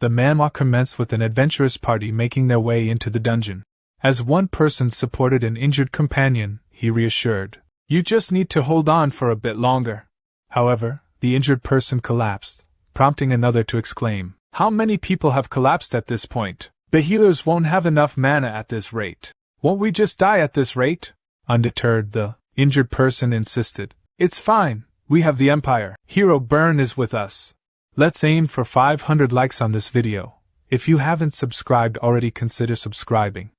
The manhwa commenced with an adventurous party making their way into the dungeon. As one person supported an injured companion, he reassured, "You just need to hold on for a bit longer." However, the injured person collapsed, prompting another to exclaim, "How many people have collapsed at this point? The healers won't have enough mana at this rate. Won't we just die at this rate?" Undeterred, the injured person insisted, "It's fine, we have the Empire. Hero Burn is with us. Let's aim for 500 likes on this video. If you haven't subscribed already, consider subscribing."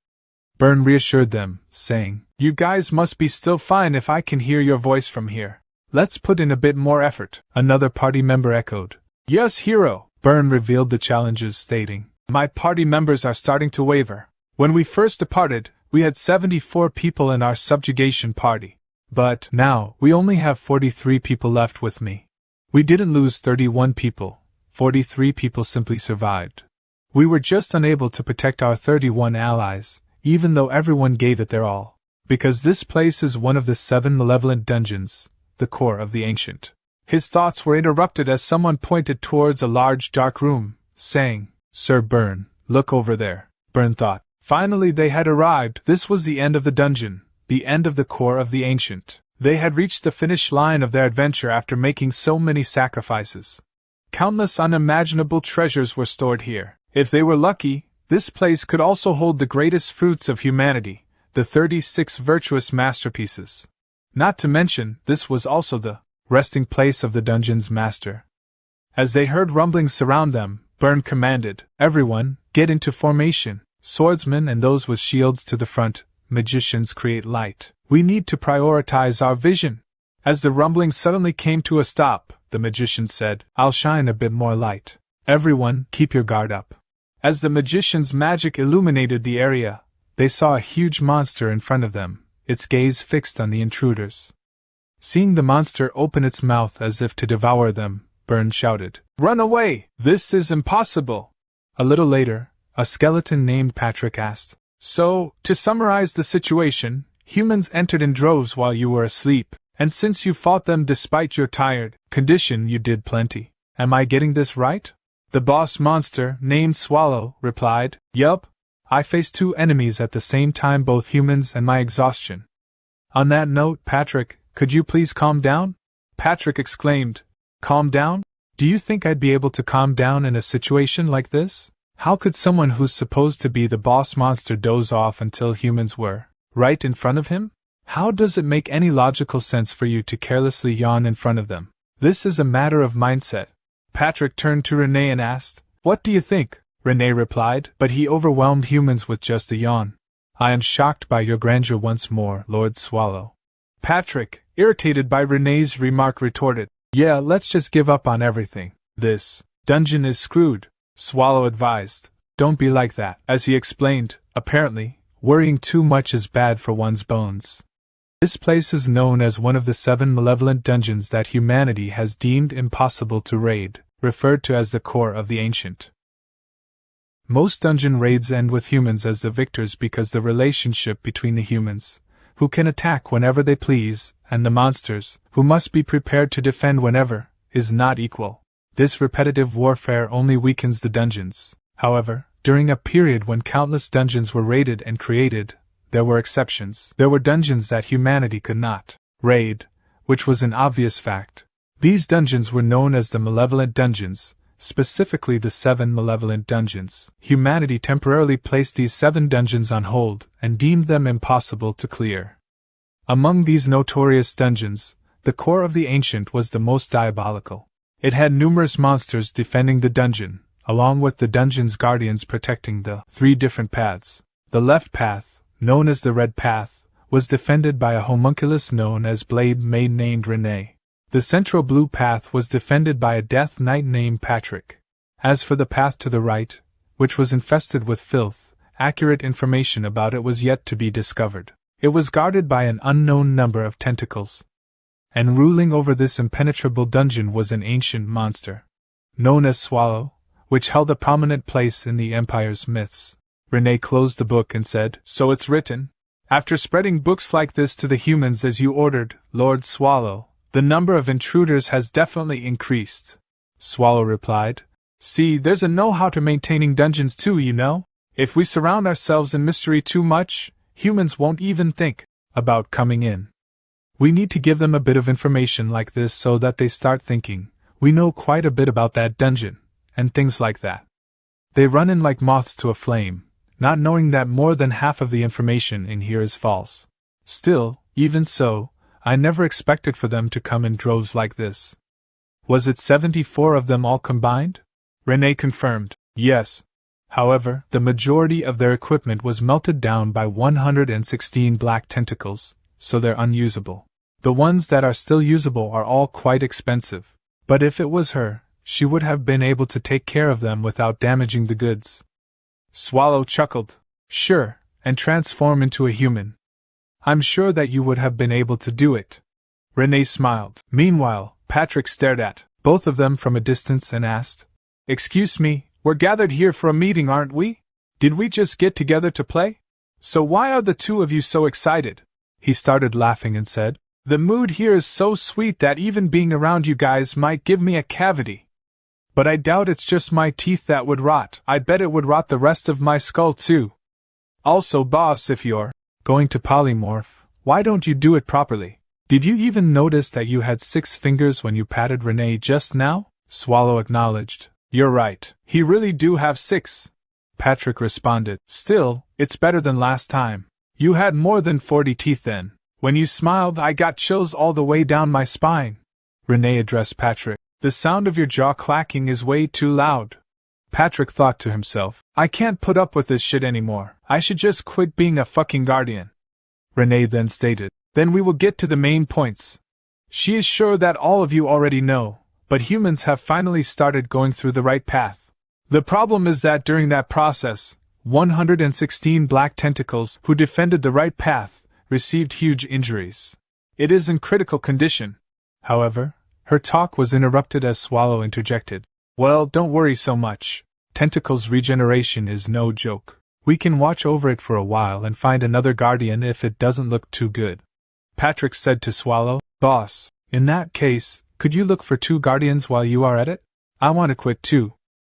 Burn reassured them, saying, "You guys must be still fine if I can hear your voice from here. Let's put in a bit more effort." Another party member echoed, "Yes, Hero." Burn revealed the challenges, stating, "My party members are starting to waver. When we first departed, we had 74 people in our subjugation party. But now, we only have 43 people left with me. We didn't lose 31 people, 43 people simply survived. We were just unable to protect our 31 allies, even though everyone gave it their all. Because this place is one of the 7 malevolent dungeons, the core of the ancient." His thoughts were interrupted as someone pointed towards a large dark room, saying, "Sir Burn, look over there." Burn thought. Finally they had arrived. This was the end of the dungeon, the end of the core of the ancient. They had reached the finish line of their adventure after making so many sacrifices. Countless unimaginable treasures were stored here. If they were lucky, this place could also hold the greatest fruits of humanity, the 36 virtuous masterpieces. Not to mention, this was also the resting place of the dungeon's master. As they heard rumblings surround them, Burn commanded, "Everyone, get into formation. Swordsmen and those with shields to the front, magicians create light. We need to prioritize our vision." As the rumbling suddenly came to a stop, the magician said, "I'll shine a bit more light. Everyone, keep your guard up." As the magician's magic illuminated the area, they saw a huge monster in front of them, its gaze fixed on the intruders. Seeing the monster open its mouth as if to devour them, Burn shouted, "Run away! This is impossible!" A little later, a skeleton named Patrick asked, "So, to summarize the situation, humans entered in droves while you were asleep, and since you fought them despite your tired condition, you did plenty. Am I getting this right?" The boss monster, named Swallow, replied, "Yup. I faced 2 enemies at the same time, both humans and my exhaustion." On that note, Patrick, could you please calm down? Patrick exclaimed, "Calm down? Do you think I'd be able to calm down in a situation like this? How could someone who's supposed to be the boss monster doze off until humans were right in front of him? How does it make any logical sense for you to carelessly yawn in front of them? This is a matter of mindset." Patrick turned to Renee and asked, "What do you think?" Renee replied, "But he overwhelmed humans with just a yawn." "I am shocked by your grandeur once more, Lord Swallow." Patrick, irritated by Renee's remark, retorted, "Yeah, let's just give up on everything. This dungeon is screwed." Swallow advised, "Don't be like that." As he explained, apparently, worrying too much is bad for one's bones. This place is known as one of the 7 malevolent dungeons that humanity has deemed impossible to raid, referred to as the core of the ancient. Most dungeon raids end with humans as the victors because the relationship between the humans, who can attack whenever they please, and the monsters, who must be prepared to defend whenever, is not equal. This repetitive warfare only weakens the dungeons. However, during a period when countless dungeons were raided and created, there were exceptions. There were dungeons that humanity could not raid, which was an obvious fact. These dungeons were known as the malevolent dungeons, specifically the 7 malevolent dungeons. Humanity temporarily placed these 7 dungeons on hold and deemed them impossible to clear. Among these notorious dungeons, the core of the ancient was the most diabolical. It had numerous monsters defending the dungeon, along with the dungeon's guardians protecting the 3 different paths. The left path, known as the Red Path, was defended by a homunculus known as Blade Maid named Renee. The central blue path was defended by a Death Knight named Patrick. As for the path to the right, which was infested with filth, accurate information about it was yet to be discovered. It was guarded by an unknown number of tentacles. And ruling over this impenetrable dungeon was an ancient monster, known as Swallow, which held a prominent place in the Empire's myths. Renee closed the book and said, "So it's written? After spreading books like this to the humans as you ordered, Lord Swallow, the number of intruders has definitely increased." Swallow replied, See, there's a know-how to maintaining dungeons too, you know? If we surround ourselves in mystery too much, humans won't even think about coming in. We need to give them a bit of information like this so that they start thinking, we know quite a bit about that dungeon, and things like that. They run in like moths to a flame, not knowing that more than half of the information in here is false. Still, even so, I never expected for them to come in droves like this. Was it 74 of them all combined? Renee confirmed, yes. However, the majority of their equipment was melted down by 116 black tentacles, so they're unusable. The ones that are still usable are all quite expensive. But if it was her, she would have been able to take care of them without damaging the goods. Swallow chuckled. Sure, and transform into a human. I'm sure that you would have been able to do it. Renee smiled. Meanwhile, Patrick stared at both of them from a distance and asked, Excuse me, we're gathered here for a meeting, aren't we? Did we just get together to play? So why are the two of you so excited? He started laughing and said, The mood here is so sweet that even being around you guys might give me a cavity. But I doubt it's just my teeth that would rot. I bet it would rot the rest of my skull too. Also, boss, if you're going to polymorph, why don't you do it properly? Did you even notice that you had 6 fingers when you patted Renee just now? Swallow acknowledged. You're right, he really do have 6. Patrick responded. Still, it's better than last time. You had more than 40 teeth then. When you smiled, I got chills all the way down my spine. Renee addressed Patrick. The sound of your jaw clacking is way too loud. Patrick thought to himself, I can't put up with this shit anymore. I should just quit being a fucking guardian. Renee then stated, Then we will get to the main points. She is sure that all of you already know, but humans have finally started going through the right path. The problem is that during that process, 116 black tentacles who defended the right path received huge injuries. It is in critical condition. However, her talk was interrupted as Swallow interjected. Well, don't worry so much. Tentacles regeneration is no joke. We can watch over it for a while and find another guardian if it doesn't look too good. Patrick said to Swallow, Boss, in that case, could you look for 2 guardians while you are at it? I want to quit too.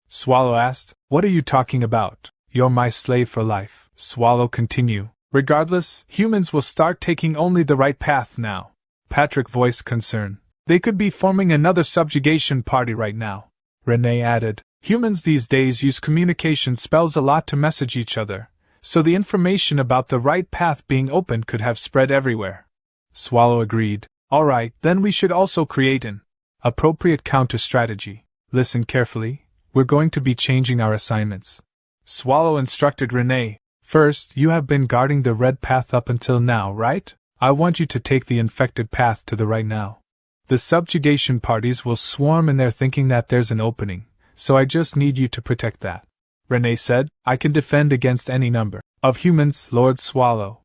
Swallow asked, What are you talking about? You're my slave for life. Swallow continued. Regardless, humans will start taking only the right path now. Patrick voiced concern. They could be forming another subjugation party right now. Renee added, Humans these days use communication spells a lot to message each other, so the information about the right path being opened could have spread everywhere. Swallow agreed. Alright, then we should also create an appropriate counter-strategy. Listen carefully, we're going to be changing our assignments. Swallow instructed Renee. First, you have been guarding the red path up until now, right? I want you to take the infected path to the right now. The subjugation parties will swarm in there thinking that there's an opening, so I just need you to protect that. Renee said, I can defend against any number of humans, Lord Swallow.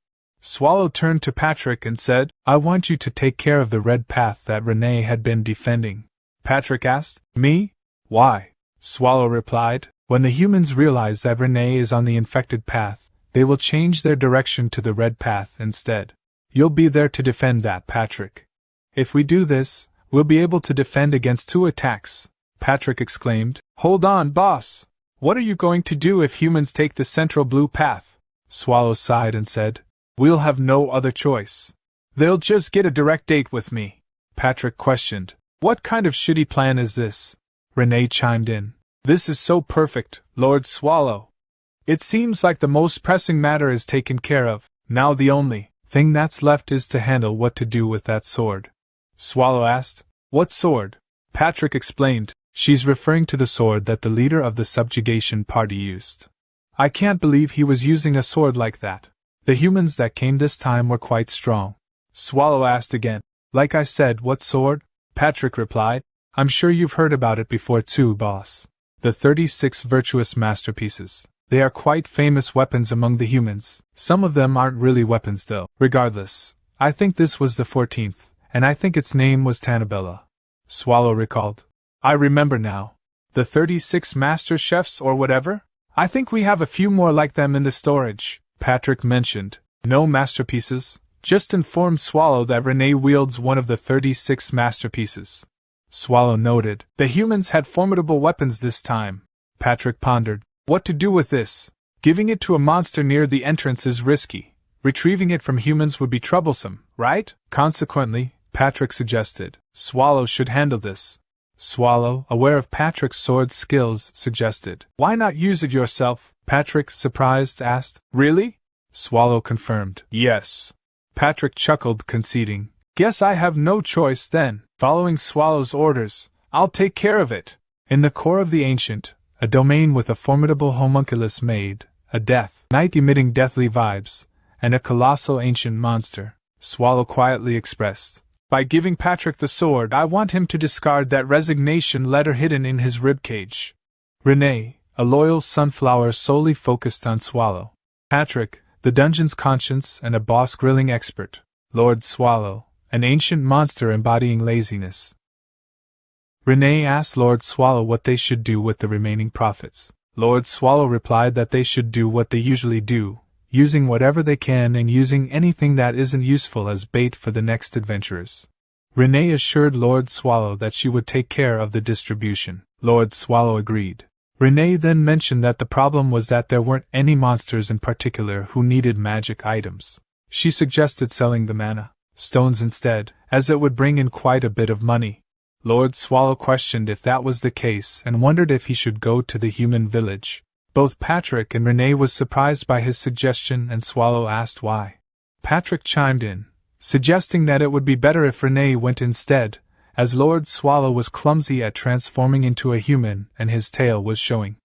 Swallow turned to Patrick and said, I want you to take care of the red path that Renee had been defending. Patrick asked, Me? Why? Swallow replied, When the humans realize that Renee is on the infected path, they will change their direction to the red path instead. You'll be there to defend that, Patrick. If we do this, we'll be able to defend against 2 attacks. Patrick exclaimed, Hold on, boss! What are you going to do if humans take the central blue path? Swallow sighed and said, We'll have no other choice. They'll just get a direct date with me. Patrick questioned, What kind of shitty plan is this? Renee chimed in, This is so perfect, Lord Swallow. It seems like the most pressing matter is taken care of. Now the only thing that's left is to handle what to do with that sword. Swallow asked, What sword? Patrick explained, She's referring to the sword that the leader of the subjugation party used. I can't believe he was using a sword like that. The humans that came this time were quite strong. Swallow asked again, Like I said, what sword? Patrick replied, I'm sure you've heard about it before too, boss. The 36 virtuous masterpieces. They are quite famous weapons among the humans. Some of them aren't really weapons though. Regardless, I think this was the 14th. And I think its name was Tanabella. Swallow recalled. I remember now. The 36 master chefs or whatever? I think we have a few more like them in the storage, Patrick mentioned. No masterpieces, just informed Swallow that Renee wields one of the 36 masterpieces. Swallow noted, the humans had formidable weapons this time, Patrick pondered. What to do with this? Giving it to a monster near the entrance is risky. Retrieving it from humans would be troublesome, right? Consequently, Patrick suggested, Swallow should handle this. Swallow, aware of Patrick's sword skills, suggested, Why not use it yourself? Patrick, surprised, asked, Really? Swallow confirmed, Yes. Patrick chuckled, conceding, Guess I have no choice then. Following Swallow's orders, I'll take care of it. In the core of the ancient, a domain with a formidable homunculus made, a death knight emitting deathly vibes, and a colossal ancient monster, Swallow quietly expressed. By giving Patrick the sword, I want him to discard that resignation letter hidden in his ribcage. Renee, a loyal sunflower solely focused on Swallow. Patrick, the dungeon's conscience and a boss grilling expert. Lord Swallow, an ancient monster embodying laziness. Renee asked Lord Swallow what they should do with the remaining profits. Lord Swallow replied that they should do what they usually do, using whatever they can and using anything that isn't useful as bait for the next adventurers. Renee assured Lord Swallow that she would take care of the distribution. Lord Swallow agreed. Renee then mentioned that the problem was that there weren't any monsters in particular who needed magic items. She suggested selling the mana stones instead, as it would bring in quite a bit of money. Lord Swallow questioned if that was the case and wondered if he should go to the human village. Both Patrick and Renee was surprised by his suggestion, and Swallow asked why. Patrick chimed in, suggesting that it would be better if Renee went instead, as Lord Swallow was clumsy at transforming into a human and his tail was showing.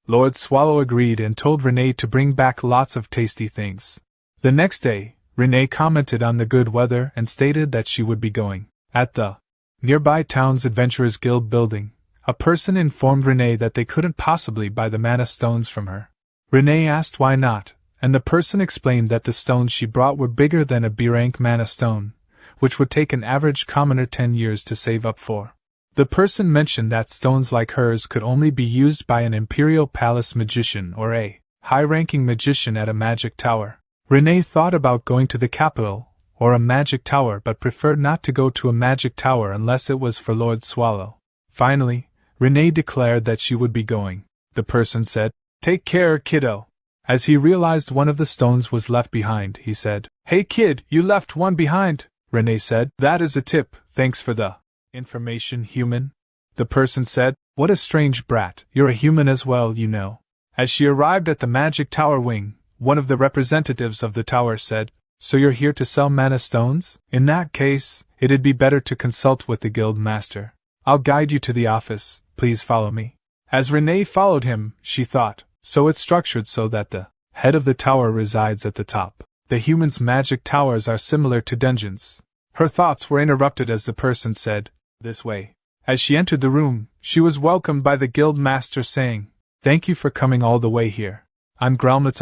Lord Swallow agreed and told Renee to bring back lots of tasty things. The next day, Renee commented on the good weather and stated that she would be going. At the nearby town's Adventurers Guild building, a person informed Renee that they couldn't possibly buy the mana stones from her. Renee asked why not, and the person explained that the stones she brought were bigger than a B-rank mana stone, which would take an average commoner 10 years to save up for. The person mentioned that stones like hers could only be used by an Imperial Palace magician or a high-ranking magician at a magic tower. Renee thought about going to the capital, or a magic tower, but preferred not to go to a magic tower unless it was for Lord Swallow. Finally, Renee declared that she would be going. The person said, Take care, kiddo. As he realized one of the stones was left behind, he said, Hey kid, you left one behind. Renee said, That is a tip, thanks for the information, human. The person said, What a strange brat, you're a human as well, you know. As she arrived at the magic tower wing, one of the representatives of the tower said, So you're here to sell mana stones? In that case, it'd be better to consult with the guild master. I'll guide you to the office, please follow me. As Renee followed him, she thought, so it's structured so that the head of the tower resides at the top. The humans' magic towers are similar to dungeons. Her thoughts were interrupted as the person said, This way. As she entered the room, she was welcomed by the guild master saying, Thank you for coming all the way here. I'm Graumitz,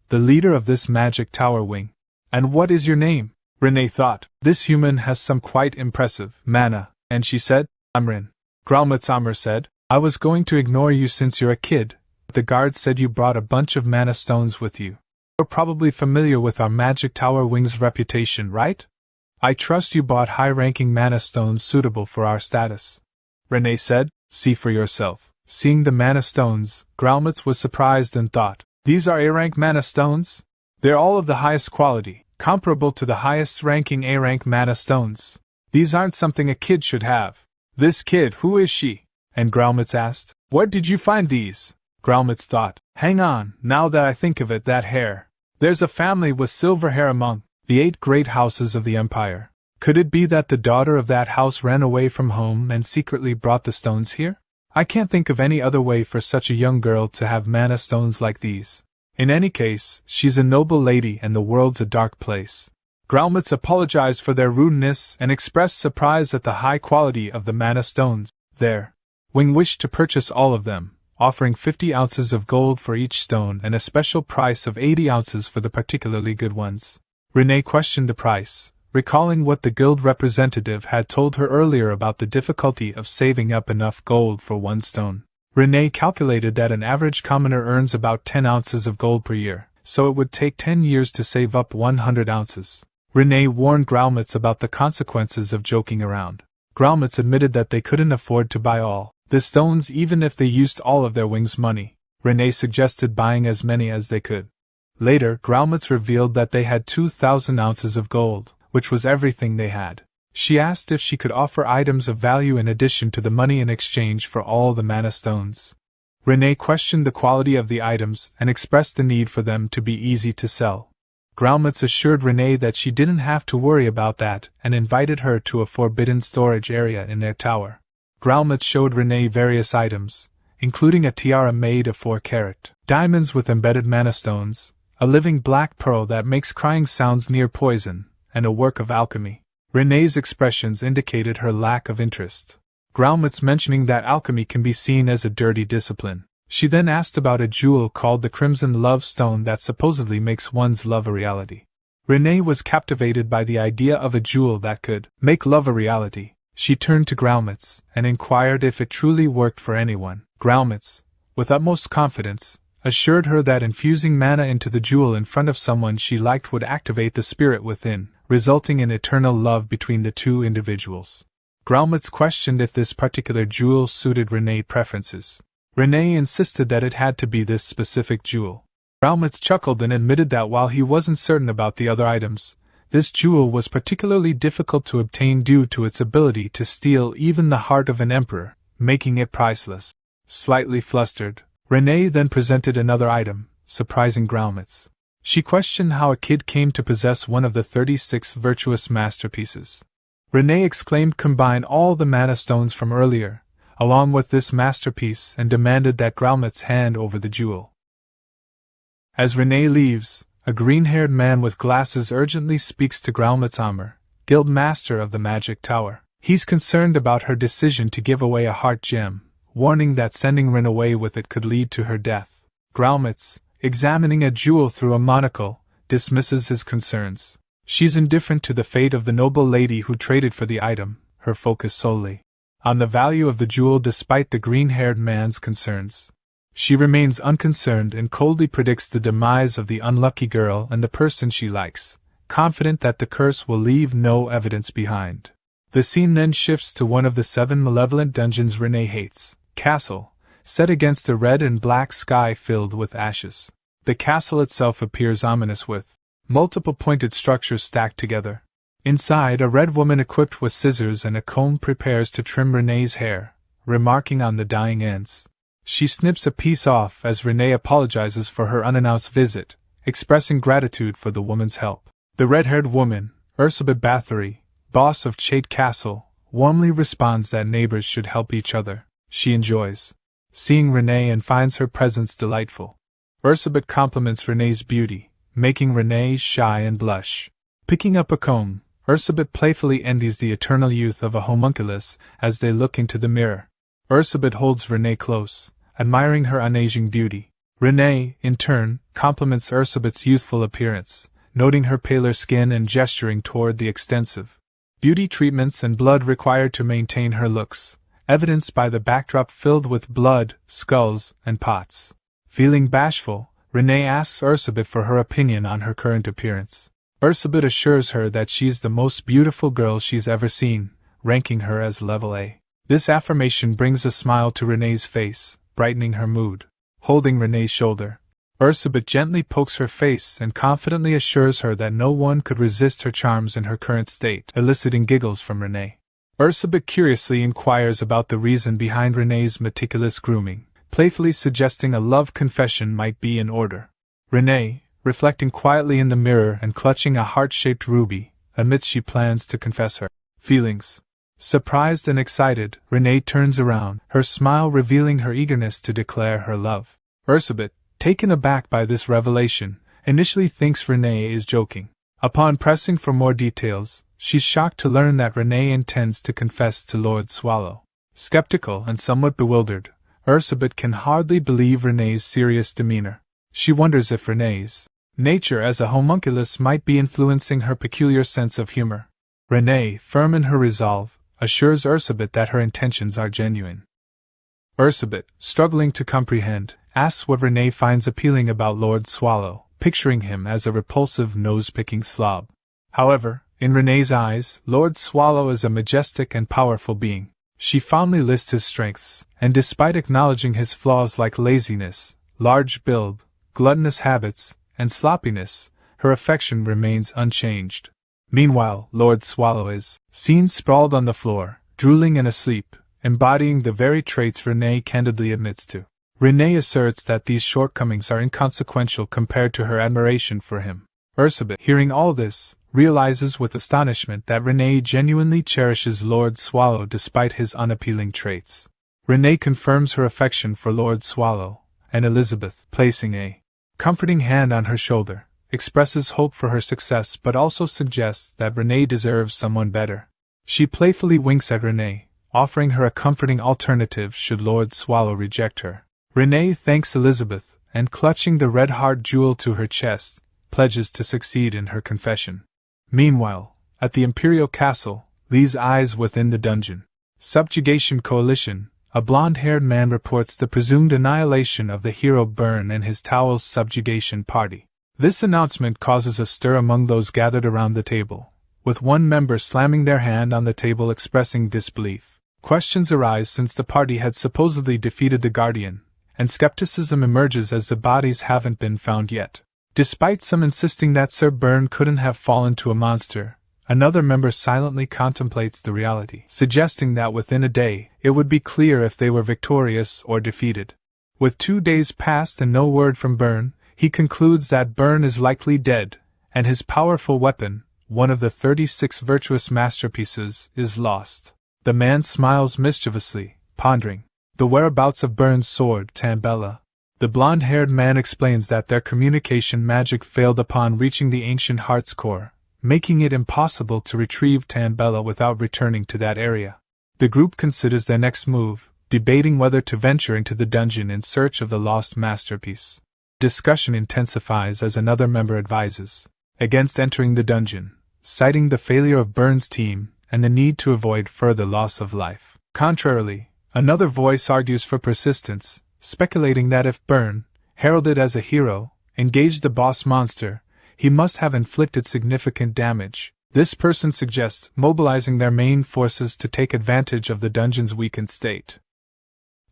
the leader of this magic tower wing. And what is your name? Renee thought, this human has some quite impressive mana, and she said, I'm Rin. Graumitz said, I was going to ignore you since you're a kid, but the guard said you brought a bunch of mana stones with you. You're probably familiar with our magic tower wing's reputation, right? I trust you bought high-ranking mana stones suitable for our status. Renee said, See for yourself. Seeing the mana stones, Graumitz was surprised and thought, These are A-rank mana stones? They're all of the highest quality, comparable to the highest-ranking A-rank mana stones. These aren't something a kid should have. This kid, who is she? And Graumitz asked, Where did you find these? Graumitz thought, Hang on, now that I think of it, that hair. There's a family with silver hair among the 8 great houses of the empire. Could it be that the daughter of that house ran away from home and secretly brought the stones here? I can't think of any other way for such a young girl to have mana stones like these. In any case, she's a noble lady and the world's a dark place. Graumitz apologized for their rudeness and expressed surprise at the high quality of the mana stones. Their wing wished to purchase all of them, offering 50 ounces of gold for each stone and a special price of 80 ounces for the particularly good ones. Renee questioned the price, recalling what the guild representative had told her earlier about the difficulty of saving up enough gold for one stone. Renee calculated that an average commoner earns about 10 ounces of gold per year, so it would take 10 years to save up 100 ounces. Renee warned Graumitz about the consequences of joking around. Graumitz admitted that they couldn't afford to buy all The stones, even if they used all of their wings' money, Renee suggested buying as many as they could. Later, Graumitz revealed that they had 2,000 ounces of gold, which was everything they had. She asked if she could offer items of value in addition to the money in exchange for all the mana stones. Renee questioned the quality of the items and expressed the need for them to be easy to sell. Graumitz assured Renee that she didn't have to worry about that and invited her to a forbidden storage area in their tower. Graumitz showed Renee various items, including a tiara made of 4-carat diamonds with embedded mana stones, a living black pearl that makes crying sounds near poison, and a work of alchemy. Renee's expressions indicated her lack of interest. Graumitz mentioning that alchemy can be seen as a dirty discipline. She then asked about a jewel called the Crimson Love Stone that supposedly makes one's love a reality. Renee was captivated by the idea of a jewel that could make love a reality. She turned to Graumitz and inquired if it truly worked for anyone. Graumitz, with utmost confidence, assured her that infusing mana into the jewel in front of someone she liked would activate the spirit within, resulting in eternal love between the two individuals. Graumitz questioned if this particular jewel suited Renee's preferences. Renee insisted that it had to be this specific jewel. Graumitz chuckled and admitted that while he wasn't certain about the other items, this jewel was particularly difficult to obtain due to its ability to steal even the heart of an emperor, making it priceless. Slightly flustered, Renee then presented another item, surprising Graumitz. She questioned how a kid came to possess one of the 36 virtuous masterpieces. Renee exclaimed combine all the mana stones from earlier, along with this masterpiece, and demanded that Graumitz hand over the jewel. As Renee leaves, a green-haired man with glasses urgently speaks to Graumitz Amr, guild master of the magic tower. He's concerned about her decision to give away a heart gem, warning that sending Rin away with it could lead to her death. Graumitz, examining a jewel through a monocle, dismisses his concerns. She's indifferent to the fate of the noble lady who traded for the item, her focus solely on the value of the jewel despite the green-haired man's concerns. She remains unconcerned and coldly predicts the demise of the unlucky girl and the person she likes, confident that the curse will leave no evidence behind. The scene then shifts to one of the 7 malevolent dungeons Renee hates, Castle, set against a red and black sky filled with ashes. The castle itself appears ominous with multiple pointed structures stacked together. Inside, a red woman equipped with scissors and a comb prepares to trim Renee's hair, remarking on the dying ends. She snips a piece off as Renee apologizes for her unannounced visit, expressing gratitude for the woman's help. The red-haired woman, Ursula Bathory, boss of Chait Castle, warmly responds that neighbors should help each other. She enjoys seeing Renee and finds her presence delightful. Ursula compliments Renee's beauty, making Renee shy and blush. Picking up a comb, Ursula playfully envies the eternal youth of a homunculus as they look into the mirror. Ursula holds Renee close, admiring her unaging beauty. Renee, in turn, compliments Ursula's youthful appearance, noting her paler skin and gesturing toward the extensive beauty treatments and blood required to maintain her looks, evidenced by the backdrop filled with blood, skulls, and pots. Feeling bashful, Renee asks Ursula for her opinion on her current appearance. Ursula assures her that she's the most beautiful girl she's ever seen, ranking her as level A. This affirmation brings a smile to Renee's face, brightening her mood. Holding Renee's shoulder, Ursula gently pokes her face and confidently assures her that no one could resist her charms in her current state, eliciting giggles from Renee. Ursula curiously inquires about the reason behind Renee's meticulous grooming, playfully suggesting a love confession might be in order. Renee, reflecting quietly in the mirror and clutching a heart-shaped ruby, admits she plans to confess her feelings. Surprised and excited, Renee turns around, her smile revealing her eagerness to declare her love. Ursula, taken aback by this revelation, initially thinks Renee is joking. Upon pressing for more details, she's shocked to learn that Renee intends to confess to Lord Swallow. Skeptical and somewhat bewildered, Ursula can hardly believe Renee's serious demeanor. She wonders if Renee's nature as a homunculus might be influencing her peculiar sense of humor. Renee, firm in her resolve, assures Ursula that her intentions are genuine. Ursula, struggling to comprehend, asks what Renee finds appealing about Lord Swallow, picturing him as a repulsive nose-picking slob. However, in Renee's eyes, Lord Swallow is a majestic and powerful being. She fondly lists his strengths, and despite acknowledging his flaws like laziness, large build, gluttonous habits, and sloppiness, her affection remains unchanged. Meanwhile, Lord Swallow is seen sprawled on the floor, drooling and asleep, embodying the very traits Renee candidly admits to. Renee asserts that these shortcomings are inconsequential compared to her admiration for him. Ursabet, hearing all this, realizes with astonishment that Renee genuinely cherishes Lord Swallow despite his unappealing traits. Renee confirms her affection for Lord Swallow, and Elizabeth, placing a comforting hand on her shoulder, expresses hope for her success but also suggests that Renee deserves someone better. She playfully winks at Renee, offering her a comforting alternative should Lord Swallow reject her. Renee thanks Elizabeth, and clutching the red heart jewel to her chest, pledges to succeed in her confession. Meanwhile, at the Imperial Castle, Lee's eyes within the dungeon. Subjugation Coalition, a blonde-haired man reports the presumed annihilation of the hero Byrne and his Towel's subjugation party. This announcement causes a stir among those gathered around the table, with one member slamming their hand on the table expressing disbelief. Questions arise since the party had supposedly defeated the Guardian, and skepticism emerges as the bodies haven't been found yet. Despite some insisting that Sir Byrne couldn't have fallen to a monster, another member silently contemplates the reality, suggesting that within a day it would be clear if they were victorious or defeated. With 2 days past and no word from Byrne, he concludes that Byrne is likely dead, and his powerful weapon, one of the 36 virtuous masterpieces, is lost. The man smiles mischievously, pondering the whereabouts of Byrne's sword, Tambella. The blonde-haired man explains that their communication magic failed upon reaching the ancient heart's core, making it impossible to retrieve Tambella without returning to that area. The group considers their next move, debating whether to venture into the dungeon in search of the lost masterpiece. Discussion intensifies as another member advises against entering the dungeon, citing the failure of Byrne's team and the need to avoid further loss of life. Contrarily, another voice argues for persistence, speculating that if Byrne, heralded as a hero, engaged the boss monster, he must have inflicted significant damage. This person suggests mobilizing their main forces to take advantage of the dungeon's weakened state.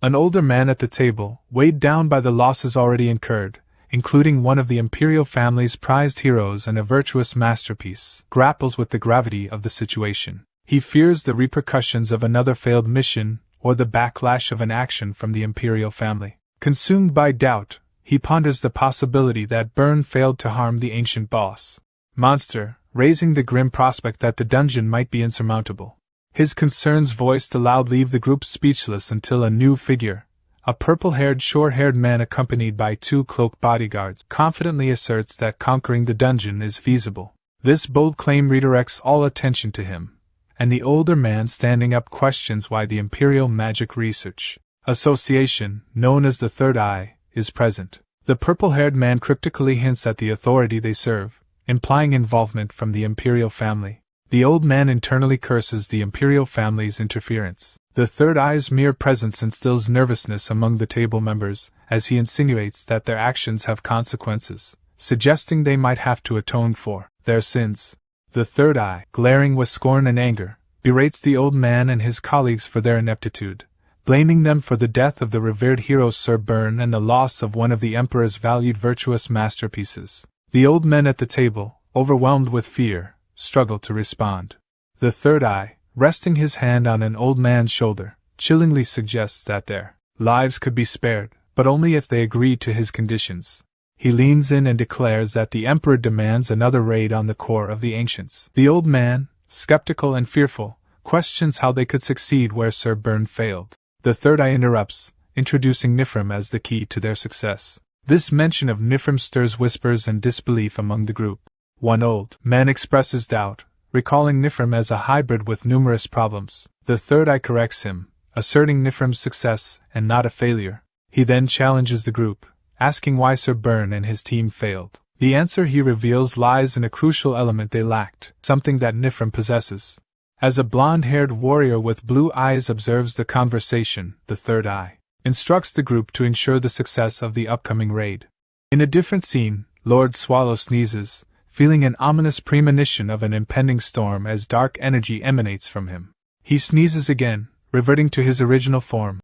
An older man at the table, weighed down by the losses already incurred, including one of the Imperial family's prized heroes and a virtuous masterpiece, grapples with the gravity of the situation. He fears the repercussions of another failed mission or the backlash of an action from the Imperial family. Consumed by doubt, he ponders the possibility that Byrne failed to harm the ancient boss monster, raising the grim prospect that the dungeon might be insurmountable. His concerns voiced aloud leave the group speechless until a new figure, a purple-haired, short-haired man accompanied by 2 cloaked bodyguards, confidently asserts that conquering the dungeon is feasible. This bold claim redirects all attention to him, and the older man standing up questions why the Imperial Magic Research Association, known as the Third Eye, is present. The purple-haired man cryptically hints at the authority they serve, implying involvement from the Imperial family. The old man internally curses the Imperial family's interference. The Third Eye's mere presence instills nervousness among the table members, as he insinuates that their actions have consequences, suggesting they might have to atone for their sins. The Third Eye, glaring with scorn and anger, berates the old man and his colleagues for their ineptitude, blaming them for the death of the revered hero Sir Byrne and the loss of one of the Emperor's valued virtuous masterpieces. The old men at the table, overwhelmed with fear, struggle to respond. The Third Eye, resting his hand on an old man's shoulder, chillingly suggests that their lives could be spared, but only if they agree to his conditions. He leans in and declares that the Emperor demands another raid on the core of the ancients. The old man, skeptical and fearful, questions how they could succeed where Sir Byrne failed. The Third Eye interrupts, introducing Nifrim as the key to their success. This mention of Nifrim stirs whispers and disbelief among the group. One old man expresses doubt, recalling Nifrim as a hybrid with numerous problems. The Third Eye corrects him, asserting Nifrim's success and not a failure. He then challenges the group, asking why Sir Byrne and his team failed. The answer he reveals lies in a crucial element they lacked, something that Nifrim possesses. As a blonde-haired warrior with blue eyes observes the conversation, the Third Eye instructs the group to ensure the success of the upcoming raid. In a different scene, Lord Swallow sneezes, feeling an ominous premonition of an impending storm as dark energy emanates from him. He sneezes again, reverting to his original form.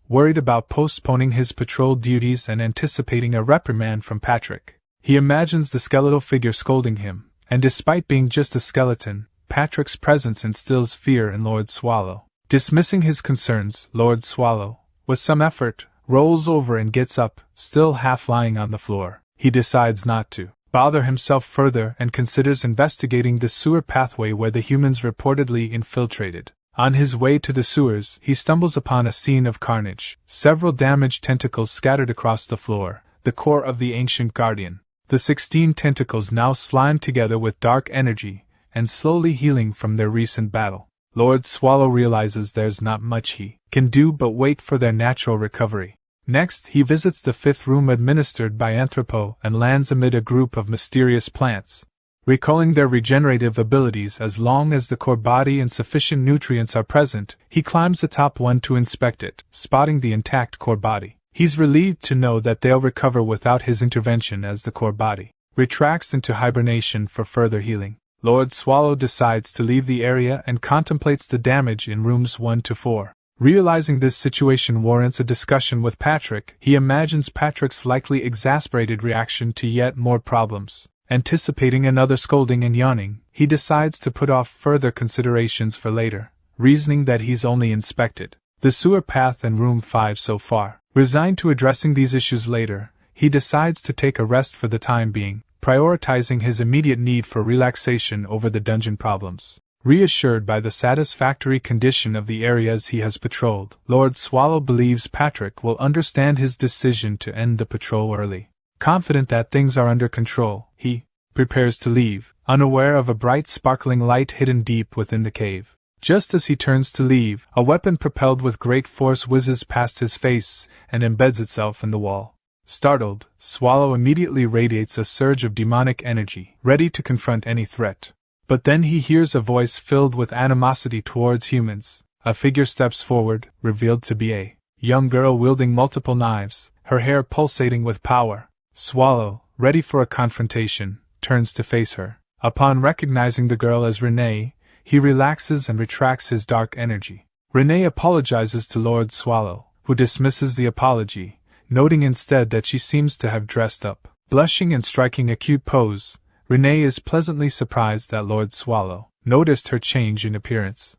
Worried about postponing his patrol duties and anticipating a reprimand from Patrick, he imagines the skeletal figure scolding him, and despite being just a skeleton, Patrick's presence instills fear in Lord Swallow. Dismissing his concerns, Lord Swallow, with some effort, rolls over and gets up, still half lying on the floor. He decides not to bother himself further and considers investigating the sewer pathway where the humans reportedly infiltrated. On his way to the sewers, he stumbles upon a scene of carnage. Several damaged tentacles scattered across the floor, the core of the ancient guardian. The 16 tentacles now slimed together with dark energy, and slowly healing from their recent battle. Lord Swallow realizes there's not much he can do but wait for their natural recovery. Next, he visits the 5th room administered by Anthropo and lands amid a group of mysterious plants. Recalling their regenerative abilities as long as the core body and sufficient nutrients are present, he climbs atop one to inspect it, spotting the intact core body. He's relieved to know that they'll recover without his intervention as the core body retracts into hibernation for further healing. Lord Swallow decides to leave the area and contemplates the damage in rooms 1 to 4. Realizing this situation warrants a discussion with Patrick, he imagines Patrick's likely exasperated reaction to yet more problems. Anticipating another scolding and yawning, he decides to put off further considerations for later, reasoning that he's only inspected the sewer path and room 5 so far. Resigned to addressing these issues later, he decides to take a rest for the time being, prioritizing his immediate need for relaxation over the dungeon problems. Reassured by the satisfactory condition of the areas he has patrolled, Lord Swallow believes Patrick will understand his decision to end the patrol early. Confident that things are under control, he prepares to leave, unaware of a bright sparkling light hidden deep within the cave. Just as he turns to leave, a weapon propelled with great force whizzes past his face and embeds itself in the wall. Startled, Swallow immediately radiates a surge of demonic energy, ready to confront any threat. But then he hears a voice filled with animosity towards humans. A figure steps forward, revealed to be a young girl wielding multiple knives, her hair pulsating with power. Swallow, ready for a confrontation, turns to face her. Upon recognizing the girl as Renee, he relaxes and retracts his dark energy. Renee apologizes to Lord Swallow, who dismisses the apology, noting instead that she seems to have dressed up. Blushing and striking a cute pose, Renee is pleasantly surprised that Lord Swallow noticed her change in appearance.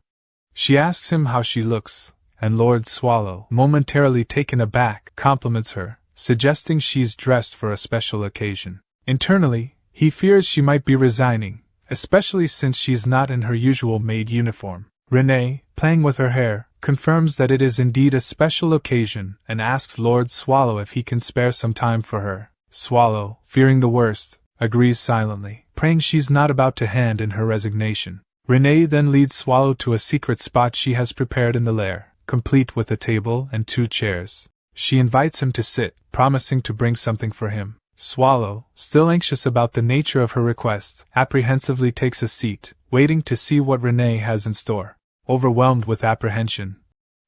She asks him how she looks, and Lord Swallow, momentarily taken aback, compliments her, suggesting she's dressed for a special occasion. Internally, he fears she might be resigning, especially since she's not in her usual maid uniform. Renee, playing with her hair, confirms that it is indeed a special occasion and asks Lord Swallow if he can spare some time for her. Swallow, fearing the worst, agrees silently, praying she's not about to hand in her resignation. Renee then leads Swallow to a secret spot she has prepared in the lair, complete with a table and 2 chairs. She invites him to sit, promising to bring something for him. Swallow, still anxious about the nature of her request, apprehensively takes a seat, waiting to see what Renee has in store. Overwhelmed with apprehension,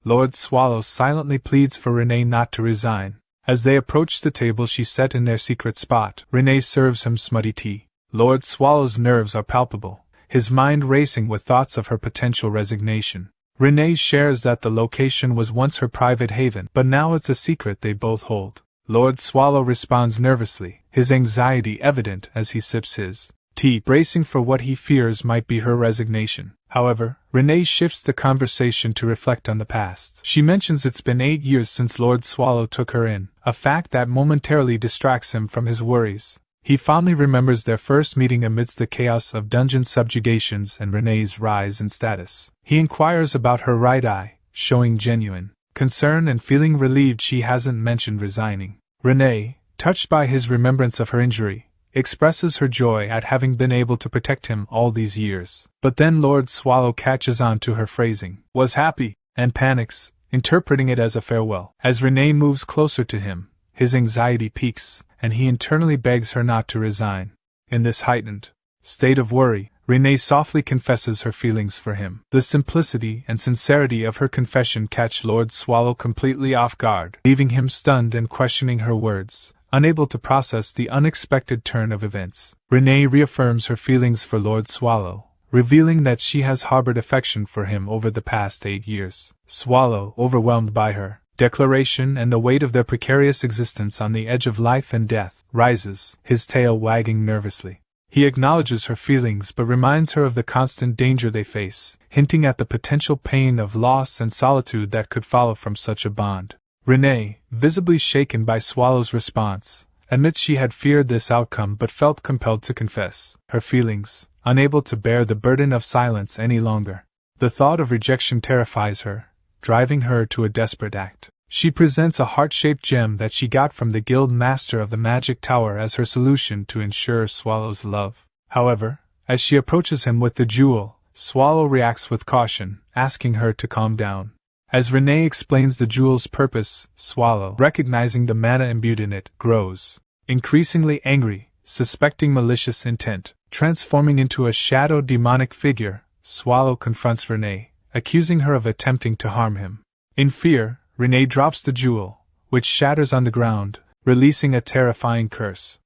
Lord Swallow silently pleads for Renee not to resign. As they approach the table she set in their secret spot, Renee serves him smutty tea. Lord Swallow's nerves are palpable, his mind racing with thoughts of her potential resignation. Renee shares that the location was once her private haven, but now it's a secret they both hold. Lord Swallow responds nervously, his anxiety evident as he sips his tea, bracing for what he fears might be her resignation. However, Renee shifts the conversation to reflect on the past. She mentions it's been 8 years since Lord Swallow took her in, a fact that momentarily distracts him from his worries. He fondly remembers their first meeting amidst the chaos of dungeon subjugations and Renee's rise in status. He inquires about her right eye, showing genuine concern and feeling relieved she hasn't mentioned resigning. Renee, touched by his remembrance of her injury, expresses her joy at having been able to protect him all these years. But then Lord Swallow catches on to her phrasing, "was happy," and panics, interpreting it as a farewell. As Renee moves closer to him, his anxiety peaks, and he internally begs her not to resign. In this heightened state of worry, Renee softly confesses her feelings for him. The simplicity and sincerity of her confession catch Lord Swallow completely off guard, leaving him stunned and questioning her words, unable to process the unexpected turn of events. Renee reaffirms her feelings for Lord Swallow, revealing that she has harbored affection for him over the past 8 years. Swallow, overwhelmed by her declaration and the weight of their precarious existence on the edge of life and death, rises, his tail wagging nervously. He acknowledges her feelings but reminds her of the constant danger they face, hinting at the potential pain of loss and solitude that could follow from such a bond. Renee, visibly shaken by Swallow's response, admits she had feared this outcome but felt compelled to confess her feelings, unable to bear the burden of silence any longer. The thought of rejection terrifies her, driving her to a desperate act. She presents a heart-shaped gem that she got from the guild master of the magic tower as her solution to ensure Swallow's love. However, as she approaches him with the jewel, Swallow reacts with caution, asking her to calm down. As Renee explains the jewel's purpose, Swallow, recognizing the mana imbued in it, grows increasingly angry, suspecting malicious intent. Transforming into a shadow demonic figure, Swallow confronts Renee, accusing her of attempting to harm him. In fear, Renee drops the jewel, which shatters on the ground, releasing a terrifying curse.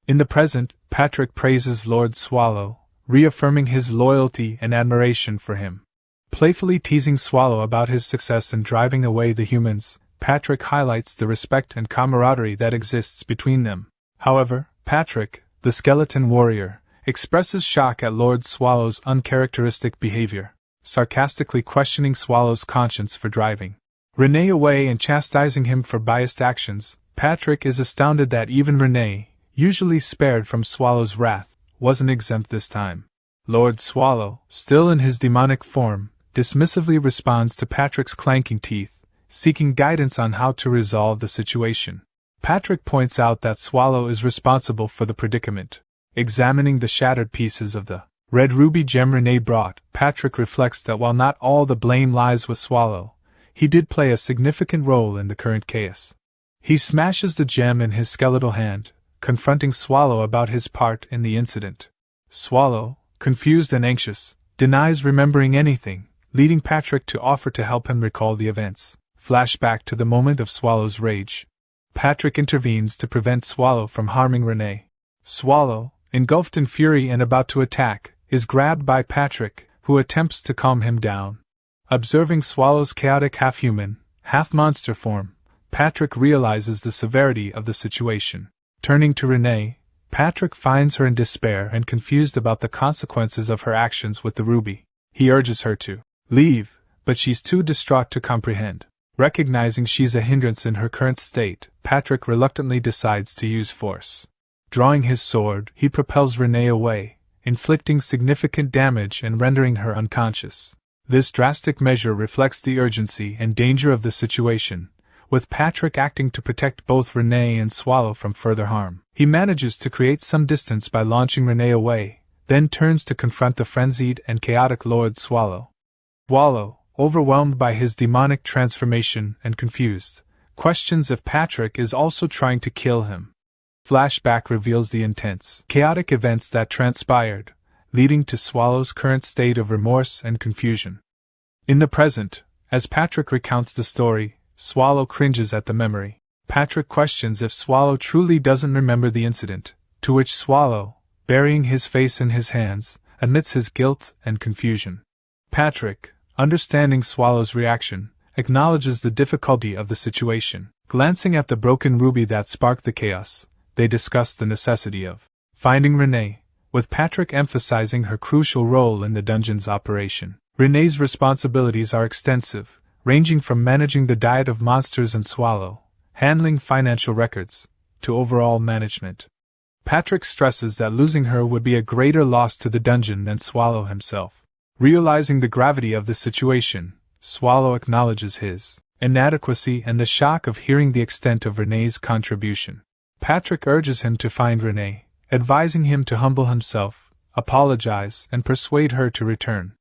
In the present, Patrick praises Lord Swallow, reaffirming his loyalty and admiration for him. Playfully teasing Swallow about his success in driving away the humans, Patrick highlights the respect and camaraderie that exists between them. However, Patrick, the skeleton warrior, expresses shock at Lord Swallow's uncharacteristic behavior, sarcastically questioning Swallow's conscience for driving Renee away and chastising him for biased actions. Patrick is astounded that even Renee, usually spared from Swallow's wrath, wasn't exempt this time. Lord Swallow, still in his demonic form, dismissively responds to Patrick's clanking teeth, seeking guidance on how to resolve the situation. Patrick points out that Swallow is responsible for the predicament. Examining the shattered pieces of the red ruby gem Renee brought, Patrick reflects that while not all the blame lies with Swallow, he did play a significant role in the current chaos. He smashes the gem in his skeletal hand, confronting Swallow about his part in the incident. Swallow, confused and anxious, denies remembering anything, leading Patrick to offer to help him recall the events. Flashback to the moment of Swallow's rage. Patrick intervenes to prevent Swallow from harming Renee. Swallow, engulfed in fury and about to attack, is grabbed by Patrick, who attempts to calm him down. Observing Swallow's chaotic half-human, half-monster form, Patrick realizes the severity of the situation. Turning to Renee, Patrick finds her in despair and confused about the consequences of her actions with the ruby. He urges her to leave, but she's too distraught to comprehend. Recognizing she's a hindrance in her current state, Patrick reluctantly decides to use force. Drawing his sword, he propels Renee away, inflicting significant damage and rendering her unconscious. This drastic measure reflects the urgency and danger of the situation, with Patrick acting to protect both Renee and Swallow from further harm. He manages to create some distance by launching Renee away, then turns to confront the frenzied and chaotic Lord Swallow. Swallow, overwhelmed by his demonic transformation and confused, questions if Patrick is also trying to kill him. Flashback reveals the intense, chaotic events that transpired, leading to Swallow's current state of remorse and confusion. In the present, as Patrick recounts the story, Swallow cringes at the memory. Patrick questions if Swallow truly doesn't remember the incident, to which Swallow, burying his face in his hands, admits his guilt and confusion. Patrick, understanding Swallow's reaction, acknowledges the difficulty of the situation. Glancing at the broken ruby that sparked the chaos, they discuss the necessity of finding Renee, with Patrick emphasizing her crucial role in the dungeon's operation. Renee's responsibilities are extensive, ranging from managing the diet of monsters and Swallow, handling financial records, to overall management. Patrick stresses that losing her would be a greater loss to the dungeon than Swallow himself. Realizing the gravity of the situation, Swallow acknowledges his inadequacy and the shock of hearing the extent of Renee's contribution. Patrick urges him to find Renee, advising him to humble himself, apologize, and persuade her to return.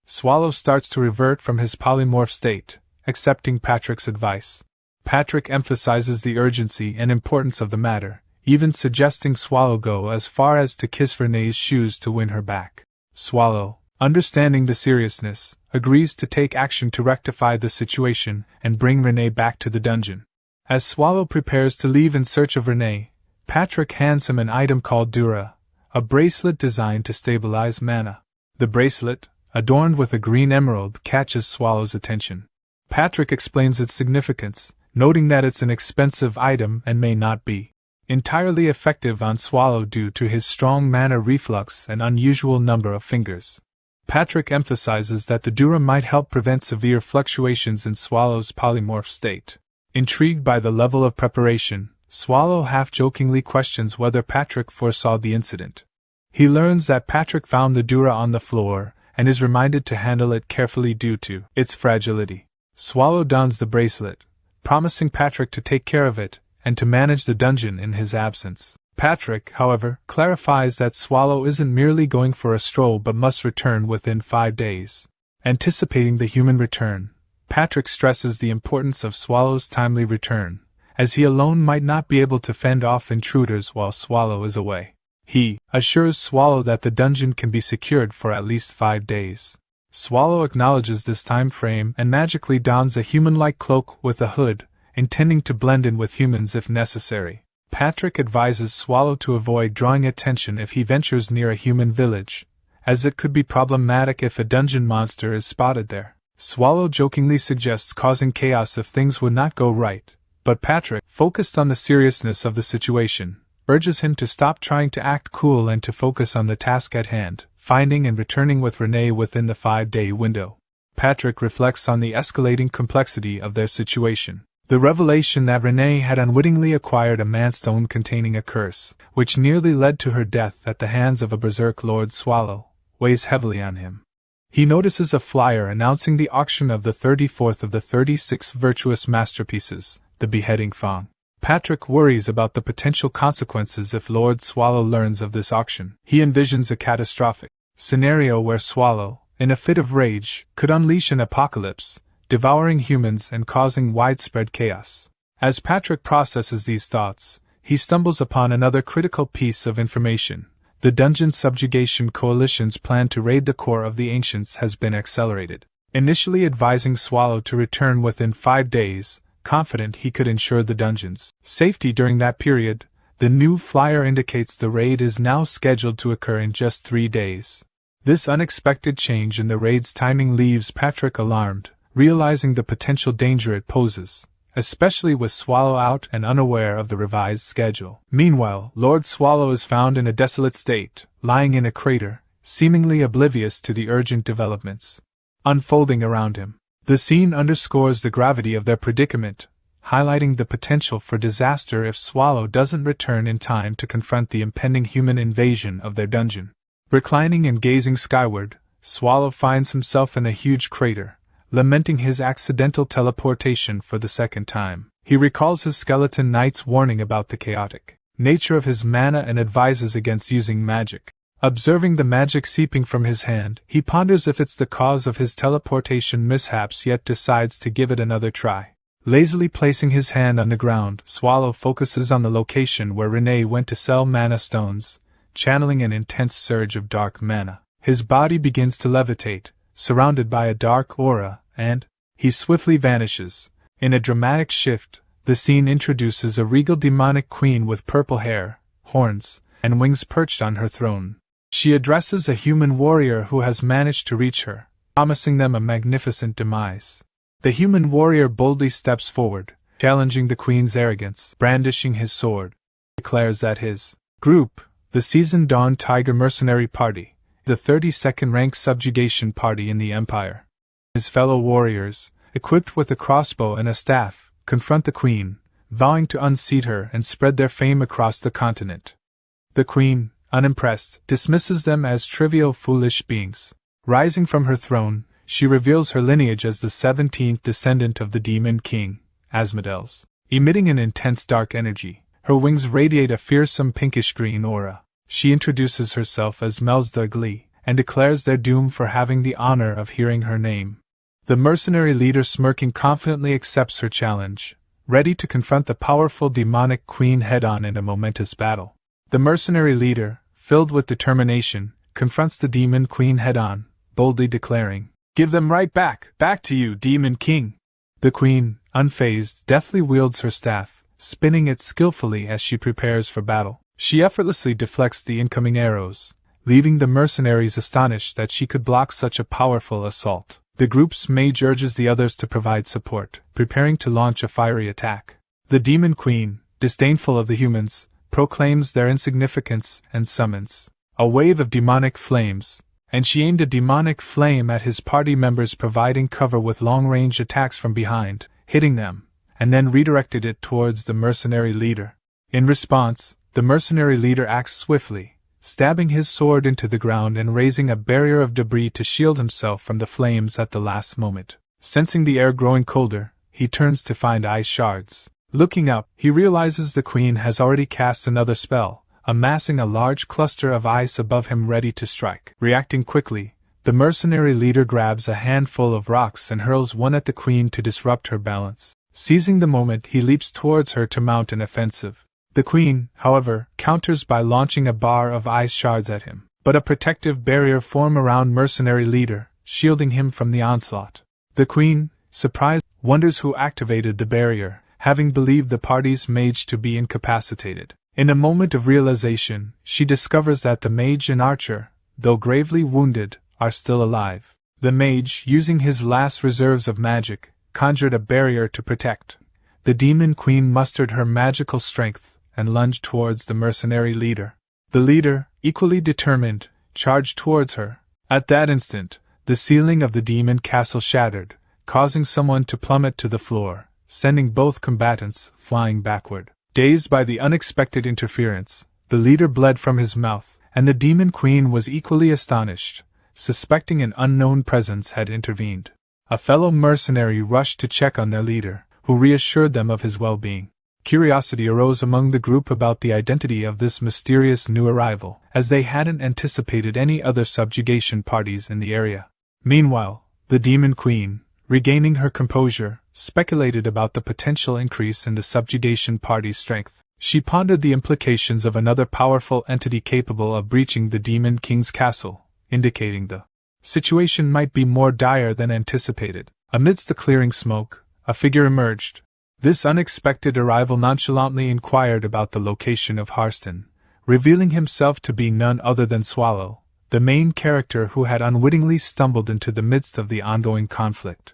Swallow starts to revert from his polymorph state, accepting Patrick's advice. Patrick emphasizes the urgency and importance of the matter, even suggesting Swallow go as far as to kiss Renee's shoes to win her back. Swallow, understanding the seriousness, agrees to take action to rectify the situation and bring Renee back to the dungeon. As Swallow prepares to leave in search of Renee, Patrick hands him an item called Dura, a bracelet designed to stabilize mana. The bracelet, adorned with a green emerald, catches Swallow's attention. Patrick explains its significance, noting that it's an expensive item and may not be entirely effective on Swallow due to his strong mana reflux and unusual number of fingers. Patrick emphasizes that the Dura might help prevent severe fluctuations in Swallow's polymorph state. Intrigued by the level of preparation, Swallow half-jokingly questions whether Patrick foresaw the incident. He learns that Patrick found the Dura on the floor and is reminded to handle it carefully due to its fragility. Swallow dons the bracelet, promising Patrick to take care of it and to manage the dungeon in his absence. Patrick, however, clarifies that Swallow isn't merely going for a stroll but must return within 5 days. Anticipating the human return, Patrick stresses the importance of Swallow's timely return, as he alone might not be able to fend off intruders while Swallow is away. He assures Swallow that the dungeon can be secured for at least 5 days. Swallow acknowledges this time frame and magically dons a human-like cloak with a hood, intending to blend in with humans if necessary. Patrick advises Swallow to avoid drawing attention if he ventures near a human village, as it could be problematic if a dungeon monster is spotted there. Swallow jokingly suggests causing chaos if things would not go right, but Patrick, focused on the seriousness of the situation, urges him to stop trying to act cool and to focus on the task at hand, finding and returning with Renee within the 5-day window. Patrick reflects on the escalating complexity of their situation. The revelation that Renee had unwittingly acquired a manstone containing a curse, which nearly led to her death at the hands of a berserk Lord Swallow, weighs heavily on him. He notices a flyer announcing the auction of the 34th of the 36 virtuous masterpieces, the beheading Fang. Patrick worries about the potential consequences if Lord Swallow learns of this auction. He envisions a catastrophic scenario where Swallow, in a fit of rage, could unleash an apocalypse, devouring humans and causing widespread chaos. As Patrick processes these thoughts, he stumbles upon another critical piece of information. The Dungeon Subjugation Coalition's plan to raid the core of the Ancients has been accelerated. Initially advising Swallow to return within 5 days, confident he could ensure the dungeon's safety during that period, the new flyer indicates the raid is now scheduled to occur in just 3 days. This unexpected change in the raid's timing leaves Patrick alarmed, realizing the potential danger it poses, especially with Swallow out and unaware of the revised schedule. Meanwhile, Lord Swallow is found in a desolate state, lying in a crater, seemingly oblivious to the urgent developments unfolding around him. The scene underscores the gravity of their predicament, highlighting the potential for disaster if Swallow doesn't return in time to confront the impending human invasion of their dungeon. Reclining and gazing skyward, Swallow finds himself in a huge crater, lamenting his accidental teleportation for the second time. He recalls his skeleton knight's warning about the chaotic nature of his mana and advises against using magic. Observing the magic seeping from his hand, he ponders if it's the cause of his teleportation mishaps, yet decides to give it another try. Lazily placing his hand on the ground, Swallow focuses on the location where Renee went to sell mana stones, channeling an intense surge of dark mana. His body begins to levitate, surrounded by a dark aura, and he swiftly vanishes. In a dramatic shift, the scene introduces a regal demonic queen with purple hair, horns, and wings perched on her throne. She addresses a human warrior who has managed to reach her, promising them a magnificent demise. The human warrior boldly steps forward, challenging the queen's arrogance. Brandishing his sword, he declares that his group, the Season Dawn Tiger Mercenary Party, the 32nd rank subjugation party in the Empire. His fellow warriors, equipped with a crossbow and a staff, confront the queen, vowing to unseat her and spread their fame across the continent. The queen, unimpressed, dismisses them as trivial foolish beings. Rising from her throne, she reveals her lineage as the 17th descendant of the Demon King, Asmodeus. Emitting an intense dark energy, her wings radiate a fearsome pinkish-green aura. She introduces herself as Melzdugli, and declares their doom for having the honor of hearing her name. The mercenary leader, smirking confidently, accepts her challenge, ready to confront the powerful demonic queen head-on in a momentous battle. The mercenary leader, filled with determination, confronts the demon queen head-on, boldly declaring, "Give them right back to you, Demon King!" The queen, unfazed, deftly wields her staff, spinning it skillfully as she prepares for battle. She effortlessly deflects the incoming arrows, leaving the mercenaries astonished that she could block such a powerful assault. The group's mage urges the others to provide support, preparing to launch a fiery attack. The Demon Queen, disdainful of the humans, proclaims their insignificance and summons a wave of demonic flames, and she aimed a demonic flame at his party members, providing cover with long-range attacks from behind, hitting them, and then redirected it towards the mercenary leader. In response, the mercenary leader acts swiftly, stabbing his sword into the ground and raising a barrier of debris to shield himself from the flames at the last moment. Sensing the air growing colder, he turns to find ice shards. Looking up, he realizes the queen has already cast another spell, amassing a large cluster of ice above him ready to strike. Reacting quickly, the mercenary leader grabs a handful of rocks and hurls one at the queen to disrupt her balance. Seizing the moment, he leaps towards her to mount an offensive. The queen, however, counters by launching a bar of ice shards at him, but a protective barrier forms around mercenary leader, shielding him from the onslaught. The queen, surprised, wonders who activated the barrier, having believed the party's mage to be incapacitated. In a moment of realization, she discovers that the mage and archer, though gravely wounded, are still alive. The mage, using his last reserves of magic, conjured a barrier to protect. The demon queen mustered her magical strength and lunged towards the mercenary leader. The leader, equally determined, charged towards her. At that instant, the ceiling of the demon castle shattered, causing someone to plummet to the floor, sending both combatants flying backward. Dazed by the unexpected interference, the leader bled from his mouth, and the demon queen was equally astonished, suspecting an unknown presence had intervened. A fellow mercenary rushed to check on their leader, who reassured them of his well-being. Curiosity arose among the group about the identity of this mysterious new arrival, as they hadn't anticipated any other subjugation parties in the area. Meanwhile, the demon queen, regaining her composure, speculated about the potential increase in the subjugation party's strength. She pondered the implications of another powerful entity capable of breaching the demon king's castle, indicating the situation might be more dire than anticipated. Amidst the clearing smoke, a figure emerged. This unexpected arrival nonchalantly inquired about the location of Harston, revealing himself to be none other than Swallow, the main character who had unwittingly stumbled into the midst of the ongoing conflict,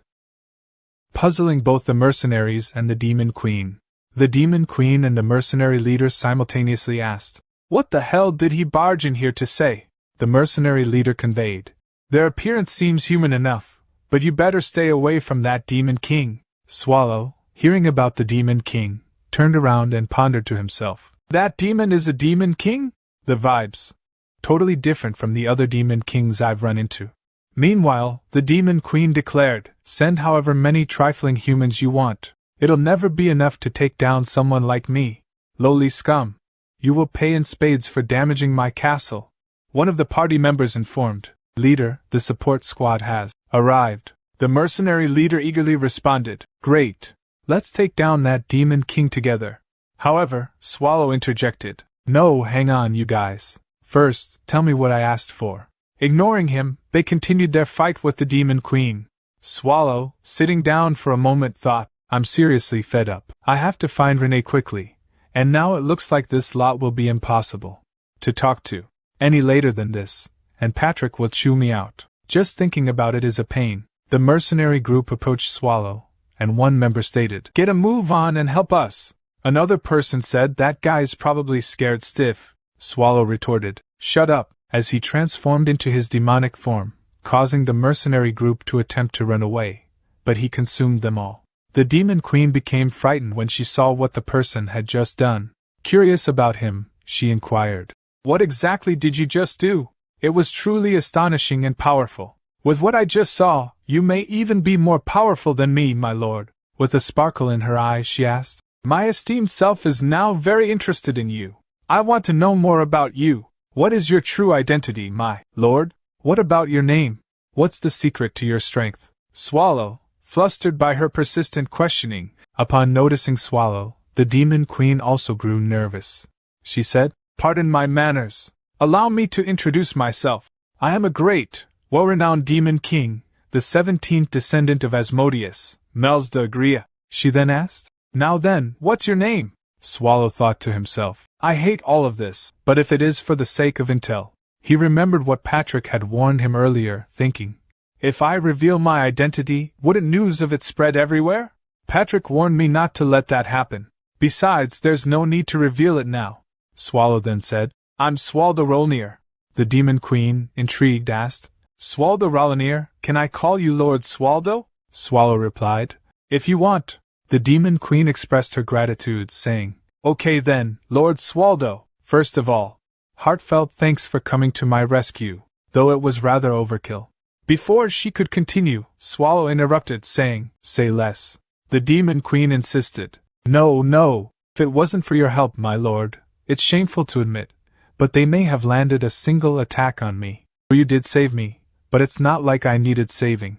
puzzling both the mercenaries and the demon queen. The demon queen and the mercenary leader simultaneously asked, "What the hell did he barge in here to say?" The mercenary leader conveyed, "Their appearance seems human enough, but you better stay away from that demon king." Swallow, hearing about the demon king, turned around and pondered to himself, "That demon is a demon king? The vibes. Totally different from the other demon kings I've run into." Meanwhile, the demon queen declared, "Send however many trifling humans you want. It'll never be enough to take down someone like me. Lowly scum. You will pay in spades for damaging my castle." One of the party members informed, "Leader, the support squad has arrived." The mercenary leader eagerly responded, "Great. Let's take down that demon king together." However, Swallow interjected, "No, hang on, you guys. First, tell me what I asked for." Ignoring him, they continued their fight with the demon queen. Swallow, sitting down for a moment, thought, "I'm seriously fed up. I have to find Renee quickly, and now it looks like this lot will be impossible to talk to any later than this, and Patrick will chew me out. Just thinking about it is a pain." The mercenary group approached Swallow, and one member stated, "Get a move on and help us." Another person said, "That guy's probably scared stiff." Swallow retorted, "Shut up," as he transformed into his demonic form, causing the mercenary group to attempt to run away, but he consumed them all. The demon queen became frightened when she saw what the person had just done. Curious about him, she inquired, "What exactly did you just do? It was truly astonishing and powerful. With what I just saw, you may even be more powerful than me, my lord." With a sparkle in her eye, she asked, "My esteemed self is now very interested in you. I want to know more about you. What is your true identity, my lord? What about your name? What's the secret to your strength?" Swallow, flustered by her persistent questioning, upon noticing Swallow, the demon queen also grew nervous. She said, "Pardon my manners. Allow me to introduce myself. I am a great, well-renowned demon king, the 17th descendant of Asmodeus, Mels de Agria." She then asked, "Now then, what's your name?" Swallow thought to himself, "I hate all of this, but if it is for the sake of intel, He remembered what Patrick had warned him earlier, thinking, if I reveal my identity, wouldn't news of it spread everywhere? Patrick warned me not to let that happen. Besides, there's no need to reveal it now. Swallow then said, I'm Swaldo Rolnir. The Demon Queen, intrigued, asked, Swaldo Rolnir, can I call you Lord Swaldo? Swallow replied, if you want. The Demon Queen expressed her gratitude, saying, okay then, Lord Swaldo, first of all, heartfelt thanks for coming to my rescue, though it was rather overkill. Before she could continue, Swallow interrupted, saying, say less. The Demon Queen insisted, no, if it wasn't for your help, my lord, it's shameful to admit, but they may have landed a single attack on me. You did save me, but it's not like I needed saving.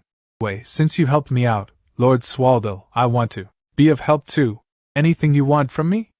Since you helped me out, Lord Swaldo, I want to be of help too. Anything you want from me?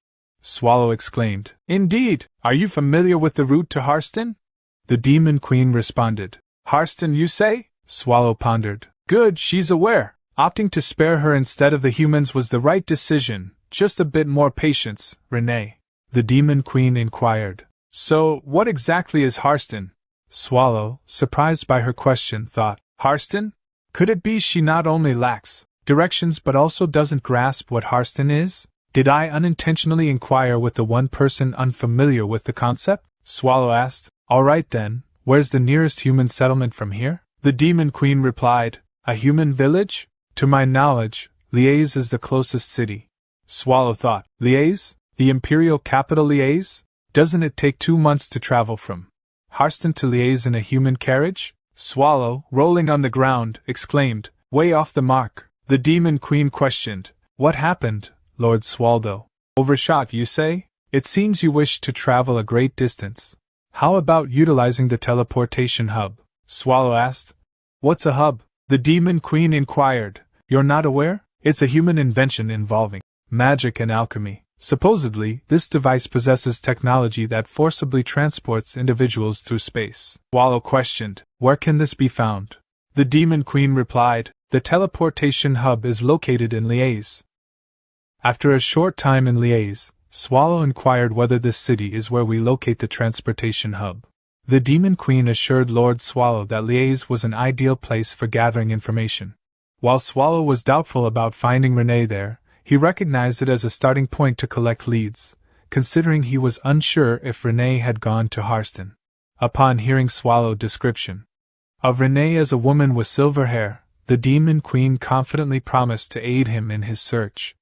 Swallow exclaimed. Indeed, are you familiar with the route to Harston? The Demon Queen responded. Harston, you say? Swallow pondered. Good, she's aware. Opting to spare her instead of the humans was the right decision. Just a bit more patience, Renee. The Demon Queen inquired. So, what exactly is Harston? Swallow, surprised by her question, thought, Harston? Could it be she not only lacks directions but also doesn't grasp what Harston is? Did I unintentionally inquire with the one person unfamiliar with the concept? Swallow asked. All right then, where's the nearest human settlement from here? The Demon Queen replied, a human village? To my knowledge, Liège is the closest city. Swallow thought, Liège? The imperial capital Liège? Doesn't it take 2 months to travel from Harston to Liège in a human carriage? Swallow, rolling on the ground, exclaimed, way off the mark. The Demon Queen questioned, what happened, Lord Swaldo? Overshot, you say? It seems you wish to travel a great distance. How about utilizing the teleportation hub? Swallow asked. What's a hub? The Demon Queen inquired. You're not aware? It's a human invention involving magic and alchemy. Supposedly, this device possesses technology that forcibly transports individuals through space. Swallow questioned, where can this be found? The Demon Queen replied, the teleportation hub is located in Liège. After a short time in Liège, Swallow inquired whether this city is where we locate the transportation hub. The Demon Queen assured Lord Swallow that Liège was an ideal place for gathering information. While Swallow was doubtful about finding Renee there, he recognized it as a starting point to collect leads, considering he was unsure if Renee had gone to Harston. Upon hearing Swallow's description of Renee as a woman with silver hair, the Demon Queen confidently promised to aid him in his search.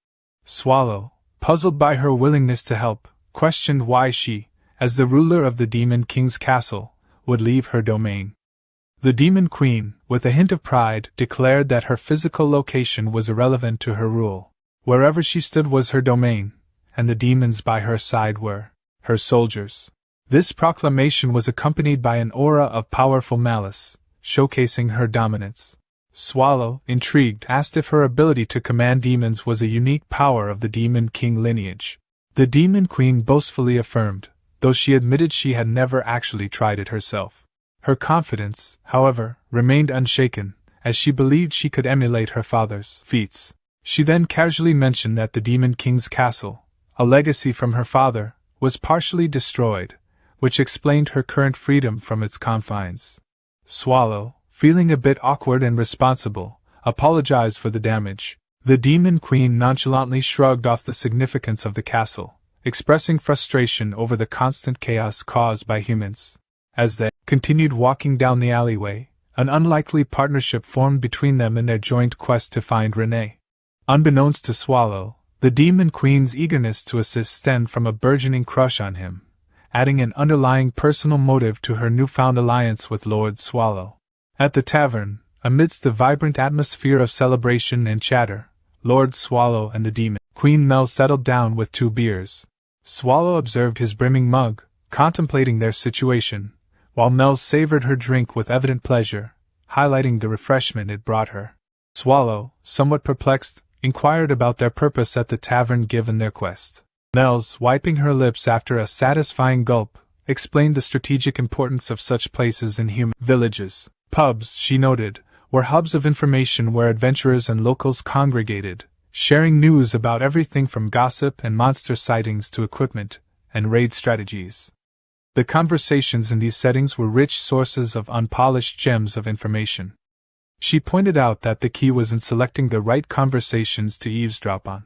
Swallow, puzzled by her willingness to help, questioned why she, as the ruler of the Demon King's castle, would leave her domain. The Demon Queen, with a hint of pride, declared that her physical location was irrelevant to her rule. Wherever she stood was her domain, and the demons by her side were her soldiers. This proclamation was accompanied by an aura of powerful malice, showcasing her dominance. Swallow, intrigued, asked if her ability to command demons was a unique power of the Demon King lineage. The Demon Queen boastfully affirmed, though she admitted she had never actually tried it herself. Her confidence, however, remained unshaken, as she believed she could emulate her father's feats. She then casually mentioned that the Demon King's castle, a legacy from her father, was partially destroyed, which explained her current freedom from its confines. Swallow, feeling a bit awkward and responsible, apologized for the damage. The Demon Queen nonchalantly shrugged off the significance of the castle, expressing frustration over the constant chaos caused by humans. As they continued walking down the alleyway, an unlikely partnership formed between them in their joint quest to find Renee. Unbeknownst to Swallow, the Demon Queen's eagerness to assist stemmed from a burgeoning crush on him, adding an underlying personal motive to her newfound alliance with Lord Swallow. At the tavern, amidst the vibrant atmosphere of celebration and chatter, Lord Swallow and the Demon Queen Mel settled down with 2 beers. Swallow observed his brimming mug, contemplating their situation, while Mel savored her drink with evident pleasure, highlighting the refreshment it brought her. Swallow, somewhat perplexed, inquired about their purpose at the tavern given their quest. Mel's, wiping her lips after a satisfying gulp, explained the strategic importance of such places in human villages. Pubs, she noted, were hubs of information where adventurers and locals congregated, sharing news about everything from gossip and monster sightings to equipment and raid strategies. The conversations in these settings were rich sources of unpolished gems of information. She pointed out that the key was in selecting the right conversations to eavesdrop on.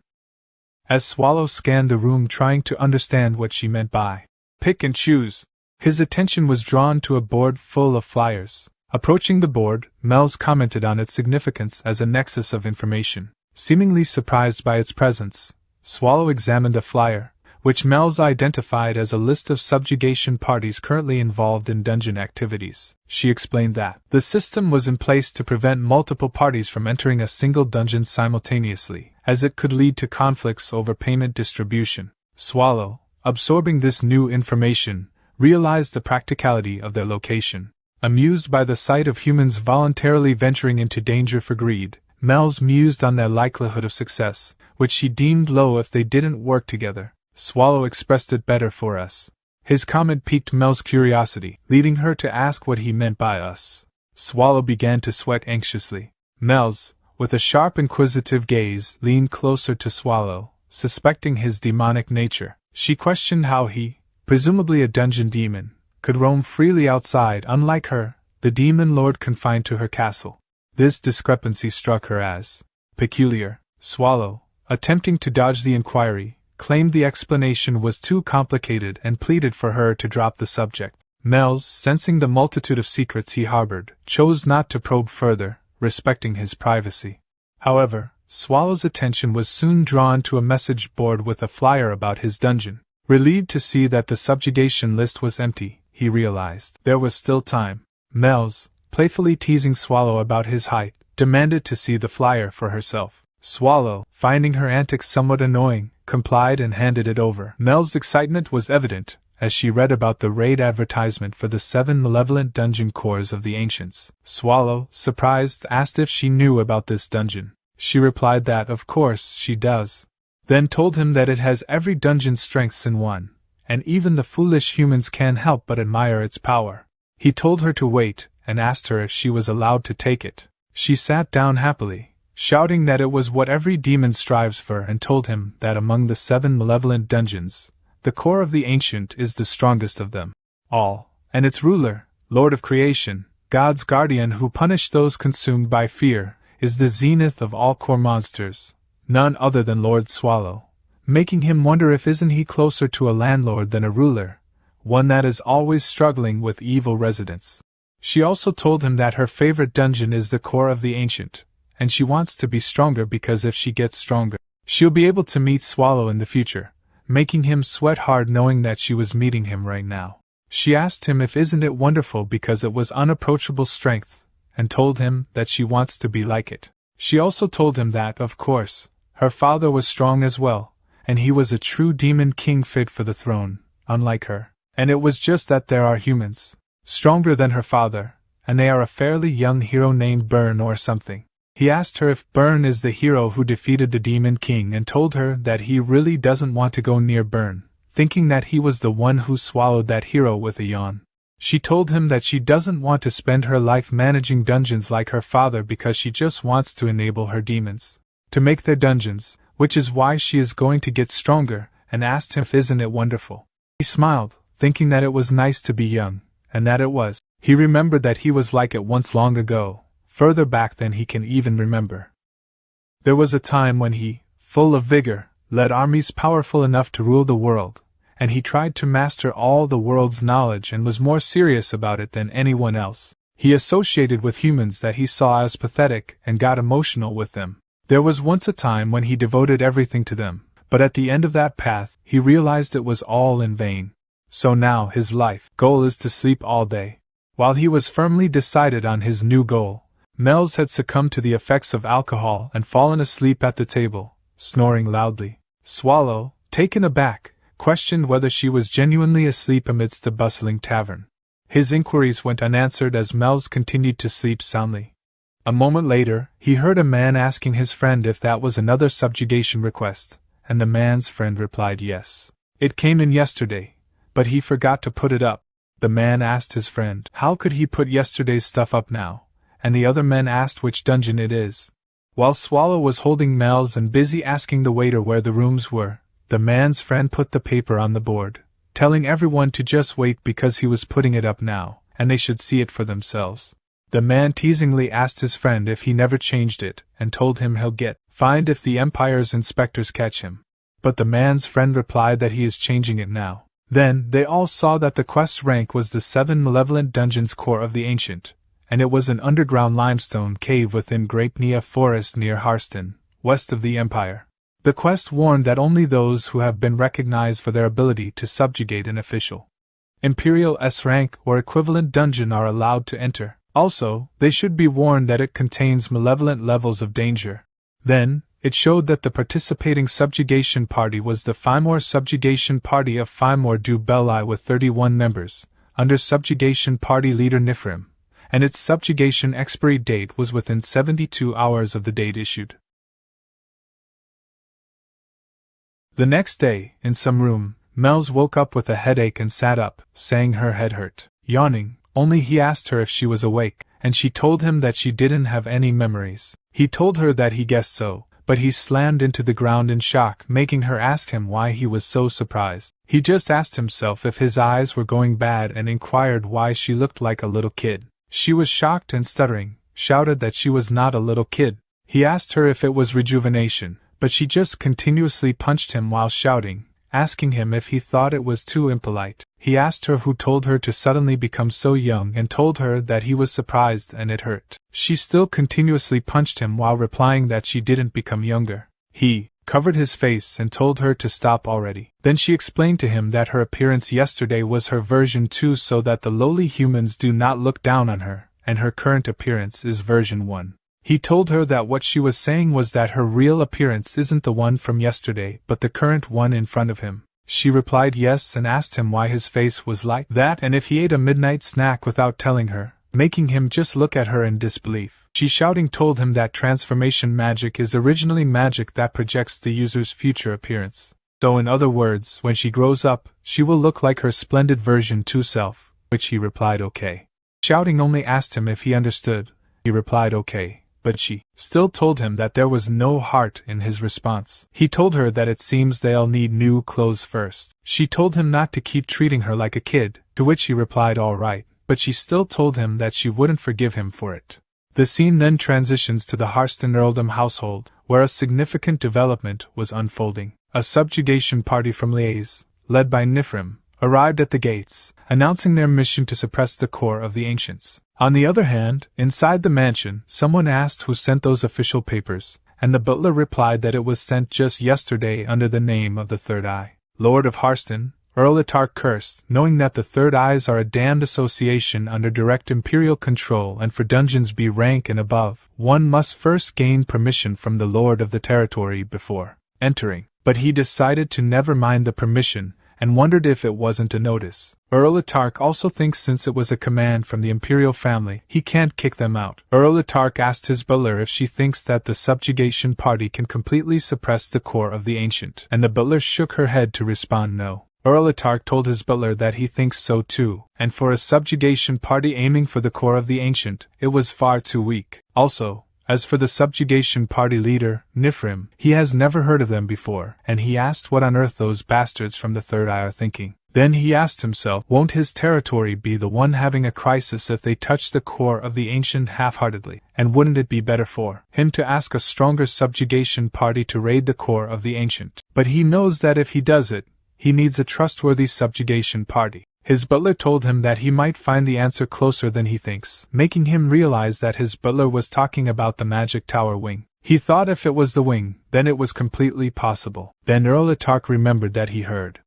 As Swallow scanned the room trying to understand what she meant by pick and choose, his attention was drawn to a board full of flyers. Approaching the board, Mel's commented on its significance as a nexus of information. Seemingly surprised by its presence, Swallow examined a flyer, which Mel's identified as a list of subjugation parties currently involved in dungeon activities. She explained that the system was in place to prevent multiple parties from entering a single dungeon simultaneously, as it could lead to conflicts over payment distribution. Swallow, absorbing this new information, realized the practicality of their location. Amused by the sight of humans voluntarily venturing into danger for greed, Mel's mused on their likelihood of success, which she deemed low if they didn't work together. Swallow expressed it better for us. His comment piqued Mel's curiosity, leading her to ask what he meant by us. Swallow began to sweat anxiously. Mel's, with a sharp inquisitive gaze, leaned closer to Swallow, suspecting his demonic nature. She questioned how he, presumably a dungeon demon, could roam freely outside unlike her, the demon lord confined to her castle. This discrepancy struck her as peculiar. Swallow, attempting to dodge the inquiry, claimed the explanation was too complicated and pleaded for her to drop the subject. Mel's, sensing the multitude of secrets he harbored, chose not to probe further, respecting his privacy. However, Swallow's attention was soon drawn to a message board with a flyer about his dungeon. Relieved to see that the subjugation list was empty, he realized there was still time. Mel's, playfully teasing Swallow about his height, demanded to see the flyer for herself. Swallow, finding her antics somewhat annoying, complied and handed it over. Mel's excitement was evident as she read about the raid advertisement for the 7 malevolent dungeon cores of the ancients. Swallow, surprised, asked if she knew about this dungeon. She replied that of course she does. Then told him that it has every dungeon's strengths in one, and even the foolish humans can't help but admire its power. He told her to wait, and asked her if she was allowed to take it. She sat down happily, shouting that it was what every demon strives for, and told him that among the 7 malevolent dungeons, the core of the ancient is the strongest of them all, and its ruler, Lord of Creation, God's guardian who punished those consumed by fear, is the zenith of all core monsters, none other than Lord Swallow, making him wonder if isn't he closer to a landlord than a ruler, one that is always struggling with evil residents. She also told him that her favorite dungeon is the core of the ancient, and she wants to be stronger because if she gets stronger, she'll be able to meet Swallow in the future, making him sweat hard knowing that she was meeting him right now. She asked him if isn't it wonderful because it was unapproachable strength, and told him that she wants to be like it. She also told him that, of course, her father was strong as well, and he was a true demon king fit for the throne, unlike her. And it was just that there are humans, stronger than her father, and they are a fairly young hero named Burn or something. He asked her if Burn is the hero who defeated the demon king and told her that he really doesn't want to go near Burn, thinking that he was the one who swallowed that hero with a yawn. She told him that she doesn't want to spend her life managing dungeons like her father because she just wants to enable her demons to make their dungeons, which is why she is going to get stronger, and asked him if isn't it wonderful. He smiled, thinking that it was nice to be young, and that it was. He remembered that he was like it once long ago, further back than he can even remember. There was a time when he, full of vigor, led armies powerful enough to rule the world, and he tried to master all the world's knowledge and was more serious about it than anyone else. He associated with humans that he saw as pathetic and got emotional with them. There was once a time when he devoted everything to them, but at the end of that path, he realized it was all in vain. So now his life goal is to sleep all day. While he was firmly decided on his new goal, Mel's had succumbed to the effects of alcohol and fallen asleep at the table, snoring loudly. Swallow, taken aback, questioned whether she was genuinely asleep amidst the bustling tavern. His inquiries went unanswered as Mel's continued to sleep soundly. A moment later, he heard a man asking his friend if that was another subjugation request, and the man's friend replied yes. It came in yesterday, but he forgot to put it up. The man asked his friend how could he put yesterday's stuff up now, and the other man asked which dungeon it is. While Swallow was holding Mel's and busy asking the waiter where the rooms were, the man's friend put the paper on the board, telling everyone to just wait because he was putting it up now, and they should see it for themselves. The man teasingly asked his friend if he never changed it, and told him he'll get fined if the Empire's inspectors catch him. But the man's friend replied that he is changing it now. Then, they all saw that the quest's rank was the 7 Malevolent Dungeons Core of the Ancient, and it was an underground limestone cave within Grapenia Forest near Harston, west of the Empire. The quest warned that only those who have been recognized for their ability to subjugate an official Imperial S rank or equivalent dungeon are allowed to enter. Also, they should be warned that it contains malevolent levels of danger. Then, it showed that the participating subjugation party was the Fimor Subjugation Party of Fimor du Belli with 31 members, under subjugation party leader Nifrim, and its subjugation expiry date was within 72 hours of the date issued. The next day, in some room, Mel's woke up with a headache and sat up, saying her head hurt. Yawning, only he asked her if she was awake, and she told him that she didn't have any memories. He told her that he guessed so, but he slammed into the ground in shock, making her ask him why he was so surprised. He just asked himself if his eyes were going bad and inquired why she looked like a little kid. She was shocked and stuttering, shouted that she was not a little kid. He asked her if it was rejuvenation, but she just continuously punched him while shouting, asking him if he thought it was too impolite. He asked her who told her to suddenly become so young and told her that he was surprised and it hurt. She still continuously punched him while replying that she didn't become younger. He covered his face and told her to stop already. Then she explained to him that her appearance yesterday was her version 2 so that the lowly humans do not look down on her, and her current appearance is version 1. He told her that what she was saying was that her real appearance isn't the one from yesterday but the current one in front of him. She replied yes and asked him why his face was like that and if he ate a midnight snack without telling her, making him just look at her in disbelief. She shouting told him that transformation magic is originally magic that projects the user's future appearance. So in other words, when she grows up, she will look like her splendid version 2 self, which he replied okay. Shouting only asked him if he understood. He replied okay. But she still told him that there was no heart in his response. He told her that it seems they'll need new clothes first. She told him not to keep treating her like a kid, to which he replied all right, but she still told him that she wouldn't forgive him for it. The scene then transitions to the Harston earldom household, where a significant development was unfolding. A subjugation party from Liège, led by Nifrim, arrived at the gates, announcing their mission to suppress the core of the ancients. On the other hand, inside the mansion, someone asked who sent those official papers, and the butler replied that it was sent just yesterday under the name of the Third Eye. Lord of Harston, Earl Itark cursed, knowing that the Third Eyes are a damned association under direct imperial control and for dungeons B rank and above, one must first gain permission from the Lord of the territory before entering. But he decided to never mind the permission, and wondered if it wasn't a notice. Earl Itark also thinks since it was a command from the imperial family, he can't kick them out. Earl Itark asked his butler if she thinks that the subjugation party can completely suppress the core of the ancient, and the butler shook her head to respond no. Earl Itark told his butler that he thinks so too, and for a subjugation party aiming for the core of the ancient, it was far too weak. Also, as for the subjugation party leader, Nifrim, he has never heard of them before, and he asked what on earth those bastards from the Third Eye are thinking. Then he asked himself, won't his territory be the one having a crisis if they touch the core of the ancient half-heartedly, and wouldn't it be better for him to ask a stronger subjugation party to raid the core of the ancient? But he knows that if he does it, he needs a trustworthy subjugation party. His butler told him that he might find the answer closer than he thinks, making him realize that his butler was talking about the magic tower wing. He thought if it was the wing, then it was completely possible. Then Earl Itark remembered that he heard.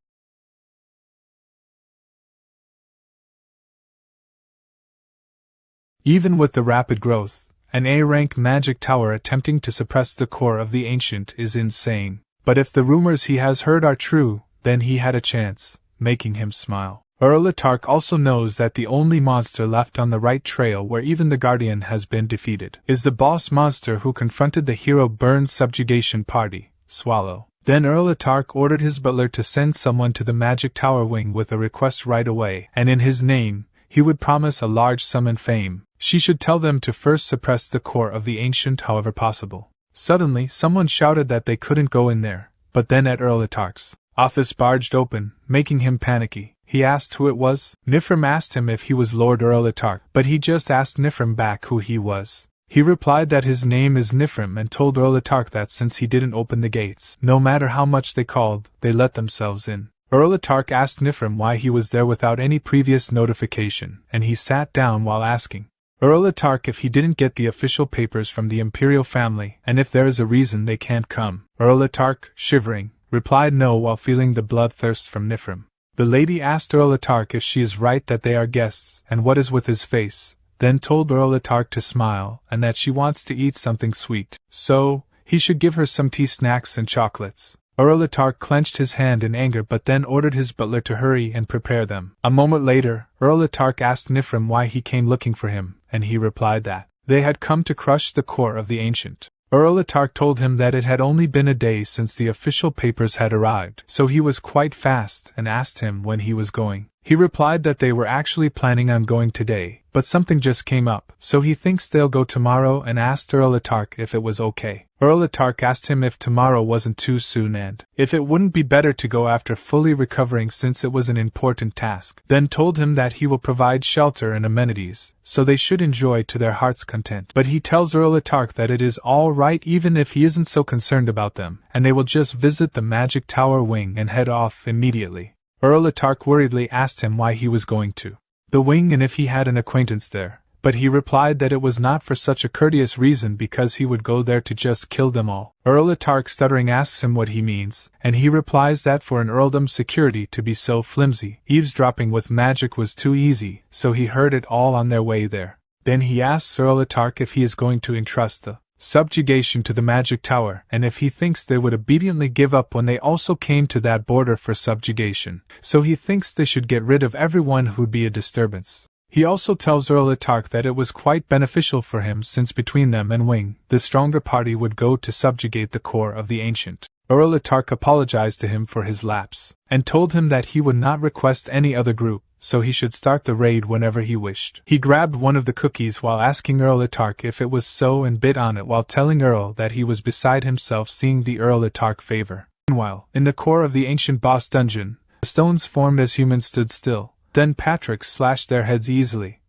Even with the rapid growth, an A-rank magic tower attempting to suppress the core of the ancient is insane. But if the rumors he has heard are true, then he had a chance, making him smile. Earl Itark also knows that the only monster left on the right trail where even the Guardian has been defeated is the boss monster who confronted the hero Burn's subjugation party, Swallow. Then Earl Itark ordered his butler to send someone to the magic tower wing with a request right away, and in his name, he would promise a large sum and fame. She should tell them to first suppress the core of the ancient however possible. Suddenly, someone shouted that they couldn't go in there, but then at Earl Itark's office barged open, making him panicky. He asked who it was. Nifrim asked him if he was Lord Erlitarch, but he just asked Nifrim back who he was. He replied that his name is Nifrim and told Erlitarch that since he didn't open the gates, no matter how much they called, they let themselves in. Erlitarch asked Nifrim why he was there without any previous notification, and he sat down while asking Erlitarch if he didn't get the official papers from the imperial family, and if there is a reason they can't come. Erlitarch, shivering, replied no while feeling the bloodthirst from Nifrim. The lady asked Erlitarch if she is right that they are guests, and what is with his face, then told Erlitarch to smile, and that she wants to eat something sweet, so he should give her some tea, snacks and chocolates. Erlitarch clenched his hand in anger but then ordered his butler to hurry and prepare them. A moment later, Erlitarch asked Nifrim why he came looking for him, and he replied that they had come to crush the core of the ancient. Erlitarch told him that it had only been a day since the official papers had arrived, so he was quite fast, and asked him when he was going. He replied that they were actually planning on going today, but something just came up, so he thinks they'll go tomorrow, and asked Erlitarch if it was okay. Erlitarch asked him if tomorrow wasn't too soon and if it wouldn't be better to go after fully recovering since it was an important task, then told him that he will provide shelter and amenities, so they should enjoy to their heart's content. But he tells Erlitarch that it is all right even if he isn't so concerned about them, and they will just visit the magic tower wing and head off immediately. Erlitarch worriedly asked him why he was going to the wing and if he had an acquaintance there, but he replied that it was not for such a courteous reason because he would go there to just kill them all. Erlitarch stuttering asks him what he means, and he replies that for an earldom's security to be so flimsy, eavesdropping with magic was too easy, so he heard it all on their way there. Then he asks Erlitarch if he is going to entrust the subjugation to the magic tower, and if he thinks they would obediently give up when they also came to that border for subjugation, so he thinks they should get rid of everyone who'd be a disturbance. He also tells Erlitarch that it was quite beneficial for him since between them and Wing, the stronger party would go to subjugate the core of the ancient. Erlitarch apologized to him for his lapse, and told him that he would not request any other group, so he should start the raid whenever he wished. He grabbed one of the cookies while asking Erlitarch if it was so and bit on it while telling Earl that he was beside himself seeing the Erlitarch favor. Meanwhile, in the core of the ancient boss dungeon, the stones formed as humans stood still. Then Patrick slashed their heads easily,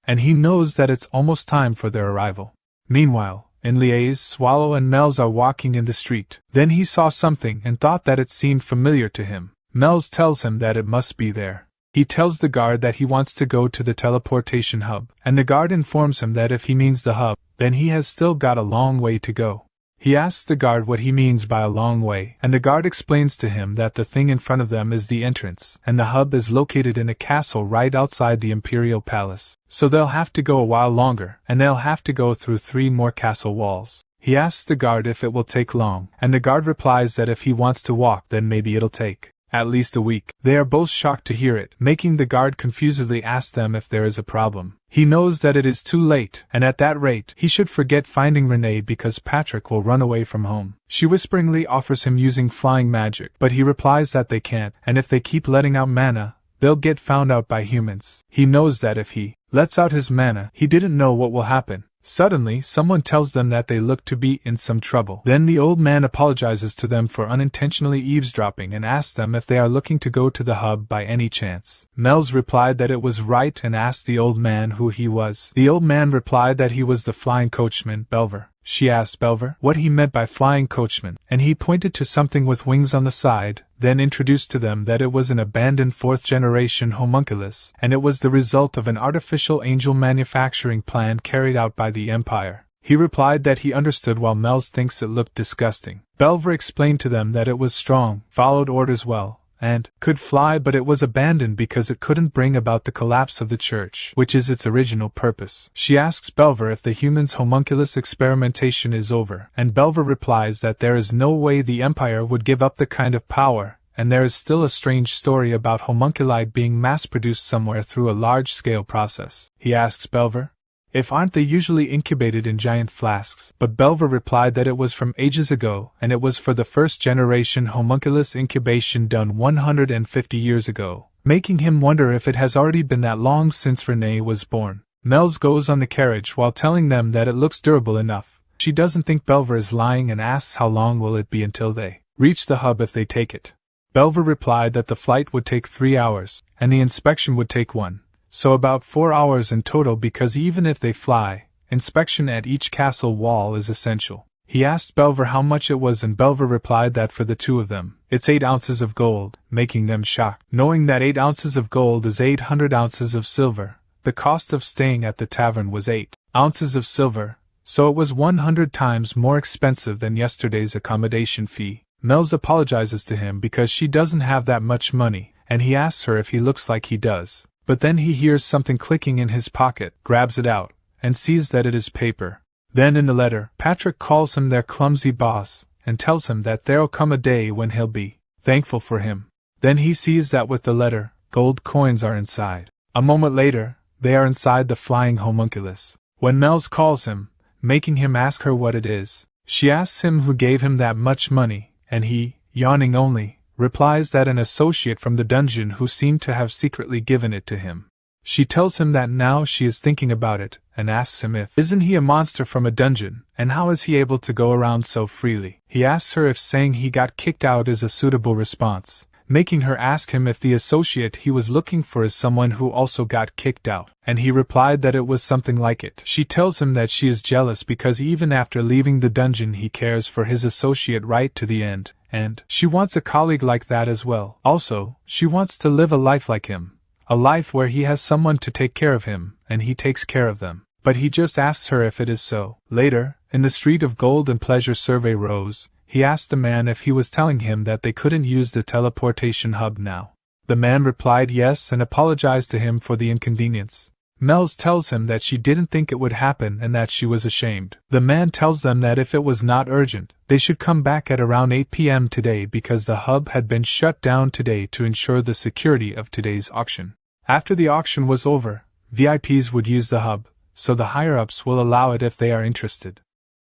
and he knows that it's almost time for their arrival. Meanwhile, in Liaise, Swallow and Melz are walking in the street. Then he saw something and thought that it seemed familiar to him. Melz tells him that it must be there. He tells the guard that he wants to go to the teleportation hub, and the guard informs him that if he means the hub, then he has still got a long way to go. He asks the guard what he means by a long way, and the guard explains to him that the thing in front of them is the entrance, and the hub is located in a castle right outside the Imperial Palace, so they'll have to go a while longer, and they'll have to go through 3 more castle walls. He asks the guard if it will take long, and the guard replies that if he wants to walk then maybe it'll take at least a week. They are both shocked to hear it, making the guard confusedly ask them if there is a problem. He knows that it is too late, and at that rate, he should forget finding Renee because Patrick will run away from home. She whisperingly offers him using flying magic, but he replies that they can't, and if they keep letting out mana, they'll get found out by humans. He knows that if he lets out his mana, he didn't know what will happen. Suddenly, someone tells them that they look to be in some trouble. Then the old man apologizes to them for unintentionally eavesdropping and asks them if they are looking to go to the hub by any chance. Melz replied that it was right and asked the old man who he was. The old man replied that he was the flying coachman, Belver. She asked Belver what he meant by flying coachman, and he pointed to something with wings on the side, then introduced to them that it was an abandoned 4th-generation homunculus, and it was the result of an artificial angel manufacturing plan carried out by the Empire. He replied that he understood while Melz thinks it looked disgusting. Belver explained to them that it was strong, followed orders well, and could fly, but it was abandoned because it couldn't bring about the collapse of the church, which is its original purpose. She asks Belver if the human's homunculus experimentation is over, and Belver replies that there is no way the Empire would give up the kind of power, and there is still a strange story about homunculi being mass-produced somewhere through a large-scale process. He asks Belver if aren't they usually incubated in giant flasks, but Belver replied that it was from ages ago, and it was for the 1st-generation homunculus incubation done 150 years ago, making him wonder if it has already been that long since Renee was born. Melz goes on the carriage while telling them that it looks durable enough. She doesn't think Belver is lying and asks how long will it be until they reach the hub if they take it. Belver replied that the flight would take 3 hours, and the inspection would take 1, so about 4 hours in total because even if they fly, inspection at each castle wall is essential. He asked Belver how much it was and Belver replied that for the two of them, it's 8 ounces of gold, making them shocked. Knowing that 8 ounces of gold is 800 ounces of silver, the cost of staying at the tavern was 8 ounces of silver, so it was 100 times more expensive than yesterday's accommodation fee. Mel's apologizes to him because she doesn't have that much money, and he asks her if he looks like he does. But then he hears something clicking in his pocket, grabs it out, and sees that it is paper. Then in the letter, Patrick calls him their clumsy boss, and tells him that there'll come a day when he'll be thankful for him. Then he sees that with the letter, gold coins are inside. A moment later, they are inside the flying homunculus. When Mel's calls him, making him ask her what it is, she asks him who gave him that much money, and he, yawning only, replies that an associate from the dungeon who seemed to have secretly given it to him. She tells him that now she is thinking about it, and asks him if isn't he a monster from a dungeon, and how is he able to go around so freely. He asks her if saying he got kicked out is a suitable response, making her ask him if the associate he was looking for is someone who also got kicked out, and he replied that it was something like it. She tells him that she is jealous because even after leaving the dungeon he cares for his associate right to the end, and she wants a colleague like that as well. Also, she wants to live a life like him. A life where he has someone to take care of him, and he takes care of them. But he just asks her if it is so. Later, in the Street of Gold and Pleasure Survey Rose, he asked the man if he was telling him that they couldn't use the teleportation hub now. The man replied yes and apologized to him for the inconvenience. Mel's tells him that she didn't think it would happen and that she was ashamed. The man tells them that if it was not urgent, they should come back at around 8 p.m. today because the hub had been shut down today to ensure the security of today's auction. After the auction was over, VIPs would use the hub, so the higher-ups will allow it if they are interested.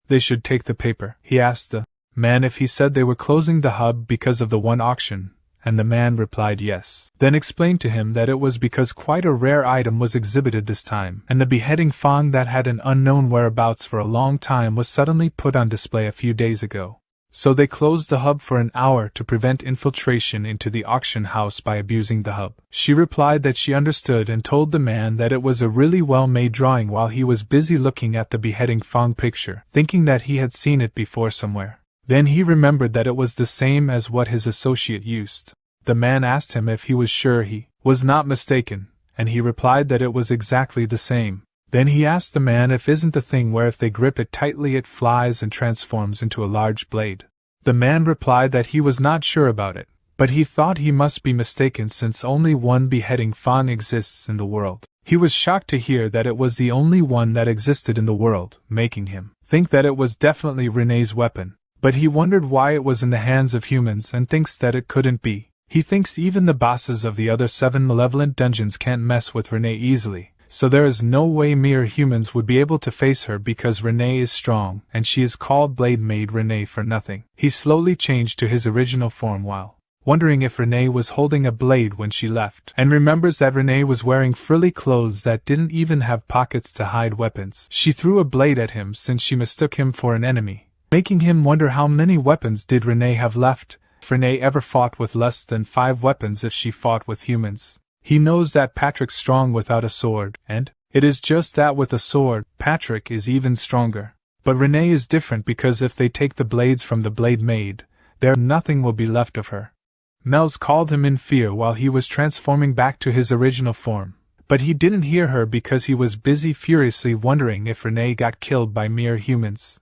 They should take the paper. He asked the man if he said they were closing the hub because of the one auction, and the man replied yes. Then explained to him that it was because quite a rare item was exhibited this time, and the beheading fawn that had an unknown whereabouts for a long time was suddenly put on display a few days ago. So they closed the hub for an hour to prevent infiltration into the auction house by abusing the hub. She replied that she understood and told the man that it was a really well-made drawing while he was busy looking at the beheading fawn picture, thinking that he had seen it before somewhere. Then he remembered that it was the same as what his associate used. The man asked him if he was sure he was not mistaken, and he replied that it was exactly the same. Then he asked the man if isn't the thing where if they grip it tightly it flies and transforms into a large blade. The man replied that he was not sure about it, but he thought he must be mistaken since only one beheading fawn exists in the world. He was shocked to hear that it was the only one that existed in the world, making him think that it was definitely Renee's weapon. But he wondered why it was in the hands of humans and thinks that it couldn't be. He thinks even the bosses of the other 7 malevolent dungeons can't mess with Renee easily, so there is no way mere humans would be able to face her because Renee is strong and she is called Blade Maid Renee for nothing. He slowly changed to his original form while wondering if Renee was holding a blade when she left, and remembers that Renee was wearing frilly clothes that didn't even have pockets to hide weapons. She threw a blade at him since she mistook him for an enemy, making him wonder how many weapons did Renee have left, if Renee ever fought with less than 5 weapons if she fought with humans. He knows that Patrick's strong without a sword, and it is just that with a sword, Patrick is even stronger. But Renee is different because if they take the blades from the Blade Maid, there nothing will be left of her. Mel's called him in fear while he was transforming back to his original form, but he didn't hear her because he was busy furiously wondering if Renee got killed by mere humans.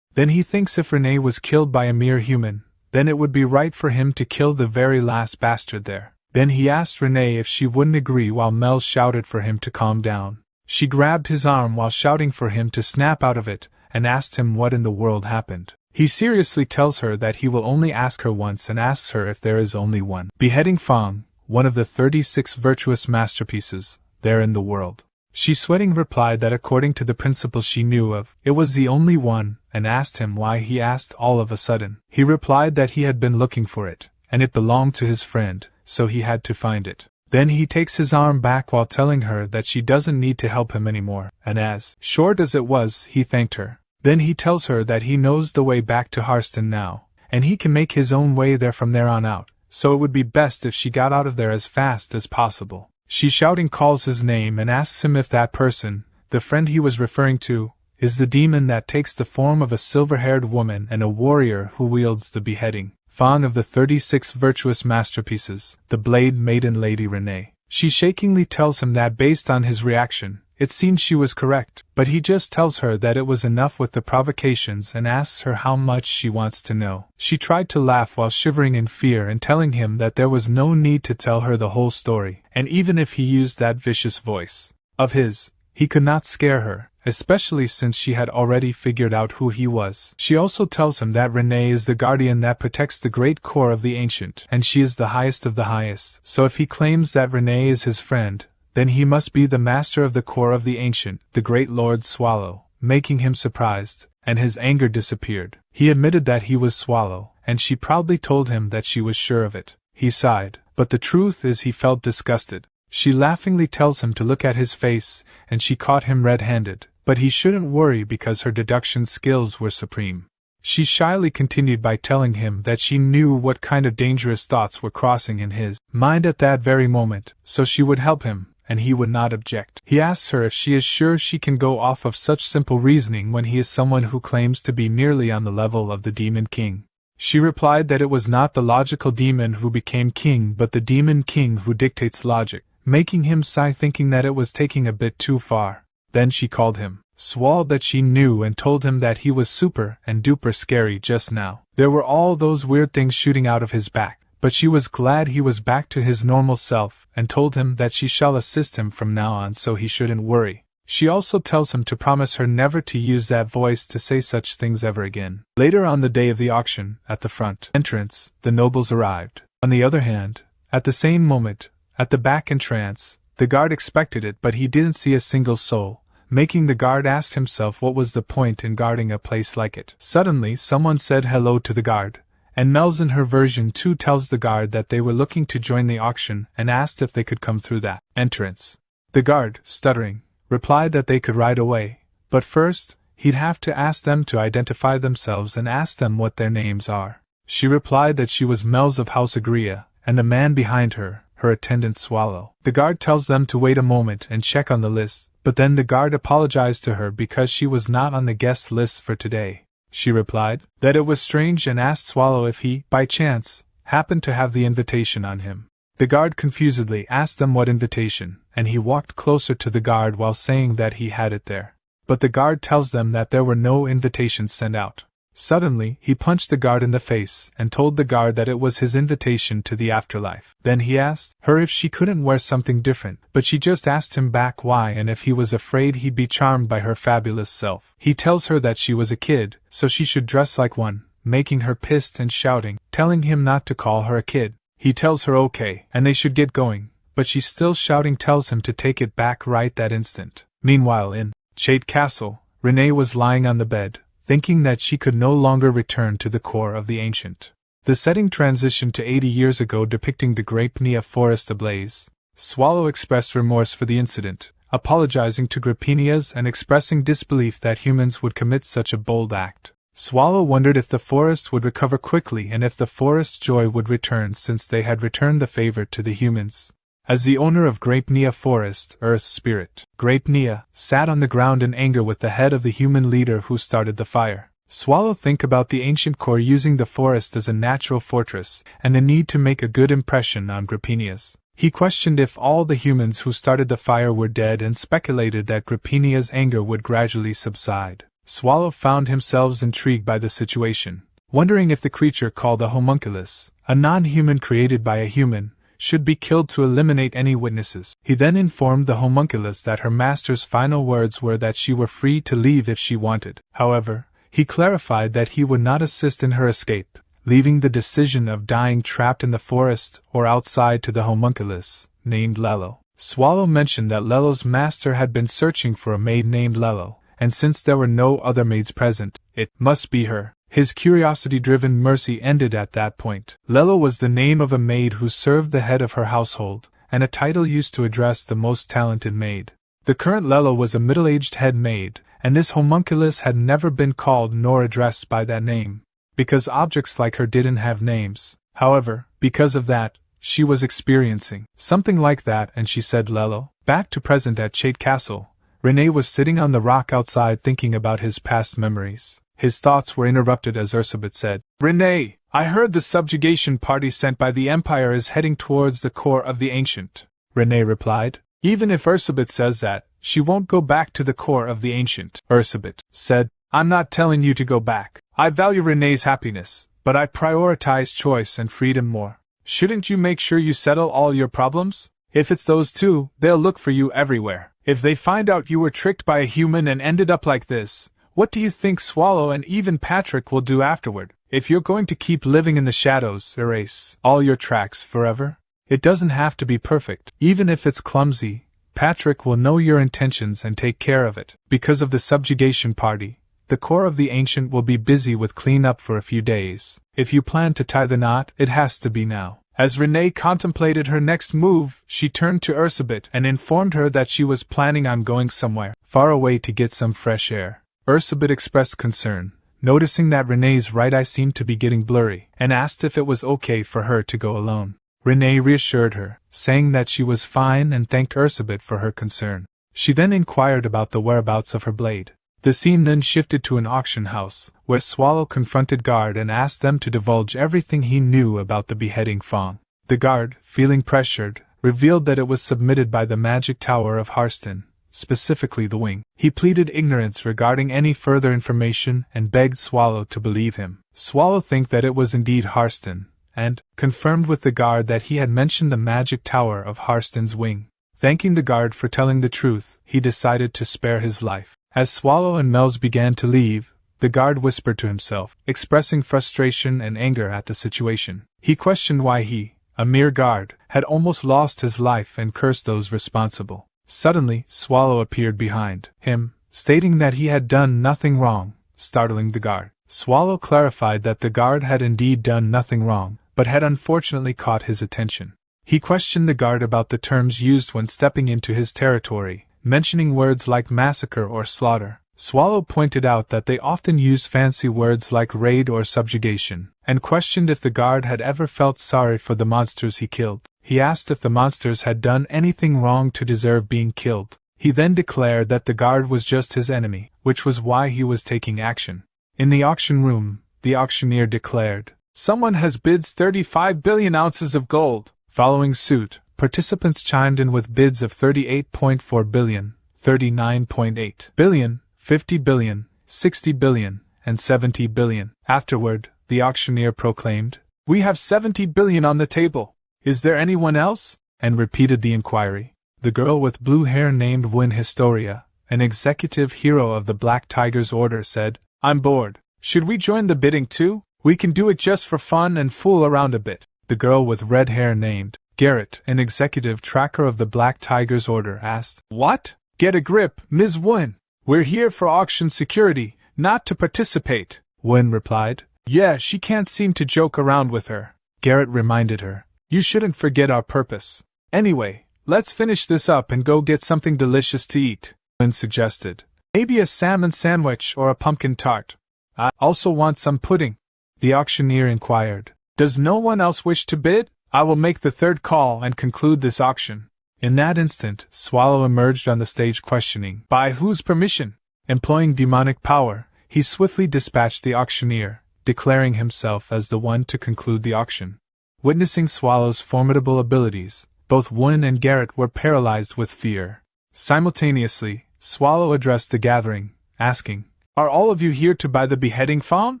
Then he thinks if Renee was killed by a mere human, then it would be right for him to kill the very last bastard there. Then he asked Renee if she wouldn't agree while Mel shouted for him to calm down. She grabbed his arm while shouting for him to snap out of it, and asked him what in the world happened. He seriously tells her that he will only ask her once and asks her if there is only one beheading Fang, one of the 36 virtuous masterpieces, there in the world. She sweating replied that according to the principles she knew of, it was the only one, and asked him why he asked all of a sudden. He replied that he had been looking for it, and it belonged to his friend, so he had to find it. Then he takes his arm back while telling her that she doesn't need to help him anymore, and as short as it was, he thanked her. Then he tells her that he knows the way back to Harston now, and he can make his own way there from there on out, so it would be best if she got out of there as fast as possible. She shouting calls his name and asks him if that person, the friend he was referring to, is the demon that takes the form of a silver-haired woman and a warrior who wields the beheading fang of the 36 virtuous masterpieces, the Blade Maiden Lady Renee. She shakingly tells him that based on his reaction, it seemed she was correct, but he just tells her that it was enough with the provocations and asks her how much she wants to know. She tried to laugh while shivering in fear and telling him that there was no need to tell her the whole story, and even if he used that vicious voice of his, he could not scare her, especially since she had already figured out who he was. She also tells him that Renee is the guardian that protects the great core of the ancient, and she is the highest of the highest, so if he claims that Renee is his friend, then he must be the master of the core of the ancient, the great Lord Swallow, making him surprised, and his anger disappeared. He admitted that he was Swallow, and she proudly told him that she was sure of it. He sighed, but the truth is he felt disgusted. She laughingly tells him to look at his face, and she caught him red-handed, but he shouldn't worry because her deduction skills were supreme. She shyly continued by telling him that she knew what kind of dangerous thoughts were crossing in his mind at that very moment, so she would help him, and he would not object. He asks her if she is sure she can go off of such simple reasoning when he is someone who claims to be nearly on the level of the Demon King. She replied that it was not the logical demon who became king but the Demon King who dictates logic, making him sigh thinking that it was taking a bit too far. Then she called him Swall that she knew and told him that he was super and duper scary just now. There were all those weird things shooting out of his back, but she was glad he was back to his normal self and told him that she shall assist him from now on so he shouldn't worry. She also tells him to promise her never to use that voice to say such things ever again. Later on the day of the auction, at the front entrance, the nobles arrived. On the other hand, at the same moment, at the back entrance, the guard expected it but he didn't see a single soul, making the guard ask himself what was the point in guarding a place like it. Suddenly someone said hello to the guard, and Mel's in her version 2 tells the guard that they were looking to join the auction and asked if they could come through that entrance. The guard, stuttering, replied that they could right away, but first, he'd have to ask them to identify themselves and ask them what their names are. She replied that she was Mel's of House Agria, and the man behind her, her attendant Swallow. The guard tells them to wait a moment and check on the list, but then the guard apologized to her because she was not on the guest list for today. She replied that it was strange and asked Swallow if he, by chance, happened to have the invitation on him. The guard confusedly asked them what invitation, and he walked closer to the guard while saying that he had it there. But the guard tells them that there were no invitations sent out. Suddenly, he punched the guard in the face and told the guard that it was his invitation to the afterlife. Then he asked her if she couldn't wear something different, but she just asked him back why and if he was afraid he'd be charmed by her fabulous self. He tells her that she was a kid, so she should dress like one, making her pissed and shouting, telling him not to call her a kid. He tells her okay, and they should get going, but she still shouting tells him to take it back right that instant. Meanwhile in Chait Castle, Renee was lying on the bed, thinking that she could no longer return to the core of the ancient. The setting transitioned to 80 years ago depicting the Grape Nia forest ablaze. Swallow expressed remorse for the incident, apologizing to Grapenias and expressing disbelief that humans would commit such a bold act. Swallow wondered if the forest would recover quickly and if the forest's joy would return since they had returned the favor to the humans. As the owner of Grape Nia Forest, Earth's spirit, Grape Nia sat on the ground in anger with the head of the human leader who started the fire. Swallow think about the ancient core using the forest as a natural fortress and the need to make a good impression on Grapenias. He questioned if all the humans who started the fire were dead and speculated that Grapenia's anger would gradually subside. Swallow found himself intrigued by the situation, wondering if the creature called the homunculus, a non-human created by a human, should be killed to eliminate any witnesses. He then informed the homunculus that her master's final words were that she were free to leave if she wanted. However, he clarified that he would not assist in her escape, leaving the decision of dying trapped in the forest or outside to the homunculus, named Lello. Swallow mentioned that Lello's master had been searching for a maid named Lello, and since there were no other maids present, it must be her. His curiosity-driven mercy ended at that point. Lello was the name of a maid who served the head of her household, and a title used to address the most talented maid. The current Lello was a middle-aged head maid, and this homunculus had never been called nor addressed by that name. because objects like her didn't have names. However, because of that, she was experiencing something like that, and she said Lello. Back to present at Chait Castle, Rene was sitting on the rock outside thinking about his past memories. His thoughts were interrupted as Ursabet said, "Rene, I heard the subjugation party sent by the Empire is heading towards the core of the Ancient." Rene replied, "Even if Ursabet says that, she won't go back to the core of the Ancient." Ursabet said, "I'm not telling you to go back. I value Rene's happiness, but I prioritize choice and freedom more. Shouldn't you make sure you settle all your problems? If it's those two, they'll look for you everywhere. If they find out you were tricked by a human and ended up like this, what do you think Swallow and even Patrick will do afterward? If you're going to keep living in the shadows, erase all your tracks forever? It doesn't have to be perfect. Even if it's clumsy, Patrick will know your intentions and take care of it. Because of the subjugation party, the core of the Ancient will be busy with cleanup for a few days. If you plan to tie the knot, it has to be now." As Rene contemplated her next move, she turned to Ursabet and informed her that she was planning on going somewhere far away to get some fresh air. Ursabet expressed concern, noticing that Rene's right eye seemed to be getting blurry, and asked if it was okay for her to go alone. Rene reassured her, saying that she was fine and thanked Ursabet for her concern. She then inquired about the whereabouts of her blade. The scene then shifted to an auction house, where Swallow confronted Guard and asked them to divulge everything he knew about the beheading Fong. The guard, feeling pressured, revealed that it was submitted by the magic tower of Harston, specifically the wing. He pleaded ignorance regarding any further information and begged Swallow to believe him. Swallow think that it was indeed Harston, and confirmed with the guard that he had mentioned the magic tower of Harston's wing. Thanking the guard for telling the truth, he decided to spare his life. As Swallow and Melz began to leave, the guard whispered to himself, expressing frustration and anger at the situation. He questioned why he, a mere guard, had almost lost his life and cursed those responsible. Suddenly, Swallow appeared behind him, stating that he had done nothing wrong, startling the guard. Swallow clarified that the guard had indeed done nothing wrong, but had unfortunately caught his attention. He questioned the guard about the terms used when stepping into his territory, mentioning words like massacre or slaughter. Swallow pointed out that they often use fancy words like raid or subjugation, and questioned if the guard had ever felt sorry for the monsters he killed. He asked if the monsters had done anything wrong to deserve being killed. He then declared that the guard was just his enemy, which was why he was taking action. In the auction room, the auctioneer declared, "Someone has bid 35 billion ounces of gold." Following suit, participants chimed in with bids of 38.4 billion, 39.8 billion, 50 billion, 60 billion, and 70 billion. Afterward, the auctioneer proclaimed, "We have 70 billion on the table. Is there anyone else?" and repeated the inquiry. The girl with blue hair named Win Historia, an executive hero of the Black Tiger's Order, said, "I'm bored. Should we join the bidding too? We can do it just for fun and fool around a bit." The girl with red hair named Garrett, an executive tracker of the Black Tiger's Order, asked, "What? Get a grip, Ms. Win. We're here for auction security, not to participate." Win replied, "Yeah, she can't seem to joke around with her." Garrett reminded her, "You shouldn't forget our purpose. Anyway, let's finish this up and go get something delicious to eat." Win suggested, "Maybe a salmon sandwich or a pumpkin tart. I also want some pudding." The auctioneer inquired, "Does no one else wish to bid? I will make the third call and conclude this auction." In that instant, Swallow emerged on the stage questioning, "By whose permission?" Employing demonic power, he swiftly dispatched the auctioneer, declaring himself as the one to conclude the auction. Witnessing Swallow's formidable abilities, both Win and Garrett were paralyzed with fear. Simultaneously, Swallow addressed the gathering, asking, "Are all of you here to buy the beheading fawn?"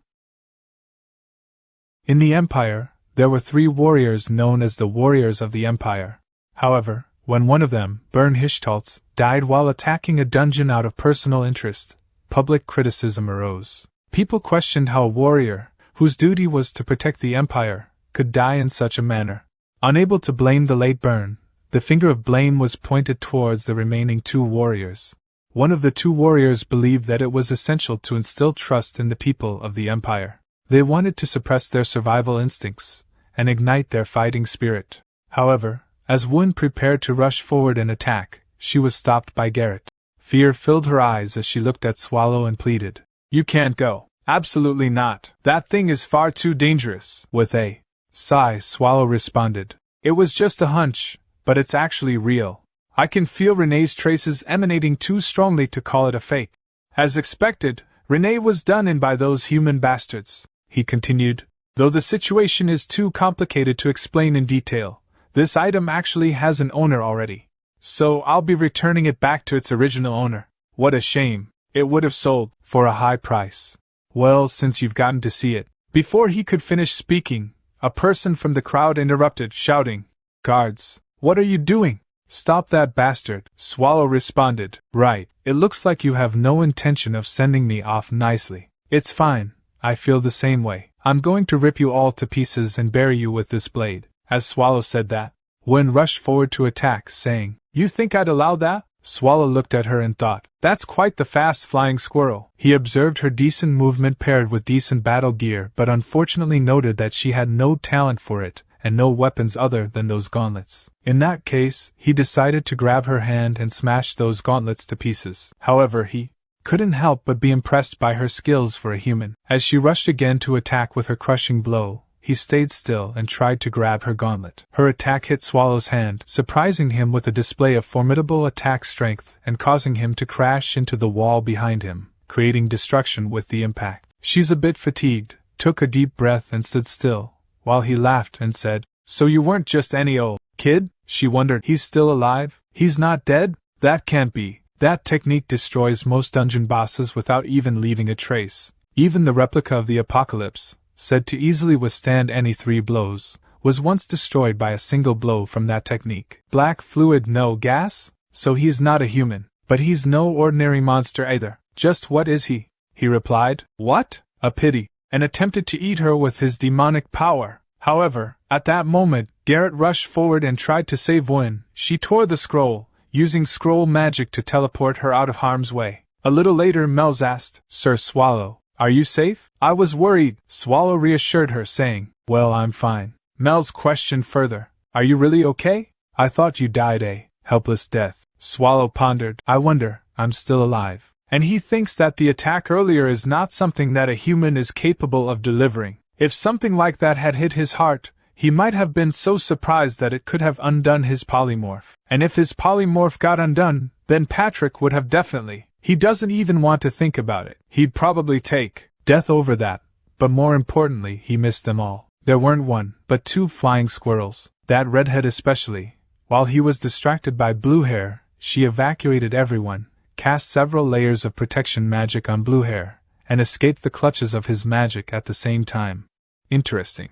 In the Empire, there were 3 warriors known as the Warriors of the Empire. However, when one of them, Bern Hishtoltz, died while attacking a dungeon out of personal interest, public criticism arose. People questioned how a warrior, whose duty was to protect the Empire, could die in such a manner. Unable to blame the late Bern, the finger of blame was pointed towards the remaining 2 warriors. One of the 2 warriors believed that it was essential to instill trust in the people of the Empire. They wanted to suppress their survival instincts and ignite their fighting spirit. However, as Wun prepared to rush forward and attack, she was stopped by Garrett. Fear filled her eyes as she looked at Swallow and pleaded, "You can't go. Absolutely not. That thing is far too dangerous. With a sigh, Swallow responded. It was just a hunch, but it's actually real. I can feel Renee's traces emanating too strongly to call it a fake. As expected, Renee was done in by those human bastards, he continued. Though the situation is too complicated to explain in detail, this item actually has an owner already. So I'll be returning it back to its original owner. What a shame. It would have sold for a high price. Well, since you've gotten to see it. Before he could finish speaking, a person from the crowd interrupted, shouting, Guards, what are you doing? Stop that bastard, Swallow responded. Right, it looks like you have no intention of sending me off nicely. It's fine, I feel the same way. I'm going to rip you all to pieces and bury you with this blade. As Swallow said that, Wen rushed forward to attack, saying, You think I'd allow that? Swallow looked at her and thought, That's quite the fast-flying squirrel. He observed her decent movement paired with decent battle gear, but unfortunately noted that she had no talent for it, and no weapons other than those gauntlets. In that case, he decided to grab her hand and smash those gauntlets to pieces. However, he couldn't help but be impressed by her skills for a human. As she rushed again to attack with her crushing blow, he stayed still and tried to grab her gauntlet. Her attack hit Swallow's hand, surprising him with a display of formidable attack strength and causing him to crash into the wall behind him, creating destruction with the impact. She's a bit fatigued, took a deep breath and stood still, while he laughed and said, So you weren't just any old kid? She wondered, He's still alive? He's not dead? That can't be. That technique destroys most dungeon bosses without even leaving a trace. Even the replica of the Apocalypse, said to easily withstand any 3 blows, was once destroyed by a single blow from that technique. Black fluid, no gas? So he's not a human. But he's no ordinary monster either. Just what is he? He replied, What? A pity, and attempted to eat her with his demonic power. However, at that moment, Garrett rushed forward and tried to save Wen. She tore the scroll, using scroll magic to teleport her out of harm's way. A little later, Mel's asked, Sir Swallow, are you safe? I was worried. Swallow reassured her, saying, Well, I'm fine. Mel's questioned further, Are you really okay? I thought you died a helpless death. Swallow pondered, I wonder, I'm still alive. And he thinks that the attack earlier is not something that a human is capable of delivering. If something like that had hit his heart, he might have been so surprised that it could have undone his polymorph. And if his polymorph got undone, then Patrick would have definitely. He doesn't even want to think about it. He'd probably take death over that. But more importantly, he missed them all. There weren't 1, but 2 flying squirrels, that redhead especially. While he was distracted by Blue Hair, she evacuated everyone, cast several layers of protection magic on Blue Hair, and escaped the clutches of his magic at the same time. Interesting.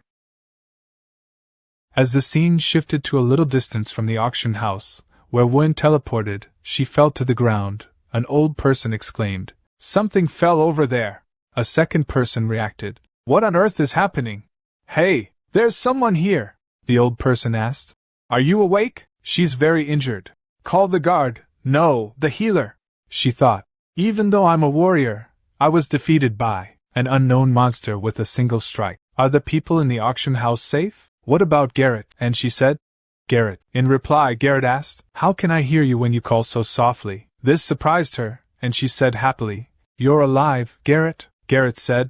As the scene shifted to a little distance from the auction house, where Wen teleported, she fell to the ground. An old person exclaimed, Something fell over there. A second person reacted, What on earth is happening? Hey, there's someone here, the old person asked. Are you awake? She's very injured. Call the guard. No, the healer. She thought, Even though I'm a warrior, I was defeated by an unknown monster with a single strike. Are the people in the auction house safe? What about Garrett? And she said, Garrett. In reply, Garrett asked, How can I hear you when you call so softly? This surprised her, and she said happily, You're alive, Garrett. Garrett said,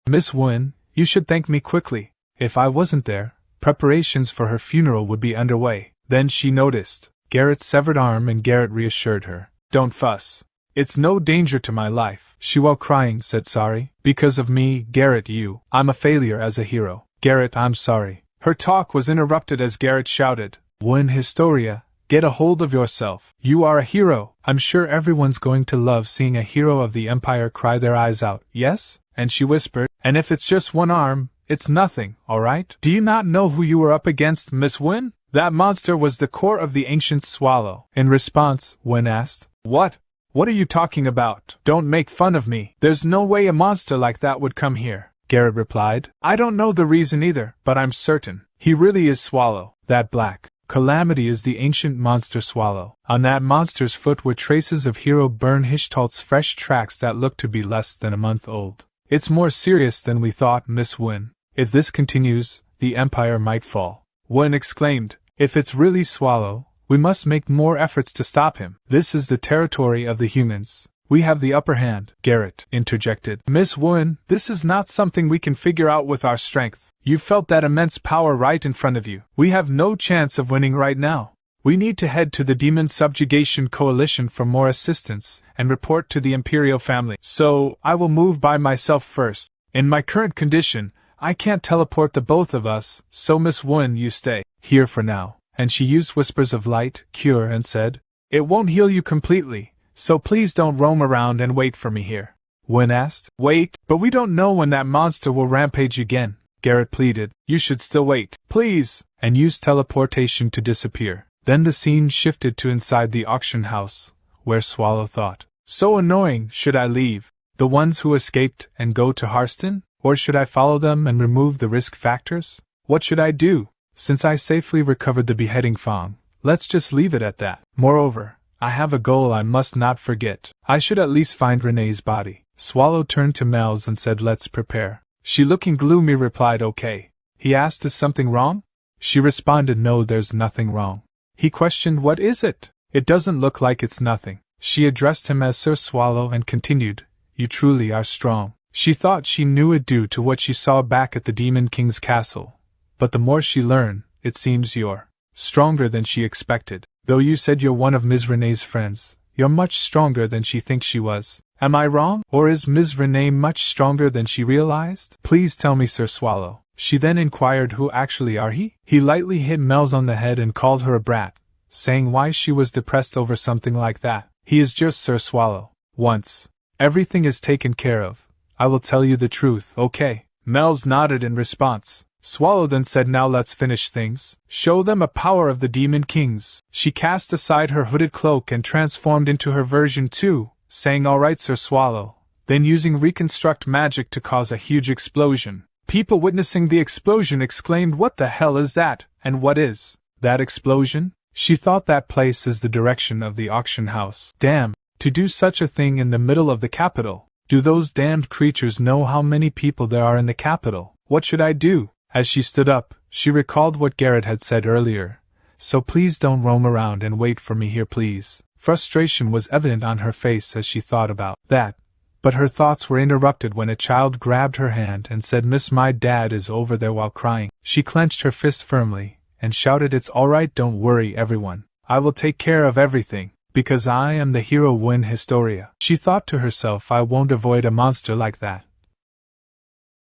Miss Wen, you should thank me quickly. If I wasn't there, preparations for her funeral would be underway. Then she noticed Garrett's severed arm, and Garrett reassured her, Don't fuss. It's no danger to my life. She, while crying, said, Sorry. Because of me, Garrett, I'm a failure as a hero. Garrett, I'm sorry. Her talk was interrupted as Garrett shouted, Wen Historia, get a hold of yourself. You are a hero. I'm sure everyone's going to love seeing a hero of the Empire cry their eyes out, yes? And she whispered, And if it's just 1 arm, it's nothing, alright? Do you not know who you were up against, Miss Wen? That monster was the core of the ancient swallow. In response, Wen asked, What? What are you talking about? Don't make fun of me. There's no way a monster like that would come here. Garrett replied, I don't know the reason either, but I'm certain. He really is Swallow. That black calamity is the ancient monster Swallow. On that monster's foot were traces of hero Bern Hishtalt's fresh tracks that looked to be less than a month old. It's more serious than we thought, Miss Wen. If this continues, the Empire might fall. Wen exclaimed, If it's really Swallow, we must make more efforts to stop him. This is the territory of the humans. We have the upper hand, Garrett interjected. Miss Wooen, this is not something we can figure out with our strength. You felt that immense power right in front of you. We have no chance of winning right now. We need to head to the Demon Subjugation Coalition for more assistance and report to the Imperial family. So, I will move by myself first. In my current condition, I can't teleport the both of us, so Miss Wooen, you stay here for now. And she used whispers of light, cure, and said, it won't heal you completely, so please don't roam around and wait for me here. Wooen asked. Wait, but we don't know when that monster will rampage again, Garrett pleaded. You should still wait, please, and use teleportation to disappear. Then the scene shifted to inside the auction house, where Swallow thought, so annoying, should I leave the ones who escaped and go to Harston? Or should I follow them and remove the risk factors? What should I do? Since I safely recovered the beheading Fang, let's just leave it at that. Moreover, I have a goal I must not forget. I should at least find Renee's body. Swallow turned to Mel's and said, let's prepare. She, looking gloomy, replied, okay. He asked, is something wrong? She responded, no, there's nothing wrong. He questioned, what is it? It doesn't look like it's nothing. She addressed him as Sir Swallow and continued, you truly are strong. She thought she knew it due to what she saw back at the Demon King's castle. But the more she learned, it seems you're stronger than she expected. Though you said you're one of Ms. Renee's friends, you're much stronger than she thinks she was. Am I wrong? Or is Ms. Renee much stronger than she realized? Please tell me, Sir Swallow. She then inquired, who actually are he? He lightly hit Mel's on the head and called her a brat, saying why she was depressed over something like that. He is just Sir Swallow. Once everything is taken care of, I will tell you the truth, okay? Mel's nodded in response. Swallow then said, now let's finish things. Show them a power of the Demon Kings. She cast aside her hooded cloak and transformed into her version 2, saying, alright, Sir Swallow. Then using reconstruct magic to cause a huge explosion. People witnessing the explosion exclaimed, what the hell is that? And what is that explosion? She thought that place is the direction of the auction house. Damn, to do such a thing in the middle of the capital. Do those damned creatures know how many people there are in the capital? What should I do? As she stood up, she recalled what Garrett had said earlier. So please don't roam around and wait for me here, please. Frustration was evident on her face as she thought about that. But her thoughts were interrupted when a child grabbed her hand and said, Miss, my dad is over there, while crying. She clenched her fist firmly and shouted, it's alright, don't worry everyone. I will take care of everything. Because I am the hero Win Historia. She thought to herself, I won't avoid a monster like that.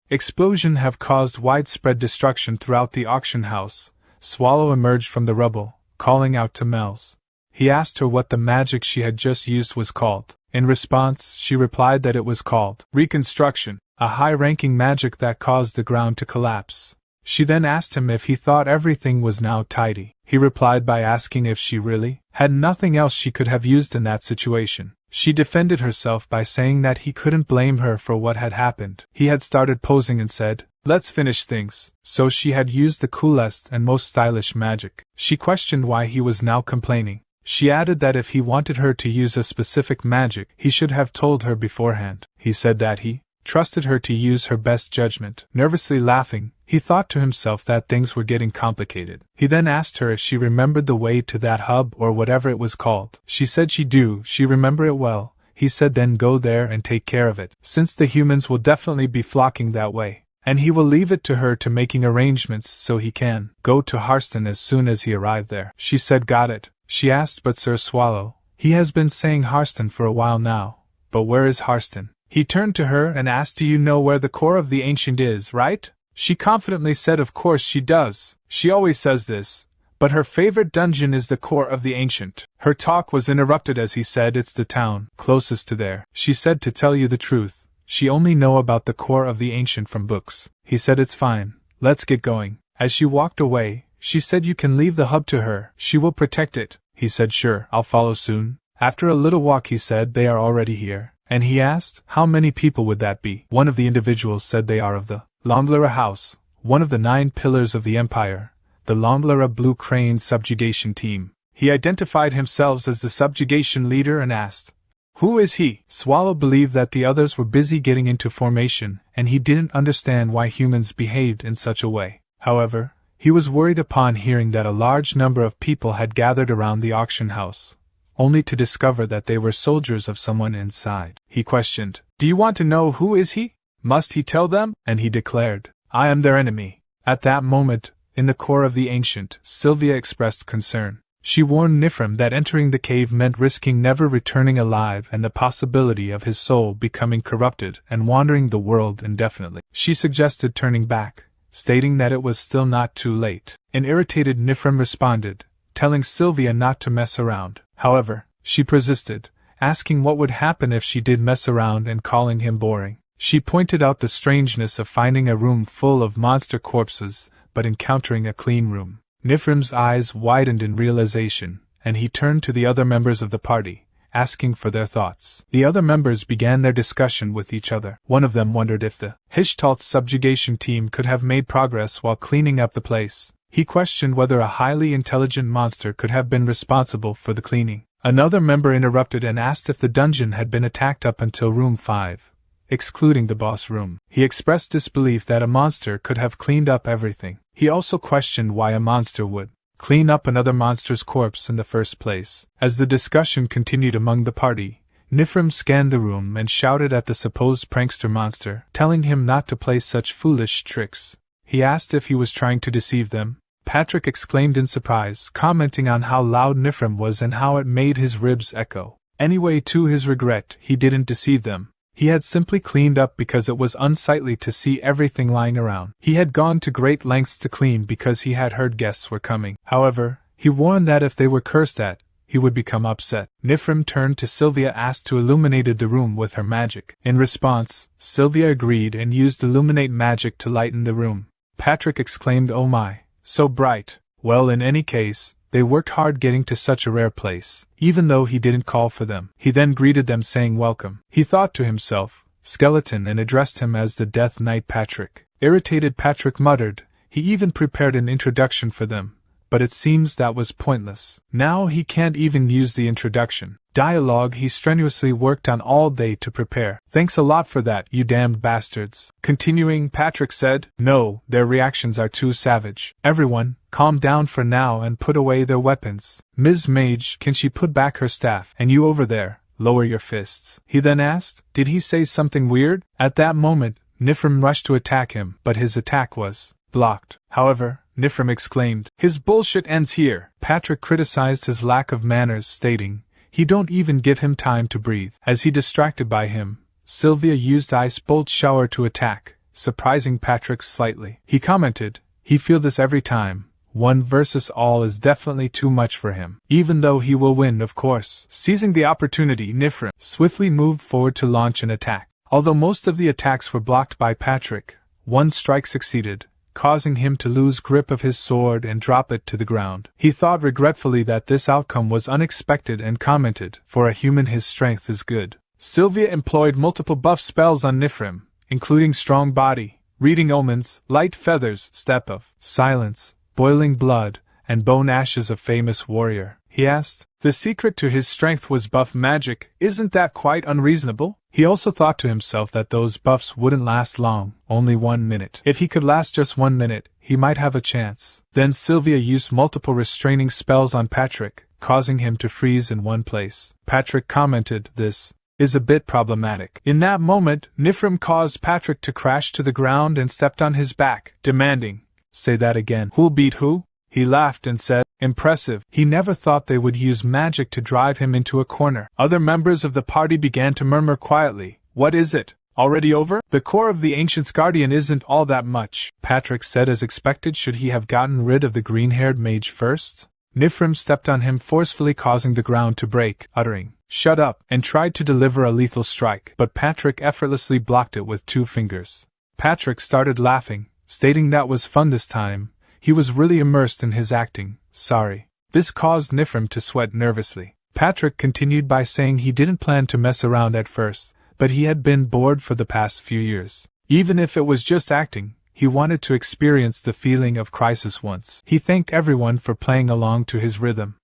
Explosion have caused widespread destruction throughout the auction house. Swallow emerged from the rubble, calling out to Mel's. He asked her what the magic she had just used was called. In response, she replied that it was called reconstruction, a high-ranking magic that caused the ground to collapse. She then asked him if he thought everything was now tidy. He replied by asking if she really had nothing else she could have used in that situation. She defended herself by saying that he couldn't blame her for what had happened. He had started posing and said, let's finish things. So she had used the coolest and most stylish magic. She questioned why he was now complaining. She added that if he wanted her to use a specific magic, he should have told her beforehand. He said that he trusted her to use her best judgment. Nervously laughing, he thought to himself that things were getting complicated. He then asked her if she remembered the way to that hub or whatever it was called. She said she remember it well. He said then go there and take care of it, since the humans will definitely be flocking that way. And he will leave it to her to making arrangements so he can go to Harston as soon as he arrived there. She said got it. She asked, but Sir Swallow, he has been saying Harston for a while now. But where is Harston? He turned to her and asked, do you know where the core of the ancient is, right? She confidently said of course she does. She always says this. But her favorite dungeon is the core of the ancient. Her talk was interrupted as he said it's the town closest to there. She said to tell you the truth, she only know about the core of the ancient from books. He said it's fine, let's get going. As she walked away, she said you can leave the hub to her. She will protect it. He said sure, I'll follow soon. After a little walk he said they are already here. And he asked, how many people would that be? One of the individuals said they are of the Longlara House, one of the 9 pillars of the Empire, the Longlara Blue Crane subjugation team. He identified himself as the subjugation leader and asked, who is he? Swallow believed that the others were busy getting into formation, and he didn't understand why humans behaved in such a way. However, he was worried upon hearing that a large number of people had gathered around the auction house. only to discover that they were soldiers of someone inside. He questioned, "Do you want to know who is he? Must he tell them?" And he declared, "I am their enemy." At that moment, in the core of the ancient, Sylvia expressed concern. She warned Nifrim that entering the cave meant risking never returning alive and the possibility of his soul becoming corrupted and wandering the world indefinitely. She suggested turning back, stating that it was still not too late. An irritated Nifrim responded, telling Sylvia not to mess around. However, she persisted, asking what would happen if she did mess around and calling him boring. She pointed out the strangeness of finding a room full of monster corpses, but encountering a clean room. Nifrim's eyes widened in realization, and he turned to the other members of the party, asking for their thoughts. The other members began their discussion with each other. One of them wondered if the Hishtalt's subjugation team could have made progress while cleaning up the place. He questioned whether a highly intelligent monster could have been responsible for the cleaning. Another member interrupted and asked if the dungeon had been attacked up until room 5. Excluding the boss room. He expressed disbelief that a monster could have cleaned up everything. He also questioned why a monster would clean up another monster's corpse in the first place. As the discussion continued among the party, Nifrim scanned the room and shouted at the supposed prankster monster, telling him not to play such foolish tricks. He asked if he was trying to deceive them. Patrick exclaimed in surprise, commenting on how loud Nifrim was and how it made his ribs echo. Anyway, to his regret, he didn't deceive them. He had simply cleaned up because it was unsightly to see everything lying around. He had gone to great lengths to clean because he had heard guests were coming. However, he warned that if they were cursed at, he would become upset. Nifrim turned to Sylvia, asked to illuminate the room with her magic. In response, Sylvia agreed and used illuminate magic to lighten the room. Patrick exclaimed, "Oh my, so bright." Well, in any case, they worked hard getting to such a rare place, even though he didn't call for them. He then greeted them saying welcome. He thought to himself, "Skeleton," and addressed him as the Death Knight Patrick. Irritated Patrick muttered, he even prepared an introduction for them, but it seems that was pointless. Now he can't even use the introduction. Dialogue he strenuously worked on all day to prepare. "Thanks a lot for that, you damned bastards." Continuing, Patrick said, "No, their reactions are too savage. Everyone, calm down for now and put away their weapons. Ms. Mage, can she put back her staff? And you over there, lower your fists." He then asked, "Did he say something weird?" At that moment, Nifrim rushed to attack him, but his attack was blocked. However, Nifrim exclaimed, "His bullshit ends here." Patrick criticized his lack of manners, stating, "He don't even give him time to breathe." As he distracted by him, Sylvia used Ice Bolt Shower to attack, surprising Patrick slightly. He commented, "He feel this every time. 1 versus all is definitely too much for him. Even though he will win, of course." Seizing the opportunity, Nifrim swiftly moved forward to launch an attack. Although most of the attacks were blocked by Patrick, one strike succeeded, causing him to lose grip of his sword and drop it to the ground. He thought regretfully that this outcome was unexpected and commented, "For a human his strength is good." Sylvia employed multiple buff spells on Nifrim, including Strong Body, Reading Omens, Light Feathers, Step of Silence, Boiling Blood, and Bone Ashes of Famous Warrior. He asked, "The secret to his strength was buff magic, isn't that quite unreasonable?" He also thought to himself that those buffs wouldn't last long, only 1 minute. If he could last just 1 minute, he might have a chance. Then Sylvia used multiple restraining spells on Patrick, causing him to freeze in one place. Patrick commented, "This is a bit problematic." In that moment, Nifrim caused Patrick to crash to the ground and stepped on his back, demanding, "Say that again. Who'll beat who?" He laughed and said, "Impressive." He never thought they would use magic to drive him into a corner. Other members of the party began to murmur quietly, "What is it? Already over?" "The core of the Ancient's Guardian isn't all that much," Patrick said as expected. Should he have gotten rid of the green-haired mage first? Nifrim stepped on him forcefully, causing the ground to break, uttering, "Shut up," and tried to deliver a lethal strike, but Patrick effortlessly blocked it with 2 fingers. Patrick started laughing, stating that was fun this time. He was really immersed in his acting. "Sorry." This caused Nifrim to sweat nervously. Patrick continued by saying he didn't plan to mess around at first, but he had been bored for the past few years. Even if it was just acting, he wanted to experience the feeling of crisis once. He thanked everyone for playing along to his rhythm.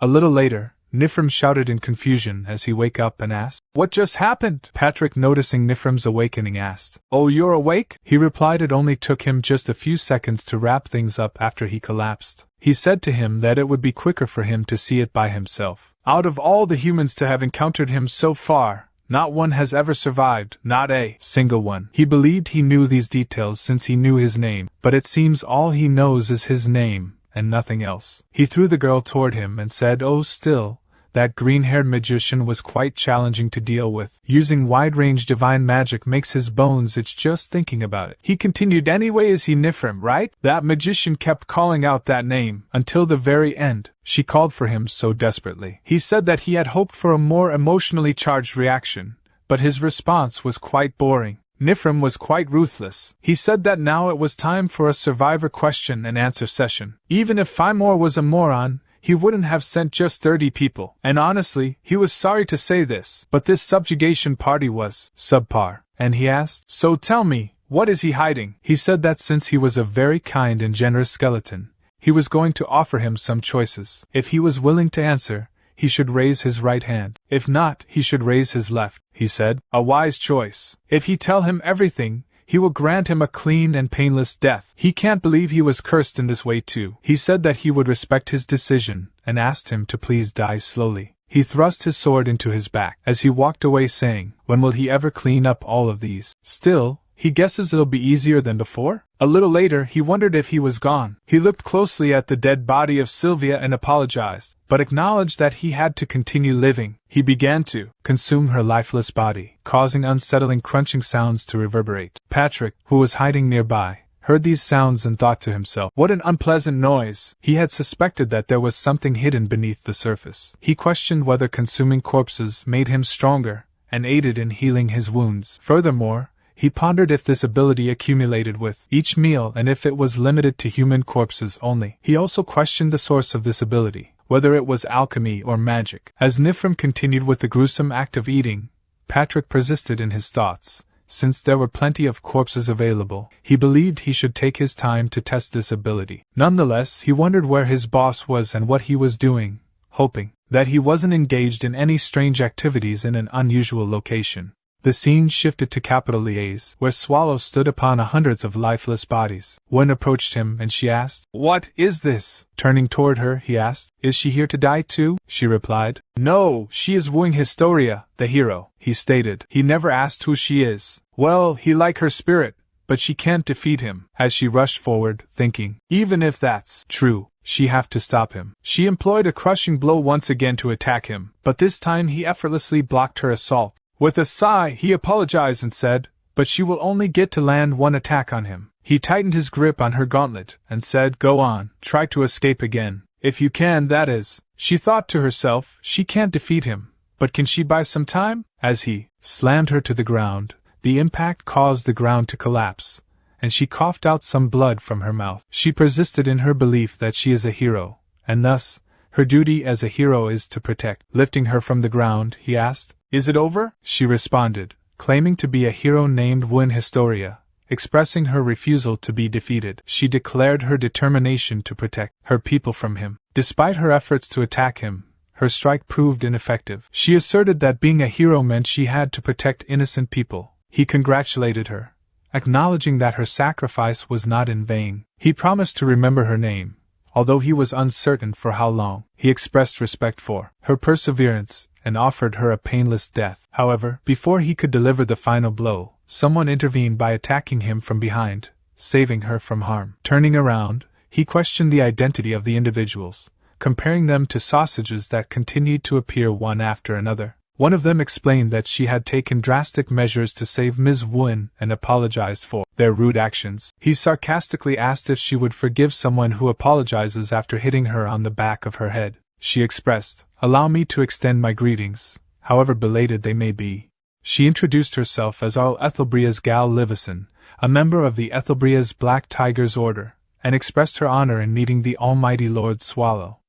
A little later, Nifrim shouted in confusion as he woke up and asked, "What just happened?" Patrick, noticing Nifrim's awakening, asked, "Oh, you're awake?" He replied it only took him just a few seconds to wrap things up after he collapsed. He said to him that it would be quicker for him to see it by himself. Out of all the humans to have encountered him so far, not one has ever survived, not a single one. He believed he knew these details since he knew his name, but it seems all he knows is his name, and nothing else. He threw the girl toward him and said, "Oh, still, that green-haired magician was quite challenging to deal with. Using wide-range divine magic makes his bones itch just thinking about it." He continued, "Anyway, is he Nifrim, right?" That magician kept calling out that name, until the very end. She called for him so desperately. He said that he had hoped for a more emotionally charged reaction, but his response was quite boring. Nifrim was quite ruthless. He said that now it was time for a survivor question and answer session. Even if Fimor was a moron, he wouldn't have sent just 30 people. And honestly, he was sorry to say this, but this subjugation party was subpar. And he asked, "So tell me, what is he hiding?" He said that since he was a very kind and generous skeleton, he was going to offer him some choices. If he was willing to answer, he should raise his right hand. If not, he should raise his left, he said. A wise choice. If he tell him everything, he will grant him a clean and painless death. He can't believe he was cursed in this way too. He said that he would respect his decision, and asked him to please die slowly. He thrust his sword into his back, as he walked away saying, "When will he ever clean up all of these?" Still, he guesses it'll be easier than before? A little later, he wondered if he was gone. He looked closely at the dead body of Sylvia and apologized, but acknowledged that he had to continue living. He began to consume her lifeless body, causing unsettling crunching sounds to reverberate. Patrick, who was hiding nearby, heard these sounds and thought to himself, "What an unpleasant noise." He had suspected that there was something hidden beneath the surface. He questioned whether consuming corpses made him stronger, and aided in healing his wounds. Furthermore, he pondered if this ability accumulated with each meal and if it was limited to human corpses only. He also questioned the source of this ability, whether it was alchemy or magic. As Nifrim continued with the gruesome act of eating, Patrick persisted in his thoughts. Since there were plenty of corpses available, he believed he should take his time to test this ability. Nonetheless, he wondered where his boss was and what he was doing, hoping that he wasn't engaged in any strange activities in an unusual location. The scene shifted to Capital Liaise, where Swallow stood upon hundreds of lifeless bodies. One approached him and she asked, "What is this?" Turning toward her, he asked, "Is she here to die too?" She replied, "No, she is wooing Historia, the hero," he stated. He never asked who she is. Well, he like her spirit, but she can't defeat him. As she rushed forward, thinking, even if that's true, she have to stop him. She employed a crushing blow once again to attack him, but this time he effortlessly blocked her assault. With a sigh, he apologized and said, "But she will only get to land one attack on him." He tightened his grip on her gauntlet, and said, "Go on, try to escape again. If you can, that is." She thought to herself, she can't defeat him, but can she buy some time? As he slammed her to the ground, the impact caused the ground to collapse, and she coughed out some blood from her mouth. She persisted in her belief that she is a hero, and thus, her duty as a hero is to protect. Lifting her from the ground, he asked, "Is it over?" She responded, claiming to be a hero named Win Historia, expressing her refusal to be defeated. She declared her determination to protect her people from him. Despite her efforts to attack him, her strike proved ineffective. She asserted that being a hero meant she had to protect innocent people. He congratulated her, acknowledging that her sacrifice was not in vain. He promised to remember her name, although he was uncertain for how long. He expressed respect for her perseverance, and offered her a painless death. However, before he could deliver the final blow, someone intervened by attacking him from behind, saving her from harm. Turning around, he questioned the identity of the individuals, comparing them to sausages that continued to appear one after another. One of them explained that she had taken drastic measures to save Ms. Wynn and apologized for their rude actions. He sarcastically asked if she would forgive someone who apologizes after hitting her on the back of her head. She expressed, "Allow me to extend my greetings, however belated they may be." She introduced herself as Arl Ethelbria's Gal Livison, a member of the Ethelbria's Black Tigers Order, and expressed her honor in meeting the almighty Lord Swallow.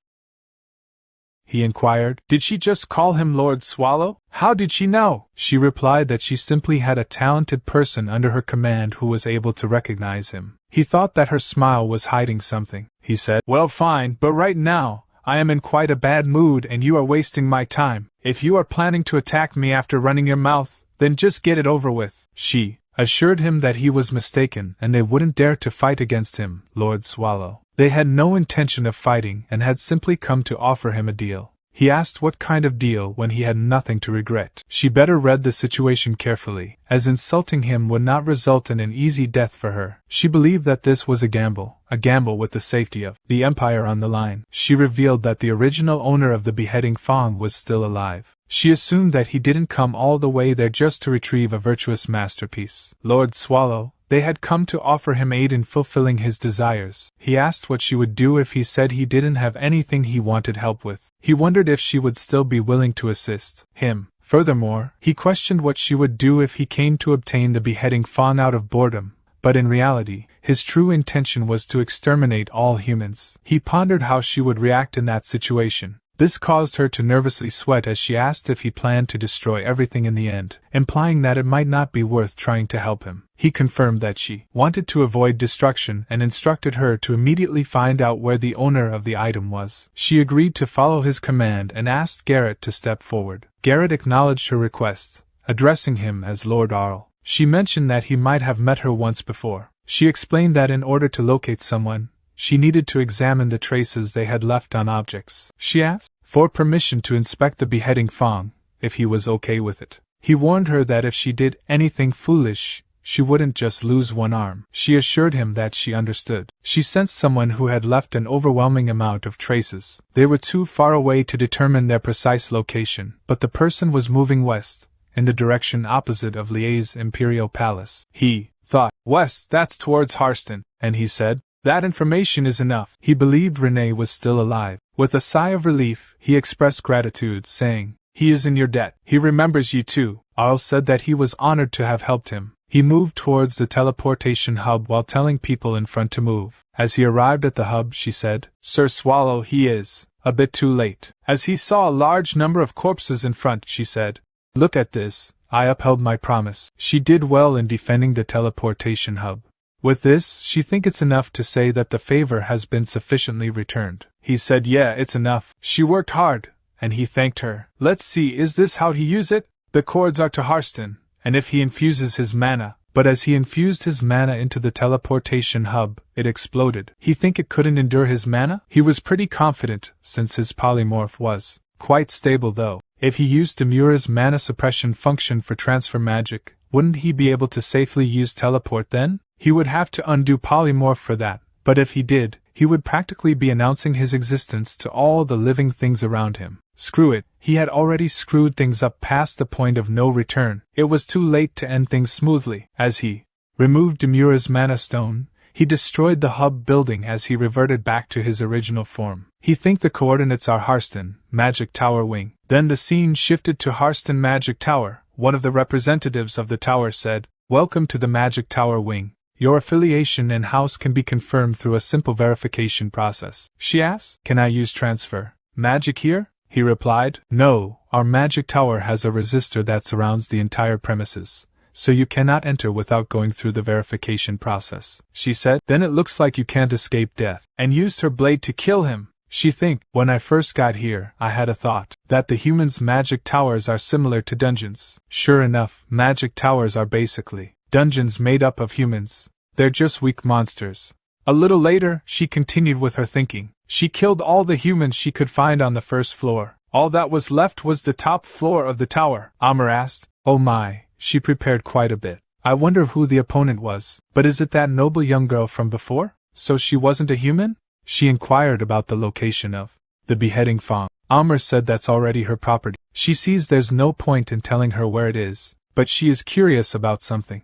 He inquired, "Did she just call him Lord Swallow? How did she know?" She replied that she simply had a talented person under her command who was able to recognize him. He thought that her smile was hiding something. He said, "Well, fine, but right now, I am in quite a bad mood and you are wasting my time. If you are planning to attack me after running your mouth, then just get it over with." She assured him that he was mistaken and they wouldn't dare to fight against him, Lord Swallow. They had no intention of fighting and had simply come to offer him a deal. He asked what kind of deal when he had nothing to regret. She better read the situation carefully, as insulting him would not result in an easy death for her. She believed that this was a gamble with the safety of the Empire on the line. She revealed that the original owner of the beheading Fong was still alive. She assumed that he didn't come all the way there just to retrieve a virtuous masterpiece. Lord Swallow, they had come to offer him aid in fulfilling his desires. He asked what she would do if he said he didn't have anything he wanted help with. He wondered if she would still be willing to assist him. Furthermore, he questioned what she would do if he came to obtain the beheading Fawn out of boredom, but in reality, his true intention was to exterminate all humans. He pondered how she would react in that situation. This caused her to nervously sweat as she asked if he planned to destroy everything in the end, implying that it might not be worth trying to help him. He confirmed that she wanted to avoid destruction and instructed her to immediately find out where the owner of the item was. She agreed to follow his command and asked Garrett to step forward. Garrett acknowledged her request, addressing him as Lord Arl. She mentioned that he might have met her once before. She explained that in order to locate someone, she needed to examine the traces they had left on objects. She asked for permission to inspect the beheading Fong, if he was okay with it. He warned her that if she did anything foolish, she wouldn't just lose one arm. She assured him that she understood. She sensed someone who had left an overwhelming amount of traces. They were too far away to determine their precise location, but the person was moving west, in the direction opposite of Lie's Imperial Palace. He thought, "West, that's towards Harston," and he said, "That information is enough." He believed Renee was still alive. With a sigh of relief, he expressed gratitude, saying, "He is in your debt. He remembers you too." Arl said that he was honored to have helped him. He moved towards the teleportation hub while telling people in front to move. As he arrived at the hub, she said, "Sir Swallow, he is a bit too late." As he saw a large number of corpses in front, she said, "Look at this, I upheld my promise." She did well in defending the teleportation hub. With this, she thinks it's enough to say that the favor has been sufficiently returned. He said, "Yeah, it's enough. She worked hard," and he thanked her. "Let's see, is this how he use it? The cords are to Harston, and if he infuses his mana." But as he infused his mana into the teleportation hub, it exploded. He think it couldn't endure his mana? He was pretty confident, since his polymorph was quite stable though. If he used Demura's mana suppression function for transfer magic, wouldn't he be able to safely use teleport then? He would have to undo polymorph for that, but if he did, he would practically be announcing his existence to all the living things around him. Screw it, he had already screwed things up past the point of no return. It was too late to end things smoothly. As he removed Demura's mana stone, he destroyed the hub building as he reverted back to his original form. He think the coordinates are Harston, Magic Tower Wing. Then the scene shifted to Harston Magic Tower. One of the representatives of the tower said, "Welcome to the Magic Tower Wing. Your affiliation and house can be confirmed through a simple verification process." She asked, "Can I use transfer magic here?" He replied, "No, our magic tower has a resistor that surrounds the entire premises, so you cannot enter without going through the verification process." She said, "Then it looks like you can't escape death," and used her blade to kill him. She think, "When I first got here, I had a thought that the humans' magic towers are similar to dungeons." Sure enough, magic towers are basically dungeons made up of humans. They're just weak monsters. A little later, she continued with her thinking. She killed all the humans she could find on the first floor. All that was left was the top floor of the tower. Amr asked, "Oh my," she prepared quite a bit. "I wonder who the opponent was. But is it that noble young girl from before? So she wasn't a human?" She inquired about the location of the beheading Fong. Amr said that's already her property. She sees there's no point in telling her where it is, but she is curious about something.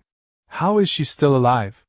How is she still alive?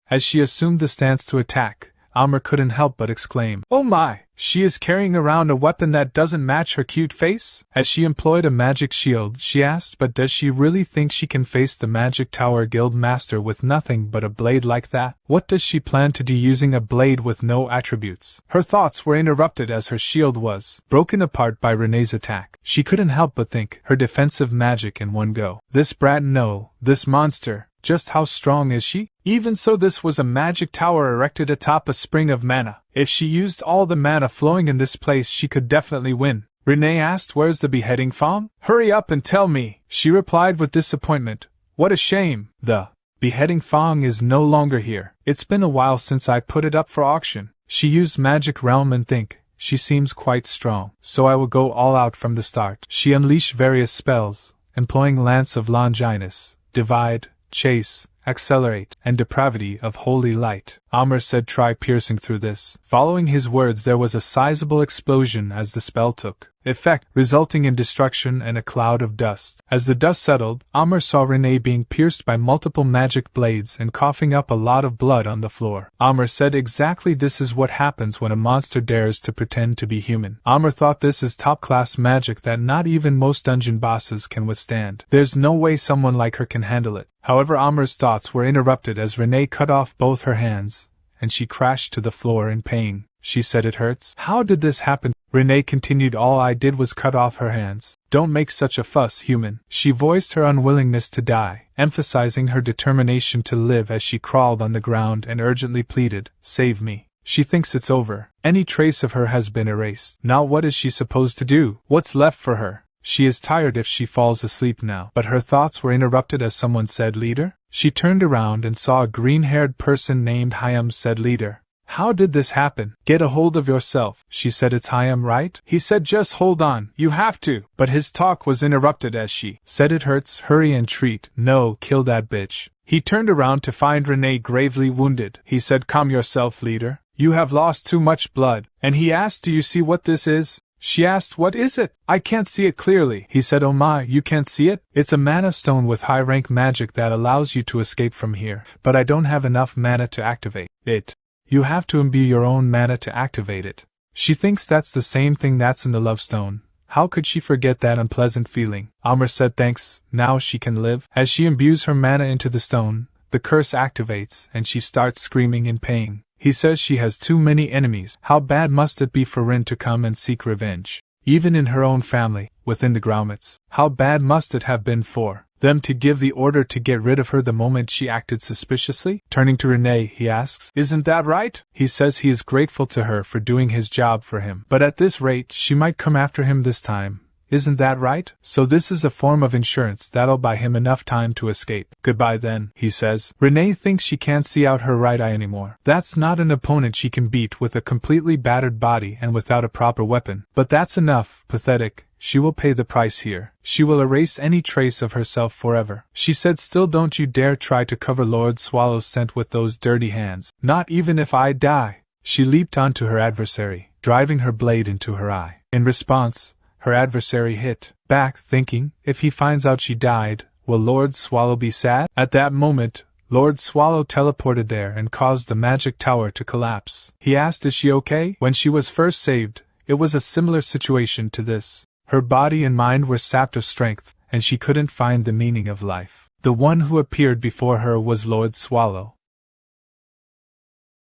As she assumed the stance to attack, Amr couldn't help but exclaim, "Oh my! She is carrying around a weapon that doesn't match her cute face?" As she employed a magic shield, she asked, "But does she really think she can face the Magic Tower Guild Master with nothing but a blade like that? What does she plan to do using a blade with no attributes?" Her thoughts were interrupted as her shield was broken apart by Renee's attack. She couldn't help but think, her defensive magic in one go. This brat, no, this monster. Just how strong is she? Even so, this was a magic tower erected atop a spring of mana. If she used all the mana flowing in this place, she could definitely win. Renee asked, "Where's the beheading Fong?" "Hurry up and tell me," she replied with disappointment. "What a shame. The Beheading Fong is no longer here. It's been a while since I put it up for auction. She used magic realm and think, she seems quite strong. So I will go all out from the start. She unleashed various spells, employing Lance of Longinus, Divide, Chase, Accelerate, and Depravity of Holy Light. Amr said try piercing through this. Following his words there was a sizable explosion as the spell took effect, resulting in destruction and a cloud of dust. As the dust settled, Amr saw Renee being pierced by multiple magic blades and coughing up a lot of blood on the floor. Amr said exactly this is what happens when a monster dares to pretend to be human. Amr thought this is top-class magic that not even most dungeon bosses can withstand. There's no way someone like her can handle it. However, Amr's thoughts were interrupted as Renee cut off both her hands, and she crashed to the floor in pain. She said it hurts. How did this happen? Renee continued, all I did was cut off her hands. Don't make such a fuss, human. She voiced her unwillingness to die, emphasizing her determination to live as she crawled on the ground and urgently pleaded, save me. She thinks it's over. Any trace of her has been erased. Now what is she supposed to do? What's left for her? She is tired if she falls asleep now. But her thoughts were interrupted as someone said, Leader? She turned around and saw a green-haired person named Hyam. Said, Leader. How did this happen? Get a hold of yourself. She said, it's Hyam, right? He said, just hold on. You have to. But his talk was interrupted as she said, it hurts. Hurry and treat. No, kill that bitch. He turned around to find Renee gravely wounded. He said, calm yourself, Leader. You have lost too much blood. And he asked, do you see what this is? She asked, what is it? I can't see it clearly. He said, oh my, you can't see it? It's a mana stone with high rank magic that allows you to escape from here. But I don't have enough mana to activate it. You have to imbue your own mana to activate it. She thinks that's the same thing that's in the love stone. How could she forget that unpleasant feeling? Amr said thanks, now she can live. As she imbues her mana into the stone, the curse activates and she starts screaming in pain. He says she has too many enemies. How bad must it be for Rin to come and seek revenge? Even in her own family, within the grommets. How bad must it have been for them to give the order to get rid of her the moment she acted suspiciously? Turning to Renee, he asks, isn't that right? He says he is grateful to her for doing his job for him. But at this rate, she might come after him this time. Isn't that right? So this is a form of insurance that'll buy him enough time to escape. Goodbye then, he says. Renee thinks she can't see out her right eye anymore. That's not an opponent she can beat with a completely battered body and without a proper weapon. But that's enough. Pathetic. She will pay the price here. She will erase any trace of herself forever. She said, still don't you dare try to cover Lord Swallow's scent with those dirty hands. Not even if I die. She leaped onto her adversary, driving her blade into her eye. In response, her adversary hit back, thinking, if he finds out she died, will Lord Swallow be sad? At that moment, Lord Swallow teleported there and caused the magic tower to collapse. He asked, is she okay? When she was first saved, it was a similar situation to this. Her body and mind were sapped of strength, and she couldn't find the meaning of life. The one who appeared before her was Lord Swallow.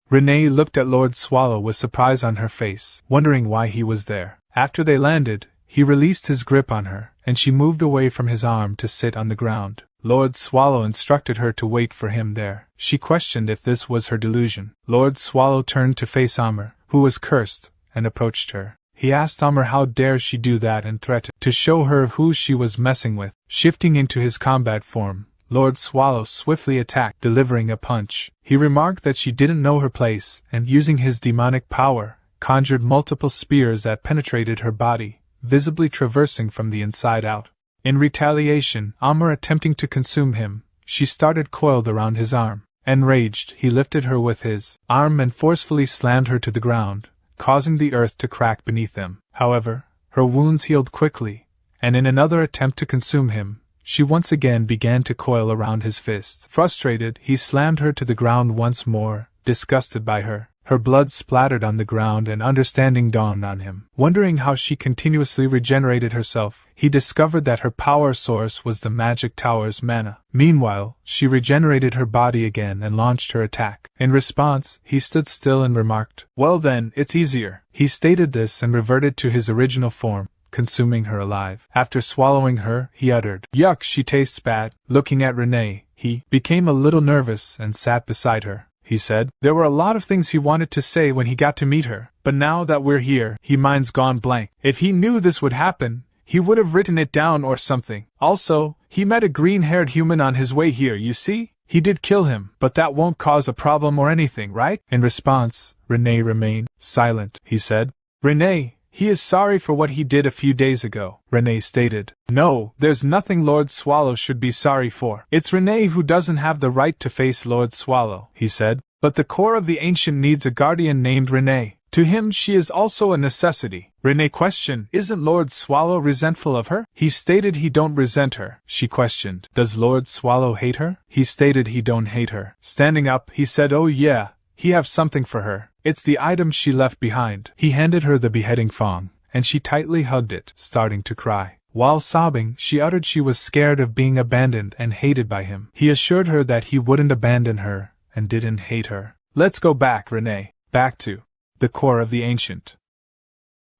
Renee looked at Lord Swallow with surprise on her face, wondering why he was there. After they landed, he released his grip on her, and she moved away from his arm to sit on the ground. Lord Swallow instructed her to wait for him there. She questioned if this was her delusion. Lord Swallow turned to face Amr, who was cursed, and approached her. He asked Amr how dare she do that and threatened to show her who she was messing with. Shifting into his combat form, Lord Swallow swiftly attacked, delivering a punch. He remarked that she didn't know her place, and using his demonic power, conjured multiple spears that penetrated her body, visibly traversing from the inside out. In retaliation, Amr attempting to consume him, she started coiled around his arm. Enraged, he lifted her with his arm and forcefully slammed her to the ground, causing the earth to crack beneath them. However, her wounds healed quickly, and in another attempt to consume him, she once again began to coil around his fist. Frustrated, he slammed her to the ground once more, disgusted by her. Her blood splattered on the ground and understanding dawned on him. Wondering how she continuously regenerated herself, he discovered that her power source was the magic tower's mana. Meanwhile, she regenerated her body again and launched her attack. In response, he stood still and remarked, well then, it's easier. He stated this and reverted to his original form, consuming her alive. After swallowing her, he uttered, yuck, she tastes bad. Looking at Renee, he became a little nervous and sat beside her. He said, there were a lot of things he wanted to say when he got to meet her, but now that we're here, his mind's gone blank. If he knew this would happen, he would have written it down or something. Also, he met a green-haired human on his way here, you see? He did kill him, but that won't cause a problem or anything, right? In response, Renee remained silent. He said, Renee, he is sorry for what he did a few days ago, Renee stated. No, there's nothing Lord Swallow should be sorry for. It's Renee who doesn't have the right to face Lord Swallow, he said. But the core of the ancient needs a guardian named Renee. To him she is also a necessity. Renee questioned, isn't Lord Swallow resentful of her? He stated he don't resent her. She questioned, does Lord Swallow hate her? He stated he don't hate her. Standing up, he said, oh yeah, he have something for her. It's the item she left behind. He handed her the beheading thong, and she tightly hugged it, starting to cry. While sobbing, she uttered she was scared of being abandoned and hated by him. He assured her that he wouldn't abandon her, and didn't hate her. Let's go back, Renee. Back to the core of the ancient.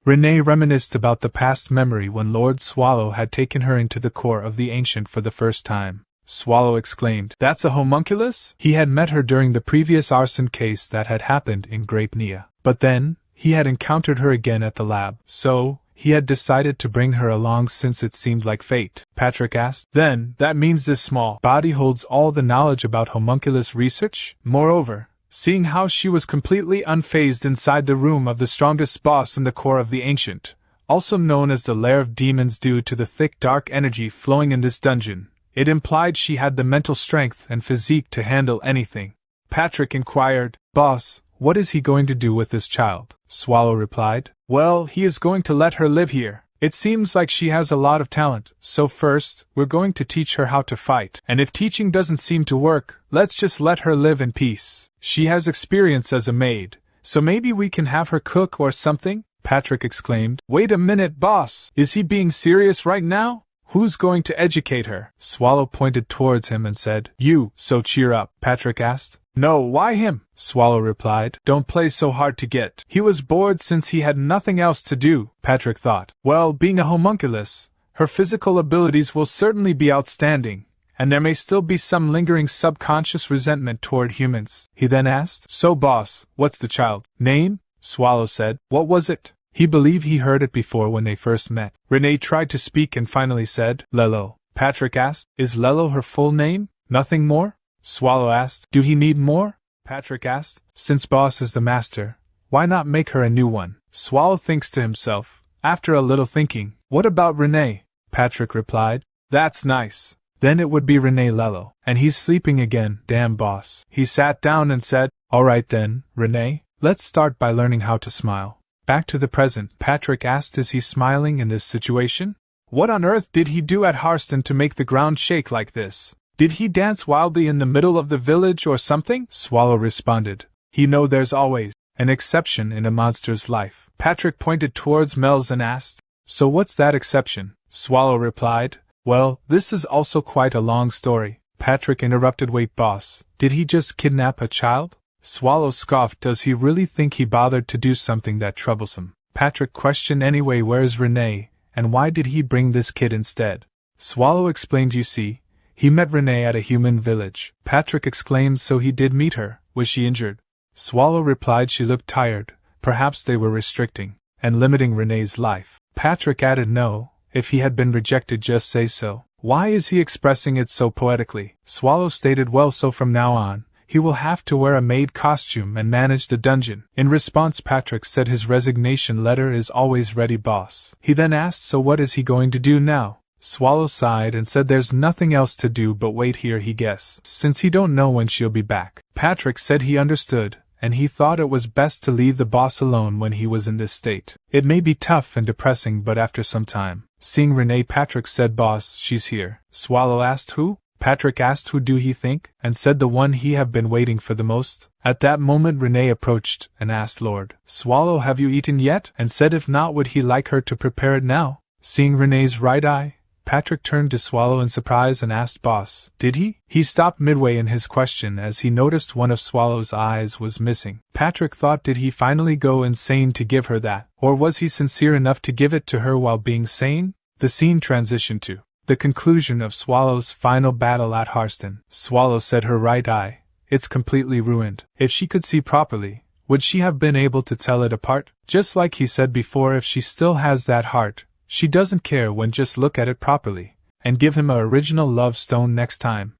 Renee reminisced about the past memory when Lord Swallow had taken her into the core of the ancient for the first time. Swallow exclaimed, that's a homunculus? He had met her during the previous arson case that had happened in Grape Nia. But then, he had encountered her again at the lab, so he had decided to bring her along since it seemed like fate. Patrick asked, then, that means this small body holds all the knowledge about homunculus research? Moreover, seeing how she was completely unfazed inside the room of the strongest boss in the core of the ancient, also known as the lair of demons due to the thick dark energy flowing in this dungeon, it implied she had the mental strength and physique to handle anything. Patrick inquired, boss, what is he going to do with this child? Swallow replied, well, he is going to let her live here. It seems like she has a lot of talent, so first, we're going to teach her how to fight. And if teaching doesn't seem to work, let's just let her live in peace. She has experience as a maid, so maybe we can have her cook or something? Patrick exclaimed. Wait a minute, boss! Is he being serious right now? Who's going to educate her? Swallow pointed towards him and said, you, so cheer up. Patrick asked. No, why him? Swallow replied. Don't play so hard to get. He was bored since he had nothing else to do, Patrick thought. Well, being a homunculus, her physical abilities will certainly be outstanding, and there may still be some lingering subconscious resentment toward humans. He then asked, so boss, what's the child's name? Swallow said, what was it? He believed he heard it before when they first met. Renee tried to speak and finally said, Lello. Patrick asked, is Lello her full name? Nothing more? Swallow asked, do he need more? Patrick asked, since boss is the master, why not make her a new one? Swallow thinks to himself, after a little thinking, what about Renee? Patrick replied, that's nice. Then it would be Renee Lello. And he's sleeping again, damn boss. He sat down and said, alright then, Renee, let's start by learning how to smile. Back to the present, Patrick asked, is he smiling in this situation? What on earth did he do at Harston to make the ground shake like this? Did he dance wildly in the middle of the village or something? Swallow responded, he know there's always an exception in a monster's life. Patrick pointed towards Mel's and asked, so what's that exception? Swallow replied, well, this is also quite a long story. Patrick interrupted, wait boss, did he just kidnap a child? Swallow scoffed, does he really think he bothered to do something that troublesome? Patrick questioned, anyway, where's Renee, and why did he bring this kid instead? Swallow explained, you see, he met Renee at a human village. Patrick exclaimed, so he did meet her, was she injured? Swallow replied, she looked tired, perhaps they were restricting and limiting Renee's life. Patrick added, no, if he had been rejected just say so. Why is he expressing it so poetically? Swallow stated, well, so from now on, he will have to wear a maid costume and manage the dungeon. In response, Patrick said his resignation letter is always ready, boss. He then asked, so what is he going to do now? Swallow sighed and said there's nothing else to do but wait here, he guess, since he don't know when she'll be back. Patrick said he understood, and he thought it was best to leave the boss alone when he was in this state. It may be tough and depressing, but after some time, seeing Renee, Patrick said, boss, she's here. Swallow asked, who? Patrick asked, who do he think? And said, the one he have been waiting for the most. At that moment Renee approached and asked, Lord Swallow, have you eaten yet? And said if not, would he like her to prepare it now? Seeing Renee's right eye, Patrick turned to Swallow in surprise and asked, boss, did he? He stopped midway in his question as he noticed one of Swallow's eyes was missing. Patrick thought, did he finally go insane to give her that? Or was he sincere enough to give it to her while being sane? The scene transitioned to the conclusion of Swallow's final battle at Harston. Swallow said her right eye, it's completely ruined. If she could see properly, would she have been able to tell it apart? Just like he said before, if she still has that heart, she doesn't care when, just look at it properly, and give him a original love stone next time.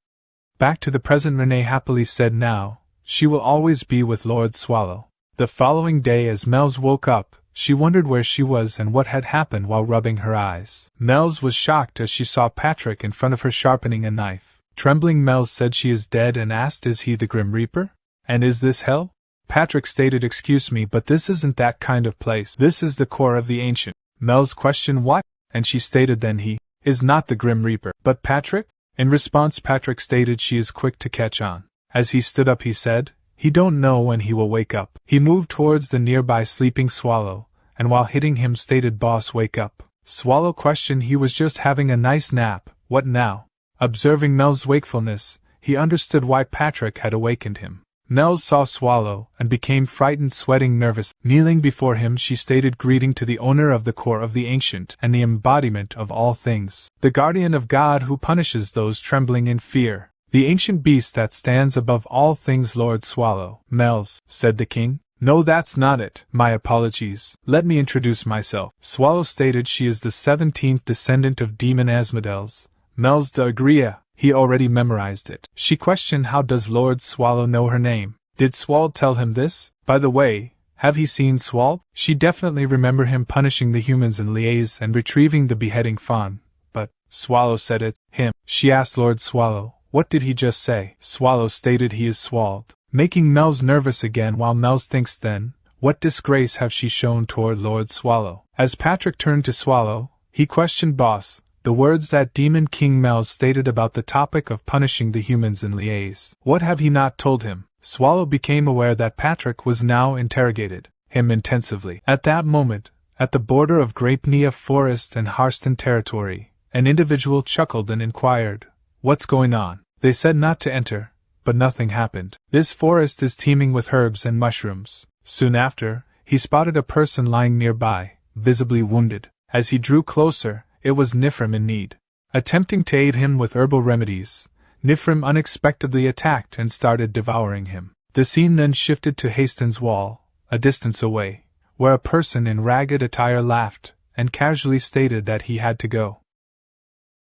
Back to the present, Renee happily said now, she will always be with Lord Swallow. The following day as Mel's woke up, she wondered where she was and what had happened while rubbing her eyes. Mel's was shocked as she saw Patrick in front of her sharpening a knife. Trembling, Mel's said she is dead and asked, is he the Grim Reaper? And is this hell? Patrick stated, excuse me, but this isn't that kind of place. This is the core of the ancient. Mel's questioned what? And she stated then he is not the Grim Reaper. But Patrick? In response, Patrick stated she is quick to catch on. As he stood up, he said, he don't know when he will wake up. He moved towards the nearby sleeping Swallow, and while hitting him stated, boss, wake up. Swallow questioned, he was just having a nice nap, what now? Observing Mel's wakefulness, he understood why Patrick had awakened him. Mel saw Swallow and became frightened, sweating, nervous. Kneeling before him, she stated, greeting to the owner of the core of the ancient and the embodiment of all things, the guardian of God who punishes those trembling in fear, the ancient beast that stands above all things, Lord Swallow. Mel's, said the king. No, that's not it. My apologies. Let me introduce myself. Swallow stated she is the 17th descendant of Demon Asmodeus, Mel's de Agria. He already memorized it. She questioned, how does Lord Swallow know her name? Did Swald tell him this? By the way, have he seen Swald? She definitely remember him punishing the humans in Liaise and retrieving the beheading fawn. But, Swallow said it, him. She asked Lord Swallow, what did he just say? Swallow stated he is Swald, making Mel's nervous again while Mel's thinks then, what disgrace have she shown toward Lord Swallow? As Patrick turned to Swallow, he questioned, boss, the words that Demon King Mel's stated about the topic of punishing the humans in Liaise. What have he not told him? Swallow became aware that Patrick was now interrogated him intensively. At that moment, at the border of Grapenia Forest and Harston territory, an individual chuckled and inquired, what's going on? They said not to enter, but nothing happened. This forest is teeming with herbs and mushrooms. Soon after, he spotted a person lying nearby, visibly wounded. As he drew closer, it was Nifrim in need. Attempting to aid him with herbal remedies, Nifrim unexpectedly attacked and started devouring him. The scene then shifted to Hastings Wall, a distance away, where a person in ragged attire laughed and casually stated that he had to go.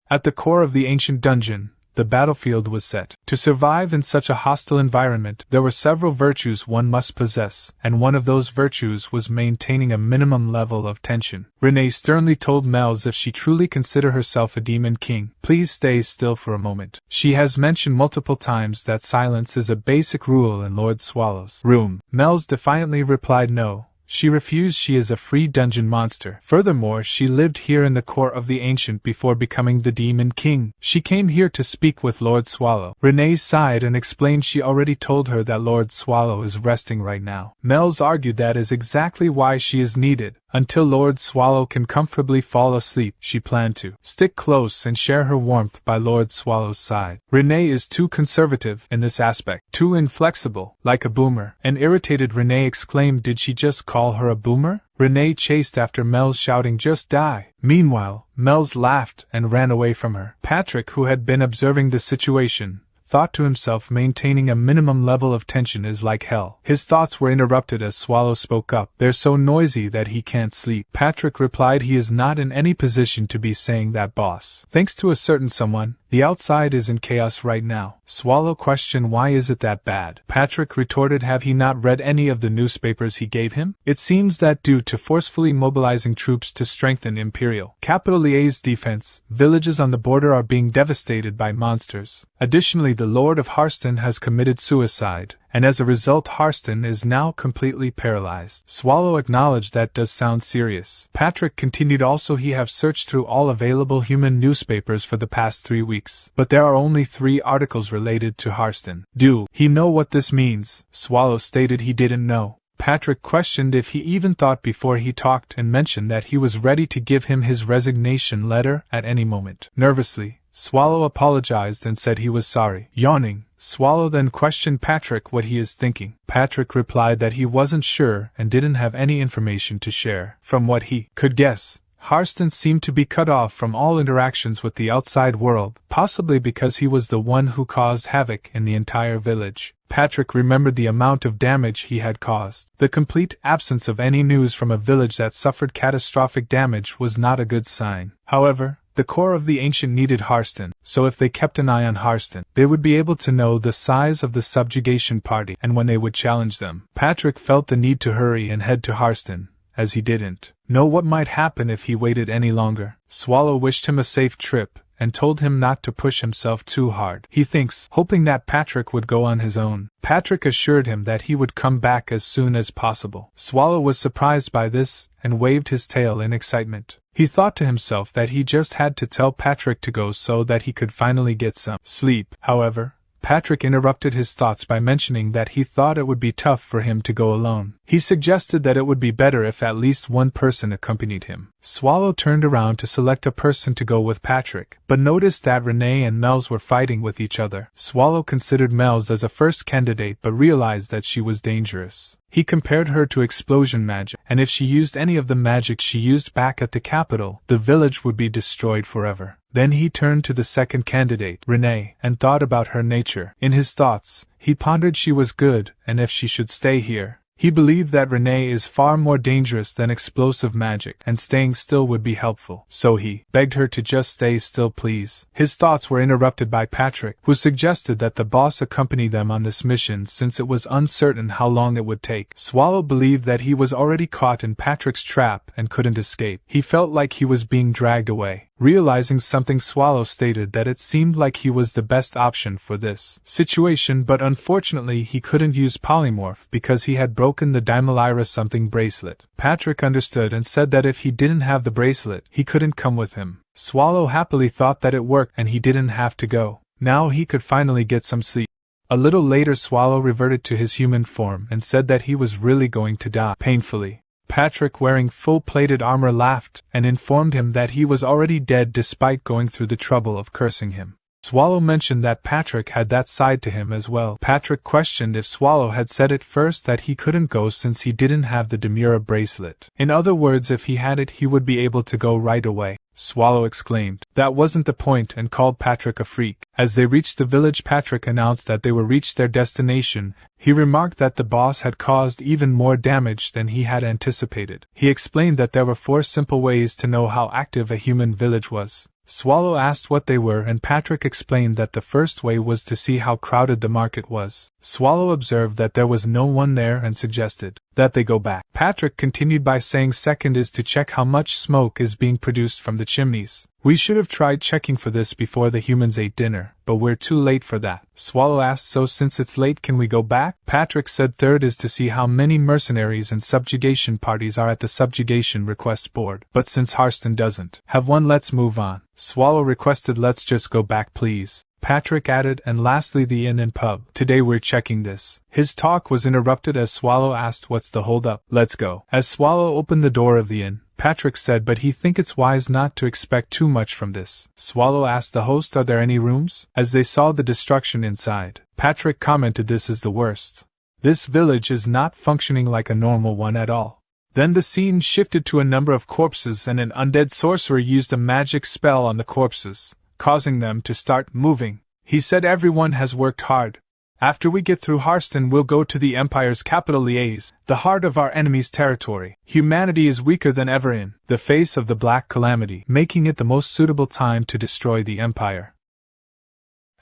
At the core of the ancient dungeon, the battlefield was set. To survive in such a hostile environment, there were several virtues one must possess, and one of those virtues was maintaining a minimum level of tension. Renee sternly told Mel's if she truly consider herself a demon king, please stay still for a moment. She has mentioned multiple times that silence is a basic rule in Lord Swallow's room. Mel's defiantly replied no. She refused. She is a free dungeon monster. Furthermore, she lived here in the core of the ancient before becoming the Demon King. She came here to speak with Lord Swallow. Renee sighed and explained she already told her that Lord Swallow is resting right now. Mel's argued that is exactly why she is needed. Until Lord Swallow can comfortably fall asleep, she planned to stick close and share her warmth by Lord Swallow's side. Renee is too conservative in this aspect, too inflexible, like a boomer. An irritated Renee exclaimed, did she just call her a boomer? Renee chased after Mel's, shouting, just die. Meanwhile, Mel's laughed and ran away from her. Patrick, who had been observing the situation, thought to himself, maintaining a minimum level of tension is like hell. His thoughts were interrupted as Swallow spoke up. They're so noisy that he can't sleep. Patrick replied he is not in any position to be saying that, boss. Thanks to a certain someone, the outside is in chaos right now. Swallow questioned, why is it that bad? Patrick retorted, have he not read any of the newspapers he gave him? It seems that due to forcefully mobilizing troops to strengthen Imperial Capital Liaise defense, villages on the border are being devastated by monsters. Additionally, the Lord of Harston has committed suicide, and as a result Harston is now completely paralyzed. Swallow acknowledged that does sound serious. Patrick continued, also he have searched through all available human newspapers for the past 3 weeks, but there are only 3 articles related to Harston. Do he know what this means? Swallow stated he didn't know. Patrick questioned if he even thought before he talked and mentioned that he was ready to give him his resignation letter at any moment. Nervously, Swallow apologized and said he was sorry. Yawning, Swallow then questioned Patrick what he is thinking. Patrick replied that he wasn't sure and didn't have any information to share. From what he could guess, Harston seemed to be cut off from all interactions with the outside world, possibly because he was the one who caused havoc in the entire village. Patrick remembered the amount of damage he had caused. The complete absence of any news from a village that suffered catastrophic damage was not a good sign. However, The core of the ancient needed Harston, so if they kept an eye on Harston, they would be able to know the size of the subjugation party and when they would challenge them. Patrick felt the need to hurry and head to Harston, as he didn't know what might happen if he waited any longer. Swallow wished him a safe trip, and told him not to push himself too hard. He thinks, hoping that Patrick would go on his own. Patrick assured him that he would come back as soon as possible. Swallow was surprised by this, and waved his tail in excitement. He thought to himself that he just had to tell Patrick to go so that he could finally get some sleep. However, Patrick interrupted his thoughts by mentioning that he thought it would be tough for him to go alone. He suggested that it would be better if at least one person accompanied him. Swallow turned around to select a person to go with Patrick, but noticed that Renee and Mel's were fighting with each other. Swallow considered Mel's as a first candidate but realized that she was dangerous. He compared her to explosion magic, and if she used any of the magic she used back at the capital, the village would be destroyed forever. Then he turned to the second candidate, Renee, and thought about her nature. In his thoughts, he pondered she was good, and if she should stay here. He believed that Renee is far more dangerous than explosive magic, and staying still would be helpful. So he begged her to just stay still, please. His thoughts were interrupted by Patrick, who suggested that the boss accompany them on this mission since it was uncertain how long it would take. Swallow believed that he was already caught in Patrick's trap and couldn't escape. He felt like he was being dragged away. Realizing something, Swallow stated that it seemed like he was the best option for this situation, but unfortunately he couldn't use polymorph because he had broken the Daimalaira something bracelet. Patrick understood and said that if he didn't have the bracelet, he couldn't come with him. Swallow happily thought that it worked and he didn't have to go. Now he could finally get some sleep. A little later, Swallow reverted to his human form and said that he was really going to die painfully. Patrick, wearing full-plated armor, laughed and informed him that he was already dead despite going through the trouble of cursing him. Swallow mentioned that Patrick had that side to him as well. Patrick questioned if Swallow had said at first that he couldn't go since he didn't have the Demura bracelet. In other words, if he had it, he would be able to go right away. Swallow exclaimed. That wasn't the point and called Patrick a freak. As they reached the village, Patrick announced that they were reached their destination. He remarked that the boss had caused even more damage than he had anticipated. He explained that there were 4 simple ways to know how active a human village was. Swallow asked what they were, and Patrick explained that the first way was to see how crowded the market was. Swallow observed that there was no one there and suggested that they go back. Patrick continued by saying second is to check how much smoke is being produced from the chimneys. We should have tried checking for this before the humans ate dinner, but we're too late for that. Swallow asked, so since it's late, can we go back? Patrick said third is to see how many mercenaries and subjugation parties are at the subjugation request board, but since Harston doesn't have one, let's move on. Swallow requested, let's just go back please. Patrick added, and lastly the inn and pub. Today we're checking this. His talk was interrupted as Swallow asked, what's the hold-up? Let's go. As Swallow opened the door of the inn, Patrick said, but he think it's wise not to expect too much from this. Swallow asked the host, are there any rooms? As they saw the destruction inside, Patrick commented, this is the worst. This village is not functioning like a normal one at all. Then the scene shifted to a number of corpses, and an undead sorcerer used a magic spell on the corpses, causing them to start moving. He said, everyone has worked hard. After we get through Harston, we'll go to the Empire's capital, Liège, the heart of our enemy's territory. Humanity is weaker than ever in the face of the Black Calamity, making it the most suitable time to destroy the Empire.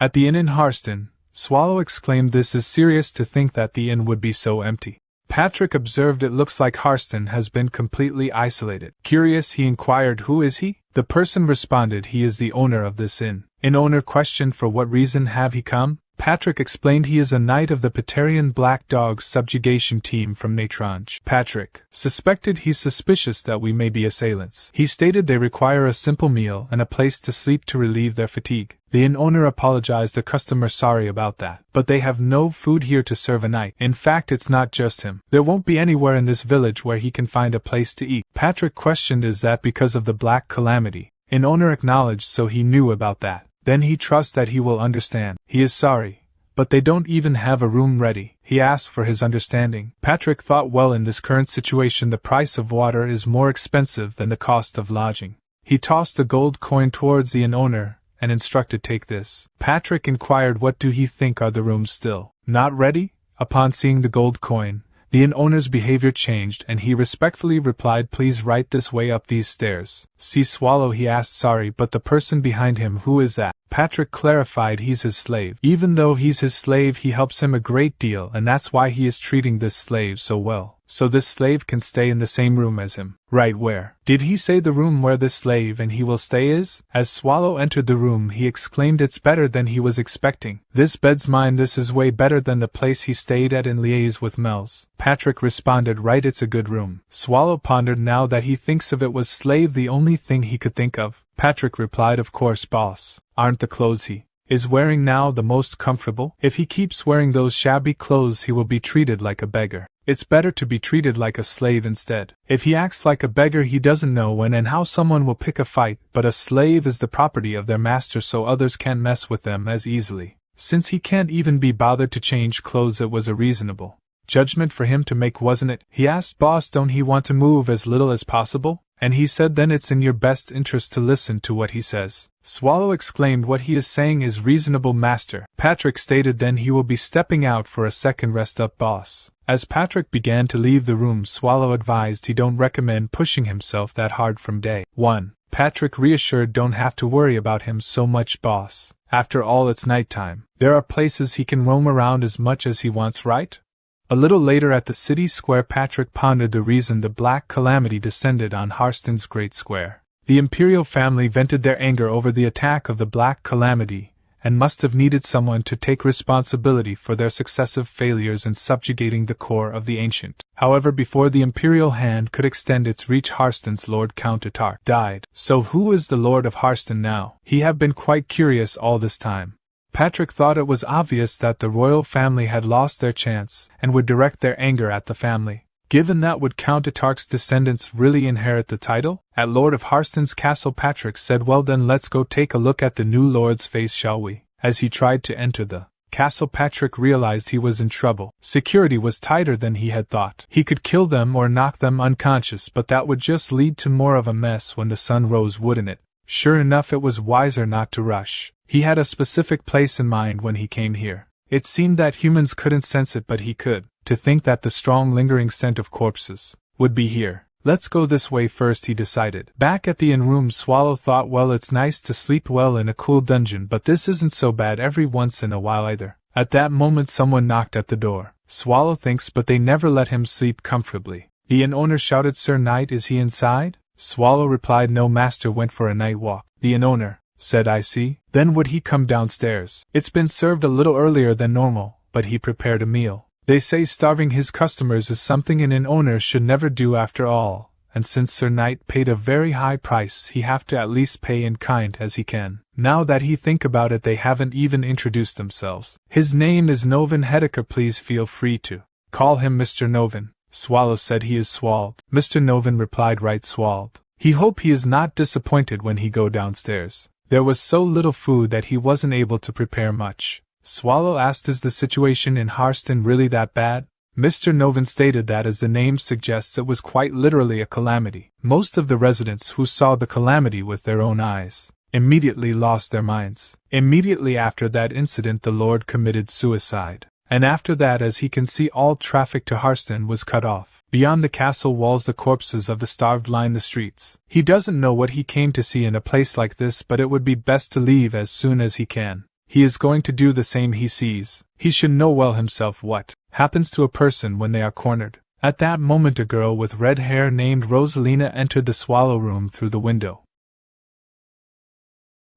At the inn in Harston, Swallow exclaimed, this is serious to think that the inn would be so empty. Patrick observed, it looks like Harston has been completely isolated. Curious, he inquired, who is he? The person responded, he is the owner of this inn. An owner questioned, for what reason have he come? Patrick explained he is a knight of the Patarian Black Dogs subjugation team from Natrange. Patrick suspected he's suspicious that we may be assailants. He stated they require a simple meal and a place to sleep to relieve their fatigue. The inn owner apologized the customer, sorry about that, but they have no food here to serve a night. In fact, it's not just him. There won't be anywhere in this village where he can find a place to eat. Patrick questioned, is that because of the Black Calamity? An owner acknowledged, so he knew about that. Then he trusts that he will understand. He is sorry, but they don't even have a room ready. He asked for his understanding. Patrick thought, well, in this current situation the price of water is more expensive than the cost of lodging. He tossed a gold coin towards the inn owner and instructed, take this. Patrick inquired, what do he think, are the rooms still not ready? Upon seeing the gold coin, The inn owner's behavior changed and he respectfully replied, "Please right this way up these stairs." "See Swallow," he asked. "Sorry, but the person behind him, who is that?" Patrick clarified, "He's his slave. Even though he's his slave, he helps him a great deal, and that's why he is treating this slave so well. So this slave can stay in the same room as him." "Right where?" "Did he say the room where this slave and he will stay is?" As Swallow entered the room, he exclaimed, "It's better than he was expecting. This bed's mine. This is way better than the place he stayed at in liaise with Mel's." Patrick responded, "Right, it's a good room." Swallow pondered. Now that he thinks of it, was slave the only thing he could think of? Patrick replied, "Of course, boss. Aren't the clothes he is wearing now the most comfortable? If he keeps wearing those shabby clothes, he will be treated like a beggar. It's better to be treated like a slave instead. If he acts like a beggar, he doesn't know when and how someone will pick a fight, but a slave is the property of their master, so others can't mess with them as easily. Since he can't even be bothered to change clothes, it was a reasonable judgment for him to make, wasn't it?" He asked. "Boss, don't he want to move as little as possible?" And he said, "Then it's in your best interest to listen to what he says." Swallow exclaimed, "What he is saying is reasonable, master." Patrick stated, "Then he will be stepping out for a second rest up, boss." As Patrick began to leave the room, Swallow advised he don't recommend pushing himself that hard from day one. Patrick reassured, "Don't have to worry about him so much, boss. After all, it's nighttime. There are places he can roam around as much as he wants, right?" A little later at the city square, Patrick pondered the reason the Black Calamity descended on Harston's Great Square. The Imperial family vented their anger over the attack of the Black Calamity, and must have needed someone to take responsibility for their successive failures in subjugating the core of the ancient. However, before the Imperial hand could extend its reach, Harston's Lord Countertart died. So who is the Lord of Harston now? He had been quite curious all this time. Patrick thought it was obvious that the royal family had lost their chance, and would direct their anger at the family. Given that, would Countertart's descendants really inherit the title? At Lord of Harston's castle, Patrick said, "Well then, let's go take a look at the new lord's face, shall we?" As he tried to enter the castle, Patrick realized he was in trouble. Security was tighter than he had thought. He could kill them or knock them unconscious, but that would just lead to more of a mess when the sun rose, wouldn't it? Sure enough, it was wiser not to rush. He had a specific place in mind when he came here. It seemed that humans couldn't sense it, but he could. To think that the strong lingering scent of corpses would be here. "Let's go this way first," he decided. Back at the inn room, Swallow thought, "Well, it's nice to sleep well in a cool dungeon, but this isn't so bad every once in a while either." At that moment, someone knocked at the door. Swallow thinks, but they never let him sleep comfortably. The inn owner shouted, "Sir Knight, is he inside?" Swallow replied, "No, master went for a night walk." The inn owner said, "I see. Then would he come downstairs?" "It's been served a little earlier than normal, but he prepared a meal. They say starving his customers is something an inn owner should never do after all, and since Sir Knight paid a very high price, he have to at least pay in kind as he can." Now that he think about it, they haven't even introduced themselves. "His name is Novin Hedeker. Please feel free to call him Mr. Novin." Swallow said, "He is Swald." Mr. Novin replied, "Right, Swald." He hoped he is not disappointed when he go downstairs. There was so little food that he wasn't able to prepare much. Swallow asked, "Is the situation in Harston really that bad?" Mr. Novin stated that, as the name suggests, it was quite literally a calamity. Most of the residents who saw the calamity with their own eyes immediately lost their minds. Immediately after that incident, the Lord committed suicide. And after that, as he can see, all traffic to Harston was cut off. Beyond the castle walls, the corpses of the starved line the streets. He doesn't know what he came to see in a place like this, but it would be best to leave as soon as he can. He is going to do the same he sees. He should know well himself what happens to a person when they are cornered. At that moment, a girl with red hair named Rosalina entered the Swallow room through the window.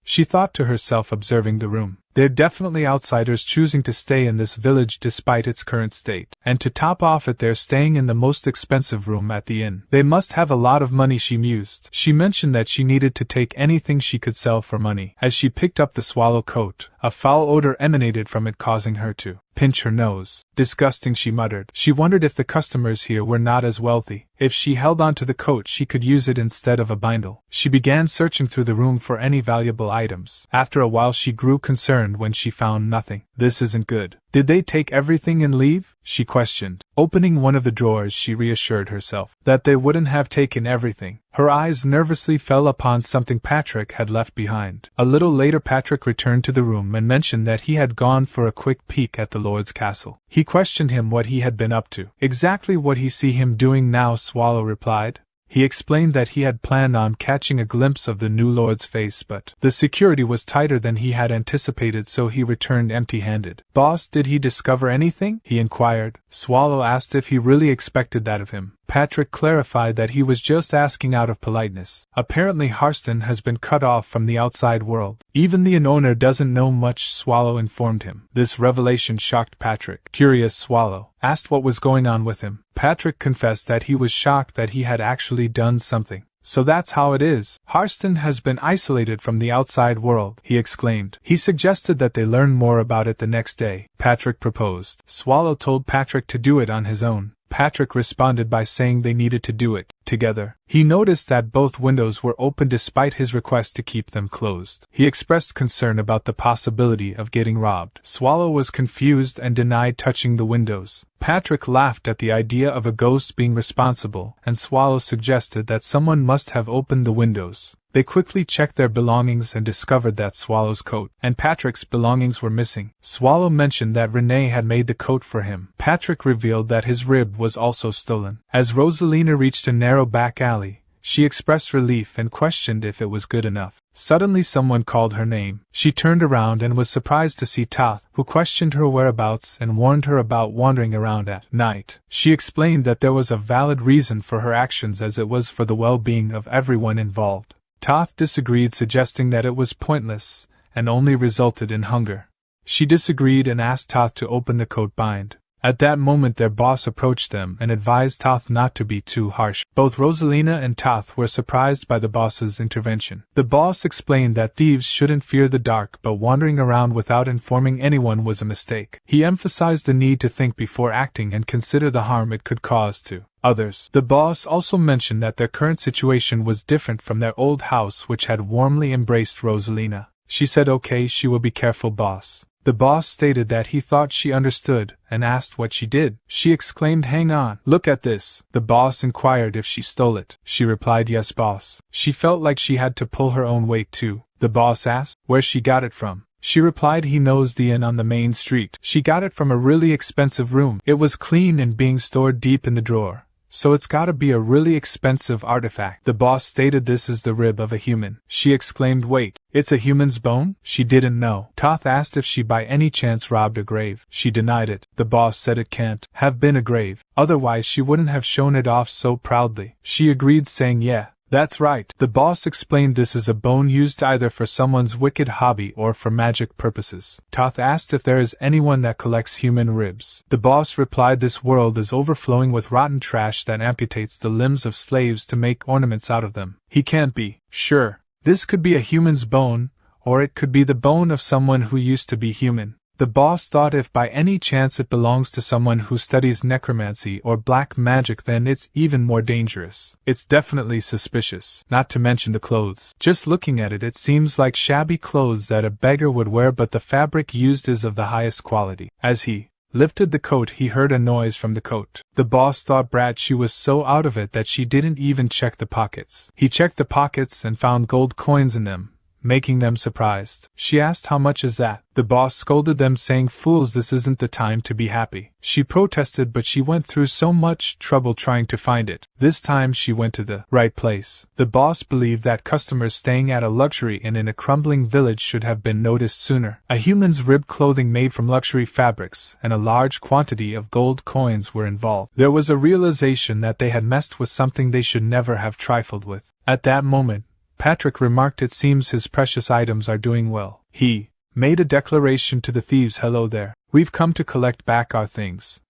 She thought to herself, observing the room, "They're definitely outsiders choosing to stay in this village despite its current state. And to top off it, they're staying in the most expensive room at the inn. They must have a lot of money," she mused. She mentioned that she needed to take anything she could sell for money. As she picked up the Swallow coat, a foul odor emanated from it, causing her to pinch her nose. "Disgusting," she muttered. She wondered if the customers here were not as wealthy. If she held on to the coat, she could use it instead of a bindle. She began searching through the room for any valuable items. After a while, she grew concerned when she found nothing. This isn't good. Did they take everything and leave? She questioned. Opening one of the drawers, she reassured herself that they wouldn't have taken everything. Her eyes nervously fell upon something Patrick had left behind. A little later, Patrick returned to the room and mentioned that he had gone for a quick peek at the Lord's castle. He questioned him what he had been up to. Exactly what he see him doing now, Swallow replied. He explained that he had planned on catching a glimpse of the new lord's face, but the security was tighter than he had anticipated, so he returned empty-handed. Boss, did he discover anything? He inquired. Swallow asked if he really expected that of him. Patrick clarified that he was just asking out of politeness. Apparently Harston has been cut off from the outside world. Even the owner doesn't know much, Swallow informed him. This revelation shocked Patrick. Curious, Swallow asked what was going on with him. Patrick confessed that he was shocked that he had actually done something. So that's how it is. Harston has been isolated from the outside world, he exclaimed. He suggested that they learn more about it the next day. Patrick proposed. Swallow told Patrick to do it on his own. Patrick responded by saying they needed to do it together. He noticed that both windows were open despite his request to keep them closed. He expressed concern about the possibility of getting robbed. Swallow was confused and denied touching the windows. Patrick laughed at the idea of a ghost being responsible, and Swallow suggested that someone must have opened the windows. They quickly checked their belongings and discovered that Swallow's coat and Patrick's belongings were missing. Swallow mentioned that Renee had made the coat for him. Patrick revealed that his rib was also stolen. As Rosalina reached a narrow back alley, she expressed relief and questioned if it was good enough. Suddenly someone called her name. She turned around and was surprised to see Toth, who questioned her whereabouts and warned her about wandering around at night. She explained that there was a valid reason for her actions, as it was for the well-being of everyone involved. Toth disagreed, suggesting that it was pointless and only resulted in hunger. She disagreed and asked Toth to open the coat bind. At that moment their boss approached them and advised Toth not to be too harsh. Both Rosalina and Toth were surprised by the boss's intervention. The boss explained that thieves shouldn't fear the dark, but wandering around without informing anyone was a mistake. He emphasized the need to think before acting and consider the harm it could cause to others. The boss also mentioned that their current situation was different from their old house, which had warmly embraced Rosalina. She said, "Okay, she will be careful, boss." The boss stated that he thought she understood and asked what she did. She exclaimed, "Hang on, look at this." The boss inquired if she stole it. She replied, "Yes, boss." She felt like she had to pull her own weight too. The boss asked where she got it from. She replied he knows the inn on the main street. She got it from a really expensive room. It was clean and being stored deep in the drawer. So it's gotta be a really expensive artifact. The boss stated this is the rib of a human. She exclaimed, "Wait, it's a human's bone?" She didn't know. Toth asked if she by any chance robbed a grave. She denied it. The boss said it can't have been a grave, otherwise she wouldn't have shown it off so proudly. She agreed, saying, "Yeah, that's right." The boss explained this is a bone used either for someone's wicked hobby or for magic purposes. Toth asked if there is anyone that collects human ribs. The boss replied this world is overflowing with rotten trash that amputates the limbs of slaves to make ornaments out of them. He can't be sure. This could be a human's bone, or it could be the bone of someone who used to be human. The boss thought if by any chance it belongs to someone who studies necromancy or black magic, then it's even more dangerous. It's definitely suspicious, not to mention the clothes. Just looking at it, it seems like shabby clothes that a beggar would wear, but the fabric used is of the highest quality. As he lifted the coat, he heard a noise from the coat. The boss thought Brat she was so out of it that she didn't even check the pockets. He checked the pockets and found gold coins in them, making them surprised. She asked, "How much is that?" The boss scolded them, saying, "Fools, this isn't the time to be happy." She protested, but she went through so much trouble trying to find it. This time she went to the right place. The boss believed that customers staying at a luxury inn in a crumbling village should have been noticed sooner. A human's rib clothing made from luxury fabrics and a large quantity of gold coins were involved. There was a realization that they had messed with something they should never have trifled with. At that moment, Patrick remarked, "It seems his precious items are doing well." He made a declaration to the thieves, "Hello there, we've come to collect back our things."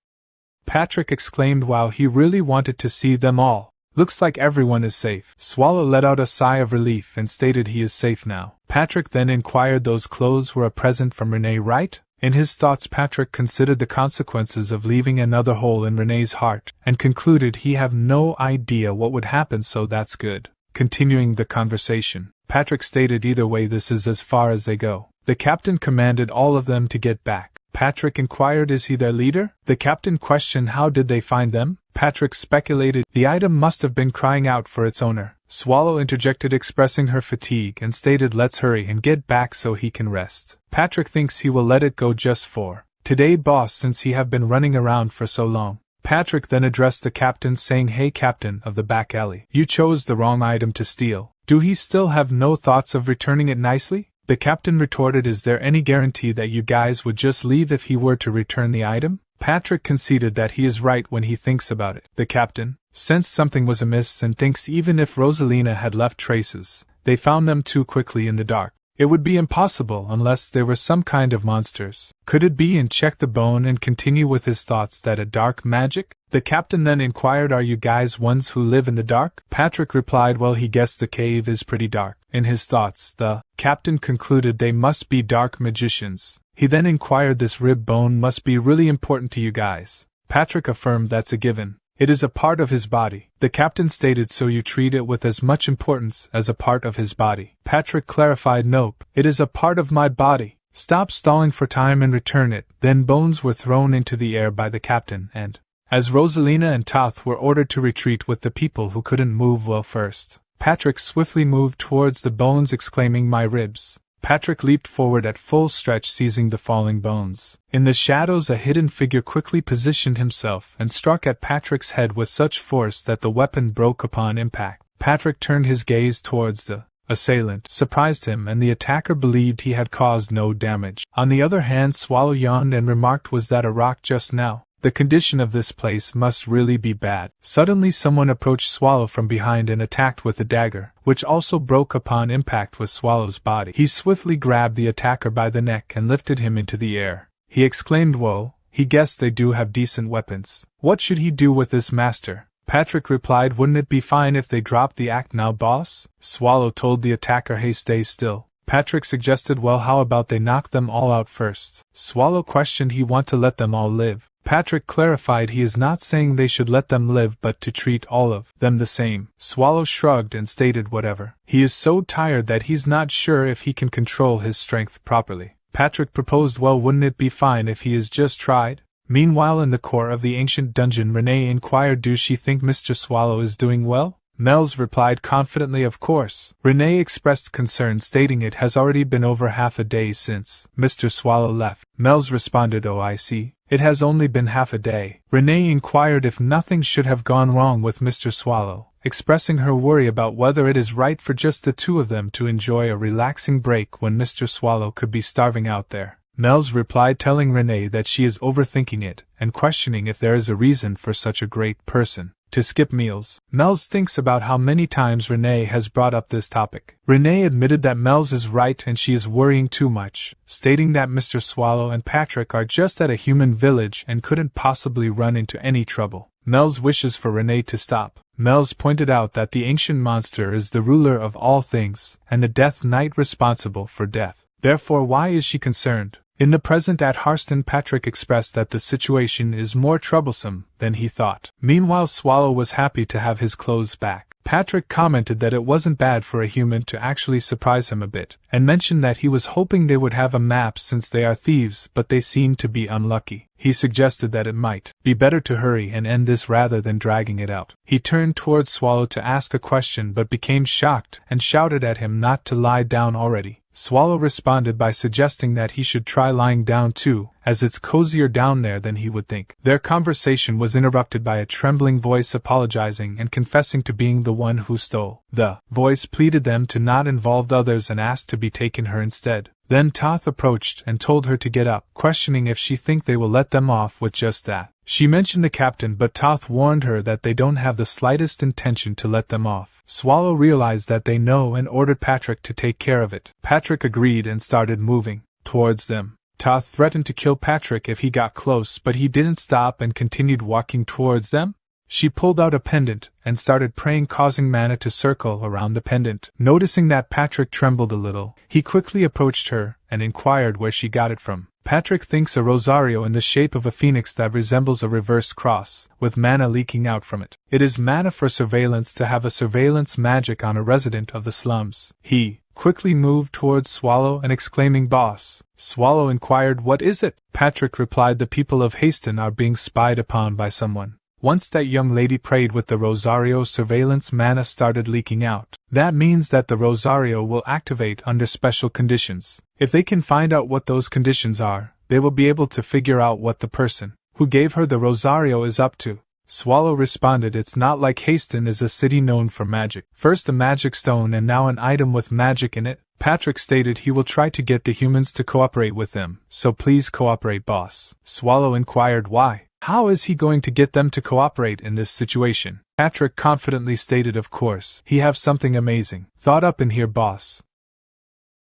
Patrick exclaimed while he really wanted to see them all. "Looks like everyone is safe." Swallow let out a sigh of relief and stated he is safe now. Patrick then inquired, "Those clothes were a present from Renee, right?" In his thoughts, Patrick considered the consequences of leaving another hole in Renee's heart, and concluded he have no idea what would happen, so that's good. Continuing the conversation, Patrick stated either way this is as far as they go. The captain commanded all of them to get back. Patrick inquired is he their leader? The captain questioned how did they find them? Patrick speculated the item must have been crying out for its owner. Swallow interjected expressing her fatigue and stated let's hurry and get back so he can rest. Patrick thinks he will let it go just for today boss since he have been running around for so long. Patrick then addressed the captain saying hey captain of the back alley, you chose the wrong item to steal. Do he still have no thoughts of returning it nicely? The captain retorted is there any guarantee that you guys would just leave if he were to return the item? Patrick conceded that he is right when he thinks about it. The captain sensed something was amiss and thinks even if Rosalina had left traces, they found them too quickly in the dark. It would be impossible unless they were some kind of monsters. Could it be and check the bone and continue with his thoughts that a dark magic? The captain then inquired are you guys ones who live in the dark? Patrick replied well he guessed the cave is pretty dark. In his thoughts the captain concluded they must be dark magicians. He then inquired this rib bone must be really important to you guys. Patrick affirmed that's a given. It is a part of his body. The captain stated so you treat it with as much importance as a part of his body. Patrick clarified nope, it is a part of my body. Stop stalling for time and return it. Then bones were thrown into the air by the captain and, as Rosalina and Toth were ordered to retreat with the people who couldn't move well first, Patrick swiftly moved towards the bones exclaiming my ribs. Patrick leaped forward at full stretch seizing the falling bones. In the shadows a hidden figure quickly positioned himself and struck at Patrick's head with such force that the weapon broke upon impact. Patrick turned his gaze towards the assailant, surprised him and the attacker believed he had caused no damage. On the other hand Swallow yawned and remarked was that a rock just now? The condition of this place must really be bad. Suddenly someone approached Swallow from behind and attacked with a dagger, which also broke upon impact with Swallow's body. He swiftly grabbed the attacker by the neck and lifted him into the air. He exclaimed whoa, he guessed they do have decent weapons. What should he do with this master? Patrick replied wouldn't it be fine if they dropped the act now boss? Swallow told the attacker hey stay still. Patrick suggested well how about they knock them all out first? Swallow questioned he want to let them all live. Patrick clarified he is not saying they should let them live but to treat all of them the same. Swallow shrugged and stated whatever. He is so tired that he's not sure if he can control his strength properly. Patrick proposed well wouldn't it be fine if he is just tried? Meanwhile in the core of the ancient dungeon Renee inquired do she think Mr. Swallow is doing well? Mel's replied confidently of course. Renee expressed concern stating it has already been over half a day since Mr. Swallow left. Mel's responded oh I see. It has only been half a day. Renee inquired if nothing should have gone wrong with Mr. Swallow, expressing her worry about whether it is right for just the two of them to enjoy a relaxing break when Mr. Swallow could be starving out there. Mel's replied telling Renee that she is overthinking it and questioning if there is a reason for such a great person to skip meals. Mel's thinks about how many times Renee has brought up this topic. Renee admitted that Mel's is right and she is worrying too much, stating that Mr. Swallow and Patrick are just at a human village and couldn't possibly run into any trouble. Mel's wishes for Renee to stop. Mel's pointed out that the ancient monster is the ruler of all things and the Death Knight responsible for death. Therefore why is she concerned? In the present at Harston Patrick expressed that the situation is more troublesome than he thought. Meanwhile Swallow was happy to have his clothes back. Patrick commented that it wasn't bad for a human to actually surprise him a bit, and mentioned that he was hoping they would have a map since they are thieves but they seem to be unlucky. He suggested that it might be better to hurry and end this rather than dragging it out. He turned towards Swallow to ask a question but became shocked and shouted at him not to lie down already. Swallow responded by suggesting that he should try lying down too, as it's cozier down there than he would think. Their conversation was interrupted by a trembling voice apologizing and confessing to being the one who stole. The voice pleaded them to not involve others and asked to be taken her instead. Then Toth approached and told her to get up, questioning if she think they will let them off with just that. She mentioned the captain but Toth warned her that they don't have the slightest intention to let them off. Swallow realized that they know and ordered Patrick to take care of it. Patrick agreed and started moving towards them. Toth threatened to kill Patrick if he got close but he didn't stop and continued walking towards them. She pulled out a pendant and started praying causing mana to circle around the pendant. Noticing that Patrick trembled a little, he quickly approached her and inquired where she got it from. Patrick thinks a rosario in the shape of a phoenix that resembles a reverse cross, with mana leaking out from it. It is mana for surveillance to have a surveillance magic on a resident of the slums. He quickly moved towards Swallow and exclaiming, "Boss!" Swallow inquired, "What is it?" Patrick replied, "The people of Haston are being spied upon by someone. Once that young lady prayed with the Rosario surveillance, mana started leaking out. That means that the Rosario will activate under special conditions. If they can find out what those conditions are, they will be able to figure out what the person who gave her the Rosario is up to." Swallow responded, "It's not like Haston is a city known for magic. First a magic stone and now an item with magic in it." Patrick stated he will try to get the humans to cooperate with them, "So please cooperate, boss." Swallow inquired, "Why? How is he going to get them to cooperate in this situation?" Patrick confidently stated, "Of course, he have something amazing thought up in here, boss."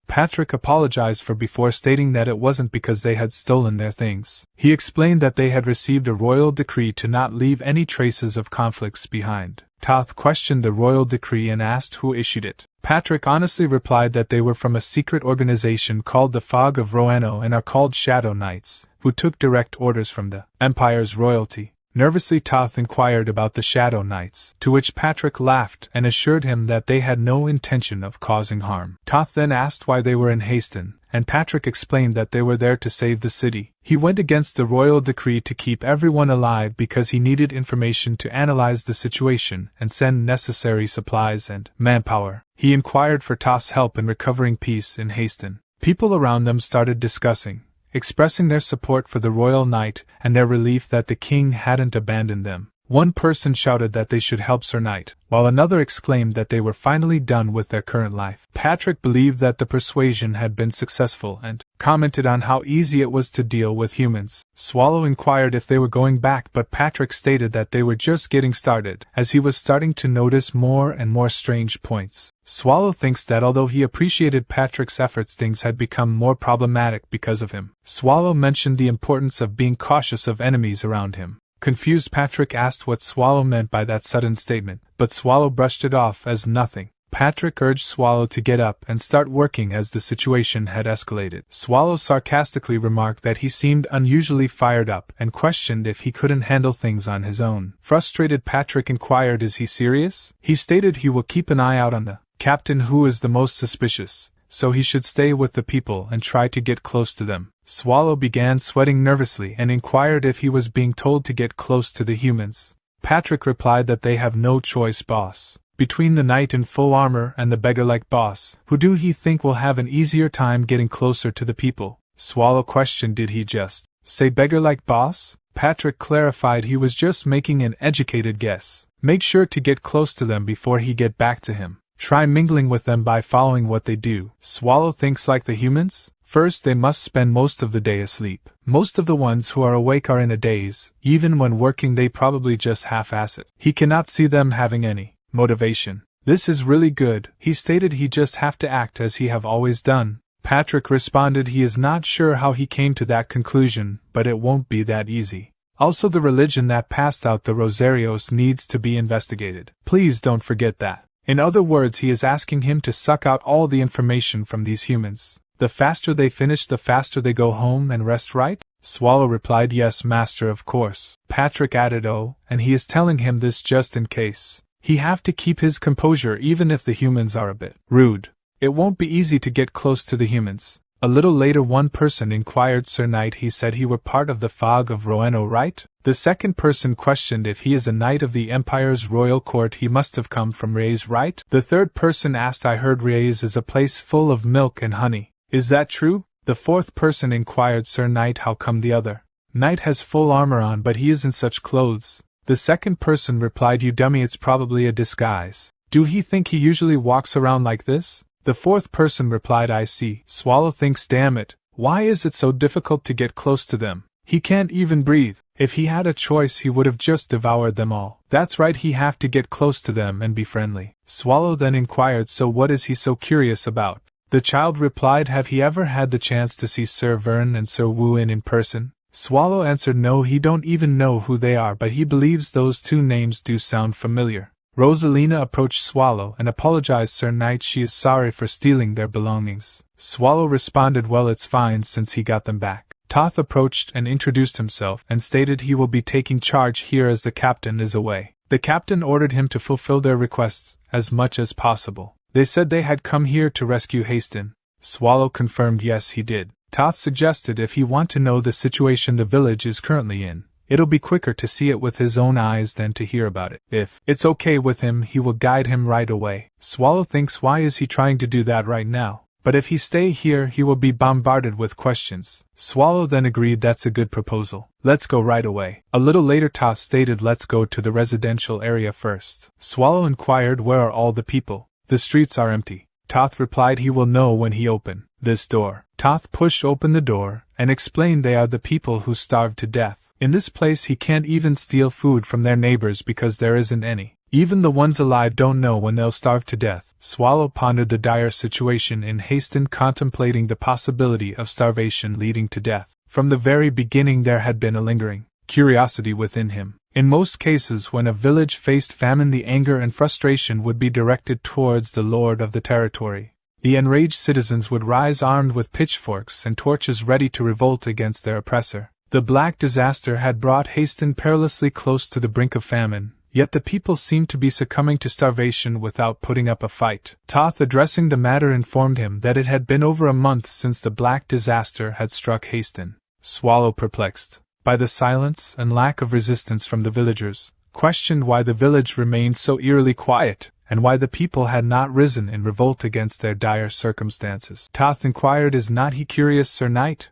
Patrick apologized for before, stating that it wasn't because they had stolen their things. He explained that they had received a royal decree to not leave any traces of conflicts behind. Toth questioned the royal decree and asked who issued it. Patrick honestly replied that they were from a secret organization called the Fog of Roano and are called Shadow Knights, who took direct orders from the Empire's royalty. Nervously, Toth inquired about the Shadow Knights, to which Patrick laughed and assured him that they had no intention of causing harm. Toth then asked why they were in Haston, and Patrick explained that they were there to save the city. He went against the royal decree to keep everyone alive because he needed information to analyze the situation and send necessary supplies and manpower. He inquired for Toth's help in recovering peace in Haston. People around them started discussing, expressing their support for the royal knight and their relief that the king hadn't abandoned them. One person shouted that they should help Sir Knight, while another exclaimed that they were finally done with their current life. Patrick believed that the persuasion had been successful and commented on how easy it was to deal with humans. Swallow inquired if they were going back, but Patrick stated that they were just getting started, as he was starting to notice more and more strange points. Swallow thinks that although he appreciated Patrick's efforts, things had become more problematic because of him. Swallow mentioned the importance of being cautious of enemies around him. Confused, Patrick asked what Swallow meant by that sudden statement, but Swallow brushed it off as nothing. Patrick urged Swallow to get up and start working as the situation had escalated. Swallow sarcastically remarked that he seemed unusually fired up and questioned if he couldn't handle things on his own. Frustrated, Patrick inquired, "Is he serious?" He stated he will keep an eye out on the captain, who is the most suspicious, so he should stay with the people and try to get close to them. Swallow began sweating nervously and inquired if he was being told to get close to the humans. Patrick replied that they have no choice, boss. Between the knight in full armor and the beggar-like boss, who do he think will have an easier time getting closer to the people? Swallow questioned, "Did he just say beggar-like boss?" Patrick clarified he was just making an educated guess. Make sure to get close to them before he get back to him. Try mingling with them by following what they do. Swallow thinks like the humans? First, they must spend most of the day asleep. Most of the ones who are awake are in a daze. Even when working, they probably just half-ass it. He cannot see them having any motivation. This is really good. He stated he just have to act as he have always done. Patrick responded he is not sure how he came to that conclusion, but it won't be that easy. Also, the religion that passed out the Rosarios needs to be investigated. Please don't forget that. In other words, he is asking him to suck out all the information from these humans. The faster they finish, the faster they go home and rest, right? Swallow replied, "Yes, master, of course." Patrick added, "Oh, and he is telling him this just in case. He have to keep his composure even if the humans are a bit rude. It won't be easy to get close to the humans." A little later, one person inquired, "Sir Knight, he said he were part of the Fog of Roano, right?" The second person questioned if he is a knight of the Empire's royal court, he must have come from Reyes, right? The third person asked, "I heard Reyes is a place full of milk and honey. Is that true?" The fourth person inquired, "Sir Knight, how come the other knight has full armor on but he isn't such clothes?" The second person replied, "You dummy, it's probably a disguise. Do he think he usually walks around like this?" The fourth person replied, "I see." Swallow thinks, damn it, why is it so difficult to get close to them? He can't even breathe. If he had a choice, he would have just devoured them all. That's right, he have to get close to them and be friendly. Swallow then inquired, "So what is he so curious about?" The child replied, "Have he ever had the chance to see Sir Vern and Sir Wu in person?" Swallow answered, "No, he don't even know who they are, but he believes those two names do sound familiar." Rosalina approached Swallow and apologized, "Sir Knight, she is sorry for stealing their belongings." Swallow responded, "Well, it's fine since he got them back." Toth approached and introduced himself and stated he will be taking charge here as the captain is away. The captain ordered him to fulfill their requests as much as possible. They said they had come here to rescue Hasten. Swallow confirmed yes he did. Toth suggested if he want to know the situation the village is currently in, it'll be quicker to see it with his own eyes than to hear about it. If it's okay with him, he will guide him right away. Swallow thinks why is he trying to do that right now? But if he stay here he will be bombarded with questions. Swallow then agreed that's a good proposal. Let's go right away. A little later Toth stated let's go to the residential area first. Swallow inquired where are all the people? The streets are empty. Toth replied he will know when he open this door. Toth pushed open the door and explained they are the people who starved to death. In this place he can't even steal food from their neighbors because there isn't any. Even the ones alive don't know when they'll starve to death. Swallow pondered the dire situation in Hasten, contemplating the possibility of starvation leading to death. From the very beginning there had been a lingering curiosity within him. In most cases when a village faced famine the anger and frustration would be directed towards the lord of the territory. The enraged citizens would rise armed with pitchforks and torches ready to revolt against their oppressor. The black disaster had brought Hasten perilously close to the brink of famine, yet the people seemed to be succumbing to starvation without putting up a fight. Toth addressing the matter informed him that it had been over a month since the black disaster had struck Hasten. Swallow, perplexed by the silence and lack of resistance from the villagers, questioned why the village remained so eerily quiet, and why the people had not risen in revolt against their dire circumstances. Toth inquired, is not he curious, Sir Knight?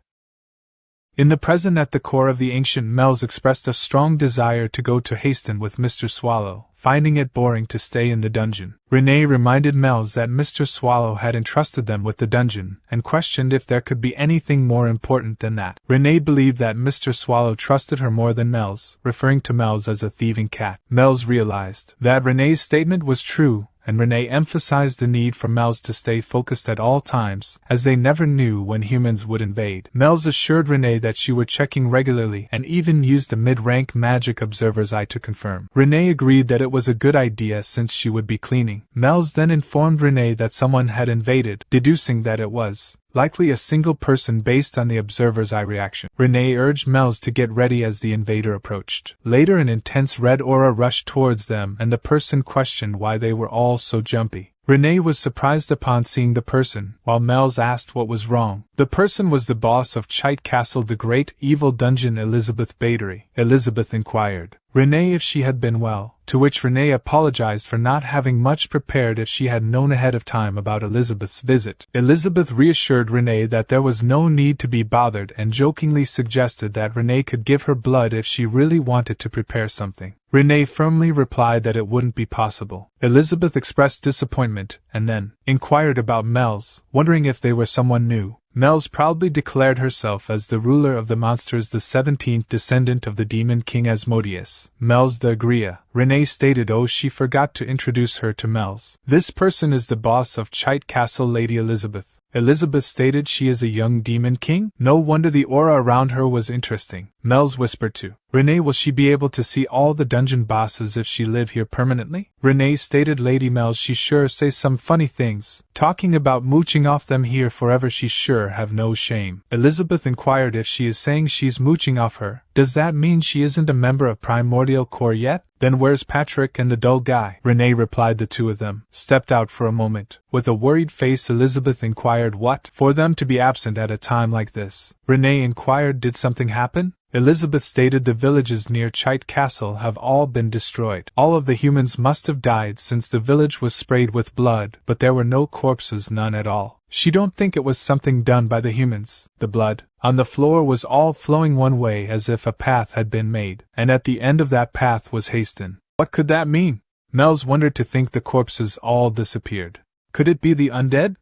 In the present, at the core of the ancient Mells expressed a strong desire to go to Hasten with Mr. Swallow, finding it boring to stay in the dungeon. Renee reminded Mells that Mr. Swallow had entrusted them with the dungeon, and questioned if there could be anything more important than that. Renee believed that Mr. Swallow trusted her more than Mells, referring to Mells as a thieving cat. Mells realized that Renee's statement was true, and Renee emphasized the need for Mells to stay focused at all times, as they never knew when humans would invade. Mells assured Renee that she were checking regularly and even used a mid-rank magic observer's eye to confirm. Renee agreed that it was a good idea since she would be cleaning. Mells then informed Renee that someone had invaded, deducing that it was likely a single person based on the observer's eye reaction. Renee urged Mells to get ready as the invader approached. Later an intense red aura rushed towards them and the person questioned why they were all so jumpy. Renee was surprised upon seeing the person, while Mells asked what was wrong. The person was the boss of Chite Castle, the great evil dungeon, Elizabeth Battery. Elizabeth inquired Renee if she had been well, to which Renee apologized for not having much prepared if she had known ahead of time about Elizabeth's visit. Elizabeth reassured Renee that there was no need to be bothered and jokingly suggested that Renee could give her blood if she really wanted to prepare something. Renee firmly replied that it wouldn't be possible. Elizabeth expressed disappointment, and then inquired about Mells, wondering if they were someone new. Mells proudly declared herself as the ruler of the monsters, the 17th descendant of the demon king Asmodeus, Mells the Agria. Renee stated she forgot to introduce her to Mells. This person is the boss of Chite Castle, Lady Elizabeth. Elizabeth stated she is a young demon king? No wonder the aura around her was interesting. Mells whispered to Renee, will she be able to see all the dungeon bosses if she live here permanently? Renee stated Lady Mells she sure say some funny things, talking about mooching off them here forever, she sure have no shame. Elizabeth inquired if she is saying she's mooching off her, does that mean she isn't a member of Primordial Core yet? Then where's Patrick and the dull guy? Renee replied the two of them stepped out for a moment. With a worried face Elizabeth inquired what for them to be absent at a time like this. Renee inquired did something happen? Elizabeth stated the villages near Chite Castle have all been destroyed. All of the humans must have died since the village was sprayed with blood, but there were no corpses, none at all. She don't think it was something done by the humans. The blood on the floor was all flowing one way as if a path had been made, and at the end of that path was Hasten. What could that mean? Mells wondered to think the corpses all disappeared. Could it be the undead?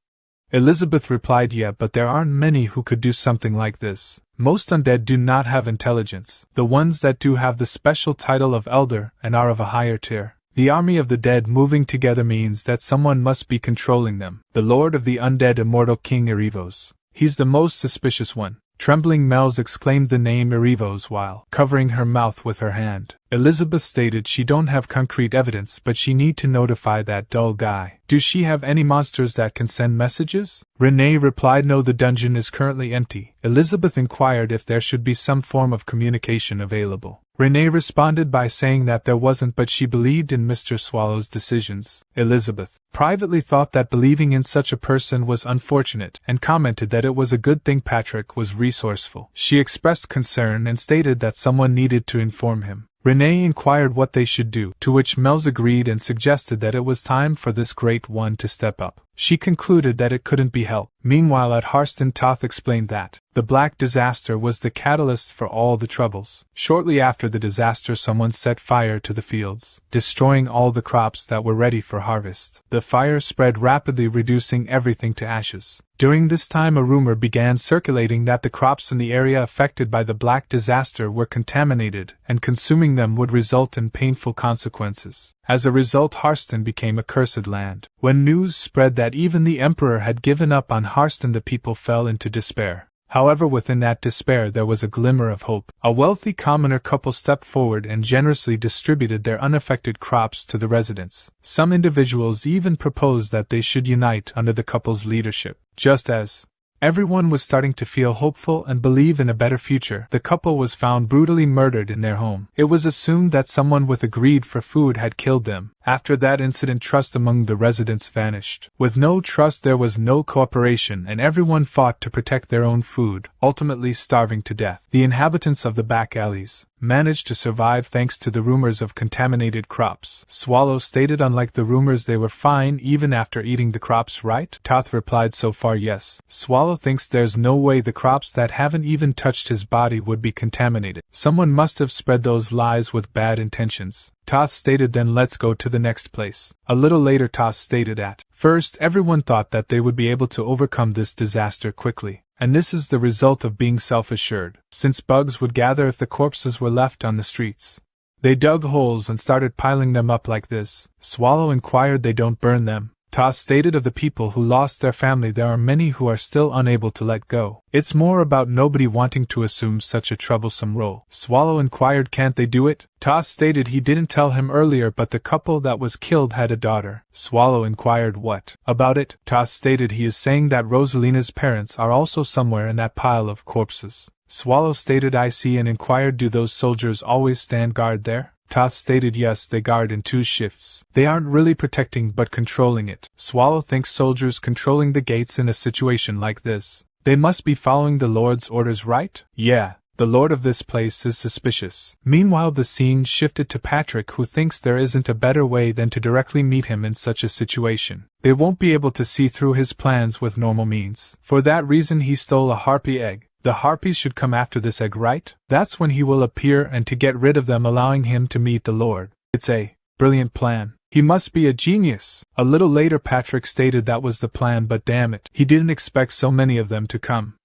Elizabeth replied yeah, but there aren't many who could do something like this. Most undead do not have intelligence. The ones that do have the special title of Elder and are of a higher tier. The army of the dead moving together means that someone must be controlling them. The lord of the undead, immortal King Erivos. He's the most suspicious one. Trembling Mells exclaimed the name Erivos while covering her mouth with her hand. Elizabeth stated she don't have concrete evidence but she need to notify that dull guy. Do she have any monsters that can send messages? Renee replied no, the dungeon is currently empty. Elizabeth inquired if there should be some form of communication available. Renee responded by saying that there wasn't but she believed in Mr. Swallow's decisions. Elizabeth privately thought that believing in such a person was unfortunate and commented that it was a good thing Patrick was resourceful. She expressed concern and stated that someone needed to inform him. Renee inquired what they should do, to which Mel's agreed and suggested that it was time for this great one to step up. She concluded that it couldn't be helped. Meanwhile at Harston, Toth explained that the Black Disaster was the catalyst for all the troubles. Shortly after the disaster, someone set fire to the fields, destroying all the crops that were ready for harvest. The fire spread rapidly, reducing everything to ashes. During this time, a rumor began circulating that the crops in the area affected by the Black Disaster were contaminated, and consuming them would result in painful consequences. As a result, Harston became a cursed land. When news spread that even the Emperor had given up on Harston, the people fell into despair. However, within that despair there was a glimmer of hope. A wealthy commoner couple stepped forward and generously distributed their unaffected crops to the residents. Some individuals even proposed that they should unite under the couple's leadership. Just as everyone was starting to feel hopeful and believe in a better future, the couple was found brutally murdered in their home. It was assumed that someone with a greed for food had killed them. After that incident, trust among the residents vanished. With no trust, there was no cooperation, and everyone fought to protect their own food, ultimately starving to death. The inhabitants of the back alleys managed to survive thanks to the rumors of contaminated crops. Swallow stated unlike the rumors, they were fine even after eating the crops, right? Toth replied so far yes. Swallow thinks there's no way the crops that haven't even touched his body would be contaminated. Someone must have spread those lies with bad intentions. Toth stated then let's go to the next place. A little later Toth stated at first everyone thought that they would be able to overcome this disaster quickly. And this is the result of being self-assured, since bugs would gather if the corpses were left on the streets. They dug holes and started piling them up like this. Swallow inquired they don't burn them. Toth stated of the people who lost their family there are many who are still unable to let go. It's more about nobody wanting to assume such a troublesome role. Swallow inquired can't they do it? Toth stated he didn't tell him earlier but the couple that was killed had a daughter. Swallow inquired what about it? Toth stated he is saying that Rosalina's parents are also somewhere in that pile of corpses. Swallow stated I see and inquired do those soldiers always stand guard there? Toth stated yes, they guard in 2 shifts. They aren't really protecting but controlling it. Swallow thinks soldiers controlling the gates in a situation like this. They must be following the Lord's orders, right? Yeah, the Lord of this place is suspicious. Meanwhile the scene shifted to Patrick, who thinks there isn't a better way than to directly meet him in such a situation. They won't be able to see through his plans with normal means. For that reason he stole a harpy egg. The harpies should come after this egg, right? That's when he will appear and to get rid of them, allowing him to meet the Lord. It's a brilliant plan. He must be a genius. A little later Patrick stated that was the plan, but damn it, he didn't expect so many of them to come.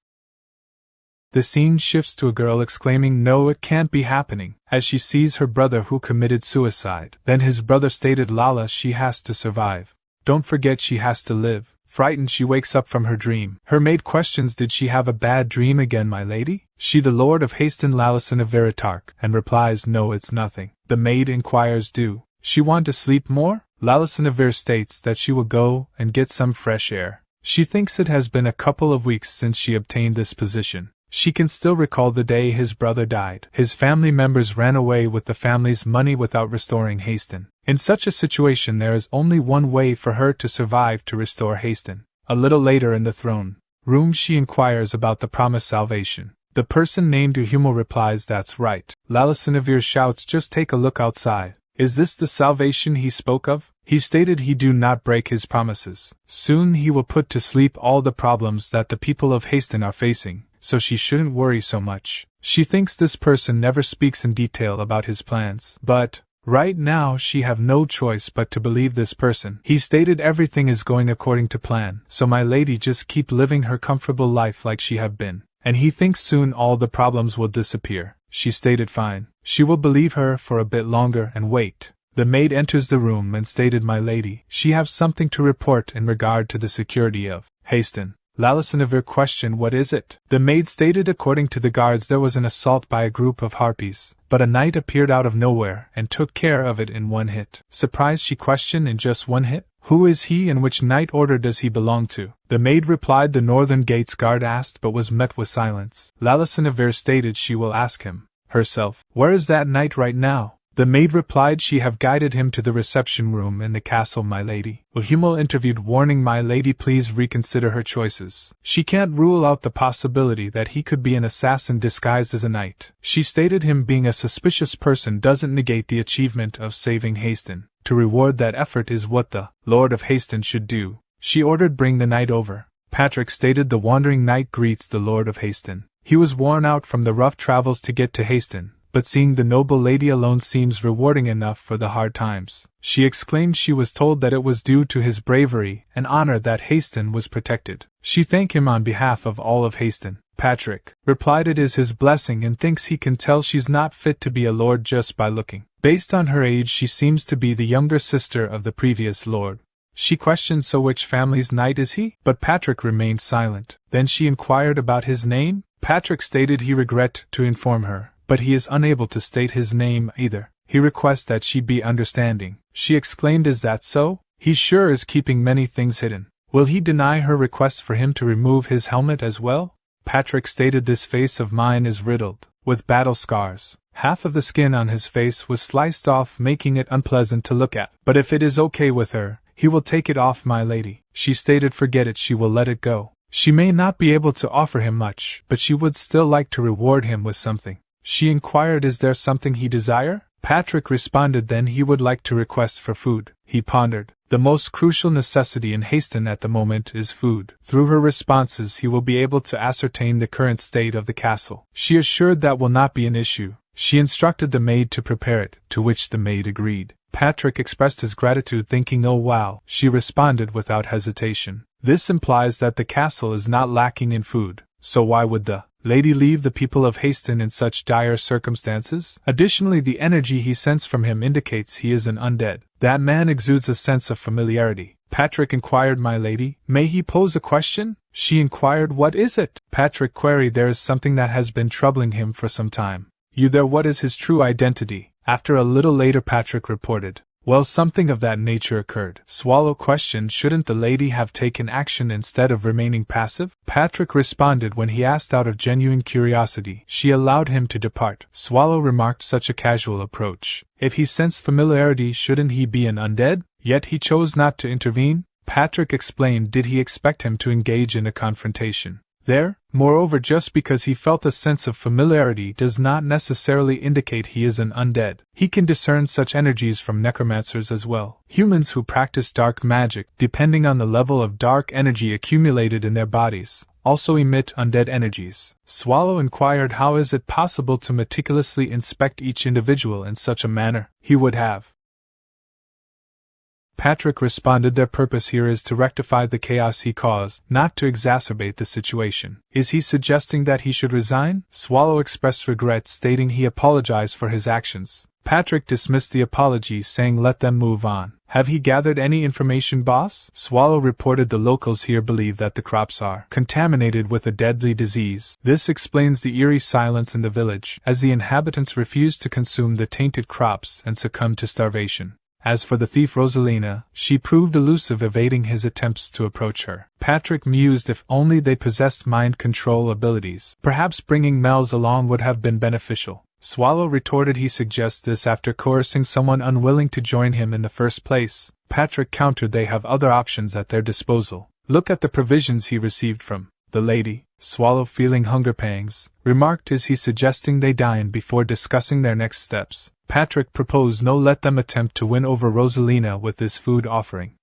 The scene shifts to a girl exclaiming no, it can't be happening, as she sees her brother who committed suicide. Then his brother stated Lala, she has to survive. Don't forget she has to live. Frightened, she wakes up from her dream. Her maid questions, did she have a bad dream again, my lady? She the Lord of Haston Lalison of Veritark, and replies no, it's nothing. The maid inquires, do she want to sleep more? Lalison of Ver states that she will go and get some fresh air. She thinks it has been a couple of weeks since she obtained this position. She can still recall the day his brother died. His family members ran away with the family's money without restoring Haston. In such a situation there is only one way for her to survive, to restore Haston. A little later in the throne room she inquires about the promised salvation. The person named Uhumo replies that's right. Lalisanavir shouts just take a look outside. Is this the salvation he spoke of? He stated he do not break his promises. Soon he will put to sleep all the problems that the people of Haston are facing, so she shouldn't worry so much. She thinks this person never speaks in detail about his plans, but right now she have no choice but to believe this person. He stated everything is going according to plan, so my lady just keep living her comfortable life like she have been, and he thinks soon all the problems will disappear. She stated fine. She will believe her for a bit longer and wait. The maid enters the room and stated my lady, she have something to report in regard to the security of Haston. Lalisanavir questioned, what is it? The maid stated according to the guards there was an assault by a group of harpies, but a knight appeared out of nowhere and took care of it in one hit. Surprised, she questioned, in just one hit? Who is he and which knight order does he belong to? The maid replied the Northern Gates guard asked but was met with silence. Lalisanavir stated she will ask him herself. Where is that knight right now? The maid replied she have guided him to the reception room in the castle, my lady. Hummel interviewed, warning, my lady, please reconsider her choices. She can't rule out the possibility that he could be an assassin disguised as a knight. She stated him being a suspicious person doesn't negate the achievement of saving Haston. To reward that effort is what the Lord of Haston should do. She ordered, bring the knight over. Patrick stated the wandering knight greets the Lord of Haston. He was worn out from the rough travels to get to Haston, but seeing the noble lady alone seems rewarding enough for the hard times. She exclaimed she was told that it was due to his bravery and honor that Haston was protected. She thanked him on behalf of all of Haston. Patrick replied it is his blessing and thinks he can tell she's not fit to be a lord just by looking. Based on her age, she seems to be the younger sister of the previous lord. She questioned, so which family's knight is he? But Patrick remained silent. Then she inquired about his name. Patrick stated he regret to inform her, but he is unable to state his name either. He requests that she be understanding. She exclaimed, is that so? He sure is keeping many things hidden. Will he deny her request for him to remove his helmet as well? Patrick stated this face of mine is riddled with battle scars. Half of the skin on his face was sliced off, making it unpleasant to look at. But if it is okay with her, he will take it off, my lady. She stated forget it, she will let it go. She may not be able to offer him much, but she would still like to reward him with something. She inquired, is there something he desire? Patrick responded then he would like to request for food. He pondered. The most crucial necessity in Haston at the moment is food. Through her responses he will be able to ascertain the current state of the castle. She assured that will not be an issue. She instructed the maid to prepare it, to which the maid agreed. Patrick expressed his gratitude, thinking, oh wow. She responded without hesitation. This implies that the castle is not lacking in food, so why would the lady leave the people of Haston in such dire circumstances? Additionally, the energy he sensed from him indicates he is an undead. That man exudes a sense of familiarity. Patrick inquired, my lady, may he pose a question? She inquired, what is it? Patrick queried, there is something that has been troubling him for some time. You there, what is his true identity? After a little later Patrick reported, well, something of that nature occurred. Swallow questioned, shouldn't the lady have taken action instead of remaining passive? Patrick responded when he asked out of genuine curiosity. She allowed him to depart. Swallow remarked, such a casual approach. If he sensed familiarity, shouldn't he be an undead? Yet he chose not to intervene. Patrick explained, did he expect him to engage in a confrontation there? Moreover, just because he felt a sense of familiarity does not necessarily indicate he is an undead. He can discern such energies from necromancers as well. Humans who practice dark magic, depending on the level of dark energy accumulated in their bodies, also emit undead energies. Swallow inquired, how is it possible to meticulously inspect each individual in such a manner? He would have. Patrick responded, their purpose here is to rectify the chaos he caused, not to exacerbate the situation. Is he suggesting that he should resign? Swallow expressed regret, stating he apologized for his actions. Patrick dismissed the apology, saying let them move on. Have he gathered any information, boss? Swallow reported the locals here believe that the crops are contaminated with a deadly disease. This explains the eerie silence in the village, as the inhabitants refuse to consume the tainted crops and succumb to starvation. As for the thief Rosalina, she proved elusive, evading his attempts to approach her. Patrick mused, if only they possessed mind control abilities. Perhaps bringing Mel's along would have been beneficial. Swallow retorted he suggests this after coercing someone unwilling to join him in the first place. Patrick countered they have other options at their disposal. Look at the provisions he received from the lady. Swallow, feeling hunger pangs, remarked, is he suggesting they dine before discussing their next steps? Patrick proposed no, let them attempt to win over Rosalina with this food offering.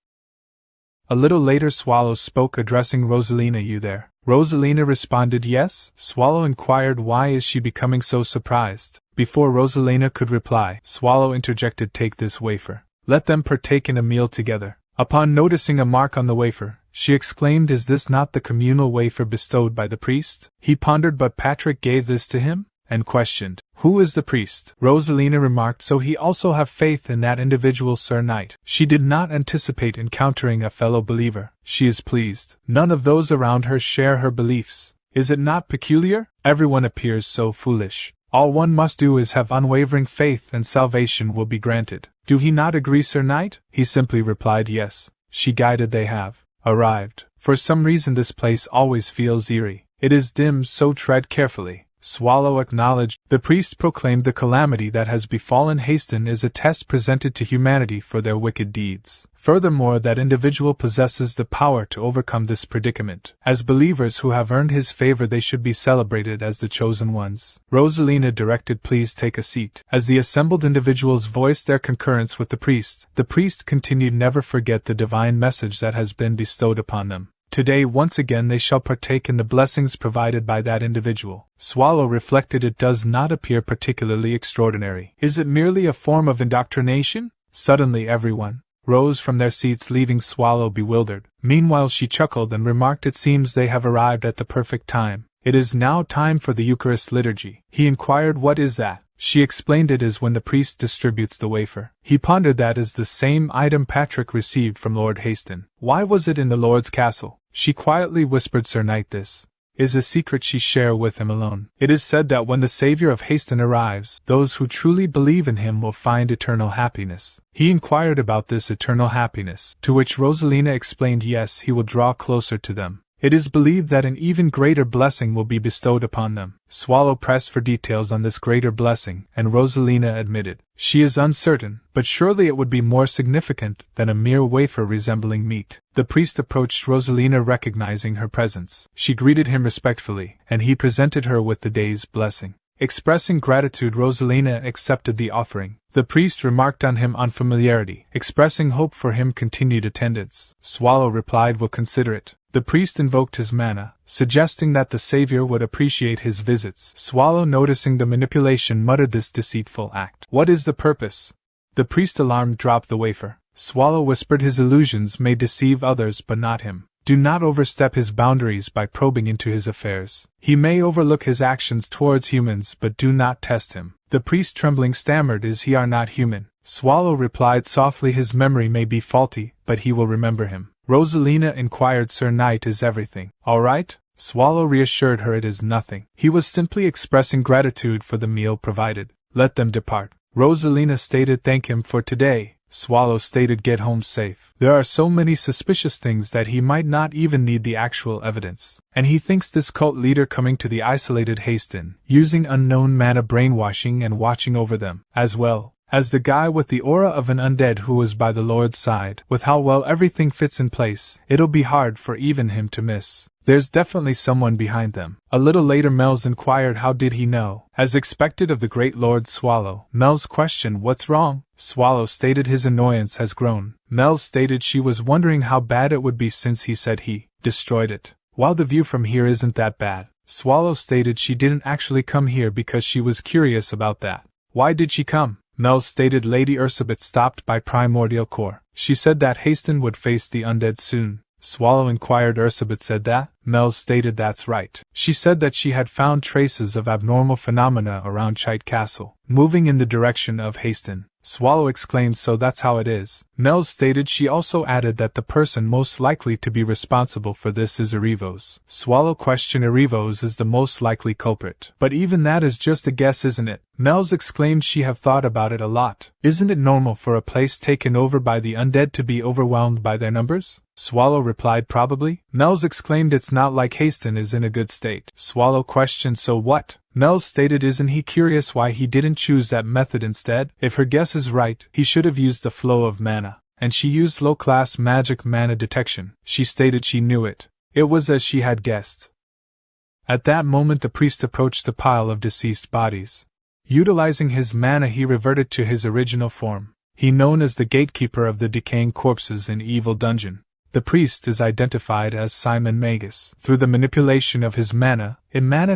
A little later Swallow spoke, addressing Rosalina, you there? Rosalina responded yes. Swallow inquired, why is she becoming so surprised? Before Rosalina could reply, Swallow interjected, take this wafer. Let them partake in a meal together. Upon noticing a mark on the wafer, she exclaimed, is this not the communal wafer bestowed by the priest? He pondered, but Patrick gave this to him? and questioned, "Who is the priest?" Rosalina remarked, "So he also have faith in that individual, Sir Knight." She did not anticipate encountering a fellow believer. She is pleased. None of those around her share her beliefs. Is it not peculiar? Everyone appears so foolish. All one must do is have unwavering faith and salvation will be granted. Do he not agree, Sir Knight? He simply replied yes. She guided they have arrived. For some reason this place always feels eerie. It is dim, so tread carefully. Swallow acknowledged. The priest proclaimed the calamity that has befallen Haston is a test presented to humanity for their wicked deeds. Furthermore, that individual possesses the power to overcome this predicament. As believers who have earned his favor, they should be celebrated as the chosen ones. Rosalina directed, "Please take a seat." As the assembled individuals voiced their concurrence with the priest continued, "Never forget the divine message that has been bestowed upon them. Today once again they shall partake in the blessings provided by that individual." Swallow reflected, "It does not appear particularly extraordinary. Is it merely a form of indoctrination?" Suddenly everyone rose from their seats, leaving Swallow bewildered. Meanwhile she chuckled and remarked, "It seems they have arrived at the perfect time. It is now time for the Eucharist liturgy." He inquired, "What is that?" She explained, "It is when the priest distributes the wafer." He pondered, "That is the same item Patrick received from Lord Haston. Why was it in the Lord's castle?" She quietly whispered, "Sir Knight, this is a secret she share with him alone. It is said that when the Savior of Haston arrives, those who truly believe in him will find eternal happiness." He inquired about this eternal happiness, to which Rosalina explained, "Yes, he will draw closer to them. It is believed that an even greater blessing will be bestowed upon them." Swallow pressed for details on this greater blessing, and Rosalina admitted, "She is uncertain, but surely it would be more significant than a mere wafer resembling meat." The priest approached Rosalina, recognizing her presence. She greeted him respectfully, and he presented her with the day's blessing. Expressing gratitude, Rosalina accepted the offering. The priest remarked on him unfamiliarity, expressing hope for him continued attendance. Swallow replied, "Will consider it." The priest invoked his mana, suggesting that the Savior would appreciate his visits. Swallow, noticing the manipulation, muttered, "This deceitful act. What is the purpose?" The priest, alarmed, dropped the wafer. Swallow whispered, "His illusions may deceive others but not him. Do not overstep his boundaries by probing into his affairs. He may overlook his actions towards humans, but do not test him." The priest, trembling, stammered, "Is he are not human?" Swallow replied softly, "His memory may be faulty, but he will remember him." Rosalina inquired, "Sir Knight, is everything all right?" Swallow reassured her, "It is nothing. He was simply expressing gratitude for the meal provided. Let them depart." Rosalina stated, "Thank him for today." Swallow stated, "Get home safe. There are so many suspicious things that he might not even need the actual evidence. And he thinks this cult leader coming to the isolated Haston, using unknown mana brainwashing and watching over them, as well as the guy with the aura of an undead who was by the Lord's side. With how well everything fits in place, it'll be hard for even him to miss. There's definitely someone behind them." A little later Mel's inquired, "How did he know?" As expected of the great Lord Swallow, Mel's questioned, "What's wrong?" Swallow stated his annoyance has grown. Mel stated she was wondering how bad it would be since he said he destroyed it. "While the view from here isn't that bad." Swallow stated she didn't actually come here because she was curious about that. "Why did she come?" Mel stated Lady Ursabet stopped by Primordial Core. She said that Haston would face the undead soon. Swallow inquired, "Ursabet said that?" Mel stated that's right. She said that she had found traces of abnormal phenomena around Chite Castle, moving in the direction of Haston. Swallow exclaimed, "So that's how it is." Mel stated she also added that the person most likely to be responsible for this is Erivos. Swallow questioned, "Erivos is the most likely culprit. But even that is just a guess, isn't it?" Mel's exclaimed, "She have thought about it a lot. Isn't it normal for a place taken over by the undead to be overwhelmed by their numbers?" Swallow replied, "Probably." Mel's exclaimed, "It's not like Haston is in a good state." Swallow questioned, "So what?" Mel stated, "Isn't he curious why he didn't choose that method instead? If her guess is right, he should have used the flow of mana." And she used low-class magic mana detection. She stated she knew it. It was as she had guessed. At that moment the priest approached the pile of deceased bodies. Utilizing his mana he reverted to his original form. He known as the gatekeeper of the decaying corpses in Evil Dungeon. The priest is identified as Simon Magus. Through the manipulation of his mana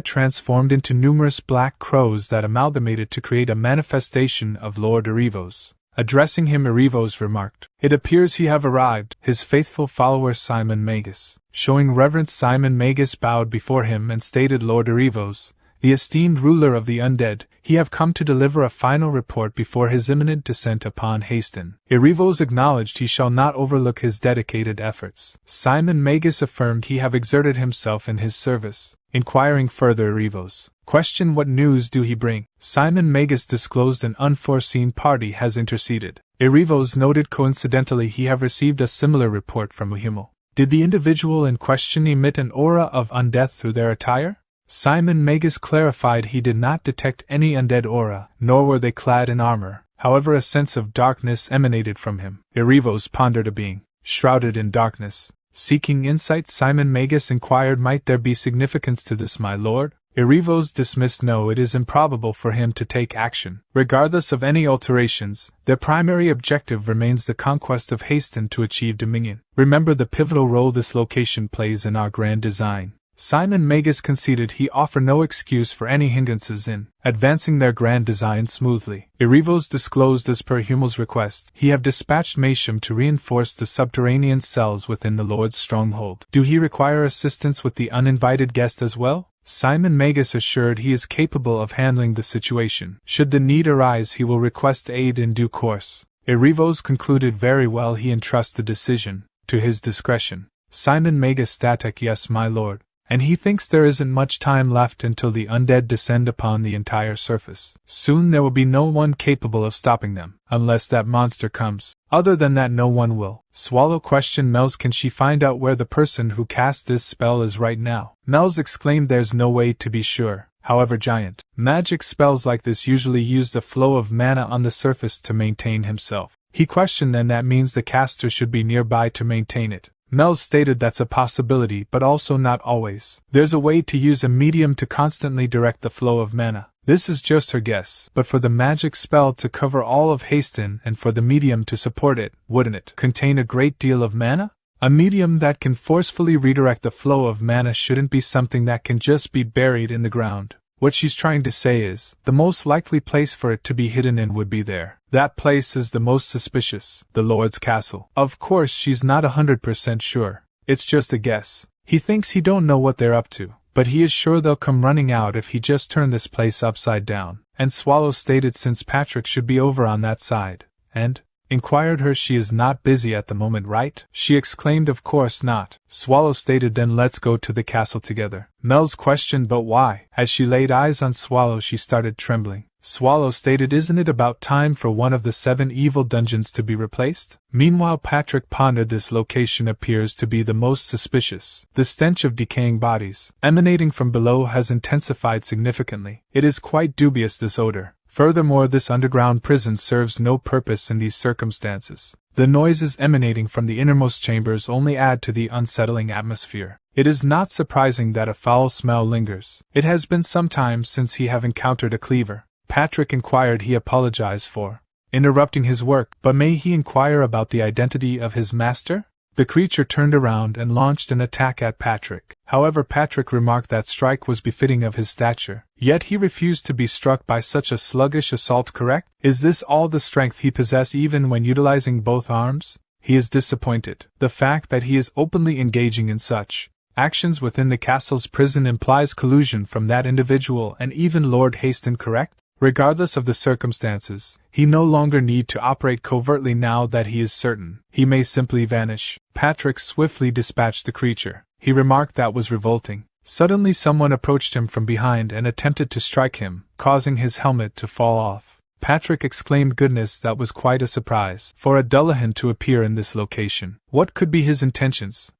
transformed into numerous black crows that amalgamated to create a manifestation of Lord Erivos. Addressing him, Erivos remarked, "It appears he have arrived." His faithful follower Simon Magus. Showing reverence, Simon Magus bowed before him and stated, "Lord Erivos, the esteemed ruler of the undead, he have come to deliver a final report before his imminent descent upon Haston. Erevos acknowledged he shall not overlook his dedicated efforts. Simon Magus affirmed he have exerted himself in his service. Inquiring further, Erevos questioned what news do he bring. Simon Magus disclosed an unforeseen party has interceded. Erevos noted coincidentally he have received a similar report from Yahello. Did the individual in question emit an aura of undeath through their attire? Simon Magus clarified he did not detect any undead aura, nor were they clad in armor. However, a sense of darkness emanated from him. Erevos pondered a being shrouded in darkness. Seeking insight, Simon Magus inquired, might there be significance to this, my lord? Erevos dismissed no, it is improbable for him to take action. Regardless of any alterations, their primary objective remains the conquest of Haston to achieve dominion. Remember the pivotal role this location plays in our grand design. Simon Magus conceded he offer no excuse for any hindrances in advancing their grand design smoothly. Erevos disclosed as per Yahello's request, he have dispatched Masham to reinforce the subterranean cells within the Lord's stronghold. Do he require assistance with the uninvited guest as well? Simon Magus assured he is capable of handling the situation. Should the need arise, he will request aid in due course. Erevos concluded very well, he entrusts the decision to his discretion. Simon Magus static, yes, my lord. And he thinks there isn't much time left until the undead descend upon the entire surface. Soon there will be no one capable of stopping them, unless that monster comes. Other than that, no one will. Swallow questioned Mel's, can she find out where the person who cast this spell is right now? Mel's exclaimed there's no way to be sure. However, giant magic spells like this usually use the flow of mana on the surface to maintain himself. He questioned, then that means the caster should be nearby to maintain it. Mel stated that's a possibility, but also not always. There's a way to use a medium to constantly direct the flow of mana. This is just her guess, but for the magic spell to cover all of Haston and for the medium to support it, wouldn't it contain a great deal of mana? A medium that can forcefully redirect the flow of mana shouldn't be something that can just be buried in the ground. What she's trying to say is, the most likely place for it to be hidden in would be there. That place is the most suspicious, the Lord's castle. Of course, she's not 100% sure. It's just a guess. He thinks he don't know what they're up to, but he is sure they'll come running out if he just turn this place upside down. And Swallow stated since Patrick should be over on that side, and inquired her, she is not busy at the moment, right? She exclaimed, of course not. Swallow stated, then let's go to the castle together. Mel's questioned, but why? As she laid eyes on Swallow, she started trembling. Swallow stated, isn't it about time for one of the 7 evil dungeons to be replaced? Meanwhile, Patrick pondered, this location appears to be the most suspicious. The stench of decaying bodies emanating from below has intensified significantly. It is quite dubious, this odor. Furthermore, this underground prison serves no purpose in these circumstances. The noises emanating from the innermost chambers only add to the unsettling atmosphere. It is not surprising that a foul smell lingers. It has been some time since he have encountered a cleaver. Patrick inquired, he apologized for interrupting his work, but may he inquire about the identity of his master? The creature turned around and launched an attack at Patrick. However, Patrick remarked that strike was befitting of his stature, yet he refused to be struck by such a sluggish assault, correct? Is this all the strength he possesses even when utilizing both arms? He is disappointed. The fact that he is openly engaging in such actions within the castle's prison implies collusion from that individual and even Lord Haston, correct? Regardless of the circumstances, he no longer need to operate covertly now that he is certain he may simply vanish. Patrick swiftly dispatched the creature. He remarked that was revolting. Suddenly someone approached him from behind and attempted to strike him, causing his helmet to fall off. Patrick exclaimed, goodness, that was quite a surprise for a Dullahan to appear in this location. What could be his intentions?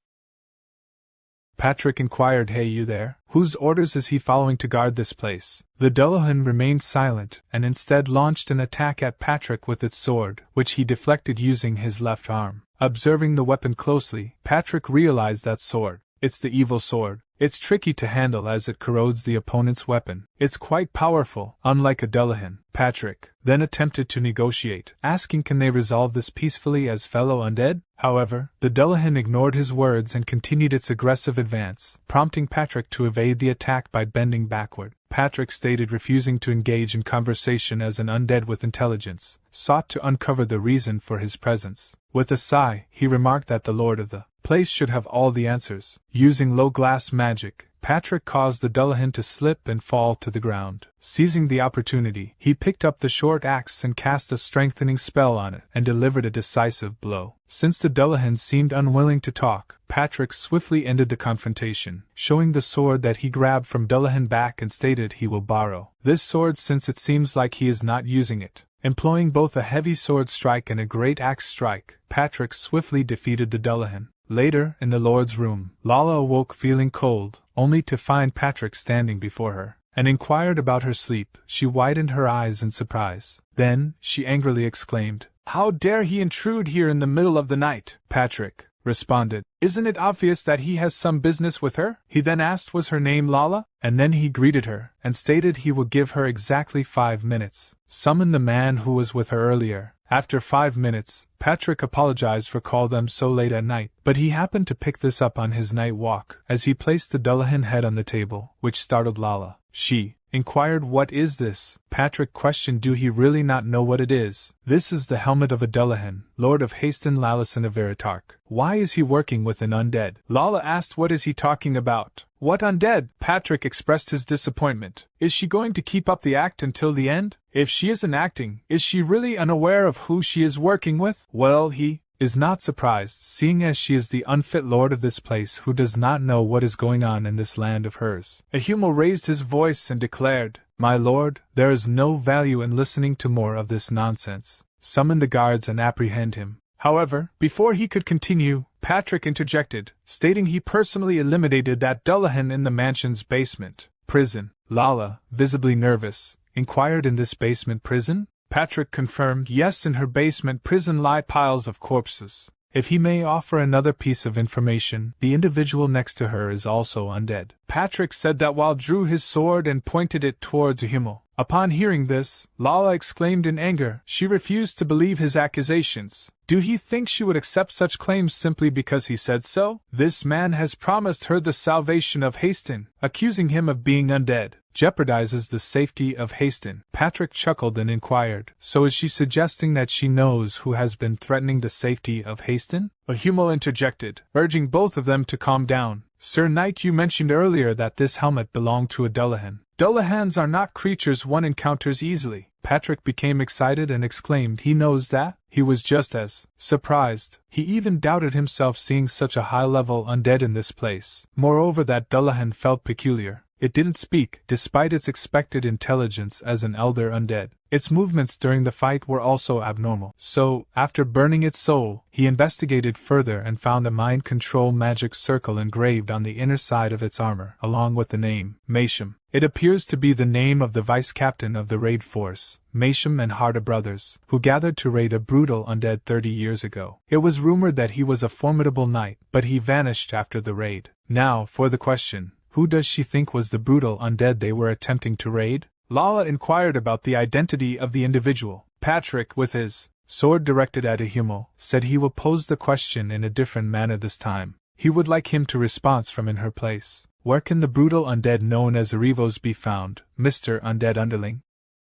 Patrick inquired, hey, you there? Whose orders is he following to guard this place? The Dullahan remained silent, and instead launched an attack at Patrick with its sword, which he deflected using his left arm. Observing the weapon closely, Patrick realized that sword. It's the evil sword. It's tricky to handle as it corrodes the opponent's weapon. It's quite powerful, unlike a Dullahan. Patrick then attempted to negotiate, asking can they resolve this peacefully as fellow undead? However, the Dullahan ignored his words and continued its aggressive advance, prompting Patrick to evade the attack by bending backward. Patrick stated refusing to engage in conversation as an undead with intelligence, sought to uncover the reason for his presence. With a sigh, he remarked that the lord of the place should have all the answers. Using low glass magic, Patrick caused the Dullahan to slip and fall to the ground. Seizing the opportunity, he picked up the short axe and cast a strengthening spell on it, and delivered a decisive blow. Since the Dullahan seemed unwilling to talk, Patrick swiftly ended the confrontation, showing the sword that he grabbed from Dullahan back and stated he will borrow this sword since it seems like he is not using it. Employing both a heavy sword strike and a great axe strike, Patrick swiftly defeated the Dullahan. Later, in the Lord's room, Lala awoke feeling cold, only to find Patrick standing before her, and inquired about her sleep. She widened her eyes in surprise. Then, she angrily exclaimed, "How dare he intrude here in the middle of the night?" Patrick responded, "Isn't it obvious that he has some business with her?" He then asked was her name Lala, and then he greeted her, and stated he would give her exactly 5 minutes. Summon the man who was with her earlier. After 5 minutes, Patrick apologized for calling them so late at night, but he happened to pick this up on his night walk, as he placed the Dullahan head on the table, which startled Lala. She inquired, "What is this?" Patrick questioned, "Do he really not know what it is?" "This is the helmet of a Dullahan, Lord of Haston Lalison of Veritark." "Why is he working with an undead?" Lala asked, "What is he talking about? What undead?" Patrick expressed his disappointment. "Is she going to keep up the act until the end? If she isn't acting, is she really unaware of who she is working with?" Well, he is not surprised, seeing as she is the unfit lord of this place who does not know what is going on in this land of hers. Yahello raised his voice and declared, "My lord, there is no value in listening to more of this nonsense. Summon the guards and apprehend him." However, before he could continue, Patrick interjected, stating he personally eliminated that Dullahan in the mansion's basement prison. Lala, visibly nervous, inquired, "In this basement prison?" Patrick confirmed, "Yes, in her basement prison lie piles of corpses. If he may offer another piece of information, the individual next to her is also undead." Patrick said that while drew his sword and pointed it towards Yahello. Upon hearing this, Lala exclaimed in anger. She refused to believe his accusations. Do he think she would accept such claims simply because he said so? This man has promised her the salvation of Haston. Accusing him of being undead jeopardizes the safety of Haston. Patrick chuckled and inquired, "So is she suggesting that she knows who has been threatening the safety of Haston?" Yahello interjected, urging both of them to calm down. "Sir Knight, you mentioned earlier that this helmet belonged to a Dullahan. Dullahans are not creatures one encounters easily." Patrick became excited and exclaimed, "He knows that?" He was just as surprised. He even doubted himself seeing such a high-level undead in this place. Moreover, that Dullahan felt peculiar. It didn't speak, despite its expected intelligence as an elder undead. Its movements during the fight were also abnormal. So, after burning its soul, he investigated further and found a mind control magic circle engraved on the inner side of its armor, along with the name, Masham. It appears to be the name of the vice-captain of the raid force, Masham and Harda brothers, who gathered to raid a brutal undead 30 years ago. It was rumored that he was a formidable knight, but he vanished after the raid. Now, for the question. Who does she think was the brutal undead they were attempting to raid? Lala inquired about the identity of the individual. Patrick, with his sword directed at Yahello, said he will pose the question in a different manner this time. He would like him to respond from in her place. "Where can the brutal undead known as Arivos be found, Mr. Undead Underling?"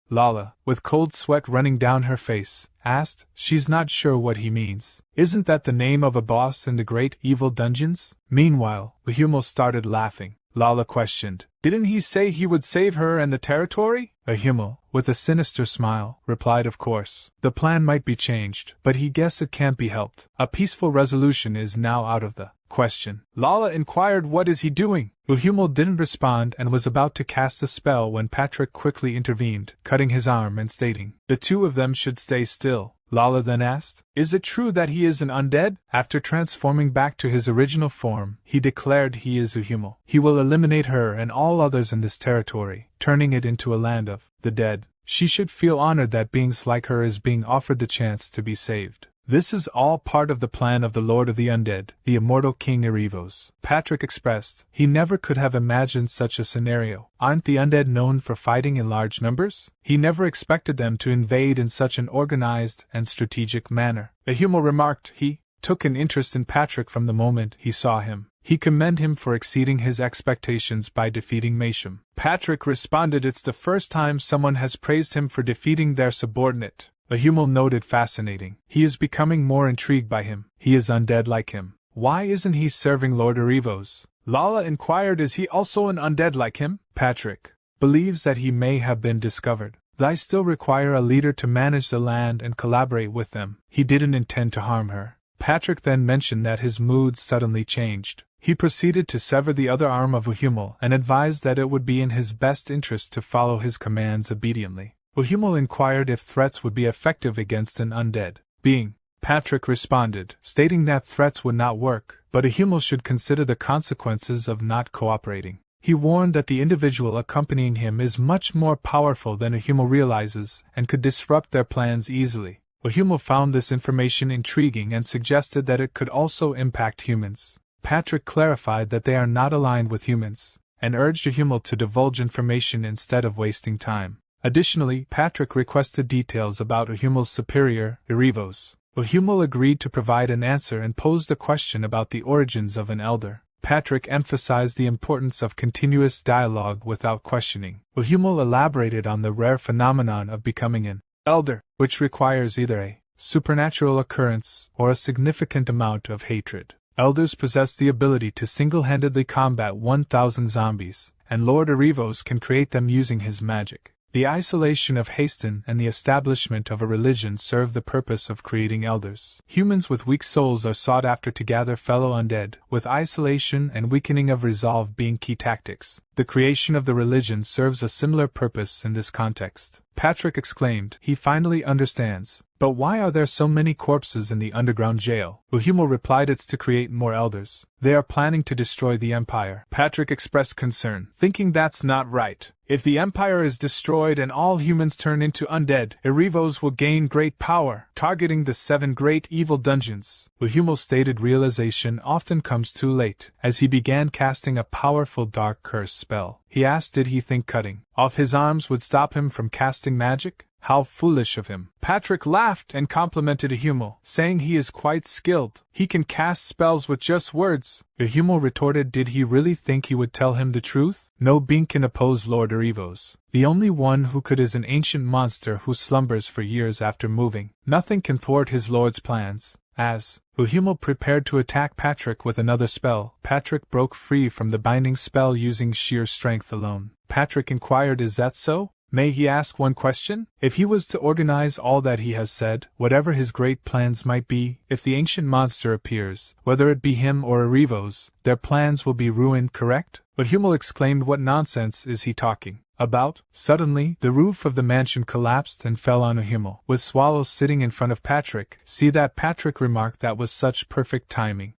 Lala, with cold sweat running down her face, asked. She's not sure what he means. Isn't that the name of a boss in the great evil dungeons? Meanwhile, Yahello started laughing. Lala questioned, "Didn't he say he would save her and the territory?" Yahello, with a sinister smile, replied, "Of course. The plan might be changed, but he guessed it can't be helped. A peaceful resolution is now out of the question." Lala inquired, "What is he doing?" Yahello didn't respond and was about to cast a spell when Patrick quickly intervened, cutting his arm and stating, "The two of them should stay still." Lala then asked, "Is it true that he is an undead?" After transforming back to his original form, he declared he is Yahello. He will eliminate her and all others in this territory, turning it into a land of the dead. She should feel honored that beings like her is being offered the chance to be saved. This is all part of the plan of the Lord of the Undead, the immortal King Arivos. Patrick expressed, he never could have imagined such a scenario. Aren't the undead known for fighting in large numbers? He never expected them to invade in such an organized and strategic manner. Yahello remarked he took an interest in Patrick from the moment he saw him. He commended him for exceeding his expectations by defeating Masham. Patrick responded, "It's the first time someone has praised him for defeating their subordinate." Yahello noted, fascinating. He is becoming more intrigued by him. He is undead like him. Why isn't he serving Lord Arivos? Lala inquired, is he also an undead like him? Patrick believes that he may have been discovered. They still require a leader to manage the land and collaborate with them. He didn't intend to harm her. Patrick then mentioned that his mood suddenly changed. He proceeded to sever the other arm of Yahello and advised that it would be in his best interest to follow his commands obediently. Yahello inquired if threats would be effective against an undead being. Patrick responded, stating that threats would not work, but Yahello should consider the consequences of not cooperating. He warned that the individual accompanying him is much more powerful than Yahello realizes and could disrupt their plans easily. Yahello found this information intriguing and suggested that it could also impact humans. Patrick clarified that they are not aligned with humans, and urged Yahello to divulge information instead of wasting time. Additionally, Patrick requested details about Yahello's superior, Erevos. Yahello agreed to provide an answer and posed a question about the origins of an elder. Patrick emphasized the importance of continuous dialogue without questioning. Yahello elaborated on the rare phenomenon of becoming an elder, which requires either a supernatural occurrence or a significant amount of hatred. Elders possess the ability to single-handedly combat 1,000 zombies, and Lord Erevos can create them using his magic. The isolation of Hasten and the establishment of a religion serve the purpose of creating elders. Humans with weak souls are sought after to gather fellow undead, with isolation and weakening of resolve being key tactics. The creation of the religion serves a similar purpose in this context. Patrick exclaimed, he finally understands. But why are there so many corpses in the underground jail? Yahello replied, it's to create more elders. They are planning to destroy the Empire. Patrick expressed concern, thinking that's not right. If the Empire is destroyed and all humans turn into undead, Erevos will gain great power, targeting the 7 great evil dungeons. Yahello stated realization often comes too late. As he began casting a powerful dark curse spell, he asked did he think cutting off his arms would stop him from casting magic? How foolish of him. Patrick laughed and complimented Yahello, saying he is quite skilled. He can cast spells with just words. Yahello retorted, did he really think he would tell him the truth? No being can oppose Lord Erevos. The only one who could is an ancient monster who slumbers for years after moving. Nothing can thwart his lord's plans. As Yahello prepared to attack Patrick with another spell, Patrick broke free from the binding spell using sheer strength alone. Patrick inquired, is that so? May he ask one question? If he was to organize all that he has said, whatever his great plans might be, if the ancient monster appears, whether it be him or Erevos, their plans will be ruined, correct? But Yahello exclaimed, what nonsense is he talking about? Suddenly, the roof of the mansion collapsed and fell on Yahello, with Swallow sitting in front of Patrick. See that? Patrick remarked, that was such perfect timing.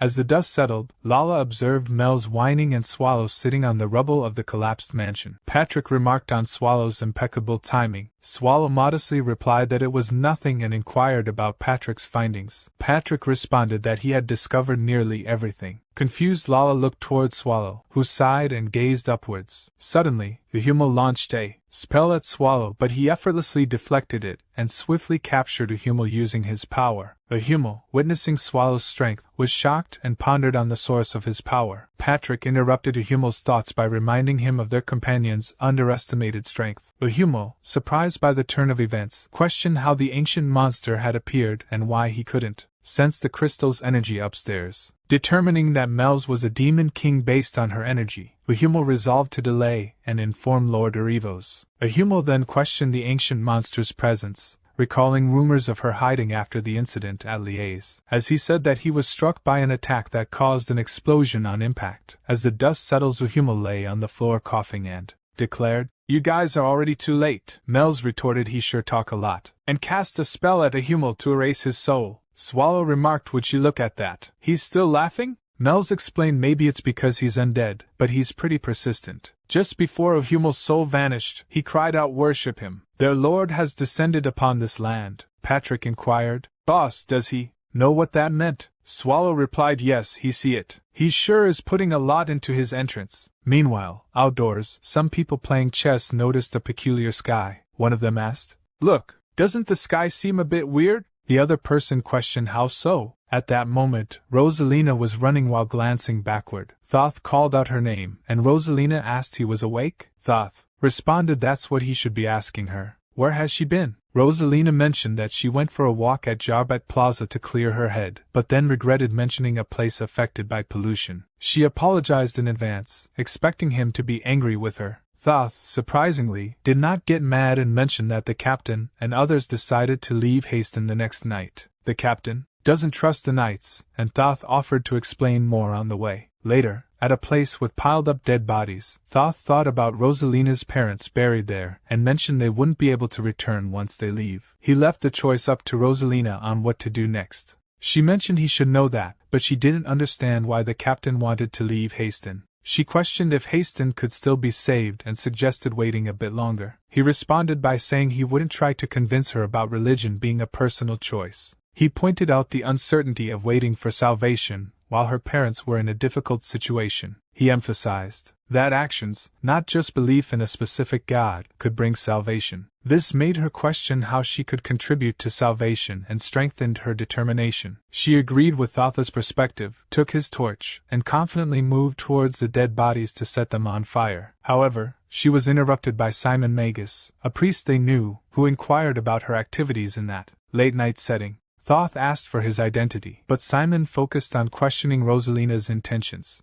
As the dust settled, Lala observed Mel's whining and Swallow sitting on the rubble of the collapsed mansion. Patrick remarked on Swallow's impeccable timing. Swallow modestly replied that it was nothing and inquired about Patrick's findings. Patrick responded that he had discovered nearly everything. Confused, Lala looked toward Swallow, who sighed and gazed upwards. Suddenly, Yahello launched a spell at Swallow, but he effortlessly deflected it and swiftly captured Yahello using his power. Yahello, witnessing Swallow's strength, was shocked and pondered on the source of his power. Patrick interrupted Yahello's thoughts by reminding him of their companion's underestimated strength. Yahello, surprised by the turn of events, questioned how the ancient monster had appeared and why he couldn't sense the crystal's energy upstairs. Determining that Mel's was a demon king based on her energy, Yahello resolved to delay and inform Lord Erevos. Yahello then questioned the ancient monster's presence, recalling rumors of her hiding after the incident at Liège, as he said that he was struck by an attack that caused an explosion on impact. As the dust settles, Yahello lay on the floor coughing and declared, you guys are already too late. Mel's retorted, he sure talk a lot, and cast a spell at Yahello to erase his soul. Swallow remarked, would you look at that? He's still laughing? Mel's explained, maybe it's because he's undead, but he's pretty persistent. Just before Yahello's soul vanished, he cried out, worship him. Their lord has descended upon this land. Patrick inquired, boss, does he know what that meant? Swallow replied, yes, he see it. He sure is putting a lot into his entrance. Meanwhile, outdoors, some people playing chess noticed a peculiar sky. One of them asked, look, doesn't the sky seem a bit weird? The other person questioned, how so? At that moment, Rosalina was running while glancing backward. Thoth called out her name, and Rosalina asked he was awake. Thoth responded that's what he should be asking her. Where has she been? Rosalina mentioned that she went for a walk at Jarbet Plaza to clear her head, but then regretted mentioning a place affected by pollution. She apologized in advance, expecting him to be angry with her. Thoth, surprisingly, did not get mad and mentioned that the captain and others decided to leave Haston the next night. The captain doesn't trust the knights, and Thoth offered to explain more on the way. Later, at a place with piled-up dead bodies, Thoth thought about Rosalina's parents buried there and mentioned they wouldn't be able to return once they leave. He left the choice up to Rosalina on what to do next. She mentioned he should know that, but she didn't understand why the captain wanted to leave Haston. She questioned if Haston could still be saved and suggested waiting a bit longer. He responded by saying he wouldn't try to convince her about religion being a personal choice. He pointed out the uncertainty of waiting for salvation while her parents were in a difficult situation. He emphasized that actions, not just belief in a specific God, could bring salvation. This made her question how she could contribute to salvation and strengthened her determination. She agreed with Thoth's perspective, took his torch, and confidently moved towards the dead bodies to set them on fire. However, she was interrupted by Simon Magus, a priest they knew, who inquired about her activities in that late-night setting. Thoth asked for his identity, but Simon focused on questioning Rosalina's intentions.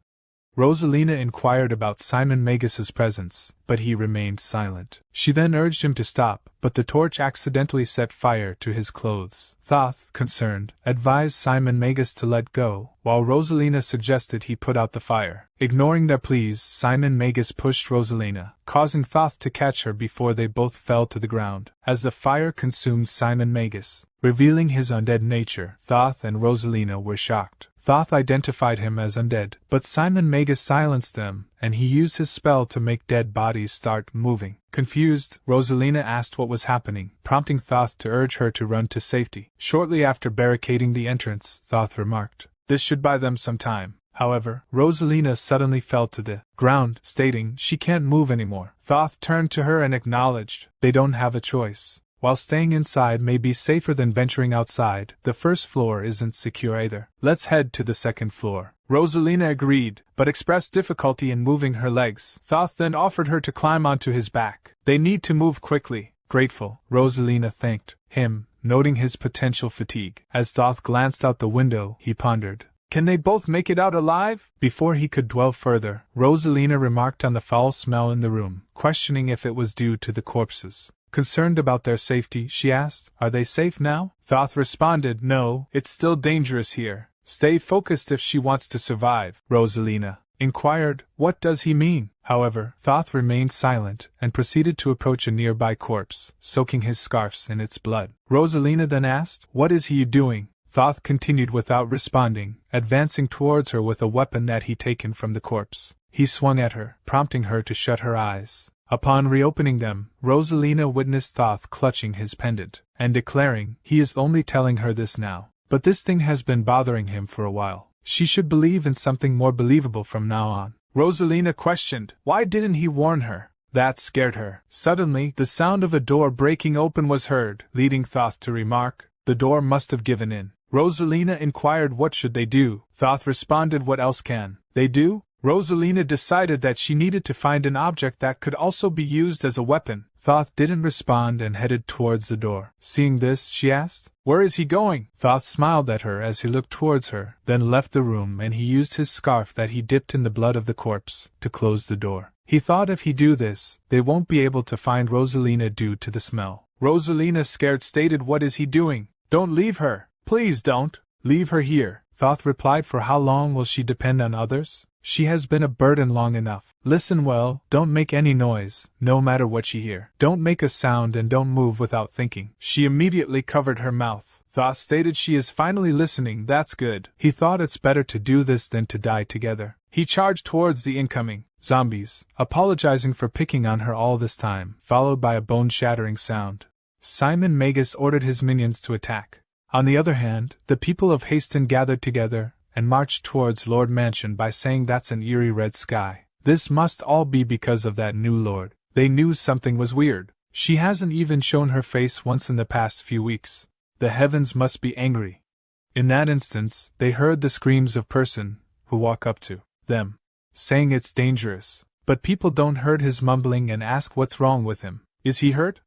Rosalina inquired about Simon Magus's presence, but he remained silent. She then urged him to stop, but the torch accidentally set fire to his clothes. Thoth, concerned, advised Simon Magus to let go, while Rosalina suggested he put out the fire. Ignoring their pleas, Simon Magus pushed Rosalina, causing Thoth to catch her before they both fell to the ground. As the fire consumed Simon Magus, revealing his undead nature, Thoth and Rosalina were shocked. Thoth identified him as undead, but Simon Magus silenced them, and he used his spell to make dead bodies start moving. Confused, Rosalina asked what was happening, prompting Thoth to urge her to run to safety. Shortly after barricading the entrance, Thoth remarked, "This should buy them some time." However, Rosalina suddenly fell to the ground, stating she can't move anymore. Thoth turned to her and acknowledged they don't have a choice. While staying inside may be safer than venturing outside, the first floor isn't secure either. Let's head to the second floor. Rosalina agreed, but expressed difficulty in moving her legs. Thoth then offered her to climb onto his back. They need to move quickly. Grateful, Rosalina thanked him, noting his potential fatigue. As Thoth glanced out the window, he pondered, "Can they both make it out alive?" Before he could dwell further, Rosalina remarked on the foul smell in the room, questioning if it was due to the corpses. Concerned about their safety, she asked, "Are they safe now?" Thoth responded, "No, it's still dangerous here. Stay focused if she wants to survive." Rosalina inquired, "What does he mean?" However, Thoth remained silent and proceeded to approach a nearby corpse, soaking his scarves in its blood. Rosalina then asked, "What is he doing?" Thoth continued without responding, advancing towards her with a weapon that he'd taken from the corpse. He swung at her, prompting her to shut her eyes. Upon reopening them, Rosalina witnessed Thoth clutching his pendant, and declaring, he is only telling her this now. But this thing has been bothering him for a while. She should believe in something more believable from now on. Rosalina questioned, why didn't he warn her? That scared her. Suddenly, the sound of a door breaking open was heard, leading Thoth to remark, the door must have given in. Rosalina inquired what should they do. Thoth responded, what else can they do? Rosalina decided that she needed to find an object that could also be used as a weapon. Thoth didn't respond and headed towards the door. Seeing this, she asked, where is he going? Thoth smiled at her as he looked towards her, then left the room and he used his scarf that he dipped in the blood of the corpse to close the door. He thought if he do this, they won't be able to find Rosalina due to the smell. Rosalina, scared, stated, what is he doing? Don't leave her. Please don't. Leave her here. Thoth replied, for how long will she depend on others? She has been a burden long enough. Listen well, don't make any noise, no matter what you hear. Don't make a sound and don't move without thinking. She immediately covered her mouth. Thoth stated she is finally listening, that's good. He thought it's better to do this than to die together. He charged towards the incoming zombies, apologizing for picking on her all this time, followed by a bone-shattering sound. Simon Magus ordered his minions to attack. On the other hand, the people of Haston gathered together and marched towards Lord Mansion by saying that's an eerie red sky. This must all be because of that new lord. They knew something was weird. She hasn't even shown her face once in the past few weeks. The heavens must be angry. In that instance, they heard the screams of person who walk up to them, saying it's dangerous. But people don't heard his mumbling and ask what's wrong with him. Is he hurt?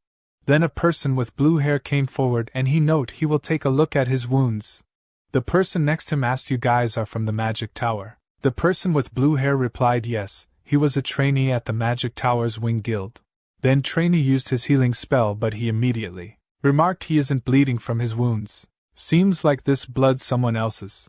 Then a person with blue hair came forward and he will take a look at his wounds. The person next him asked, you guys are from the Magic Tower? The person with blue hair replied yes, he was a trainee at the Magic Tower's Wing Guild. Then trainee used his healing spell, but he immediately remarked he isn't bleeding from his wounds. Seems like this blood's someone else's.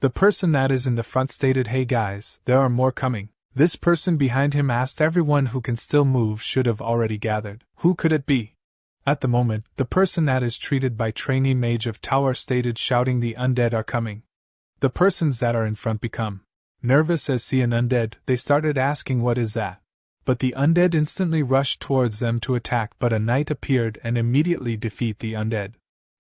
The person that is in the front stated, hey guys, there are more coming. This person behind him asked everyone who can still move should have already gathered. Who could it be? At the moment, the person that is treated by trainee mage of tower stated, shouting, the undead are coming. The persons that are in front become nervous as see an undead. They started asking what is that? But the undead instantly rushed towards them to attack, but a knight appeared and immediately defeat the undead.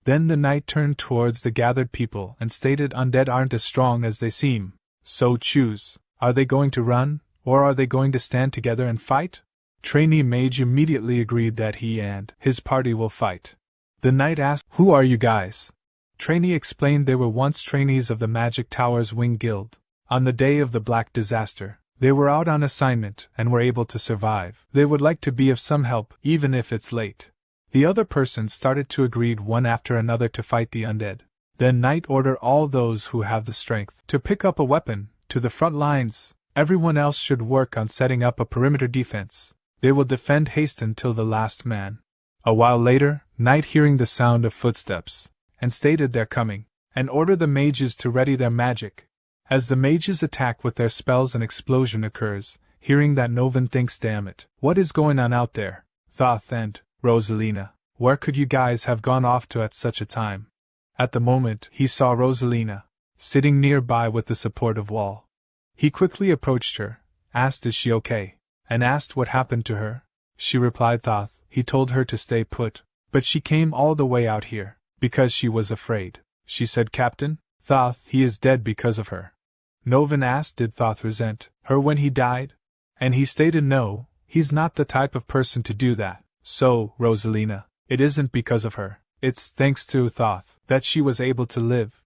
Then the knight turned towards the gathered people and stated, undead aren't as strong as they seem. So choose, are they going to run, or are they going to stand together and fight? Trainee mage immediately agreed that he and his party will fight. The knight asked, who are you guys? Trainee explained they were once trainees of the Magic Tower's Wing Guild. On the day of the Black Disaster, they were out on assignment and were able to survive. They would like to be of some help, even if it's late. The other persons started to agree one after another to fight the undead. Then knight ordered all those who have the strength to pick up a weapon to the front lines. Everyone else should work on setting up a perimeter defense. They will defend Hasten till the last man. A while later, knight hearing the sound of footsteps and stated they're coming, and order the mages to ready their magic. As the mages attack with their spells, an explosion occurs. Hearing that, Novan thinks, damn it, what is going on out there? Thoth and Rosalina, where could you guys have gone off to at such a time? At the moment, he saw Rosalina sitting nearby with the support of wall. He quickly approached her, asked is she okay, and asked what happened to her. She replied Thoth, he told her to stay put, but she came all the way out here, because she was afraid. She said, Captain, Thoth, he is dead because of her. Novan asked, did Thoth resent her when he died? And he stated no, he's not the type of person to do that. So, Rosalina, it isn't because of her, it's thanks to Thoth that she was able to live.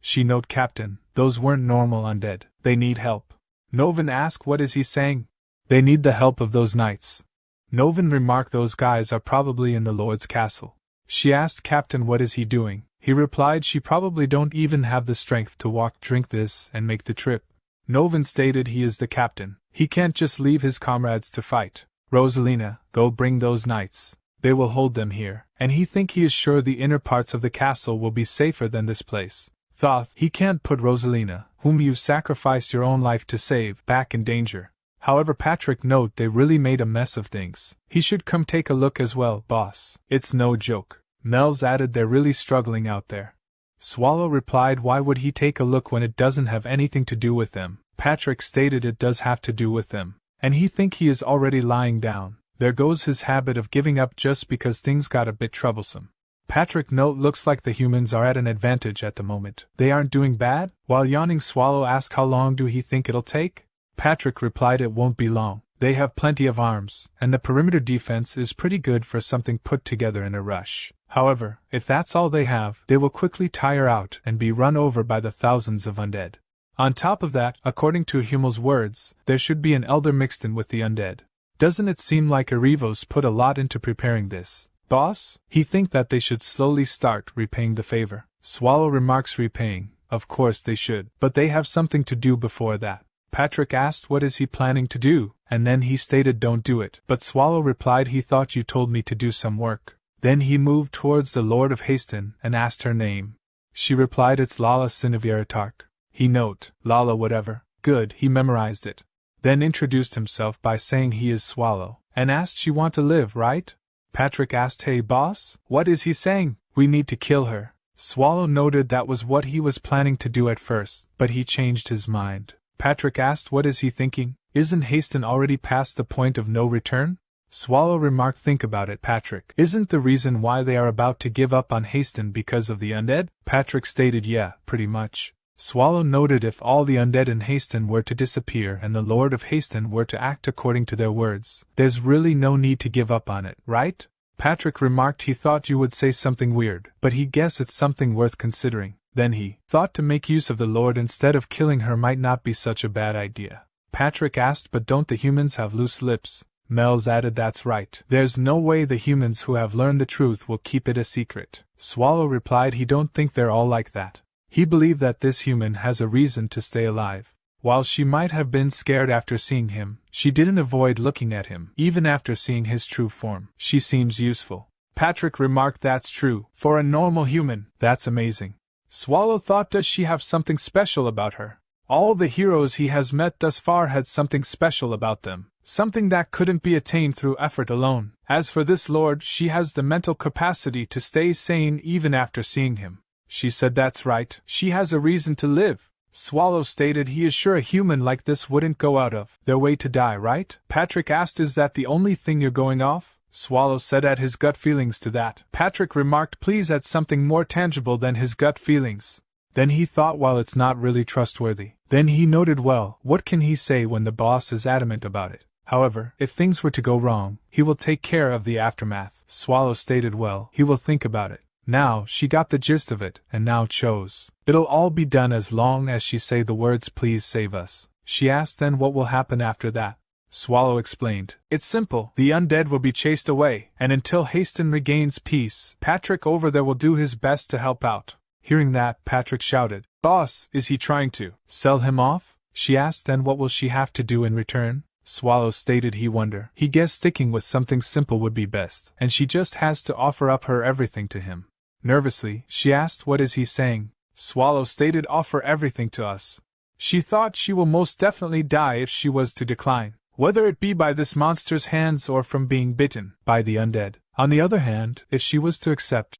She note, Captain, those weren't normal undead, they need help. Novan asked, what is he saying? They need the help of those knights. Novan remarked, those guys are probably in the Lord's castle. She asked, Captain, what is he doing? He replied, she probably don't even have the strength to walk, drink this, and make the trip. Novan stated, he is the captain, he can't just leave his comrades to fight. Rosalina, go bring those knights, they will hold them here, and he is sure the inner parts of the castle will be safer than this place. Thoth, he can't put Rosalina, whom you've sacrificed your own life to save, back in danger. However, Patrick note they really made a mess of things. He should come take a look as well, boss. It's no joke. Mel's added, they're really struggling out there. Swallow replied, why would he take a look when it doesn't have anything to do with them? Patrick stated it does have to do with them, and he is already lying down. There goes his habit of giving up just because things got a bit troublesome. Patrick note, looks like the humans are at an advantage at the moment. They aren't doing bad? While yawning, Swallow asked, how long do he think it'll take? Patrick replied, it won't be long. They have plenty of arms, and the perimeter defense is pretty good for something put together in a rush. However, if that's all they have, they will quickly tire out and be run over by the thousands of undead. On top of that, according to Hummel's words, there should be an elder mixed in with the undead. Doesn't it seem like Arivos put a lot into preparing this? Boss? He that they should slowly start repaying the favor. Swallow remarks, repaying, of course they should, but they have something to do before that. Patrick asked, what is he planning to do? And then he stated, don't do it. But Swallow replied, he thought you told me to do some work. Then he moved towards the Lord of Hasten and asked her name. She replied, it's Lala Sinaviratark. He note, Lala whatever. Good, he memorized it. Then introduced himself by saying he is Swallow, and asked, she want to live, right? Patrick asked, hey boss, what is he saying? We need to kill her. Swallow noted that was what he was planning to do at first, but he changed his mind. Patrick asked, what is he thinking? Isn't Hasten already past the point of no return? Swallow remarked, think about it, Patrick. Isn't the reason why they are about to give up on Hasten because of the undead? Patrick stated, yeah, pretty much. Swallow noted, if all the undead in Hasten were to disappear and the Lord of Hasten were to act according to their words, there's really no need to give up on it, right? Patrick remarked, he thought you would say something weird, but he guessed it's something worth considering. Then he thought to make use of the Lord instead of killing her might not be such a bad idea. Patrick asked, but don't the humans have loose lips? Mel's added, that's right. There's no way the humans who have learned the truth will keep it a secret. Swallow replied he don't think they're all like that. He believed that this human has a reason to stay alive. While she might have been scared after seeing him, she didn't avoid looking at him, even after seeing his true form. She seems useful. Patrick remarked, that's true. For a normal human, that's amazing. Swallow thought, does she have something special about her? All the heroes he has met thus far had something special about them, something that couldn't be attained through effort alone. As for this lord, she has the mental capacity to stay sane even after seeing him. She said, that's right, she has a reason to live. Swallow stated he is sure a human like this wouldn't go out of their way to die, right? Patrick asked, is that the only thing you're going off? Swallow said at his gut feelings to that. Patrick remarked, please add something more tangible than his gut feelings. Then he thought, well, it's not really trustworthy. Then he noted, well, what can he say when the boss is adamant about it? However, if things were to go wrong, he will take care of the aftermath. Swallow stated, well, he will think about it. Now, she got the gist of it, and now chose. It'll all be done as long as she say the words, please save us. She asked, then what will happen after that? Swallow explained, it's simple, the undead will be chased away, and until Haston regains peace, Patrick over there will do his best to help out. Hearing that, Patrick shouted, boss, is he trying to sell him off? She asked, then what will she have to do in return? Swallow stated he guessed sticking with something simple would be best, and she just has to offer up her everything to him. Nervously, she asked, what is he saying? Swallow stated, offer everything to us. She thought she will most definitely die if she was to decline, whether it be by this monster's hands or from being bitten by the undead. On the other hand, if she was to accept,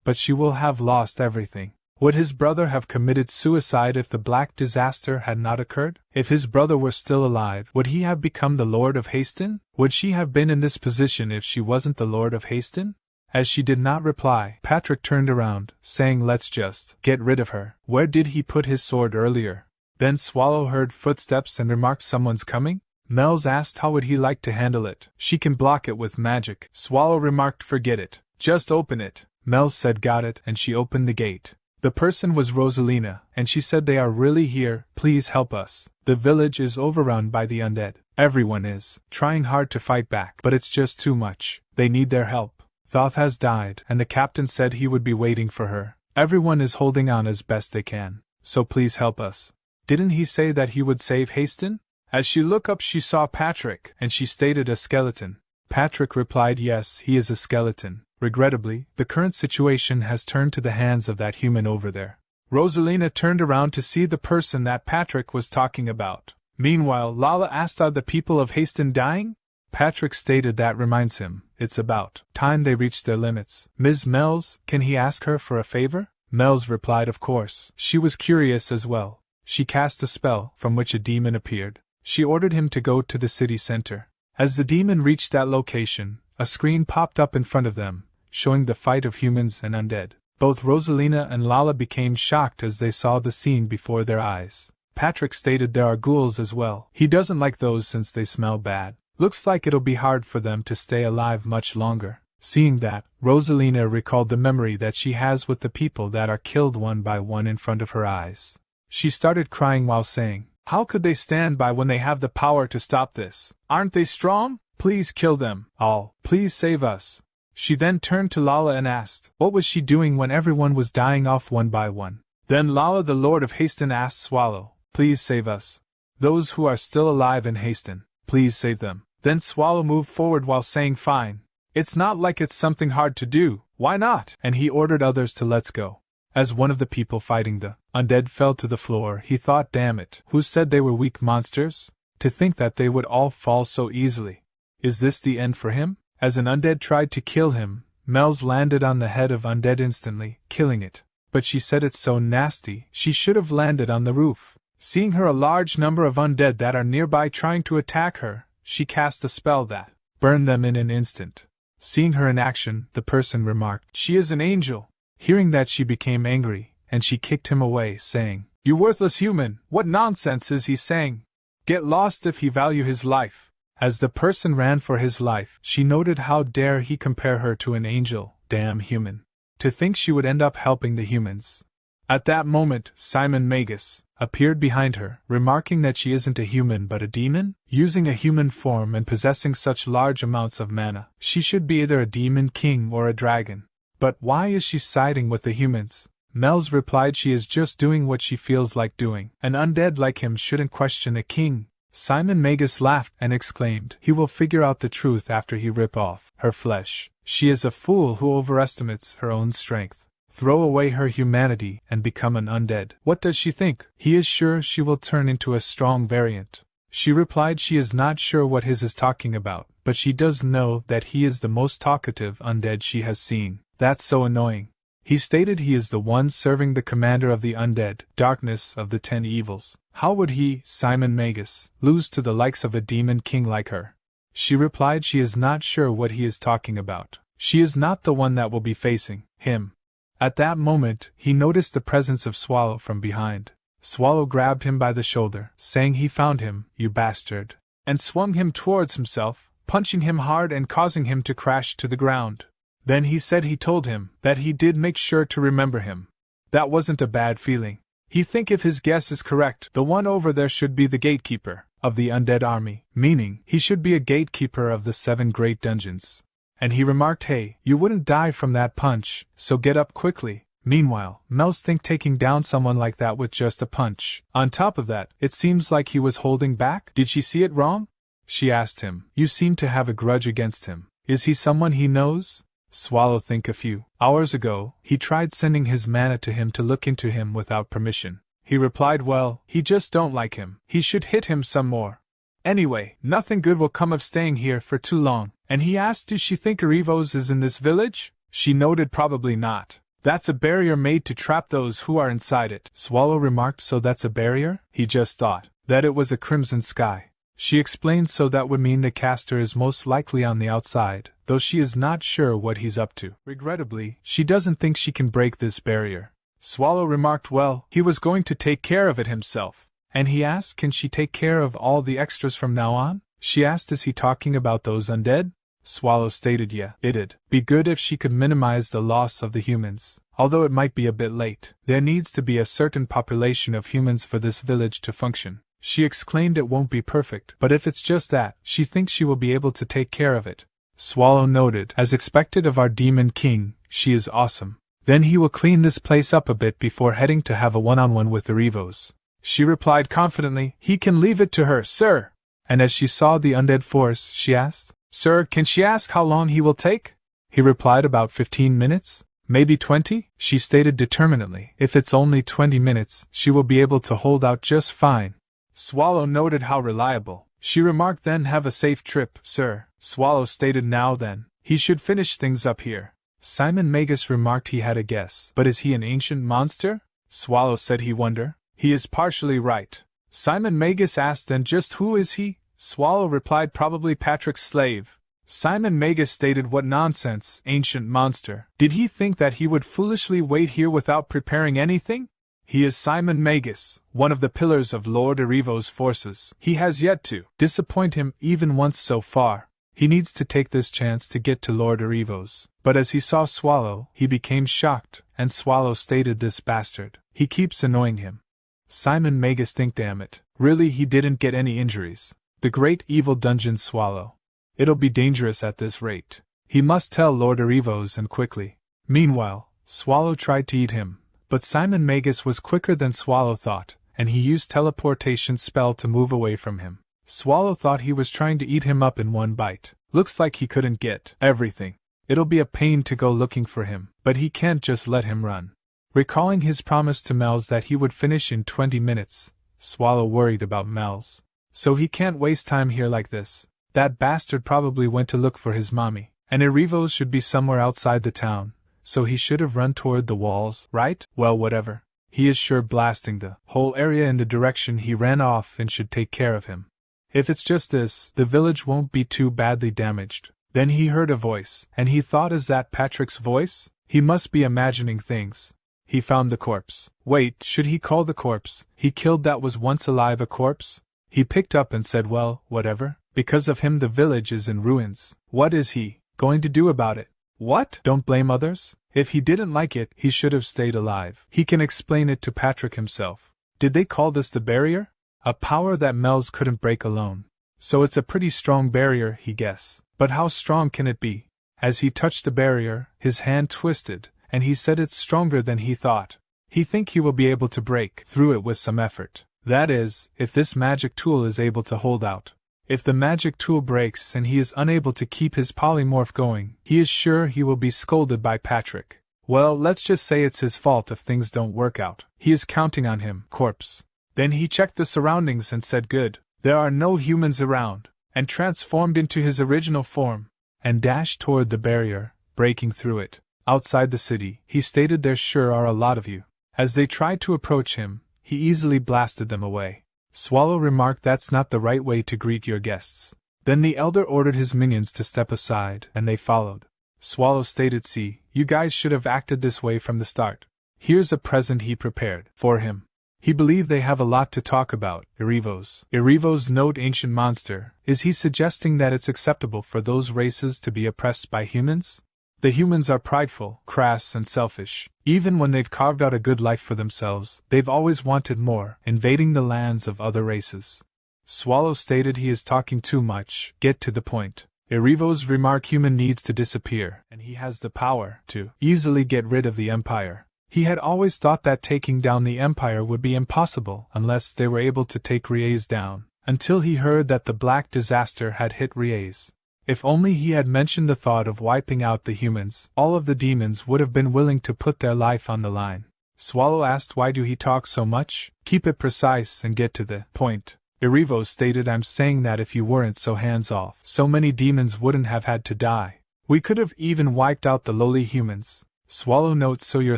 but she will have lost everything. Would his brother have committed suicide if the black disaster had not occurred? If his brother were still alive, would he have become the Lord of Haston? Would she have been in this position if she wasn't the Lord of Haston? As she did not reply, Patrick turned around, saying, let's just get rid of her. Where did he put his sword earlier? Then Swallow heard footsteps and remarked, someone's coming? Mel's asked how would he like to handle it. She can block it with magic. Swallow remarked, forget it. Just open it. Mel said, got it, and she opened the gate. The person was Rosalina, and she said, they are really here, please help us. The village is overrun by the undead. Everyone is trying hard to fight back, but it's just too much. They need their help. Thoth has died, and the captain said he would be waiting for her. Everyone is holding on as best they can, so please help us. Didn't he say that he would save Haston? As she looked up, she saw Patrick, and she stated, a skeleton. Patrick replied, yes, he is a skeleton. Regrettably, the current situation has turned to the hands of that human over there. Rosalina turned around to see the person that Patrick was talking about. Meanwhile, Lala asked, are the people of Haston dying? Patrick stated that reminds him, it's about time they reached their limits. Ms. Mells, can he ask her for a favor? Mells replied, of course. She was curious as well. She cast a spell, from which a demon appeared. She ordered him to go to the city center. As the demon reached that location, a screen popped up in front of them, showing the fight of humans and undead. Both Rosalina and Lala became shocked as they saw the scene before their eyes. Patrick stated there are ghouls as well. He doesn't like those since they smell bad. Looks like it'll be hard for them to stay alive much longer. Seeing that, Rosalina recalled the memory that she has with the people that are killed one by one in front of her eyes. She started crying while saying, how could they stand by when they have the power to stop this? Aren't they strong? Please kill them all. Please save us. She then turned to Lala and asked, what was she doing when everyone was dying off one by one? Then Lala, the Lord of Haston, asked Swallow, please save us. Those who are still alive in Haston, please save them. Then Swallow moved forward while saying, fine. It's not like it's something hard to do, why not? And he ordered others to let's go. As one of the people fighting the undead fell to the floor, he thought, damn it, who said they were weak monsters? To think that they would all fall so easily. Is this the end for him? As an undead tried to kill him, Mel's landed on the head of undead instantly, killing it. But she said it's so nasty, she should have landed on the roof. Seeing her a large number of undead that are nearby trying to attack her, she cast a spell that burned them in an instant. Seeing her in action, the person remarked, she is an angel. Hearing that, she became angry, and she kicked him away, saying, you worthless human, what nonsense is he saying? Get lost if he value his life. As the person ran for his life, she noted how dare he compare her to an angel, damn human. To think she would end up helping the humans. At that moment, Simon Magus appeared behind her, remarking that she isn't a human but a demon? Using a human form and possessing such large amounts of mana, she should be either a demon king or a dragon. But why is she siding with the humans? Mel's replied she is just doing what she feels like doing. An undead like him shouldn't question a king. Simon Magus laughed and exclaimed, he will figure out the truth after he rip off her flesh. She is a fool who overestimates her own strength. Throw away her humanity and become an undead. What does she think? He is sure she will turn into a strong variant. She replied she is not sure what his is talking about, but she does know that he is the most talkative undead she has seen. That's so annoying. He stated he is the one serving the commander of the undead, darkness of the 10 evils. How would he, Simon Magus, lose to the likes of a demon king like her? She replied she is not sure what he is talking about. She is not the one that will be facing him. At that moment, he noticed the presence of Swallow from behind. Swallow grabbed him by the shoulder, saying he found him, you bastard, and swung him towards himself, punching him hard and causing him to crash to the ground. Then he said he told him that he did make sure to remember him. That wasn't a bad feeling. He think if his guess is correct, the one over there should be the gatekeeper of the undead army, meaning he should be a gatekeeper of the 7 great dungeons. And he remarked, hey, you wouldn't die from that punch, so get up quickly. Meanwhile, Mel's think taking down someone like that with just a punch. On top of that, it seems like he was holding back. Did she see it wrong? She asked him. You seem to have a grudge against him. Is he someone he knows? Swallow think a few hours ago, he tried sending his mana to him to look into him without permission. He replied, well, he just don't like him. He should hit him some more. Anyway, nothing good will come of staying here for too long. And he asked, does she think Arivos is in this village? She noted, probably not. That's a barrier made to trap those who are inside it. Swallow remarked, so that's a barrier? He just thought that it was a crimson sky. She explained, so that would mean the caster is most likely on the outside, though she is not sure what he's up to. Regrettably, she doesn't think she can break this barrier. Swallow remarked, well, he was going to take care of it himself. And he asked, can she take care of all the extras from now on? She asked, is he talking about those undead? Swallow stated, yeah, it'd be good if she could minimize the loss of the humans, although it might be a bit late. There needs to be a certain population of humans for this village to function. She exclaimed it won't be perfect, but if it's just that, she thinks she will be able to take care of it. Swallow noted, as expected of our demon king, she is awesome. Then he will clean this place up a bit before heading to have a one-on-one with the Revos. She replied confidently, he can leave it to her, sir. And as she saw the undead force, she asked, sir, can she ask how long he will take? He replied, about 15 minutes. Maybe 20? She stated determinedly, if it's only 20 minutes, she will be able to hold out just fine. Swallow noted how reliable. She remarked, then have a safe trip, sir. Swallow stated, now then, he should finish things up here. Simon Magus remarked he had a guess, but is he an ancient monster? Swallow said he wonder. He is partially right. Simon Magus asked, then just who is he? Swallow replied, probably Patrick's slave. Simon Magus stated, what nonsense, ancient monster. Did he think that he would foolishly wait here without preparing anything? He is Simon Magus, one of the pillars of Lord Erivo's forces. He has yet to disappoint him even once so far. He needs to take this chance to get to Lord Erivo's. But as he saw Swallow, he became shocked, and Swallow stated, this bastard. He keeps annoying him. Simon Magus think, damn it. Really, he didn't get any injuries. The great evil dungeon Swallow. It'll be dangerous at this rate. He must tell Lord Erivo's, and quickly. Meanwhile, Swallow tried to eat him, but Simon Magus was quicker than Swallow thought, and he used teleportation spell to move away from him. Swallow thought he was trying to eat him up in one bite. Looks like he couldn't get everything. It'll be a pain to go looking for him, but he can't just let him run. Recalling his promise to Mel's that he would finish in 20 minutes, Swallow worried about Mel's. So he can't waste time here like this. That bastard probably went to look for his mommy, and Erivo's should be somewhere outside the town, so he should have run toward the walls, right? Well, whatever. He is sure blasting the whole area in the direction he ran off and should take care of him. If it's just this, the village won't be too badly damaged. Then he heard a voice, and he thought, is that Patrick's voice? He must be imagining things. He found the corpse. Wait, should he call the corpse he killed that was once alive a corpse? He picked up and said, well, whatever. Because of him the village is in ruins. What is he going to do about it? What? Don't blame others? If he didn't like it, he should have stayed alive. He can explain it to Patrick himself. Did they call this the barrier? A power that Mel's couldn't break alone. So it's a pretty strong barrier, he guessed. But how strong can it be? As he touched the barrier, his hand twisted, and he said it's stronger than he thought. He think he will be able to break through it with some effort. That is, if this magic tool is able to hold out. If the magic tool breaks and he is unable to keep his polymorph going, he is sure he will be scolded by Patrick. Well, let's just say it's his fault if things don't work out. He is counting on him, corpse. Then he checked the surroundings and said good, there are no humans around, and transformed into his original form, and dashed toward the barrier, breaking through it. Outside the city, he stated there sure are a lot of you. As they tried to approach him, he easily blasted them away. Swallow remarked that's not the right way to greet your guests. Then the elder ordered his minions to step aside, and they followed. Swallow stated, see, you guys should have acted this way from the start. Here's a present he prepared for him. He believed they have a lot to talk about. Erivos note ancient monster. Is he suggesting that it's acceptable for those races to be oppressed by humans? The humans are prideful, crass, and selfish. Even when they've carved out a good life for themselves, they've always wanted more, invading the lands of other races. Swallow stated he is talking too much. Get to the point. Erivos remark human needs to disappear, and he has the power to easily get rid of the empire. He had always thought that taking down the empire would be impossible unless they were able to take Riez down, until he heard that the Black Disaster had hit Riez. If only he had mentioned the thought of wiping out the humans, all of the demons would have been willing to put their life on the line. Swallow asked why do he talk so much? Keep it precise and get to the point. Erivos stated I'm saying that if you weren't so hands-off, so many demons wouldn't have had to die. We could have even wiped out the lowly humans. Swallow notes so you're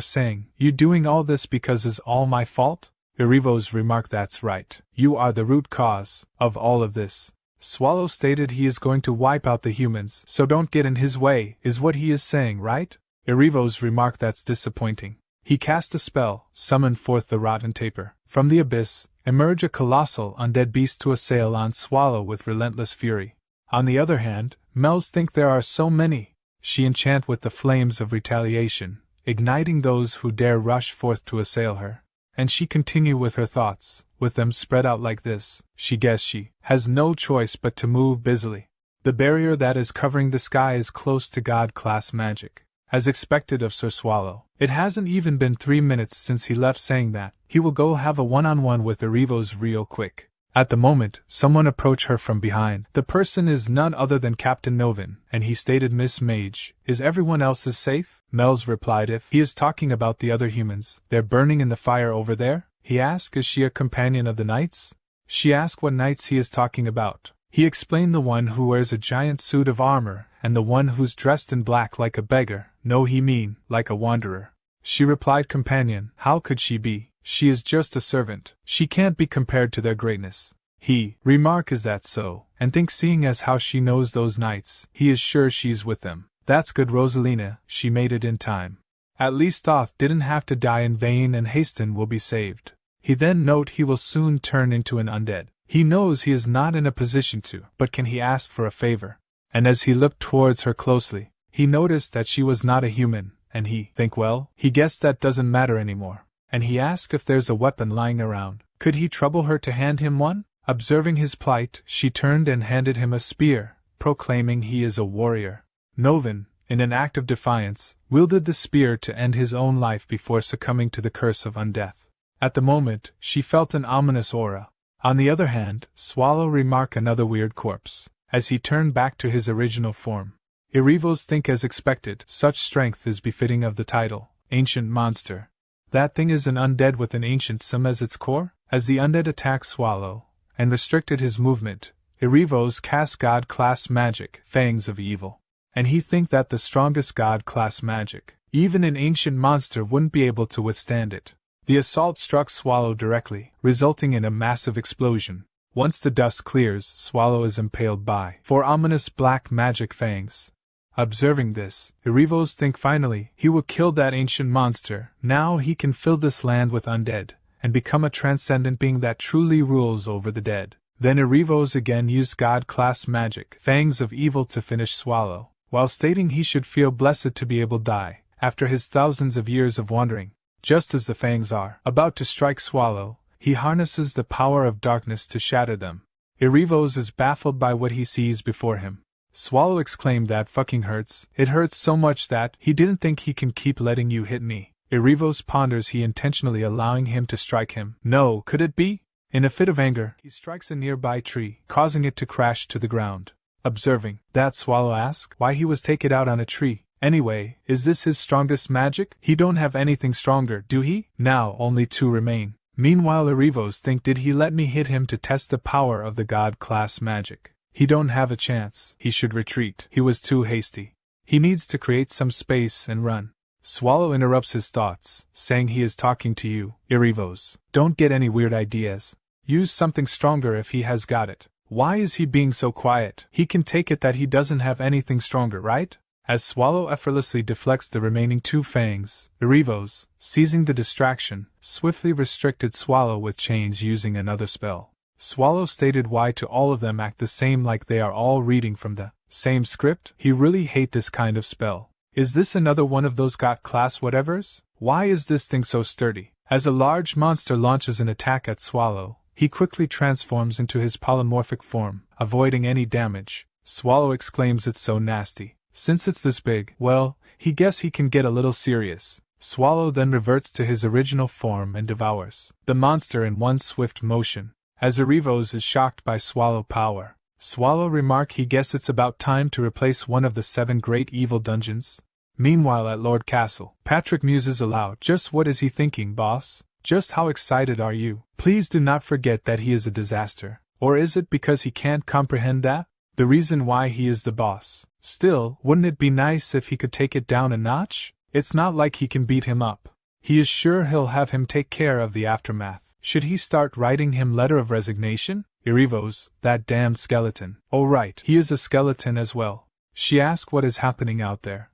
saying, you doing all this because is all my fault? Erivos remarked that's right. You are the root cause of all of this. Swallow stated he is going to wipe out the humans, so don't get in his way, is what he is saying, right? Erivos remarked that's disappointing. He cast a spell, summoned forth the rotten taper. From the abyss, emerge a colossal undead beast to assail on Swallow with relentless fury. On the other hand, Mel's think there are so many. She enchant with the flames of retaliation, igniting those who dare rush forth to assail her. And she continue with her thoughts, with them spread out like this, she guessed she has no choice but to move busily. The barrier that is covering the sky is close to God-class magic. As expected of Sir Swallow, it hasn't even been 3 minutes since he left saying that he will go have a one-on-one with Erivos real quick. At the moment, someone approached her from behind. The person is none other than Captain Novin, and he stated, Miss Mage, is everyone else safe? Mel's replied if he is talking about the other humans, they're burning in the fire over there? He asked is she a companion of the knights? She asked what knights he is talking about. He explained the one who wears a giant suit of armor, and the one who's dressed in black like a beggar. No, he mean, like a wanderer. She replied, companion, how could she be? She is just a servant. She can't be compared to their greatness. He remark is that so, and think seeing as how she knows those knights, he is sure she's with them. That's good Rosalina, she made it in time. At least Thoth didn't have to die in vain and Haston will be saved. He then note he will soon turn into an undead. He knows he is not in a position to, but can he ask for a favor? And as he looked towards her closely, he noticed that she was not a human, and he think well, he guessed that doesn't matter anymore. And he asked if there's a weapon lying around. Could he trouble her to hand him one? Observing his plight, she turned and handed him a spear, proclaiming he is a warrior. Novin, in an act of defiance, wielded the spear to end his own life before succumbing to the curse of undeath. At the moment, she felt an ominous aura. On the other hand, Swallow remarked another weird corpse, as he turned back to his original form. Erivos think as expected, such strength is befitting of the title, Ancient Monster. That thing is an undead with an ancient sim as its core? As the undead attacked Swallow, and restricted his movement, Erivos cast God-class magic, Fangs of Evil. And he think that the strongest God-class magic, even an ancient monster wouldn't be able to withstand it. The assault struck Swallow directly, resulting in a massive explosion. Once the dust clears, Swallow is impaled by 4 ominous black magic fangs. Observing this, Erivos think finally he will kill that ancient monster. Now he can fill this land with undead, and become a transcendent being that truly rules over the dead. Then Erivos again used God-class magic, Fangs of Evil, to finish Swallow, while stating he should feel blessed to be able to die, after his thousands of years of wandering. Just as the fangs are about to strike Swallow, he harnesses the power of darkness to shatter them. Erivos is baffled by what he sees before him. Swallow exclaimed that fucking hurts. It hurts so much that he didn't think he can keep letting you hit me. Erivos ponders he intentionally allowing him to strike him. No, could it be? In a fit of anger, he strikes a nearby tree, causing it to crash to the ground. Observing that, Swallow asks why he was take it out on a tree. Anyway, is this his strongest magic? He don't have anything stronger, do he? Now only 2 remain. Meanwhile Erivos think, did he let me hit him to test the power of the god class magic? He don't have a chance. He should retreat. He was too hasty. He needs to create some space and run. Swallow interrupts his thoughts, saying he is talking to you, Erivos. Don't get any weird ideas. Use something stronger if he has got it. Why is he being so quiet? He can take it that he doesn't have anything stronger, right? As Swallow effortlessly deflects the remaining 2 fangs, Erivos, seizing the distraction, swiftly restricted Swallow with chains using another spell. Swallow stated why to all of them act the same, like they are all reading from the same script. He really hate this kind of spell. Is this another one of those god class whatevers? Why is this thing so sturdy? As a large monster launches an attack at Swallow, he quickly transforms into his polymorphic form, avoiding any damage. Swallow exclaims, it's so nasty. Since it's this big, well, he guess he can get a little serious. Swallow then reverts to his original form and devours the monster in one swift motion. As Erivos is shocked by Swallow power, Swallow remark he guess it's about time to replace one of the 7 great evil dungeons. Meanwhile at Lord Castle, Patrick muses aloud, just what is he thinking, boss? Just how excited are you? Please do not forget that he is a disaster. Or is it because he can't comprehend that? The reason why he is the boss. Still, wouldn't it be nice if he could take it down a notch? It's not like he can beat him up. He is sure he'll have him take care of the aftermath. Should he start writing him letter of resignation? Erivos, that damned skeleton. Oh right, he is a skeleton as well. She asked what is happening out there.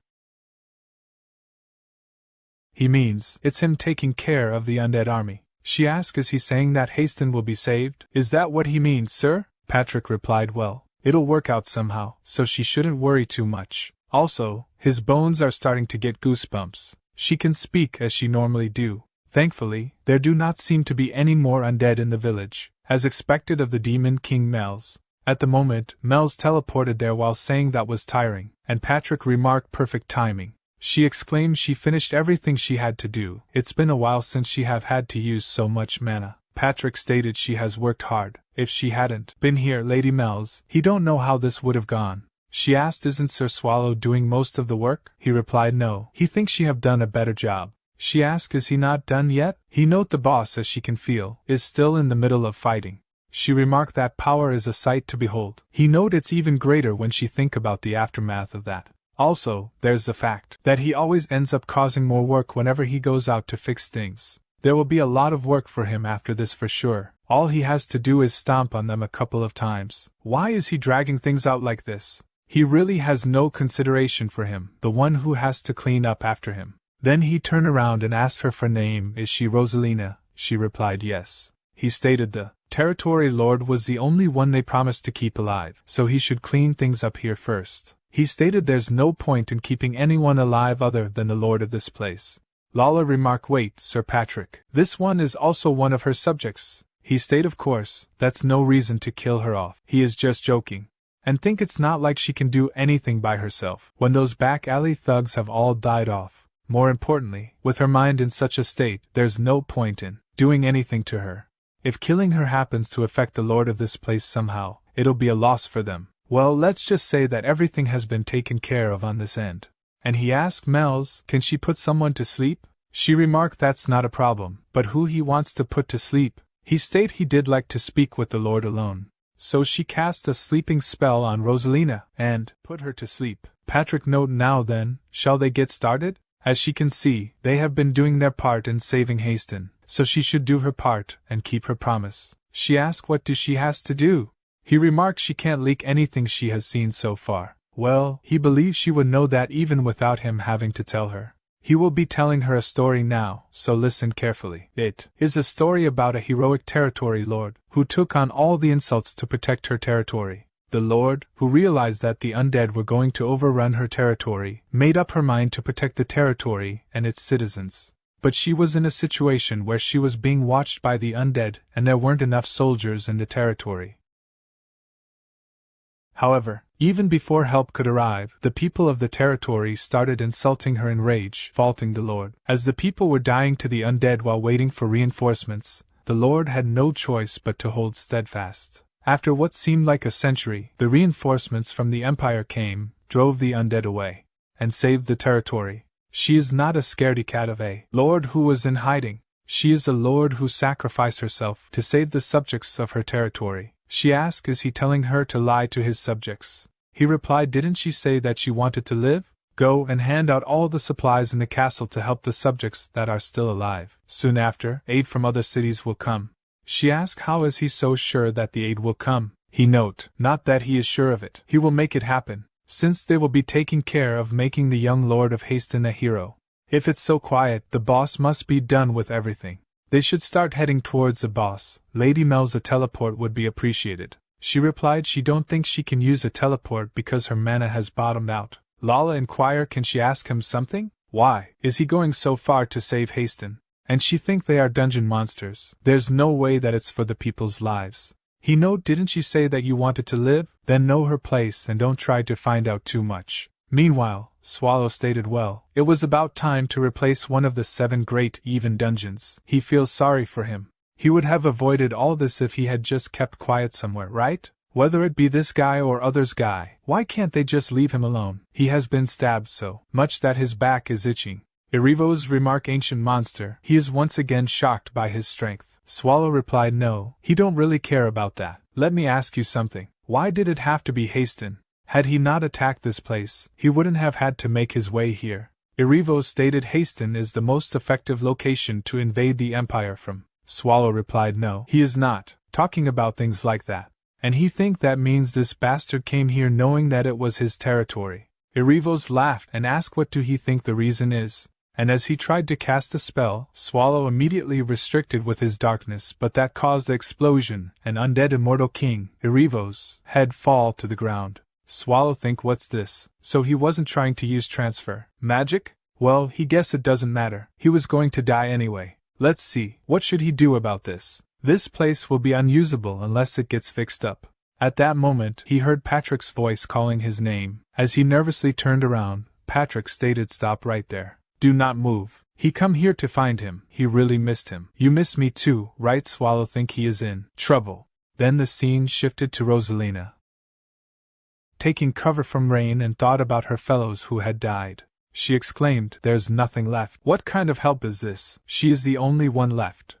He means, it's him taking care of the undead army. She asked, is he saying that Haston will be saved? Is that what he means, sir? Patrick replied, well, it'll work out somehow, so she shouldn't worry too much. Also, his bones are starting to get goosebumps. She can speak as she normally do. Thankfully, there do not seem to be any more undead in the village, as expected of the Demon King Mel's. At the moment, Mel's teleported there while saying that was tiring, and Patrick remarked perfect timing. She exclaimed she finished everything she had to do. It's been a while since she have had to use so much mana. Patrick stated she has worked hard. If she hadn't been here, Lady Mel's, he don't know how this would have gone. She asked, isn't Sir Swallow doing most of the work? He replied no, he thinks she have done a better job. She asked, is he not done yet? He note the boss, as she can feel, is still in the middle of fighting. She remarked that power is a sight to behold. He note it's even greater when she think about the aftermath of that. Also, there's the fact that he always ends up causing more work whenever he goes out to fix things. There will be a lot of work for him after this for sure. All he has to do is stomp on them a couple of times. Why is he dragging things out like this? He really has no consideration for him, the one who has to clean up after him. Then he turned around and asked her for name. Is she Rosalina? She replied yes. He stated the territory lord was the only one they promised to keep alive, so he should clean things up here first. He stated there's no point in keeping anyone alive other than the lord of this place. Lala remarked, wait, Sir Patrick, this one is also one of her subjects. He stated, of course, that's no reason to kill her off. He is just joking. And think it's not like she can do anything by herself when those back alley thugs have all died off. More importantly, with her mind in such a state, there's no point in doing anything to her. If killing her happens to affect the lord of this place somehow, it'll be a loss for them. Well, let's just say that everything has been taken care of on this end. And he asked Mel's, can she put someone to sleep? She remarked that's not a problem, but who he wants to put to sleep? He stated he did like to speak with the lord alone. So she cast a sleeping spell on Rosalina, and put her to sleep. Patrick note, now then, shall they get started? As she can see, they have been doing their part in saving Haston, so she should do her part, and keep her promise. She asked what do she has to do? He remarked she can't leak anything she has seen so far. Well, he believes she would know that even without him having to tell her. He will be telling her a story now, so listen carefully. It is a story about a heroic territory lord, who took on all the insults to protect her territory. The Lord, who realized that the undead were going to overrun her territory, made up her mind to protect the territory and its citizens. But she was in a situation where she was being watched by the undead, and there weren't enough soldiers in the territory. However, even before help could arrive, the people of the territory started insulting her in rage, faulting the Lord. As the people were dying to the undead while waiting for reinforcements, the Lord had no choice but to hold steadfast. After what seemed like a century, the reinforcements from the Empire came, drove the undead away, and saved the territory. She is not a scaredy cat of a lord who was in hiding. She is a lord who sacrificed herself to save the subjects of her territory. She asked, is he telling her to lie to his subjects? He replied, didn't she say that she wanted to live? Go and hand out all the supplies in the castle to help the subjects that are still alive. Soon after, aid from other cities will come. She asked, how is he so sure that the aid will come? He note, not that he is sure of it. He will make it happen, since they will be taking care of making the young Lord of Haston a hero. If it's so quiet, the boss must be done with everything. They should start heading towards the boss. Lady Mel's a teleport would be appreciated. She replied she don't think she can use a teleport because her mana has bottomed out. Lala inquire, can she ask him something? Why is he going so far to save Haston? And she think they are dungeon monsters. There's no way that it's for the people's lives. He note, didn't she say that you wanted to live? Then know her place and don't try to find out too much. Meanwhile, Swallow stated, well, it was about time to replace one of the 7 great even dungeons. He feels sorry for him. He would have avoided all this if he had just kept quiet somewhere, right? Whether it be this guy or others guy, why can't they just leave him alone? He has been stabbed so much that his back is itching. Erivo's remark, ancient monster, he is once again shocked by his strength. Swallow replied, no, he don't really care about that. Let me ask you something. Why did it have to be Haston? Had he not attacked this place, he wouldn't have had to make his way here. Erivo stated Haston is the most effective location to invade the Empire from. Swallow replied, no, he is not talking about things like that. And he think that means this bastard came here knowing that it was his territory. Erivos laughed and asked what do he think the reason is. And as he tried to cast a spell, Swallow immediately restricted with his darkness, but that caused the explosion, and undead immortal king, Erivos, head fall to the ground. Swallow think, what's this? So he wasn't trying to use transfer magic? Well, he guessed it doesn't matter. He was going to die anyway. Let's see, what should he do about this? This place will be unusable unless it gets fixed up. At that moment, he heard Patrick's voice calling his name. As he nervously turned around, Patrick stated, stop right there. Do not move. He come here to find him. He really missed him. You miss me too, right? Swallow think he is in trouble. Then the scene shifted to Rosalina, taking cover from rain, and thought about her fellows who had died. She exclaimed, there's nothing left. What kind of help is this? She is the only one left.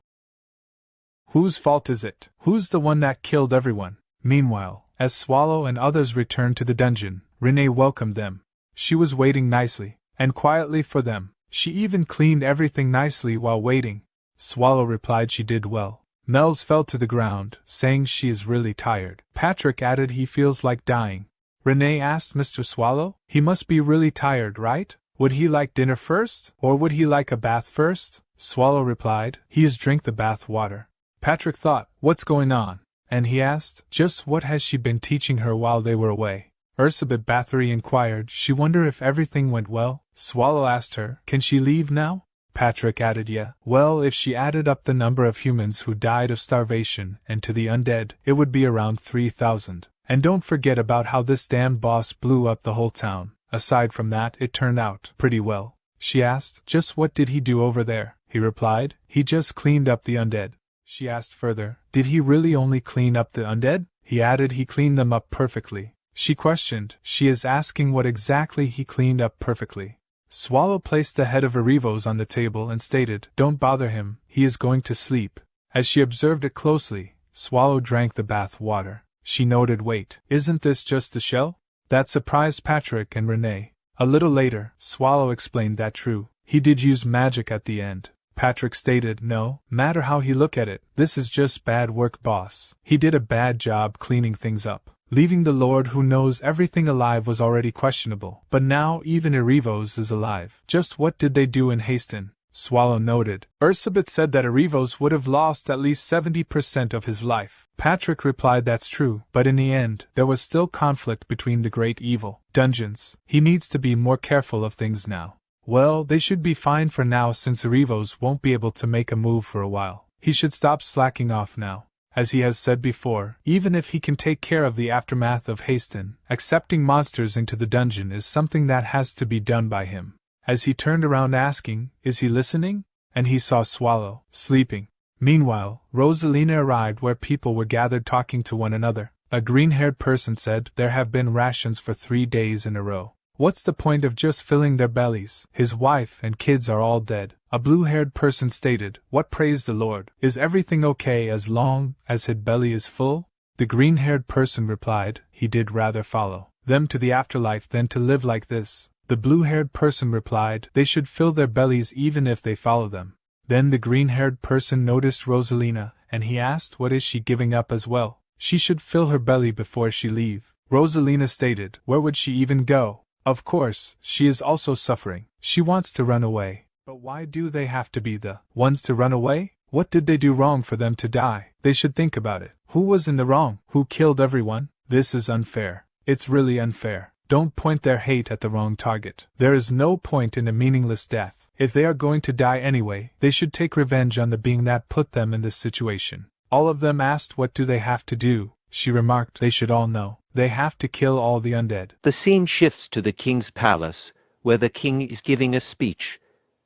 Whose fault is it? Who's the one that killed everyone? Meanwhile, as Swallow and others returned to the dungeon, Renee welcomed them. She was waiting nicely and quietly for them. She even cleaned everything nicely while waiting. Swallow replied she did well. Mel's fell to the ground, saying she is really tired. Patrick added he feels like dying. Renee asked Mr. Swallow, he must be really tired, right? Would he like dinner first, or would he like a bath first? Swallow replied, he is drink the bath water. Patrick thought, what's going on? And he asked, just what has she been teaching her while they were away? Ursabet Bathory inquired, she wonder if everything went well. Swallow asked her, can she leave now? Patrick added, yeah. Well, if she added up the number of humans who died of starvation and to the undead, it would be around 3,000. And don't forget about how this damned boss blew up the whole town. Aside from that, it turned out pretty well. She asked, just what did he do over there? He replied, he just cleaned up the undead. She asked further, did he really only clean up the undead? He added he cleaned them up perfectly. She questioned, she is asking what exactly he cleaned up perfectly. Swallow placed the head of Erivos on the table and stated, don't bother him, he is going to sleep. As she observed it closely, Swallow drank the bath water. She noted, wait, isn't this just the shell? That surprised Patrick and Renee. A little later, Swallow explained that true, he did use magic at the end. Patrick stated, no matter how he look at it, this is just bad work, boss. He did a bad job cleaning things up. Leaving the Lord who knows everything alive was already questionable, but now even Erivos is alive. Just what did they do in Haston? Swallow noted. Ursabet said that Arivos would have lost at least 70% of his life. Patrick replied that's true, but in the end, there was still conflict between the great evil dungeons. He needs to be more careful of things now. Well, they should be fine for now since Arivos won't be able to make a move for a while. He should stop slacking off now. As he has said before, even if he can take care of the aftermath of Haston, accepting monsters into the dungeon is something that has to be done by him. As he turned around asking, "Is he listening?" and he saw Swallow, sleeping. Meanwhile, Rosalina arrived where people were gathered talking to one another. A green-haired person said, "There have been rations for 3 days in a row. What's the point of just filling their bellies? His wife and kids are all dead." A blue-haired person stated, "What, praise the Lord? Is everything okay as long as his belly is full?" The green-haired person replied, he did rather follow them to the afterlife than to live like this. The blue-haired person replied, they should fill their bellies even if they follow them. Then the green-haired person noticed Rosalina, and he asked, what is she giving up as well? She should fill her belly before she leave. Rosalina stated, where would she even go? Of course, she is also suffering. She wants to run away. But why do they have to be the ones to run away? What did they do wrong for them to die? They should think about it. Who was in the wrong? Who killed everyone? This is unfair. It's really unfair. Don't point their hate at the wrong target. There is no point in a meaningless death. If they are going to die anyway, they should take revenge on the being that put them in this situation. All of them asked what do they have to do. She remarked, they should all know. They have to kill all the undead. The scene shifts to the king's palace, where the king is giving a speech.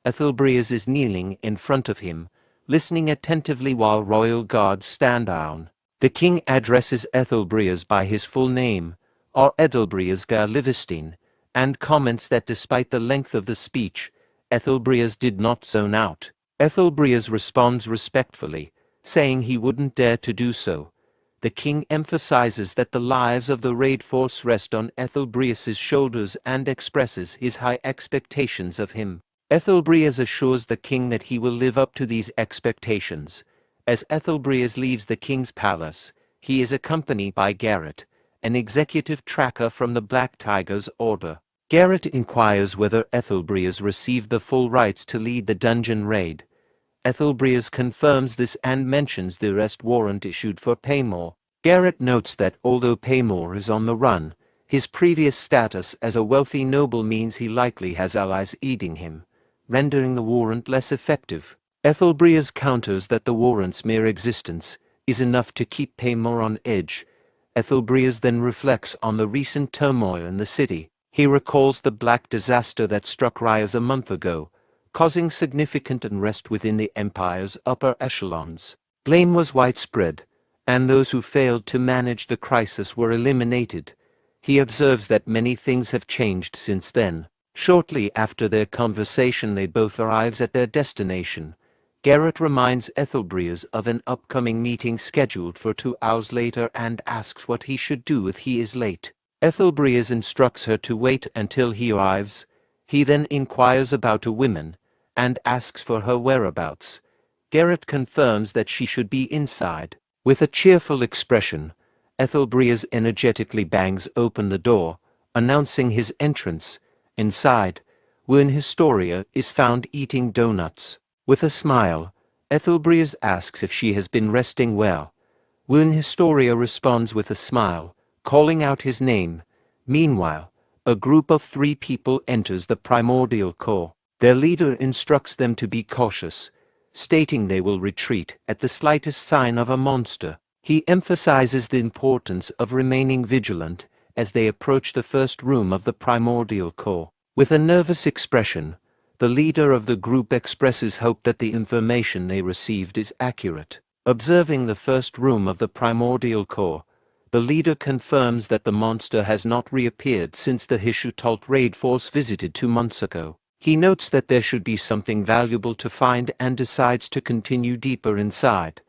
Ethelbreaz is kneeling in front of him, listening attentively while royal guards stand down. The king addresses Ethelbreaz by his full name, or Edelbreaz gar Livestein, and comments that despite the length of the speech, Ethelbreaz did not zone out. Ethelbreaz responds respectfully, saying he wouldn't dare to do so. The king emphasizes that the lives of the raid force rest on Ethelbreaz's shoulders and expresses his high expectations of him. Ethelbreaz assures the king that he will live up to these expectations. As Ethelbreaz leaves the king's palace, he is accompanied by Garrett, an executive tracker from the Black Tiger's order. Garrett inquires whether Ethelbreaz received the full rights to lead the dungeon raid. Ethelbreaz confirms this and mentions the arrest warrant issued for Paymore. Garrett notes that although Paymore is on the run, his previous status as a wealthy noble means he likely has allies aiding him, rendering the warrant less effective. Ethelbreaz counters that the warrant's mere existence is enough to keep Paymore on edge. Ethelbreaz then reflects on the recent turmoil in the city. He recalls the black disaster that struck Ryas a month ago, causing significant unrest within the Empire's upper echelons. Blame was widespread, and those who failed to manage the crisis were eliminated. He observes that many things have changed since then. Shortly after their conversation, they both arrive at their destination. Garrett reminds Ethelbreaz of an upcoming meeting scheduled for 2 hours later and asks what he should do if he is late. Ethelbreaz instructs her to wait until he arrives. He then inquires about a woman and asks for her whereabouts. Garrett confirms that she should be inside. With a cheerful expression, Ethelbreaz energetically bangs open the door, announcing his entrance. Inside, Wern Historia is found eating donuts. With a smile, Ethelbreaz asks if she has been resting well. Wern Historia responds with a smile, calling out his name. Meanwhile, a group of 3 people enters the primordial core. Their leader instructs them to be cautious, stating they will retreat at the slightest sign of a monster. He emphasizes the importance of remaining vigilant as they approach the first room of the primordial core. With a nervous expression, the leader of the group expresses hope that the information they received is accurate. Observing the first room of the primordial core, the leader confirms that the monster has not reappeared since the Hishutalt raid force visited 2 months ago. He notes that there should be something valuable to find and decides to continue deeper inside.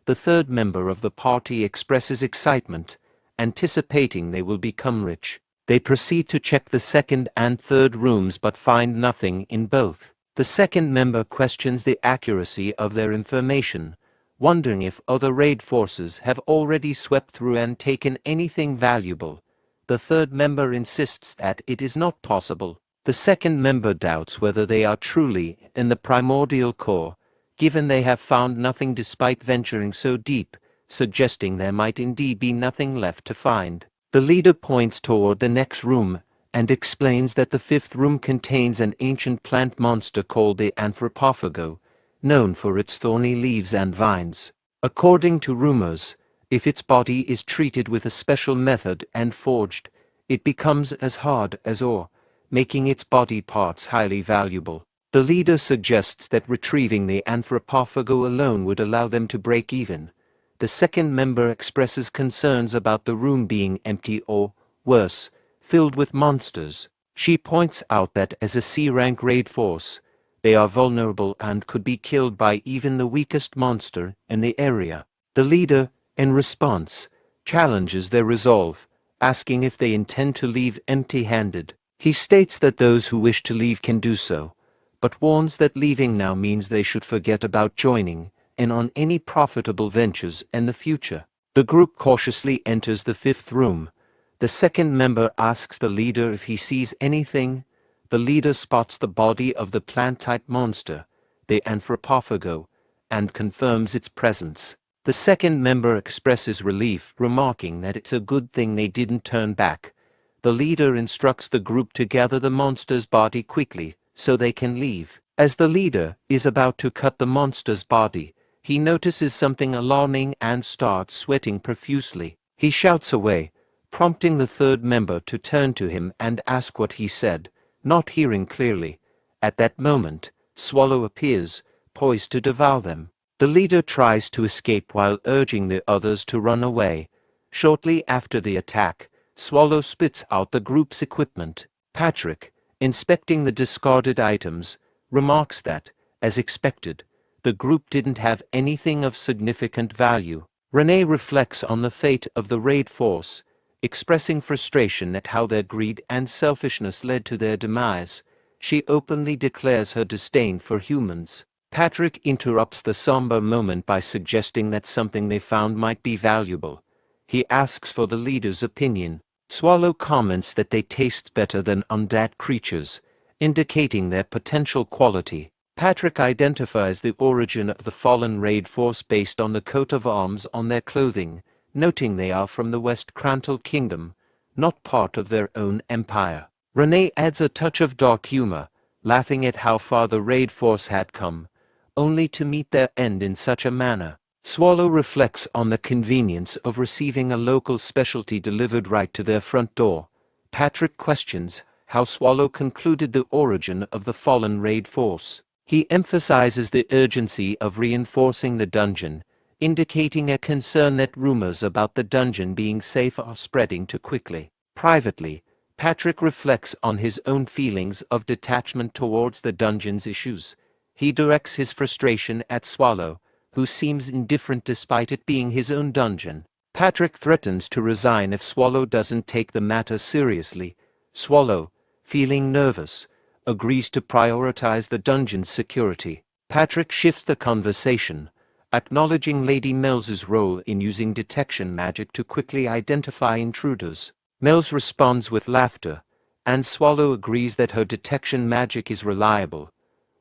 The third member of the party expresses excitement, anticipating they will become rich. They proceed to check the second and third rooms but find nothing in both. The second member questions the accuracy of their information, wondering if other raid forces have already swept through and taken anything valuable. The third member insists that it is not possible. The second member doubts whether they are truly in the primordial core, given they have found nothing despite venturing so deep, suggesting there might indeed be nothing left to find. The leader points toward the next room and explains that the fifth room contains an ancient plant monster called the anthropophago, known for its thorny leaves and vines. According to rumors, if its body is treated with a special method and forged, it becomes as hard as ore, making its body parts highly valuable. The leader suggests that retrieving the anthropophago alone would allow them to break even. The second member expresses concerns about the room being empty or, worse, filled with monsters. She points out that as a C-rank raid force, they are vulnerable and could be killed by even the weakest monster in the area. The leader, in response, challenges their resolve, asking if they intend to leave empty-handed. He states that those who wish to leave can do so, but warns that leaving now means they should forget about joining in on any profitable ventures in the future. The group cautiously enters the fifth room. The second member asks the leader if he sees anything. The leader spots the body of the plant-type monster, the anthropophago, and confirms its presence. The second member expresses relief, remarking that it's a good thing they didn't turn back. The leader instructs the group to gather the monster's body quickly, so they can leave. As the leader is about to cut the monster's body, he notices something alarming and starts sweating profusely. He shouts away, prompting the third member to turn to him and ask what he said, not hearing clearly. At that moment, Swallow appears, poised to devour them. The leader tries to escape while urging the others to run away. Shortly after the attack, Swallow spits out the group's equipment. Patrick, inspecting the discarded items, remarks that, as expected, the group didn't have anything of significant value. Renee reflects on the fate of the raid force, expressing frustration at how their greed and selfishness led to their demise. She openly declares her disdain for humans. Patrick interrupts the somber moment by suggesting that something they found might be valuable. He asks for the leader's opinion. Swallow comments that they taste better than undead creatures, indicating their potential quality. Patrick identifies the origin of the fallen raid force based on the coat of arms on their clothing, noting they are from the West Crantal Kingdom, not part of their own empire. Renee adds a touch of dark humor, laughing at how far the raid force had come, only to meet their end in such a manner. Swallow reflects on the convenience of receiving a local specialty delivered right to their front door. Patrick questions how Swallow concluded the origin of the fallen raid force. He emphasizes the urgency of reinforcing the dungeon, indicating a concern that rumors about the dungeon being safe are spreading too quickly. Privately, Patrick reflects on his own feelings of detachment towards the dungeon's issues. He directs his frustration at Swallow, who seems indifferent despite it being his own dungeon. Patrick threatens to resign if Swallow doesn't take the matter seriously. Swallow, feeling nervous, agrees to prioritize the dungeon's security. Patrick shifts the conversation, acknowledging Lady Mel's role in using detection magic to quickly identify intruders. Mel's responds with laughter, and Swallow agrees that her detection magic is reliable.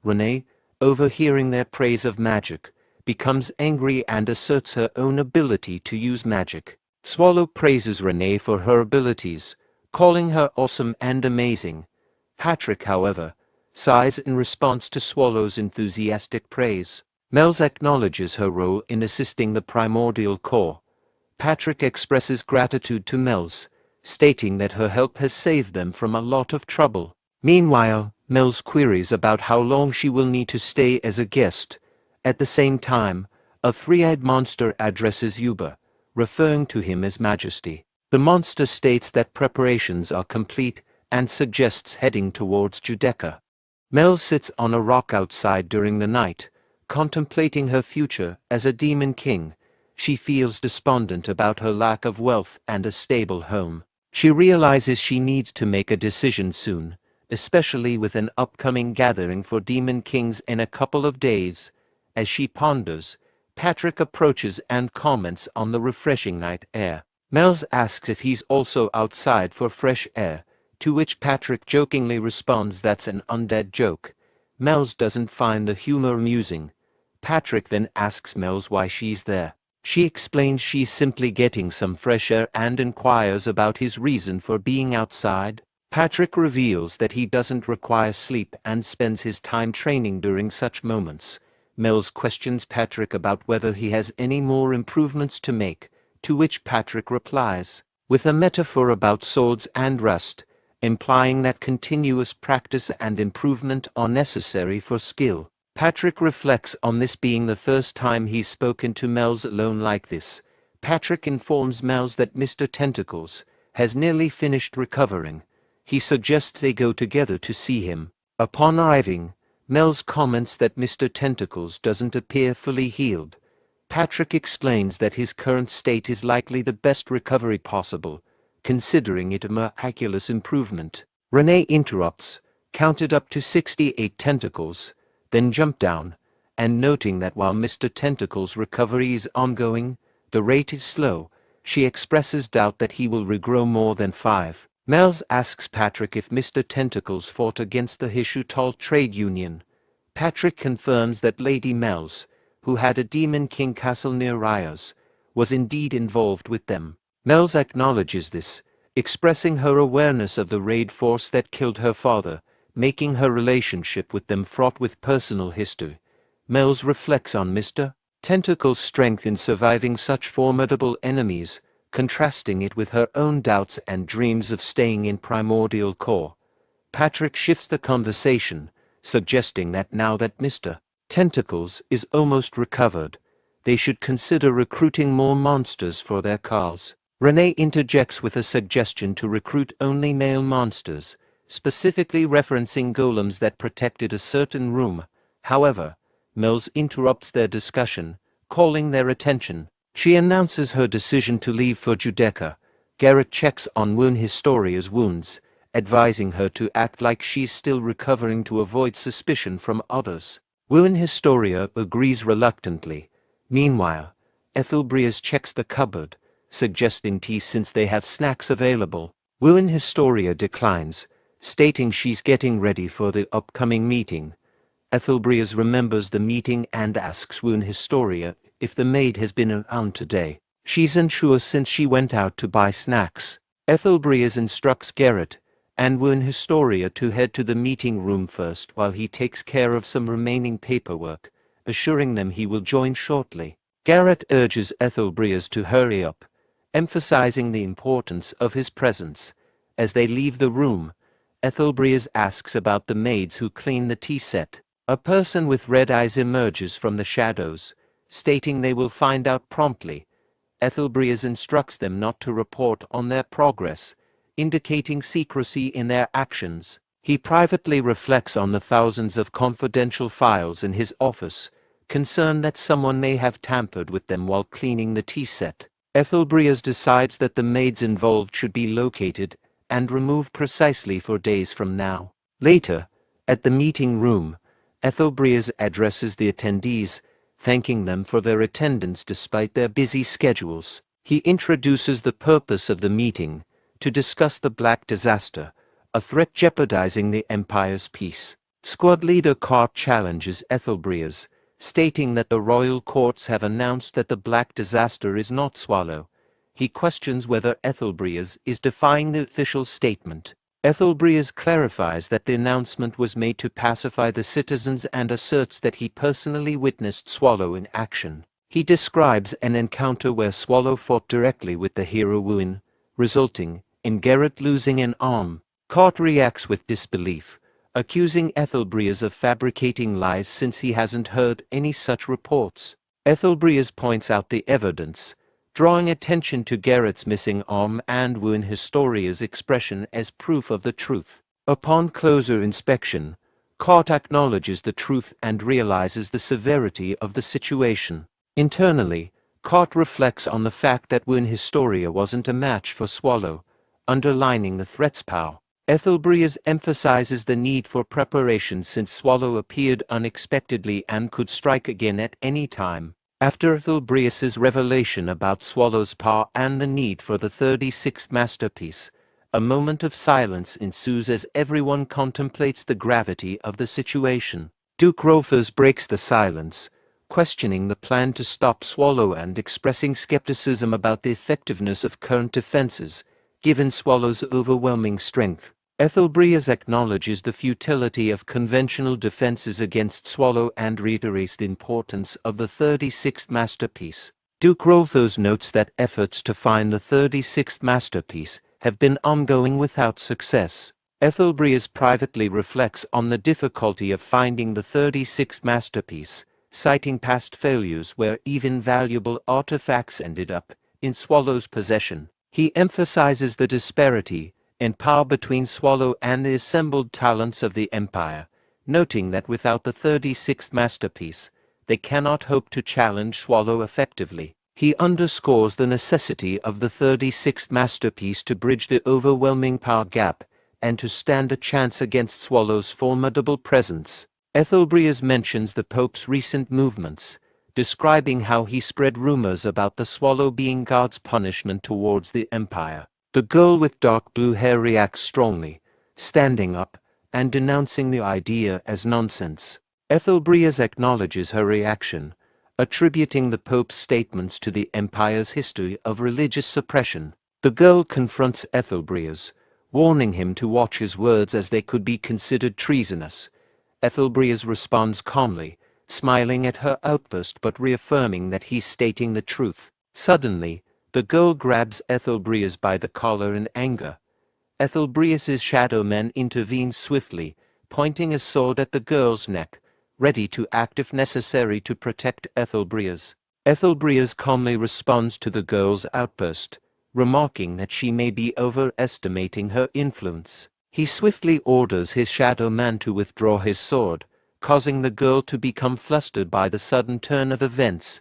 Renee, overhearing their praise of magic, becomes angry and asserts her own ability to use magic. Swallow praises Renee for her abilities, calling her awesome and amazing. Patrick, however, sighs in response to Swallow's enthusiastic praise. Mel's acknowledges her role in assisting the primordial core. Patrick expresses gratitude to Mel's, stating that her help has saved them from a lot of trouble. Meanwhile, Mel's queries about how long she will need to stay as a guest. At the same time, a three-eyed monster addresses Yuba, referring to him as Majesty. The monster states that preparations are complete and suggests heading towards Judecca. Mel sits on a rock outside during the night, contemplating her future as a demon king. She feels despondent about her lack of wealth and a stable home. She realizes she needs to make a decision soon, especially with an upcoming gathering for demon kings in a couple of days. As she ponders, Patrick approaches and comments on the refreshing night air. Mels asks if he's also outside for fresh air, to which Patrick jokingly responds that's an undead joke. Mel's doesn't find the humor amusing. Patrick then asks Mel's why she's there. She explains she's simply getting some fresh air and inquires about his reason for being outside. Patrick reveals that he doesn't require sleep and spends his time training during such moments. Mel's questions Patrick about whether he has any more improvements to make, to which Patrick replies with a metaphor about swords and rust, implying that continuous practice and improvement are necessary for skill. Patrick reflects on this being the first time he's spoken to Mel's alone like this. Patrick informs Mel's that Mr. Tentacles has nearly finished recovering. He suggests they go together to see him. Upon arriving, Mel's comments that Mr. Tentacles doesn't appear fully healed. Patrick explains that his current state is likely the best recovery possible, considering it a miraculous improvement. Renee interrupts, counted up to 68 tentacles, then jumped down, and noting that while Mr. Tentacle's recovery is ongoing, the rate is slow, she expresses doubt that he will regrow more than 5. Mel's asks Patrick if Mr. Tentacles fought against the Hishutal trade union. Patrick confirms that Lady Mel's, who had a Demon King castle near Rios, was indeed involved with them. Mel's acknowledges this, expressing her awareness of the raid force that killed her father, making her relationship with them fraught with personal history. Mel's reflects on Mr. Tentacle's strength in surviving such formidable enemies, contrasting it with her own doubts and dreams of staying in Primordial Core. Patrick shifts the conversation, suggesting that now that Mr. Tentacles is almost recovered, they should consider recruiting more monsters for their cause. Renee interjects with a suggestion to recruit only male monsters, specifically referencing golems that protected a certain room. However, Mel's interrupts their discussion, calling their attention. She announces her decision to leave for Judeca. Garrett checks on Wound Historia's wounds, advising her to act like she's still recovering to avoid suspicion from others. Wound Historia agrees reluctantly. Meanwhile, Ethelbrias checks the cupboard, suggesting tea since they have snacks available. Wound Historia declines, stating she's getting ready for the upcoming meeting. Ethelbrias remembers the meeting and asks Wound Historia if the maid has been around today. She's unsure since she went out to buy snacks. Ethelbrias instructs Garrett and Wound Historia to head to the meeting room first while he takes care of some remaining paperwork, assuring them he will join shortly. Garrett urges Ethelbrias to hurry up, emphasizing the importance of his presence. As they leave the room, Ethelbrias asks about the maids who clean the tea set. A person with red eyes emerges from the shadows, stating they will find out promptly. Ethelbrias instructs them not to report on their progress, indicating secrecy in their actions. He privately reflects on the thousands of confidential files in his office, concerned that someone may have tampered with them while cleaning the tea set. Ethelbrias decides that the maids involved should be located and removed precisely 4 days from now. Later, at the meeting room, Ethelbrias addresses the attendees, thanking them for their attendance despite their busy schedules. He introduces the purpose of the meeting, to discuss the Black Disaster, a threat jeopardizing the Empire's peace. Squad leader Cart challenges Ethelbrias, stating that the royal courts have announced that the Black Disaster is not Swallow. He questions whether Ethelbrias is defying the official statement. Ethelbrias clarifies that the announcement was made to pacify the citizens and asserts that he personally witnessed Swallow in action. He describes an encounter where Swallow fought directly with the hero Wuin, resulting in Garrett losing an arm. Cart reacts with disbelief, accusing Ethelbrias of fabricating lies since he hasn't heard any such reports. Ethelbrias points out the evidence, drawing attention to Garrett's missing arm and Wound Historia's expression as proof of the truth. Upon closer inspection, Cart acknowledges the truth and realizes the severity of the situation. Internally, Cart reflects on the fact that Wound Historia wasn't a match for Swallow, underlining the threat's power. Ethelbrias emphasizes the need for preparation since Swallow appeared unexpectedly and could strike again at any time. After Ethelbrias's revelation about Swallow's power and the need for the 36th masterpiece, A moment of silence ensues as everyone contemplates the gravity of the situation. Duke Rolthers breaks the silence, questioning the plan to stop Swallow and expressing skepticism about the effectiveness of current defenses, given Swallow's overwhelming strength. Ethelbreas acknowledges the futility of conventional defenses against Swallow and reiterates the importance of the 36th masterpiece. Duke Rolthers notes that efforts to find the 36th masterpiece have been ongoing without success. Ethelbreas privately reflects on the difficulty of finding the 36th masterpiece, citing past failures where even valuable artifacts ended up in Swallow's possession. He emphasizes the disparity in power between Swallow and the assembled talents of the Empire, noting that without the 36th masterpiece, they cannot hope to challenge Swallow effectively. He underscores the necessity of the 36th masterpiece to bridge the overwhelming power gap and to stand a chance against Swallow's formidable presence. Ethelbreas mentions the Pope's recent movements, describing how he spread rumors about the Swallow being God's punishment towards the Empire. The girl with dark blue hair reacts strongly, standing up and denouncing the idea as nonsense. Ethelbreas acknowledges her reaction, attributing the Pope's statements to the Empire's history of religious suppression. The girl confronts Ethelbreas, warning him to watch his words as they could be considered treasonous. Ethelbreas responds calmly, smiling at her outburst but reaffirming that he's stating the truth. Suddenly, the girl grabs Ethelbreas by the collar in anger. Ethelbreas's shadow man intervenes swiftly, pointing a sword at the girl's neck, ready to act if necessary to protect Ethelbreas. Ethelbreas calmly responds to the girl's outburst, remarking that she may be overestimating her influence. He swiftly orders his shadow man to withdraw his sword, causing the girl to become flustered by the sudden turn of events.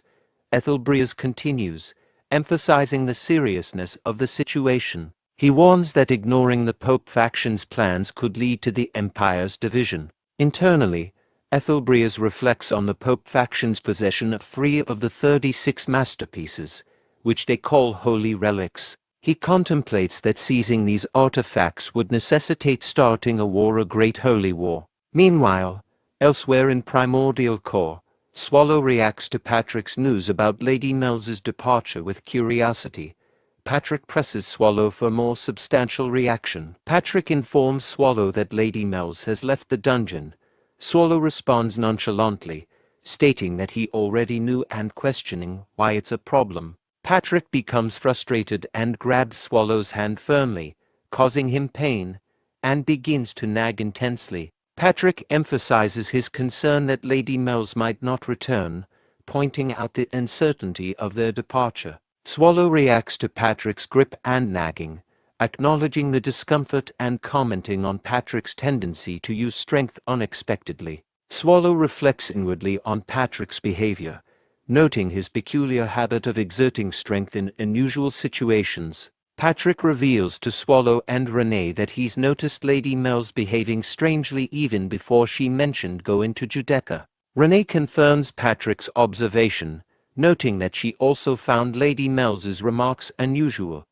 Ethelbreas continues, emphasizing the seriousness of the situation. He warns that ignoring the Pope faction's plans could lead to the Empire's division. Internally, Ethelbreas reflects on the Pope faction's possession of 3 of the 36 masterpieces, which they call holy relics. He contemplates that seizing these artifacts would necessitate starting a war, a great holy war. Meanwhile, elsewhere in Primordial Core, Swallow reacts to Patrick's news about Lady Mell's departure with curiosity. Patrick presses Swallow for more substantial reaction. Patrick informs Swallow that Lady Mell's has left the dungeon. Swallow responds nonchalantly, stating that he already knew and questioning why it's a problem. Patrick becomes frustrated and grabs Swallow's hand firmly, causing him pain, and begins to nag intensely. Patrick emphasizes his concern that Lady Mell's might not return, pointing out the uncertainty of their departure. Swallow reacts to Patrick's grip and nagging, acknowledging the discomfort and commenting on Patrick's tendency to use strength unexpectedly. Swallow reflects inwardly on Patrick's behavior, noting his peculiar habit of exerting strength in unusual situations. Patrick reveals to Swallow and Renee that he's noticed Lady Mell's behaving strangely even before she mentioned going to Judeca. Renee confirms Patrick's observation, noting that she also found Lady Mell's remarks unusual.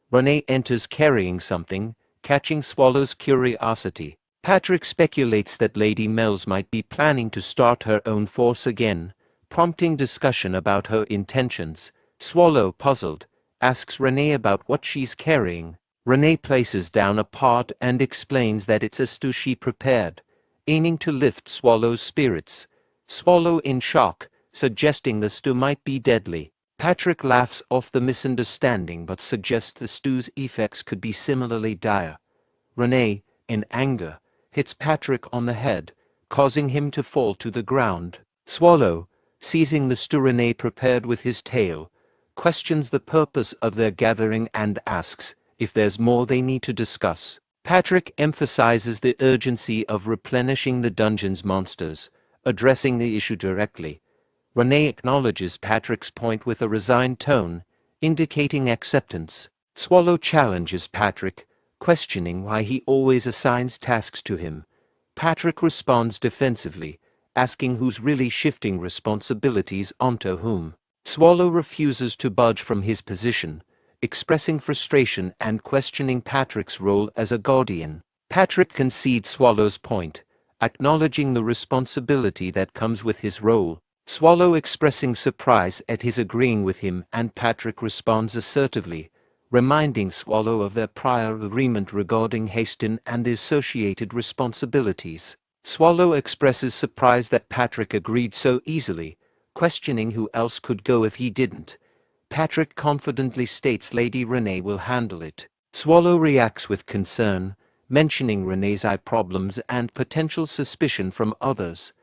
Renee enters carrying something, catching Swallow's curiosity. Patrick speculates that Lady Mell's might be planning to start her own force again, prompting discussion about her intentions. Swallow, puzzled, asks Renee about what she's carrying. Renee places down a pot and explains that it's a stew she prepared, aiming to lift Swallow's spirits. Swallow in shock, suggesting the stew might be deadly. Patrick laughs off the misunderstanding but suggests the stew's effects could be similarly dire. Renee, in anger, hits Patrick on the head, causing him to fall to the ground. Swallow, seizing the stew Renee prepared with his tail, questions the purpose of their gathering and asks if there's more they need to discuss. Patrick emphasizes the urgency of replenishing the dungeon's monsters, addressing the issue directly. Renee acknowledges Patrick's point with a resigned tone, indicating acceptance. Swallow challenges Patrick, questioning why he always assigns tasks to him. Patrick responds defensively, asking who's really shifting responsibilities onto whom. Swallow refuses to budge from his position, expressing frustration and questioning Patrick's role as a guardian. Patrick concedes Swallow's point, acknowledging the responsibility that comes with his role. Swallow expressing surprise at his agreeing with him, and Patrick responds assertively, reminding Swallow of their prior agreement regarding Haston and the associated responsibilities. Swallow expresses surprise that Patrick agreed so easily, questioning who else could go if he didn't. Patrick confidently states Lady Renee will handle it. Swallow reacts with concern, mentioning Renee's eye problems and potential suspicion from others.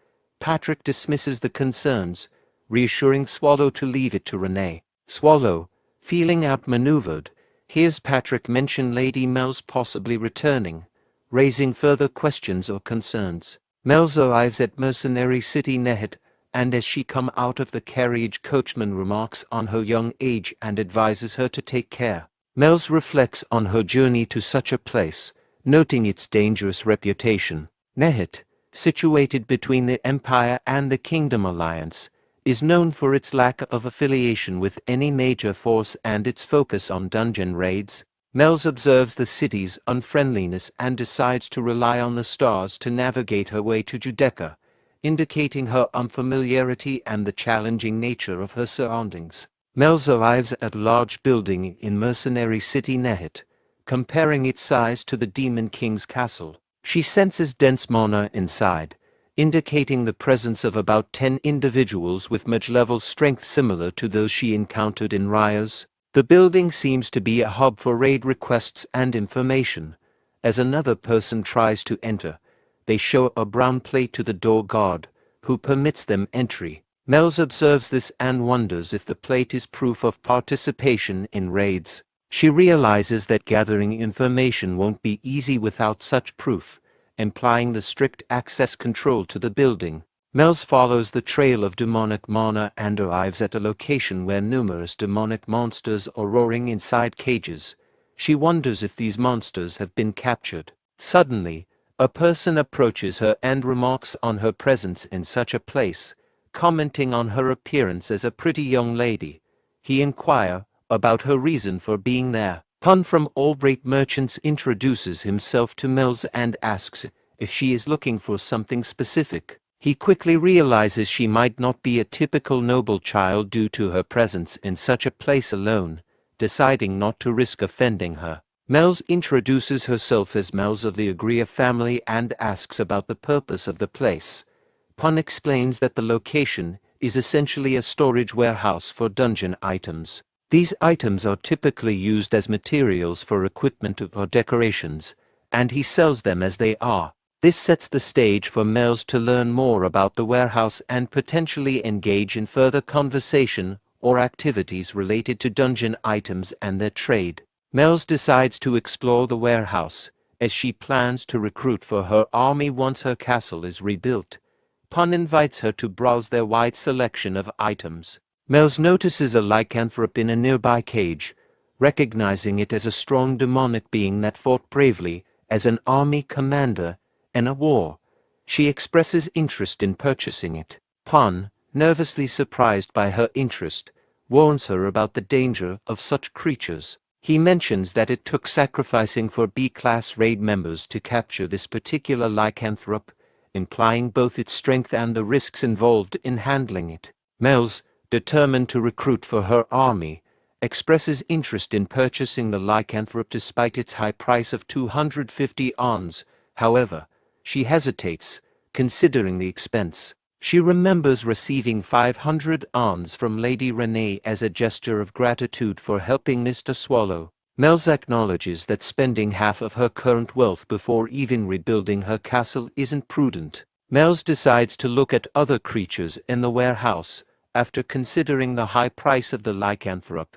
Patrick dismisses the concerns, reassuring Swallow to leave it to Renee. Swallow, feeling outmaneuvered, hears Patrick mention Lady Mel's possibly returning, raising further questions or concerns. Mel's arrives at Mercenary City Nehet, and as she come out of the carriage, coachman remarks on her young age and advises her to take care. Mel's reflects on her journey to such a place, noting its dangerous reputation. Nehet, situated between the Empire and the Kingdom Alliance, is known for its lack of affiliation with any major force and its focus on dungeon raids. Mel's observes the city's unfriendliness and decides to rely on the stars to navigate her way to Judeca, indicating her unfamiliarity and the challenging nature of her surroundings. Mel's arrives at a large building in Mercenary City Nehet, comparing its size to the Demon King's castle. She senses dense mana inside, indicating the presence of about 10 individuals with mage-level strength similar to those she encountered in Rios. The building seems to be a hub for raid requests and information. As another person tries to enter, they show a brown plate to the door guard, who permits them entry. Mel's observes this and wonders if the plate is proof of participation in raids. She realizes that gathering information won't be easy without such proof, implying the strict access control to the building. Mel's follows the trail of demonic mana and arrives at a location where numerous demonic monsters are roaring inside cages. She wonders if these monsters have been captured. Suddenly, a person approaches her and remarks on her presence in such a place, commenting on her appearance as a pretty young lady. He inquires about her reason for being there. Pun from Albright Merchants introduces himself to Mel's and asks if she is looking for something specific. He quickly realizes she might not be a typical noble child due to her presence in such a place alone, deciding not to risk offending her. Mel's introduces herself as Mel's of the Agria family and asks about the purpose of the place. Pun explains that the location is essentially a storage warehouse for dungeon items. These items are typically used as materials for equipment or decorations, and he sells them as they are. This sets the stage for Mel's to learn more about the warehouse and potentially engage in further conversation or activities related to dungeon items and their trade. Mel's decides to explore the warehouse, as she plans to recruit for her army once her castle is rebuilt. Pun invites her to browse their wide selection of items. Mel's notices a lycanthrope in a nearby cage, recognizing it as a strong demonic being that fought bravely as an army commander in a war. She expresses interest in purchasing it. Pun, nervously surprised by her interest, warns her about the danger of such creatures. He mentions that it took sacrificing for B-class raid members to capture this particular lycanthrope, implying both its strength and the risks involved in handling it. Mel's, determined to recruit for her army, expresses interest in purchasing the lycanthrope despite its high price of 250 ons. However, she hesitates, considering the expense. She remembers receiving 500 ons from Lady Renee as a gesture of gratitude for helping Mr. Swallow. Mel's acknowledges that spending half of her current wealth before even rebuilding her castle isn't prudent. Mel's decides to look at other creatures in the warehouse. After considering the high price of the lycanthrope,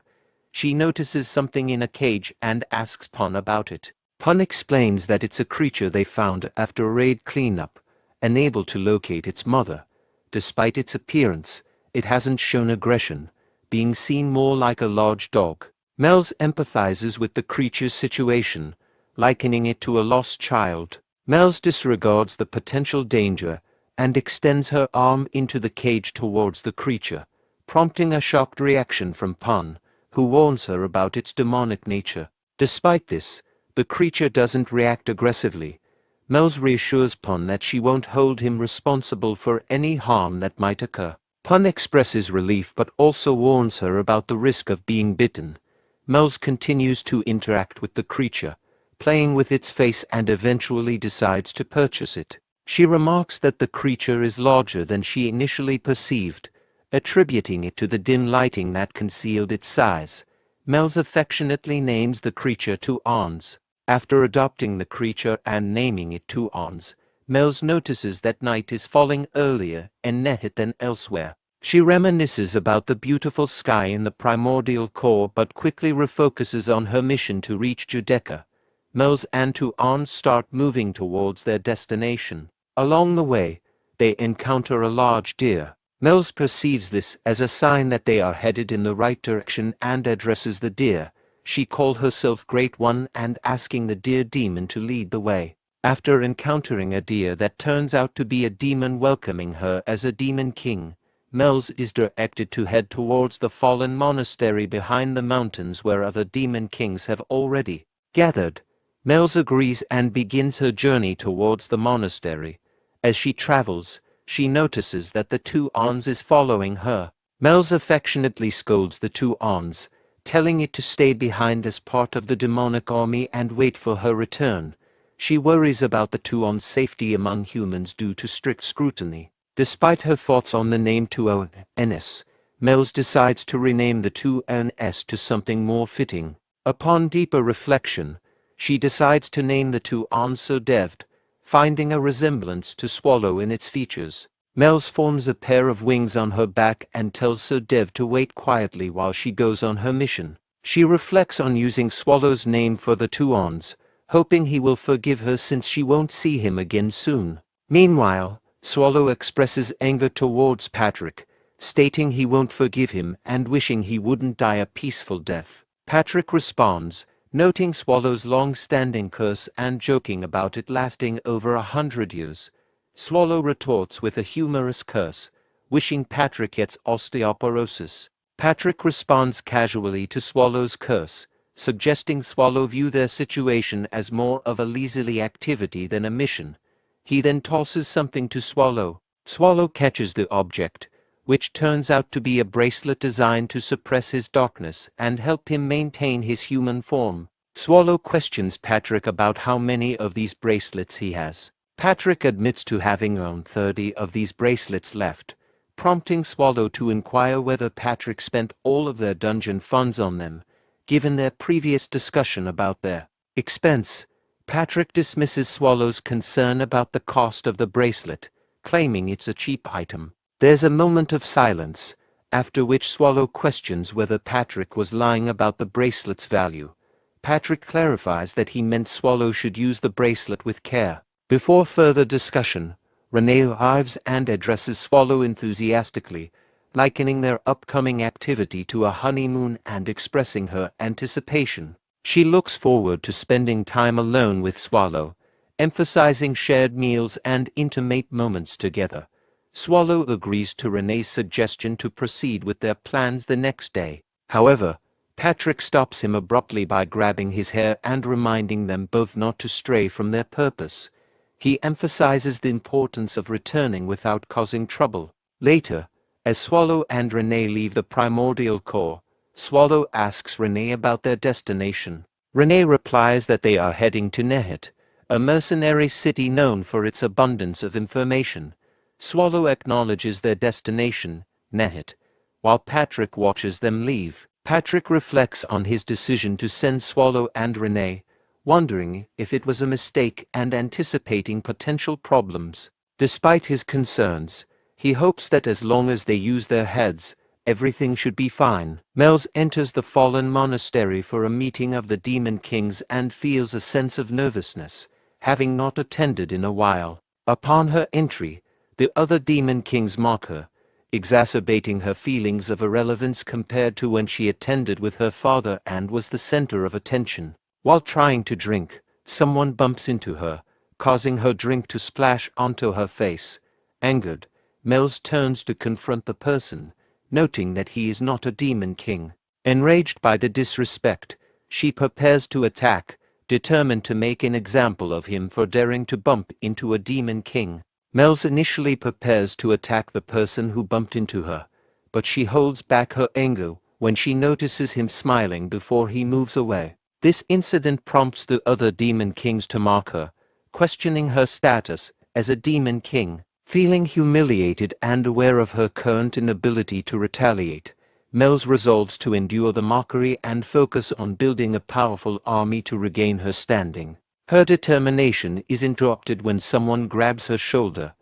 she notices something in a cage and asks Pun about it. Pun explains that it's a creature they found after a raid cleanup, unable to locate its mother. Despite its appearance, it hasn't shown aggression, being seen more like a large dog. Mel's empathizes with the creature's situation, likening it to a lost child. Mel's disregards the potential danger and extends her arm into the cage towards the creature, prompting a shocked reaction from Pun, who warns her about its demonic nature. Despite this, the creature doesn't react aggressively. Mel's reassures Pun that she won't hold him responsible for any harm that might occur. Pun expresses relief but also warns her about the risk of being bitten. Mel's continues to interact with the creature, playing with its face, and eventually decides to purchase it. She remarks that the creature is larger than she initially perceived, attributing it to the dim lighting that concealed its size. Mel's affectionately names the creature Two Ons. After adopting the creature and naming it Two Ons, Mel's notices that night is falling earlier in Nehit than elsewhere. She reminisces about the beautiful sky in the primordial core but quickly refocuses on her mission to reach Judecca. Mel's and Two Ons start moving towards their destination. Along the way, they encounter a large deer. Mel's perceives this as a sign that they are headed in the right direction and addresses the deer. She calls herself Great One and asking the deer demon to lead the way. After encountering a deer that turns out to be a demon welcoming her as a demon king, Mel's is directed to head towards the fallen monastery behind the mountains where other demon kings have already gathered. Mel's agrees and begins her journey towards the monastery. As she travels, she notices that the Two Ons is following her. Mel's affectionately scolds the Two Ons, telling it to stay behind as part of the demonic army and wait for her return. She worries about the Two Ons' safety among humans due to strict scrutiny. Despite her thoughts on the name Two Ons, Mel's decides to rename the Two Ons to something more fitting. Upon deeper reflection, she decides to name the Two Ons Sodevd, finding a resemblance to Swallow in its features. Mel's forms a pair of wings on her back and tells Sodev to wait quietly while she goes on her mission. She reflects on using Swallow's name for the Two Ons, hoping he will forgive her since she won't see him again soon. Meanwhile, Swallow expresses anger towards Patrick, stating he won't forgive him and wishing he wouldn't die a peaceful death. Patrick responds, noting Swallow's long-standing curse and joking about it lasting over 100 years. Swallow retorts with a humorous curse, wishing Patrick gets osteoporosis. Patrick responds casually to Swallow's curse, suggesting Swallow view their situation as more of a leisurely activity than a mission. He then tosses something to Swallow. Swallow catches the object, which turns out to be a bracelet designed to suppress his darkness and help him maintain his human form. Swallow questions Patrick about how many of these bracelets he has. Patrick admits to having around 30 of these bracelets left, prompting Swallow to inquire whether Patrick spent all of their dungeon funds on them, given their previous discussion about their expense. Patrick dismisses Swallow's concern about the cost of the bracelet, claiming it's a cheap item. There's a moment of silence, after which Swallow questions whether Patrick was lying about the bracelet's value. Patrick clarifies that he meant Swallow should use the bracelet with care. Before further discussion, Renee arrives and addresses Swallow enthusiastically, likening their upcoming activity to a honeymoon and expressing her anticipation. She looks forward to spending time alone with Swallow, emphasizing shared meals and intimate moments together. Swallow agrees to Renee's suggestion to proceed with their plans the next day. However, Patrick stops him abruptly by grabbing his hair and reminding them both not to stray from their purpose. He emphasizes the importance of returning without causing trouble. Later, as Swallow and Renee leave the primordial core, Swallow asks Renee about their destination. Renee replies that they are heading to Nehit, a mercenary city known for its abundance of information. Swallow acknowledges their destination, Nehit, while Patrick watches them leave. Patrick reflects on his decision to send Swallow and Renee, wondering if it was a mistake and anticipating potential problems. Despite his concerns, he hopes that as long as they use their heads, everything should be fine. Mel's enters the fallen monastery for a meeting of the demon kings and feels a sense of nervousness, having not attended in a while. Upon her entry, the other demon kings mock her, exacerbating her feelings of irrelevance compared to when she attended with her father and was the center of attention. While trying to drink, someone bumps into her, causing her drink to splash onto her face. Angered, Mel's turns to confront the person, noting that he is not a demon king. Enraged by the disrespect, she prepares to attack, determined to make an example of him for daring to bump into a demon king. Mel's initially prepares to attack the person who bumped into her, but she holds back her anger when she notices him smiling before he moves away. This incident prompts the other demon kings to mock her, questioning her status as a demon king. Feeling humiliated and aware of her current inability to retaliate, Mels resolves to endure the mockery and focus on building a powerful army to regain her standing. Her determination is interrupted when someone grabs her shoulder.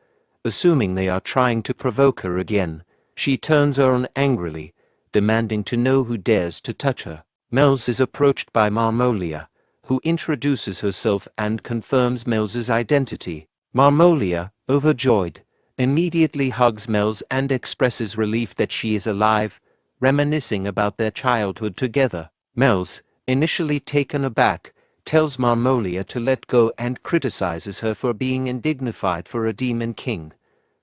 Assuming they are trying to provoke her again, she turns on angrily, demanding to know who dares to touch her. Mels is approached by Marmolia, who introduces herself and confirms Mels's identity. Marmolia, overjoyed, immediately hugs Mels and expresses relief that she is alive, reminiscing about their childhood together. Mels, initially taken aback, tells Marmolia to let go and criticizes her for being indignified for a demon king.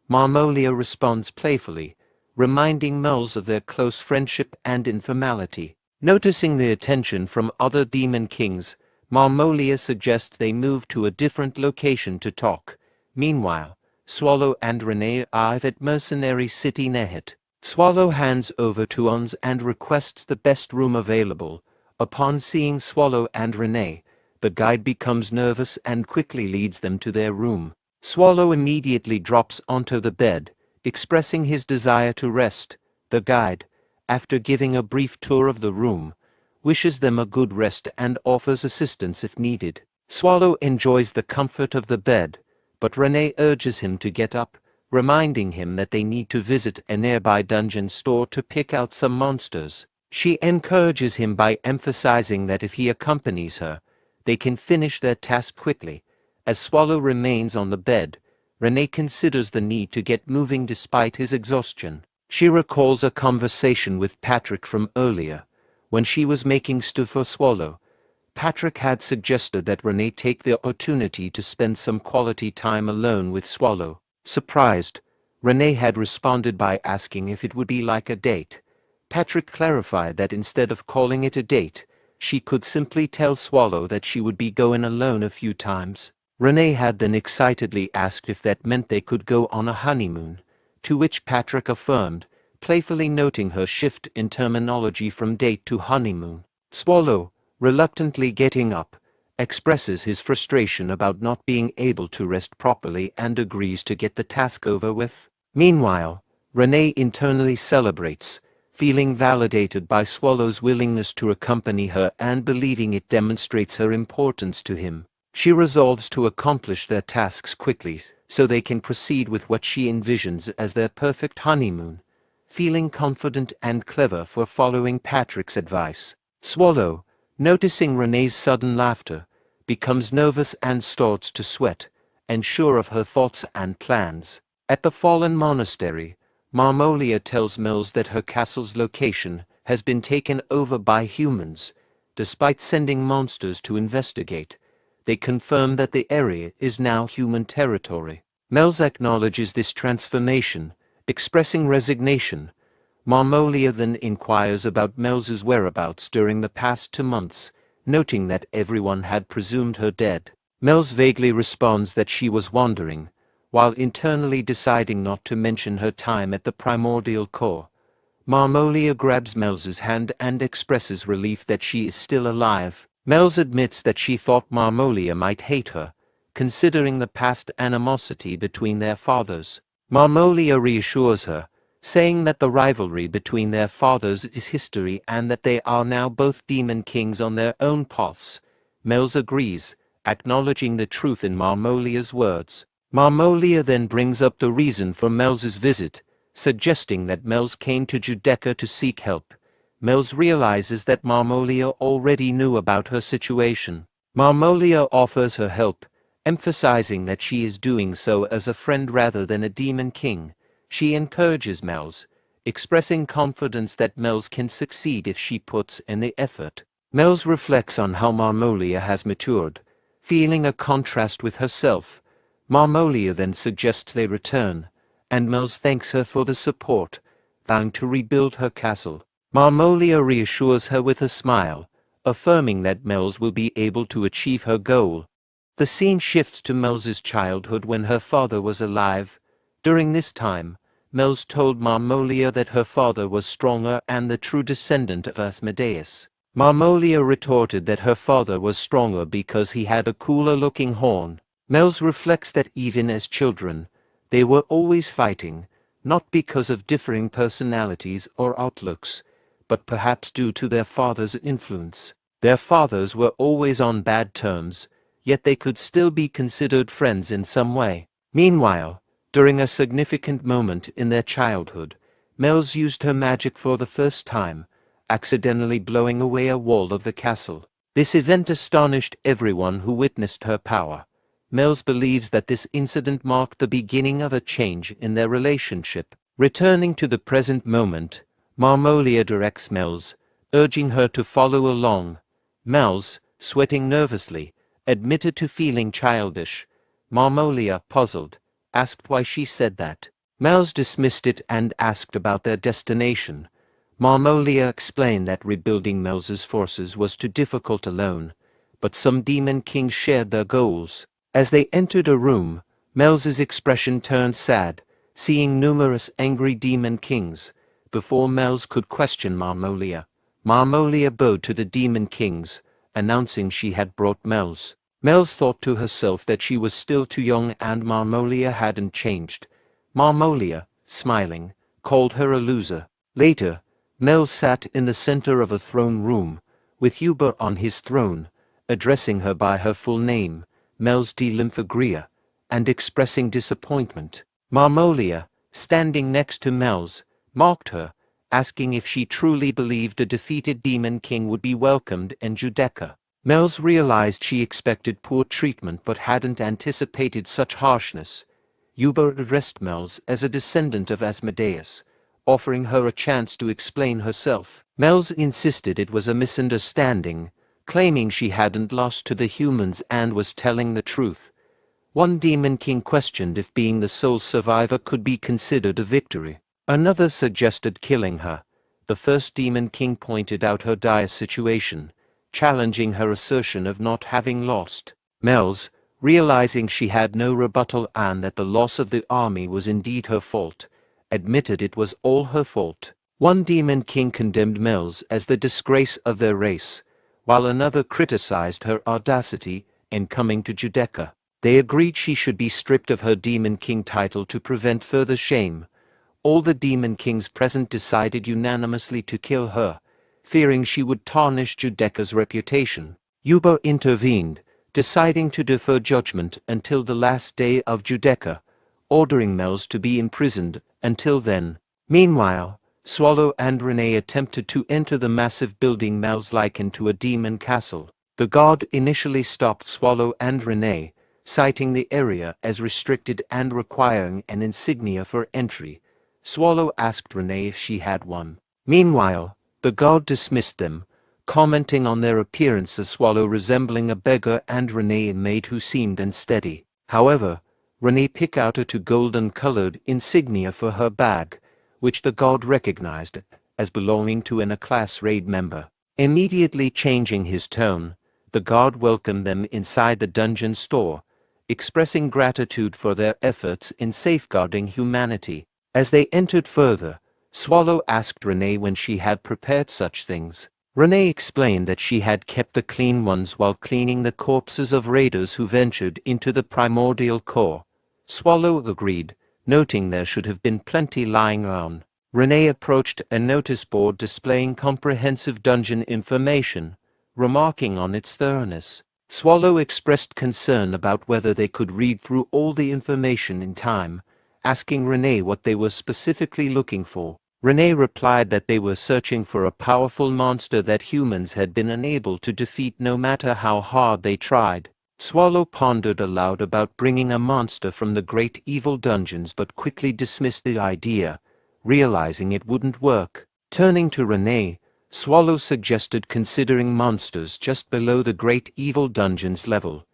Marmolia responds playfully, reminding Mels of their close friendship and informality. Noticing the attention from other demon kings, Marmolia suggests they move to a different location to talk. Meanwhile, Swallow and Renee arrive at Mercenary City Nehet. Swallow hands over to Ons and requests the best room available. Upon seeing Swallow and Renee, the guide becomes nervous and quickly leads them to their room. Swallow immediately drops onto the bed, expressing his desire to rest. The guide, after giving a brief tour of the room, wishes them a good rest and offers assistance if needed. Swallow enjoys the comfort of the bed, but Renee urges him to get up, reminding him that they need to visit a nearby dungeon store to pick out some monsters. She encourages him by emphasizing that if he accompanies her, they can finish their task quickly. As Swallow remains on the bed, Renee considers the need to get moving despite his exhaustion. She recalls a conversation with Patrick from earlier, when she was making stew for Swallow. Patrick had suggested that Renee take the opportunity to spend some quality time alone with Swallow. Surprised, Renee had responded by asking if it would be like a date. Patrick clarified that instead of calling it a date, she could simply tell Swallow that she would be going alone a few times. Renee had then excitedly asked if that meant they could go on a honeymoon, to which Patrick affirmed, playfully noting her shift in terminology from date to honeymoon. Swallow, reluctantly getting up, expresses his frustration about not being able to rest properly and agrees to get the task over with. Meanwhile, Renee internally celebrates, feeling validated by Swallow's willingness to accompany her and believing it demonstrates her importance to him. She resolves to accomplish their tasks quickly so they can proceed with what she envisions as their perfect honeymoon, feeling confident and clever for following Patrick's advice. Swallow, noticing Renee's sudden laughter, becomes nervous and starts to sweat, unsure of her thoughts and plans. At the fallen monastery, Marmolia tells Mels that her castle's location has been taken over by humans. Despite sending monsters to investigate, they confirm that the area is now human territory. Mels acknowledges this transformation, expressing resignation. Marmolia then inquires about Mels's whereabouts during the past 2 months, noting that everyone had presumed her dead. Mels vaguely responds that she was wandering, while internally deciding not to mention her time at the primordial core. Marmolia grabs Mels's hand and expresses relief that she is still alive. Mels admits that she thought Marmolia might hate her, considering the past animosity between their fathers. Marmolia reassures her, saying that the rivalry between their fathers is history and that they are now both demon kings on their own paths. Mels agrees, acknowledging the truth in Marmolia's words. Marmolia then brings up the reason for Mels's visit, suggesting that Mels came to Judeca to seek help. Mels realizes that Marmolia already knew about her situation. Marmolia offers her help, emphasizing that she is doing so as a friend rather than a demon king. She encourages Mels, expressing confidence that Mels can succeed if she puts in the effort. Mels reflects on how Marmolia has matured, feeling a contrast with herself. Marmolia then suggests they return, and Mels thanks her for the support, vowing to rebuild her castle. Marmolia reassures her with a smile, affirming that Mel's will be able to achieve her goal. The scene shifts to Mel's childhood when her father was alive. During this time, Mel's told Marmolia that her father was stronger and the true descendant of Asmodeus. Marmolia retorted that her father was stronger because he had a cooler-looking horn. Mel's reflects that even as children, they were always fighting, not because of differing personalities or outlooks, but perhaps due to their father's influence. Their fathers were always on bad terms, yet they could still be considered friends in some way. Meanwhile, during a significant moment in their childhood, Mel's used her magic for the first time, accidentally blowing away a wall of the castle. This event astonished everyone who witnessed her power. Mel's believes that this incident marked the beginning of a change in their relationship. Returning to the present moment, Marmolia directs Mel's, urging her to follow along. Mel's, sweating nervously, admitted to feeling childish. Marmolia, puzzled, asked why she said that. Mel's dismissed it and asked about their destination. Marmolia explained that rebuilding Mel's forces was too difficult alone, but some demon kings shared their goals. As they entered a room, Mel's expression turned sad, seeing numerous angry demon kings. Before Mel's could question Marmolia, Marmolia bowed to the demon kings, announcing she had brought Mel's. Mel's thought to herself that she was still too young and Marmolia hadn't changed. Marmolia, smiling, called her a loser. Later, Mel sat in the center of a throne room, with Huber on his throne, addressing her by her full name, Mel's de Lymphagria, and expressing disappointment. Marmolia, standing next to Mel's, mocked her, asking if she truly believed a defeated demon king would be welcomed in Judeca. Mel's realized she expected poor treatment but hadn't anticipated such harshness. Huber addressed Mel's as a descendant of Asmodeus, offering her a chance to explain herself. Mel's insisted it was a misunderstanding, claiming she hadn't lost to the humans and was telling the truth. One demon king questioned if being the sole survivor could be considered a victory. Another suggested killing her. The first demon king pointed out her dire situation, challenging her assertion of not having lost. Mel's, realizing she had no rebuttal and that the loss of the army was indeed her fault, admitted it was all her fault. One demon king condemned Mel's as the disgrace of their race, while another criticized her audacity in coming to Judeca. They agreed she should be stripped of her demon king title to prevent further shame. All the demon kings present decided unanimously to kill her, fearing she would tarnish Judeca's reputation. Huber intervened, deciding to defer judgment until the last day of Judeca, ordering Mel's to be imprisoned until then. Meanwhile, Swallow and Renee attempted to enter the massive building Mel's likened to a demon castle. The guard initially stopped Swallow and Renee, citing the area as restricted and requiring an insignia for entry. Swallow asked Renee if she had one. Meanwhile, the guard dismissed them, commenting on their appearance as Swallow resembling a beggar and Renee a maid who seemed unsteady. However, Renee picked out a golden-colored insignia for her bag, which the guard recognized as belonging to a class raid member. Immediately changing his tone, the guard welcomed them inside the dungeon store, expressing gratitude for their efforts in safeguarding humanity. As they entered further, Swallow asked Renee when she had prepared such things. Renee explained that she had kept the clean ones while cleaning the corpses of raiders who ventured into the primordial core. Swallow agreed, noting there should have been plenty lying around. Renee approached a notice board displaying comprehensive dungeon information, remarking on its thoroughness. Swallow expressed concern about whether they could read through all the information in time, asking Renee what they were specifically looking for. Renee replied that they were searching for a powerful monster that humans had been unable to defeat no matter how hard they tried. Swallow pondered aloud about bringing a monster from the great evil dungeons but quickly dismissed the idea, realizing it wouldn't work. Turning to Renee, Swallow suggested considering monsters just below the great evil dungeons level.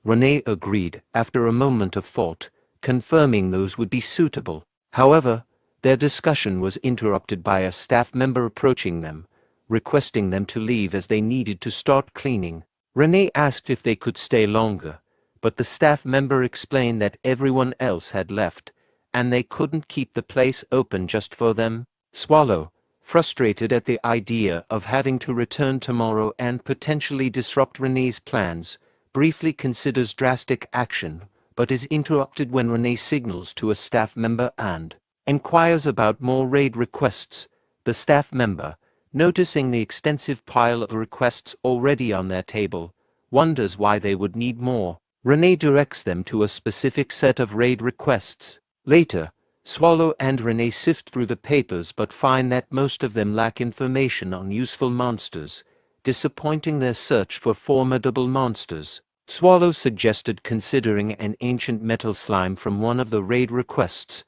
Renee agreed after a moment of thought, confirming those would be suitable. However, Their discussion was interrupted by a staff member approaching them, requesting them to leave as they needed to start cleaning. Renee asked if they could stay longer, but the staff member explained that everyone else had left, and they couldn't keep the place open just for them. Swallow, frustrated at the idea of having to return tomorrow and potentially disrupt Renee's plans, briefly considers drastic action, but is interrupted when Renee signals to a staff member and inquires about more raid requests. The staff member, noticing the extensive pile of requests already on their table, wonders why they would need more. Renee directs them to a specific set of raid requests. Later, Swallow and Renee sift through the papers but find that most of them lack information on useful monsters, disappointing their search for formidable monsters. Swallow suggested considering an ancient metal slime from one of the raid requests.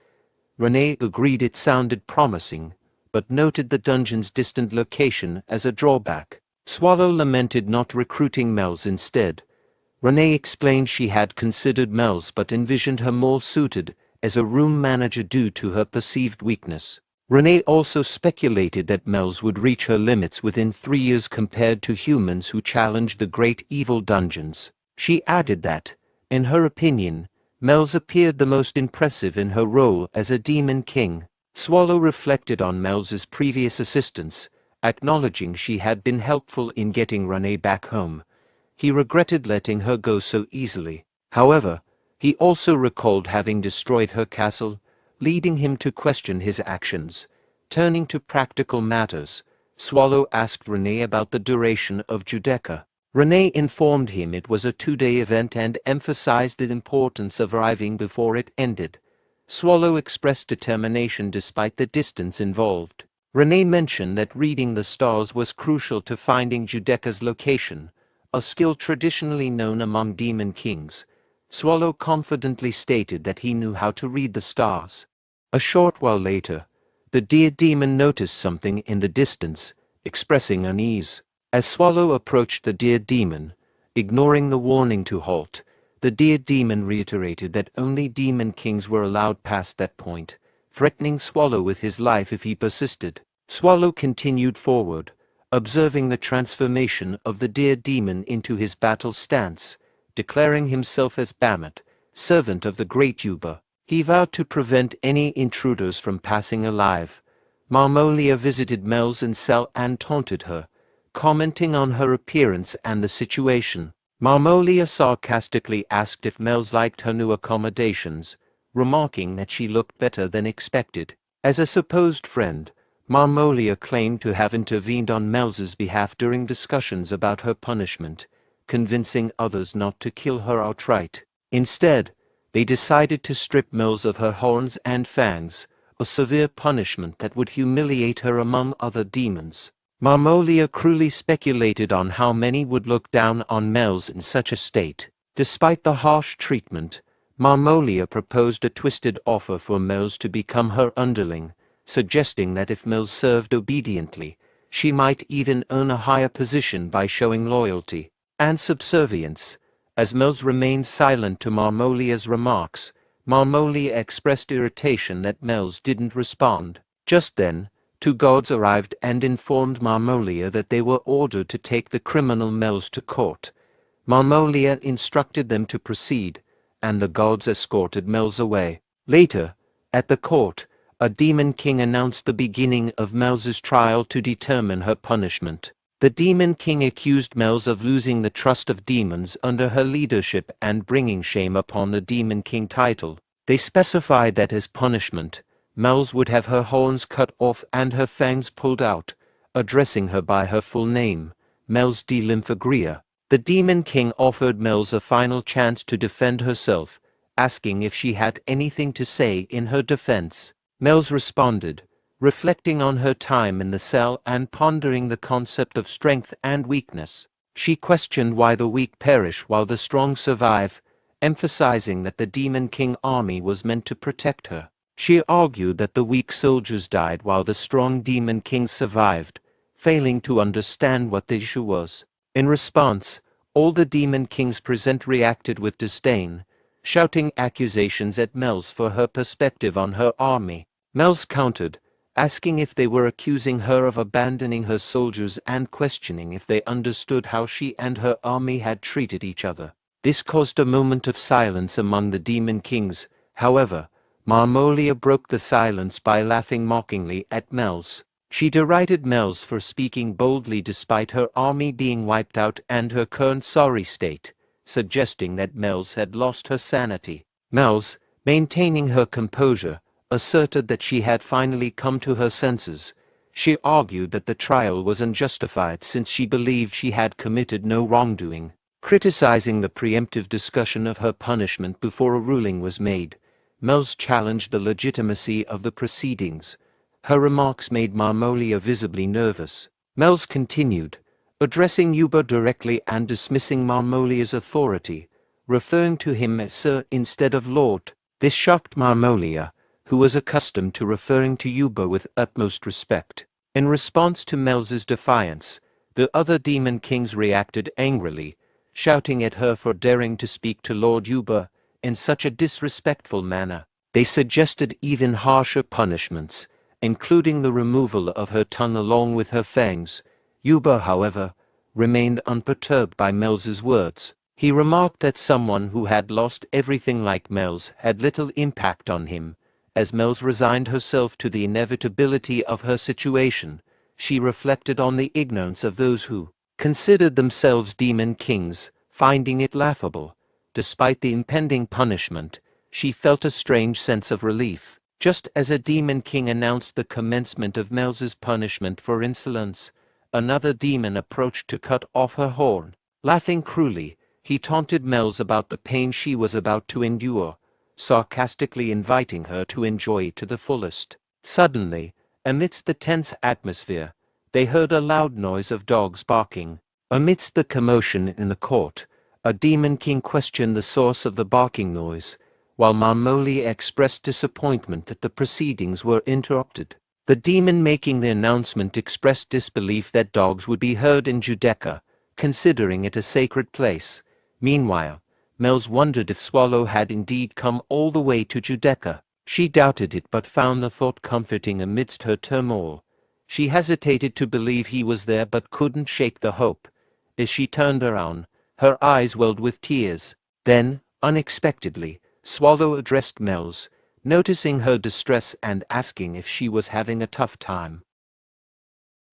Renee agreed it sounded promising, but noted the dungeon's distant location as a drawback. Swallow lamented not recruiting Mel's instead. Renee explained she had considered Mel's but envisioned her more suited as a room manager due to her perceived weakness. Renee also speculated that Mel's would reach her limits within 3 years compared to humans who challenged the great evil dungeons. She added that, in her opinion, Mel's appeared the most impressive in her role as a demon king. Swallow reflected on Mel's previous assistance, acknowledging she had been helpful in getting Renee back home. He regretted letting her go so easily. However, he also recalled having destroyed her castle, leading him to question his actions. Turning to practical matters, Swallow asked Renee about the duration of Judecca. Renee informed him it was a 2-day event and emphasized the importance of arriving before it ended. Swallow expressed determination despite the distance involved. Renee mentioned that reading the stars was crucial to finding Judecca's location, a skill traditionally known among demon kings. Swallow confidently stated that he knew how to read the stars. A short while later, the deer demon noticed something in the distance, expressing unease. As Swallow approached the deer demon, ignoring the warning to halt, the deer demon reiterated that only demon kings were allowed past that point, threatening Swallow with his life if he persisted. Swallow continued forward, observing the transformation of the deer demon into his battle stance, declaring himself as Bamat, servant of the great Yuba. He vowed to prevent any intruders from passing alive. Marmolia visited Mel's cell and taunted her, commenting on her appearance and the situation. Marmolia sarcastically asked if Mel's liked her new accommodations, remarking that she looked better than expected. As a supposed friend, Marmolia claimed to have intervened on Mel's behalf during discussions about her punishment, convincing others not to kill her outright. Instead, they decided to strip Mel's of her horns and fangs, a severe punishment that would humiliate her among other demons. Marmolia cruelly speculated on how many would look down on Mel's in such a state. Despite the harsh treatment, Marmolia proposed a twisted offer for Mel's to become her underling, suggesting that if Mel's served obediently, she might even earn a higher position by showing loyalty and subservience. As Mel's remained silent to Marmolia's remarks, Marmolia expressed irritation that Mel's didn't respond. Just then, 2 guards arrived and informed Marmolia that they were ordered to take the criminal Mel's to court. Marmolia instructed them to proceed, and the guards escorted Mel's away. Later, at the court, a demon king announced the beginning of Mel's trial to determine her punishment. The demon king accused Mel's of losing the trust of demons under her leadership and bringing shame upon the demon king title. They specified that as punishment, Mel's would have her horns cut off and her fangs pulled out, addressing her by her full name, Mel's de Lymphagria. The demon king offered Mel's a final chance to defend herself, asking if she had anything to say in her defense. Mel's responded, reflecting on her time in the cell and pondering the concept of strength and weakness. She questioned why the weak perish while the strong survive, emphasizing that the demon king army was meant to protect her. She argued that the weak soldiers died while the strong demon king survived, failing to understand what the issue was. In response, all the demon kings present reacted with disdain, shouting accusations at Mel's for her perspective on her army. Mel's countered, asking if they were accusing her of abandoning her soldiers and questioning if they understood how she and her army had treated each other. This caused a moment of silence among the demon kings. However, Marmolia broke the silence by laughing mockingly at Mel's. She derided Mel's for speaking boldly despite her army being wiped out and her current sorry state, suggesting that Mel's had lost her sanity. Mel's, maintaining her composure, asserted that she had finally come to her senses. She argued that the trial was unjustified since she believed she had committed no wrongdoing, criticizing the preemptive discussion of her punishment before a ruling was made. Mel's challenged the legitimacy of the proceedings. Her remarks made Marmolia visibly nervous. Mel's continued, addressing Yuba directly and dismissing Marmolia's authority, referring to him as Sir instead of Lord. This shocked Marmolia, who was accustomed to referring to Yuba with utmost respect. In response to Mel's defiance, the other demon kings reacted angrily, shouting at her for daring to speak to Lord Yuba in such a disrespectful manner. They suggested even harsher punishments, including the removal of her tongue along with her fangs. Yuba, however, remained unperturbed by Mel's words. He remarked that someone who had lost everything like Mel's had little impact on him. As Mel's resigned herself to the inevitability of her situation, she reflected on the ignorance of those who considered themselves demon kings, finding it laughable. Despite the impending punishment, she felt a strange sense of relief. Just as a demon king announced the commencement of Mel's punishment for insolence, another demon approached to cut off her horn. Laughing cruelly, he taunted Mel's about the pain she was about to endure, sarcastically inviting her to enjoy it to the fullest. Suddenly, amidst the tense atmosphere, they heard a loud noise of dogs barking. Amidst the commotion in the court, a demon king questioned the source of the barking noise, while Marmolia expressed disappointment that the proceedings were interrupted. The demon making the announcement expressed disbelief that dogs would be heard in Judeca, considering it a sacred place. Meanwhile, Mel's wondered if Swallow had indeed come all the way to Judeca. She doubted it but found the thought comforting amidst her turmoil. She hesitated to believe he was there but couldn't shake the hope. As she turned around, her eyes welled with tears. Then, unexpectedly, Swallow addressed Mel's, noticing her distress and asking if she was having a tough time.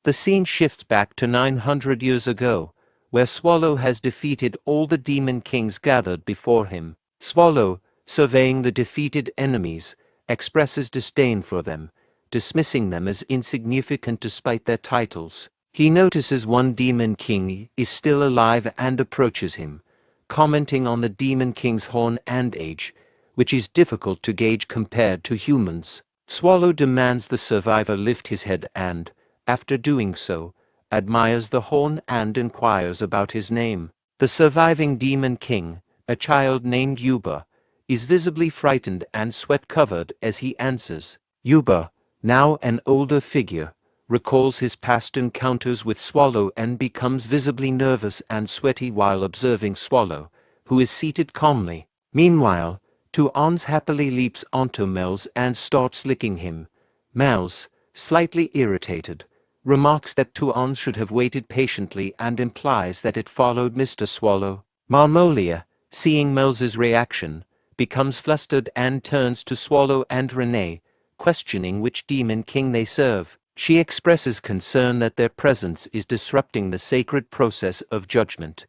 The scene shifts back to 900 years ago, where Swallow has defeated all the demon kings gathered before him. Swallow, surveying the defeated enemies, expresses disdain for them, dismissing them as insignificant despite their titles. He notices one demon king is still alive and approaches him, commenting on the demon king's horn and age, which is difficult to gauge compared to humans. Swallow demands the survivor lift his head and, after doing so, admires the horn and inquires about his name. The surviving demon king, a child named Yuba, is visibly frightened and sweat-covered as he answers. Yuba, now an older figure, recalls his past encounters with Swallow and becomes visibly nervous and sweaty while observing Swallow, who is seated calmly. Meanwhile, Tuans happily leaps onto Mel's and starts licking him. Mel's, slightly irritated, remarks that Tuans should have waited patiently and implies that it followed Mr. Swallow. Marmolia, seeing Mel's reaction, becomes flustered and turns to Swallow and Renee, questioning which demon king they serve. She expresses concern that their presence is disrupting the sacred process of judgment.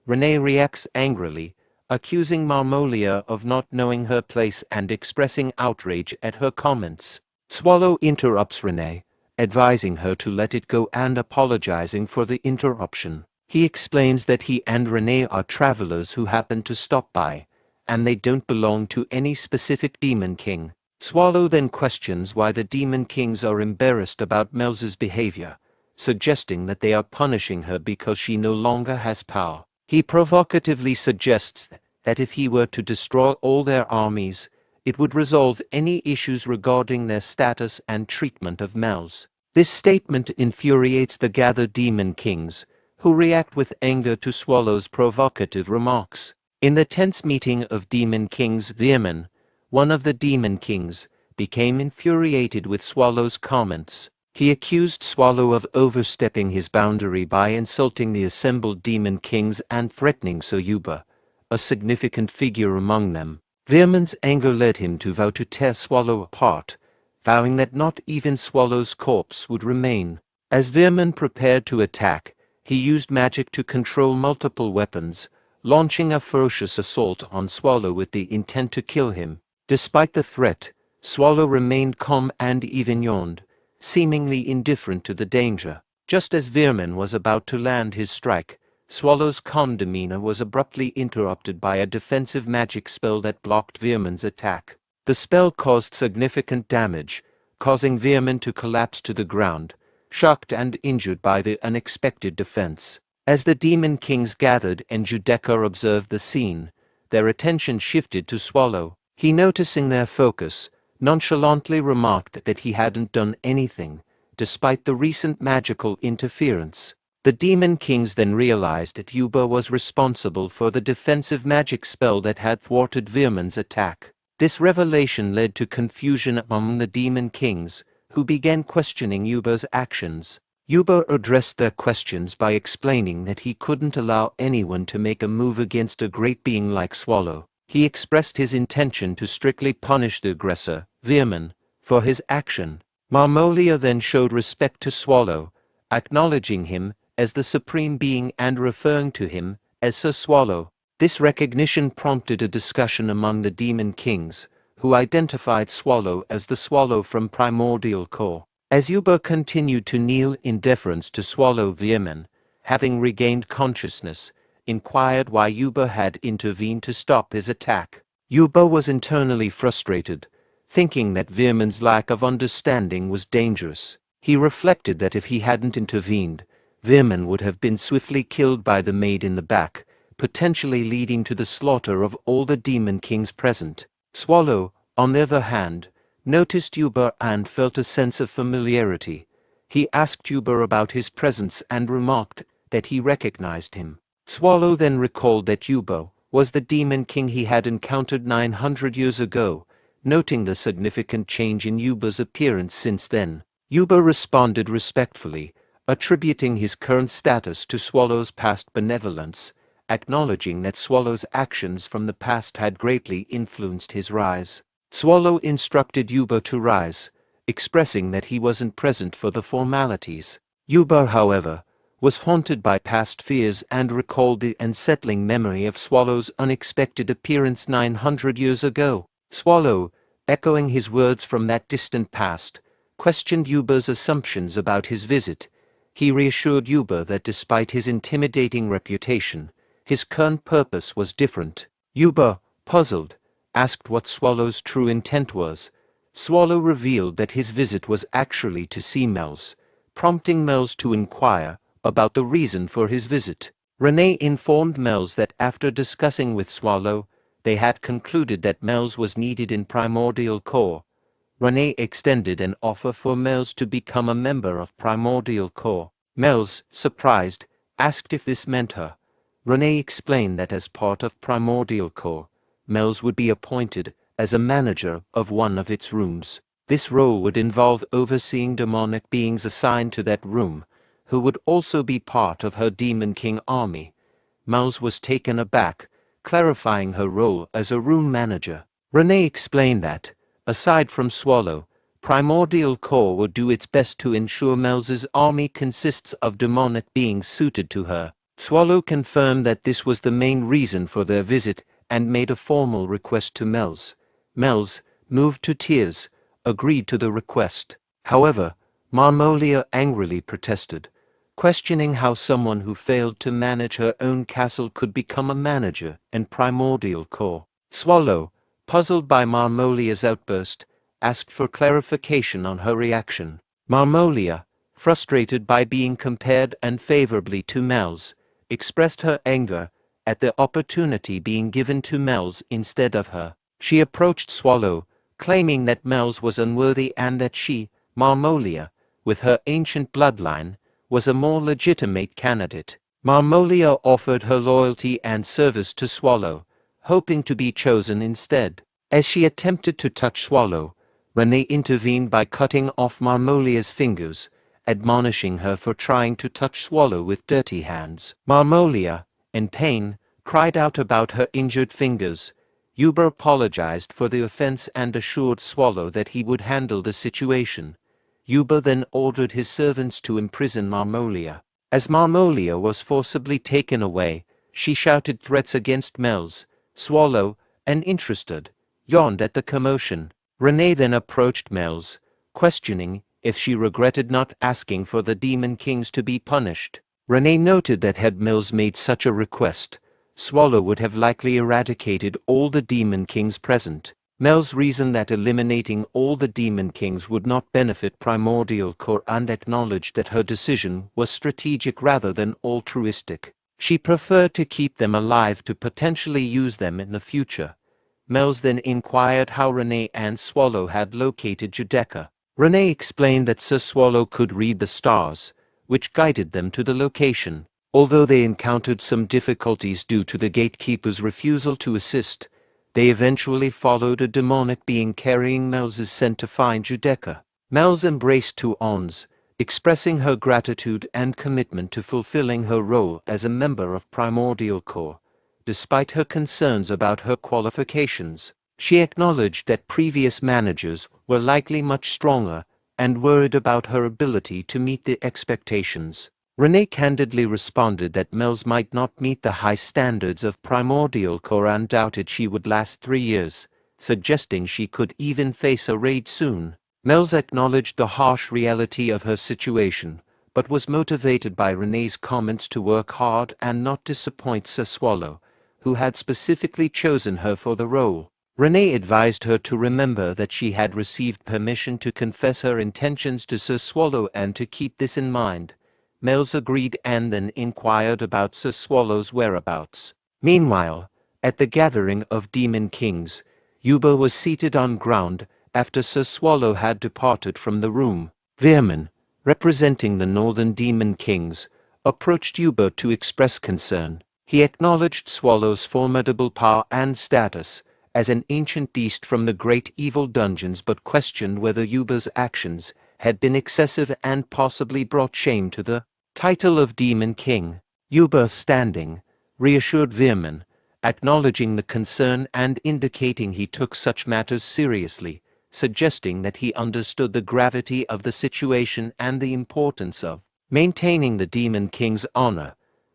Renee reacts angrily, accusing Marmolia of not knowing her place and expressing outrage at her comments. Swallow interrupts Renee, advising her to let it go and apologizing for the interruption. He explains that he and Renee are travelers who happen to stop by, and they don't belong to any specific demon king. Swallow then questions why the demon kings are embarrassed about Mel's behavior, suggesting that they are punishing her because she no longer has power. He provocatively suggests that if he were to destroy all their armies, it would resolve any issues regarding their status and treatment of Mel's. This statement infuriates the gathered demon kings, who react with anger to Swallow's provocative remarks. In the tense meeting of demon kings Vehement, one of the demon kings, became infuriated with Swallow's comments. He accused Swallow of overstepping his boundary by insulting the assembled demon kings and threatening Soyuba, a significant figure among them. Veerman's anger led him to vow to tear Swallow apart, vowing that not even Swallow's corpse would remain. As Veerman prepared to attack, he used magic to control multiple weapons, launching a ferocious assault on Swallow with the intent to kill him. Despite the threat, Swallow remained calm and even yawned, seemingly indifferent to the danger. Just as Veerman was about to land his strike, Swallow's calm demeanor was abruptly interrupted by a defensive magic spell that blocked Veerman's attack. The spell caused significant damage, causing Veerman to collapse to the ground, shocked and injured by the unexpected defense. As the demon kings gathered and Judeka observed the scene, their attention shifted to Swallow. He, noticing their focus, nonchalantly remarked that he hadn't done anything, despite the recent magical interference. The demon kings then realized that Yuba was responsible for the defensive magic spell that had thwarted Veerman's attack. This revelation led to confusion among the demon kings, who began questioning Yuba's actions. Yuba addressed their questions by explaining that he couldn't allow anyone to make a move against a great being like Swallow. He expressed his intention to strictly punish the aggressor, Veerman, for his action. Marmolia then showed respect to Swallow, acknowledging him as the supreme being and referring to him as Sir Swallow. This recognition prompted a discussion among the demon kings, who identified Swallow as the Swallow from Primordial Core. As Yuba continued to kneel in deference to Swallow, Veerman, having regained consciousness, inquired why Yuba had intervened to stop his attack. Yuba was internally frustrated, thinking that Veerman's lack of understanding was dangerous. He reflected that if he hadn't intervened, Veerman would have been swiftly killed by the maid in the back, potentially leading to the slaughter of all the demon kings present. Swallow, on the other hand, noticed Yuba and felt a sense of familiarity. He asked Yuba about his presence and remarked that he recognized him. Swallow then recalled that Yuba was the demon king he had encountered 900 years ago, noting the significant change in Yuba's appearance since then. Yuba responded respectfully, attributing his current status to Swallow's past benevolence, acknowledging that Swallow's actions from the past had greatly influenced his rise. Swallow instructed Yuba to rise, expressing that he wasn't present for the formalities. Yuba, however, was haunted by past fears and recalled the unsettling memory of Swallow's unexpected appearance 900 years ago. Swallow, echoing his words from that distant past, questioned Yuba's assumptions about his visit. He reassured Yuba that despite his intimidating reputation, his current purpose was different. Yuba, puzzled, asked what Swallow's true intent was. Swallow revealed that his visit was actually to see Mel's, prompting Mel's to inquire about the reason for his visit. Renee informed Mel's that after discussing with Swallow, they had concluded that Mel's was needed in Primordial Core. Renee extended an offer for Mel's to become a member of Primordial Core. Mel's, surprised, asked if this meant her. Renee explained that as part of Primordial Core, Mel's would be appointed as a manager of one of its rooms. This role would involve overseeing demonic beings assigned to that room, who would also be part of her Demon King army. Mel's was taken aback, clarifying her role as a room manager. Renee explained that, aside from Swallow, Primordial Core would do its best to ensure Mel's army consists of demonic beings suited to her. Swallow confirmed that this was the main reason for their visit and made a formal request to Mel's. Mel's, moved to tears, agreed to the request. However, Marmolia angrily protested, questioning how someone who failed to manage her own castle could become a manager in Primordial Core. Swallow, puzzled by Marmolia's outburst, asked for clarification on her reaction. Marmolia, frustrated by being compared unfavorably to Mel's, expressed her anger at the opportunity being given to Mel's instead of her. She approached Swallow, claiming that Mel's was unworthy and that she, Marmolia, with her ancient bloodline, was a more legitimate candidate. Marmolia offered her loyalty and service to Swallow, hoping to be chosen instead. As she attempted to touch Swallow, Renee intervened by cutting off Marmolia's fingers, admonishing her for trying to touch Swallow with dirty hands. Marmolia, in pain, cried out about her injured fingers. Yuba apologized for the offense and assured Swallow that he would handle the situation. Yuba then ordered his servants to imprison Marmolia. As Marmolia was forcibly taken away, she shouted threats against Mel's. Swallow, uninterested, yawned at the commotion. Renee then approached Mel's, questioning if she regretted not asking for the Demon Kings to be punished. Renee noted that had Mills made such a request, Swallow would have likely eradicated all the Demon Kings present. Mel's reasoned that eliminating all the Demon Kings would not benefit Primordial Core and acknowledged that her decision was strategic rather than altruistic. She preferred to keep them alive to potentially use them in the future. Mel's then inquired how Renee and Swallow had located Judecca. Renee explained that Sir Swallow could read the stars, which guided them to the location. Although they encountered some difficulties due to the gatekeeper's refusal to assist, they eventually followed a demonic being carrying Mel's scent to find Judecca. Mel's embraced two ons, expressing her gratitude and commitment to fulfilling her role as a member of Primordial Core. Despite her concerns about her qualifications, she acknowledged that previous managers were likely much stronger and worried about her ability to meet the expectations. Renee candidly responded that Mel's might not meet the high standards of Primordial Core and doubted she would last 3 years, suggesting she could even face a raid soon. Mel's acknowledged the harsh reality of her situation, but was motivated by Renee's comments to work hard and not disappoint Sir Swallow, who had specifically chosen her for the role. Renee advised her to remember that she had received permission to confess her intentions to Sir Swallow and to keep this in mind. Mel's agreed and then inquired about Sir Swallow's whereabouts. Meanwhile, at the gathering of Demon Kings, Yuba was seated on ground after Sir Swallow had departed from the room. Veerman, representing the Northern Demon Kings, approached Yuba to express concern. He acknowledged Swallow's formidable power and status as an ancient beast from the great evil dungeons but questioned whether Yuba's actions had been excessive and possibly brought shame to the title of Demon King. Yuba, standing, reassured Veerman, acknowledging the concern and indicating he took such matters seriously, suggesting that he understood the gravity of the situation and the importance of maintaining the Demon King's honor.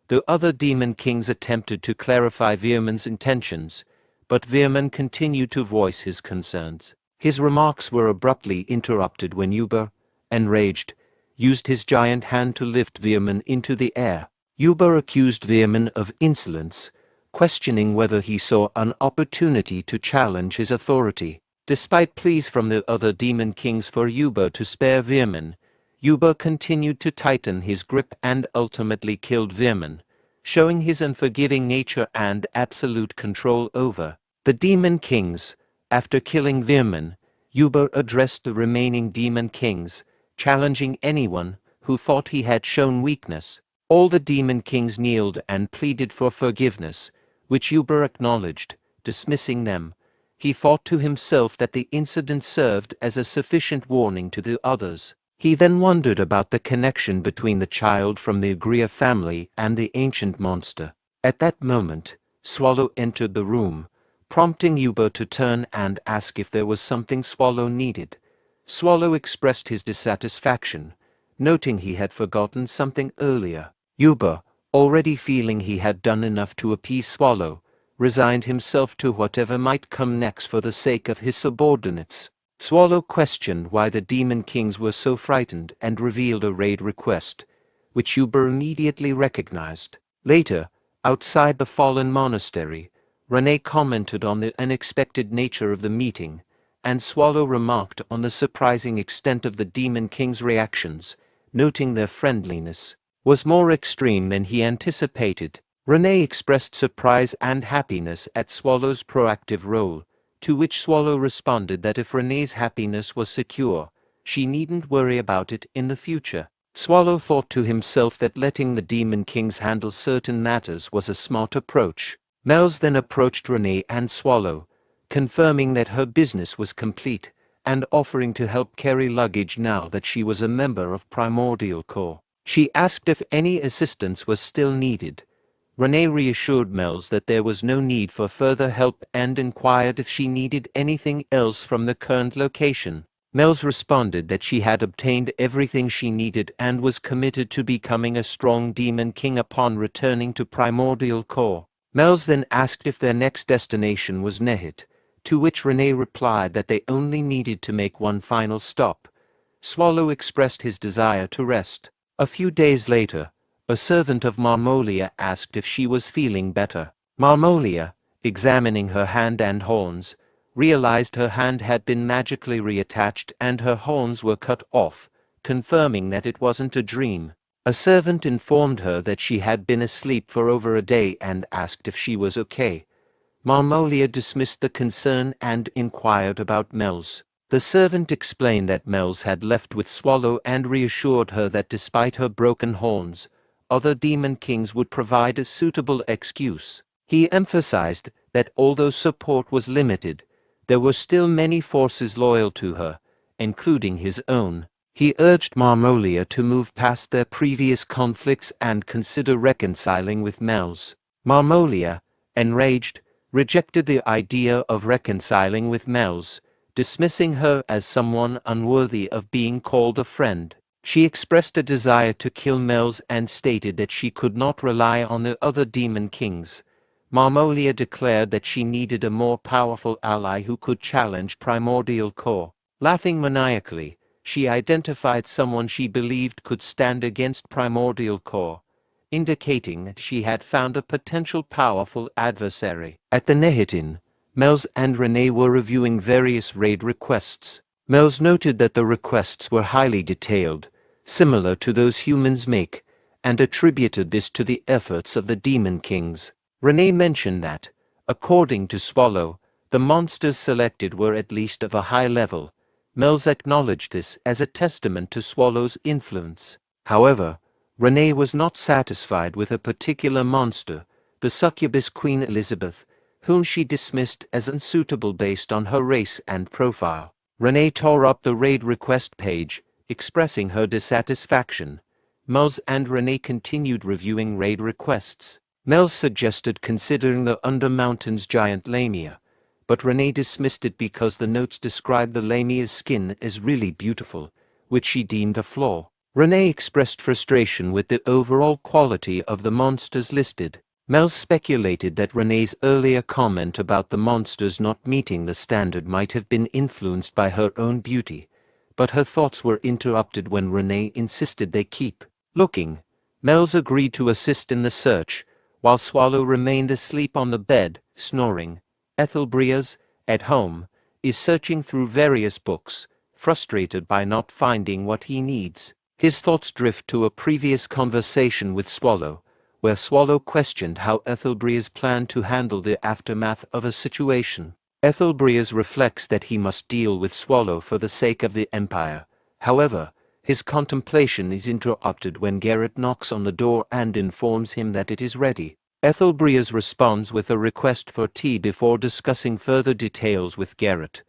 The other Demon Kings attempted to clarify Veerman's intentions, but Veerman continued to voice his concerns. His remarks were abruptly interrupted when Yuba, enraged, used his giant hand to lift Veerman into the air. Yuba accused Veerman of insolence, questioning whether he saw an opportunity to challenge his authority. Despite pleas from the other Demon Kings for Yuba to spare Veerman, Yuba continued to tighten his grip and ultimately killed Veerman, showing his unforgiving nature and absolute control over the Demon Kings. After killing Veerman, Yuba addressed the remaining Demon Kings, challenging anyone who thought he had shown weakness. All the Demon Kings kneeled and pleaded for forgiveness, which Yuba acknowledged, dismissing them. He thought to himself that the incident served as a sufficient warning to the others. He then wondered about the connection between the child from the Agria family and the ancient monster. At that moment, Swallow entered the room, prompting Yuba to turn and ask if there was something Swallow needed. Swallow expressed his dissatisfaction, noting he had forgotten something earlier. Yuba, already feeling he had done enough to appease Swallow, resigned himself to whatever might come next for the sake of his subordinates. Swallow questioned why the Demon Kings were so frightened and revealed a raid request, which Yuba immediately recognized. Later, outside the fallen monastery, Renee commented on the unexpected nature of the meeting, and Swallow remarked on the surprising extent of the Demon King's reactions, noting their friendliness was more extreme than he anticipated. Renee expressed surprise and happiness at Swallow's proactive role, to which Swallow responded that if Renee's happiness was secure, she needn't worry about it in the future. Swallow thought to himself that letting the Demon Kings handle certain matters was a smart approach. Mel's then approached Renee and Swallow, confirming that her business was complete, and offering to help carry luggage now that she was a member of Primordial Corps. She asked if any assistance was still needed. Renee reassured Mels that there was no need for further help and inquired if she needed anything else from the current location. Mels responded that she had obtained everything she needed and was committed to becoming a strong demon king upon returning to Primordial Corps. Mels then asked if their next destination was Nehit, to which Renee replied that they only needed to make one final stop. Swallow expressed his desire to rest. A few days later, a servant of Marmolia asked if she was feeling better. Marmolia, examining her hand and horns, realized her hand had been magically reattached and her horns were cut off, confirming that it wasn't a dream. A servant informed her that she had been asleep for over a day and asked if she was okay. Marmolia dismissed the concern and inquired about Mels. The servant explained that Mels had left with Swallow and reassured her that despite her broken horns, other demon kings would provide a suitable excuse. He emphasized that although support was limited, there were still many forces loyal to her, including his own. He urged Marmolia to move past their previous conflicts and consider reconciling with Mels. Marmolia, enraged, rejected the idea of reconciling with Mels, dismissing her as someone unworthy of being called a friend. She expressed a desire to kill Mels and stated that she could not rely on the other demon kings. Marmolia declared that she needed a more powerful ally who could challenge Primordial Corps. Laughing maniacally, she identified someone she believed could stand against Primordial Corps, indicating that she had found a potential powerful adversary. At the Nehitin, Mels and Renee were reviewing various raid requests. Mels noted that the requests were highly detailed, similar to those humans make, and attributed this to the efforts of the Demon Kings. Renee mentioned that, according to Swallow, the monsters selected were at least of a high level. Mels acknowledged this as a testament to Swallow's influence. However, Renee was not satisfied with a particular monster, the succubus Queen Elizabeth, whom she dismissed as unsuitable based on her race and profile. Renee tore up the raid request page, expressing her dissatisfaction. Mels and Renee continued reviewing raid requests. Mels suggested considering the Undermountain's giant lamia, but Renee dismissed it because the notes described the lamia's skin as really beautiful, which she deemed a flaw. Renee expressed frustration with the overall quality of the monsters listed. Mels speculated that Renee's earlier comment about the monsters not meeting the standard might have been influenced by her own beauty, but her thoughts were interrupted when Renee insisted they keep looking. Mels agreed to assist in the search, while Swallow remained asleep on the bed, snoring. Ethelbrias, at home, is searching through various books, frustrated by not finding what he needs. His thoughts drift to a previous conversation with Swallow, where Swallow questioned how Ethelbrias planned to handle the aftermath of a situation. Ethelbrias reflects that he must deal with Swallow for the sake of the Empire. However, his contemplation is interrupted when Garrett knocks on the door and informs him that it is ready. Ethelbrias responds with a request for tea before discussing further details with Garrett.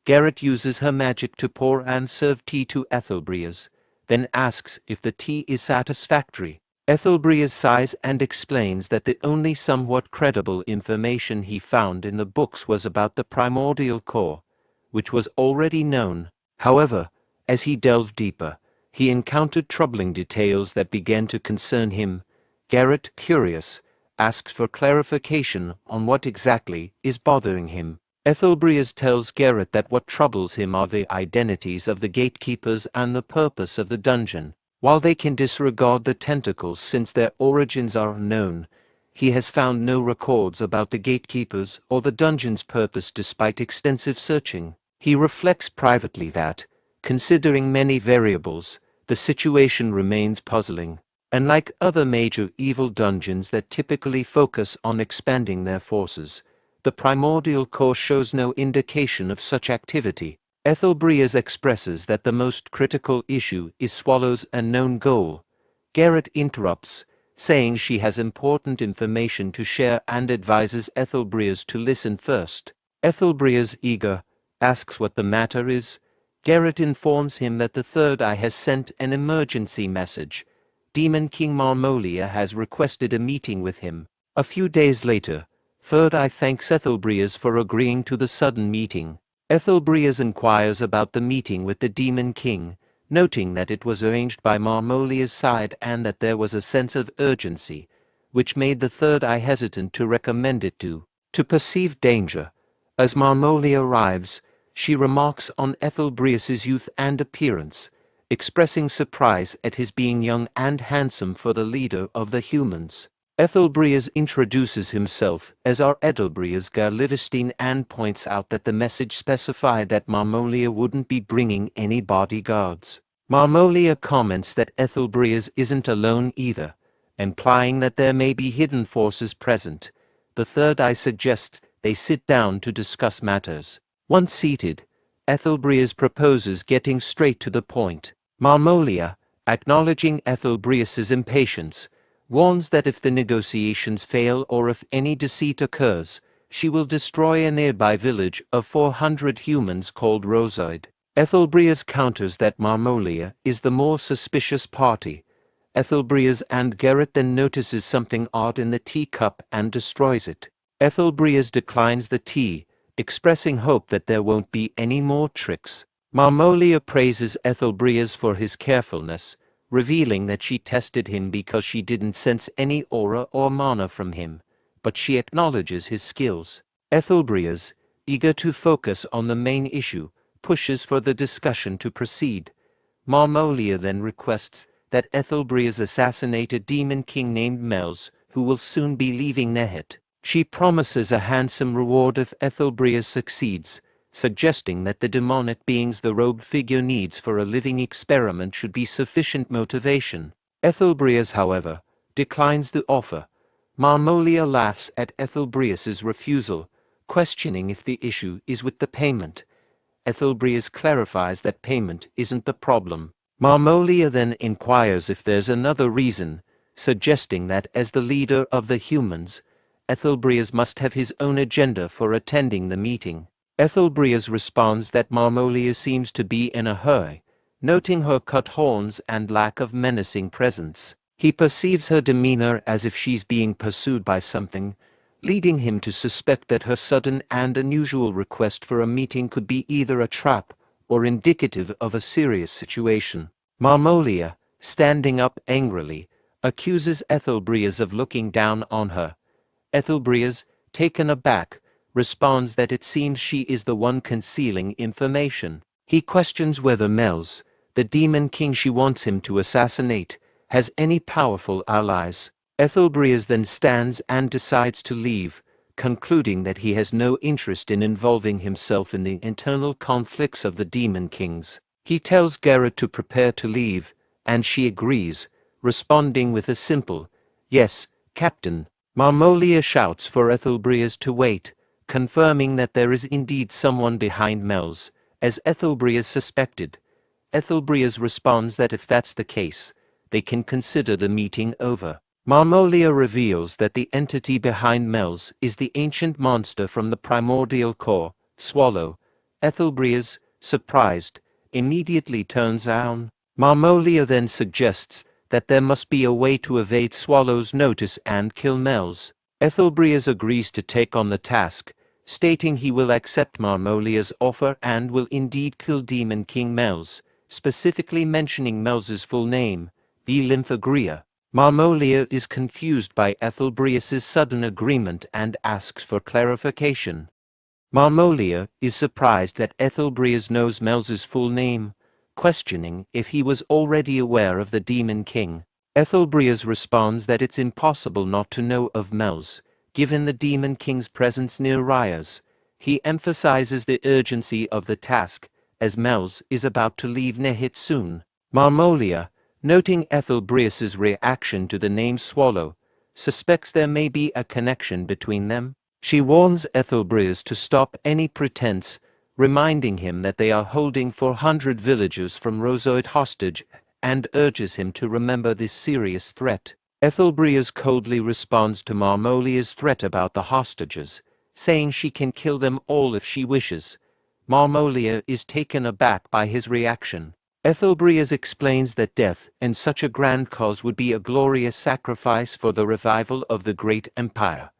Garrett uses her magic to pour and serve tea to Ethelbrias, then asks if the tea is satisfactory. Ethelbrias sighs and explains that the only somewhat credible information he found in the books was about the Primordial Corps, which was already known. However, as he delved deeper, he encountered troubling details that began to concern him. Garrett, curious, asks for clarification on what exactly is bothering him. Ethelbrias tells Garrett that what troubles him are the identities of the gatekeepers and the purpose of the dungeon. While they can disregard the tentacles since their origins are unknown, he has found no records about the gatekeepers or the dungeon's purpose despite extensive searching. He reflects privately that, considering many variables, the situation remains puzzling. Unlike other major evil dungeons that typically focus on expanding their forces, the Primordial Corps shows no indication of such activity. Ethelbrias expresses that the most critical issue is Swallow's unknown goal. Garrett interrupts, saying she has important information to share and advises Ethelbrias to listen first. Ethelbrias, eager, asks what the matter is. Garrett informs him that the Third Eye has sent an emergency message. Demon King Marmolia has requested a meeting with him. A few days later, Third Eye thanks Ethelbrias for agreeing to the sudden meeting. Ethelbrias inquires about the meeting with the Demon King, noting that it was arranged by Marmolia's side and that there was a sense of urgency, which made the Third Eye hesitant to recommend it to perceive danger. As Marmolia arrives, she remarks on Ethelbrias's youth and appearance, expressing surprise at his being young and handsome for the leader of the humans. Ethelbrias introduces himself as our Ethelbrias Garlivestein and points out that the message specified that Marmolia wouldn't be bringing any bodyguards. Marmolia comments that Ethelbrias isn't alone either, implying that there may be hidden forces present. The Third Eye suggests they sit down to discuss matters. Once seated, Ethelbrias proposes getting straight to the point. Marmolia, acknowledging Ethelbrias's impatience, warns that if the negotiations fail or if any deceit occurs, she will destroy a nearby village of 400 humans called Rosoid. Ethelbrias counters that Marmolia is the more suspicious party. Ethelbrias and Garrett then notices something odd in the teacup and destroys it. Ethelbrias declines the tea, expressing hope that there won't be any more tricks. Marmolia praises Ethelbrias for his carefulness, revealing that she tested him because she didn't sense any aura or mana from him, but she acknowledges his skills. Ethelbrias, eager to focus on the main issue, pushes for the discussion to proceed. Marmolia then requests that Ethelbrias assassinate a demon king named Mels, who will soon be leaving Nehet. She promises a handsome reward if Ethelbrias succeeds, suggesting that the demonic beings the robed figure needs for a living experiment should be sufficient motivation. Ethelbrias, however, declines the offer. Marmolia laughs at Ethelbrias's refusal, questioning if the issue is with the payment. Ethelbrias clarifies that payment isn't the problem. Marmolia then inquires if there's another reason, suggesting that as the leader of the humans, Ethelbrias must have his own agenda for attending the meeting. Ethelbrias responds that Marmolia seems to be in a hurry, noting her cut horns and lack of menacing presence. He perceives her demeanor as if she's being pursued by something, leading him to suspect that her sudden and unusual request for a meeting could be either a trap or indicative of a serious situation. Marmolia, standing up angrily, accuses Ethelbrias of looking down on her. Ethelbrias, taken aback, responds that it seems she is the one concealing information. He questions whether Mels, the demon king she wants him to assassinate, has any powerful allies. Ethelbrias then stands and decides to leave, concluding that he has no interest in involving himself in the internal conflicts of the demon kings. He tells Garrett to prepare to leave, and she agrees, responding with a simple, "Yes, Captain." Marmolia shouts for Ethelbrias to wait, confirming that there is indeed someone behind Mels, as Ethelbrias suspected. Ethelbrias responds that if that's the case, they can consider the meeting over. Marmolia reveals that the entity behind Mels is the ancient monster from the primordial core, Swallow. Ethelbrias, surprised, immediately turns down. Marmolia then suggests that there must be a way to evade Swallow's notice and kill Mels. Ethelbrias agrees to take on the task, stating he will accept Marmolia's offer and will indeed kill Demon King Mels, specifically mentioning Mels's full name, Lymphagria. Marmolia is confused by Ethelbrias's sudden agreement and asks for clarification. Marmolia is surprised that Ethelbrias knows Mels's full name, questioning if he was already aware of the Demon King. Ethelbrias responds that it's impossible not to know of Mels, given the Demon King's presence near Ryas. He emphasizes the urgency of the task, as Mels is about to leave Nehet soon. Marmolia, noting Ethelbrias's reaction to the name Swallow, suspects there may be a connection between them. She warns Ethelbrias to stop any pretense, reminding him that they are holding 400 villagers from Rosoid hostage, and urges him to remember this serious threat. Ethelbrias coldly responds to Marmolia's threat about the hostages, saying she can kill them all if she wishes. Marmolia is taken aback by his reaction. Ethelbreas explains that death in such a grand cause would be a glorious sacrifice for the revival of the great empire.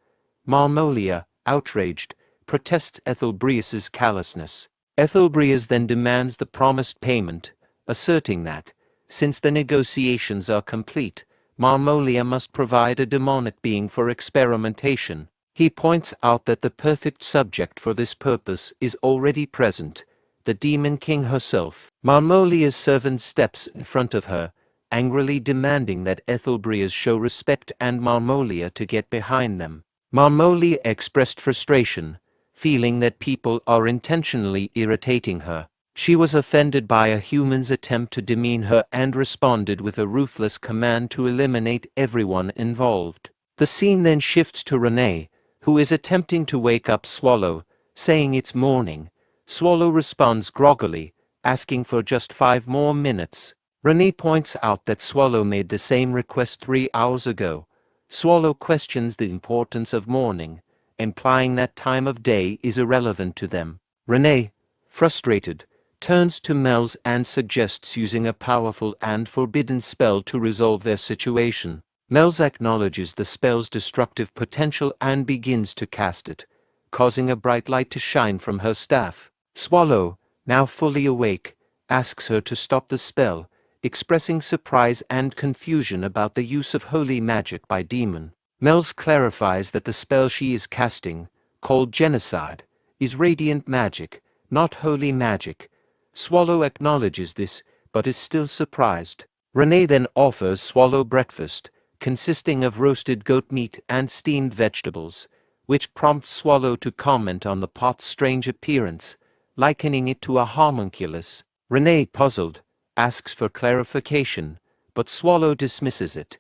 Marmolia, outraged, protests Ethelbreas's callousness. Ethelbreas then demands the promised payment, asserting that, since the negotiations are complete, Marmolia must provide a demonic being for experimentation. He points out that the perfect subject for this purpose is already present, the Demon King herself. Marmolia's servant steps in front of her, angrily demanding that Ethelbreas show respect and Marmolia to get behind them. Marmolia expressed frustration, feeling that people are intentionally irritating her. She was offended by a human's attempt to demean her and responded with a ruthless command to eliminate everyone involved. The scene then shifts to Renee, who is attempting to wake up Swallow, saying it's morning. Swallow responds groggily, asking for just 5 more minutes. Renee points out that Swallow made the same request 3 hours ago. Swallow questions the importance of morning, implying that time of day is irrelevant to them. Renee, frustrated, turns to Mel's and suggests using a powerful and forbidden spell to resolve their situation. Mel's acknowledges the spell's destructive potential and begins to cast it, causing a bright light to shine from her staff. Swallow, now fully awake, asks her to stop the spell, expressing surprise and confusion about the use of holy magic by Demon. Mel's clarifies that the spell she is casting, called Genocide, is radiant magic, not holy magic. Swallow acknowledges this, but is still surprised. Renee then offers Swallow breakfast, consisting of roasted goat meat and steamed vegetables, which prompts Swallow to comment on the pot's strange appearance, likening it to a homunculus. Renee, puzzled, asks for clarification, but Swallow dismisses it.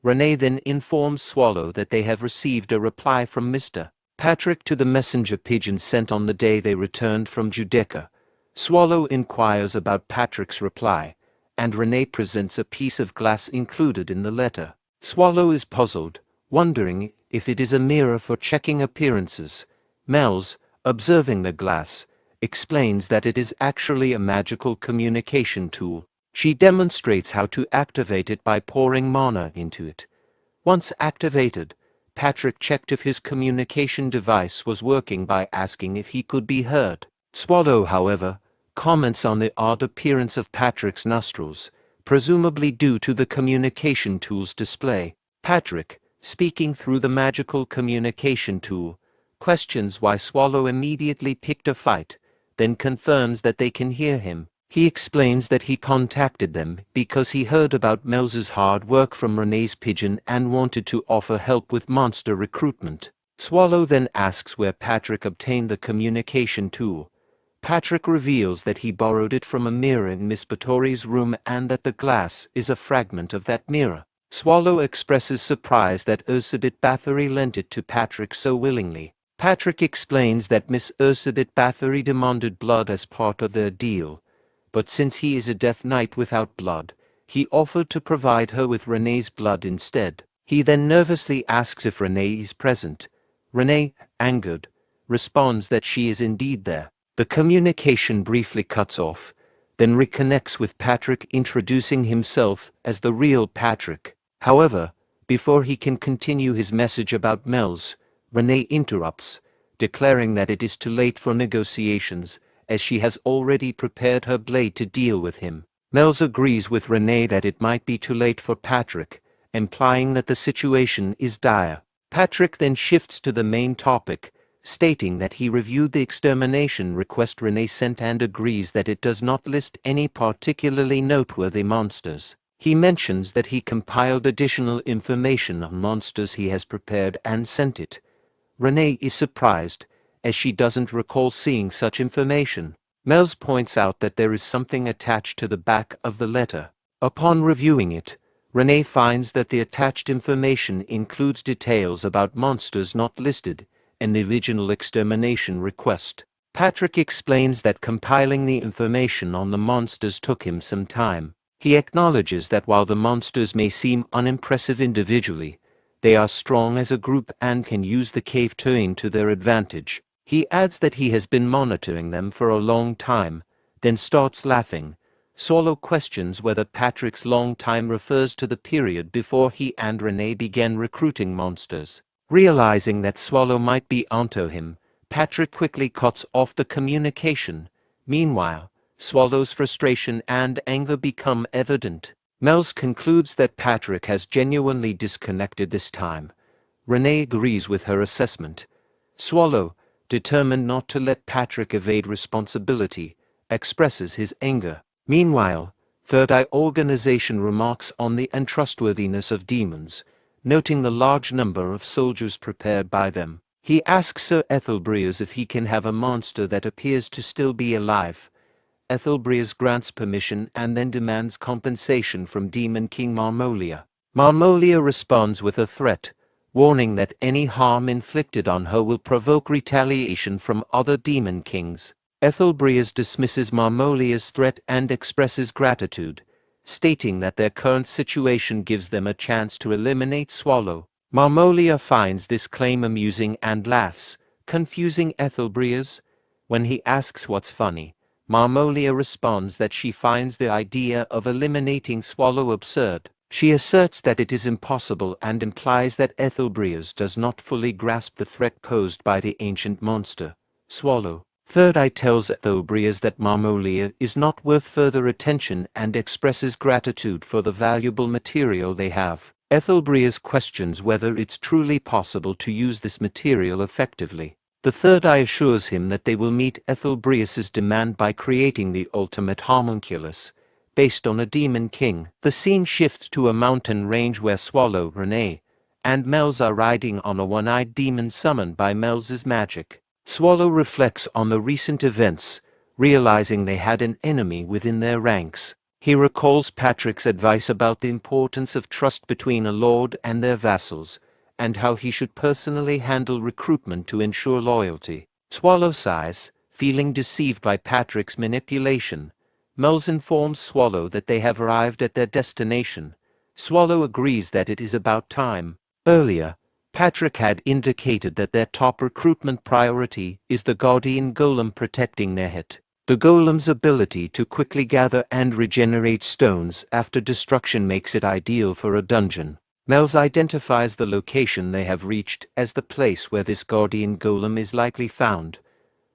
Renee then informs Swallow that they have received a reply from Mr. Patrick to the messenger pigeon sent on the day they returned from Judeca. Swallow inquires about Patrick's reply, and Renee presents a piece of glass included in the letter. Swallow is puzzled, wondering if it is a mirror for checking appearances. Mel's, observing the glass, explains that it is actually a magical communication tool. She demonstrates how to activate it by pouring mana into it. Once activated, Patrick checked if his communication device was working by asking if he could be heard. Swallow, however, comments on the odd appearance of Patrick's nostrils, presumably due to the communication tool's display. Patrick, speaking through the magical communication tool, questions why Swallow immediately picked a fight, then confirms that they can hear him. He explains that he contacted them because he heard about Mel's hard work from Renee's pigeon and wanted to offer help with monster recruitment. Swallow then asks where Patrick obtained the communication tool. Patrick reveals that he borrowed it from a mirror in Miss Bathory's room and that the glass is a fragment of that mirror. Swallow expresses surprise that Ursabet Bathory lent it to Patrick so willingly. Patrick explains that Miss Ursabet Bathory demanded blood as part of their deal, but since he is a Death Knight without blood, he offered to provide her with Renee's blood instead. He then nervously asks if Renee is present. Renee, angered, responds that she is indeed there. The communication briefly cuts off, then reconnects with Patrick, introducing himself as the real Patrick. However, before he can continue his message about Mel's, Renee interrupts, declaring that it is too late for negotiations, as she has already prepared her blade to deal with him. Mel's agrees with Renee that it might be too late for Patrick, implying that the situation is dire. Patrick then shifts to the main topic, stating that he reviewed the extermination request Renee sent and agrees that it does not list any particularly noteworthy monsters. He mentions that he compiled additional information on monsters he has prepared and sent it. Renee is surprised, as she doesn't recall seeing such information. Mel's points out that there is something attached to the back of the letter. Upon reviewing it, Renee finds that the attached information includes details about monsters not listed in the original extermination request. Patrick explains that compiling the information on the monsters took him some time. He acknowledges that while the monsters may seem unimpressive individually, they are strong as a group and can use the cave terrain to their advantage. He adds that he has been monitoring them for a long time, then starts laughing. Swallow questions whether Patrick's long time refers to the period before he and Renee began recruiting monsters. Realizing that Swallow might be onto him, Patrick quickly cuts off the communication. Meanwhile, Swallow's frustration and anger become evident. Mel's concludes that Patrick has genuinely disconnected this time. Renee agrees with her assessment. Swallow, determined not to let Patrick evade responsibility, expresses his anger. Meanwhile, Third Eye Organization remarks on the untrustworthiness of demons, noting the large number of soldiers prepared by them. He asks Sir Ethelbreas if he can have a monster that appears to still be alive. Ethelbreas grants permission and then demands compensation from Demon King Marmolia. Marmolia responds with a threat, warning that any harm inflicted on her will provoke retaliation from other demon kings. Ethelbreas dismisses Marmolia's threat and expresses gratitude, stating that their current situation gives them a chance to eliminate Swallow. Marmolia finds this claim amusing and laughs, confusing Ethelbreas. When he asks what's funny, Marmolia responds that she finds the idea of eliminating Swallow absurd. She asserts that it is impossible and implies that Ethelbreas does not fully grasp the threat posed by the ancient monster, Swallow. Third Eye tells Ethelbreas that Marmolia is not worth further attention and expresses gratitude for the valuable material they have. Ethelbreas questions whether it's truly possible to use this material effectively. The Third Eye assures him that they will meet Ethelbreas's demand by creating the ultimate homunculus, based on a demon king. The scene shifts to a mountain range where Swallow, Renee, and Mels are riding on a one-eyed demon summoned by Mels's magic. Swallow reflects on the recent events, realizing they had an enemy within their ranks. He recalls Patrick's advice about the importance of trust between a lord and their vassals, and how he should personally handle recruitment to ensure loyalty. Swallow sighs, feeling deceived by Patrick's manipulation. Mels informs Swallow that they have arrived at their destination. Swallow agrees that it is about time. Earlier, Patrick had indicated that their top recruitment priority is the Guardian Golem protecting Nehet. The golem's ability to quickly gather and regenerate stones after destruction makes it ideal for a dungeon. Mels identifies the location they have reached as the place where this Guardian Golem is likely found.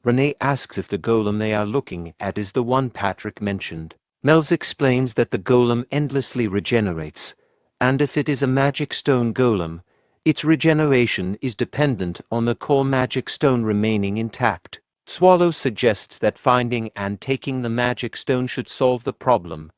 Renee asks if the golem they are looking at is the one Patrick mentioned. Mels explains that the golem endlessly regenerates, and if it is a magic stone golem, its regeneration is dependent on the core magic stone remaining intact. Swallow suggests that finding and taking the magic stone should solve the problem.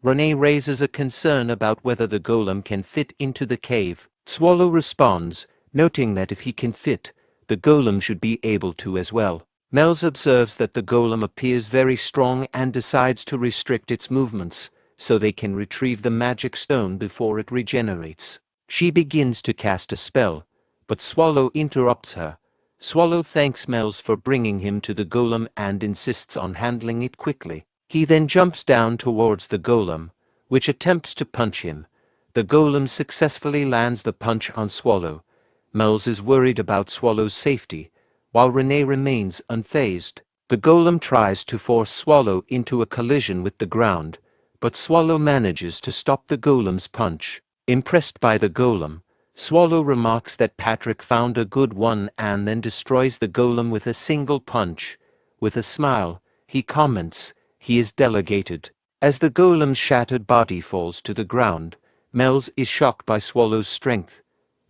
Renee raises a concern about whether the golem can fit into the cave. Swallow responds, noting that if he can fit, the golem should be able to as well. Mels observes that the golem appears very strong and decides to restrict its movements, so they can retrieve the magic stone before it regenerates. She begins to cast a spell, but Swallow interrupts her. Swallow thanks Mels for bringing him to the golem and insists on handling it quickly. He then jumps down towards the golem, which attempts to punch him. The golem successfully lands the punch on Swallow. Mels is worried about Swallow's safety, while Renee remains unfazed. The golem tries to force Swallow into a collision with the ground, but Swallow manages to stop the golem's punch. Impressed by the golem, Swallow remarks that Patrick found a good one and then destroys the golem with a single punch. With a smile, he comments, "He is delegated." As the golem's shattered body falls to the ground, Mels is shocked by Swallow's strength.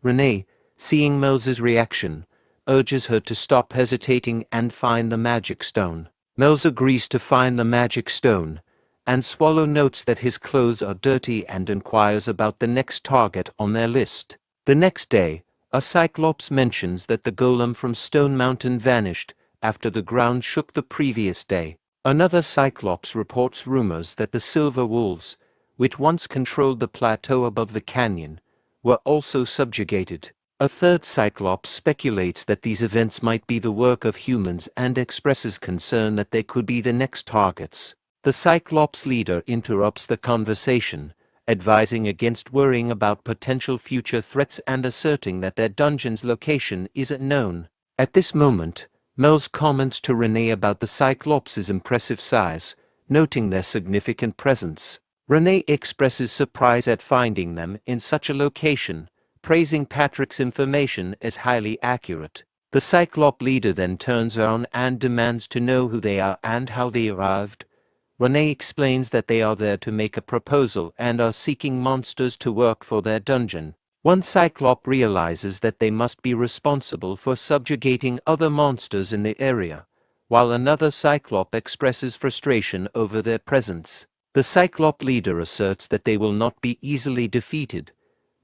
Renee, seeing Mels's reaction, urges her to stop hesitating and find the magic stone. Mels agrees to find the magic stone, and Swallow notes that his clothes are dirty and inquires about the next target on their list. The next day, a Cyclops mentions that the golem from Stone Mountain vanished after the ground shook the previous day. Another Cyclops reports rumors that the Silver Wolves, which once controlled the plateau above the canyon, were also subjugated. A third Cyclops speculates that these events might be the work of humans and expresses concern that they could be the next targets. The Cyclops leader interrupts the conversation, advising against worrying about potential future threats and asserting that their dungeon's location isn't known. At this moment, Mel's comments to Renee about the Cyclops' impressive size, noting their significant presence. Renee expresses surprise at finding them in such a location, praising Patrick's information as highly accurate. The Cyclop leader then turns around and demands to know who they are and how they arrived. Renee explains that they are there to make a proposal and are seeking monsters to work for their dungeon. One Cyclop realizes that they must be responsible for subjugating other monsters in the area, while another Cyclop expresses frustration over their presence. The Cyclop leader asserts that they will not be easily defeated.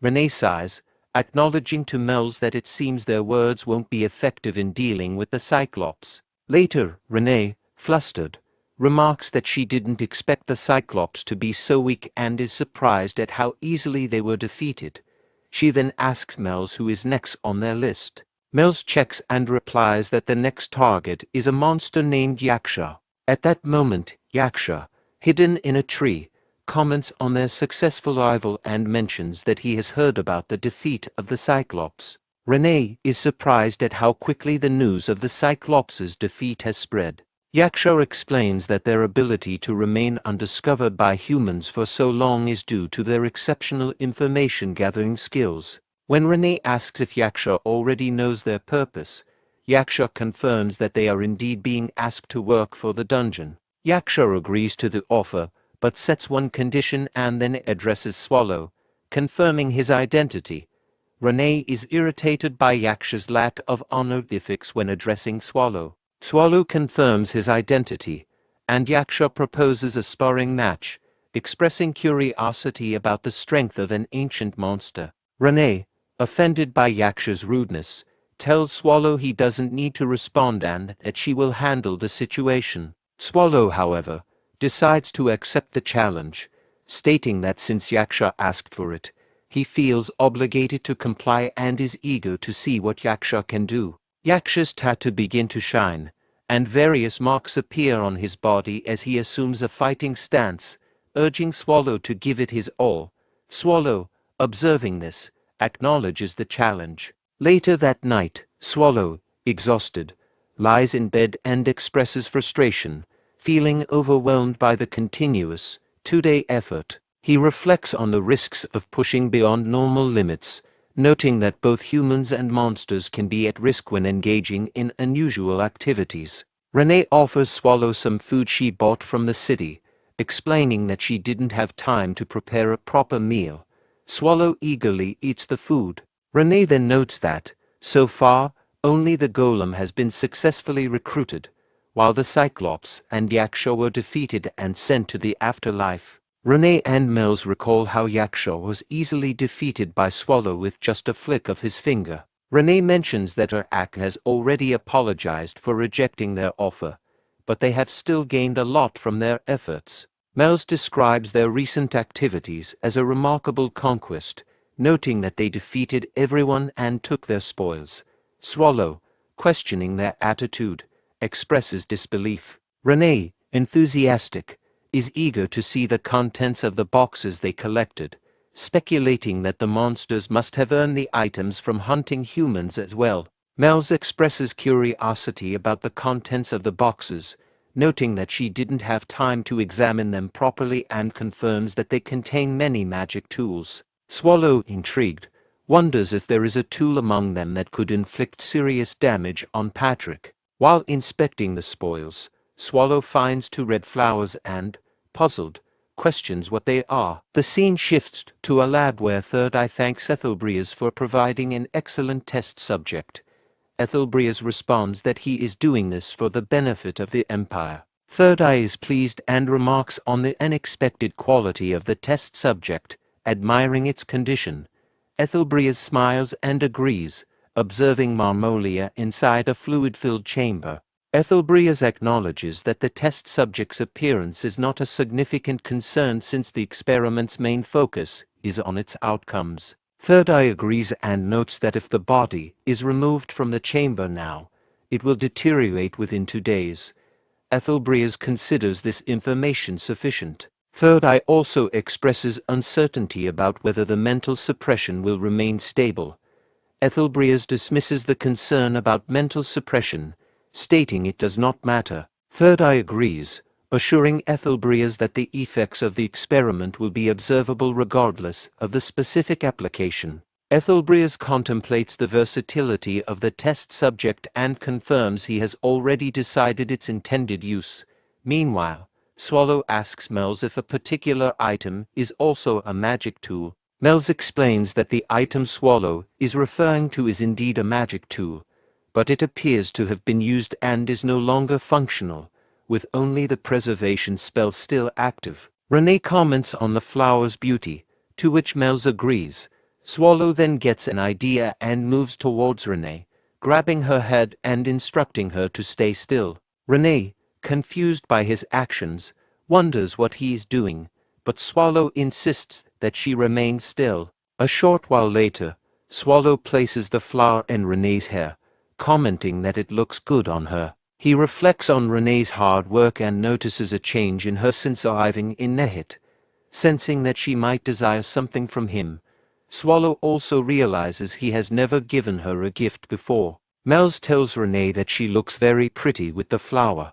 Renee sighs, acknowledging to Mels that it seems their words won't be effective in dealing with the Cyclops. Later, Renee, flustered, remarks that she didn't expect the Cyclops to be so weak and is surprised at how easily they were defeated. She then asks Mels who is next on their list. Mels checks and replies that the next target is a monster named Yaksha. At that moment, Yaksha, hidden in a tree, comments on their successful arrival and mentions that he has heard about the defeat of the Cyclops. Renee is surprised at how quickly the news of the Cyclops' defeat has spread. Yaksha explains that their ability to remain undiscovered by humans for so long is due to their exceptional information-gathering skills. When Renee asks if Yaksha already knows their purpose, Yaksha confirms that they are indeed being asked to work for the dungeon. Yaksha agrees to the offer, but sets one condition and then addresses Swallow, confirming his identity. Renee is irritated by Yaksha's lack of honorifics when addressing Swallow. Swallow confirms his identity, and Yaksha proposes a sparring match, expressing curiosity about the strength of an ancient monster. Renee, offended by Yaksha's rudeness, tells Swallow he doesn't need to respond and that she will handle the situation. Swallow, however, decides to accept the challenge, stating that since Yaksha asked for it, he feels obligated to comply and is eager to see what Yaksha can do. Yaksha's tattoo begins to shine, and various marks appear on his body as he assumes a fighting stance, urging Swallow to give it his all. Swallow, observing this, acknowledges the challenge. Later that night, Swallow, exhausted, lies in bed and expresses frustration, feeling overwhelmed by the continuous, two-day effort. He reflects on the risks of pushing beyond normal limits, noting that both humans and monsters can be at risk when engaging in unusual activities. Renee offers Swallow some food she bought from the city, explaining that she didn't have time to prepare a proper meal. Swallow eagerly eats the food. Renee then notes that, so far, only the golem has been successfully recruited, while the Cyclops and Yaksha were defeated and sent to the afterlife. Renee and Mels recall how Yaksha was easily defeated by Swallow with just a flick of his finger. Renee mentions that her act has already apologized for rejecting their offer, but they have still gained a lot from their efforts. Mels describes their recent activities as a remarkable conquest, noting that they defeated everyone and took their spoils. Swallow, questioning their attitude, expresses disbelief. Renee, enthusiastic, is eager to see the contents of the boxes they collected, speculating that the monsters must have earned the items from hunting humans as well. Mels expresses curiosity about the contents of the boxes, noting that she didn't have time to examine them properly and confirms that they contain many magic tools. Swallow, intrigued, wonders if there is a tool among them that could inflict serious damage on Patrick. While inspecting the spoils, Swallow finds two red flowers and, puzzled, questions what they are. The scene shifts to a lab where Third Eye thanks Ethelbrias for providing an excellent test subject. Ethelbrias responds that he is doing this for the benefit of the Empire. Third Eye is pleased and remarks on the unexpected quality of the test subject, admiring its condition. Ethelbrias smiles and agrees, observing Marmolia inside a fluid-filled chamber. Ethelbrias acknowledges that the test subject's appearance is not a significant concern since the experiment's main focus is on its outcomes. Third Eye agrees and notes that if the body is removed from the chamber now, it will deteriorate within 2 days. Ethelbrias considers this information sufficient. Third Eye also expresses uncertainty about whether the mental suppression will remain stable. Ethelbrias dismisses the concern about mental suppression, stating it does not matter. Third Eye agrees, assuring Ethelbreas that the effects of the experiment will be observable regardless of the specific application. Ethelbreas contemplates the versatility of the test subject and confirms he has already decided its intended use. Meanwhile, Swallow asks Melz if a particular item is also a magic tool. Melz explains that the item Swallow is referring to is indeed a magic tool, but it appears to have been used and is no longer functional, with only the preservation spell still active. Renee comments on the flower's beauty, to which Melz agrees. Swallow then gets an idea and moves towards Renee, grabbing her head and instructing her to stay still. Renee, confused by his actions, wonders what he is doing, but Swallow insists that she remain still. A short while later, Swallow places the flower in Renee's hair, commenting that it looks good on her. He reflects on Renee's hard work and notices a change in her since arriving in Nehit, sensing that she might desire something from him. Swallow also realizes he has never given her a gift before. Melz tells Renee that she looks very pretty with the flower.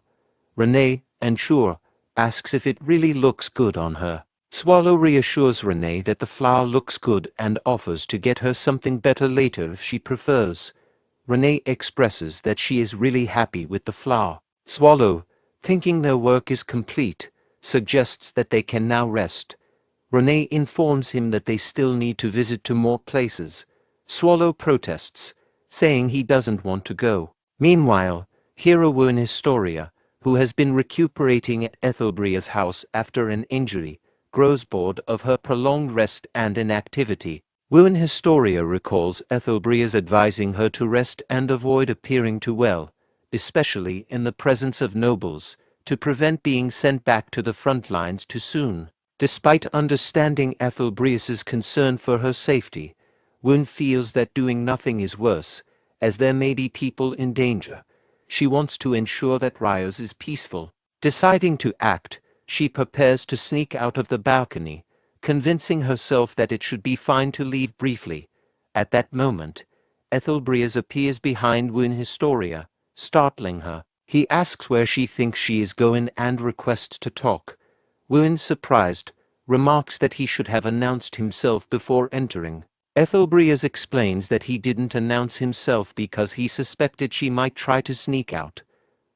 Renee, unsure, asks if it really looks good on her. Swallow reassures Renee that the flower looks good and offers to get her something better later if she prefers. Renee expresses that she is really happy with the flower. Swallow, thinking their work is complete, suggests that they can now rest. Renee informs him that they still need to visit to more places. Swallow protests, saying he doesn't want to go. Meanwhile, hero Wern Historia, who has been recuperating at Ethelbrea's house after an injury, grows bored of her prolonged rest and inactivity. Wern Historia recalls Ethelbrea's advising her to rest and avoid appearing too well, especially in the presence of nobles, to prevent being sent back to the front lines too soon. Despite understanding Ethelbreas's concern for her safety, Wern feels that doing nothing is worse, as there may be people in danger. She wants to ensure that Rios is peaceful. Deciding to act, she prepares to sneak out of the balcony, convincing herself that it should be fine to leave briefly. At that moment, Ethelbreas appears behind Wern Historia, startling her. He asks where she thinks she is going and requests to talk. Wern, surprised, remarks that he should have announced himself before entering. Ethelbreas explains that he didn't announce himself because he suspected she might try to sneak out.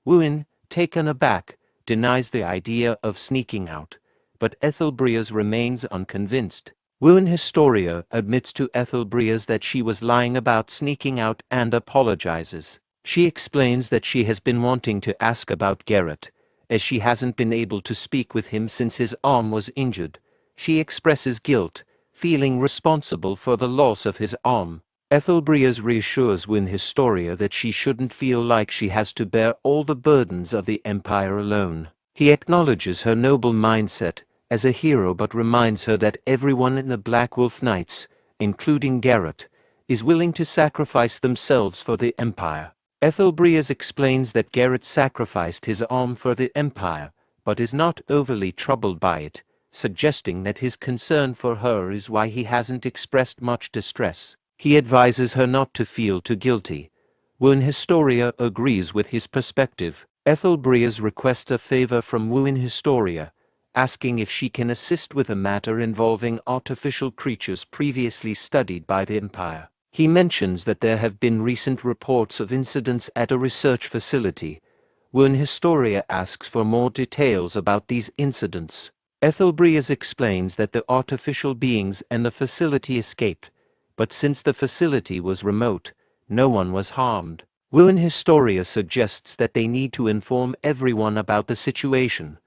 Wern, taken aback, denies the idea of sneaking out, but Ethelbreas remains unconvinced. Wern Historia admits to Ethelbreas that she was lying about sneaking out and apologizes. She explains that she has been wanting to ask about Garrett, as she hasn't been able to speak with him since his arm was injured. She expresses guilt, feeling responsible for the loss of his arm. Ethelbreas reassures Wern Historia that she shouldn't feel like she has to bear all the burdens of the Empire alone. He acknowledges her noble mindset as a hero but reminds her that everyone in the Black Wolf Knights, including Garrett, is willing to sacrifice themselves for the Empire. Ethelbreas explains that Garrett sacrificed his arm for the Empire, but is not overly troubled by it, suggesting that his concern for her is why he hasn't expressed much distress. He advises her not to feel too guilty. Wern Historia agrees with his perspective. Ethelbreas requests a favor from Wern Historia, asking if she can assist with a matter involving artificial creatures previously studied by the Empire. He mentions that there have been recent reports of incidents at a research facility. Wern Historia asks for more details about these incidents. Ethelbreas explains that the artificial beings and the facility escaped, but since the facility was remote, no one was harmed. Wern Historia suggests that they need to inform everyone about the situation.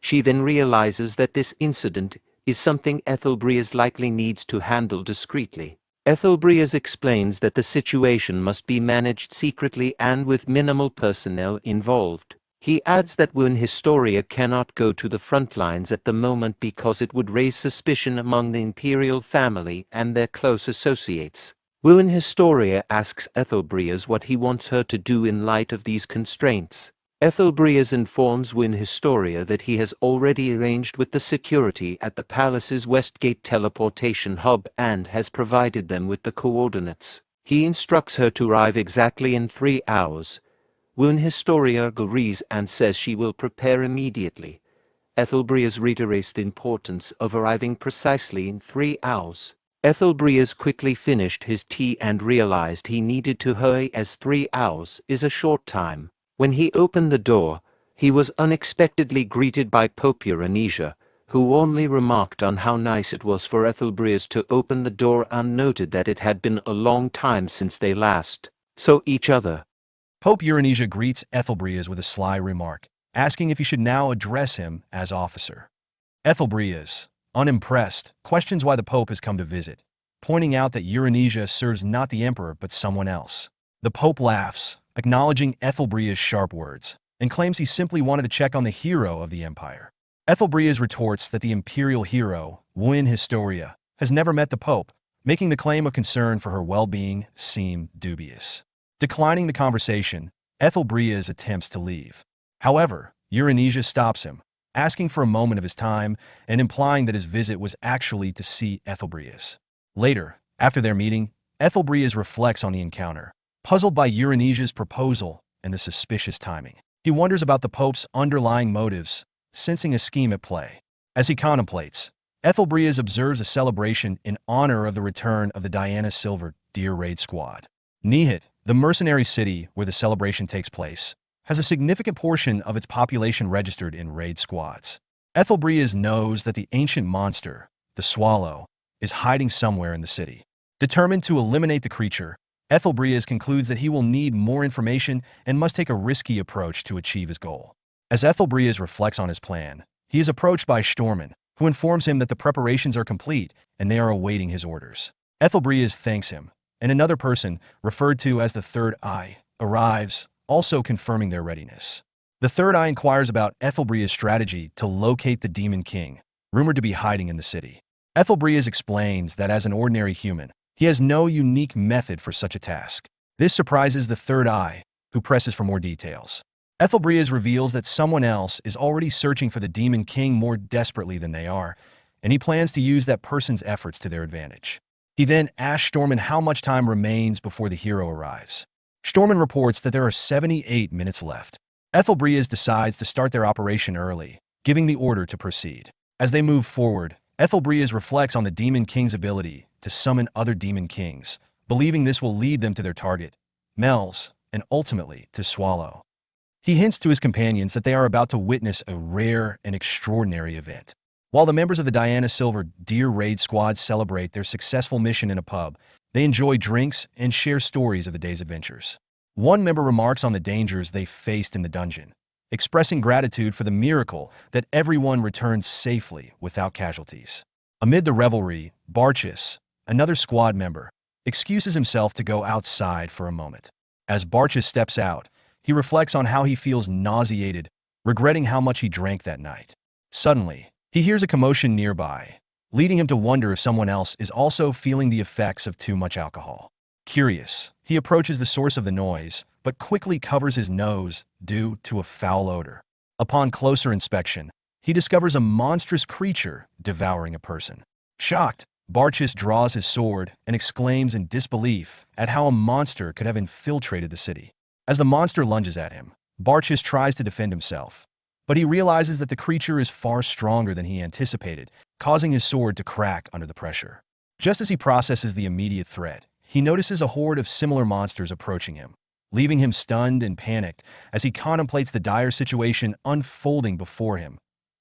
She then realizes that this incident is something Ethelbreas likely needs to handle discreetly. Ethelbreas explains that the situation must be managed secretly and with minimal personnel involved. He adds that Wern Historia cannot go to the front lines at the moment because it would raise suspicion among the imperial family and their close associates. Wern Historia asks Ethelbreas what he wants her to do in light of these constraints. Ethelbreas informs Wern Historia that he has already arranged with the security at the palace's Westgate teleportation hub and has provided them with the coordinates. He instructs her to arrive exactly in 3 hours. Woon Historia agrees and says she will prepare immediately. Ethelbreas reiterates the importance of arriving precisely in 3 hours. Ethelbreas quickly finished his tea and realized he needed to hurry as 3 hours is a short time. When he opened the door, he was unexpectedly greeted by Pope Euronisia, who warmly remarked on how nice it was for Ethelbreas to open the door and noted that it had been a long time since they last saw each other. Pope Euronisia greets Ethelbreas with a sly remark, asking if he should now address him as officer. Ethelbreas, unimpressed, questions why the Pope has come to visit, pointing out that Euronisia serves not the emperor but someone else. The Pope laughs, acknowledging Ethelbreas' sharp words, and claims he simply wanted to check on the hero of the empire. Ethelbreas retorts that the imperial hero, Woon Historia, has never met the Pope, making the claim of concern for her well-being seem dubious. Declining the conversation, Ethelbreas attempts to leave. However, Euronisia stops him, asking for a moment of his time and implying that his visit was actually to see Ethelbreas. Later, after their meeting, Ethelbreas reflects on the encounter, puzzled by Euronisia's proposal and the suspicious timing. He wonders about the Pope's underlying motives, sensing a scheme at play. As he contemplates, Ethelbreas observes a celebration in honor of the return of the Diana Silver Deer Raid Squad. Nihit, the mercenary city where the celebration takes place, has a significant portion of its population registered in raid squads. Ethelbreas knows that the ancient monster, the swallow, is hiding somewhere in the city. Determined to eliminate the creature, Ethelbreas concludes that he will need more information and must take a risky approach to achieve his goal. As Ethelbreas reflects on his plan, he is approached by Stormen, who informs him that the preparations are complete and they are awaiting his orders. Ethelbreas thanks him, and another person, referred to as the Third Eye, arrives, also confirming their readiness. The Third Eye inquires about Ethelbreas' strategy to locate the Demon King, rumored to be hiding in the city. Ethelbreas explains that as an ordinary human, he has no unique method for such a task. This surprises the Third Eye, who presses for more details. Ethelbreas reveals that someone else is already searching for the Demon King more desperately than they are, and he plans to use that person's efforts to their advantage. He then asks Stormen how much time remains before the hero arrives. Stormen reports that there are 78 minutes left. Ethelbreas decides to start their operation early, giving the order to proceed. As they move forward, Ethelbreas reflects on the Demon King's ability to summon other Demon Kings, believing this will lead them to their target, Mel's, and ultimately to Swallow. He hints to his companions that they are about to witness a rare and extraordinary event. While the members of the Diana Silver Deer Raid Squad celebrate their successful mission in a pub, they enjoy drinks and share stories of the day's adventures. One member remarks on the dangers they faced in the dungeon, expressing gratitude for the miracle that everyone returned safely without casualties. Amid the revelry, Barchis, another squad member, excuses himself to go outside for a moment. As Barchis steps out, he reflects on how he feels nauseated, regretting how much he drank that night. Suddenly, he hears a commotion nearby, leading him to wonder if someone else is also feeling the effects of too much alcohol. Curious, he approaches the source of the noise, but quickly covers his nose due to a foul odor. Upon closer inspection, he discovers a monstrous creature devouring a person. Shocked, Barchis draws his sword and exclaims in disbelief at how a monster could have infiltrated the city. As the monster lunges at him, Barchis tries to defend himself, but he realizes that the creature is far stronger than he anticipated, causing his sword to crack under the pressure. Just as he processes the immediate threat, he notices a horde of similar monsters approaching him, leaving him stunned and panicked as he contemplates the dire situation unfolding before him.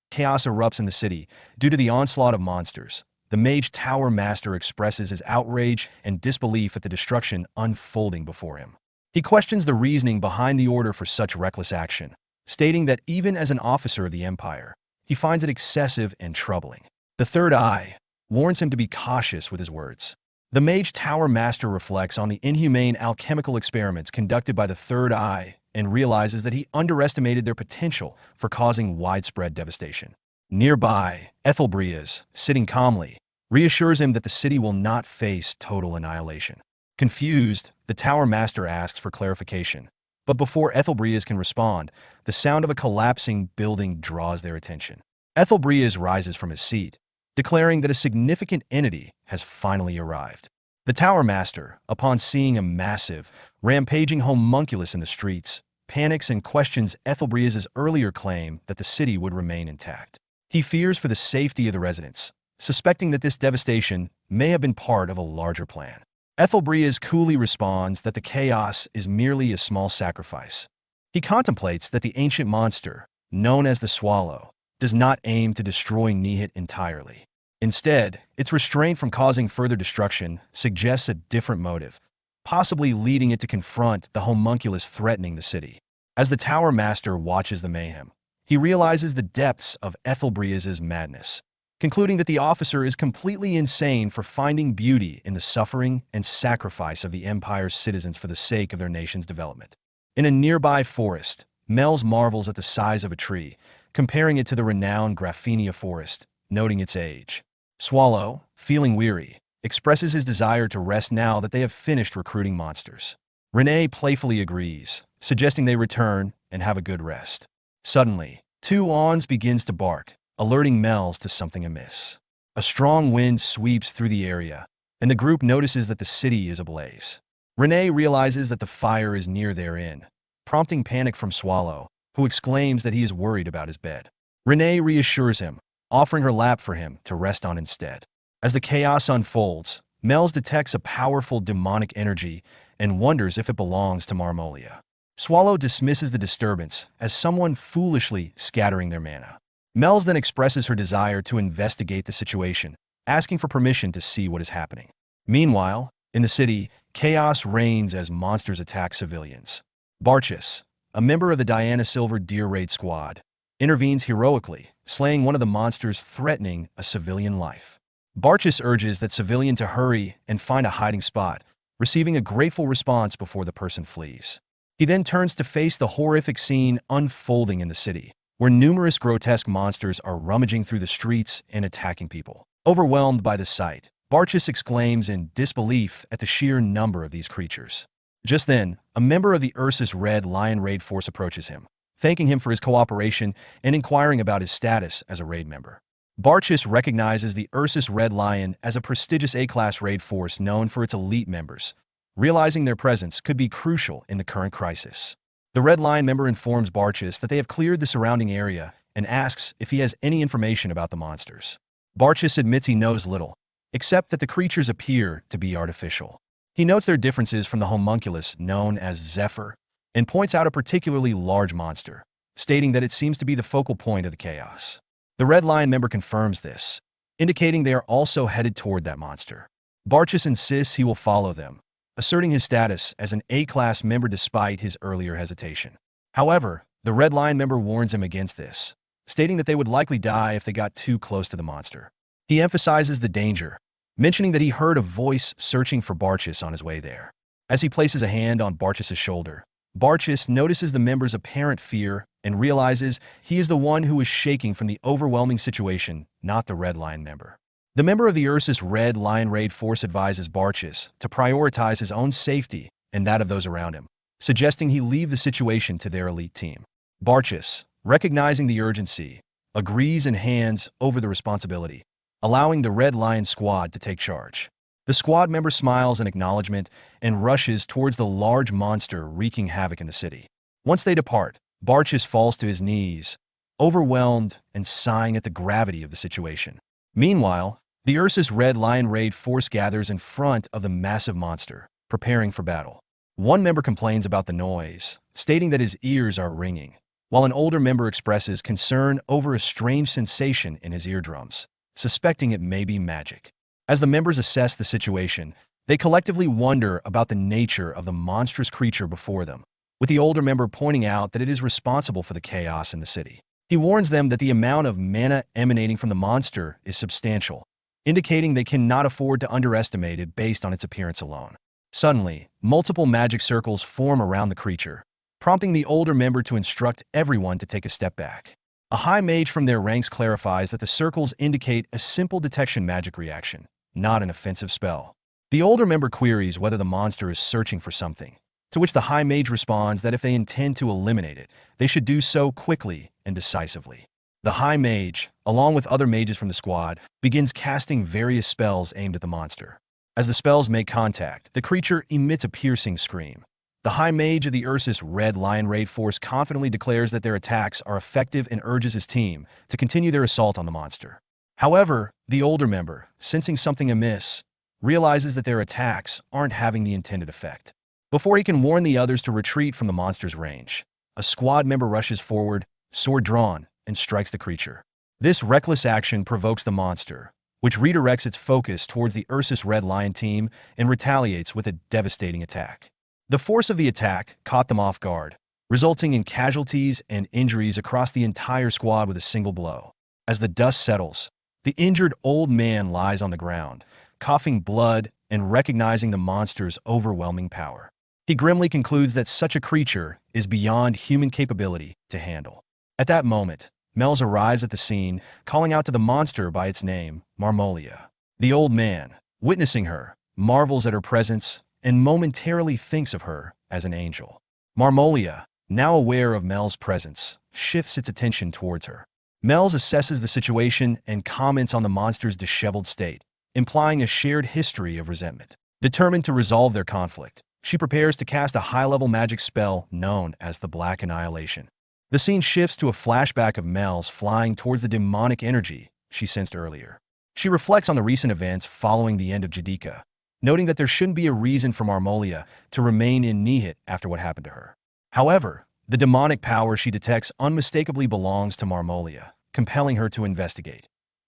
Chaos erupts in the city due to the onslaught of monsters. The Mage Tower Master expresses his outrage and disbelief at the destruction unfolding before him. He questions the reasoning behind the order for such reckless action, stating that even as an officer of the Empire, he finds it excessive and troubling. The Third Eye warns him to be cautious with his words. The Mage Tower Master reflects on the inhumane alchemical experiments conducted by the Third Eye and realizes that he underestimated their potential for causing widespread devastation. Nearby, Ethelbreas, sitting calmly, reassures him that the city will not face total annihilation. Confused, the Tower Master asks for clarification, but before Ethelbreas can respond, the sound of a collapsing building draws their attention. Ethelbreas rises from his seat, declaring that a significant entity has finally arrived. The Tower Master, upon seeing a massive, rampaging homunculus in the streets, panics and questions Ethelbrea's earlier claim that the city would remain intact. He fears for the safety of the residents, suspecting that this devastation may have been part of a larger plan. Ethelbreas coolly responds that the chaos is merely a small sacrifice. He contemplates that the ancient monster, known as the Swallow, does not aim to destroy Nihit entirely. Instead, its restraint from causing further destruction suggests a different motive, possibly leading it to confront the homunculus threatening the city. As the Tower Master watches the mayhem, he realizes the depths of Ethelbrea's madness, concluding that the officer is completely insane for finding beauty in the suffering and sacrifice of the Empire's citizens for the sake of their nation's development. In a nearby forest, Mels marvels at the size of a tree, comparing it to the renowned Graphenia forest, noting its age. Swallow, feeling weary, expresses his desire to rest now that they have finished recruiting monsters. Renee playfully agrees, suggesting they return and have a good rest. Suddenly, two awns begins to bark, alerting Mels to something amiss. A strong wind sweeps through the area, and the group notices that the city is ablaze. Renee realizes that the fire is near their inn, prompting panic from Swallow, who exclaims that he is worried about his bed. Renee reassures him, offering her lap for him to rest on instead. As the chaos unfolds, Mels detects a powerful demonic energy and wonders if it belongs to Marmolia. Swallow dismisses the disturbance as someone foolishly scattering their mana. Mels then expresses her desire to investigate the situation, asking for permission to see what is happening. Meanwhile, in the city, chaos reigns as monsters attack civilians. Barchus, a member of the Diana Silver Deer Raid Squad, intervenes heroically, slaying one of the monsters threatening a civilian life. Barchus urges that civilian to hurry and find a hiding spot, receiving a grateful response before the person flees. He then turns to face the horrific scene unfolding in the city, where numerous grotesque monsters are rummaging through the streets and attacking people. Overwhelmed by the sight, Barchus exclaims in disbelief at the sheer number of these creatures. Just then, a member of the Ursus Red Lion Raid Force approaches him, thanking him for his cooperation and inquiring about his status as a raid member. Barchus recognizes the Ursus Red Lion as a prestigious A-class raid force known for its elite members, realizing their presence could be crucial in the current crisis. The Red Lion member informs Barchus that they have cleared the surrounding area and asks if he has any information about the monsters. Barchus admits he knows little, except that the creatures appear to be artificial. He notes their differences from the homunculus known as Zephyr and points out a particularly large monster, stating that it seems to be the focal point of the chaos. The Red Lion member confirms this, indicating they are also headed toward that monster. Barchus insists he will follow them, asserting his status as an A-class member despite his earlier hesitation. However, the Red Lion member warns him against this, stating that they would likely die if they got too close to the monster. He emphasizes the danger, mentioning that he heard a voice searching for Barchus on his way there. As he places a hand on Barchus's shoulder, Barchus notices the member's apparent fear and realizes he is the one who is shaking from the overwhelming situation, not the Red Lion member. The member of the Ursus Red Lion Raid Force advises Barchus to prioritize his own safety and that of those around him, suggesting he leave the situation to their elite team. Barchus, recognizing the urgency, agrees and hands over the responsibility, allowing the Red Lion squad to take charge. The squad member smiles in acknowledgement and rushes towards the large monster wreaking havoc in the city. Once they depart, Barchus falls to his knees, overwhelmed and sighing at the gravity of the situation. Meanwhile, the Ursus Red Lion Raid Force gathers in front of the massive monster, preparing for battle. One member complains about the noise, stating that his ears are ringing, while an older member expresses concern over a strange sensation in his eardrums, suspecting it may be magic. As the members assess the situation, they collectively wonder about the nature of the monstrous creature before them, with the older member pointing out that it is responsible for the chaos in the city. He warns them that the amount of mana emanating from the monster is substantial, indicating they cannot afford to underestimate it based on its appearance alone. Suddenly, multiple magic circles form around the creature, prompting the older member to instruct everyone to take a step back. A high mage from their ranks clarifies that the circles indicate a simple detection magic reaction, not an offensive spell. The older member queries whether the monster is searching for something, to which the high mage responds that if they intend to eliminate it, they should do so quickly and decisively. The high mage, along with other mages from the squad, begins casting various spells aimed at the monster. As the spells make contact, the creature emits a piercing scream, The High Mage of the Ursus Red Lion Raid Force confidently declares that their attacks are effective and urges his team to continue their assault on the monster. However, the older member, sensing something amiss, realizes that their attacks aren't having the intended effect. Before he can warn the others to retreat from the monster's range, a squad member rushes forward, sword drawn, and strikes the creature. This reckless action provokes the monster, which redirects its focus towards the Ursus Red Lion team and retaliates with a devastating attack. The force of the attack caught them off guard, resulting in casualties and injuries across the entire squad with a single blow. As the dust settles, the injured old man lies on the ground, coughing blood and recognizing the monster's overwhelming power. He grimly concludes that such a creature is beyond human capability to handle. At that moment, Mel's arrives at the scene, calling out to the monster by its name, Marmolia. The old man, witnessing her, marvels at her presence and momentarily thinks of her as an angel. Marmolia, now aware of Mel's presence, shifts its attention towards her. Mel's assesses the situation and comments on the monster's disheveled state, implying a shared history of resentment. Determined to resolve their conflict, she prepares to cast a high-level magic spell known as the Black Annihilation. The scene shifts to a flashback of Mel's flying towards the demonic energy she sensed earlier. She reflects on the recent events following the end of Jadika, noting that there shouldn't be a reason for Marmolia to remain in Nihit after what happened to her. However, the demonic power she detects unmistakably belongs to Marmolia, compelling her to investigate.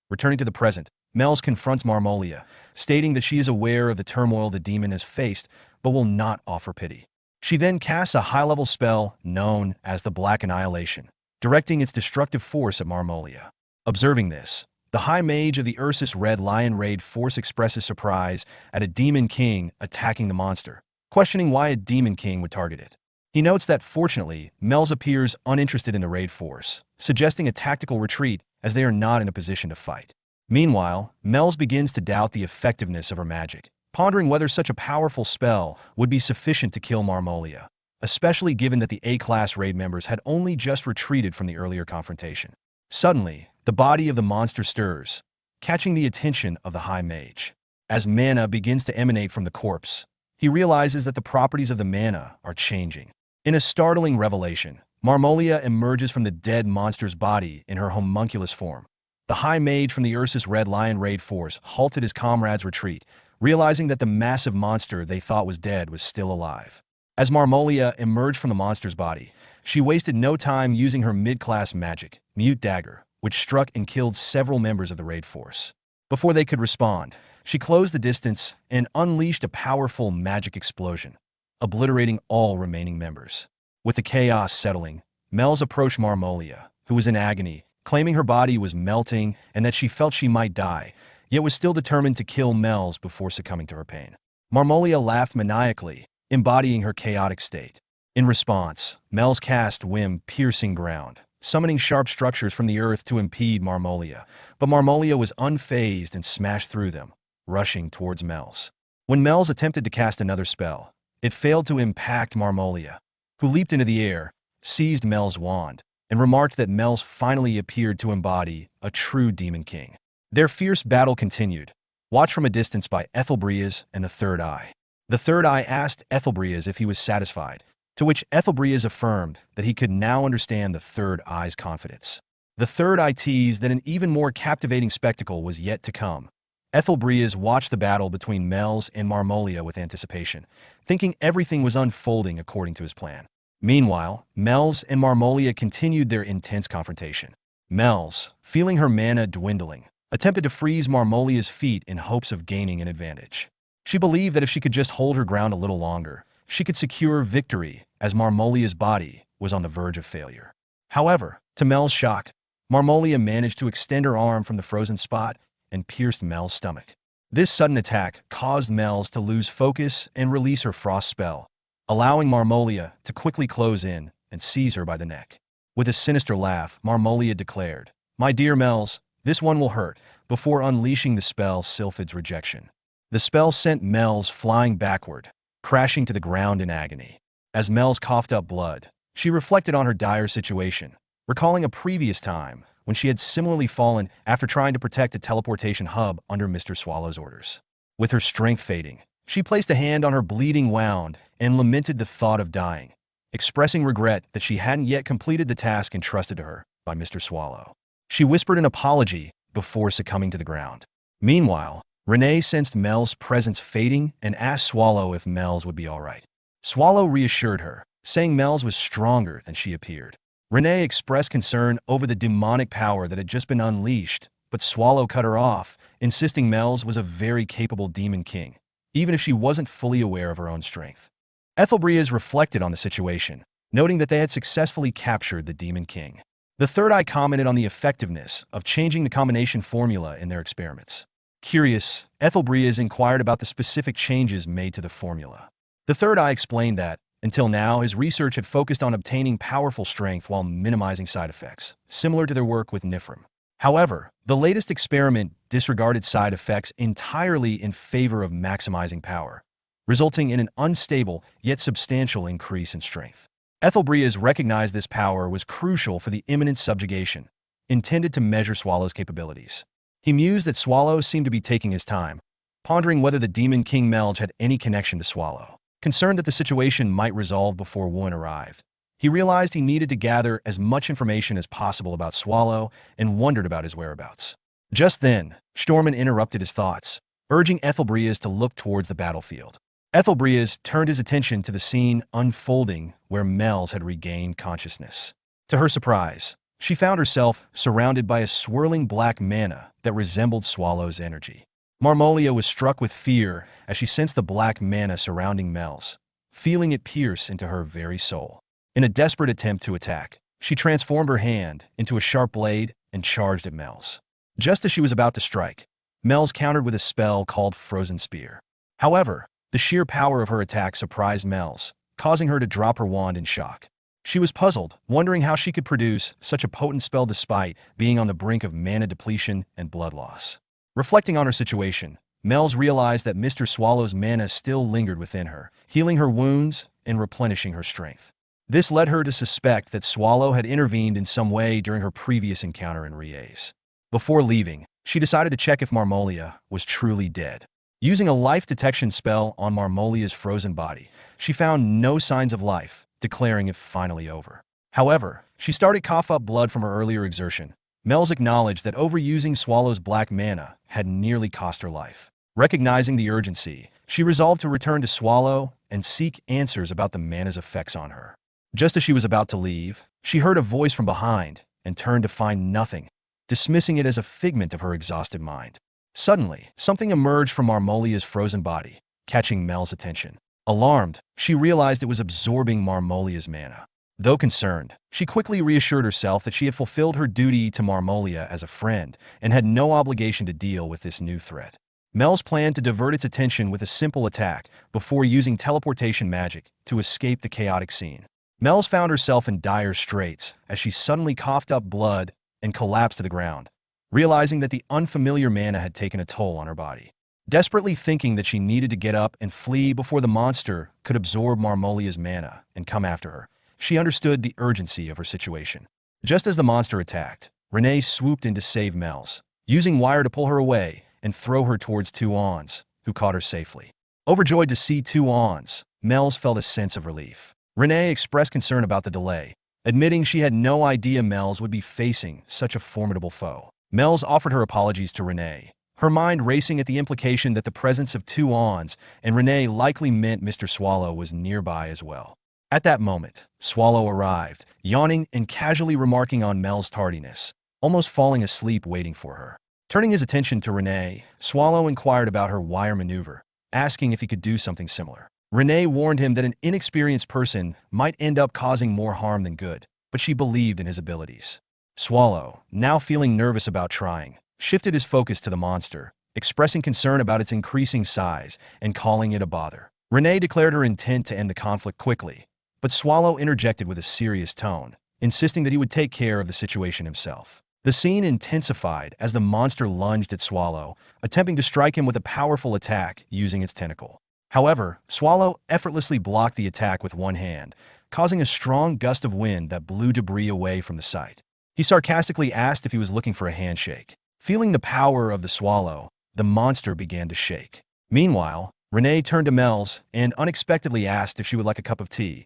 Returning to the present, Mel's confronts Marmolia, stating that she is aware of the turmoil the demon has faced, but will not offer pity. She then casts a high-level spell known as the Black Annihilation, directing its destructive force at Marmolia. Observing this, the High Mage of the Ursus Red Lion Raid Force expresses surprise at a Demon King attacking the monster, questioning why a Demon King would target it. He notes that, fortunately, Mel's appears uninterested in the raid force, suggesting a tactical retreat as they are not in a position to fight. Meanwhile, Mel's begins to doubt the effectiveness of her magic, pondering whether such a powerful spell would be sufficient to kill Marmolia, especially given that the A-class raid members had only just retreated from the earlier confrontation. Suddenly, the body of the monster stirs, catching the attention of the High Mage. As mana begins to emanate from the corpse, he realizes that the properties of the mana are changing. In a startling revelation, Marmolia emerges from the dead monster's body in her homunculus form. The High Mage from the Ursus Red Lion Raid Force halted his comrades' retreat, realizing that the massive monster they thought was dead was still alive. As Marmolia emerged from the monster's body, she wasted no time using her mid-class magic, Mute Dagger, which struck and killed several members of the raid force. Before they could respond, she closed the distance and unleashed a powerful magic explosion, obliterating all remaining members. With the chaos settling, Mel's approached Marmolia, who was in agony, claiming her body was melting and that she felt she might die, yet was still determined to kill Mel's before succumbing to her pain. Marmolia laughed maniacally, embodying her chaotic state. In response, Mel's cast Whim Piercing Ground, summoning sharp structures from the earth to impede Marmolia, but Marmolia was unfazed and smashed through them, rushing towards Mel's. When Mel's attempted to cast another spell, it failed to impact Marmolia, who leaped into the air, seized Mel's wand, and remarked that Mel's finally appeared to embody a true Demon King. Their fierce battle continued, watched from a distance by Ethelbrias and the Third Eye. The Third Eye asked Ethelbrias if he was satisfied, to which Ethelbrias affirmed that he could now understand the Third Eye's confidence. The Third Eye teased that an even more captivating spectacle was yet to come. Ethelbrias watched the battle between Mel's and Marmolia with anticipation, thinking everything was unfolding according to his plan. Meanwhile, Mel's and Marmolia continued their intense confrontation. Mel's, feeling her mana dwindling, attempted to freeze Marmolia's feet in hopes of gaining an advantage. She believed that if she could just hold her ground a little longer, she could secure victory, as Marmolia's body was on the verge of failure. However, to Mel's shock, Marmolia managed to extend her arm from the frozen spot and pierced Mel's stomach. This sudden attack caused Mel's to lose focus and release her frost spell, allowing Marmolia to quickly close in and seize her by the neck. With a sinister laugh, Marmolia declared, "My dear Mel's, this one will hurt," before unleashing the spell Sylphid's Rejection. The spell sent Mel's flying backward, crashing to the ground in agony. As Mel's coughed up blood, she reflected on her dire situation, recalling a previous time when she had similarly fallen after trying to protect a teleportation hub under Mr. Swallow's orders. With her strength fading, She placed a hand on her bleeding wound and lamented the thought of dying, expressing regret that she hadn't yet completed the task entrusted to her by Mr. Swallow. She whispered an apology before succumbing to the ground. Meanwhile, Renee sensed Mel's presence fading and asked Swallow if Mel's would be all right. Swallow reassured her, saying Mel's was stronger than she appeared. Renee expressed concern over the demonic power that had just been unleashed, but Swallow cut her off, insisting Mel's was a very capable demon king, even if she wasn't fully aware of her own strength. Ethelbreas reflected on the situation, noting that they had successfully captured the demon king. The third eye commented on the effectiveness of changing the combination formula in their experiments. Curious, Ethelbreas inquired about the specific changes made to the formula. The third eye explained that, until now, his research had focused on obtaining powerful strength while minimizing side effects, similar to their work with Nifrim. However, the latest experiment disregarded side effects entirely in favor of maximizing power, resulting in an unstable yet substantial increase in strength. Ethelbreas recognized this power was crucial for the imminent subjugation, intended to measure Swallow's capabilities. He mused that Swallow seemed to be taking his time, pondering whether the Demon King Melge had any connection to Swallow. Concerned that the situation might resolve before one arrived, he realized he needed to gather as much information as possible about Swallow and wondered about his whereabouts. Just then, Stormin interrupted his thoughts, urging Ethelbreas to look towards the battlefield. Ethelbreas turned his attention to the scene unfolding where Melge had regained consciousness. To her surprise, she found herself surrounded by a swirling black mana that resembled Swallow's energy. Marmolia was struck with fear as she sensed the black mana surrounding Melge, feeling it pierce into her very soul. In a desperate attempt to attack, she transformed her hand into a sharp blade and charged at Melge. Just as she was about to strike, Melge countered with a spell called Frozen Spear. However, the sheer power of her attack surprised Melge, causing her to drop her wand in shock. She was puzzled, wondering how she could produce such a potent spell despite being on the brink of mana depletion and blood loss. Reflecting on her situation, Melge realized that Mr. Swallow's mana still lingered within her, healing her wounds and replenishing her strength. This led her to suspect that Swallow had intervened in some way during her previous encounter in Rie's. Before leaving, she decided to check if Marmolia was truly dead. Using a life detection spell on Marmolia's frozen body, she found no signs of life, declaring it finally over. However, she started to cough up blood from her earlier exertion. Melge acknowledged that overusing Swallow's black mana had nearly cost her life. Recognizing the urgency, she resolved to return to Swallow and seek answers about the mana's effects on her. Just as she was about to leave, she heard a voice from behind and turned to find nothing, dismissing it as a figment of her exhausted mind. Suddenly, something emerged from Marmolia's frozen body, catching Melge's attention. Alarmed, she realized it was absorbing Marmolia's mana. Though concerned, she quickly reassured herself that she had fulfilled her duty to Marmolia as a friend and had no obligation to deal with this new threat. Melge planned to divert its attention with a simple attack before using teleportation magic to escape the chaotic scene. Melge found herself in dire straits as she suddenly coughed up blood and collapsed to the ground, realizing that the unfamiliar mana had taken a toll on her body. Desperately thinking that she needed to get up and flee before the monster could absorb Marmolia's mana and come after her, she understood the urgency of her situation. Just as the monster attacked, Renee swooped in to save Melge, using wire to pull her away and throw her towards Tuons, who caught her safely. Overjoyed to see Tuons, Melge felt a sense of relief. Renee expressed concern about the delay, admitting she had no idea Melge would be facing such a formidable foe. Melge offered her apologies to Renee, her mind racing at the implication that the presence of Tuons and Renee likely meant Mr. Swallow was nearby as well. At that moment, Swallow arrived, yawning and casually remarking on Melge's tardiness, almost falling asleep waiting for her. Turning his attention to Renee, Swallow inquired about her wire maneuver, asking if he could do something similar. Renee warned him that an inexperienced person might end up causing more harm than good, but she believed in his abilities. Swallow, now feeling nervous about trying, shifted his focus to the monster, expressing concern about its increasing size and calling it a bother. Renee declared her intent to end the conflict quickly, but Swallow interjected with a serious tone, insisting that he would take care of the situation himself. The scene intensified as the monster lunged at Swallow, attempting to strike him with a powerful attack using its tentacle. However, Swallow effortlessly blocked the attack with one hand, causing a strong gust of wind that blew debris away from the site. He sarcastically asked if he was looking for a handshake. Feeling the power of the Swallow, the monster began to shake. Meanwhile, Renee turned to Mel's and unexpectedly asked if she would like a cup of tea.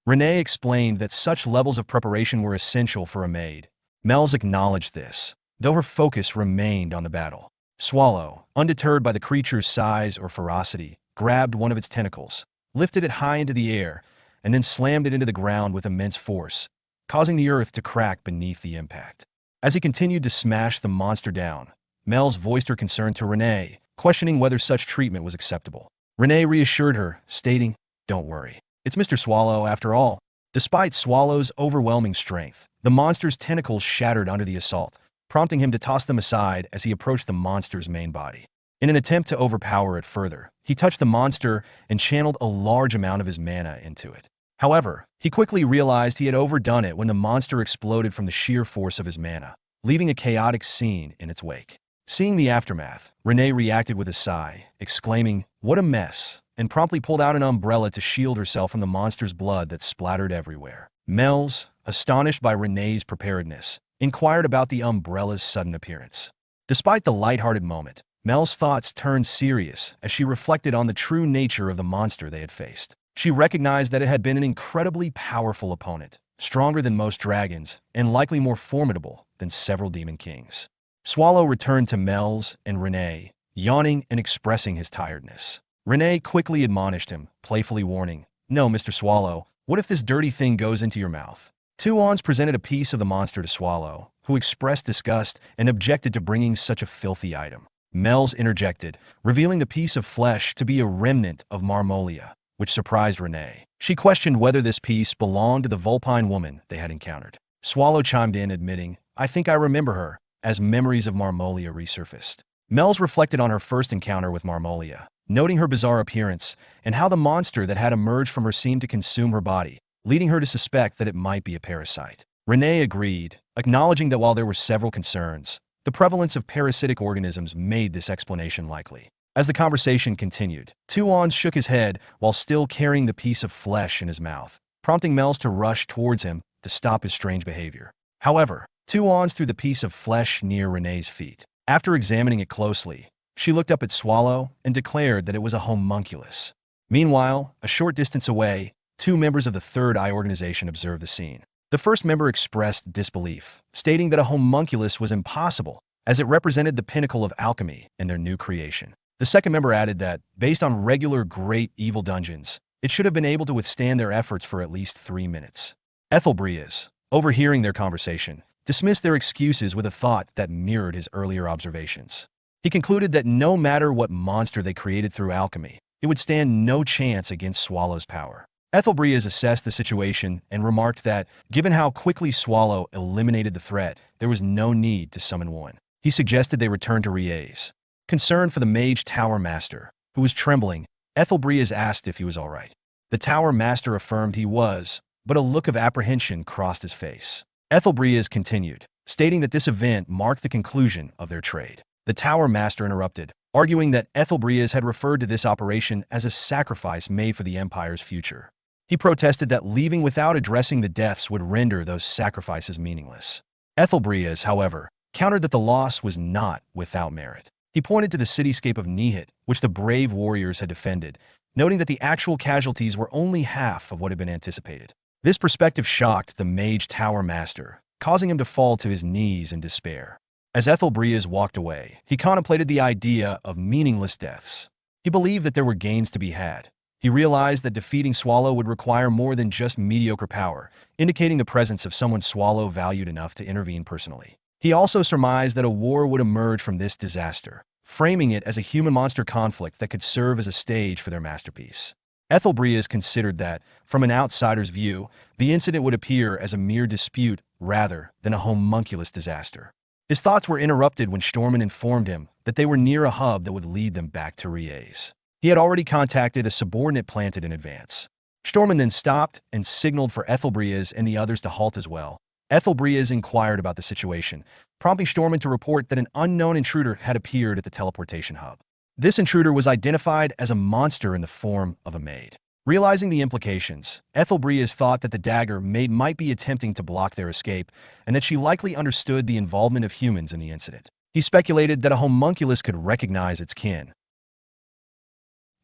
Renee explained that such levels of preparation were essential for a maid. Mel's acknowledged this, though her focus remained on the battle. Swallow, undeterred by the creature's size or ferocity, grabbed one of its tentacles, lifted it high into the air, and then slammed it into the ground with immense force, causing the earth to crack beneath the impact. As he continued to smash the monster down, Mel's voiced her concern to Renee, questioning whether such treatment was acceptable. Renee reassured her, stating, "Don't worry. It's Mr. Swallow, after all." Despite Swallow's overwhelming strength, the monster's tentacles shattered under the assault, prompting him to toss them aside as he approached the monster's main body. In an attempt to overpower it further, he touched the monster and channeled a large amount of his mana into it. However, he quickly realized he had overdone it when the monster exploded from the sheer force of his mana, leaving a chaotic scene in its wake. Seeing the aftermath, Renee reacted with a sigh, exclaiming, "What a mess," and promptly pulled out an umbrella to shield herself from the monster's blood that splattered everywhere. Mel's, astonished by Renee's preparedness, inquired about the umbrella's sudden appearance. Despite the lighthearted moment, Mel's thoughts turned serious as she reflected on the true nature of the monster they had faced. She recognized that it had been an incredibly powerful opponent, stronger than most dragons, and likely more formidable than several demon kings. Swallow returned to Mel's and Renee, yawning and expressing his tiredness. Renee quickly admonished him, playfully warning, "No, Mr. Swallow, what if this dirty thing goes into your mouth?" Tuons presented a piece of the monster to Swallow, who expressed disgust and objected to bringing such a filthy item. Mel's interjected, revealing the piece of flesh to be a remnant of Marmolia, which surprised Renee. She questioned whether this piece belonged to the Vulpine woman they had encountered. Swallow chimed in, admitting, "I think I remember her," as memories of Marmolia resurfaced. Mel's reflected on her first encounter with Marmolia, noting her bizarre appearance and how the monster that had emerged from her seemed to consume her body, leading her to suspect that it might be a parasite. Renee agreed, acknowledging that while there were several concerns, the prevalence of parasitic organisms made this explanation likely. As the conversation continued, Tuons shook his head while still carrying the piece of flesh in his mouth, prompting Mel's to rush towards him to stop his strange behavior. However, Tuons threw the piece of flesh near Renee's feet. After examining it closely, she looked up at Swallow and declared that it was a homunculus. Meanwhile, a short distance away, two members of the Third Eye organization observed the scene. The first member expressed disbelief, stating that a homunculus was impossible, as it represented the pinnacle of alchemy and their new creation. The second member added that, based on regular great evil dungeons, it should have been able to withstand their efforts for at least 3 minutes. Ethelbreas, overhearing their conversation, dismissed their excuses with a thought that mirrored his earlier observations. He concluded that no matter what monster they created through alchemy, it would stand no chance against Swallow's power. Ethelbreas assessed the situation and remarked that, given how quickly Swallow eliminated the threat, there was no need to summon one. He suggested they return to Riez. Concerned for the mage Tower Master, who was trembling, Ethelbreas asked if he was all right. The Tower Master affirmed he was, but a look of apprehension crossed his face. Ethelbreas continued, stating that this event marked the conclusion of their trade. The Tower Master interrupted, arguing that Ethelbreas had referred to this operation as a sacrifice made for the Empire's future. He protested that leaving without addressing the deaths would render those sacrifices meaningless. Ethelbreas, however, countered that the loss was not without merit. He pointed to the cityscape of Nihit, which the brave warriors had defended, noting that the actual casualties were only half of what had been anticipated. This perspective shocked the Mage Tower Master, causing him to fall to his knees in despair. As Ethelbreas walked away, he contemplated the idea of meaningless deaths. He believed that there were gains to be had. He realized that defeating Swallow would require more than just mediocre power, indicating the presence of someone Swallow valued enough to intervene personally. He also surmised that a war would emerge from this disaster, framing it as a human-monster conflict that could serve as a stage for their masterpiece. Ethelbreas considered that, from an outsider's view, the incident would appear as a mere dispute rather than a homunculus disaster. His thoughts were interrupted when Stormen informed him that they were near a hub that would lead them back to Riez. He had already contacted a subordinate planted in advance. Stormen then stopped and signaled for Ethelbreas and the others to halt as well. Ethelbreas inquired about the situation, prompting Stormen to report that an unknown intruder had appeared at the teleportation hub. This intruder was identified as a monster in the form of a maid. Realizing the implications, Ethelbreas thought that the dagger maid might be attempting to block their escape, and that she likely understood the involvement of humans in the incident. He speculated that a homunculus could recognize its kin.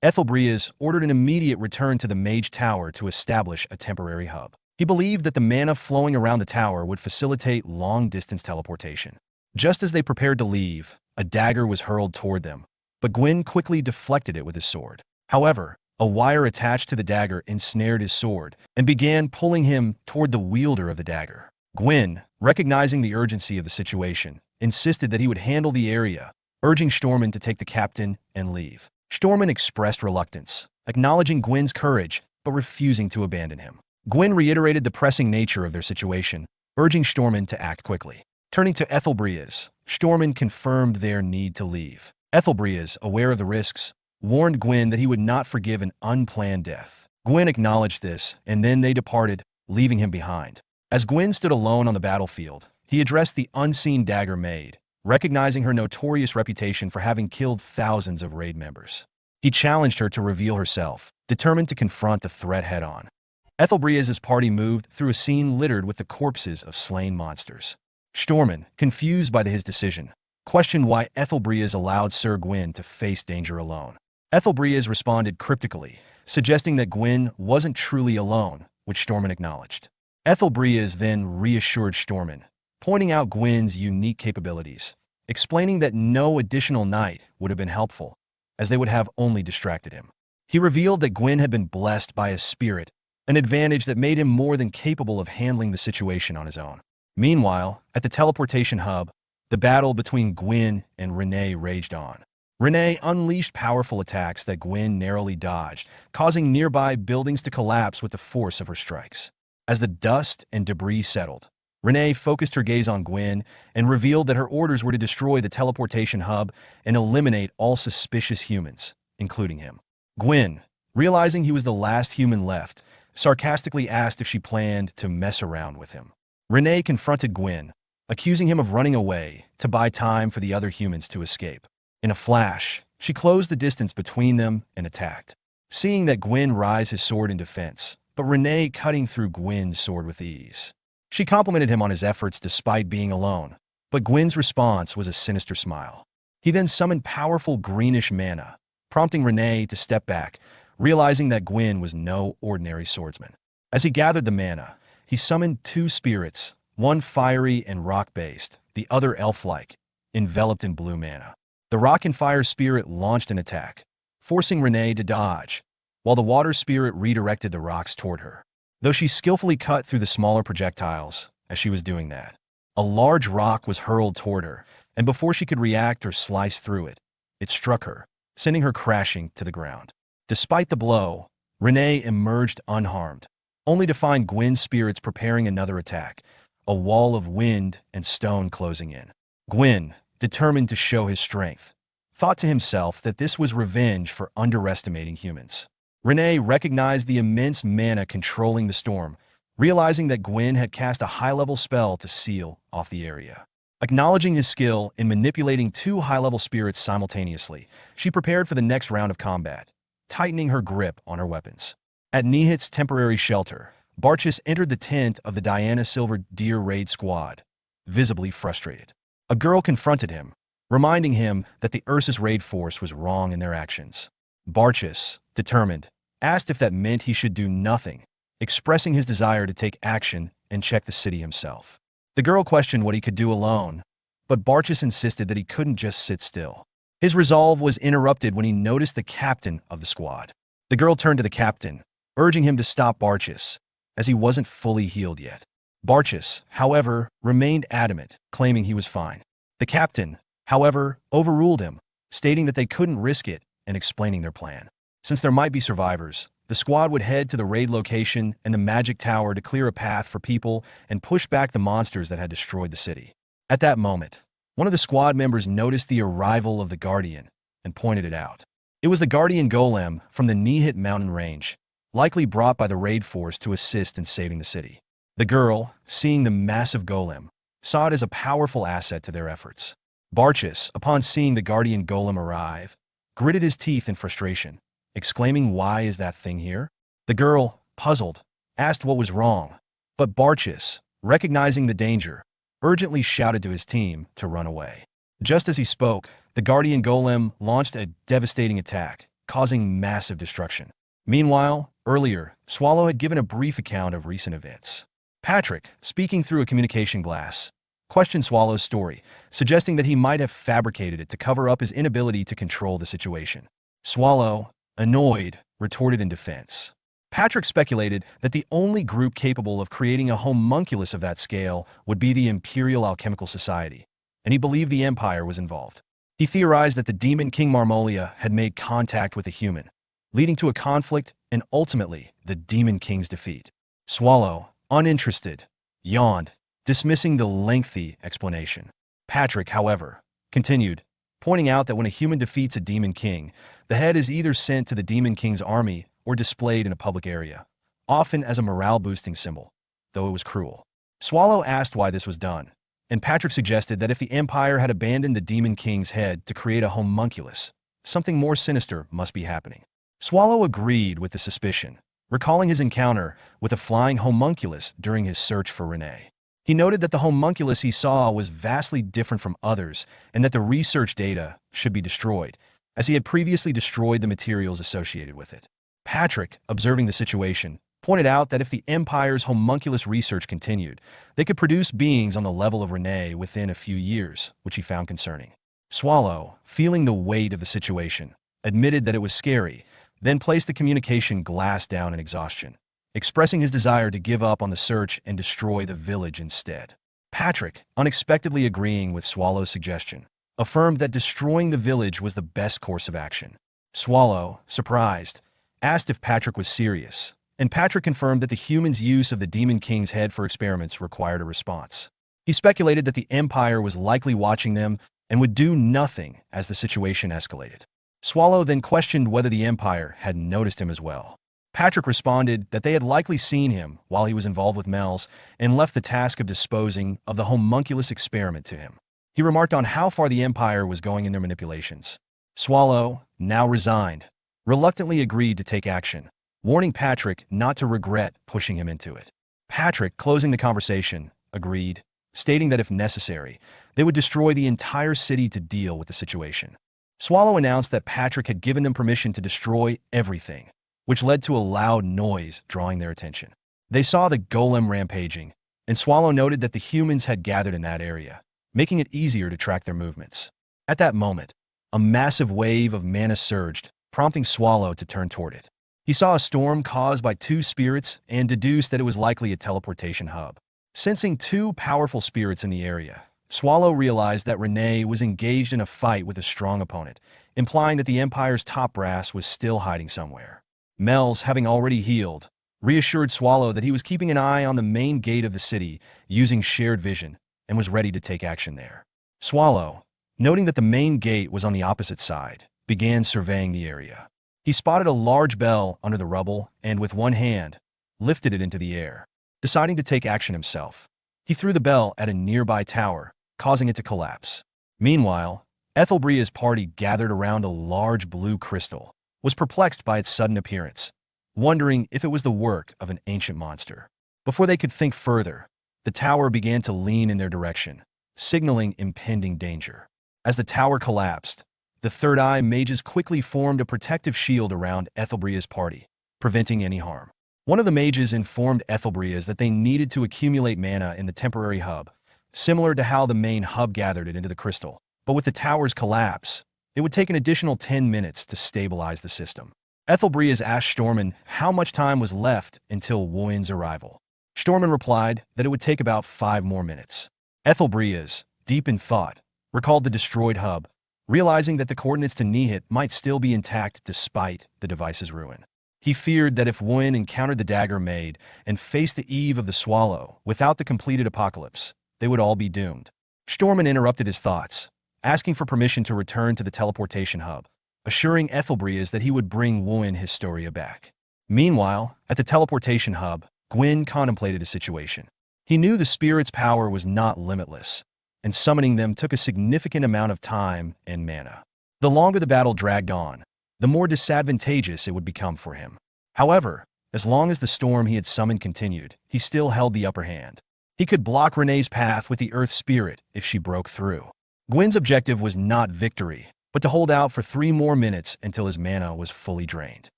Ethelbreas ordered an immediate return to the Mage Tower to establish a temporary hub. He believed that the mana flowing around the tower would facilitate long-distance teleportation. Just as they prepared to leave, a dagger was hurled toward them, but Gwyn quickly deflected it with his sword. However, a wire attached to the dagger ensnared his sword and began pulling him toward the wielder of the dagger. Gwyn, recognizing the urgency of the situation, insisted that he would handle the area, urging Stormin to take the captain and leave. Stormin expressed reluctance, acknowledging Gwyn's courage, but refusing to abandon him. Gwyn reiterated the pressing nature of their situation, urging Stormin to act quickly. Turning to Ethelbreas, Stormin confirmed their need to leave. Ethelbreas, aware of the risks, warned Gwyn that he would not forgive an unplanned death. Gwyn acknowledged this, and then they departed, leaving him behind. As Gwyn stood alone on the battlefield, he addressed the unseen dagger maid, recognizing her notorious reputation for having killed thousands of raid members. He challenged her to reveal herself, determined to confront the threat head-on. Ethelbreas' party moved through a scene littered with the corpses of slain monsters. Stormin, confused by his decision, questioned why Ethelbreas allowed Sir Gwyn to face danger alone. Ethelbreas responded cryptically, suggesting that Gwyn wasn't truly alone, which Stormin acknowledged. Ethelbreas then reassured Stormin, pointing out Gwyn's unique capabilities, explaining that no additional night would have been helpful, as they would have only distracted him. He revealed that Gwyn had been blessed by his spirit, an advantage that made him more than capable of handling the situation on his own. Meanwhile, at the teleportation hub, the battle between Gwyn and Renee raged on. Renee unleashed powerful attacks that Gwyn narrowly dodged, causing nearby buildings to collapse with the force of her strikes. As the dust and debris settled, Renee focused her gaze on Gwyn and revealed that her orders were to destroy the teleportation hub and eliminate all suspicious humans, including him. Gwyn, realizing he was the last human left, sarcastically asked if she planned to mess around with him. Renee confronted Gwyn, accusing him of running away to buy time for the other humans to escape. In a flash, she closed the distance between them and attacked. Seeing that Gwyn raised his sword in defense, but Renee cutting through Gwyn's sword with ease. She complimented him on his efforts despite being alone, but Gwyn's response was a sinister smile. He then summoned powerful greenish mana, prompting Renee to step back, realizing that Gwyn was no ordinary swordsman. As he gathered the mana, he summoned two spirits, one fiery and rock-based, the other elf-like, enveloped in blue mana. The rock and fire spirit launched an attack, forcing Renee to dodge, while the water spirit redirected the rocks toward her. Though she skillfully cut through the smaller projectiles as she was doing that, a large rock was hurled toward her, and before she could react or slice through it, it struck her, sending her crashing to the ground. Despite the blow, Renee emerged unharmed, only to find Gwyn's spirits preparing another attack, a wall of wind and stone closing in. Gwyn, determined to show his strength, thought to himself that this was revenge for underestimating humans. Renee recognized the immense mana controlling the storm, realizing that Gwyn had cast a high-level spell to seal off the area. Acknowledging his skill in manipulating two high-level spirits simultaneously, she prepared for the next round of combat, tightening her grip on her weapons. At Nihit's temporary shelter, Barchis entered the tent of the Diana Silver Deer raid squad, visibly frustrated. A girl confronted him, reminding him that the Ursus raid force was wrong in their actions. Barchis, determined, asked if that meant he should do nothing, expressing his desire to take action and check the city himself. The girl questioned what he could do alone, but Barchis insisted that he couldn't just sit still. His resolve was interrupted when he noticed the captain of the squad. The girl turned to the captain, urging him to stop Barchis, as he wasn't fully healed yet. Barchis, however, remained adamant, claiming he was fine. The captain, however, overruled him, stating that they couldn't risk it and explaining their plan. Since there might be survivors, the squad would head to the raid location and the magic tower to clear a path for people and push back the monsters that had destroyed the city. At that moment, one of the squad members noticed the arrival of the Guardian and pointed it out. It was the Guardian Golem from the Nihit mountain range, likely brought by the raid force to assist in saving the city. The girl, seeing the massive golem, saw it as a powerful asset to their efforts. Barchis, upon seeing the Guardian Golem arrive, gritted his teeth in frustration, exclaiming, "Why is that thing here?" The girl, puzzled, asked what was wrong, but Barchis, recognizing the danger, urgently shouted to his team to run away. Just as he spoke, the guardian golem launched a devastating attack, causing massive destruction. Meanwhile, earlier, Swallow had given a brief account of recent events. Patrick, speaking through a communication glass, questioned Swallow's story, suggesting that he might have fabricated it to cover up his inability to control the situation. Swallow, annoyed, retorted in defense. Patrick speculated that the only group capable of creating a homunculus of that scale would be the Imperial Alchemical Society, and he believed the Empire was involved. He theorized that the demon King Marmolia had made contact with a human, leading to a conflict and ultimately the demon king's defeat. Swallow, uninterested, yawned, dismissing the lengthy explanation. Patrick, however, continued, pointing out that when a human defeats a demon king, the head is either sent to the demon king's army or displayed in a public area, often as a morale-boosting symbol, though it was cruel. Swallow asked why this was done, and Patrick suggested that if the Empire had abandoned the demon king's head to create a homunculus, something more sinister must be happening. Swallow agreed with the suspicion, recalling his encounter with a flying homunculus during his search for Renee. He noted that the homunculus he saw was vastly different from others and that the research data should be destroyed, as he had previously destroyed the materials associated with it. Patrick, observing the situation, pointed out that if the Empire's homunculus research continued, they could produce beings on the level of Renee within a few years, which he found concerning. Swallow, feeling the weight of the situation, admitted that it was scary, then placed the communication glass down in exhaustion, expressing his desire to give up on the search and destroy the village instead. Patrick, unexpectedly agreeing with Swallow's suggestion, affirmed that destroying the village was the best course of action. Swallow, surprised, asked if Patrick was serious, and Patrick confirmed that the human's use of the Demon King's head for experiments required a response. He speculated that the Empire was likely watching them and would do nothing as the situation escalated. Swallow then questioned whether the Empire had noticed him as well. Patrick responded that they had likely seen him while he was involved with Mel's and left the task of disposing of the homunculus experiment to him. He remarked on how far the Empire was going in their manipulations. Swallow, now resigned, reluctantly agreed to take action, warning Patrick not to regret pushing him into it. Patrick, closing the conversation, agreed, stating that if necessary, they would destroy the entire city to deal with the situation. Swallow announced that Patrick had given them permission to destroy everything, which led to a loud noise drawing their attention. They saw the golem rampaging, and Swallow noted that the humans had gathered in that area, making it easier to track their movements. At that moment, a massive wave of mana surged, prompting Swallow to turn toward it. He saw a storm caused by two spirits and deduced that it was likely a teleportation hub. Sensing two powerful spirits in the area, Swallow realized that Renee was engaged in a fight with a strong opponent, implying that the Empire's top brass was still hiding somewhere. Mel's, having already healed, reassured Swallow that he was keeping an eye on the main gate of the city using shared vision and was ready to take action there. Swallow, noting that the main gate was on the opposite side, began surveying the area. He spotted a large bell under the rubble and, with one hand, lifted it into the air. Deciding to take action himself, he threw the bell at a nearby tower, causing it to collapse. Meanwhile, Ethelbria's party gathered around a large blue crystal, was perplexed by its sudden appearance, wondering if it was the work of an ancient monster. Before they could think further, the tower began to lean in their direction, signaling impending danger. As the tower collapsed, the Third Eye mages quickly formed a protective shield around Ethelbria's party, preventing any harm. One of the mages informed Ethelbria's that they needed to accumulate mana in the temporary hub, similar to how the main hub gathered it into the crystal. But with the tower's collapse, it would take an additional 10 minutes to stabilize the system. Ethelbria's asked Stormen how much time was left until Wuin's arrival. Stormen replied that it would take about 5 more minutes. Ethelbria's, deep in thought, recalled the destroyed hub, realizing that the coordinates to Nihit might still be intact despite the device's ruin. He feared that if Wuin encountered the dagger made and faced the eve of the Swallow without the completed apocalypse, they would all be doomed. Stormen interrupted his thoughts, asking for permission to return to the teleportation hub, assuring Ethelbria's that he would bring Wuin Historia back. Meanwhile, at the teleportation hub, Gwyn contemplated his situation. He knew the spirit's power was not limitless, and summoning them took a significant amount of time and mana. The longer the battle dragged on, the more disadvantageous it would become for him. However, as long as the storm he had summoned continued, he still held the upper hand. He could block Renee's path with the Earth Spirit if she broke through. Gwyn's objective was not victory, but to hold out for 3 more minutes until his mana was fully drained.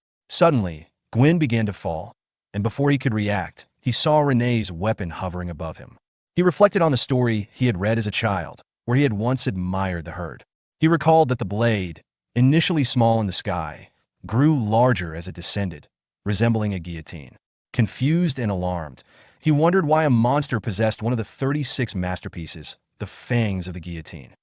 Suddenly, Gwyn began to fall, and before he could react, he saw Renee's weapon hovering above him. He reflected on the story he had read as a child, where he had once admired the herd. He recalled that the blade, initially small in the sky, grew larger as it descended, resembling a guillotine. Confused and alarmed, he wondered why a monster possessed one of the 36 masterpieces, the fangs of the guillotine.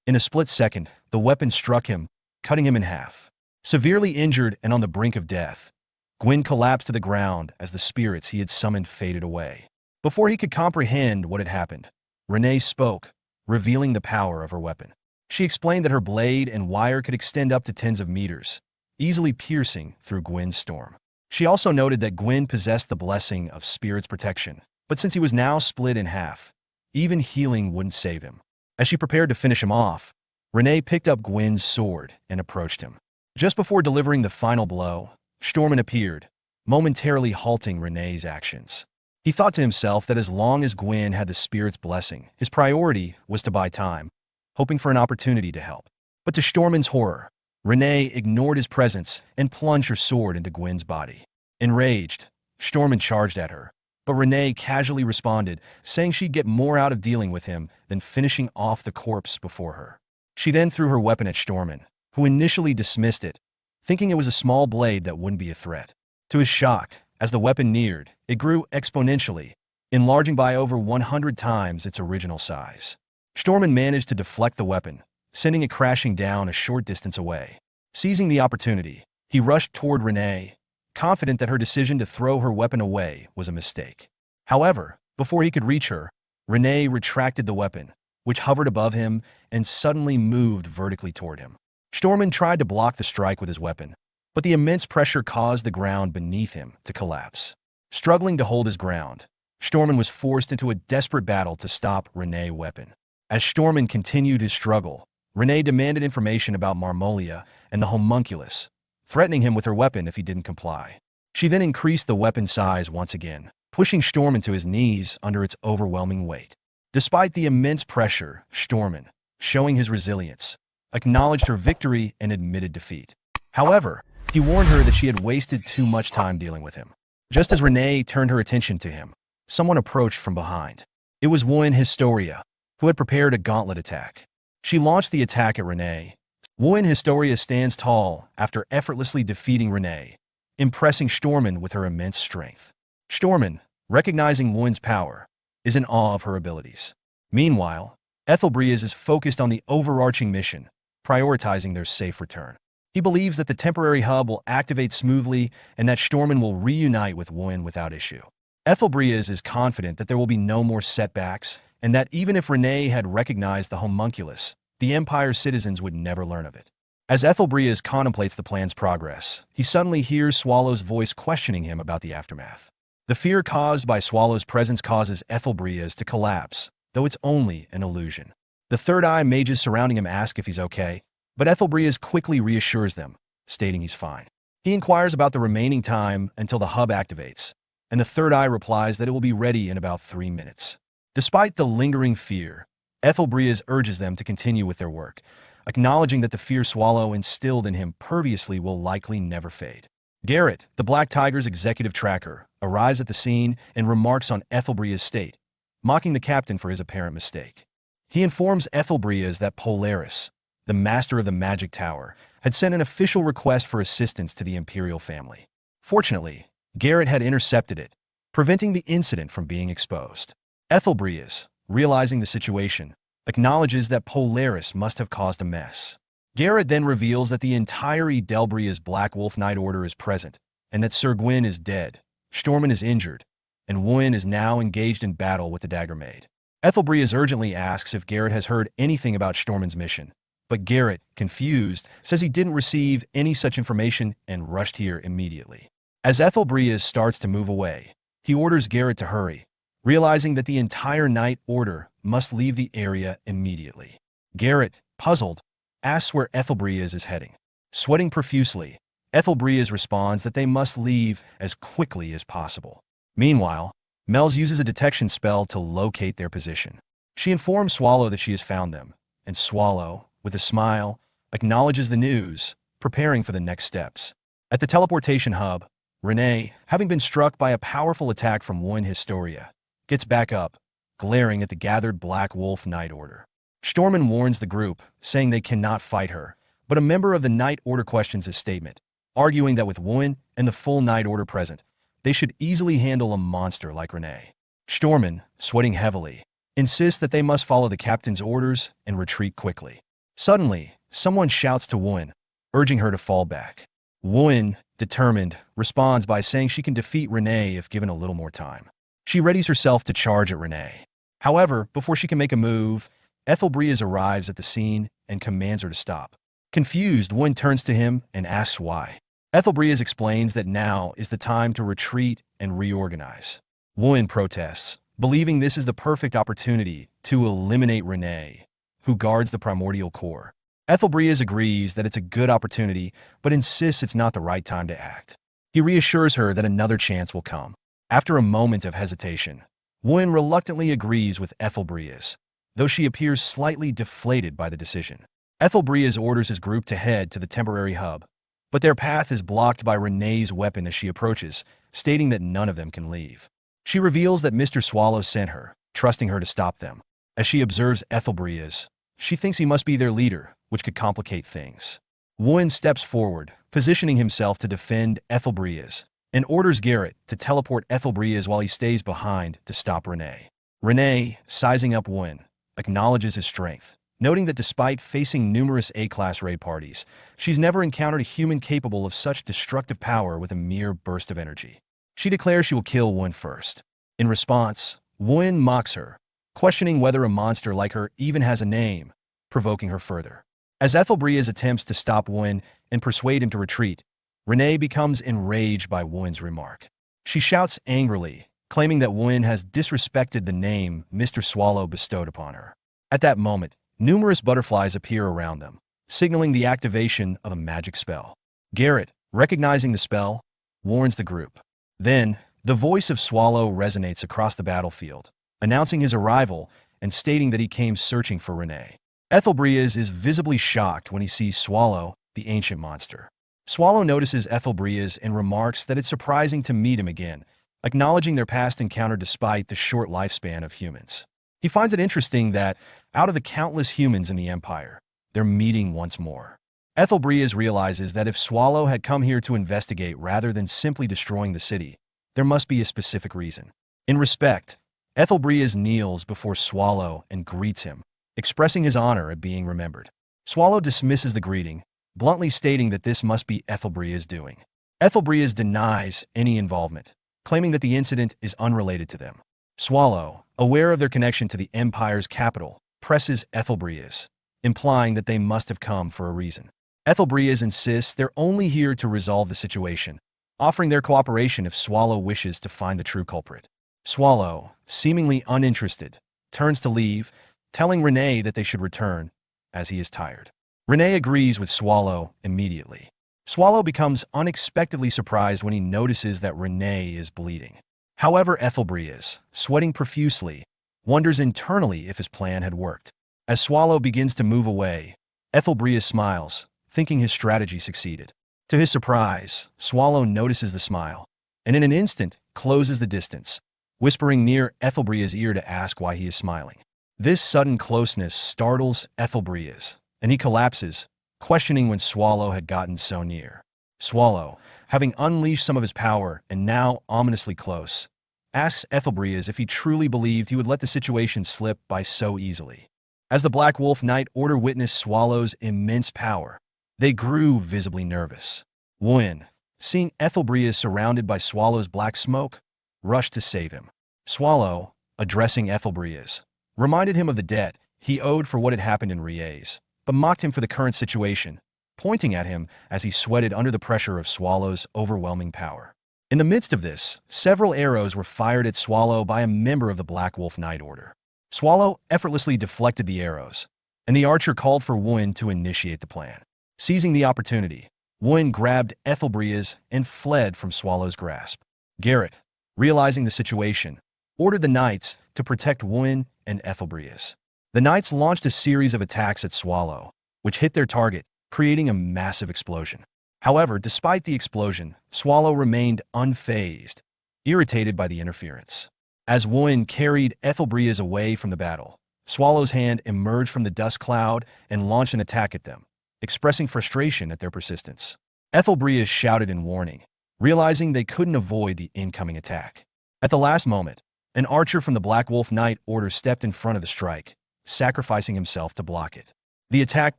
In a split second, the weapon struck him, cutting him in half. Severely injured and on the brink of death, Gwyn collapsed to the ground as the spirits he had summoned faded away. Before he could comprehend what had happened, Renee spoke, revealing the power of her weapon. She explained that her blade and wire could extend up to tens of meters, easily piercing through Gwyn's storm. She also noted that Gwyn possessed the blessing of spirit's protection, but since he was now split in half, even healing wouldn't save him. As she prepared to finish him off, Renee picked up Gwyn's sword and approached him. Just before delivering the final blow, Stormin appeared, momentarily halting Renee's actions. He thought to himself that as long as Gwyn had the spirit's blessing, his priority was to buy time, hoping for an opportunity to help. But to Stormin's horror, Renee ignored his presence and plunged her sword into Gwyn's body. Enraged, Stormin charged at her, but Renee casually responded, saying she'd get more out of dealing with him than finishing off the corpse before her. She then threw her weapon at Stormin, who initially dismissed it, thinking it was a small blade that wouldn't be a threat. To his shock, as the weapon neared, it grew exponentially, enlarging by over 100 times its original size. Stormin managed to deflect the weapon, sending it crashing down a short distance away. Seizing the opportunity, he rushed toward Renee, confident that her decision to throw her weapon away was a mistake. However, before he could reach her, Renee retracted the weapon, which hovered above him and suddenly moved vertically toward him. Stormin tried to block the strike with his weapon, but the immense pressure caused the ground beneath him to collapse. Struggling to hold his ground, Stormin was forced into a desperate battle to stop Renee's weapon. As Stormin continued his struggle, Renee demanded information about Marmolia and the homunculus, threatening him with her weapon if he didn't comply. She then increased the weapon size once again, pushing Stormin to his knees under its overwhelming weight. Despite the immense pressure, Stormin, showing his resilience, acknowledged her victory and admitted defeat. However, he warned her that she had wasted too much time dealing with him. Just as Renee turned her attention to him, someone approached from behind. It was Wuin Historia, who had prepared a gauntlet attack. She launched the attack at Renee. Wuin Historia stands tall after effortlessly defeating Renee, impressing Stormin with her immense strength. Stormin, recognizing Wuin's power, is in awe of her abilities. Meanwhile, Ethelbreeze is focused on the overarching mission, prioritizing their safe return. He believes that the temporary hub will activate smoothly and that Stormin will reunite with Wuin without issue. Ethelbreeze is confident that there will be no more setbacks and that even if Renee had recognized the homunculus, the Empire's citizens would never learn of it. As Ethelbreeze contemplates the plan's progress, he suddenly hears Swallow's voice questioning him about the aftermath. The fear caused by Swallow's presence causes Ethelbreeze to collapse, though it's only an illusion. The Third Eye mages surrounding him ask if he's okay, but Ethelbreeze quickly reassures them, stating he's fine. He inquires about the remaining time until the hub activates, and the Third Eye replies that it will be ready in about 3 minutes. Despite the lingering fear, Ethelbreeze urges them to continue with their work, acknowledging that the fear Swallow instilled in him previously will likely never fade. Garrett, the Black Tiger's executive tracker, arrives at the scene and remarks on Ethelbreeze's state, mocking the captain for his apparent mistake. He informs Ethelbreeze that Polaris, the master of the Magic Tower, had sent an official request for assistance to the Imperial family. Fortunately, Garrett had intercepted it, preventing the incident from being exposed. Ethelbreeze, realizing the situation, acknowledges that Polaris must have caused a mess. Garrett then reveals that the entire Edelbria's Black Wolf Knight Order is present, and that Sir Gwyn is dead, Stormin is injured, and Wuin is now engaged in battle with the Dagger Maid. Ethelbreeze urgently asks if Garrett has heard anything about Stormin's mission, but Garrett, confused, says he didn't receive any such information and rushed here immediately. As Ethelbreeze starts to move away, he orders Garrett to hurry, realizing that the entire Knight Order must leave the area immediately. Garrett, puzzled, asks where Ethelbreeze is heading. Sweating profusely, Ethelbreeze responds that they must leave as quickly as possible. Meanwhile, Mel's uses a detection spell to locate their position. She informs Swallow that she has found them, and Swallow, with a smile, acknowledges the news, preparing for the next steps. At the teleportation hub, Renee, having been struck by a powerful attack from one Historia, gets back up, glaring at the gathered Black Wolf Knight Order. Stormin warns the group, saying they cannot fight her, but a member of the Knight Order questions his statement, arguing that with Wen and the full Knight Order present, they should easily handle a monster like Renee. Stormin, sweating heavily, insists that they must follow the captain's orders and retreat quickly. Suddenly, someone shouts to Wen, urging her to fall back. Wen, determined, responds by saying she can defeat Renee if given a little more time. She readies herself to charge at Renee. However, before she can make a move, Ethelbreeze arrives at the scene and commands her to stop. Confused, Wen turns to him and asks why. Ethelbreeze explains that now is the time to retreat and reorganize. Wen protests, believing this is the perfect opportunity to eliminate Renee, who guards the primordial core. Ethelbreeze agrees that it's a good opportunity, but insists it's not the right time to act. He reassures her that another chance will come. After a moment of hesitation, Wen reluctantly agrees with Ethelbreeze, though she appears slightly deflated by the decision. Ethelbreeze orders his group to head to the temporary hub, but their path is blocked by Renee's weapon as she approaches, stating that none of them can leave. She reveals that Mr. Swallow sent her, trusting her to stop them. As she observes Ethelbreeze, she thinks he must be their leader, which could complicate things. Wen steps forward, positioning himself to defend Ethelbreeze, and orders Garrett to teleport Ethelbreeze while he stays behind to stop Renee. Renee, sizing up Wen, acknowledges his strength, noting that despite facing numerous A-class raid parties, she's never encountered a human capable of such destructive power with a mere burst of energy. She declares she will kill Wen first. In response, Wen mocks her, questioning whether a monster like her even has a name, provoking her further. As Ethelbreeze attempts to stop Wen and persuade him to retreat, Renee becomes enraged by Wen's remark. She shouts angrily, claiming that Wen has disrespected the name Mr. Swallow bestowed upon her. At that moment, numerous butterflies appear around them, signaling the activation of a magic spell. Garrett, recognizing the spell, warns the group. Then, the voice of Swallow resonates across the battlefield, announcing his arrival and stating that he came searching for Renee. Ethelbreeze is visibly shocked when he sees Swallow, the ancient monster. Swallow notices Ethelbreeze and remarks that it's surprising to meet him again, acknowledging their past encounter despite the short lifespan of humans. He finds it interesting that, out of the countless humans in the Empire, they're meeting once more. Ethelbreeze realizes that if Swallow had come here to investigate rather than simply destroying the city, there must be a specific reason. In respect, Ethelbreeze kneels before Swallow and greets him, expressing his honor at being remembered. Swallow dismisses the greeting, bluntly stating that this must be Ethelbreeze's doing. Ethelbreeze denies any involvement, claiming that the incident is unrelated to them. Swallow, aware of their connection to the Empire's capital, presses Ethelbreeze, implying that they must have come for a reason. Ethelbreeze insists they're only here to resolve the situation, offering their cooperation if Swallow wishes to find the true culprit. Swallow, seemingly uninterested, turns to leave, telling Renee that they should return, as he is tired. Renee agrees with Swallow immediately. Swallow becomes unexpectedly surprised when he notices that Renee is bleeding. However, Ethelbreeze, sweating profusely, wonders internally if his plan had worked. As Swallow begins to move away, Ethelbreeze smiles, thinking his strategy succeeded. To his surprise, Swallow notices the smile, and in an instant closes the distance, whispering near Ethelbreeze's ear to ask why he is smiling. This sudden closeness startles Ethelbreeze, and he collapses, questioning when Swallow had gotten so near. Swallow, having unleashed some of his power and now ominously close, asks Ethelbreeze if he truly believed he would let the situation slip by so easily. As the Black Wolf Knight Order witnessed Swallow's immense power, they grew visibly nervous. Wen, seeing Ethelbreeze surrounded by Swallow's black smoke, rushed to save him. Swallow, addressing Ethelbreeze, reminded him of the debt he owed for what had happened in Riez, but mocked him for the current situation, pointing at him as he sweated under the pressure of Swallow's overwhelming power. In the midst of this, several arrows were fired at Swallow by a member of the Black Wolf Knight Order. Swallow effortlessly deflected the arrows, and the archer called for Wen to initiate the plan. Seizing the opportunity, Wen grabbed Ethelbreeze and fled from Swallow's grasp. Garrett, realizing the situation, ordered the knights to protect Wen and Ethelbreeze. The knights launched a series of attacks at Swallow, which hit their target, creating a massive explosion. However, despite the explosion, Swallow remained unfazed, irritated by the interference. As Wooin carried Ethelbreas away from the battle, Swallow's hand emerged from the dust cloud and launched an attack at them, expressing frustration at their persistence. Ethelbreas shouted in warning, realizing they couldn't avoid the incoming attack. At the last moment, an archer from the Black Wolf Knight Order stepped in front of the strike, sacrificing himself to block it. The attack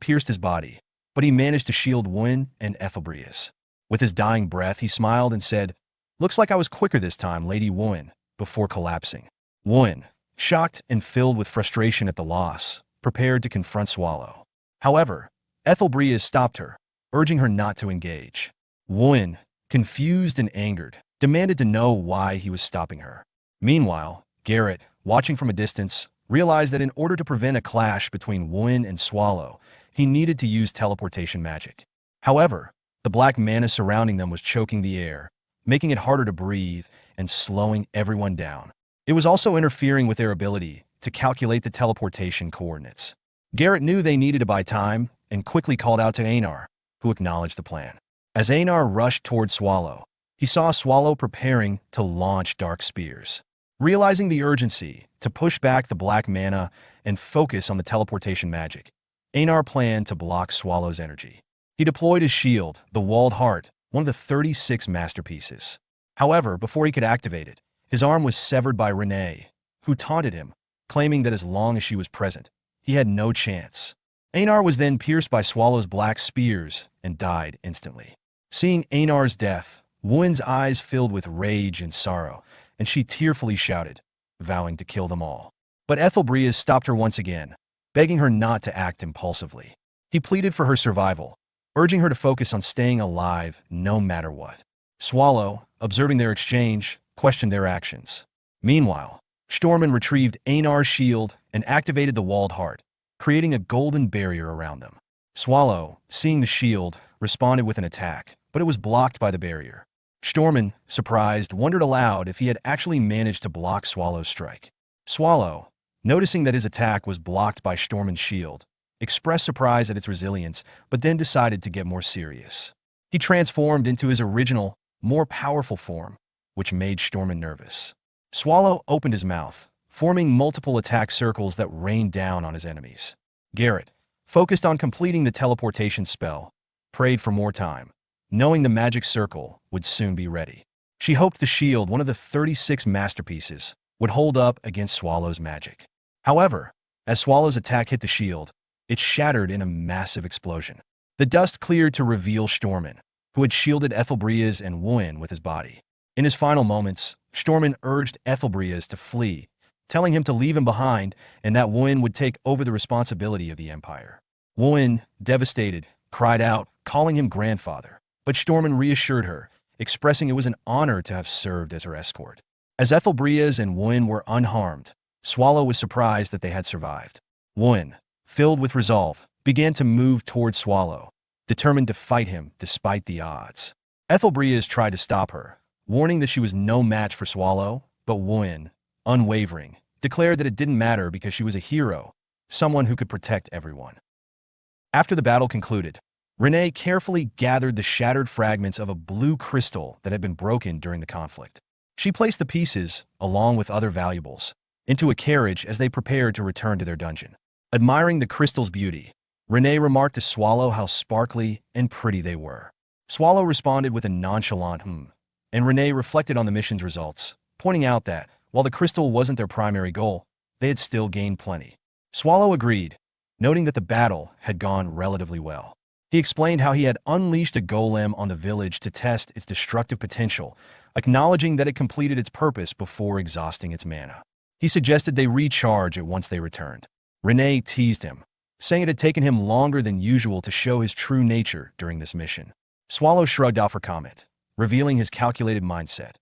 pierced his body, but he managed to shield Wooin and Ethelbreas. With his dying breath, he smiled and said, "Looks like I was quicker this time, Lady Wooin," before collapsing. Wooin, shocked and filled with frustration at the loss, prepared to confront Swallow. However, Ethelbreas stopped her, urging her not to engage. Wooin, confused and angered, demanded to know why he was stopping her. Meanwhile, Garrett, watching from a distance, realized that in order to prevent a clash between Wooin and Swallow, he needed to use teleportation magic. However, the black mana surrounding them was choking the air, making it harder to breathe and slowing everyone down. It was also interfering with their ability to calculate the teleportation coordinates. Garrett knew they needed to buy time and quickly called out to Einar, who acknowledged the plan. As Einar rushed toward Swallow, he saw Swallow preparing to launch dark spears. Realizing the urgency to push back the black mana and focus on the teleportation magic, Einar planned to block Swallow's energy. He deployed his shield, the Walled Heart, one of the 36 masterpieces. However, before he could activate it, his arm was severed by Renee, who taunted him, claiming that as long as she was present, he had no chance. Einar was then pierced by Swallow's black spears and died instantly. Seeing Einar's death, Wooin's eyes filled with rage and sorrow, and she tearfully shouted, vowing to kill them all. But Ethelbreas stopped her once again, begging her not to act impulsively. He pleaded for her survival, urging her to focus on staying alive no matter what. Swallow, observing their exchange, questioned their actions. Meanwhile, Stormin retrieved Einar's shield and activated the Walled Heart, creating a golden barrier around them. Swallow, seeing the shield, responded with an attack, but it was blocked by the barrier. Stormin, surprised, wondered aloud if he had actually managed to block Swallow's strike. Swallow, noticing that his attack was blocked by Stormin's shield, expressed surprise at its resilience, but then decided to get more serious. He transformed into his original, more powerful form, which made Stormin nervous. Swallow opened his mouth, forming multiple attack circles that rained down on his enemies. Garrett, focused on completing the teleportation spell, prayed for more time, knowing the magic circle would soon be ready. She hoped the shield, one of the 36 masterpieces, would hold up against Swallow's magic. However, as Swallow's attack hit the shield, it shattered in a massive explosion. The dust cleared to reveal Stormin, who had shielded Ethelbreas and Wooin with his body. In his final moments, Stormin urged Ethelbreas to flee, telling him to leave him behind and that Wooin would take over the responsibility of the empire. Wooin, devastated, cried out, calling him grandfather, but Stormin reassured her, expressing it was an honor to have served as her escort. As Ethelbreas and Wooin were unharmed, Swallow was surprised that they had survived. Wooin, filled with resolve, began to move toward Swallow, determined to fight him despite the odds. Ethelbreas tried to stop her, warning that she was no match for Swallow, but Wooin, unwavering, declared that it didn't matter because she was a hero, someone who could protect everyone. After the battle concluded, Renee carefully gathered the shattered fragments of a blue crystal that had been broken during the conflict. She placed the pieces, along with other valuables, into a carriage as they prepared to return to their dungeon. Admiring the crystal's beauty, Renee remarked to Swallow how sparkly and pretty they were. Swallow responded with a nonchalant and Renee reflected on the mission's results, pointing out that, while the crystal wasn't their primary goal, they had still gained plenty. Swallow agreed, noting that the battle had gone relatively well. He explained how he had unleashed a golem on the village to test its destructive potential, acknowledging that it completed its purpose before exhausting its mana. He suggested they recharge it once they returned. Renee teased him, saying it had taken him longer than usual to show his true nature during this mission. Swallow shrugged off her comment, revealing his calculated mindset.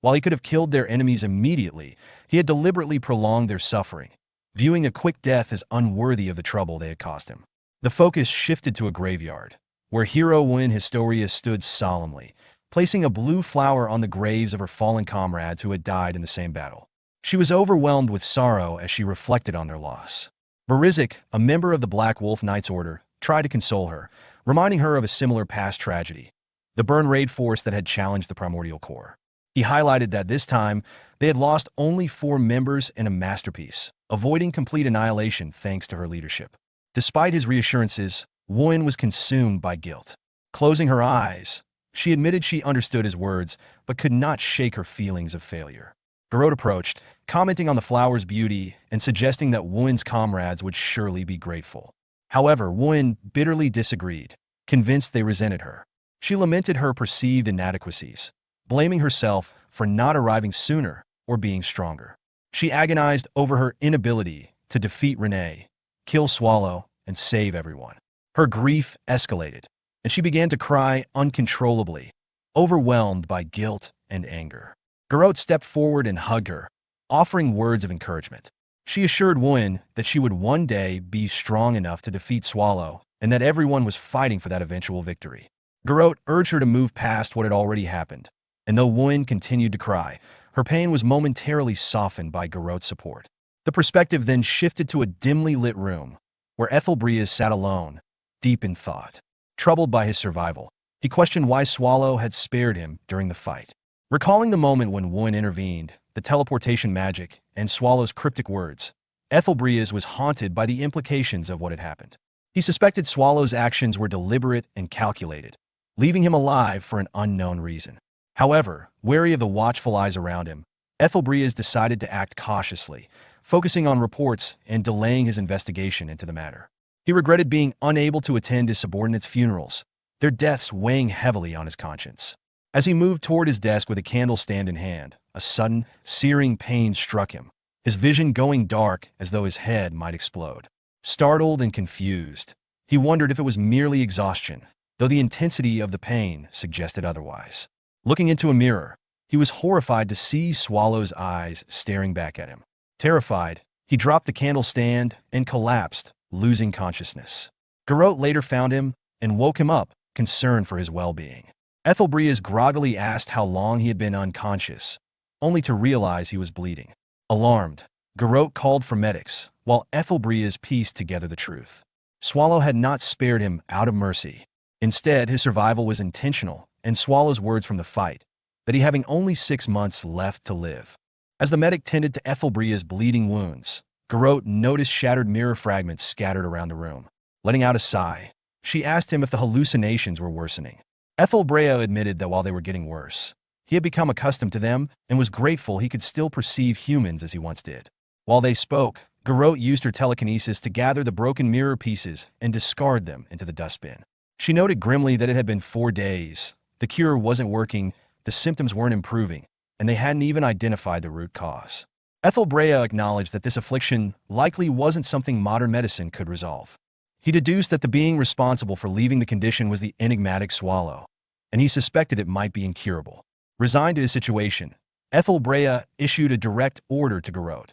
While he could have killed their enemies immediately, he had deliberately prolonged their suffering, viewing a quick death as unworthy of the trouble they had cost him. The focus shifted to a graveyard, where hero Win Historia stood solemnly, placing a blue flower on the graves of her fallen comrades who had died in the same battle. She was overwhelmed with sorrow as she reflected on their loss. Marizik, a member of the Black Wolf Knights Order, tried to console her, reminding her of a similar past tragedy, the burn raid force that had challenged the Primordial Core. He highlighted that this time, they had lost only 4 members in a masterpiece, avoiding complete annihilation thanks to her leadership. Despite his reassurances, Woon was consumed by guilt. Closing her eyes, she admitted she understood his words, but could not shake her feelings of failure. Garrot approached, commenting on the flower's beauty and suggesting that Woon's comrades would surely be grateful. However, Woon bitterly disagreed, convinced they resented her. She lamented her perceived inadequacies, blaming herself for not arriving sooner or being stronger. She agonized over her inability to defeat Renee, kill Swallow, and save everyone. Her grief escalated, and she began to cry uncontrollably, overwhelmed by guilt and anger. Garrot stepped forward and hugged her, offering words of encouragement. She assured Woon that she would one day be strong enough to defeat Swallow and that everyone was fighting for that eventual victory. Garrot urged her to move past what had already happened, and though Woon continued to cry, her pain was momentarily softened by Garrot's support. The perspective then shifted to a dimly lit room, where Ethelbreas sat alone, deep in thought. Troubled by his survival, he questioned why Swallow had spared him during the fight. Recalling the moment when Woon intervened, the teleportation magic, and Swallow's cryptic words, Ethelbreas was haunted by the implications of what had happened. He suspected Swallow's actions were deliberate and calculated, leaving him alive for an unknown reason. However, wary of the watchful eyes around him, Ethelbreas decided to act cautiously, focusing on reports and delaying his investigation into the matter. He regretted being unable to attend his subordinates' funerals, their deaths weighing heavily on his conscience. As he moved toward his desk with a candle stand in hand, a sudden, searing pain struck him, his vision going dark as though his head might explode. Startled and confused, he wondered if it was merely exhaustion, though the intensity of the pain suggested otherwise. Looking into a mirror, he was horrified to see Swallow's eyes staring back at him. Terrified, he dropped the candle stand and collapsed, losing consciousness. Garrot later found him and woke him up, concerned for his well-being. Ethelbreas groggily asked how long he had been unconscious, only to realize he was bleeding. Alarmed, Garrot called for medics, while Ethelbreas pieced together the truth. Swallow had not spared him out of mercy. Instead, his survival was intentional, and Swallow's words from the fight, that he having only 6 months left to live. As the medic tended to Ethelbreas' bleeding wounds, Garrot noticed shattered mirror fragments scattered around the room. Letting out a sigh, she asked him if the hallucinations were worsening. Ethelbreas admitted that while they were getting worse, he had become accustomed to them and was grateful he could still perceive humans as he once did. While they spoke, Garrot used her telekinesis to gather the broken mirror pieces and discard them into the dustbin. She noted grimly that it had been 4 days. The cure wasn't working, the symptoms weren't improving, and they hadn't even identified the root cause. Ethelbreas acknowledged that this affliction likely wasn't something modern medicine could resolve. He deduced that the being responsible for leaving the condition was the enigmatic Swallow, and he suspected it might be incurable. Resigned to his situation, Ethelbreas issued a direct order to Garrot.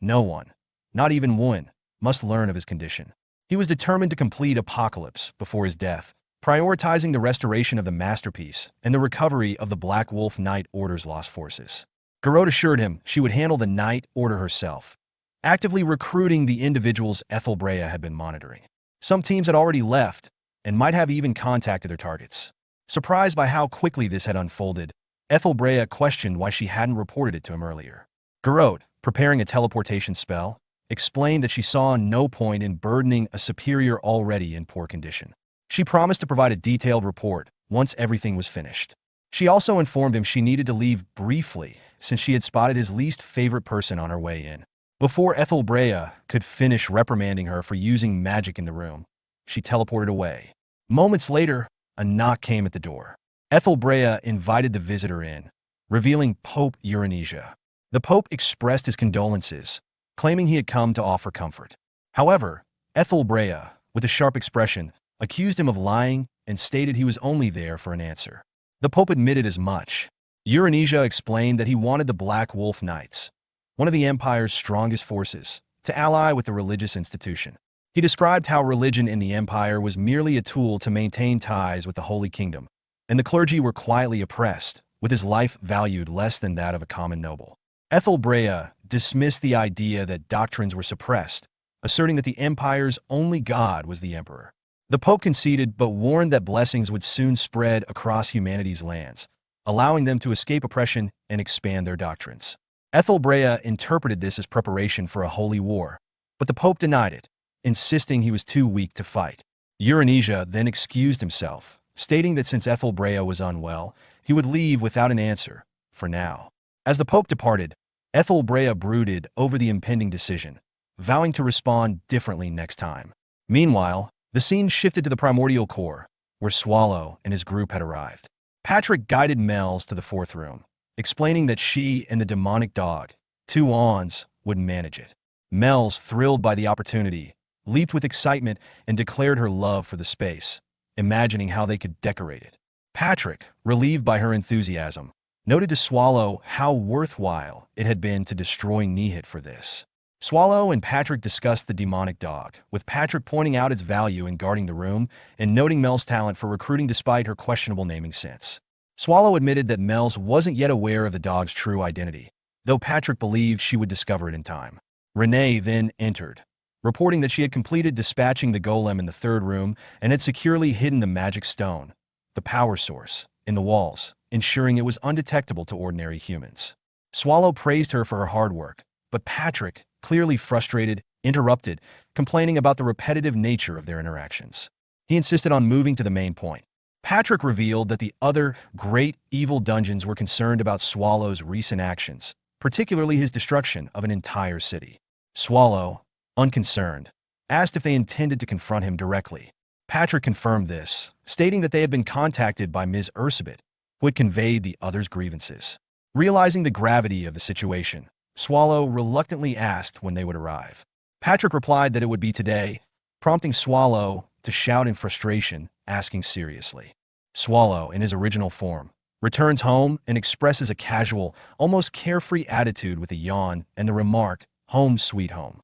No one, not even Woon, must learn of his condition. He was determined to complete Apocalypse before his death, prioritizing the restoration of the masterpiece and the recovery of the Black Wolf Knight Order's lost forces. Garrot assured him she would handle the Knight Order herself, actively recruiting the individuals Ethelbreas had been monitoring. Some teams had already left and might have even contacted their targets. Surprised by how quickly this had unfolded, Ethelbreas questioned why she hadn't reported it to him earlier. Garrot, preparing a teleportation spell, explained that she saw no point in burdening a superior already in poor condition. She promised to provide a detailed report once everything was finished. She also informed him she needed to leave briefly since she had spotted his least favorite person on her way in. Before Ethelbreas could finish reprimanding her for using magic in the room, she teleported away. Moments later, a knock came at the door. Ethelbreas invited the visitor in, revealing Pope Euronisia. The Pope expressed his condolences, claiming he had come to offer comfort. However, Ethelbreas, with a sharp expression, accused him of lying and stated he was only there for an answer. The Pope admitted as much. Euronisia explained that he wanted the Black Wolf Knights, one of the Empire's strongest forces, to ally with the religious institution. He described how religion in the Empire was merely a tool to maintain ties with the Holy Kingdom, and the clergy were quietly oppressed, with his life valued less than that of a common noble. Ethelbreas dismissed the idea that doctrines were suppressed, asserting that the empire's only god was the emperor. The Pope conceded but warned that blessings would soon spread across humanity's lands, allowing them to escape oppression and expand their doctrines. Ethelbrea interpreted this as preparation for a holy war, but the Pope denied it, insisting he was too weak to fight. Euronisia then excused himself, stating that since Ethelbrea was unwell, he would leave without an answer, for now. As the Pope departed, Ethelbrea brooded over the impending decision, vowing to respond differently next time. Meanwhile, the scene shifted to the primordial core, where Swallow and his group had arrived. Patrick guided Mel's to the fourth room, explaining that she and the demonic dog, two Ons, would manage it. Mel's, thrilled by the opportunity, leaped with excitement and declared her love for the space, imagining how they could decorate it. Patrick, relieved by her enthusiasm, noted to Swallow how worthwhile it had been to destroy Nihit for this. Swallow and Patrick discussed the demonic dog, with Patrick pointing out its value in guarding the room and noting Mel's talent for recruiting despite her questionable naming sense. Swallow admitted that Mel's wasn't yet aware of the dog's true identity, though Patrick believed she would discover it in time. Renee then entered, reporting that she had completed dispatching the golem in the third room and had securely hidden the magic stone, the power source, in the walls, ensuring it was undetectable to ordinary humans. Swallow praised her for her hard work, but Patrick, clearly frustrated, interrupted, complaining about the repetitive nature of their interactions. He insisted on moving to the main point. Patrick revealed that the other great evil dungeons were concerned about Swallow's recent actions, particularly his destruction of an entire city. Swallow, unconcerned, asked if they intended to confront him directly. Patrick confirmed this, stating that they had been contacted by Ms. Ursabet, who had conveyed the others' grievances. Realizing the gravity of the situation, Swallow reluctantly asked when they would arrive. Patrick replied that it would be today, prompting Swallow to shout in frustration, asking seriously. Swallow, in his original form, returns home and expresses a casual, almost carefree attitude with a yawn and the remark, "Home sweet home."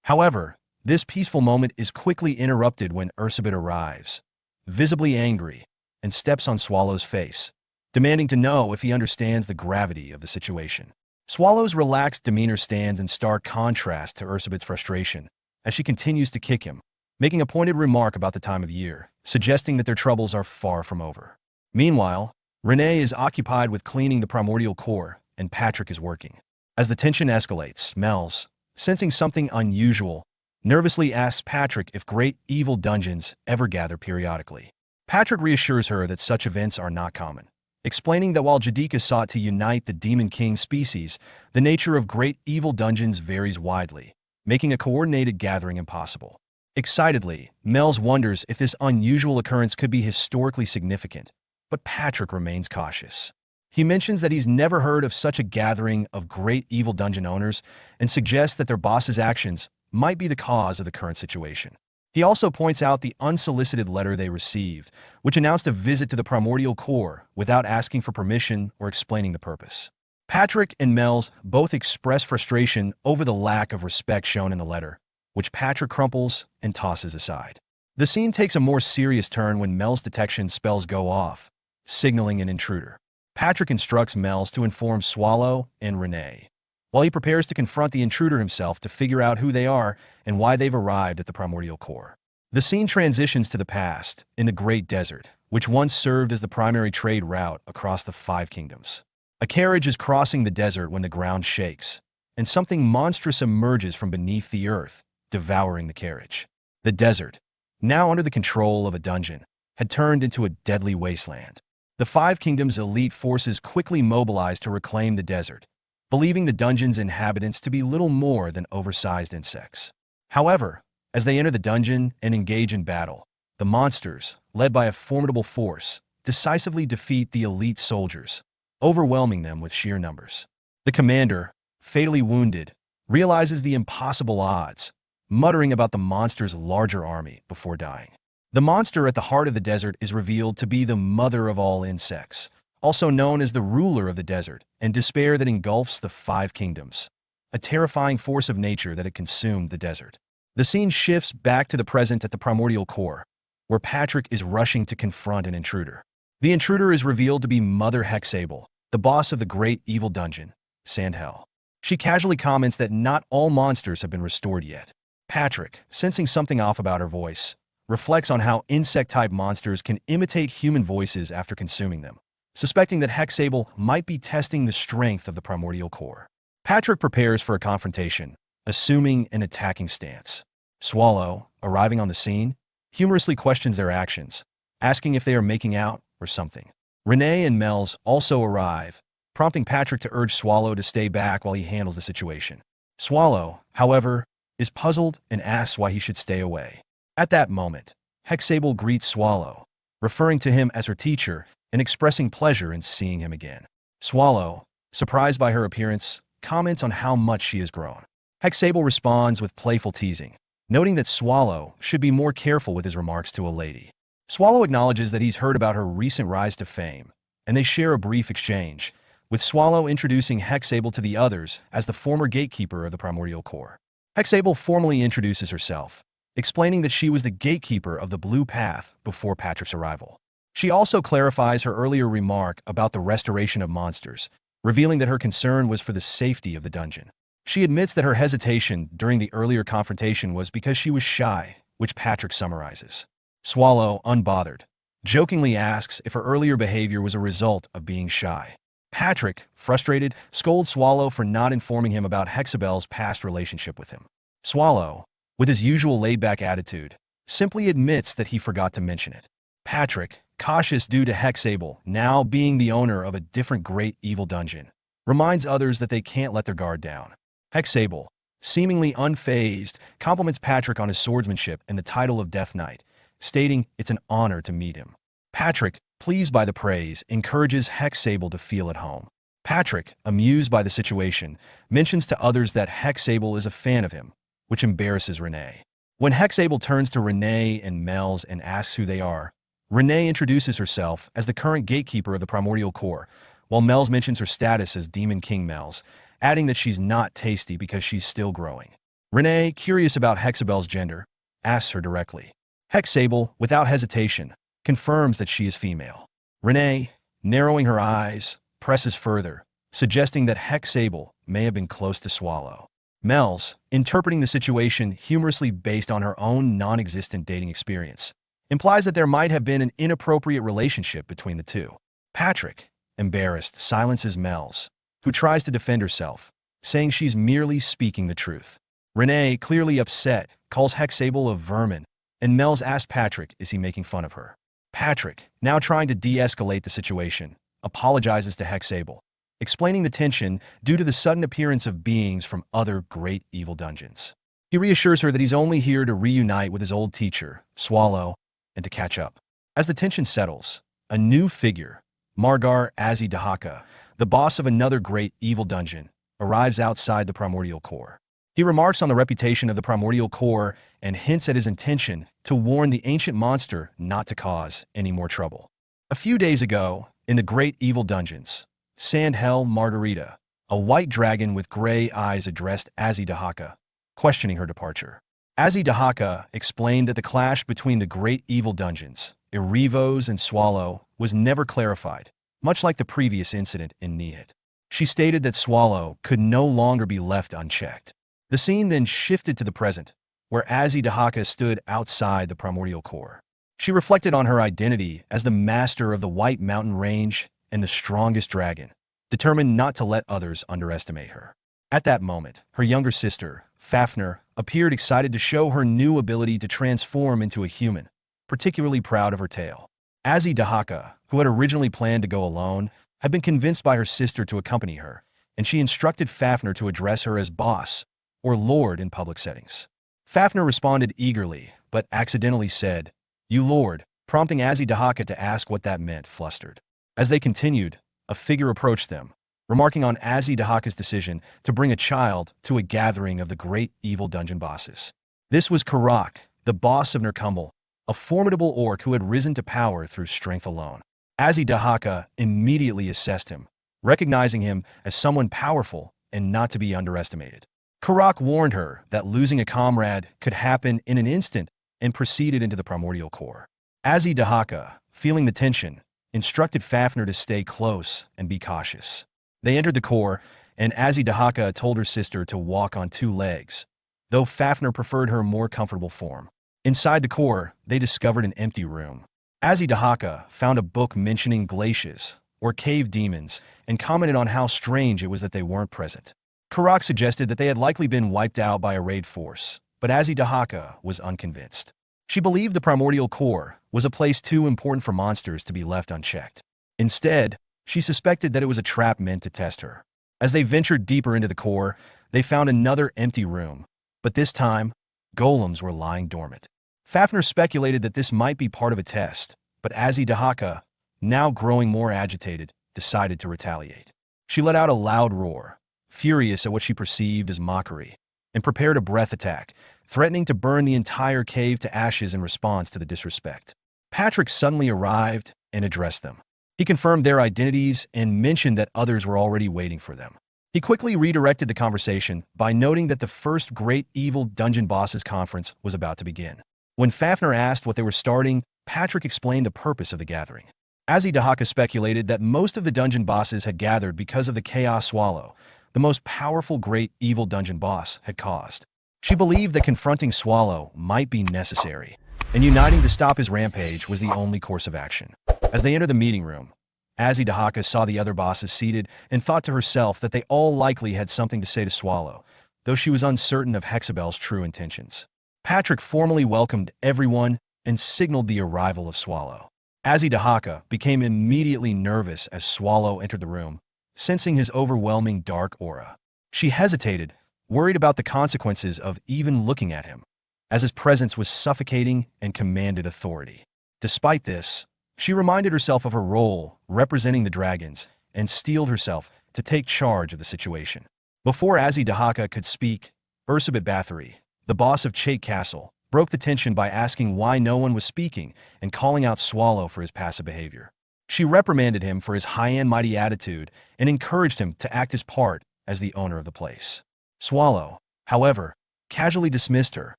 However, this peaceful moment is quickly interrupted when Ursabet arrives, visibly angry, and steps on Swallow's face, demanding to know if he understands the gravity of the situation. Swallow's relaxed demeanor stands in stark contrast to Ursabet's frustration, as she continues to kick him, making a pointed remark about the time of year, suggesting that their troubles are far from over. Meanwhile, Renee is occupied with cleaning the primordial core, and Patrick is working. As the tension escalates, Mel's, sensing something unusual, nervously asks Patrick if great evil dungeons ever gather periodically. Patrick reassures her that such events are not common, explaining that while Jadika sought to unite the Demon King species, the nature of great evil dungeons varies widely, making a coordinated gathering impossible. Excitedly, Mel's wonders if this unusual occurrence could be historically significant, but Patrick remains cautious. He mentions that he's never heard of such a gathering of great evil dungeon owners and suggests that their boss's actions might be the cause of the current situation. He also points out the unsolicited letter they received, which announced a visit to the primordial core without asking for permission or explaining the purpose. Patrick and Mel's both express frustration over the lack of respect shown in the letter, which Patrick crumples and tosses aside. The scene takes a more serious turn when Mel's detection spells go off, signaling an intruder. Patrick instructs Mel's to inform Swallow and Renee, while he prepares to confront the intruder himself to figure out who they are and why they've arrived at the primordial core. The scene transitions to the past, in the Great Desert, which once served as the primary trade route across the 5 kingdoms. A carriage is crossing the desert when the ground shakes, and something monstrous emerges from beneath the earth, devouring the carriage. The desert, now under the control of a dungeon, had turned into a deadly wasteland. The 5 kingdoms' elite forces quickly mobilized to reclaim the desert, believing the dungeon's inhabitants to be little more than oversized insects. However, as they enter the dungeon and engage in battle, the monsters, led by a formidable force, decisively defeat the elite soldiers, overwhelming them with sheer numbers. The commander, fatally wounded, realizes the impossible odds, muttering about the monster's larger army before dying. The monster at the heart of the desert is revealed to be the mother of all insects, also known as the ruler of the desert, and despair that engulfs the 5 kingdoms, a terrifying force of nature that had consumed the desert. The scene shifts back to the present at the primordial core, where Patrick is rushing to confront an intruder. The intruder is revealed to be Mother Hexable, the boss of the great evil dungeon, Sandhell. She casually comments that not all monsters have been restored yet. Patrick, sensing something off about her voice, reflects on how insect-type monsters can imitate human voices after consuming them, suspecting that Hexable might be testing the strength of the primordial core. Patrick prepares for a confrontation, assuming an attacking stance. Swallow, arriving on the scene, humorously questions their actions, asking if they are making out or something. Renee and Mel's also arrive, prompting Patrick to urge Swallow to stay back while he handles the situation. Swallow, however, is puzzled and asks why he should stay away. At that moment, Hexable greets Swallow, referring to him as her teacher and expressing pleasure in seeing him again. Swallow, surprised by her appearance, comments on how much she has grown. Hexable responds with playful teasing, noting that Swallow should be more careful with his remarks to a lady. Swallow acknowledges that he's heard about her recent rise to fame, and they share a brief exchange, with Swallow introducing Hexable to the others as the former gatekeeper of the primordial core. Hexable formally introduces herself, explaining that she was the gatekeeper of the Blue Path before Patrick's arrival. She also clarifies her earlier remark about the restoration of monsters, revealing that her concern was for the safety of the dungeon. She admits that her hesitation during the earlier confrontation was because she was shy, which Patrick summarizes. Swallow, unbothered, jokingly asks if her earlier behavior was a result of being shy. Patrick, frustrated, scolds Swallow for not informing him about Hexabel's past relationship with him. Swallow, with his usual laid-back attitude, simply admits that he forgot to mention it. Patrick, cautious due to Hexable now being the owner of a different great evil dungeon, reminds others that they can't let their guard down. Hexable, seemingly unfazed, compliments Patrick on his swordsmanship and the title of Death Knight, stating it's an honor to meet him. Patrick, pleased by the praise, encourages Hexable to feel at home. Patrick, amused by the situation, mentions to others that Hexable is a fan of him, which embarrasses Renee. When Hexable turns to Renee and Mel's and asks who they are, Renee introduces herself as the current gatekeeper of the primordial core, while Mel's mentions her status as Demon King Mel's, adding that she's not tasty because she's still growing. Renee, curious about Hexabel's gender, asks her directly. Hexable, without hesitation, confirms that she is female. Renee, narrowing her eyes, presses further, suggesting that Hexable may have been close to Swallow. Mel's, interpreting the situation humorously based on her own non-existent dating experience, implies that there might have been an inappropriate relationship between the two. Patrick, embarrassed, silences Mel's, who tries to defend herself, saying she's merely speaking the truth. Renee, clearly upset, calls Hexable a vermin, and Mel's asks Patrick is he making fun of her. Patrick, now trying to de-escalate the situation, apologizes to Hexable, explaining the tension due to the sudden appearance of beings from other great evil dungeons. He reassures her that he's only here to reunite with his old teacher, Swallow, and to catch up. As the tension settles, a new figure, Margar Azidahaka, the boss of another great evil dungeon, arrives outside the primordial core. He remarks on the reputation of the primordial core and hints at his intention to warn the ancient monster not to cause any more trouble. A few days ago, in the great evil dungeons, Sandhell Margarita, a white dragon with gray eyes, addressed Azidahaka, questioning her departure. Azidahaka explained that the clash between the great evil dungeons, Erevos and Swallow, was never clarified, much like the previous incident in Nihit. She stated that Swallow could no longer be left unchecked. The scene then shifted to the present, where Azidahaka stood outside the primordial core. She reflected on her identity as the master of the White Mountain Range and the strongest dragon, determined not to let others underestimate her. At that moment, her younger sister, Fafnir, appeared excited to show her new ability to transform into a human, particularly proud of her tail. Azidahaka, who had originally planned to go alone, had been convinced by her sister to accompany her, and she instructed Fafnir to address her as boss or lord in public settings. Fafnir responded eagerly, but accidentally said, "You lord," prompting Azidahaka to ask what that meant, flustered. As they continued, a figure approached them, remarking on Azidahaka's decision to bring a child to a gathering of the great evil dungeon bosses. This was Karak, the boss of Nerkumbel, a formidable orc who had risen to power through strength alone. Azidahaka immediately assessed him, recognizing him as someone powerful and not to be underestimated. Karak warned her that losing a comrade could happen in an instant and proceeded into the primordial core. Azidahaka, feeling the tension, instructed Fafnir to stay close and be cautious. They entered the core, and Azidahaka told her sister to walk on two legs, though Fafnir preferred her more comfortable form. Inside the core, they discovered an empty room. Azidahaka found a book mentioning glaciers, or cave demons, and commented on how strange it was that they weren't present. Karak suggested that they had likely been wiped out by a raid force, but Azidahaka was unconvinced. She believed the primordial core was a place too important for monsters to be left unchecked. Instead, she suspected that it was a trap meant to test her. As they ventured deeper into the core, they found another empty room, but this time, golems were lying dormant. Fafnir speculated that this might be part of a test, but Azidahaka, now growing more agitated, decided to retaliate. She let out a loud roar, furious at what she perceived as mockery, and prepared a breath attack, threatening to burn the entire cave to ashes in response to the disrespect. Patrick suddenly arrived and addressed them. He confirmed their identities and mentioned that others were already waiting for them. He quickly redirected the conversation by noting that the first Great Evil Dungeon Bosses Conference was about to begin. When Fafnir asked what they were starting, Patrick explained the purpose of the gathering. Azidahaka speculated that most of the dungeon bosses had gathered because of the chaos Swallow, the most powerful Great Evil Dungeon boss, had caused. She believed that confronting Swallow might be necessary, and uniting to stop his rampage was the only course of action. As they entered the meeting room, Azidahaka saw the other bosses seated and thought to herself that they all likely had something to say to Swallow, though she was uncertain of Hexabel's true intentions. Patrick formally welcomed everyone and signaled the arrival of Swallow. Azidahaka became immediately nervous as Swallow entered the room, sensing his overwhelming dark aura. She hesitated, worried about the consequences of even looking at him, as his presence was suffocating and commanded authority. Despite this, she reminded herself of her role representing the dragons and steeled herself to take charge of the situation. Before Azidahaka could speak, Ursabet Bathory, the boss of Chait Castle, broke the tension by asking why no one was speaking and calling out Swallow for his passive behavior. She reprimanded him for his high-and-mighty attitude and encouraged him to act his part as the owner of the place. Swallow, however, casually dismissed her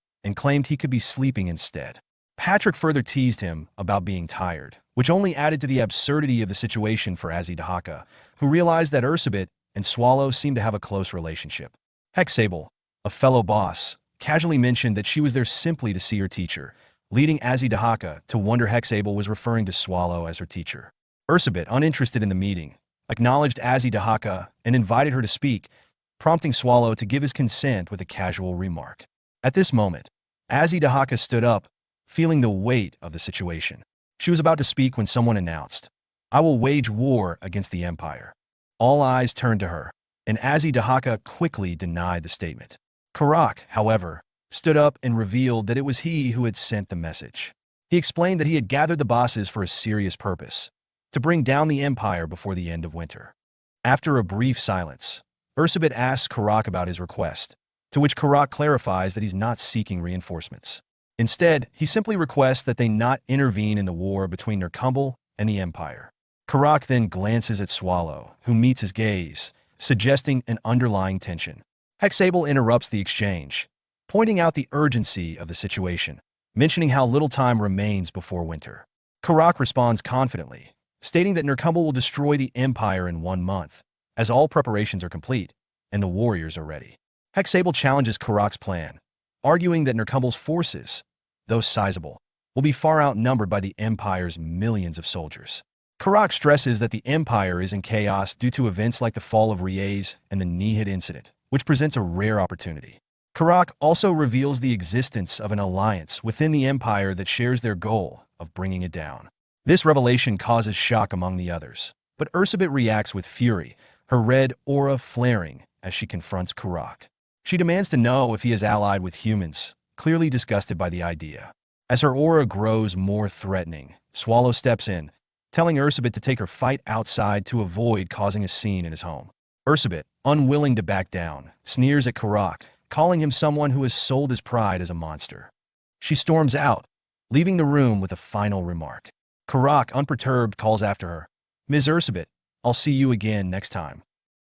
and claimed he could be sleeping instead. Patrick further teased him about being tired, which only added to the absurdity of the situation for Azidahaka, who realized that Ursabet and Swallow seemed to have a close relationship. Hexable, a fellow boss, casually mentioned that she was there simply to see her teacher, leading Azidahaka to wonder Hexable was referring to Swallow as her teacher. Ursabet, uninterested in the meeting, acknowledged Azidahaka and invited her to speak, prompting Swallow to give his consent with a casual remark. At this moment, Azidahaka stood up, feeling the weight of the situation. She was about to speak when someone announced, "I will wage war against the Empire." All eyes turned to her, and Azidahaka quickly denied the statement. Karak, however, stood up and revealed that it was he who had sent the message. He explained that he had gathered the bosses for a serious purpose, to bring down the Empire before the end of winter. After a brief silence, Ursabet asks Karak about his request, to which Karak clarifies that he's not seeking reinforcements. Instead, he simply requests that they not intervene in the war between Nerkumbel and the Empire. Karak then glances at Swallow, who meets his gaze, suggesting an underlying tension. Hexable interrupts the exchange, pointing out the urgency of the situation, mentioning how little time remains before winter. Karak responds confidently, stating that Nerkumbel will destroy the Empire in 1 month, as all preparations are complete and the warriors are ready. Hexable challenges Karak's plan, arguing that Nerkumbel's forces, though sizable, will be far outnumbered by the Empire's millions of soldiers. Karak stresses that the Empire is in chaos due to events like the fall of Riez and the Nihid incident, which presents a rare opportunity. Karak also reveals the existence of an alliance within the Empire that shares their goal of bringing it down. This revelation causes shock among the others, but Ursabet reacts with fury, her red aura flaring as she confronts Karak. She demands to know if he is allied with humans, clearly disgusted by the idea. As her aura grows more threatening, Swallow steps in, telling Ursabet to take her fight outside to avoid causing a scene in his home. Ursabet, unwilling to back down, sneers at Karak, calling him someone who has sold his pride as a monster. She storms out, leaving the room with a final remark. Karak, unperturbed, calls after her, "Ms. Ursabet, I'll see you again next time."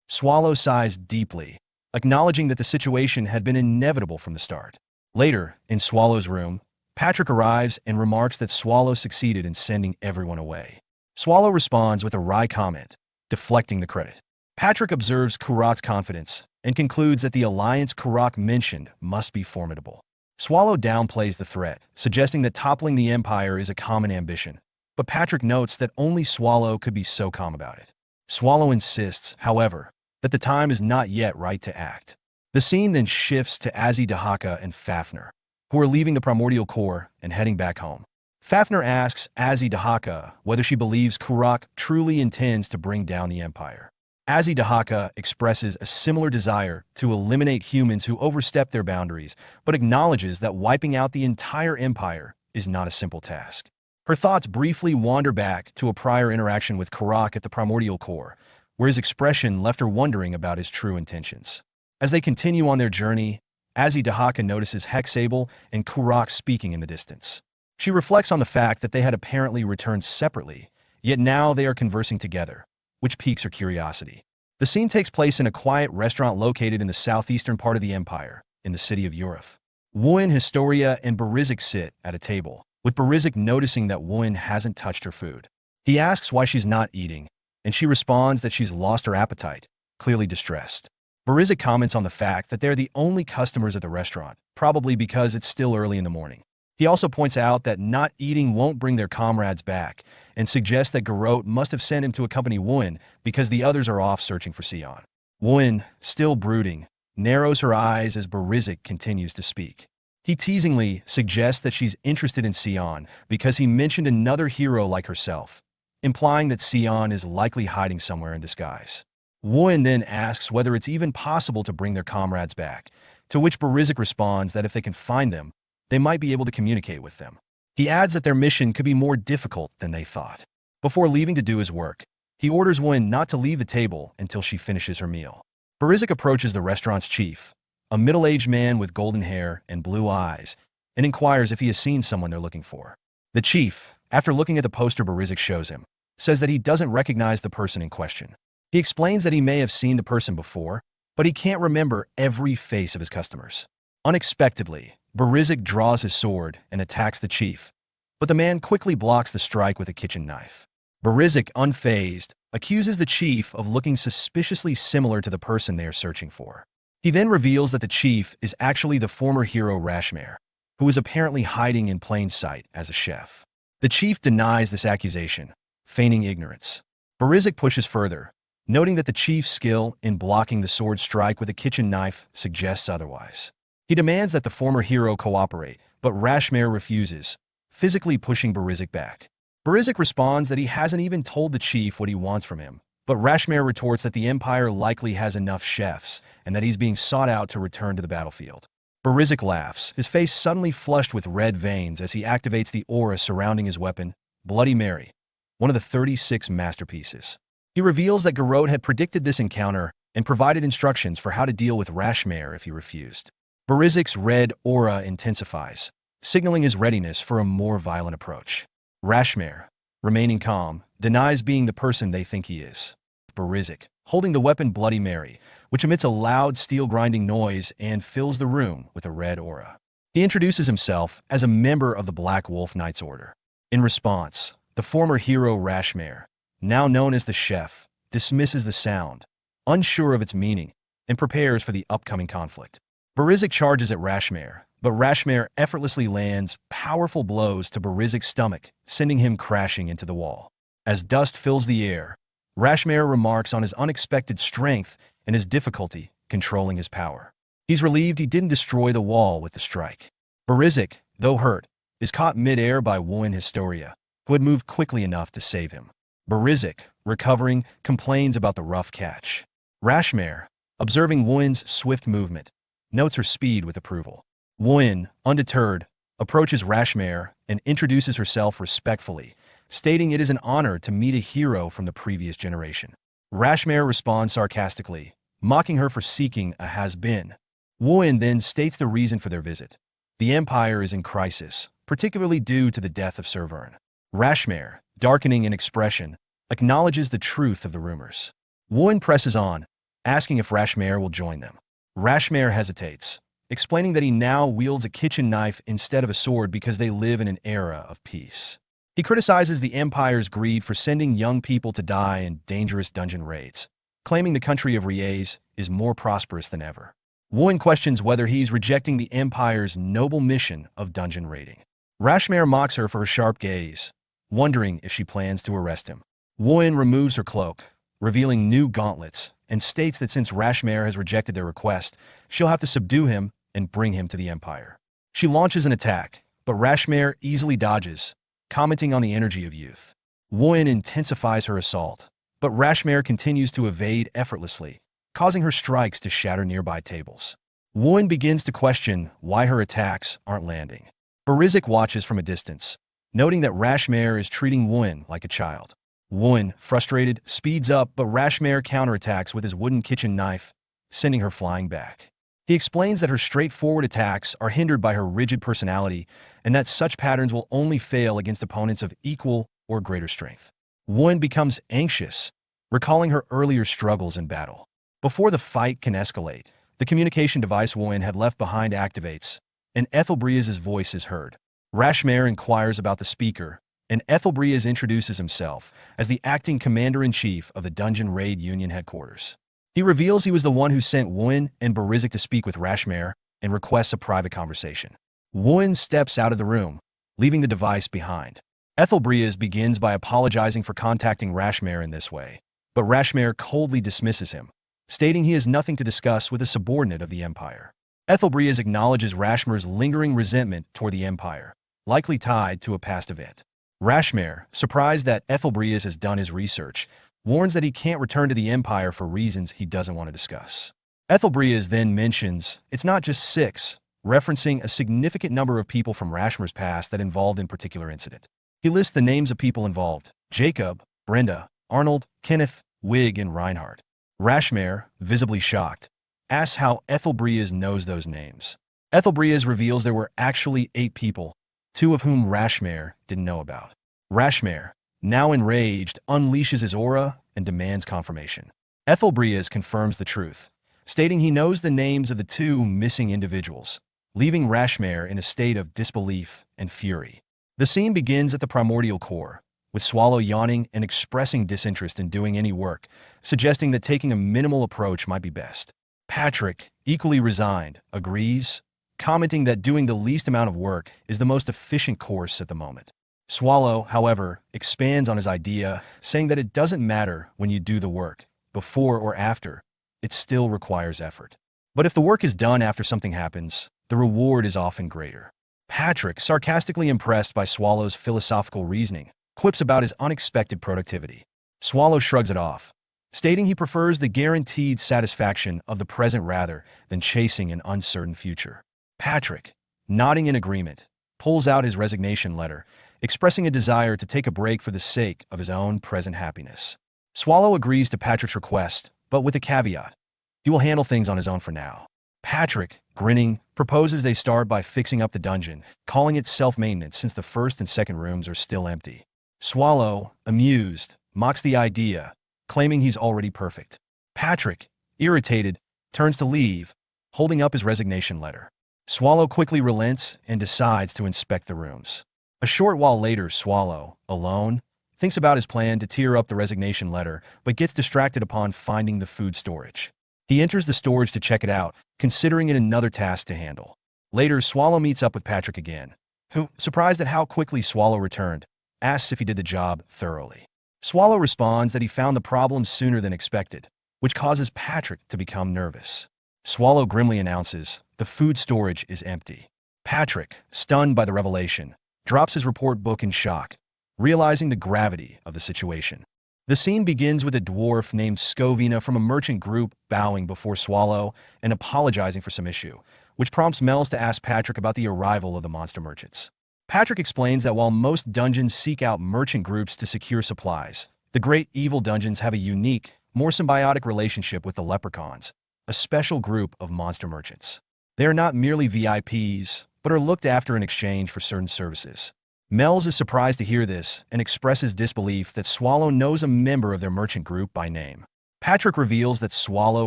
Swallow sighs deeply, acknowledging that the situation had been inevitable from the start. Later, in Swallow's room, Patrick arrives and remarks that Swallow succeeded in sending everyone away. Swallow responds with a wry comment, deflecting the credit. Patrick observes Karak's confidence and concludes that the alliance Karak mentioned must be formidable. Swallow downplays the threat, suggesting that toppling the empire is a common ambition, but Patrick notes that only Swallow could be so calm about it. Swallow insists, however, that the time is not yet right to act. The scene then shifts to Azidahaka and Fafnir, who are leaving the Primordial Core and heading back home. Fafnir asks Azidahaka whether she believes Karak truly intends to bring down the empire. Azidahaka expresses a similar desire to eliminate humans who overstep their boundaries, but acknowledges that wiping out the entire empire is not a simple task. Her thoughts briefly wander back to a prior interaction with Karak at the Primordial Core, where his expression left her wondering about his true intentions. As they continue on their journey, Azidahaka notices Hexable and Karak speaking in the distance. She reflects on the fact that they had apparently returned separately, yet now they are conversing together, which piques her curiosity. The scene takes place in a quiet restaurant located in the southeastern part of the empire, in the city of Uruf. Wooin, Historia, and Barizik sit at a table, with Barizik noticing that Wooin hasn't touched her food. He asks why she's not eating, and she responds that she's lost her appetite, clearly distressed. Barizik comments on the fact that they're the only customers at the restaurant, probably because it's still early in the morning. He also points out that not eating won't bring their comrades back, and suggests that Garot must have sent him to accompany Wooin because the others are off searching for Sion. Wooin, still brooding, narrows her eyes as Barizik continues to speak. He teasingly suggests that she's interested in Sion because he mentioned another hero like herself, implying that Sion is likely hiding somewhere in disguise. Wooin then asks whether it's even possible to bring their comrades back, to which Barizik responds that if they can find them, they might be able to communicate with them. He adds that their mission could be more difficult than they thought. Before leaving to do his work, he orders Wooin not to leave the table until she finishes her meal. Barizik approaches the restaurant's chief, a middle-aged man with golden hair and blue eyes, and inquires if he has seen someone they're looking for. The chief, after looking at the poster Barizik shows him, says that he doesn't recognize the person in question. He explains that he may have seen the person before, but he can't remember every face of his customers. Unexpectedly, Barizik draws his sword and attacks the chief, but the man quickly blocks the strike with a kitchen knife. Barizik, unfazed, accuses the chief of looking suspiciously similar to the person they are searching for. He then reveals that the chief is actually the former hero Rashmare, who is apparently hiding in plain sight as a chef. The chief denies this accusation, feigning ignorance. Barizik pushes further, noting that the chief's skill in blocking the sword strike with a kitchen knife suggests otherwise. He demands that the former hero cooperate, but Rashmare refuses, physically pushing Barizik back. Barizik responds that he hasn't even told the chief what he wants from him, but Rashmare retorts that the Empire likely has enough chefs and that he's being sought out to return to the battlefield. Barizik laughs, his face suddenly flushed with red veins as he activates the aura surrounding his weapon, Bloody Mary, one of the 36 masterpieces. He reveals that Garot had predicted this encounter and provided instructions for how to deal with Rashmare if he refused. Barizik's red aura intensifies, signaling his readiness for a more violent approach. Rashmare, remaining calm, denies being the person they think he is. Barizik, holding the weapon Bloody Mary, which emits a loud steel-grinding noise and fills the room with a red aura. He introduces himself as a member of the Black Wolf Knights Order. In response, the former hero Rashmare, now known as the Chef, dismisses the sound, unsure of its meaning, and prepares for the upcoming conflict. Barizik charges at Rashmare, but Rashmare effortlessly lands powerful blows to Barizik's stomach, sending him crashing into the wall. As dust fills the air, Rashmare remarks on his unexpected strength and his difficulty controlling his power. He's relieved he didn't destroy the wall with the strike. Barizik, though hurt, is caught mid-air by Wooin Historia, who had moved quickly enough to save him. Barizik, recovering, complains about the rough catch. Rashmare, observing Wooin's swift movement, notes her speed with approval. Wooin, undeterred, approaches Rashmare and introduces herself respectfully, stating it is an honor to meet a hero from the previous generation. Rashmare responds sarcastically, mocking her for seeking a has-been. Wooin then states the reason for their visit. The Empire is in crisis, particularly due to the death of Sir Vern. Rashmare, darkening in expression, acknowledges the truth of the rumors. Wooin presses on, asking if Rashmare will join them. Rashmare hesitates, explaining that he now wields a kitchen knife instead of a sword because they live in an era of peace. He criticizes the Empire's greed for sending young people to die in dangerous dungeon raids, claiming the country of Riez is more prosperous than ever. Woon questions whether he's rejecting the Empire's noble mission of dungeon raiding. Rashmare mocks her for her sharp gaze, wondering if she plans to arrest him. Woon removes her cloak, revealing new gauntlets, and states that since Rashmare has rejected their request, she'll have to subdue him and bring him to the Empire. She launches an attack, but Rashmare easily dodges, commenting on the energy of youth. Woon intensifies her assault, but Rashmare continues to evade effortlessly, causing her strikes to shatter nearby tables. Woon begins to question why her attacks aren't landing. Barizik watches from a distance, noting that Rashmare is treating Woon like a child. Woon, frustrated, speeds up, but Rashmare counterattacks with his wooden kitchen knife, sending her flying back. He explains that her straightforward attacks are hindered by her rigid personality and that such patterns will only fail against opponents of equal or greater strength. Woon becomes anxious, recalling her earlier struggles in battle. Before the fight can escalate, the communication device Woon had left behind activates, and Ethelbriez's voice is heard. Rashmare inquires about the speaker, and Ethelbriez introduces himself as the acting commander-in-chief of the Dungeon Raid Union headquarters. He reveals he was the one who sent Woon and Barizik to speak with Rashmare and requests a private conversation. Woon steps out of the room, leaving the device behind. Ethelbriez begins by apologizing for contacting Rashmare in this way, but Rashmare coldly dismisses him, stating he has nothing to discuss with a subordinate of the Empire. Ethelbriez acknowledges Rashmare's lingering resentment toward the Empire, likely tied to a past event. Rashmare, surprised that Ethelbriez has done his research, warns that he can't return to the Empire for reasons he doesn't want to discuss. Ethelbriez then mentions it's not just 6, referencing a significant number of people from Rashmare's past that involved in particular incident. He lists the names of people involved: Jacob, Brenda, Arnold, Kenneth, Wig, and Reinhardt. Rashmare, visibly shocked, asks how Ethelbriez knows those names. Ethelbriez reveals there were actually 8 people, 2 of whom Rashmare didn't know about. Rashmare, now enraged, unleashes his aura and demands confirmation. Ethelbriez confirms the truth, stating he knows the names of the 2 missing individuals, leaving Rashmare in a state of disbelief and fury. The scene begins at the primordial core, with Swallow yawning and expressing disinterest in doing any work, suggesting that taking a minimal approach might be best. Patrick, equally resigned, agrees, commenting that doing the least amount of work is the most efficient course at the moment. Swallow, however, expands on his idea, saying that it doesn't matter when you do the work, before or after, it still requires effort. But if the work is done after something happens, the reward is often greater. Patrick, sarcastically impressed by Swallow's philosophical reasoning, quips about his unexpected productivity. Swallow shrugs it off, stating he prefers the guaranteed satisfaction of the present rather than chasing an uncertain future. Patrick, nodding in agreement, pulls out his resignation letter, expressing a desire to take a break for the sake of his own present happiness. Swallow agrees to Patrick's request, but with a caveat: he will handle things on his own for now. Patrick, grinning, proposes they start by fixing up the dungeon, calling it self-maintenance since the first and second rooms are still empty. Swallow, amused, mocks the idea, claiming he's already perfect. Patrick, irritated, turns to leave, holding up his resignation letter. Swallow quickly relents and decides to inspect the rooms. A short while later, Swallow, alone, thinks about his plan to tear up the resignation letter, but gets distracted upon finding the food storage. He enters the storage to check it out, considering it another task to handle. Later, Swallow meets up with Patrick again, who, surprised at how quickly Swallow returned, asks if he did the job thoroughly. Swallow responds that he found the problem sooner than expected, which causes Patrick to become nervous. Swallow grimly announces the food storage is empty. Patrick, stunned by the revelation, drops his report book in shock, realizing the gravity of the situation. The scene begins with a dwarf named Scovina from a merchant group bowing before Swallow and apologizing for some issue, which prompts Mel's to ask Patrick about the arrival of the monster merchants. Patrick explains that while most dungeons seek out merchant groups to secure supplies, the Great Evil Dungeons have a unique, more symbiotic relationship with the leprechauns, a special group of monster merchants. They are not merely VIPs, but are looked after in exchange for certain services. Mel's is surprised to hear this and expresses disbelief that Swallow knows a member of their merchant group by name. Patrick reveals that Swallow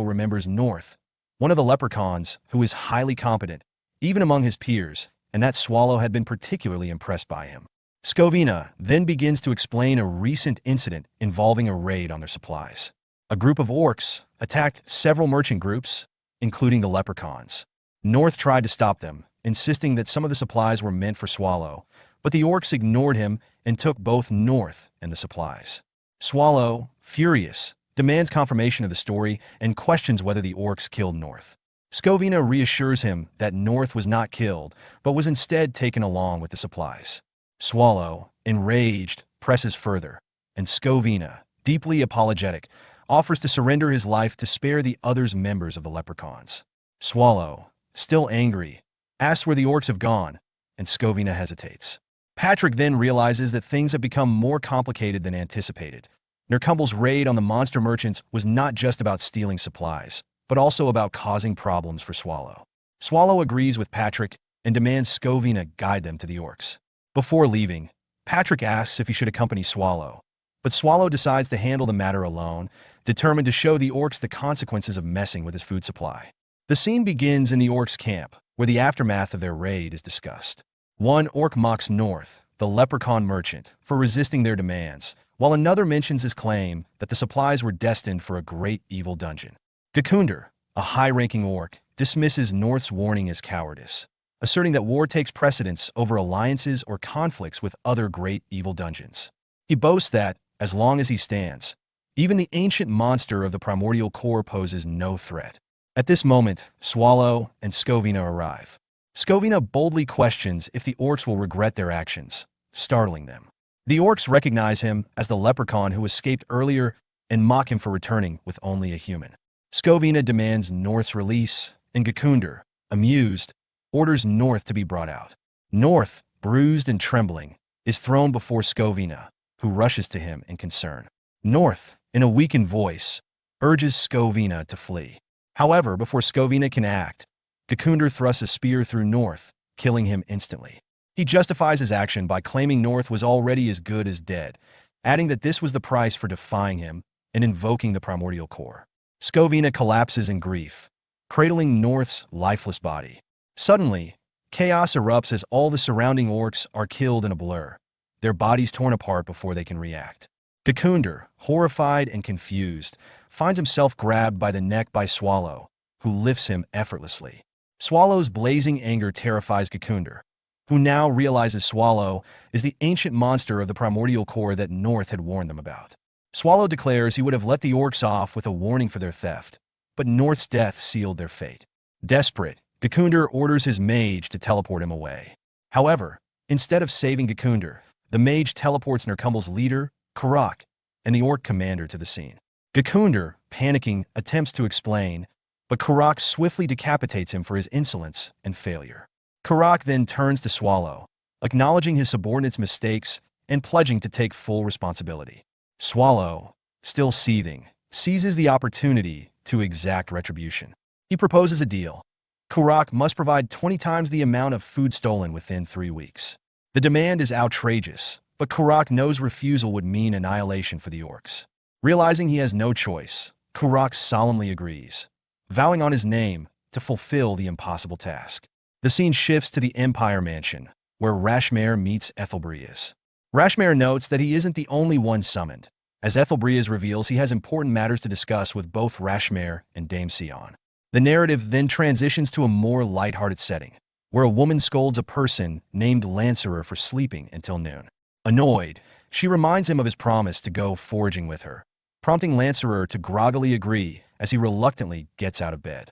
remembers North, one of the leprechauns who is highly competent, even among his peers, and that Swallow had been particularly impressed by him. Scovina then begins to explain a recent incident involving a raid on their supplies. A group of orcs attacked several merchant groups, including the leprechauns. North tried to stop them, insisting that some of the supplies were meant for Swallow, but the orcs ignored him and took both North and the supplies. Swallow, furious, demands confirmation of the story and questions whether the orcs killed North. Scovina reassures him that North was not killed, but was instead taken along with the supplies. Swallow, enraged, presses further, and Scovina, deeply apologetic, offers to surrender his life to spare the other members of the leprechauns. Swallow, still angry, asks where the orcs have gone, and Scovina hesitates. Patrick then realizes that things have become more complicated than anticipated. Nercumble's raid on the monster merchants was not just about stealing supplies, but also about causing problems for Swallow. Swallow agrees with Patrick and demands Scovina guide them to the orcs. Before leaving, Patrick asks if he should accompany Swallow, but Swallow decides to handle the matter alone, determined to show the orcs the consequences of messing with his food supply. The scene begins in the orcs' camp, where the aftermath of their raid is discussed. One orc mocks North, the leprechaun merchant, for resisting their demands, while another mentions his claim that the supplies were destined for a great evil dungeon. Gekunder, a high-ranking orc, dismisses North's warning as cowardice, asserting that war takes precedence over alliances or conflicts with other great evil dungeons. He boasts that, as long as he stands, even the ancient monster of the primordial core poses no threat. At this moment, Swallow and Scovina arrive. Scovina boldly questions if the orcs will regret their actions, startling them. The orcs recognize him as the leprechaun who escaped earlier and mock him for returning with only a human. Scovina demands North's release, and Gekunder, amused, orders North to be brought out. North, bruised and trembling, is thrown before Scovina, who rushes to him in concern. North, in a weakened voice, urges Scovina to flee. However, before Scovina can act, Gekunder thrusts a spear through North, killing him instantly. He justifies his action by claiming North was already as good as dead, adding that this was the price for defying him and invoking the primordial core. Scovina collapses in grief, cradling North's lifeless body. Suddenly, chaos erupts as all the surrounding orcs are killed in a blur, their bodies torn apart before they can react. Gekunder, horrified and confused, finds himself grabbed by the neck by Swallow, who lifts him effortlessly. Swallow's blazing anger terrifies Gekunder, who now realizes Swallow is the ancient monster of the primordial core that North had warned them about. Swallow declares he would have let the orcs off with a warning for their theft, but North's death sealed their fate. Desperate, Gekunder orders his mage to teleport him away. However, instead of saving Gekunder, the mage teleports Nercumble's leader, Karak, and the orc commander to the scene. Gekunder, panicking, attempts to explain, but Karak swiftly decapitates him for his insolence and failure. Karak then turns to Swallow, acknowledging his subordinate's mistakes and pledging to take full responsibility. Swallow, still seething, seizes the opportunity to exact retribution. He proposes a deal. Karak must provide 20 times the amount of food stolen within 3 weeks. The demand is outrageous, but Karak knows refusal would mean annihilation for the orcs. Realizing he has no choice, Karak solemnly agrees, vowing on his name to fulfill the impossible task. The scene shifts to the Empire Mansion, where Rashmare meets Ethelbrias. Rashmare notes that he isn't the only one summoned. As Ethelbrias reveals, he has important matters to discuss with both Rashmare and Dame Sion. The narrative then transitions to a more lighthearted setting, where a woman scolds a person named Lancerer for sleeping until noon. Annoyed, she reminds him of his promise to go foraging with her, prompting Lancerer to groggily agree as he reluctantly gets out of bed.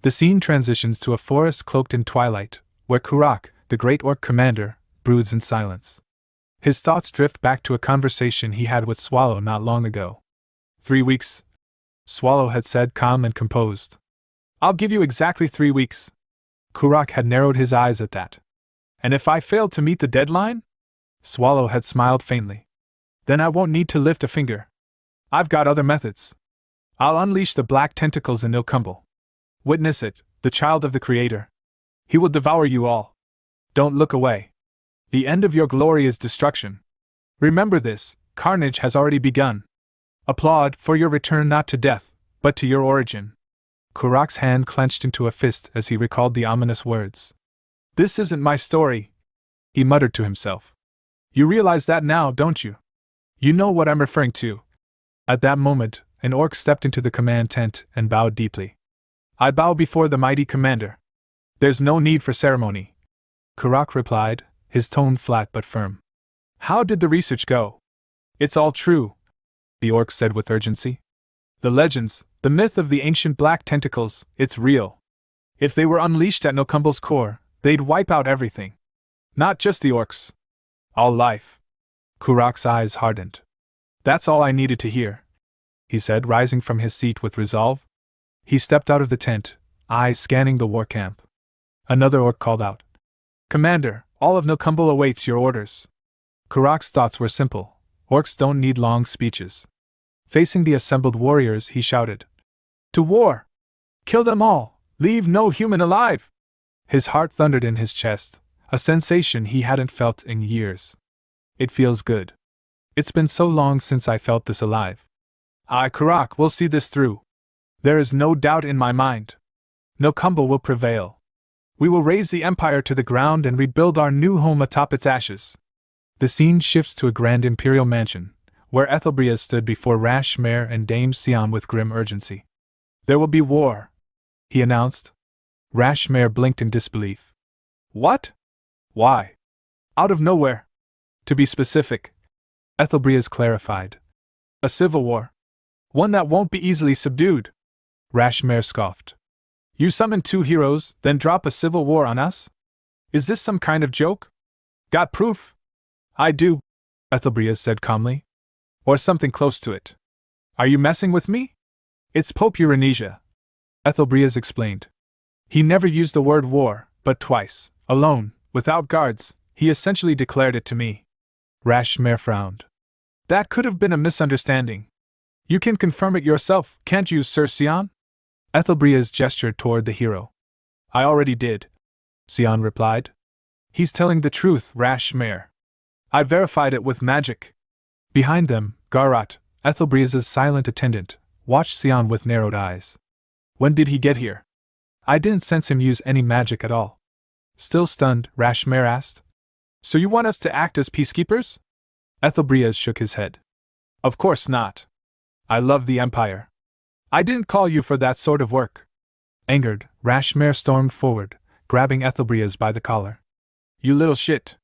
The scene transitions to a forest cloaked in twilight, where Karak, the great orc commander, broods in silence. His thoughts drift back to a conversation he had with Swallow not long ago. 3 weeks, Swallow had said, calm and composed. I'll give you exactly 3 weeks. Karak had narrowed his eyes at that. And if I failed to meet the deadline? Swallow had smiled faintly. Then I won't need to lift a finger. I've got other methods. I'll unleash the black tentacles in Ilcumble. Witness it, the child of the Creator. He will devour you all. Don't look away. The end of your glory is destruction. Remember this, carnage has already begun. Applaud for your return not to death, but to your origin. Karak's hand clenched into a fist as he recalled the ominous words. This isn't my story, he muttered to himself. You realize that now, don't you? You know what I'm referring to. At that moment, an orc stepped into the command tent and bowed deeply. I bow before the mighty commander. There's no need for ceremony, Kurak replied, his tone flat but firm. How did the research go? It's all true, the orc said with urgency. The legends, the myth of the ancient black tentacles, it's real. If they were unleashed at Nokumble's core, they'd wipe out everything. Not just the orcs. All life. Kurak's eyes hardened. That's all I needed to hear, he said, rising from his seat with resolve. He stepped out of the tent, eyes scanning the war camp. Another orc called out. Commander, all of Nokumble awaits your orders. Kurak's thoughts were simple. Orcs don't need long speeches. Facing the assembled warriors, he shouted. To war! Kill them all! Leave no human alive! His heart thundered in his chest, a sensation he hadn't felt in years. It feels good. It's been so long since I felt this alive. Kurak will see this through. There is no doubt in my mind. Nokumble will prevail. We will raise the empire to the ground and rebuild our new home atop its ashes. The scene shifts to a grand imperial mansion, where Ethelbrias stood before Rashmare and Dame Sion with grim urgency. There will be war, he announced. Rashmare blinked in disbelief. What? Why? Out of nowhere. To be specific, Ethelbrias clarified. A civil war. One that won't be easily subdued. Rashmare scoffed. You summon 2 heroes, then drop a civil war on us? Is this some kind of joke? Got proof? I do, Ethelbrias said calmly. Or something close to it. Are you messing with me? It's Pope Eurenesia, Ethelbrias explained. He never used the word war, but twice, alone, without guards, he essentially declared it to me. Rashmare frowned. That could have been a misunderstanding. You can confirm it yourself, can't you, Sir Sion? Ethelbrias gestured toward the hero. I already did, Sion replied. He's telling the truth, Rashmare. I verified it with magic. Behind them, Garat, Ethelbrias' silent attendant, watched Sion with narrowed eyes. When did he get here? I didn't sense him use any magic at all. Still stunned, Rashmare asked. So you want us to act as peacekeepers? Ethelbrias shook his head. Of course not. I love the Empire. I didn't call you for that sort of work. Angered, Rashmare stormed forward, grabbing Ethelbrias by the collar. You little shit.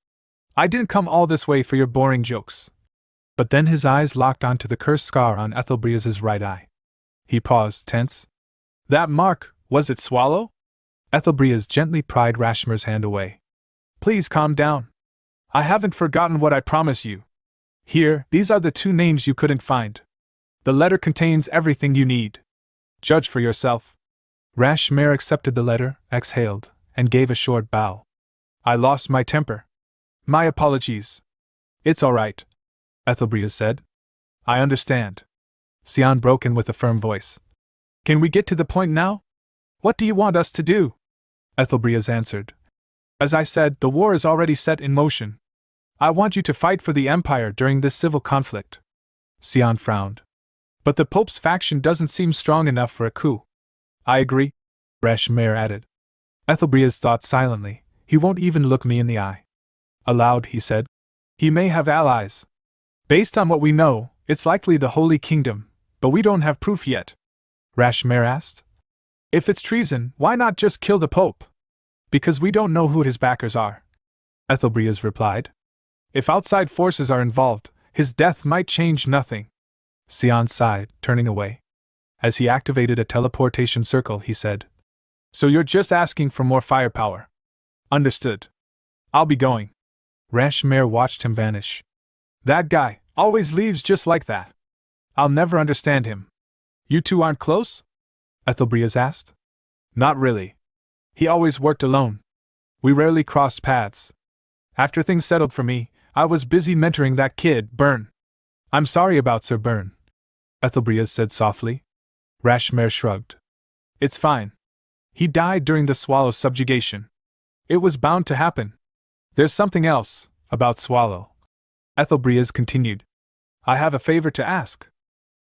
I didn't come all this way for your boring jokes. But then his eyes locked onto the cursed scar on Ethelbrias' right eye. He paused, tense. That mark, was it Swallow? Ethelbrias gently pried Rashmare's hand away. Please calm down. I haven't forgotten what I promise you. Here, these are the 2 names you couldn't find. The letter contains everything you need. Judge for yourself. Rashmare accepted the letter, exhaled, and gave a short bow. I lost my temper. My apologies. It's all right, Ethelbrias said. I understand. Sion broke in with a firm voice. Can we get to the point now? What do you want us to do? Ethelbrias answered. As I said, the war is already set in motion. I want you to fight for the Empire during this civil conflict. Sion frowned. But the Pope's faction doesn't seem strong enough for a coup. I agree, Rashmare added. Ethelbrias thought silently. He won't even look me in the eye. Aloud, he said. He may have allies. Based on what we know, it's likely the Holy Kingdom, but we don't have proof yet. Rashmare asked. If it's treason, why not just kill the Pope? Because we don't know who his backers are, Ethelbrias replied. If outside forces are involved, his death might change nothing. Sion sighed, turning away. As he activated a teleportation circle, he said. So you're just asking for more firepower. Understood. I'll be going. Rashmare watched him vanish. That guy always leaves just like that. I'll never understand him. You 2 aren't close? Ethelbrias asked. Not really. He always worked alone. We rarely crossed paths. After things settled for me, I was busy mentoring that kid, Byrne. I'm sorry about Sir Byrne, Ethelbrias said softly. Rashmare shrugged. It's fine. He died during the Swallow's subjugation. It was bound to happen. There's something else, about Swallow. Ethelbrias continued. I have a favor to ask.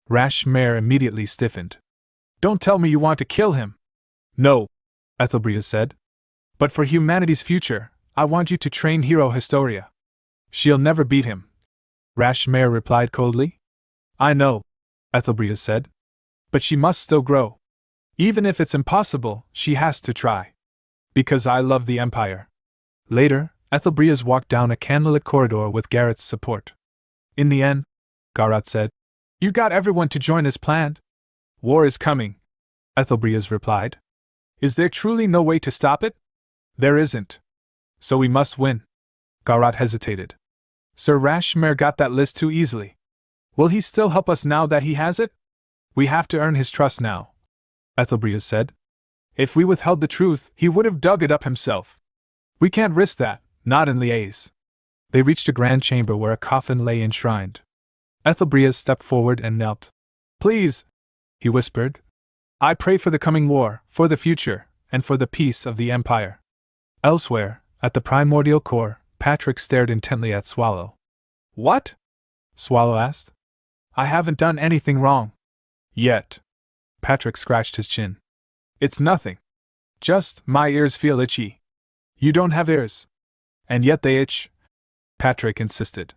Rashmare immediately stiffened. Don't tell me you want to kill him. No, Ethelbrias said. But for humanity's future, I want you to train Hero Historia. She'll never beat him. Rashmare replied coldly. I know, Ethelbrias said. But she must still grow. Even if it's impossible, she has to try. Because I love the Empire. Later, Ethelbrias walked down a candlelit corridor with Garrett's support. In the end, Garrett said, "You got everyone to join as planned?" "War is coming," Ethelbrias replied. "Is there truly no way to stop it?" "There isn't. So we must win." Garrett hesitated. "Sir Rashmare got that list too easily. Will he still help us now that he has it?" "We have to earn his trust now," Ethelbrias said. "If we withheld the truth, he would have dug it up himself. We can't risk that, not in Liaise." They reached a grand chamber where a coffin lay enshrined. Ethelbrias stepped forward and knelt. "Please," he whispered, "I pray for the coming war, for the future, and for the peace of the Empire." Elsewhere, at the primordial core, Patrick stared intently at Swallow. "What?" Swallow asked. "I haven't done anything wrong." "Yet." Patrick scratched his chin. "It's nothing. Just, my ears feel itchy." "You don't have ears." "And yet they itch," Patrick insisted.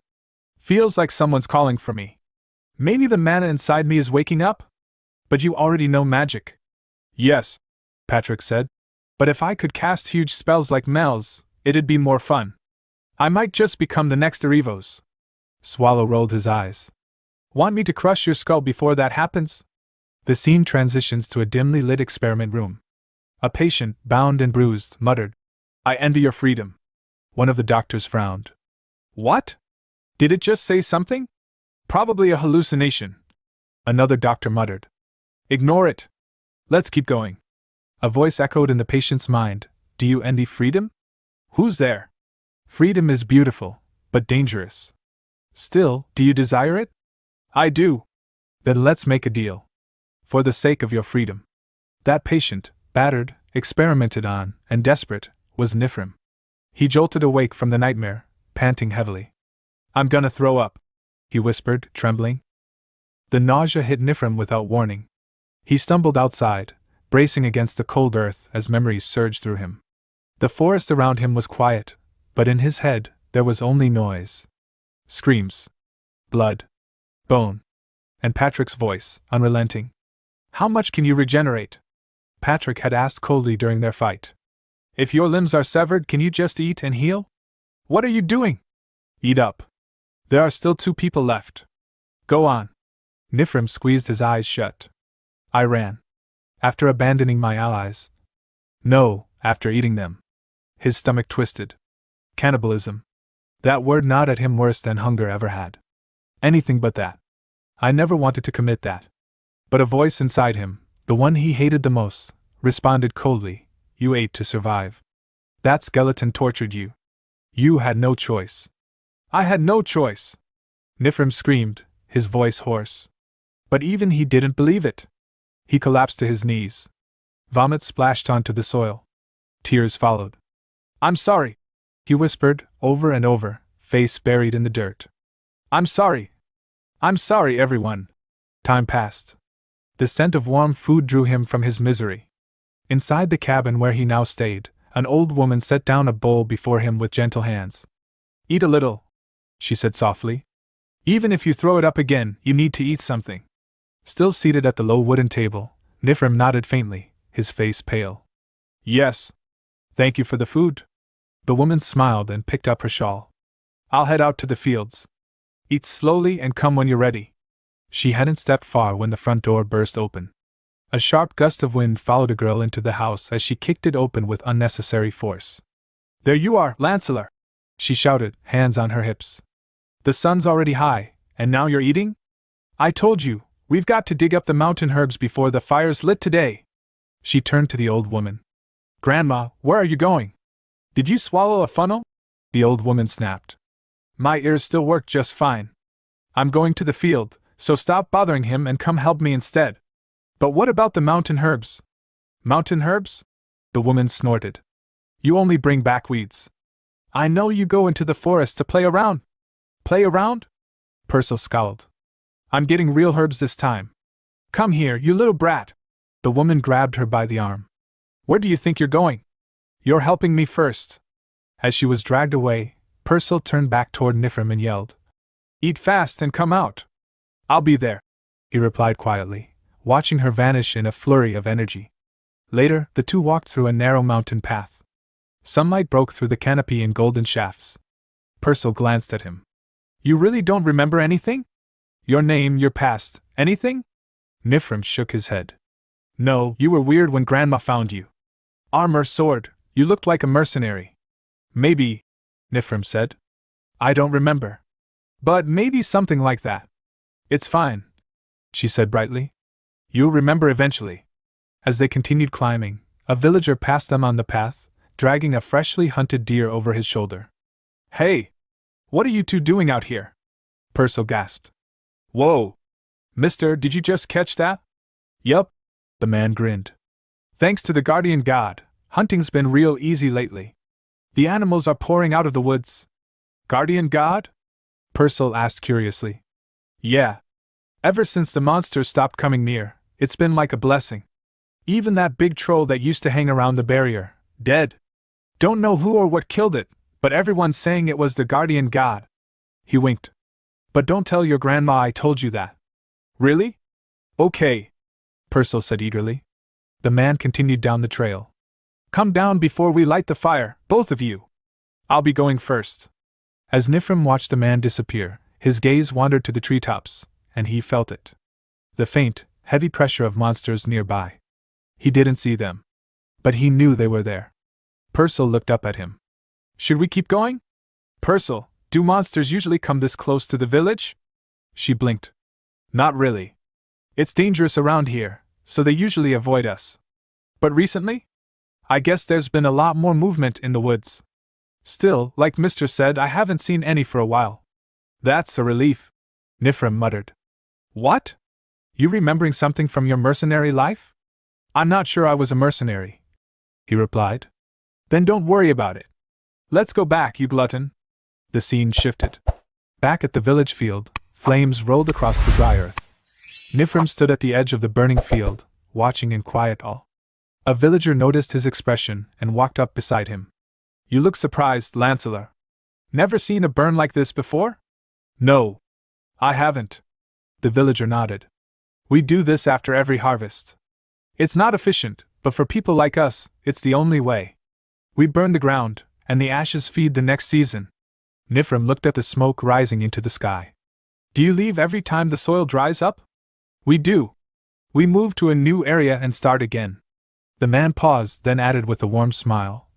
"Feels like someone's calling for me. Maybe the mana inside me is waking up?" "But you already know magic." "Yes," Patrick said. "But if I could cast huge spells like Mel's, it'd be more fun. I might just become the next Erevos." Swallow rolled his eyes. "Want me to crush your skull before that happens?" The scene transitions to a dimly lit experiment room. A patient, bound and bruised, muttered, "I envy your freedom." One of the doctors frowned. "What? Did it just say something? Probably a hallucination." Another doctor muttered, "Ignore it. Let's keep going." A voice echoed in the patient's mind, "Do you envy freedom?" "Who's there?" "Freedom is beautiful, but dangerous." "Still, do you desire it?" "I do." "Then let's make a deal. For the sake of your freedom." That patient, battered, experimented on, and desperate, was Nifrim. He jolted awake from the nightmare, panting heavily. "I'm gonna throw up," he whispered, trembling. The nausea hit Nifrim without warning. He stumbled outside, bracing against the cold earth as memories surged through him. The forest around him was quiet, but in his head, there was only noise. Screams. Blood. Bone. And Patrick's voice, unrelenting. "How much can you regenerate?" Patrick had asked coldly during their fight. "If your limbs are severed, can you just eat and heal?" "What are you doing?" "Eat up. There are still 2 people left." "Go on." Nifrim squeezed his eyes shut. "I ran. After abandoning my allies." "No, after eating them." His stomach twisted. Cannibalism. That word gnawed at him worse than hunger ever had. Anything but that. "I never wanted to commit that." But a voice inside him, the one he hated the most, responded coldly, "You ate to survive. That skeleton tortured you. You had no choice." "I had no choice!" Nifrim screamed, his voice hoarse. But even he didn't believe it. He collapsed to his knees. Vomit splashed onto the soil. Tears followed. "I'm sorry," he whispered, over and over, face buried in the dirt. "I'm sorry. I'm sorry, everyone." Time passed. The scent of warm food drew him from his misery. Inside the cabin where he now stayed, an old woman set down a bowl before him with gentle hands. "Eat a little," she said softly. "Even if you throw it up again, you need to eat something." Still seated at the low wooden table, Nifrim nodded faintly, his face pale. "Yes. Thank you for the food." The woman smiled and picked up her shawl. "I'll head out to the fields. Eat slowly and come when you're ready." She hadn't stepped far when the front door burst open. A sharp gust of wind followed a girl into the house as she kicked it open with unnecessary force. "There you are, Lancelot!" she shouted, hands on her hips. "The sun's already high, and now you're eating? I told you, we've got to dig up the mountain herbs before the fire's lit today." She turned to the old woman. "Grandma, where are you going? Did you swallow a funnel?" The old woman snapped. "My ears still work just fine. I'm going to the field, so stop bothering him and come help me instead." "But what about the mountain herbs?" "Mountain herbs?" The woman snorted. "You only bring back weeds. I know you go into the forest to play around." "Play around?" Purcell scowled. "I'm getting real herbs this time. Come here, you little brat." The woman grabbed her by the arm. "Where do you think you're going? You're helping me first." As she was dragged away, Purcell turned back toward Nifrim and yelled, "Eat fast and come out." "I'll be there," he replied quietly, watching her vanish in a flurry of energy. Later, the two walked through a narrow mountain path. Sunlight broke through the canopy in golden shafts. Purcell glanced at him. You really don't remember anything? Your name, your past, anything? Nifrim shook his head. No, you were weird when Grandma found you. Armor, sword, you looked like a mercenary. Maybe, Nifrim said. I don't remember. But maybe something like that. It's fine, she said brightly. You'll remember eventually. As they continued climbing, a villager passed them on the path, dragging a freshly hunted deer over his shoulder. Hey! What are you two doing out here? Purcell gasped. Whoa! Mister, did you just catch that? Yup, the man grinned. Thanks to the guardian god, hunting's been real easy lately. The animals are pouring out of the woods. Guardian god? Purcell asked curiously. Yeah. Ever since the monsters stopped coming near, it's been like a blessing. Even that big troll that used to hang around the barrier, dead. Don't know who or what killed it, but everyone's saying it was the guardian god. He winked. But don't tell your grandma I told you that. Really? Okay, Purcell said eagerly. The man continued down the trail. Come down before we light the fire, both of you. I'll be going first. As Nifrim watched the man disappear, his gaze wandered to the treetops, and he felt it. The faint, heavy pressure of monsters nearby. He didn't see them, but he knew they were there. Purcell looked up at him. Should we keep going? Purcell, do monsters usually come this close to the village? She blinked. Not really. It's dangerous around here, so they usually avoid us. But recently? I guess there's been a lot more movement in the woods. Still, like Mister said, I haven't seen any for a while. That's a relief, Nifrim muttered. What? You remembering something from your mercenary life? I'm not sure I was a mercenary, he replied. Then don't worry about it. Let's go back, you glutton. The scene shifted. Back at the village field, flames rolled across the dry earth. Nifrim stood at the edge of the burning field, watching in quiet awe. A villager noticed his expression and walked up beside him. You look surprised, Lancelot. Never seen a burn like this before? No. I haven't. The villager nodded. We do this after every harvest. It's not efficient, but for people like us, it's the only way. We burn the ground, and the ashes feed the next season. Nifrim looked at the smoke rising into the sky. Do you leave every time the soil dries up? We do. We move to a new area and start again. The man paused, then added with a warm smile.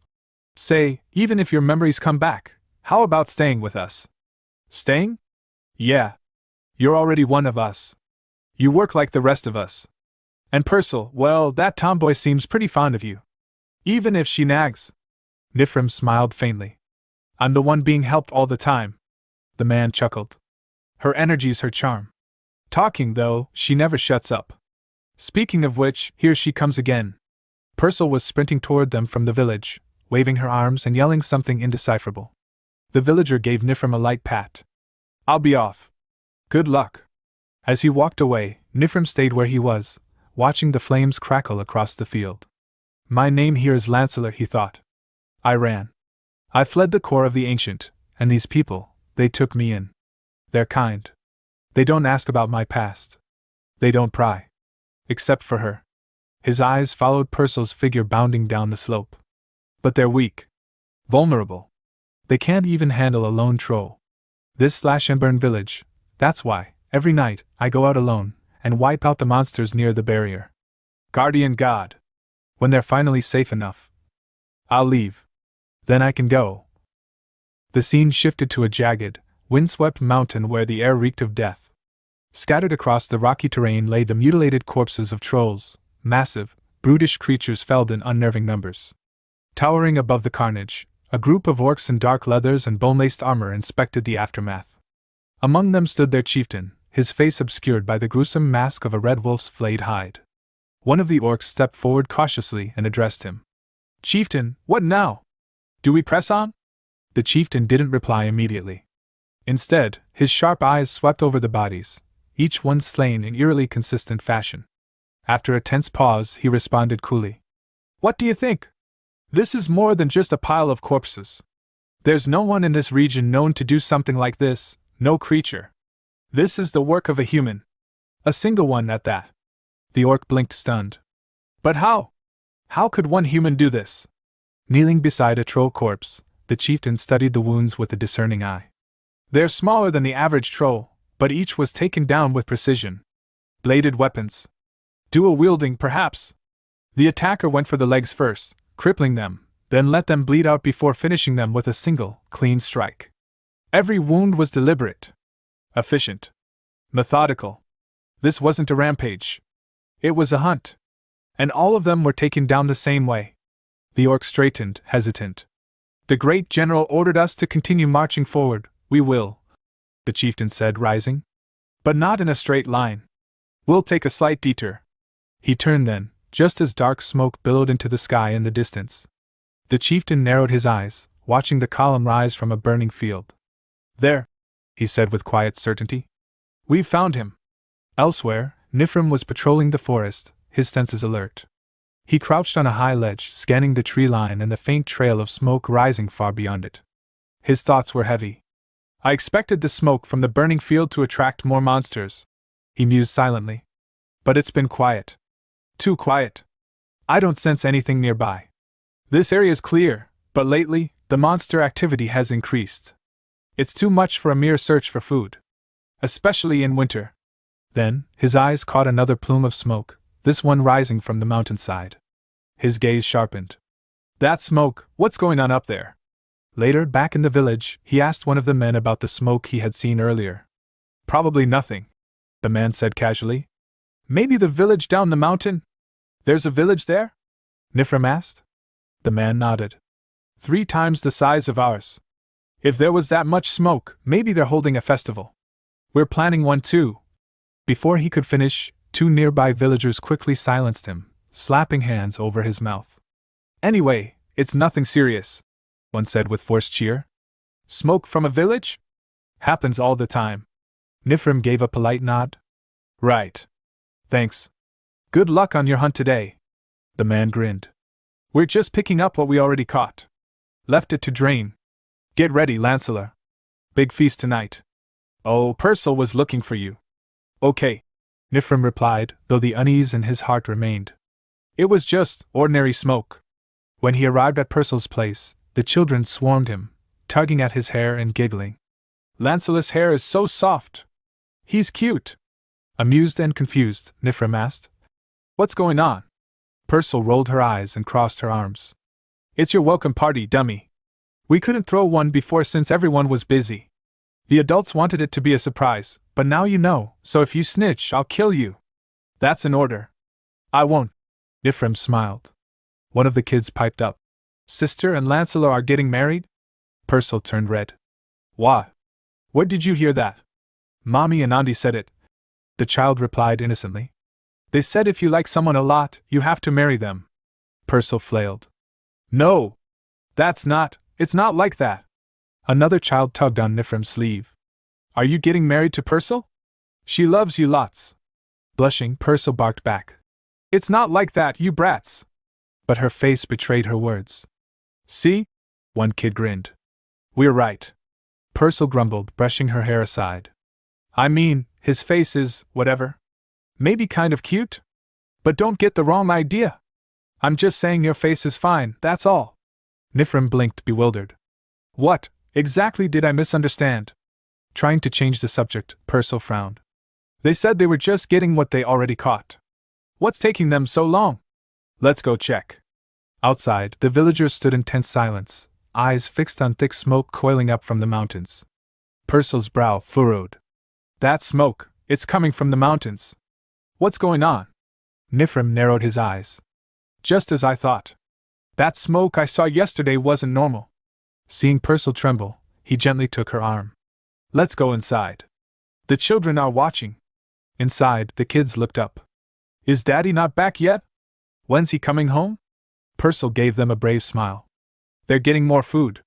Say, even if your memories come back, how about staying with us? Staying? Yeah. You're already one of us. You work like the rest of us. And Purcell, well, that tomboy seems pretty fond of you. Even if she nags. Nifrim smiled faintly. I'm the one being helped all the time. The man chuckled. Her energy's her charm. Talking, though, she never shuts up. Speaking of which, here she comes again. Purcell was sprinting toward them from the village, waving her arms and yelling something indecipherable. The villager gave Nifrim a light pat. I'll be off. Good luck. As he walked away, Nifrim stayed where he was, watching the flames crackle across the field. My name here is Lancelot, he thought. I ran. I fled the core of the ancient, and these people, they took me in. They're kind. They don't ask about my past. They don't pry. Except for her. His eyes followed Purcell's figure bounding down the slope. But they're weak. Vulnerable. They can't even handle a lone troll. This slash and burn village, that's why, every night, I go out alone, and wipe out the monsters near the barrier. Guardian God. When they're finally safe enough, I'll leave. Then I can go. The scene shifted to a jagged, windswept mountain where the air reeked of death. Scattered across the rocky terrain lay the mutilated corpses of trolls, massive, brutish creatures felled in unnerving numbers. Towering above the carnage, a group of orcs in dark leathers and bone-laced armor inspected the aftermath. Among them stood their chieftain, his face obscured by the gruesome mask of a red wolf's flayed hide. One of the orcs stepped forward cautiously and addressed him. Chieftain, what now? Do we press on? The chieftain didn't reply immediately. Instead, his sharp eyes swept over the bodies, each one slain in eerily consistent fashion. After a tense pause, he responded coolly. What do you think? This is more than just a pile of corpses. There's no one in this region known to do something like this, no creature. This is the work of a human. A single one at that. The orc blinked stunned. But how? How could one human do this? Kneeling beside a troll corpse, the chieftain studied the wounds with a discerning eye. They're smaller than the average troll, but each was taken down with precision. Bladed weapons. Dual wielding, perhaps. The attacker went for the legs first, crippling them, then let them bleed out before finishing them with a single, clean strike. Every wound was deliberate, efficient, methodical. This wasn't a rampage. It was a hunt. And all of them were taken down the same way. The orc straightened, hesitant. The great general ordered us to continue marching forward. We will, the chieftain said, rising. But not in a straight line. We'll take a slight detour. He turned then, just as dark smoke billowed into the sky in the distance. The chieftain narrowed his eyes, watching the column rise from a burning field. There, he said with quiet certainty. We've found him. Elsewhere, Nifrim was patrolling the forest, his senses alert. He crouched on a high ledge, scanning the tree line and the faint trail of smoke rising far beyond it. His thoughts were heavy. I expected the smoke from the burning field to attract more monsters, he mused silently. But it's been quiet. Too quiet. I don't sense anything nearby. This area's clear, but lately, the monster activity has increased. It's too much for a mere search for food. Especially in winter. Then, his eyes caught another plume of smoke, this one rising from the mountainside. His gaze sharpened. That smoke, what's going on up there? Later, back in the village, he asked one of the men about the smoke he had seen earlier. Probably nothing, the man said casually. Maybe the village down the mountain? There's a village there? Nifrim asked. The man nodded. 3 times the size of ours. If there was that much smoke, maybe they're holding a festival. We're planning one too. Before he could finish, 2 nearby villagers quickly silenced him, slapping hands over his mouth. Anyway, it's nothing serious, one said with forced cheer. Smoke from a village? Happens all the time. Nifrim gave a polite nod. Right. Thanks. Good luck on your hunt today. The man grinned. We're just picking up what we already caught. Left it to drain. Get ready, Lancelot. Big feast tonight. Oh, Purcell was looking for you. Okay, Nifrim replied, though the unease in his heart remained. It was just ordinary smoke. When he arrived at Purcell's place, the children swarmed him, tugging at his hair and giggling. Lancelot's hair is so soft. He's cute. Amused and confused, Nifrim asked. What's going on? Purcell rolled her eyes and crossed her arms. It's your welcome party, dummy. We couldn't throw one before since everyone was busy. The adults wanted it to be a surprise, but now you know, so if you snitch, I'll kill you. That's an order. I won't. Nifrim smiled. One of the kids piped up. Sister and Lancelot are getting married? Purcell turned red. What? Where did you hear that? Mommy and Auntie said it. The child replied innocently. They said if you like someone a lot, you have to marry them. Purcell flailed. No! It's not like that. Another child tugged on Nifrim's sleeve. Are you getting married to Purcell? She loves you lots. Blushing, Purcell barked back. It's not like that, you brats. But her face betrayed her words. See? One kid grinned. We're right. Purcell grumbled, brushing her hair aside. I mean, his face is, whatever. Maybe kind of cute? But don't get the wrong idea. I'm just saying your face is fine, that's all. Nifrim blinked, bewildered. What, exactly did I misunderstand? Trying to change the subject, Purcell frowned. They said they were just getting what they already caught. What's taking them so long? Let's go check. Outside, the villagers stood in tense silence, eyes fixed on thick smoke coiling up from the mountains. Purcell's brow furrowed. That smoke, it's coming from the mountains. What's going on? Nifrim narrowed his eyes. Just as I thought. That smoke I saw yesterday wasn't normal. Seeing Purcell tremble, he gently took her arm. Let's go inside. The children are watching. Inside, the kids looked up. Is Daddy not back yet? When's he coming home? Purcell gave them a brave smile. They're getting more food.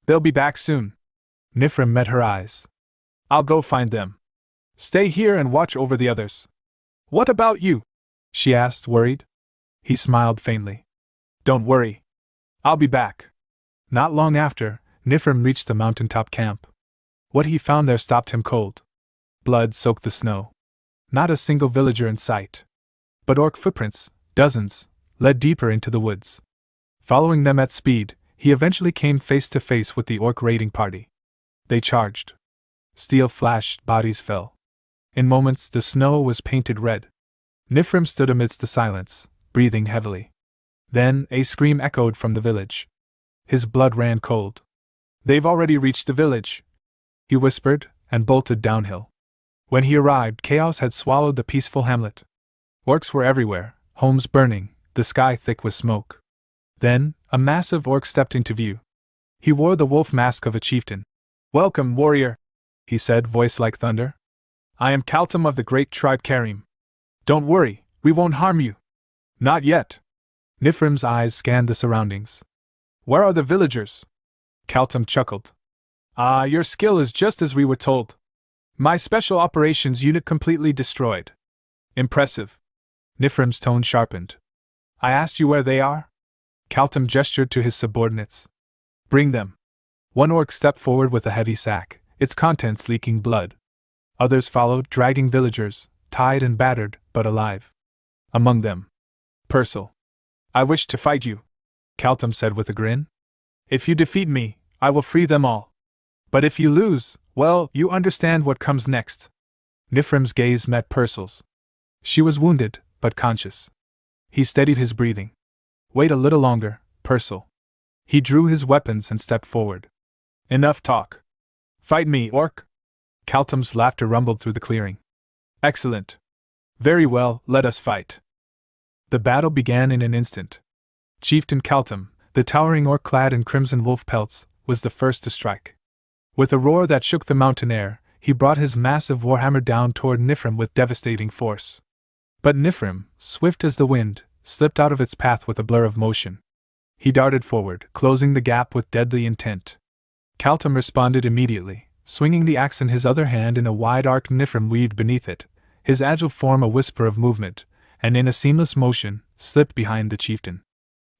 They'll be back soon. Nifrim met her eyes. I'll go find them. Stay here and watch over the others. What about you? She asked, worried. He smiled faintly. Don't worry. I'll be back. Not long after, Nifrim reached the mountaintop camp. What he found there stopped him cold. Blood soaked the snow. Not a single villager in sight. But orc footprints, dozens, led deeper into the woods. Following them at speed, he eventually came face to face with the orc raiding party. They charged. Steel flashed, bodies fell. In moments, the snow was painted red. Nifrim stood amidst the silence, breathing heavily. Then, a scream echoed from the village. His blood ran cold. "They've already reached the village," he whispered, and bolted downhill. When he arrived, chaos had swallowed the peaceful hamlet. Orcs were everywhere, homes burning, the sky thick with smoke. Then, a massive orc stepped into view. He wore the wolf mask of a chieftain. "Welcome, warrior," he said, voice like thunder. "I am Kaltum of the great tribe Karim. Don't worry, we won't harm you." "Not yet." Nifrim's eyes scanned the surroundings. "Where are the villagers?" Kaltum chuckled. "Ah, your skill is just as we were told. My special operations unit completely destroyed." "Impressive." Nifrim's tone sharpened. "I asked you where they are?" Kaltum gestured to his subordinates. "Bring them." One orc stepped forward with a heavy sack, its contents leaking blood. Others followed, dragging villagers, tied and battered, but alive. Among them, Purcell. "I wish to fight you," Kaltum said with a grin. "If you defeat me, I will free them all. But if you lose, well, you understand what comes next." Nifrim's gaze met Purcell's. She was wounded, but conscious. He steadied his breathing. "Wait a little longer, Purcell." He drew his weapons and stepped forward. "Enough talk. Fight me, orc." Kaltum's laughter rumbled through the clearing. "Excellent. Very well, let us fight." The battle began in an instant. Chieftain Kaltum, the towering orc clad in crimson wolf pelts, was the first to strike. With a roar that shook the mountain air, he brought his massive warhammer down toward Nifrim with devastating force. But Nifrim, swift as the wind, slipped out of its path with a blur of motion. He darted forward, closing the gap with deadly intent. Kaltum responded immediately, swinging the axe in his other hand. In a wide arc, Nifrim weaved beneath it, his agile form a whisper of movement, and in a seamless motion, slipped behind the chieftain.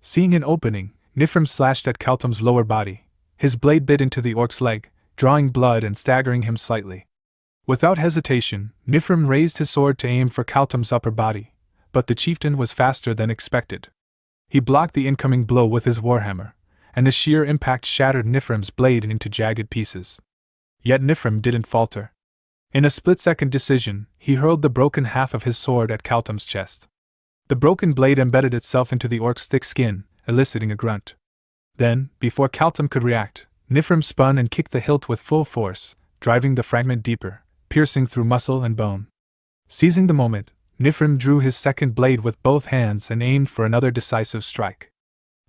Seeing an opening, Nifrim slashed at Kaltum's lower body. His blade bit into the orc's leg, drawing blood and staggering him slightly. Without hesitation, Nifrim raised his sword to aim for Kaltum's upper body, but the chieftain was faster than expected. He blocked the incoming blow with his warhammer, and the sheer impact shattered Nifrim's blade into jagged pieces. Yet Nifrim didn't falter. In a split-second decision, he hurled the broken half of his sword at Kaltum's chest. The broken blade embedded itself into the orc's thick skin, eliciting a grunt. Then, before Kaltum could react, Nifrim spun and kicked the hilt with full force, driving the fragment deeper, piercing through muscle and bone. Seizing the moment, Nifrim drew his second blade with both hands and aimed for another decisive strike.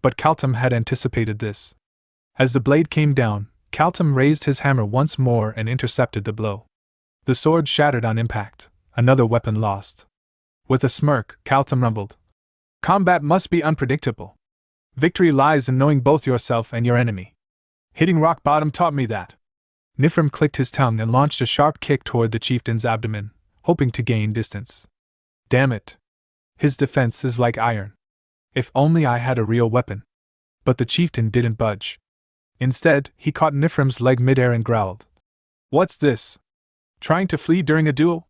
But Kaltum had anticipated this. As the blade came down, Kaltum raised his hammer once more and intercepted the blow. The sword shattered on impact, another weapon lost. With a smirk, Kaltum rumbled, "Combat must be unpredictable. Victory lies in knowing both yourself and your enemy. Hitting rock bottom taught me that." Nifrim clicked his tongue and launched a sharp kick toward the chieftain's abdomen, hoping to gain distance. Damn it. His defense is like iron. If only I had a real weapon. But the chieftain didn't budge. Instead, he caught Nifrim's leg midair and growled, "What's this? Trying to flee during a duel?"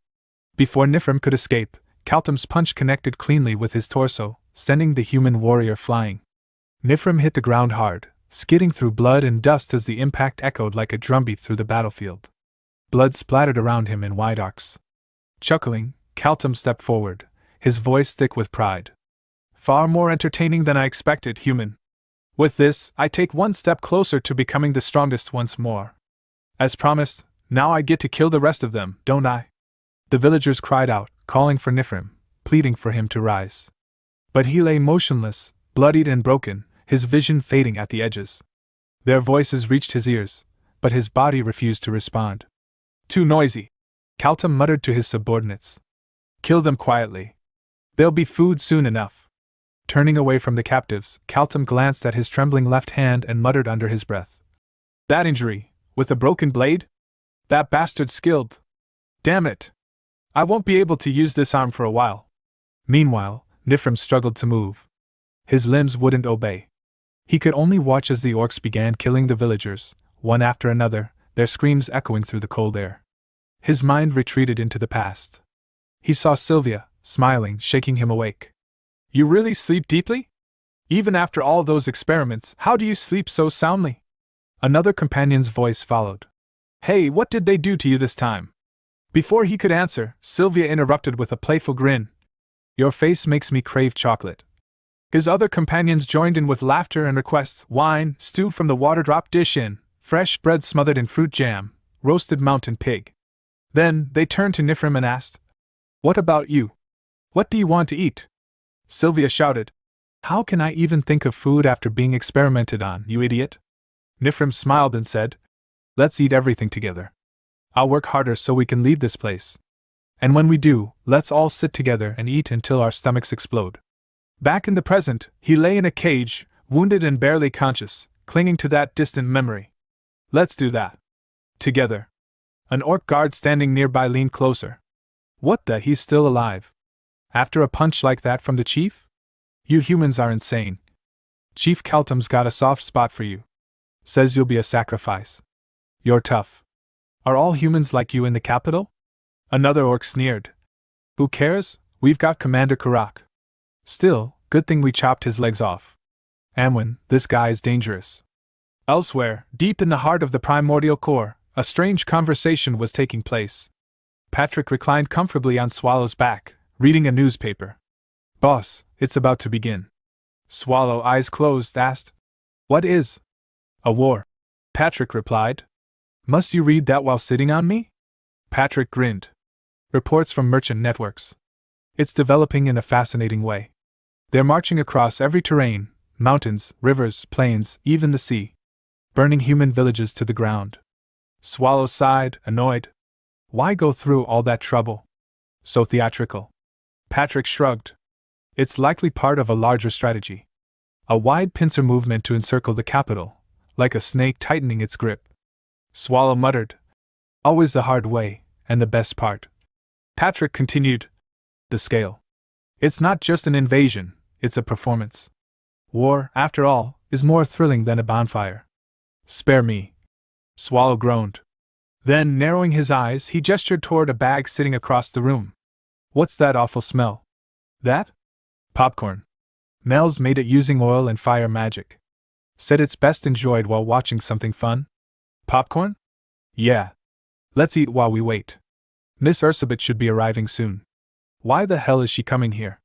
Before Nifrim could escape, Kaltum's punch connected cleanly with his torso, sending the human warrior flying. Nifrim hit the ground hard, skidding through blood and dust as the impact echoed like a drumbeat through the battlefield. Blood splattered around him in wide arcs. Chuckling, Kaltum stepped forward, his voice thick with pride. "Far more entertaining than I expected, human. With this, I take one step closer to becoming the strongest once more. As promised, now I get to kill the rest of them, don't I?" The villagers cried out, calling for Nifrim, pleading for him to rise. But he lay motionless, bloodied and broken, his vision fading at the edges. Their voices reached his ears, but his body refused to respond. "Too noisy," Kaltum muttered to his subordinates. "Kill them quietly. They'll be food soon enough." Turning away from the captives, Kaltum glanced at his trembling left hand and muttered under his breath, "That injury, with a broken blade? That bastard's skilled. Damn it. I won't be able to use this arm for a while." Meanwhile, Nifrim struggled to move. His limbs wouldn't obey. He could only watch as the orcs began killing the villagers, one after another, their screams echoing through the cold air. His mind retreated into the past. He saw Sylvia, smiling, shaking him awake. You really sleep deeply? Even after all those experiments, how do you sleep so soundly? Another companion's voice followed. Hey, what did they do to you this time? Before he could answer, Sylvia interrupted with a playful grin. Your face makes me crave chocolate. His other companions joined in with laughter and requests: wine, stewed from the water-drop dish in, fresh bread smothered in fruit jam, roasted mountain pig. Then, they turned to Nifrim and asked, What about you? What do you want to eat? Sylvia shouted, How can I even think of food after being experimented on, you idiot? Nifrim smiled and said, Let's eat everything together. I'll work harder so we can leave this place. And when we do, let's all sit together and eat until our stomachs explode. Back in the present, he lay in a cage, wounded and barely conscious, clinging to that distant memory. Let's do that. Together. An orc guard standing nearby leaned closer. What the? He's still alive. After a punch like that from the chief? You humans are insane. Chief Kaltum's got a soft spot for you. Says you'll be a sacrifice. You're tough. Are all humans like you in the capital? Another orc sneered. Who cares? We've got Commander Kurak. Still, good thing we chopped his legs off. Amwin, this guy's dangerous. Elsewhere, deep in the heart of the primordial core, a strange conversation was taking place. Patrick reclined comfortably on Swallow's back, reading a newspaper. Boss, it's about to begin. Swallow, eyes closed, asked, What is? A war. Patrick replied. Must you read that while sitting on me? Patrick grinned. Reports from merchant networks. It's developing in a fascinating way. They're marching across every terrain, mountains, rivers, plains, even the sea. Burning human villages to the ground. Swallow sighed, annoyed. Why go through all that trouble? So theatrical. Patrick shrugged. It's likely part of a larger strategy. A wide pincer movement to encircle the capital, like a snake tightening its grip. Swallow muttered. Always the hard way, and the best part. Patrick continued. The scale. It's not just an invasion, it's a performance. War, after all, is more thrilling than a bonfire. Spare me. Swallow groaned. Then, narrowing his eyes, he gestured toward a bag sitting across the room. What's that awful smell? That? Popcorn. Mel's made it using oil and fire magic. Said it's best enjoyed while watching something fun. Popcorn? Yeah. Let's eat while we wait. Miss Ursabet should be arriving soon. Why the hell is she coming here?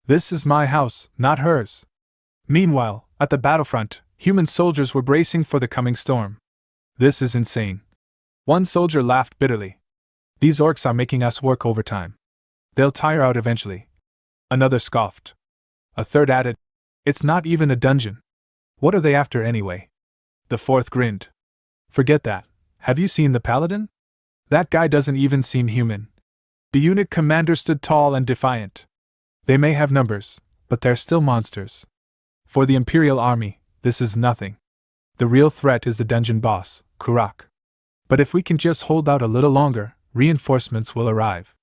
This is my house, not hers. Meanwhile, at the battlefront, human soldiers were bracing for the coming storm. This is insane. One soldier laughed bitterly. These orcs are making us work overtime. They'll tire out eventually. Another scoffed. A third added, It's not even a dungeon. What are they after anyway? The fourth grinned. Forget that. Have you seen the paladin? That guy doesn't even seem human. The unit commander stood tall and defiant. They may have numbers, but they're still monsters. For the Imperial Army, this is nothing. The real threat is the dungeon boss, Kurak. But if we can just hold out a little longer, reinforcements will arrive.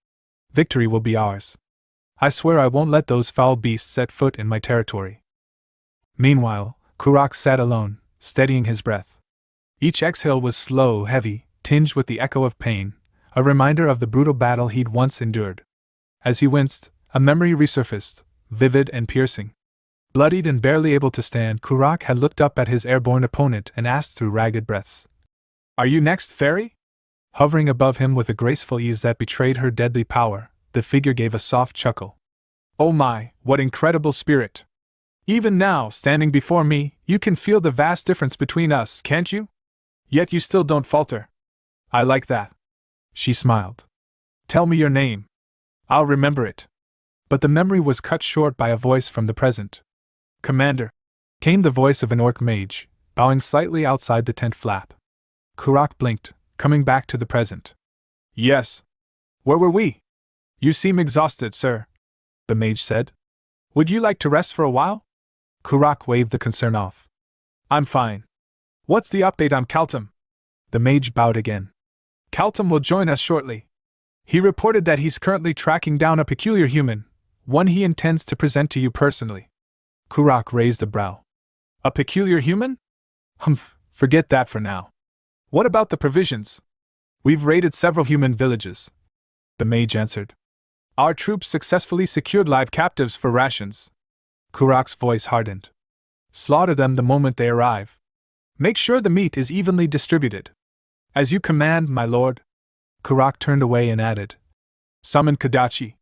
Victory will be ours. I swear I won't let those foul beasts set foot in my territory. Meanwhile, Kurak sat alone, steadying his breath. Each exhale was slow, heavy, tinged with the echo of pain, a reminder of the brutal battle he'd once endured. As he winced, a memory resurfaced, vivid and piercing. Bloodied and barely able to stand, Kurak had looked up at his airborne opponent and asked through ragged breaths. Are you next, fairy? Hovering above him with a graceful ease that betrayed her deadly power, the figure gave a soft chuckle. Oh my, what incredible spirit! Even now, standing before me, you can feel the vast difference between us, can't you? Yet you still don't falter. I like that. She smiled. Tell me your name. I'll remember it. But the memory was cut short by a voice from the present. Commander, came the voice of an orc mage, bowing slightly outside the tent flap. Kurak blinked, coming back to the present. Yes. Where were we? You seem exhausted, sir, the mage said. Would you like to rest for a while? Kurak waved the concern off. I'm fine. What's the update on Kaltum? The mage bowed again. Kaltum will join us shortly. He reported that he's currently tracking down a peculiar human, one he intends to present to you personally. Kurak raised a brow. A peculiar human? Humph, forget that for now. What about the provisions? We've raided several human villages. The mage answered. Our troops successfully secured live captives for rations. Kurak's voice hardened. Slaughter them the moment they arrive. Make sure the meat is evenly distributed. As you command, my lord. Kurak turned away and added, Summon Kadachi.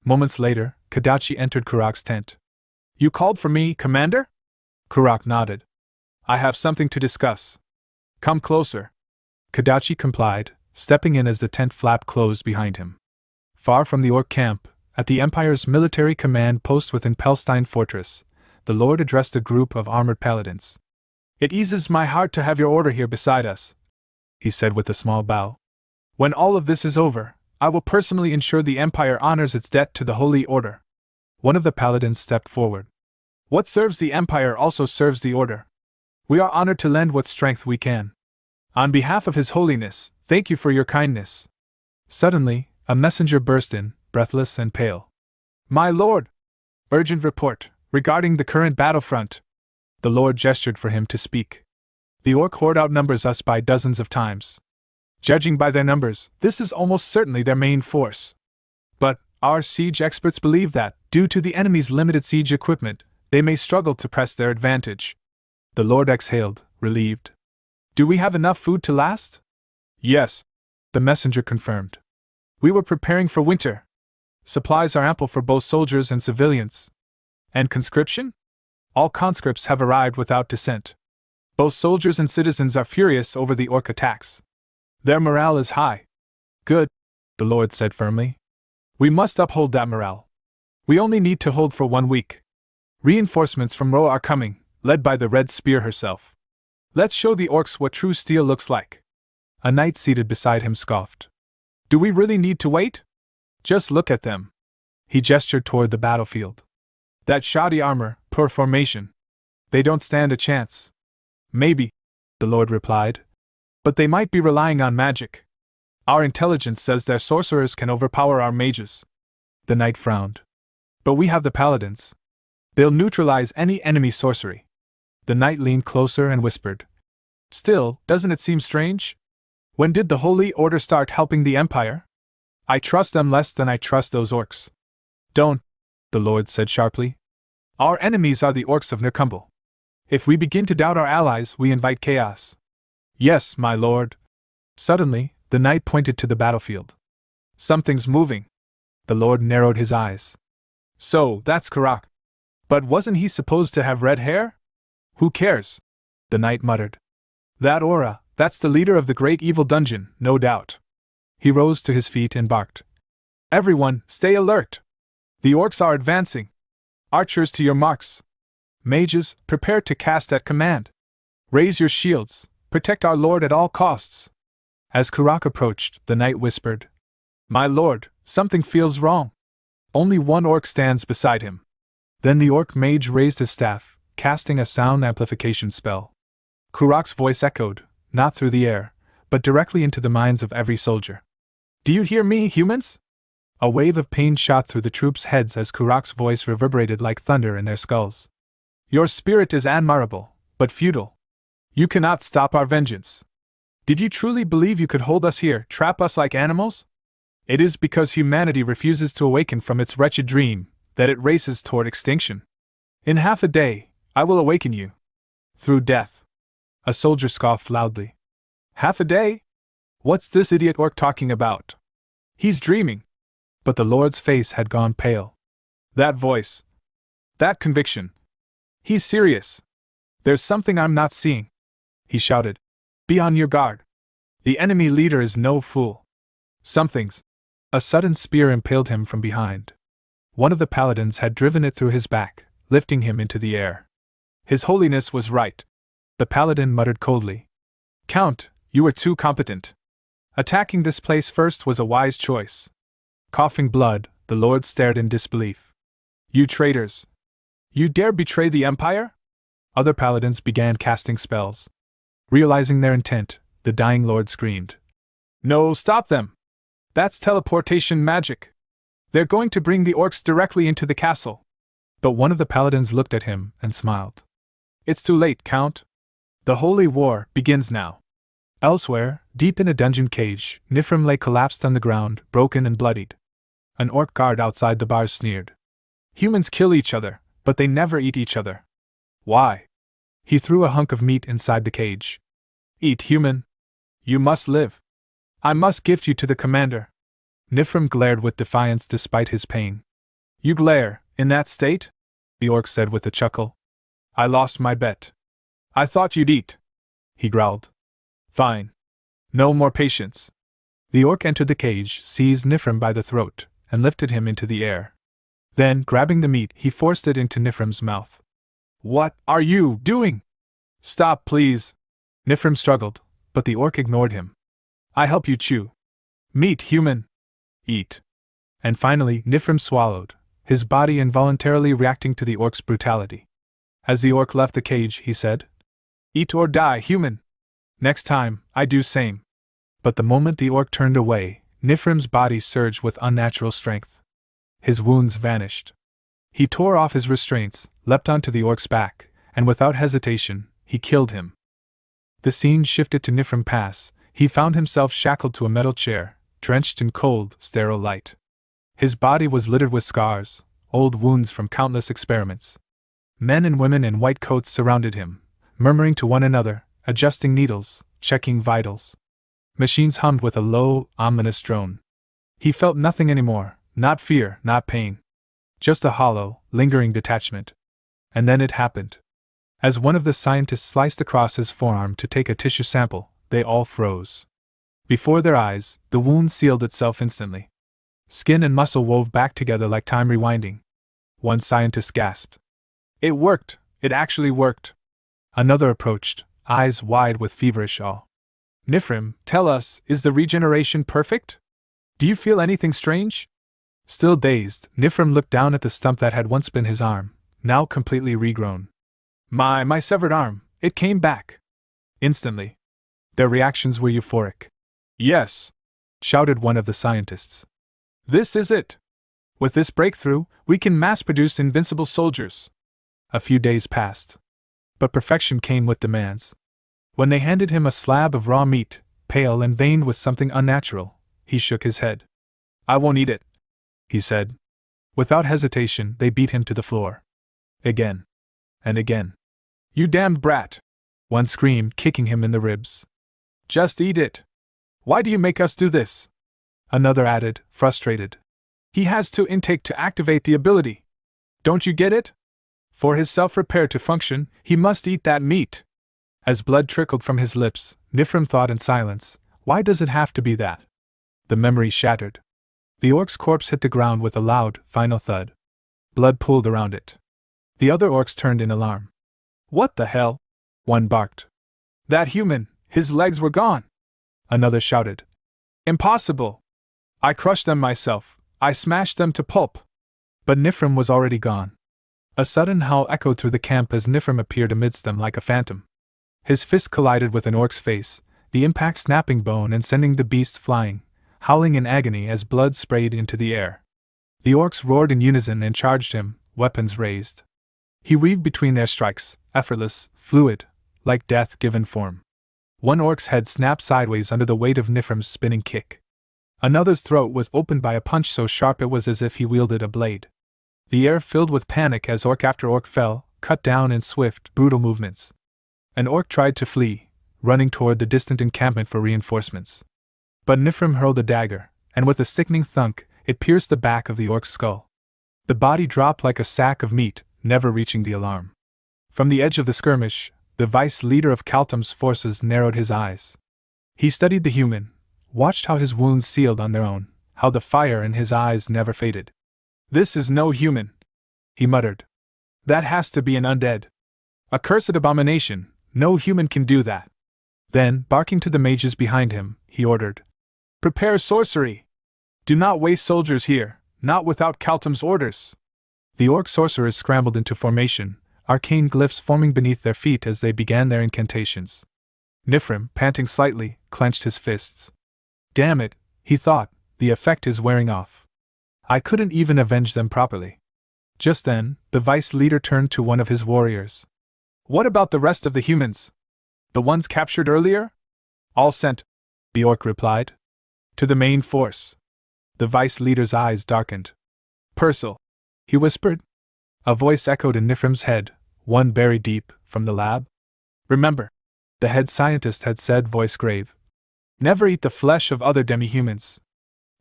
Moments later, Kadachi entered Kurak's tent. You called for me, Commander? Kurak nodded. I have something to discuss. Come closer. Kadachi complied, stepping in as the tent flap closed behind him. Far from the orc camp, at the Empire's military command post within Pelstein Fortress, the Lord addressed a group of armored paladins. It eases my heart to have your order here beside us, he said with a small bow. When all of this is over, I will personally ensure the Empire honors its debt to the Holy Order. One of the paladins stepped forward. What serves the Empire also serves the Order. We are honored to lend what strength we can. On behalf of His Holiness, thank you for your kindness. Suddenly, a messenger burst in, breathless and pale. My lord! Urgent report, regarding the current battlefront. The Lord gestured for him to speak. The orc horde outnumbers us by dozens of times. Judging by their numbers, this is almost certainly their main force. But, our siege experts believe that, due to the enemy's limited siege equipment, they may struggle to press their advantage. The Lord exhaled, relieved. Do we have enough food to last? Yes, the messenger confirmed. We were preparing for winter. Supplies are ample for both soldiers and civilians. And conscription? All conscripts have arrived without dissent. Both soldiers and citizens are furious over the orc attacks. Their morale is high. Good, the Lord said firmly. We must uphold that morale. We only need to hold for 1 week. Reinforcements from Ro are coming, led by the Red Spear herself. Let's show the orcs what true steel looks like. A knight seated beside him scoffed. Do we really need to wait? Just look at them. He gestured toward the battlefield. That shoddy armor, poor formation. They don't stand a chance. Maybe, the Lord replied. But they might be relying on magic. Our intelligence says their sorcerers can overpower our mages. The knight frowned. But we have the paladins. They'll neutralize any enemy sorcery. The knight leaned closer and whispered. Still, doesn't it seem strange? When did the Holy Order start helping the Empire? I trust them less than I trust those orcs. Don't, the Lord said sharply. Our enemies are the orcs of Nerkumble. If we begin to doubt our allies, we invite chaos. Yes, my lord. Suddenly, the knight pointed to the battlefield. Something's moving. The Lord narrowed his eyes. So, that's Kurak. But wasn't he supposed to have red hair? Who cares? The knight muttered. That aura, that's the leader of the great evil dungeon, no doubt. He rose to his feet and barked. Everyone, stay alert. The orcs are advancing. Archers to your marks. Mages, prepare to cast at command. Raise your shields. Protect our lord at all costs. As Kurak approached, the knight whispered. My lord, something feels wrong. Only one orc stands beside him. Then the orc mage raised his staff, casting a sound amplification spell. Kurak's voice echoed, not through the air, but directly into the minds of every soldier. Do you hear me, humans? A wave of pain shot through the troops' heads as Kurak's voice reverberated like thunder in their skulls. Your spirit is admirable, but futile. You cannot stop our vengeance. Did you truly believe you could hold us here, trap us like animals? It is because humanity refuses to awaken from its wretched dream that it races toward extinction. In half a day, I will awaken you. Through death. A soldier scoffed loudly. Half a day? What's this idiot orc talking about? He's dreaming. But the Lord's face had gone pale. That voice. That conviction. He's serious. There's something I'm not seeing. He shouted. Be on your guard. The enemy leader is no fool. Something's. A sudden spear impaled him from behind. One of the paladins had driven it through his back, lifting him into the air. His Holiness was right. The paladin muttered coldly. Count, you were too competent. Attacking this place first was a wise choice. Coughing blood, the Lord stared in disbelief. You traitors! You dare betray the Empire? Other paladins began casting spells. Realizing their intent, the dying Lord screamed. No, stop them! That's teleportation magic! They're going to bring the orcs directly into the castle. But one of the paladins looked at him and smiled. It's too late, Count. The holy war begins now. Elsewhere, deep in a dungeon cage, Nifrim lay collapsed on the ground, broken and bloodied. An orc guard outside the bars sneered. Humans kill each other, but they never eat each other. Why? He threw a hunk of meat inside the cage. Eat, human. You must live. I must gift you to the commander. Nifrim glared with defiance despite his pain. You glare, in that state? The orc said with a chuckle. I lost my bet. I thought you'd eat. He growled. Fine. No more patience. The orc entered the cage, seized Nifrim by the throat, and lifted him into the air. Then, grabbing the meat, he forced it into Nifrim's mouth. What are you doing? Stop, please. Nifrim struggled, but the orc ignored him. I help you chew. Meat, human. Eat. And finally, Nifrim swallowed, his body involuntarily reacting to the orc's brutality. As the orc left the cage, he said, Eat or die, human. Next time, I do same. But the moment the orc turned away, Nifrim's body surged with unnatural strength. His wounds vanished. He tore off his restraints, leapt onto the orc's back, and without hesitation, he killed him. The scene shifted to Nifrim Pass. He found himself shackled to a metal chair, drenched in cold, sterile light. His body was littered with scars, old wounds from countless experiments. Men and women in white coats surrounded him, murmuring to one another, adjusting needles, checking vitals. Machines hummed with a low, ominous drone. He felt nothing anymore, not fear, not pain. Just a hollow, lingering detachment. And then it happened. As one of the scientists sliced across his forearm to take a tissue sample, they all froze. Before their eyes, the wound sealed itself instantly. Skin and muscle wove back together like time rewinding. One scientist gasped. It worked! It actually worked! Another approached, eyes wide with feverish awe. Nifrim, tell us, is the regeneration perfect? Do you feel anything strange? Still dazed, Nifrim looked down at the stump that had once been his arm, now completely regrown. My severed arm, it came back. Instantly. Their reactions were euphoric. Yes, shouted one of the scientists. This is it. With this breakthrough, we can mass-produce invincible soldiers. A few days passed. But perfection came with demands. When they handed him a slab of raw meat, pale and veined with something unnatural, he shook his head. I won't eat it, he said. Without hesitation, they beat him to the floor. Again. And again. You damned brat! One screamed, kicking him in the ribs. Just eat it! Why do you make us do this? Another added, frustrated. He has to intake to activate the ability. Don't you get it? For his self-repair to function, he must eat that meat. As blood trickled from his lips, Nifrim thought in silence, why does it have to be that? The memory shattered. The orc's corpse hit the ground with a loud, final thud. Blood pooled around it. The other orcs turned in alarm. What the hell? One barked. That human, his legs were gone. Another shouted. Impossible! I crushed them myself, I smashed them to pulp. But Nifrim was already gone. A sudden howl echoed through the camp as Nifrim appeared amidst them like a phantom. His fist collided with an orc's face, the impact snapping bone and sending the beast flying, howling in agony as blood sprayed into the air. The orcs roared in unison and charged him, weapons raised. He weaved between their strikes, effortless, fluid, like death given form. One orc's head snapped sideways under the weight of Nifrim's spinning kick. Another's throat was opened by a punch so sharp it was as if he wielded a blade. The air filled with panic as orc after orc fell, cut down in swift, brutal movements. An orc tried to flee, running toward the distant encampment for reinforcements. But Nifrim hurled a dagger, and with a sickening thunk, it pierced the back of the orc's skull. The body dropped like a sack of meat, never reaching the alarm. From the edge of the skirmish, the vice leader of Kaltum's forces narrowed his eyes. He studied the human, watched how his wounds sealed on their own, how the fire in his eyes never faded. This is no human, he muttered. That has to be an undead. A cursed abomination, no human can do that. Then, barking to the mages behind him, he ordered. Prepare sorcery! Do not waste soldiers here, not without Kaltum's orders! The orc sorcerers scrambled into formation, arcane glyphs forming beneath their feet as they began their incantations. Nifrim, panting slightly, clenched his fists. Damn it, he thought, the effect is wearing off. I couldn't even avenge them properly. Just then, the vice leader turned to one of his warriors. What about the rest of the humans? The ones captured earlier? All sent, the orc replied. To the main force. The vice leader's eyes darkened. Purcell, he whispered. A voice echoed in Nifrim's head, one buried deep, from the lab. Remember, the head scientist had said, voice grave. Never eat the flesh of other demi-humans.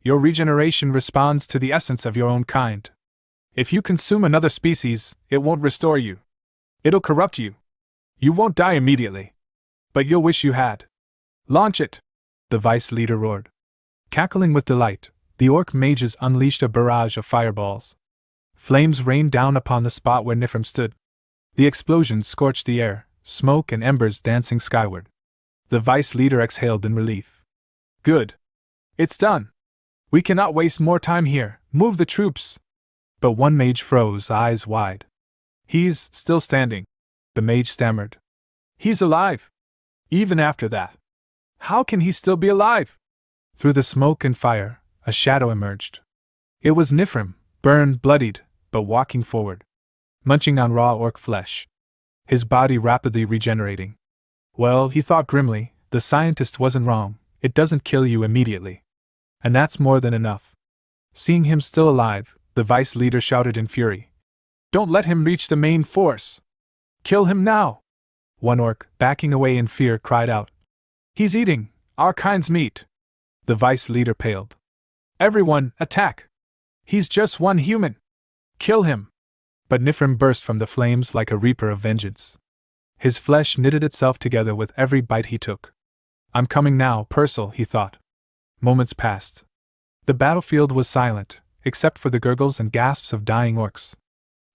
Your regeneration responds to the essence of your own kind. If you consume another species, it won't restore you. It'll corrupt you. You won't die immediately. But you'll wish you had. Launch it! The vice leader roared. Cackling with delight, the orc mages unleashed a barrage of fireballs. Flames rained down upon the spot where Nifrim stood. The explosions scorched the air, smoke and embers dancing skyward. The vice leader exhaled in relief. Good. It's done. We cannot waste more time here. Move the troops. But one mage froze, eyes wide. He's still standing. The mage stammered. He's alive. Even after that. How can he still be alive? Through the smoke and fire, a shadow emerged. It was Nifrim, burned, bloodied, but walking forward, munching on raw orc flesh. His body rapidly regenerating. Well, he thought grimly, the scientist wasn't wrong, it doesn't kill you immediately. And that's more than enough. Seeing him still alive, the vice leader shouted in fury. Don't let him reach the main force! Kill him now! One orc, backing away in fear, cried out. He's eating our kind's meat! The vice leader paled. Everyone, attack! He's just one human! Kill him! But Nifrim burst from the flames like a reaper of vengeance. His flesh knitted itself together with every bite he took. I'm coming now, Purcell, he thought. Moments passed. The battlefield was silent, except for the gurgles and gasps of dying orcs.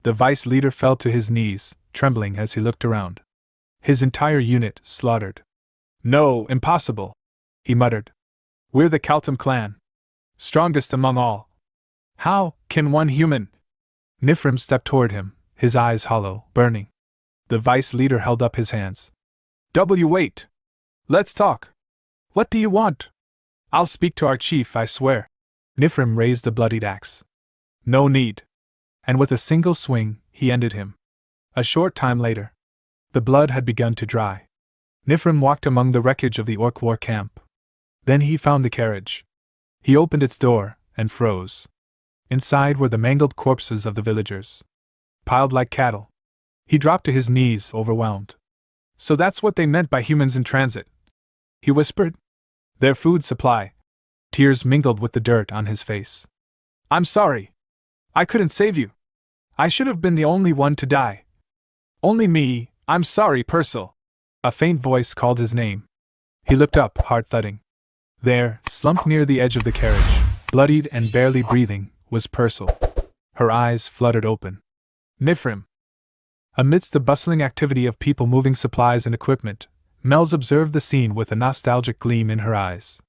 The vice leader fell to his knees, trembling as he looked around. His entire unit slaughtered. No, impossible, he muttered. We're the Kaltum clan. Strongest among all. How can one human? Nifrim stepped toward him, his eyes hollow, burning. The vice leader held up his hands. Wait. Let's talk. What do you want? I'll speak to our chief, I swear. Nifrim raised the bloodied axe. No need. And with a single swing, he ended him. A short time later, the blood had begun to dry. Nifrim walked among the wreckage of the orc war camp. Then he found the carriage. He opened its door, and froze. Inside were the mangled corpses of the villagers, piled like cattle. He dropped to his knees, overwhelmed. So that's what they meant by humans in transit, he whispered. Their food supply. Tears mingled with the dirt on his face. I'm sorry. I couldn't save you. I should have been the only one to die. Only me, I'm sorry, Purcell. A faint voice called his name. He looked up, heart thudding. There, slumped near the edge of the carriage, bloodied and barely breathing, was Purcell. Her eyes fluttered open. Nifrim. Amidst the bustling activity of people moving supplies and equipment, Mel's observed the scene with a nostalgic gleam in her eyes.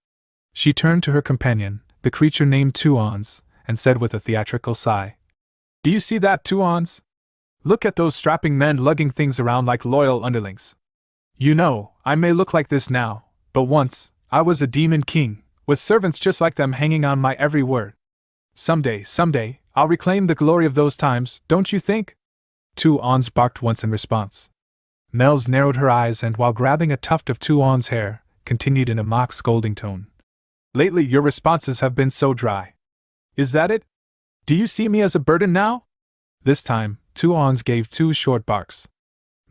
She turned to her companion, the creature named Tuons, and said with a theatrical sigh. Do you see that, Tuons? Look at those strapping men lugging things around like loyal underlings. You know, I may look like this now, but once, I was a demon king, with servants just like them hanging on my every word. Someday, I'll reclaim the glory of those times, don't you think? Tuons barked once in response. Mel's narrowed her eyes and, while grabbing a tuft of Tuon's hair, continued in a mock scolding tone. Lately your responses have been so dry. Is that it? Do you see me as a burden now? This time, Tuons gave 2 short barks.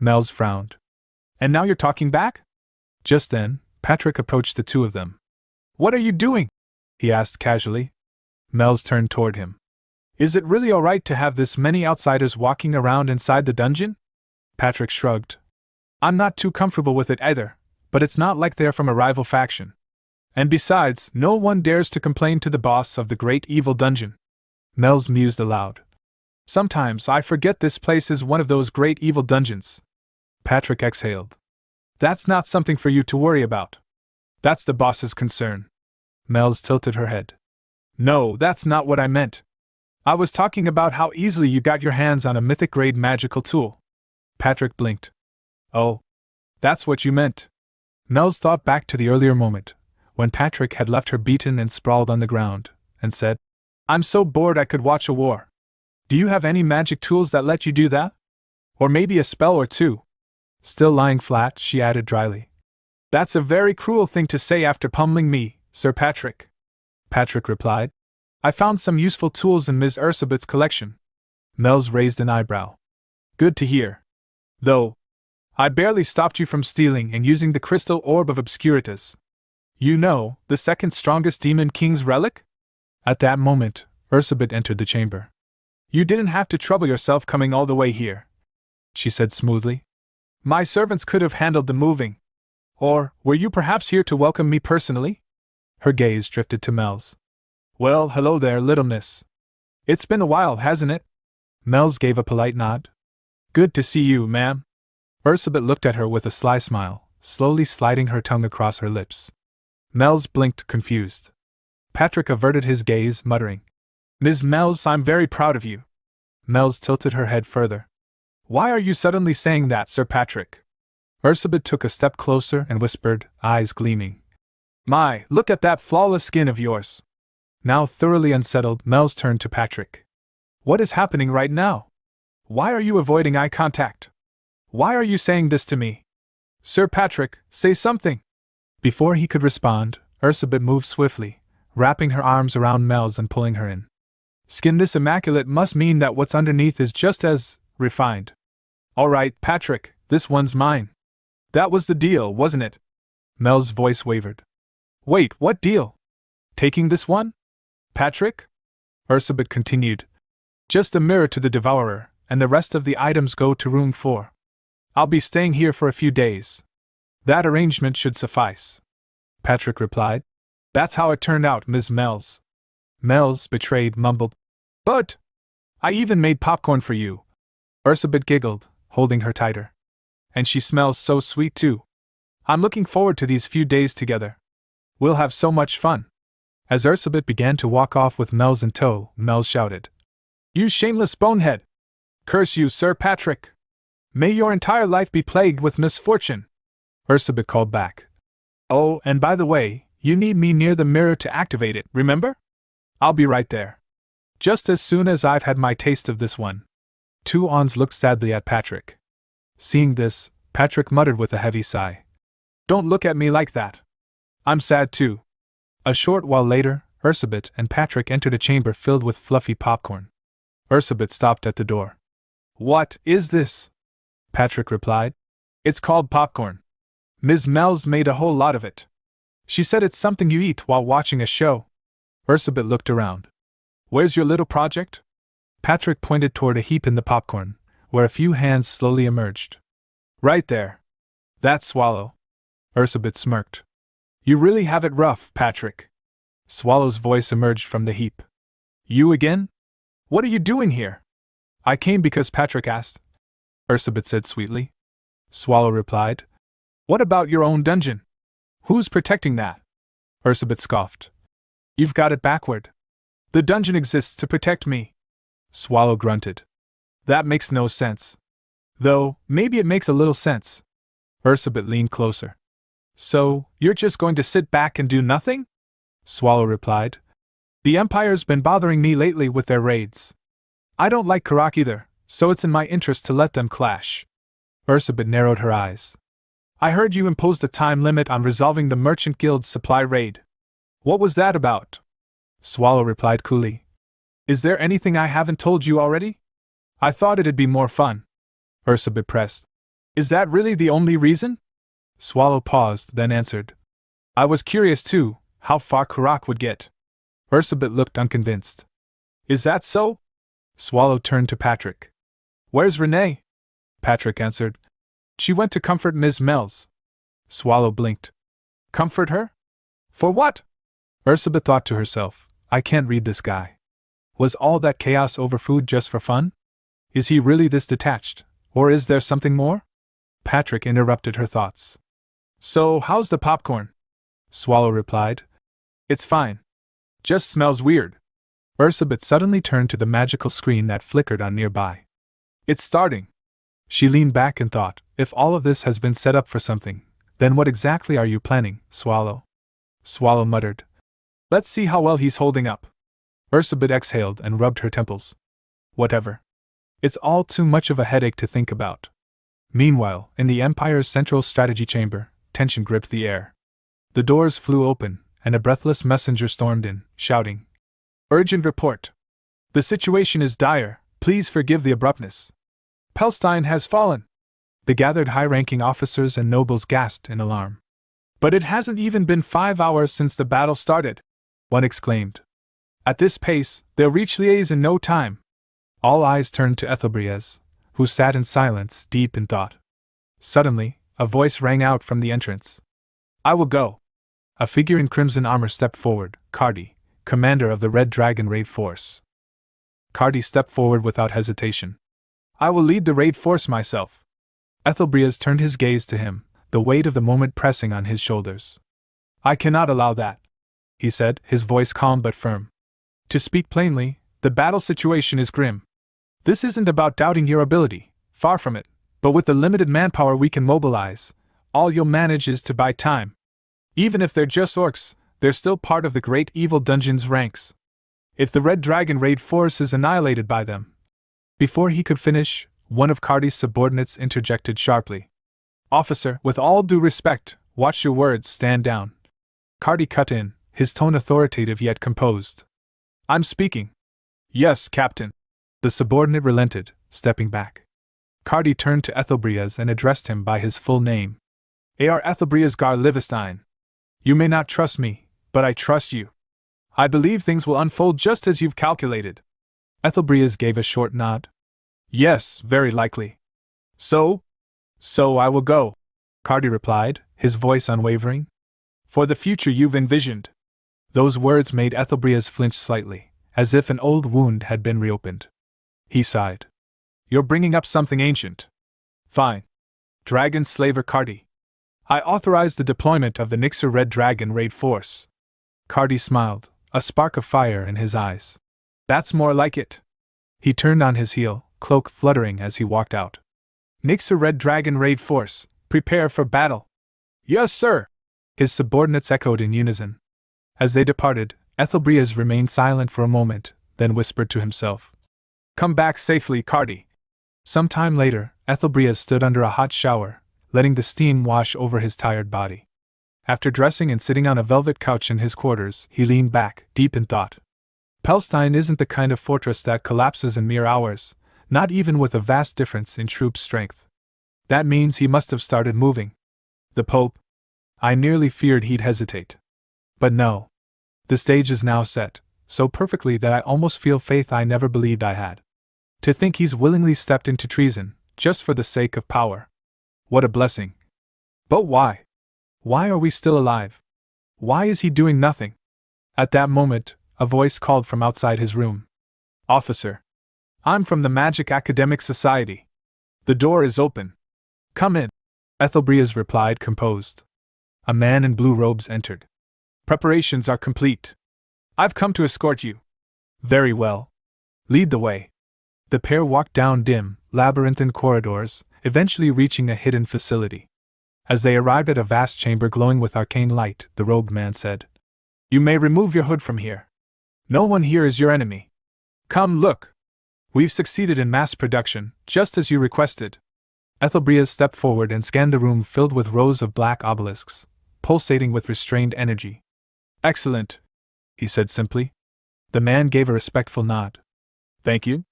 Mel's frowned. And now you're talking back? Just then, Patrick approached the two of them. What are you doing? He asked casually. Mel's turned toward him. Is it really alright to have this many outsiders walking around inside the dungeon? Patrick shrugged. I'm not too comfortable with it either, but it's not like they're from a rival faction. And besides, no one dares to complain to the boss of the great evil dungeon. Mel's mused aloud. Sometimes I forget this place is one of those great evil dungeons. Patrick exhaled. That's not something for you to worry about. That's the boss's concern. Mel's tilted her head. No, that's not what I meant. I was talking about how easily you got your hands on a mythic-grade magical tool. Patrick blinked. Oh, that's what you meant. Mel's thought back to the earlier moment, when Patrick had left her beaten and sprawled on the ground, and said, I'm so bored I could watch a war. Do you have any magic tools that let you do that? Or maybe a spell or two? Still lying flat, she added dryly. That's a very cruel thing to say after pummeling me, Sir Patrick. Patrick replied. I found some useful tools in Ms. Ursabet's collection. Mel's raised an eyebrow. Good to hear. Though, I barely stopped you from stealing and using the crystal orb of Obscuritas. You know, the second strongest demon king's relic? At that moment, Ursabet entered the chamber. You didn't have to trouble yourself coming all the way here, she said smoothly. My servants could have handled the moving. Or, were you perhaps here to welcome me personally? Her gaze drifted to Mel's. Well, hello there, little miss. It's been a while, hasn't it? Mel's gave a polite nod. Good to see you, ma'am. Ursabet looked at her with a sly smile, slowly sliding her tongue across her lips. Mel's blinked, confused. Patrick averted his gaze, muttering, Ms. Mel's, I'm very proud of you. Mel's tilted her head further. Why are you suddenly saying that, Sir Patrick? Ursabet took a step closer and whispered, eyes gleaming. My, look at that flawless skin of yours. Now thoroughly unsettled, Mel's turned to Patrick. What is happening right now? Why are you avoiding eye contact? Why are you saying this to me? Sir Patrick, say something. Before he could respond, Ursabet moved swiftly, wrapping her arms around Mel's and pulling her in. Skin this immaculate must mean that what's underneath is just as refined. All right, Patrick, this one's mine. That was the deal, wasn't it? Mel's voice wavered. Wait, what deal? Taking this one? Patrick? Ursabet continued. Just a mirror to the Devourer, and the rest of the items go to room 4. I'll be staying here for a few days. That arrangement should suffice. Patrick replied. That's how it turned out, Ms. Mel's. Mel's, betrayed, mumbled. But I even made popcorn for you. Ursabet giggled, holding her tighter. And she smells so sweet too. I'm looking forward to these few days together. We'll have so much fun. As Ursabet began to walk off with Mel's in tow, Mel shouted. You shameless bonehead! Curse you, Sir Patrick! May your entire life be plagued with misfortune! Ursabet called back. Oh, and by the way, you need me near the mirror to activate it, remember? I'll be right there. Just as soon as I've had my taste of this one. Two Ons looked sadly at Patrick. Seeing this, Patrick muttered with a heavy sigh. Don't look at me like that. I'm sad too. A short while later, Ursabet and Patrick entered a chamber filled with fluffy popcorn. Ursabet stopped at the door. What is this? Patrick replied. It's called popcorn. Ms. Mel's made a whole lot of it. She said it's something you eat while watching a show. Ursabet looked around. Where's your little project? Patrick pointed toward a heap in the popcorn, where a few hands slowly emerged. Right there. That's Swallow. Ursabet smirked. You really have it rough, Patrick. Swallow's voice emerged from the heap. You again? What are you doing here? I came because Patrick asked, Ursabet said sweetly. Swallow replied. What about your own dungeon? Who's protecting that? Ursabet scoffed. You've got it backward. The dungeon exists to protect me. Swallow grunted. That makes no sense. Though, maybe it makes a little sense. Ursabet leaned closer. So, you're just going to sit back and do nothing? Swallow replied. The Empire's been bothering me lately with their raids. I don't like Karak either, so it's in my interest to let them clash. Ursabet narrowed her eyes. I heard you imposed a time limit on resolving the Merchant Guild's supply raid. What was that about? Swallow replied coolly. Is there anything I haven't told you already? I thought it'd be more fun. Ursabet pressed. Is that really the only reason? Swallow paused, then answered. I was curious too, how far Karak would get. Ursabet looked unconvinced. Is that so? Swallow turned to Patrick. Where's Renee? Patrick answered. She went to comfort Ms. Mel's. Swallow blinked. Comfort her? For what? Ursabet thought to herself, I can't read this guy. Was all that chaos over food just for fun? Is he really this detached, or is there something more? Patrick interrupted her thoughts. So, how's the popcorn? Swallow replied. It's fine. Just smells weird. Ursabet suddenly turned to the magical screen that flickered on nearby. It's starting. She leaned back and thought, if all of this has been set up for something, then what exactly are you planning, Swallow? Swallow muttered. Let's see how well he's holding up. Ursabet exhaled and rubbed her temples. Whatever. It's all too much of a headache to think about. Meanwhile, in the Empire's central strategy chamber, tension gripped the air. The doors flew open, and a breathless messenger stormed in, shouting, Urgent report. The situation is dire, please forgive the abruptness. Palestine has fallen. The gathered high-ranking officers and nobles gasped in alarm. But it hasn't even been 5 hours since the battle started, one exclaimed. At this pace, they'll reach Liège in no time. All eyes turned to Ethelbreaz, who sat in silence, deep in thought. Suddenly, a voice rang out from the entrance. I will go. A figure in crimson armor stepped forward, Cardi, commander of the Red Dragon raid force. Cardi stepped forward without hesitation. I will lead the raid force myself. Ethelbreaz turned his gaze to him, the weight of the moment pressing on his shoulders. I cannot allow that, he said, his voice calm but firm. To speak plainly, the battle situation is grim. This isn't about doubting your ability, far from it, but with the limited manpower we can mobilize, all you'll manage is to buy time. Even if they're just orcs, they're still part of the great evil dungeon's ranks. If the Red Dragon raid force is annihilated by them. Before he could finish, one of Cardi's subordinates interjected sharply. Officer, with all due respect, watch your words, stand down. Cardi cut in, his tone authoritative yet composed. I'm speaking. Yes, Captain. The subordinate relented, stepping back. Cardi turned to Ethelbreaz and addressed him by his full name. A.R. Ethelbreaz Gar Livestein. You may not trust me, but I trust you. I believe things will unfold just as you've calculated. Ethelbreaz gave a short nod. Yes, very likely. So I will go, Cardi replied, his voice unwavering. For the future you've envisioned. Those words made Ethelbreaz flinch slightly, as if an old wound had been reopened. He sighed. You're bringing up something ancient. Fine. Dragon Slaver Cardi. I authorize the deployment of the Nixer Red Dragon raid force. Cardi smiled, a spark of fire in his eyes. That's more like it. He turned on his heel, cloak fluttering as he walked out. Nixer Red Dragon raid force, prepare for battle. Yes, sir. His subordinates echoed in unison. As they departed, Ethelbreaz remained silent for a moment, then whispered to himself. Come back safely, Cardi. Some time later, Ethelbreaz stood under a hot shower, letting the steam wash over his tired body. After dressing and sitting on a velvet couch in his quarters, he leaned back, deep in thought. Palestine isn't the kind of fortress that collapses in mere hours, not even with a vast difference in troop strength. That means he must have started moving. The Pope? I nearly feared he'd hesitate. But no. The stage is now set, so perfectly that I almost feel faith I never believed I had. To think he's willingly stepped into treason, just for the sake of power. What a blessing. But why? Why are we still alive? Why is he doing nothing? At that moment, a voice called from outside his room. Officer. I'm from the Magic Academic Society. The door is open. Come in. Ethelbreaz replied, composed. A man in blue robes entered. Preparations are complete. I've come to escort you. Very well. Lead the way. The pair walked down dim, labyrinthine corridors, eventually reaching a hidden facility. As they arrived at a vast chamber glowing with arcane light, the robed man said, You may remove your hood from here. No one here is your enemy. Come look. We've succeeded in mass production, just as you requested. Ethelbreaz stepped forward and scanned the room filled with rows of black obelisks, pulsating with restrained energy. Excellent, he said simply. The man gave a respectful nod. Thank you.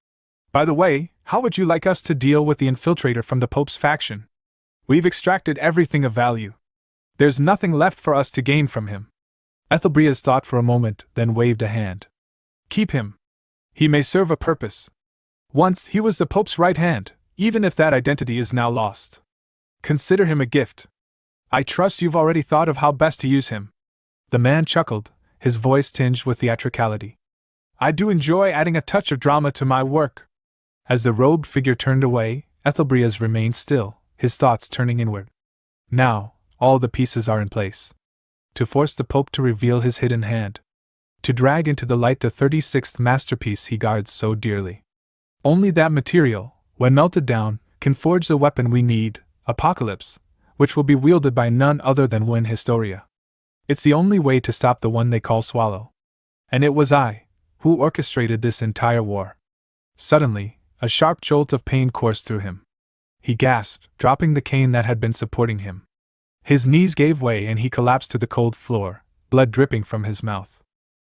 By the way, how would you like us to deal with the infiltrator from the Pope's faction? We've extracted everything of value. There's nothing left for us to gain from him. Ethelbreaz thought for a moment, then waved a hand. Keep him. He may serve a purpose. Once he was the Pope's right hand, even if that identity is now lost. Consider him a gift. I trust you've already thought of how best to use him. The man chuckled, his voice tinged with theatricality. I do enjoy adding a touch of drama to my work. As the robed figure turned away, Ethelbreaz remained still, his thoughts turning inward. Now, all the pieces are in place. To force the Pope to reveal his hidden hand. To drag into the light the 36th masterpiece he guards so dearly. Only that material, when melted down, can forge the weapon we need, Apocalypse, which will be wielded by none other than Win Historia. It's the only way to stop the one they call Swallow. And it was I who orchestrated this entire war. Suddenly, a sharp jolt of pain coursed through him. He gasped, dropping the cane that had been supporting him. His knees gave way and he collapsed to the cold floor, blood dripping from his mouth.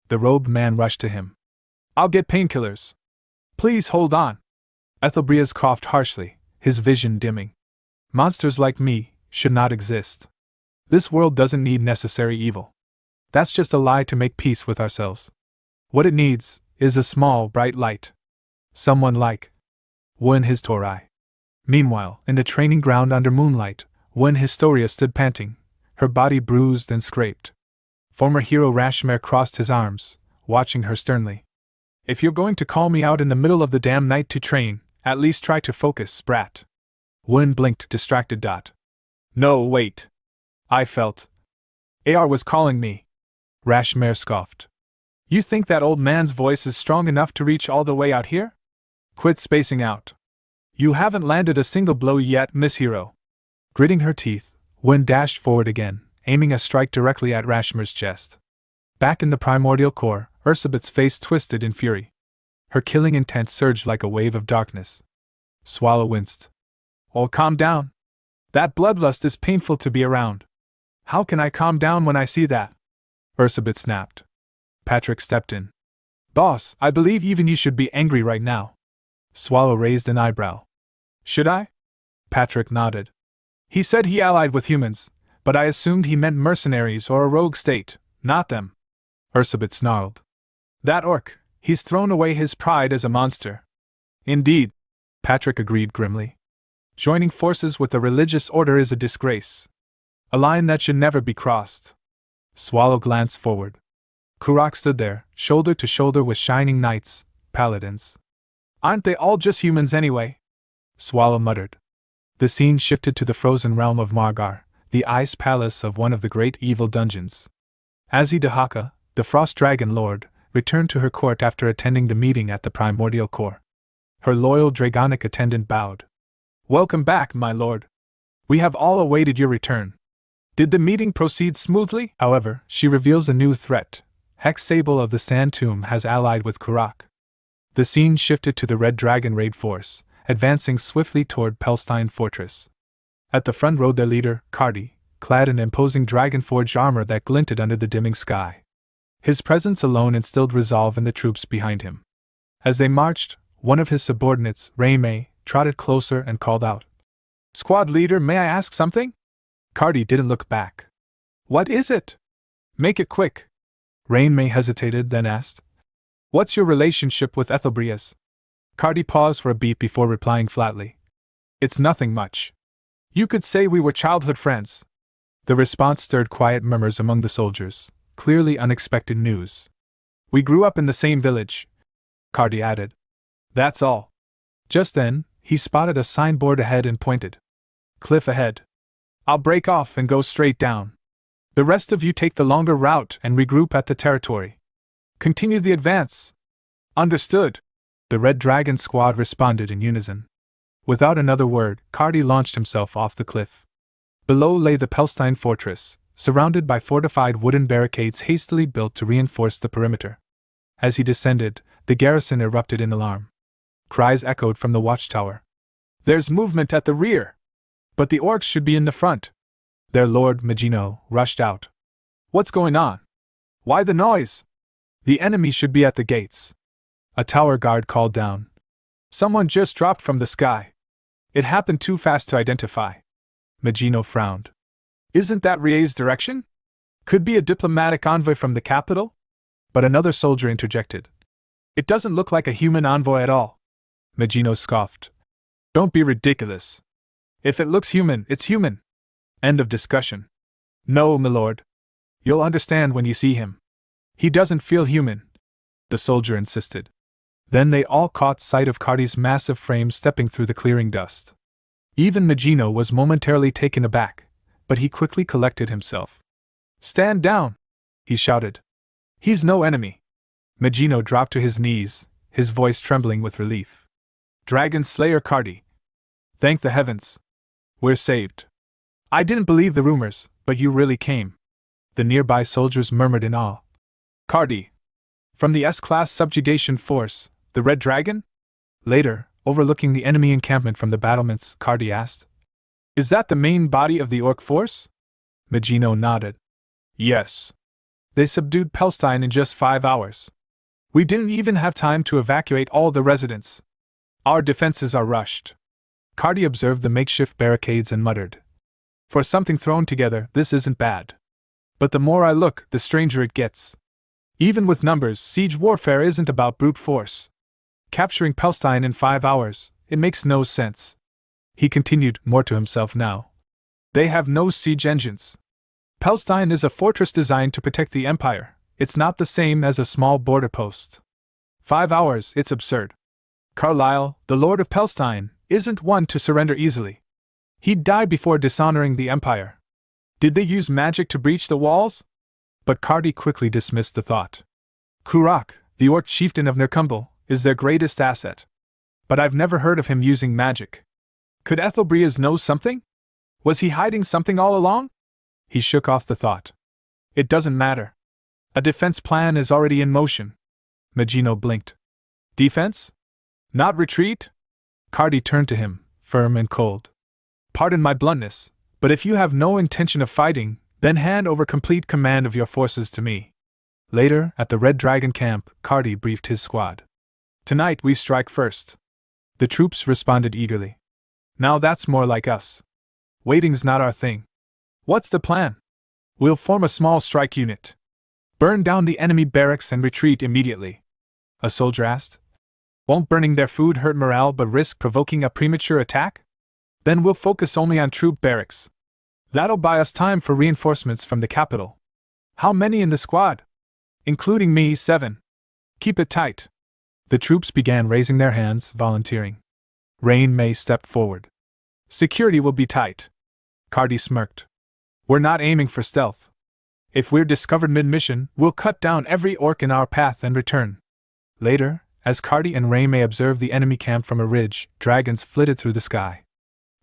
The robed man rushed to him. I'll get painkillers. Please hold on. Ethelbrias coughed harshly, his vision dimming. Monsters like me should not exist. This world doesn't need necessary evil. That's just a lie to make peace with ourselves. What it needs is a small, bright light. Someone like Wen Historia. Meanwhile, in the training ground under moonlight, Wen Historia stood panting, her body bruised and scraped. Former hero Rashmare crossed his arms, watching her sternly. If you're going to call me out in the middle of the damn night to train, at least try to focus, brat. Wen blinked, distracted. No, wait. I felt. AR was calling me. Rashmare scoffed. You think that old man's voice is strong enough to reach all the way out here? Quit spacing out. You haven't landed a single blow yet, Miss Hero. Gritting her teeth, Wen dashed forward again, aiming a strike directly at Rashmare's chest. Back in the primordial core, Ursabet's face twisted in fury. Her killing intent surged like a wave of darkness. Swallow winced. Oh, calm down. That bloodlust is painful to be around. How can I calm down when I see that? Ursabet snapped. Patrick stepped in. Boss, I believe even you should be angry right now. Swallow raised an eyebrow. Should I? Patrick nodded. He said he allied with humans, but I assumed he meant mercenaries or a rogue state, not them. Ursabet snarled. That orc, he's thrown away his pride as a monster. Indeed, Patrick agreed grimly. Joining forces with a religious order is a disgrace. A line that should never be crossed. Swallow glanced forward. Kurak stood there, shoulder to shoulder with shining knights, paladins. Aren't they all just humans anyway? Swallow muttered. The scene shifted to the frozen realm of Margar, the ice palace of one of the great evil dungeons. Azidahaka, the Frost Dragon Lord, returned to her court after attending the meeting at the primordial core. Her loyal dragonic attendant bowed. Welcome back, my lord. We have all awaited your return. Did the meeting proceed smoothly? However, she reveals a new threat. Hex Sable of the Sand Tomb has allied with Kurak. The scene shifted to the Red Dragon raid force, advancing swiftly toward Pelstein Fortress. At the front rode their leader, Cardi, clad in imposing dragon-forged armor that glinted under the dimming sky. His presence alone instilled resolve in the troops behind him. As they marched, one of his subordinates, Raymay, trotted closer and called out. Squad leader, may I ask something? Cardi didn't look back. What is it? Make it quick. Raymay hesitated, then asked. What's your relationship with Ethelbrias? Cardi paused for a beat before replying flatly. It's nothing much. You could say we were childhood friends. The response stirred quiet murmurs among the soldiers, clearly unexpected news. We grew up in the same village, Cardi added. That's all. Just then, he spotted a signboard ahead and pointed. Cliff ahead. I'll break off and go straight down. The rest of you take the longer route and regroup at the territory. Continue the advance. Understood. The Red Dragon squad responded in unison. Without another word, Cardi launched himself off the cliff. Below lay the Pelstein fortress, surrounded by fortified wooden barricades hastily built to reinforce the perimeter. As he descended, the garrison erupted in alarm. Cries echoed from the watchtower. There's movement at the rear! But the orcs should be in the front. Their lord, Magino, rushed out. What's going on? Why the noise? The enemy should be at the gates. A tower guard called down. Someone just dropped from the sky. It happened too fast to identify. Magino frowned. Isn't that Rie's direction? Could be a diplomatic envoy from the capital? But another soldier interjected. It doesn't look like a human envoy at all. Magino scoffed. Don't be ridiculous. If it looks human, it's human. End of discussion. No, milord. You'll understand when you see him. He doesn't feel human, the soldier insisted. Then they all caught sight of Cardi's massive frame stepping through the clearing dust. Even Magino was momentarily taken aback, but he quickly collected himself. Stand down, he shouted. He's no enemy. Magino dropped to his knees, his voice trembling with relief. Dragon Slayer Cardi. Thank the heavens. We're saved. I didn't believe the rumors, but you really came. The nearby soldiers murmured in awe. Cardi. From the S-class subjugation force, the Red Dragon? Later, overlooking the enemy encampment from the battlements, Cardi asked. Is that the main body of the orc force? Magino nodded. Yes. They subdued Pelstein in just 5 hours. We didn't even have time to evacuate all the residents. Our defenses are rushed. Cardi observed the makeshift barricades and muttered. For something thrown together, this isn't bad. But the more I look, the stranger it gets. Even with numbers, siege warfare isn't about brute force. Capturing Palestine in 5 hours, it makes no sense. He continued, more to himself now. They have no siege engines. Palestine is a fortress designed to protect the empire. It's not the same as a small border post. 5 hours, it's absurd. Carlyle, the Lord of Palestine, isn't one to surrender easily. He'd die before dishonoring the empire. Did they use magic to breach the walls? But Cardi quickly dismissed the thought. Kurak, the Orc chieftain of Nerkumbel, is their greatest asset. But I've never heard of him using magic. Could Ethelbrias know something? Was he hiding something all along? He shook off the thought. It doesn't matter. A defense plan is already in motion. Magino blinked. Defense? Not retreat? Cardi turned to him, firm and cold. Pardon my bluntness, but if you have no intention of fighting, then hand over complete command of your forces to me. Later, at the Red Dragon camp, Cardi briefed his squad. Tonight we strike first. The troops responded eagerly. Now that's more like us. Waiting's not our thing. What's the plan? We'll form a small strike unit. Burn down the enemy barracks and retreat immediately. A soldier asked. Won't burning their food hurt morale but risk provoking a premature attack? Then we'll focus only on troop barracks. That'll buy us time for reinforcements from the capital. How many in the squad? Including me, 7. Keep it tight. The troops began raising their hands, volunteering. Rain May stepped forward. Security will be tight. Cardi smirked. We're not aiming for stealth. If we're discovered mid-mission, we'll cut down every orc in our path and return. Later, as Cardi and Rain May observed the enemy camp from a ridge, dragons flitted through the sky.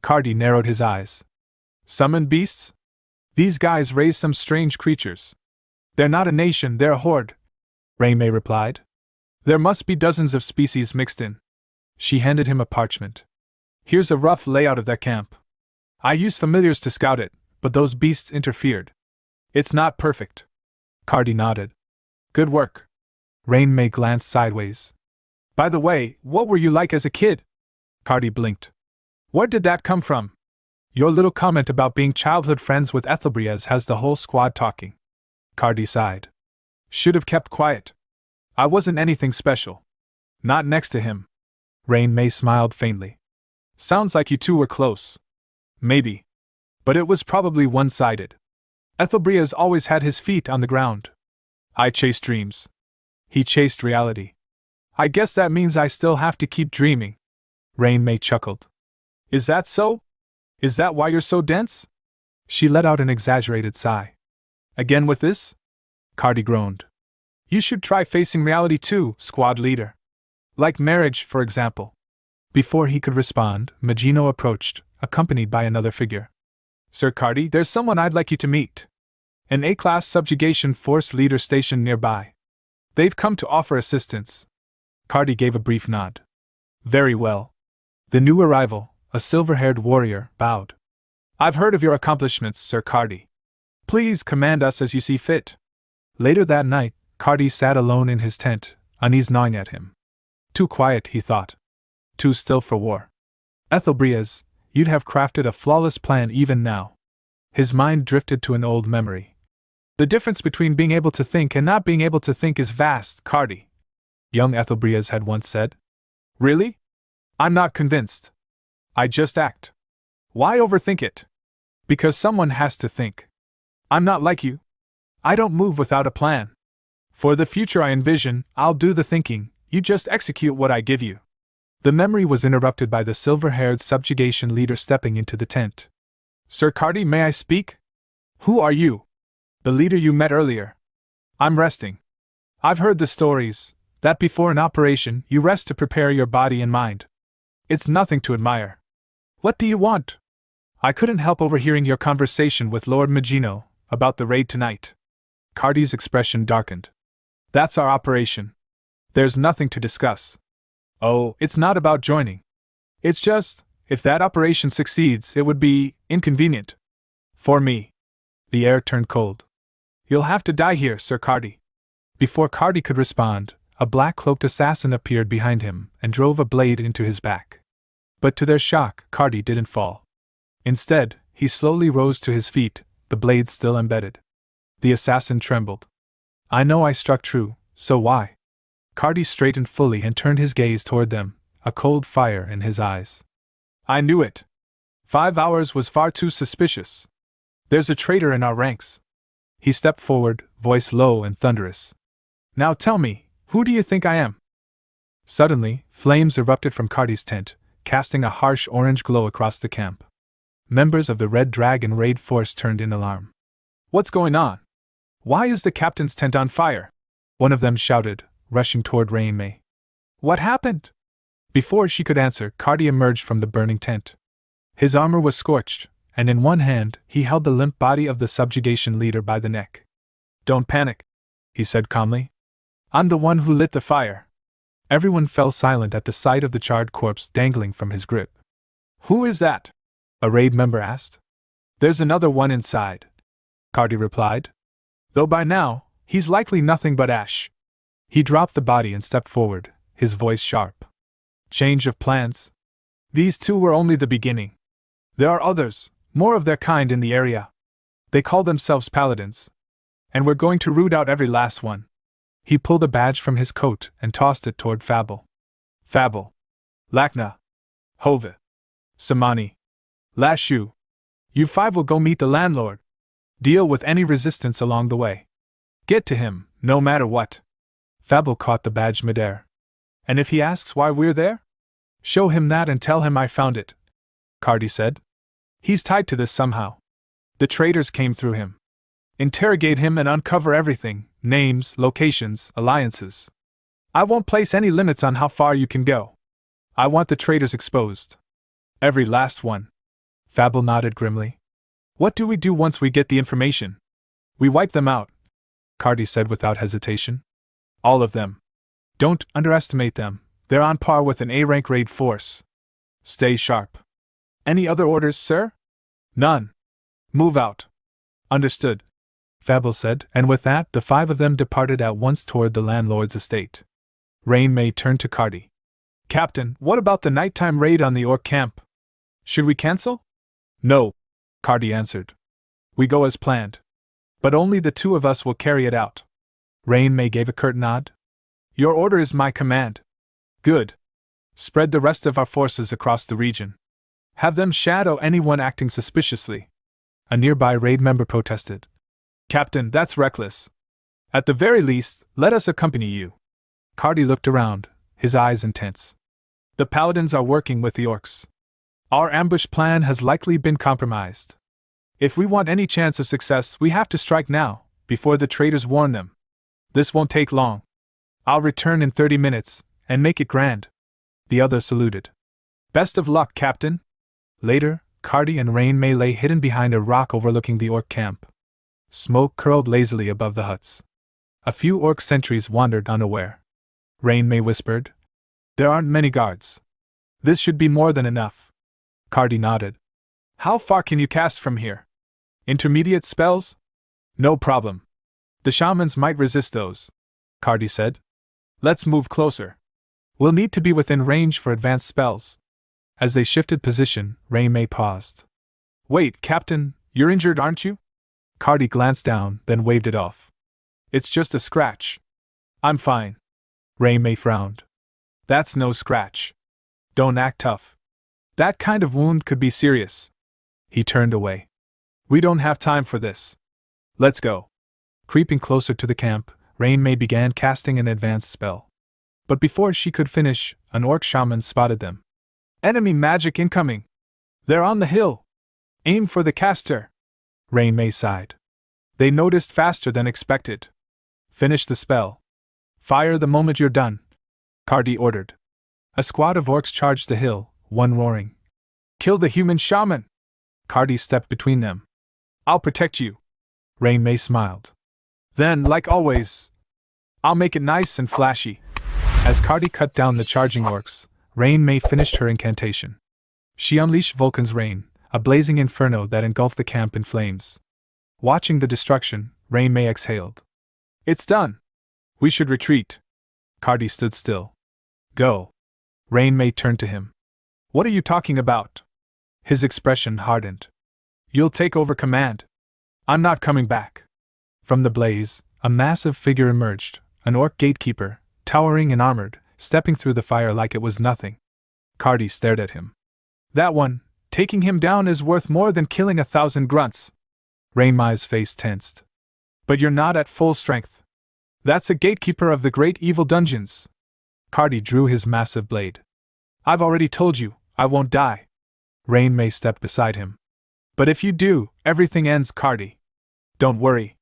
Cardi narrowed his eyes. Summoned beasts? These guys raise some strange creatures. They're not a nation, they're a horde, Rain May replied. There must be dozens of species mixed in. She handed him a parchment. Here's a rough layout of their camp. I used familiars to scout it, but those beasts interfered. It's not perfect. Cardi nodded. Good work. Rain May glanced sideways. By the way, what were you like as a kid? Cardi blinked. Where did that come from? Your little comment about being childhood friends with Ethelbrias has the whole squad talking. Cardi sighed. Should have kept quiet. I wasn't anything special. Not next to him. Rain May smiled faintly. Sounds like you two were close. Maybe. But it was probably one-sided. Ethelbrias always had his feet on the ground. I chased dreams. He chased reality. I guess that means I still have to keep dreaming. Rain May chuckled. Is that so? Is that why you're so dense? She let out an exaggerated sigh. Again with this? Cardi groaned. You should try facing reality too, squad leader. Like marriage, for example. Before he could respond, Magino approached, accompanied by another figure. Sir Cardi, there's someone I'd like you to meet. An A-class subjugation force leader stationed nearby. They've come to offer assistance. Cardi gave a brief nod. Very well. The new arrival, a silver-haired warrior, bowed. I've heard of your accomplishments, Sir Cardi. Please command us as you see fit. Later that night, Cardi sat alone in his tent, unease gnawing at him. Too quiet, he thought. Too still for war. Ethelbrias, you'd have crafted a flawless plan even now. His mind drifted to an old memory. The difference between being able to think and not being able to think is vast, Cardi. Young Ethelbrias had once said. Really? I'm not convinced. I just act. Why overthink it? Because someone has to think. I'm not like you. I don't move without a plan. For the future I envision, I'll do the thinking, you just execute what I give you. The memory was interrupted by the silver-haired subjugation leader stepping into the tent. Sir Cardi, may I speak? Who are you? The leader you met earlier. I'm resting. I've heard the stories, that before an operation you rest to prepare your body and mind. It's nothing to admire. What do you want? I couldn't help overhearing your conversation with Lord Magino about the raid tonight. Cardi's expression darkened. That's our operation. There's nothing to discuss. Oh, it's not about joining. It's just, if that operation succeeds, it would be inconvenient. For me. The air turned cold. You'll have to die here, Sir Cardi. Before Cardi could respond, a black-cloaked assassin appeared behind him and drove a blade into his back. But to their shock, Cardi didn't fall. Instead, he slowly rose to his feet, the blade still embedded. The assassin trembled. I know I struck true, so why? Cardi straightened fully and turned his gaze toward them, a cold fire in his eyes. I knew it. 5 hours was far too suspicious. There's a traitor in our ranks. He stepped forward, voice low and thunderous. Now tell me, who do you think I am? Suddenly, flames erupted from Cardi's tent, casting a harsh orange glow across the camp. Members of the Red Dragon raid force turned in alarm. What's going on? Why is the captain's tent on fire? One of them shouted, rushing toward Rain-Mei. What happened? Before she could answer, Cardi emerged from the burning tent. His armor was scorched, and in one hand he held the limp body of the subjugation leader by the neck. Don't panic, he said calmly. I'm the one who lit the fire. Everyone fell silent at the sight of the charred corpse dangling from his grip. Who is that? A raid member asked. There's another one inside, Cardi replied. Though by now, he's likely nothing but ash. He dropped the body and stepped forward, his voice sharp. Change of plans? These two were only the beginning. There are others, more of their kind in the area. They call themselves paladins. And we're going to root out every last one. He pulled a badge from his coat and tossed it toward Fable. Fable. Lakna. Hove. Samani. Lashu. You 5 will go meet the landlord. Deal with any resistance along the way. Get to him, no matter what. Fable caught the badge midair. And if he asks why we're there? Show him that and tell him I found it, Cardi said. He's tied to this somehow. The traitors came through him. Interrogate him and uncover everything, names, locations, alliances. I won't place any limits on how far you can go. I want the traitors exposed. Every last one. Fable nodded grimly. What do we do once we get the information? We wipe them out, Cardi said without hesitation. All of them. Don't underestimate them, they're on par with an A-rank raid force. Stay sharp. Any other orders, sir? None. Move out. Understood, Fable said, and with that the 5 of them departed at once toward the landlord's estate. Rain-Mei turned to Cardi. Captain, what about the nighttime raid on the orc camp? Should we cancel? No, Cardi answered. We go as planned. But only the 2 of us will carry it out. Rain-Mei gave a curt nod. Your order is my command. Good. Spread the rest of our forces across the region. Have them shadow anyone acting suspiciously. A nearby raid member protested. Captain, that's reckless. At the very least, let us accompany you. Cardi looked around, his eyes intense. The paladins are working with the orcs. Our ambush plan has likely been compromised. If we want any chance of success, we have to strike now, before the traitors warn them. This won't take long. I'll return in 30 minutes, and make it grand. The other saluted. Best of luck, Captain. Later, Cardi and Rain-Mei lay hidden behind a rock overlooking the orc camp. Smoke curled lazily above the huts. A few orc sentries wandered unaware. Rain-Mei whispered, There aren't many guards. This should be more than enough. Cardi nodded. How far can you cast from here? Intermediate spells? No problem. The shamans might resist those, Cardi said. Let's move closer. We'll need to be within range for advanced spells. As they shifted position, Rain-Mei paused. Wait, Captain, you're injured, aren't you? Cardi glanced down, then waved it off. It's just a scratch. I'm fine. Rain-Mei frowned. That's no scratch. Don't act tough. That kind of wound could be serious. He turned away. We don't have time for this. Let's go. Creeping closer to the camp, Rain-Mei began casting an advanced spell. But before she could finish, an orc shaman spotted them. Enemy magic incoming! They're on the hill! Aim for the caster! Rain-Mei sighed. They noticed faster than expected. Finish the spell. Fire the moment you're done, Cardi ordered. A squad of orcs charged the hill, one roaring. Kill the human shaman! Cardi stepped between them. I'll protect you. Rain-Mei smiled. Then, like always, I'll make it nice and flashy. As Cardi cut down the charging orcs, Rain-Mei finished her incantation. She unleashed Vulcan's rain, a blazing inferno that engulfed the camp in flames. Watching the destruction, Rain-Mei exhaled. It's done. We should retreat. Cardi stood still. Go. Rain Mei turned to him. What are you talking about? His expression hardened. You'll take over command. I'm not coming back. From the blaze, a massive figure emerged, an orc gatekeeper, towering and armored, stepping through the fire like it was nothing. Cardi stared at him. That one, taking him down is worth more than killing 1,000 grunts. Rain Mei's face tensed. But you're not at full strength. That's a gatekeeper of the great evil dungeons. Cardi drew his massive blade. I've already told you, I won't die. Rain Mei stepped beside him. But if you do, everything ends, Cardi. Don't worry.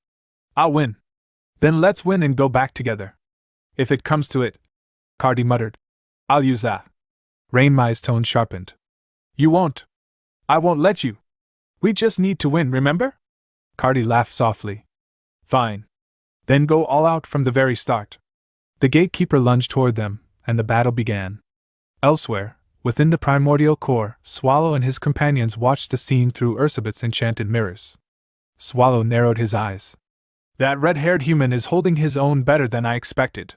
I'll win. Then let's win and go back together. If it comes to it, Cardi muttered. I'll use that. Rain Mei's tone sharpened. You won't. I won't let you. We just need to win, remember? Cardi laughed softly. Fine. Then go all out from the very start. The gatekeeper lunged toward them, and the battle began. Elsewhere, within the primordial core, Swallow and his companions watched the scene through Ursabet's enchanted mirrors. Swallow narrowed his eyes. That red-haired human is holding his own better than I expected.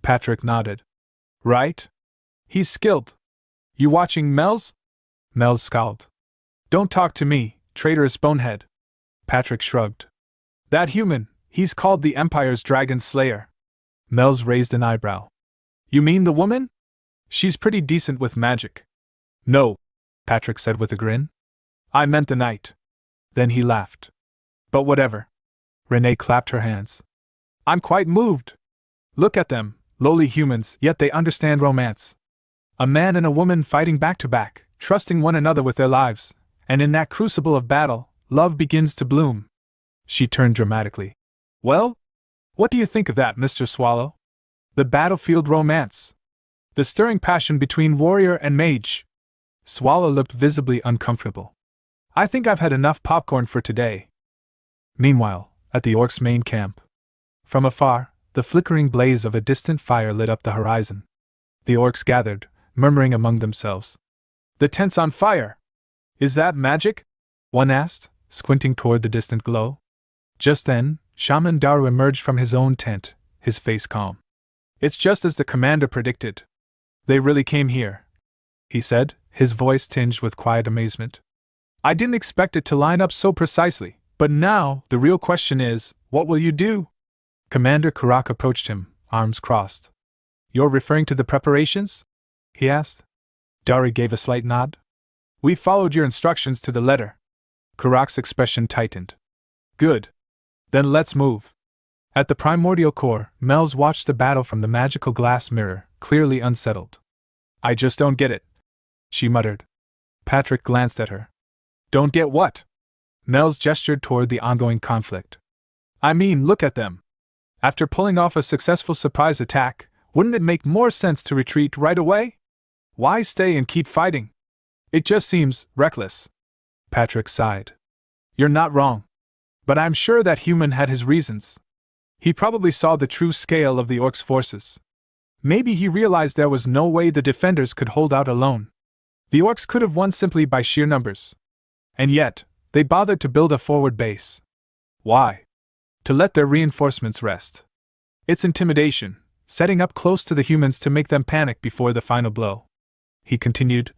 Patrick nodded. Right? He's skilled. You watching Mel's? Mel's scowled. Don't talk to me, traitorous bonehead. Patrick shrugged. That human, he's called the Empire's Dragon Slayer. Mel's raised an eyebrow. You mean the woman? She's pretty decent with magic. No, Patrick said with a grin. I meant the knight. Then he laughed. But whatever. Renee clapped her hands. I'm quite moved. Look at them, lowly humans, yet they understand romance. A man and a woman fighting back to back, trusting one another with their lives, and in that crucible of battle, love begins to bloom. She turned dramatically. Well? What do you think of that, Mr. Swallow? The battlefield romance. The stirring passion between warrior and mage. Swallow looked visibly uncomfortable. I think I've had enough popcorn for today. Meanwhile, at the orcs' main camp. From afar, the flickering blaze of a distant fire lit up the horizon. The orcs gathered, murmuring among themselves. The tent's on fire! Is that magic? One asked, squinting toward the distant glow. Just then, Shaman Daru emerged from his own tent, his face calm. It's just as the commander predicted. They really came here, he said, his voice tinged with quiet amazement. I didn't expect it to line up so precisely, but now, the real question is, what will you do? Commander Kurak approached him, arms crossed. You're referring to the preparations? He asked. Daru gave a slight nod. We followed your instructions to the letter. Kurak's expression tightened. Good. Then let's move. At the primordial core, Mel's watched the battle from the magical glass mirror, clearly unsettled. I just don't get it, she muttered. Patrick glanced at her. Don't get what? Mel's gestured toward the ongoing conflict. I mean, look at them. After pulling off a successful surprise attack, wouldn't it make more sense to retreat right away? Why stay and keep fighting? It just seems reckless. Patrick sighed. You're not wrong. But I'm sure that human had his reasons. He probably saw the true scale of the orcs' forces. Maybe he realized there was no way the defenders could hold out alone. The orcs could have won simply by sheer numbers. And yet, they bothered to build a forward base. Why? To let their reinforcements rest. It's intimidation, setting up close to the humans to make them panic before the final blow. He continued.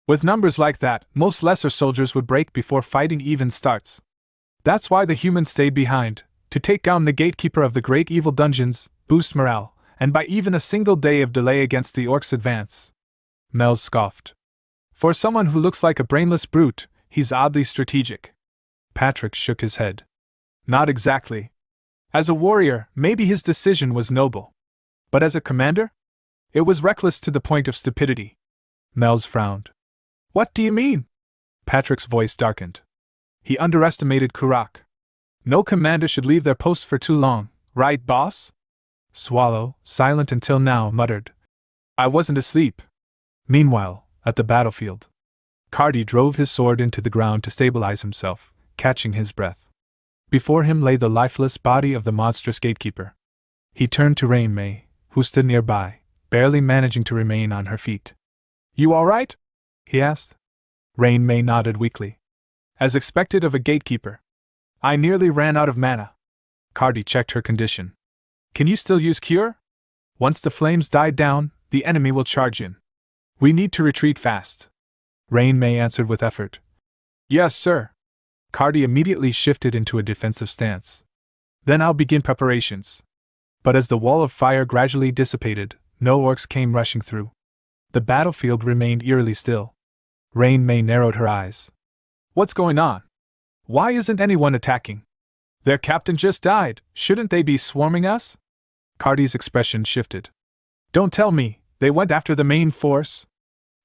With numbers like that, most lesser soldiers would break before fighting even starts. That's why the humans stayed behind, to take down the gatekeeper of the great evil dungeons, boost morale, and by even a single day of delay against the orcs' advance. Mel scoffed. For someone who looks like a brainless brute, he's oddly strategic. Patrick shook his head. Not exactly. As a warrior, maybe his decision was noble. But as a commander? It was reckless to the point of stupidity. Mel's frowned. What do you mean? Patrick's voice darkened. He underestimated Kurak. No commander should leave their post for too long, right, boss? Swallow, silent until now, muttered. I wasn't asleep. Meanwhile, at the battlefield, Cardi drove his sword into the ground to stabilize himself, catching his breath. Before him lay the lifeless body of the monstrous gatekeeper. He turned to Rain Mei, who stood nearby, barely managing to remain on her feet. You all right? He asked. Rain Mei nodded weakly. As expected of a gatekeeper. I nearly ran out of mana. Cardi checked her condition. Can you still use cure? Once the flames died down, the enemy will charge in. We need to retreat fast. Rain May answered with effort. Yes, sir. Cardi immediately shifted into a defensive stance. Then I'll begin preparations. But as the wall of fire gradually dissipated, no orcs came rushing through. The battlefield remained eerily still. Rain May narrowed her eyes. What's going on? Why isn't anyone attacking? Their captain just died, shouldn't they be swarming us? Cardi's expression shifted. Don't tell me, they went after the main force?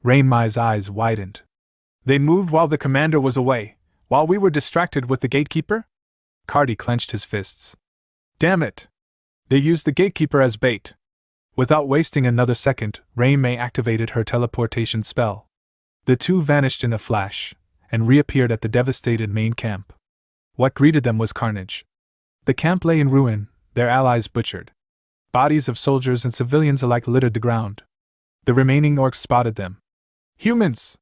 Rain May's eyes widened. They moved while the commander was away, while we were distracted with the gatekeeper? Cardi clenched his fists. Damn it! They used the gatekeeper as bait. Without wasting another second, Rain May activated her teleportation spell. The two vanished in a flash, and reappeared at the devastated main camp. What greeted them was carnage. The camp lay in ruin, their allies butchered. Bodies of soldiers and civilians alike littered the ground. The remaining orcs spotted them. Humans!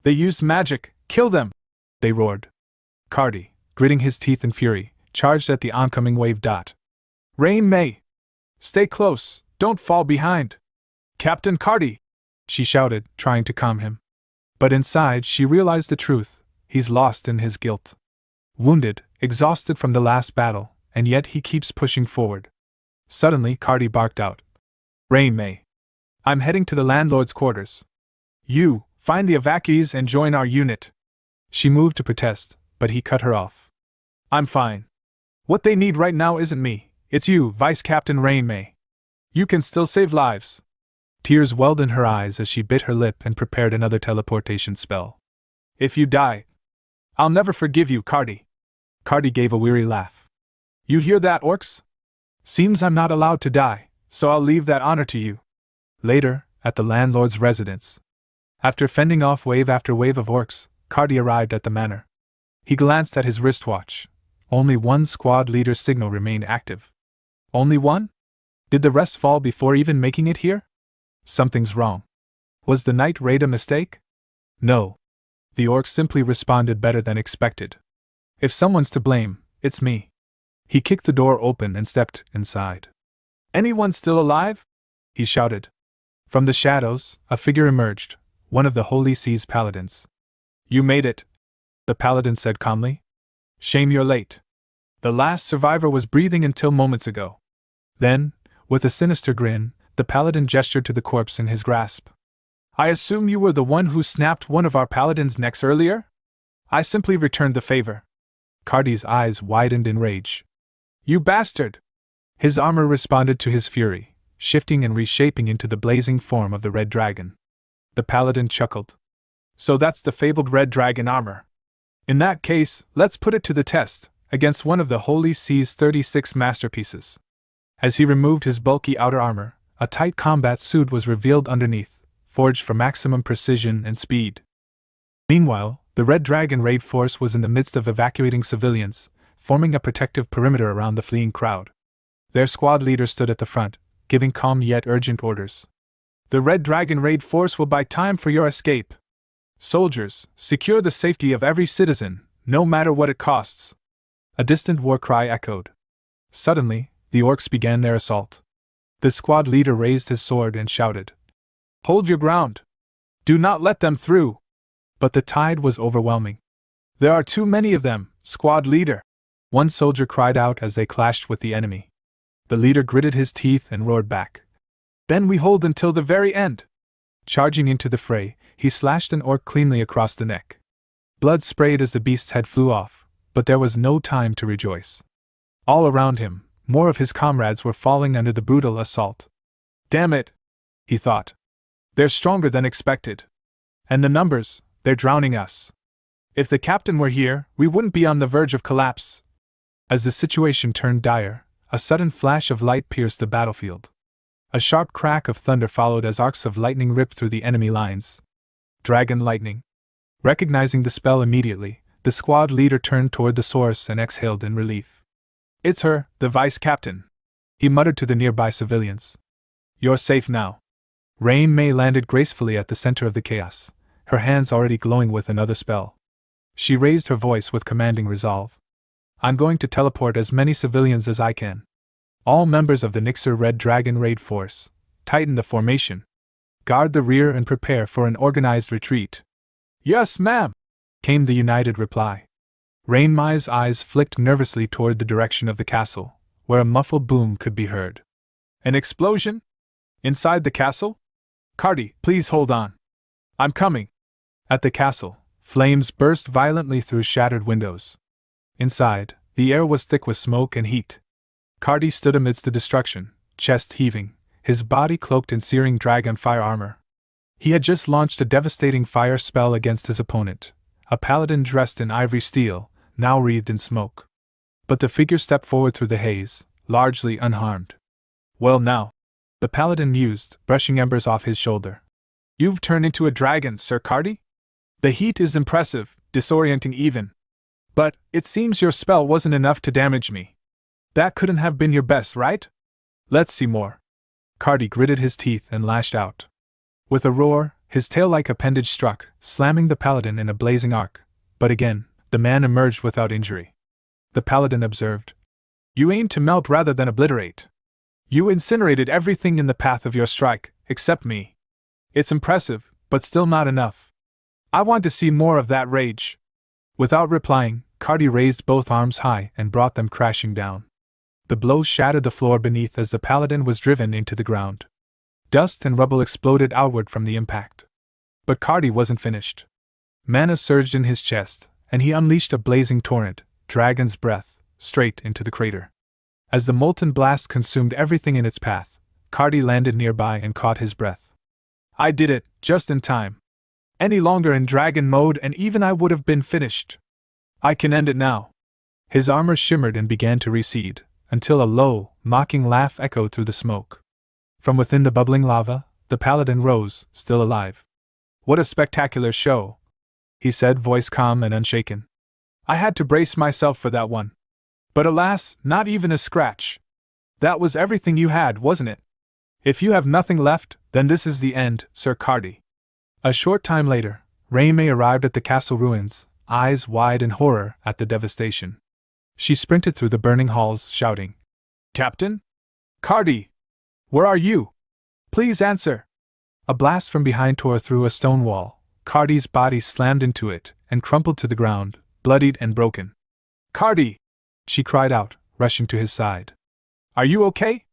They used magic! Kill them! They roared. Cardi, gritting his teeth in fury, charged at the oncoming wave. Rain May! Stay close, don't fall behind! Captain Cardi! She shouted, trying to calm him. But inside she realized the truth, he's lost in his guilt. Wounded, exhausted from the last battle, and yet he keeps pushing forward. Suddenly Cardi barked out. Rain May! I'm heading to the landlord's quarters. You, find the evacuees and join our unit. She moved to protest, but he cut her off. I'm fine. What they need right now isn't me, it's you, Vice Captain Rain May. You can still save lives. Tears welled in her eyes as she bit her lip and prepared another teleportation spell. If you die, I'll never forgive you, Cardi. Cardi gave a weary laugh. You hear that, orcs? Seems I'm not allowed to die, so I'll leave that honor to you. Later, at the landlord's residence. After fending off wave after wave of orcs, Cardi arrived at the manor. He glanced at his wristwatch. Only one squad leader's signal remained active. Only one? Did the rest fall before even making it here? Something's wrong. Was the night raid a mistake? No. The orcs simply responded better than expected. If someone's to blame, it's me. He kicked the door open and stepped inside. Anyone still alive? He shouted. From the shadows, a figure emerged, one of the Holy Sea's paladins. You made it, the paladin said calmly. Shame you're late. The last survivor was breathing until moments ago. Then, with a sinister grin, the paladin gestured to the corpse in his grasp. I assume you were the one who snapped one of our paladins' necks earlier? I simply returned the favor. Cardi's eyes widened in rage. You bastard! His armor responded to his fury, shifting and reshaping into the blazing form of the red dragon. The paladin chuckled. So that's the fabled red dragon armor. In that case, let's put it to the test, against one of the Holy Sea's 36 masterpieces. As he removed his bulky outer armor, a tight combat suit was revealed underneath, forged for maximum precision and speed. Meanwhile, the Red Dragon raid force was in the midst of evacuating civilians, forming a protective perimeter around the fleeing crowd. Their squad leader stood at the front, giving calm yet urgent orders. The Red Dragon raid force will buy time for your escape. Soldiers, secure the safety of every citizen, no matter what it costs. A distant war cry echoed. Suddenly, the orcs began their assault. The squad leader raised his sword and shouted, Hold your ground! Do not let them through! But the tide was overwhelming. There are too many of them, squad leader! One soldier cried out as they clashed with the enemy. The leader gritted his teeth and roared back. Then we hold until the very end! Charging into the fray, he slashed an orc cleanly across the neck. Blood sprayed as the beast's head flew off, but there was no time to rejoice. All around him, more of his comrades were falling under the brutal assault. Damn it! He thought. They're stronger than expected. And the numbers, they're drowning us. If the captain were here, we wouldn't be on the verge of collapse. As the situation turned dire, a sudden flash of light pierced the battlefield. A sharp crack of thunder followed as arcs of lightning ripped through the enemy lines. Dragon lightning. Recognizing the spell immediately, the squad leader turned toward the source and exhaled in relief. It's her, the vice captain, he muttered to the nearby civilians. You're safe now. Rain May landed gracefully at the center of the chaos, her hands already glowing with another spell. She raised her voice with commanding resolve. I'm going to teleport as many civilians as I can. All members of the Nixer Red Dragon Raid Force, tighten the formation. Guard the rear and prepare for an organized retreat. Yes, ma'am, came the united reply. Rainmai's eyes flicked nervously toward the direction of the castle, where a muffled boom could be heard. An explosion? Inside the castle? Cardi, please hold on. I'm coming. At the castle, flames burst violently through shattered windows. Inside, the air was thick with smoke and heat. Cardi stood amidst the destruction, chest heaving, his body cloaked in searing dragon fire armor. He had just launched a devastating fire spell against his opponent, a paladin dressed in ivory steel, now wreathed in smoke. But the figure stepped forward through the haze, largely unharmed. Well now, the paladin mused, brushing embers off his shoulder. You've turned into a dragon, Sir Cardi? The heat is impressive, disorienting even. But, it seems your spell wasn't enough to damage me. That couldn't have been your best, right? Let's see more. Cardi gritted his teeth and lashed out. With a roar, his tail-like appendage struck, slamming the paladin in a blazing arc. But again, the man emerged without injury. The paladin observed. You aimed to melt rather than obliterate. You incinerated everything in the path of your strike, except me. It's impressive, but still not enough. I want to see more of that rage. Without replying, Cardi raised both arms high and brought them crashing down. The blow shattered the floor beneath as the paladin was driven into the ground. Dust and rubble exploded outward from the impact. But Cardi wasn't finished. Mana surged in his chest, and he unleashed a blazing torrent, dragon's breath, straight into the crater. As the molten blast consumed everything in its path, Cardi landed nearby and caught his breath. I did it, just in time. Any longer in dragon mode and even I would have been finished. I can end it now. His armor shimmered and began to recede, until a low, mocking laugh echoed through the smoke. From within the bubbling lava, the paladin rose, still alive. What a spectacular show, he said, voice calm and unshaken. I had to brace myself for that one. But alas, not even a scratch. That was everything you had, wasn't it? If you have nothing left, then this is the end, Sir Cardi. A short time later, Raymay arrived at the castle ruins, eyes wide in horror at the devastation. She sprinted through the burning halls, shouting, Captain? Cardi! Where are you? Please answer! A blast from behind tore through a stone wall. Cardi's body slammed into it and crumpled to the ground, bloodied and broken. Cardi! She cried out, rushing to his side. Are you okay?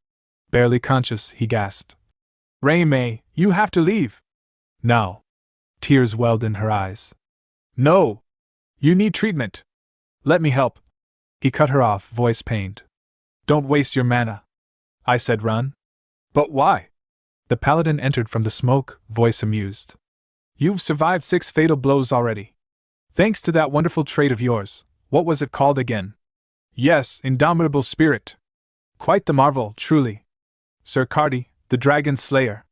Barely conscious, he gasped. Raymay, you have to leave. Now. Tears welled in her eyes. No! You need treatment. Let me help. He cut her off, voice pained. Don't waste your mana. I said run. But why? The paladin entered from the smoke, voice amused. You've survived 6 fatal blows already. Thanks to that wonderful trait of yours. What was it called again? Yes, Indomitable Spirit. Quite the marvel, truly. Sir Cardi, the Dragon Slayer.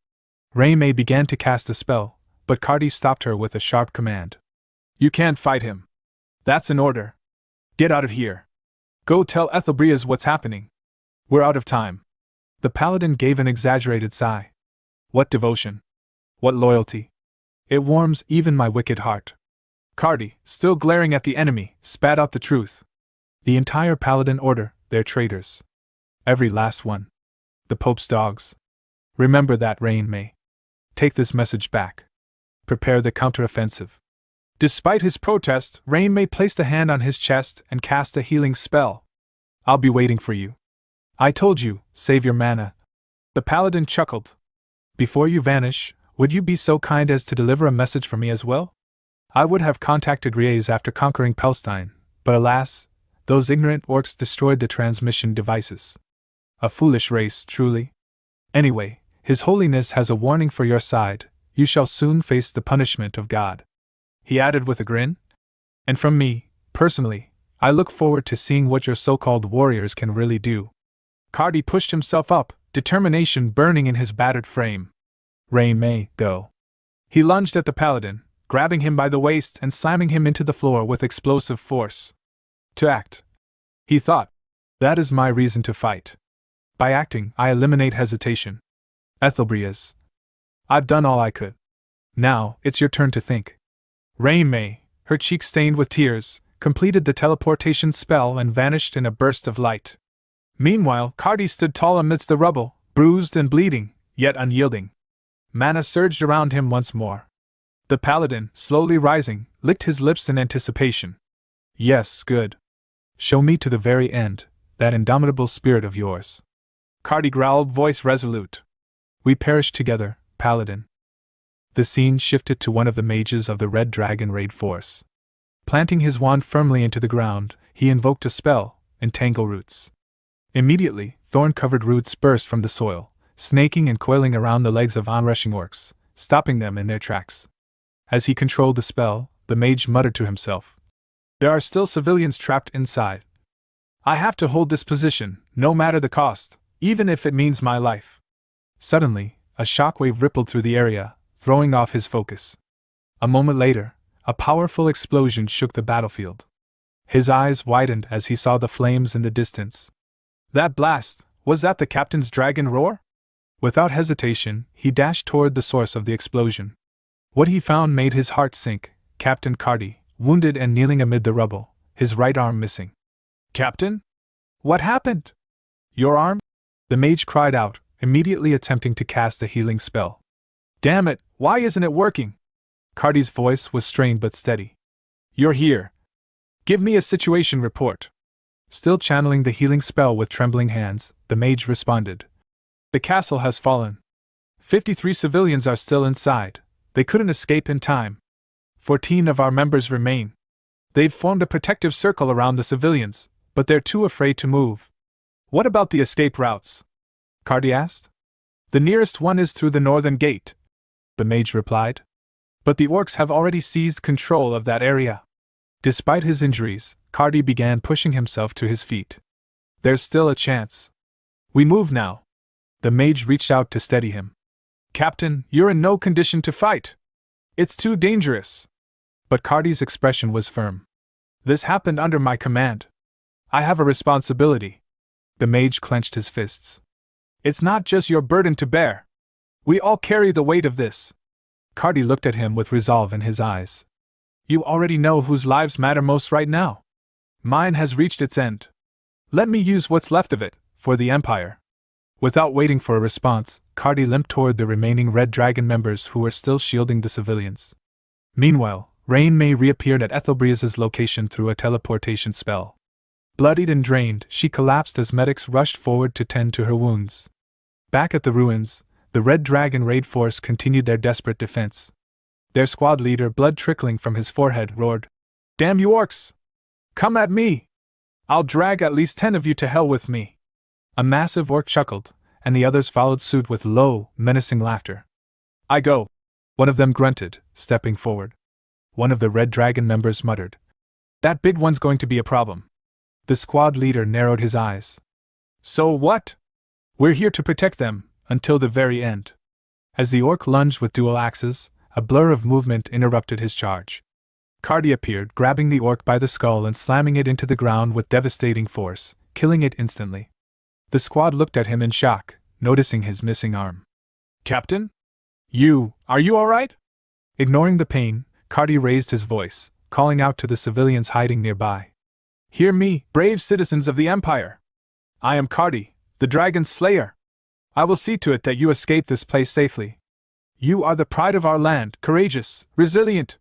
Raymay began to cast a spell, but Cardi stopped her with a sharp command. You can't fight him. That's an order. Get out of here. Go tell Ethelbrias what's happening. We're out of time. The paladin gave an exaggerated sigh. What devotion. What loyalty. It warms even my wicked heart. Cardi, still glaring at the enemy, spat out the truth. The entire paladin order, they're traitors. Every last one. The Pope's dogs. Remember that, Raymay. Take this message back. Prepare the counteroffensive. Despite his protest, Raymay placed a hand on his chest and cast a healing spell. I'll be waiting for you. I told you, save your mana. The paladin chuckled. Before you vanish, would you be so kind as to deliver a message for me as well? I would have contacted Ries after conquering Pelstein, but alas, those ignorant orcs destroyed the transmission devices. A foolish race, truly. Anyway, His Holiness has a warning for your side. You shall soon face the punishment of God. He added with a grin. And from me, personally, I look forward to seeing what your so-called warriors can really do. Cardi pushed himself up, determination burning in his battered frame. Raymay, go. He lunged at the paladin, grabbing him by the waist and slamming him into the floor with explosive force. To act. He thought. That is my reason to fight. By acting, I eliminate hesitation. Ethelbrias. I've done all I could. Now, it's your turn to think. Raymay, her cheeks stained with tears, completed the teleportation spell and vanished in a burst of light. Meanwhile, Cardi stood tall amidst the rubble, bruised and bleeding, yet unyielding. Mana surged around him once more. The paladin, slowly rising, licked his lips in anticipation. Yes, good. Show me to the very end, that indomitable spirit of yours. Cardi growled, voice resolute. We perish together, paladin. The scene shifted to one of the mages of the Red Dragon raid force. Planting his wand firmly into the ground, he invoked a spell, Entangle Roots. Immediately, thorn-covered roots burst from the soil, snaking and coiling around the legs of onrushing orcs, stopping them in their tracks. As he controlled the spell, the mage muttered to himself. There are still civilians trapped inside. I have to hold this position, no matter the cost, even if it means my life. Suddenly, a shockwave rippled through the area, throwing off his focus. A moment later, a powerful explosion shook the battlefield. His eyes widened as he saw the flames in the distance. That blast, was that the captain's dragon roar? Without hesitation, he dashed toward the source of the explosion. What he found made his heart sink: Captain Cardi, wounded and kneeling amid the rubble, his right arm missing. Captain? What happened? Your arm? The mage cried out, immediately attempting to cast a healing spell. Damn it, why isn't it working? Cardi's voice was strained but steady. You're here. Give me a situation report. Still channeling the healing spell with trembling hands, the mage responded. The castle has fallen. 53 civilians are still inside. They couldn't escape in time. 14 of our members remain. They've formed a protective circle around the civilians, but they're too afraid to move. What about the escape routes? Cardi asked. The nearest one is through the northern gate, the mage replied. But the orcs have already seized control of that area. Despite his injuries, Cardi began pushing himself to his feet. There's still a chance. We move now. The mage reached out to steady him. Captain, you're in no condition to fight. It's too dangerous. But Cardi's expression was firm. This happened under my command. I have a responsibility. The mage clenched his fists. It's not just your burden to bear. We all carry the weight of this. Cardi looked at him with resolve in his eyes. You already know whose lives matter most right now. Mine has reached its end. Let me use what's left of it, for the Empire. Without waiting for a response, Cardi limped toward the remaining Red Dragon members who were still shielding the civilians. Meanwhile, Rain May reappeared at Ethelbria's location through a teleportation spell. Bloodied and drained, she collapsed as medics rushed forward to tend to her wounds. Back at the ruins, the Red Dragon raid force continued their desperate defense. Their squad leader, blood trickling from his forehead, roared, Damn you orcs! Come at me! I'll drag at least 10 of you to hell with me! A massive orc chuckled, and the others followed suit with low, menacing laughter. I go! One of them grunted, stepping forward. One of the Red Dragon members muttered, That big one's going to be a problem. The squad leader narrowed his eyes. So what? We're here to protect them, until the very end. As the orc lunged with dual axes, a blur of movement interrupted his charge. Cardi appeared, grabbing the orc by the skull and slamming it into the ground with devastating force, killing it instantly. The squad looked at him in shock, noticing his missing arm. Captain? Are you all right? Ignoring the pain, Cardi raised his voice, calling out to the civilians hiding nearby. Hear me, brave citizens of the Empire! I am Cardi, the Dragon's Slayer. I will see to it that you escape this place safely. You are the pride of our land, courageous, resilient.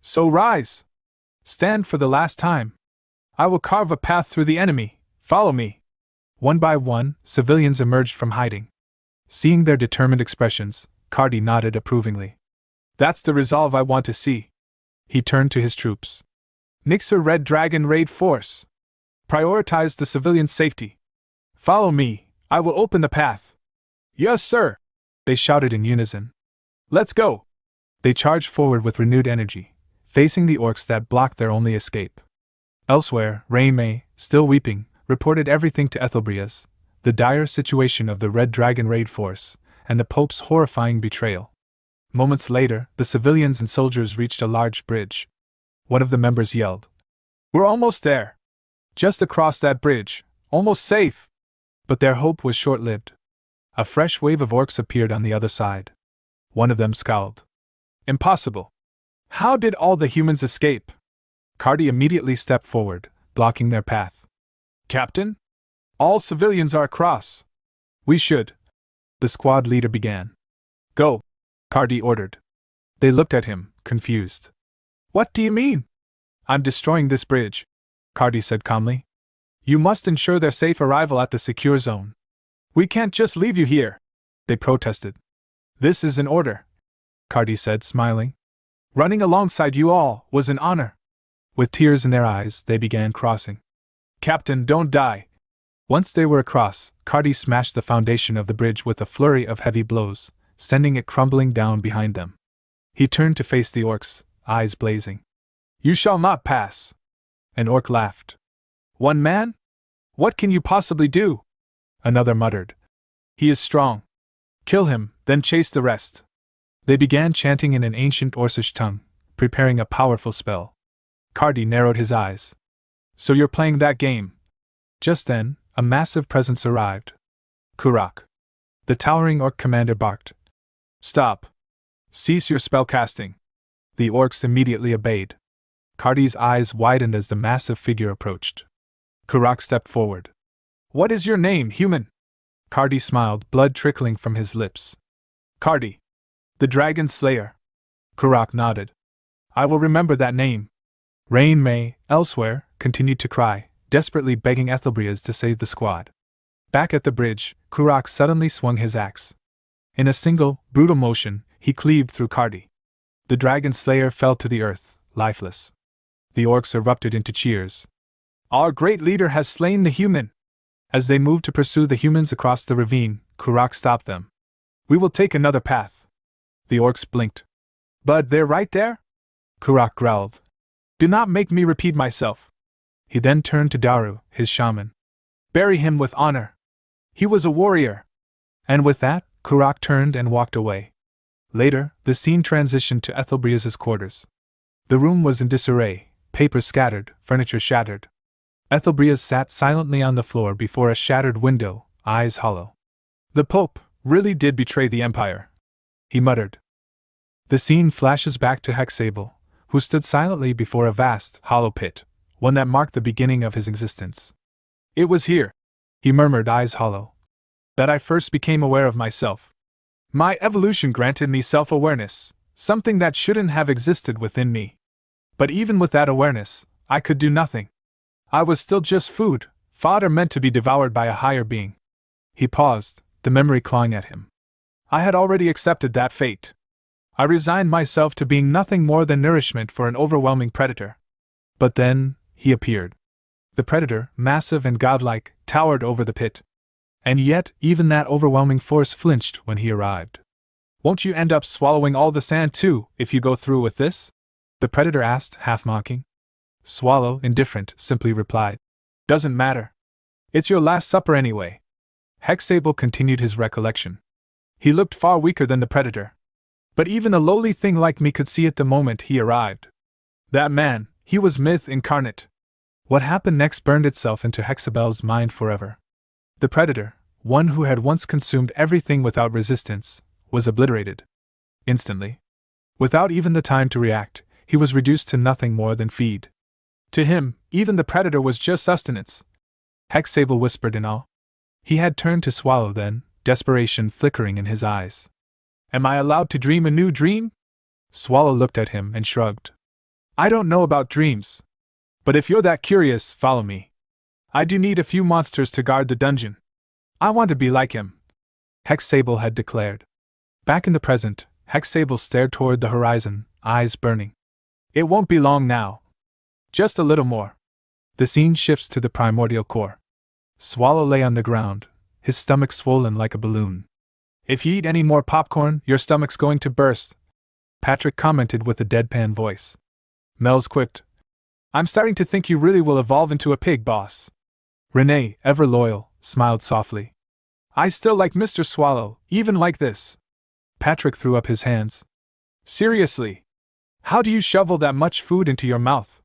So rise! Stand for the last time. I will carve a path through the enemy. Follow me. One by one, civilians emerged from hiding. Seeing their determined expressions, Cardi nodded approvingly. That's the resolve I want to see. He turned to his troops. Nixer Red Dragon raid force. Prioritize the civilians' safety. Follow me, I will open the path. Yes, sir! They shouted in unison. Let's go! They charged forward with renewed energy, facing the orcs that blocked their only escape. Elsewhere, Rain May, still weeping, reported everything to Ethelbrias, the dire situation of the Red Dragon raid force, and the Pope's horrifying betrayal. Moments later, the civilians and soldiers reached a large bridge. One of the members yelled, We're almost there! Just across that bridge, almost safe! But their hope was short-lived. A fresh wave of orcs appeared on the other side. One of them scowled. Impossible! How did all the humans escape? Cardi immediately stepped forward, blocking their path. Captain? All civilians are across. We should. The squad leader began. Go, Cardi ordered. They looked at him, confused. What do you mean? I'm destroying this bridge, Cardi said calmly. You must ensure their safe arrival at the secure zone. We can't just leave you here, they protested. This is an order, Cardi said, smiling. Running alongside you all was an honor. With tears in their eyes, they began crossing. Captain, don't die. Once they were across, Cardi smashed the foundation of the bridge with a flurry of heavy blows, sending it crumbling down behind them. He turned to face the orcs, eyes blazing. You shall not pass. An orc laughed. One man? What can you possibly do? Another muttered. He is strong. Kill him, then chase the rest. They began chanting in an ancient Orcish tongue, preparing a powerful spell. Cardi narrowed his eyes. So you're playing that game? Just then, a massive presence arrived. Kurak. The towering orc commander barked. Stop. Cease your spell casting. The orcs immediately obeyed. Cardi's eyes widened as the massive figure approached. Kurak stepped forward. What is your name, human? Cardi smiled, blood trickling from his lips. Cardi. The Dragon Slayer. Kurak nodded. I will remember that name. Rain May, elsewhere, continued to cry, desperately begging Ethelbrias to save the squad. Back at the bridge, Kurak suddenly swung his axe. In a single, brutal motion, he cleaved through Cardi. The Dragon Slayer fell to the earth, lifeless. The orcs erupted into cheers. Our great leader has slain the human! As they moved to pursue the humans across the ravine, Kurak stopped them. We will take another path. The orcs blinked. But they're right there? Kurak growled. Do not make me repeat myself. He then turned to Daru, his shaman. Bury him with honor. He was a warrior. And with that, Kurak turned and walked away. Later, the scene transitioned to Ethelbrias's quarters. The room was in disarray, papers scattered, furniture shattered. Ethelbrias sat silently on the floor before a shattered window, eyes hollow. The Pope really did betray the Empire, he muttered. The scene flashes back to Hexable, who stood silently before a vast, hollow pit, one that marked the beginning of his existence. It was here, he murmured, eyes hollow, that I first became aware of myself. My evolution granted me self-awareness, something that shouldn't have existed within me. But even with that awareness, I could do nothing. I was still just food, fodder meant to be devoured by a higher being. He paused, the memory clawing at him. I had already accepted that fate. I resigned myself to being nothing more than nourishment for an overwhelming predator. But then, he appeared. The predator, massive and godlike, towered over the pit. And yet, even that overwhelming force flinched when he arrived. Won't you end up swallowing all the sand too, if you go through with this? The predator asked, half mocking. Swallow, indifferent, simply replied. Doesn't matter. It's your last supper anyway. Hexable continued his recollection. He looked far weaker than the predator. But even a lowly thing like me could see it the moment he arrived. That man, he was myth incarnate. What happened next burned itself into Hexabel's mind forever. The predator, one who had once consumed everything without resistance, was obliterated. Instantly. Without even the time to react, he was reduced to nothing more than feed. To him, even the predator was just sustenance. Hexable whispered in awe. He had turned to Swallow then, desperation flickering in his eyes. Am I allowed to dream a new dream? Swallow looked at him and shrugged. I don't know about dreams. But if you're that curious, follow me. I do need a few monsters to guard the dungeon. I want to be like him, Hexable had declared. Back in the present, Hexable stared toward the horizon, eyes burning. It won't be long now. Just a little more. The scene shifts to the primordial core. Swallow lay on the ground, his stomach swollen like a balloon. If you eat any more popcorn, your stomach's going to burst, Patrick commented with a deadpan voice. Mel's quipped. I'm starting to think you really will evolve into a pig, boss. Renee, ever loyal, smiled softly. I still like Mr. Swallow, even like this. Patrick threw up his hands. Seriously? How do you shovel that much food into your mouth?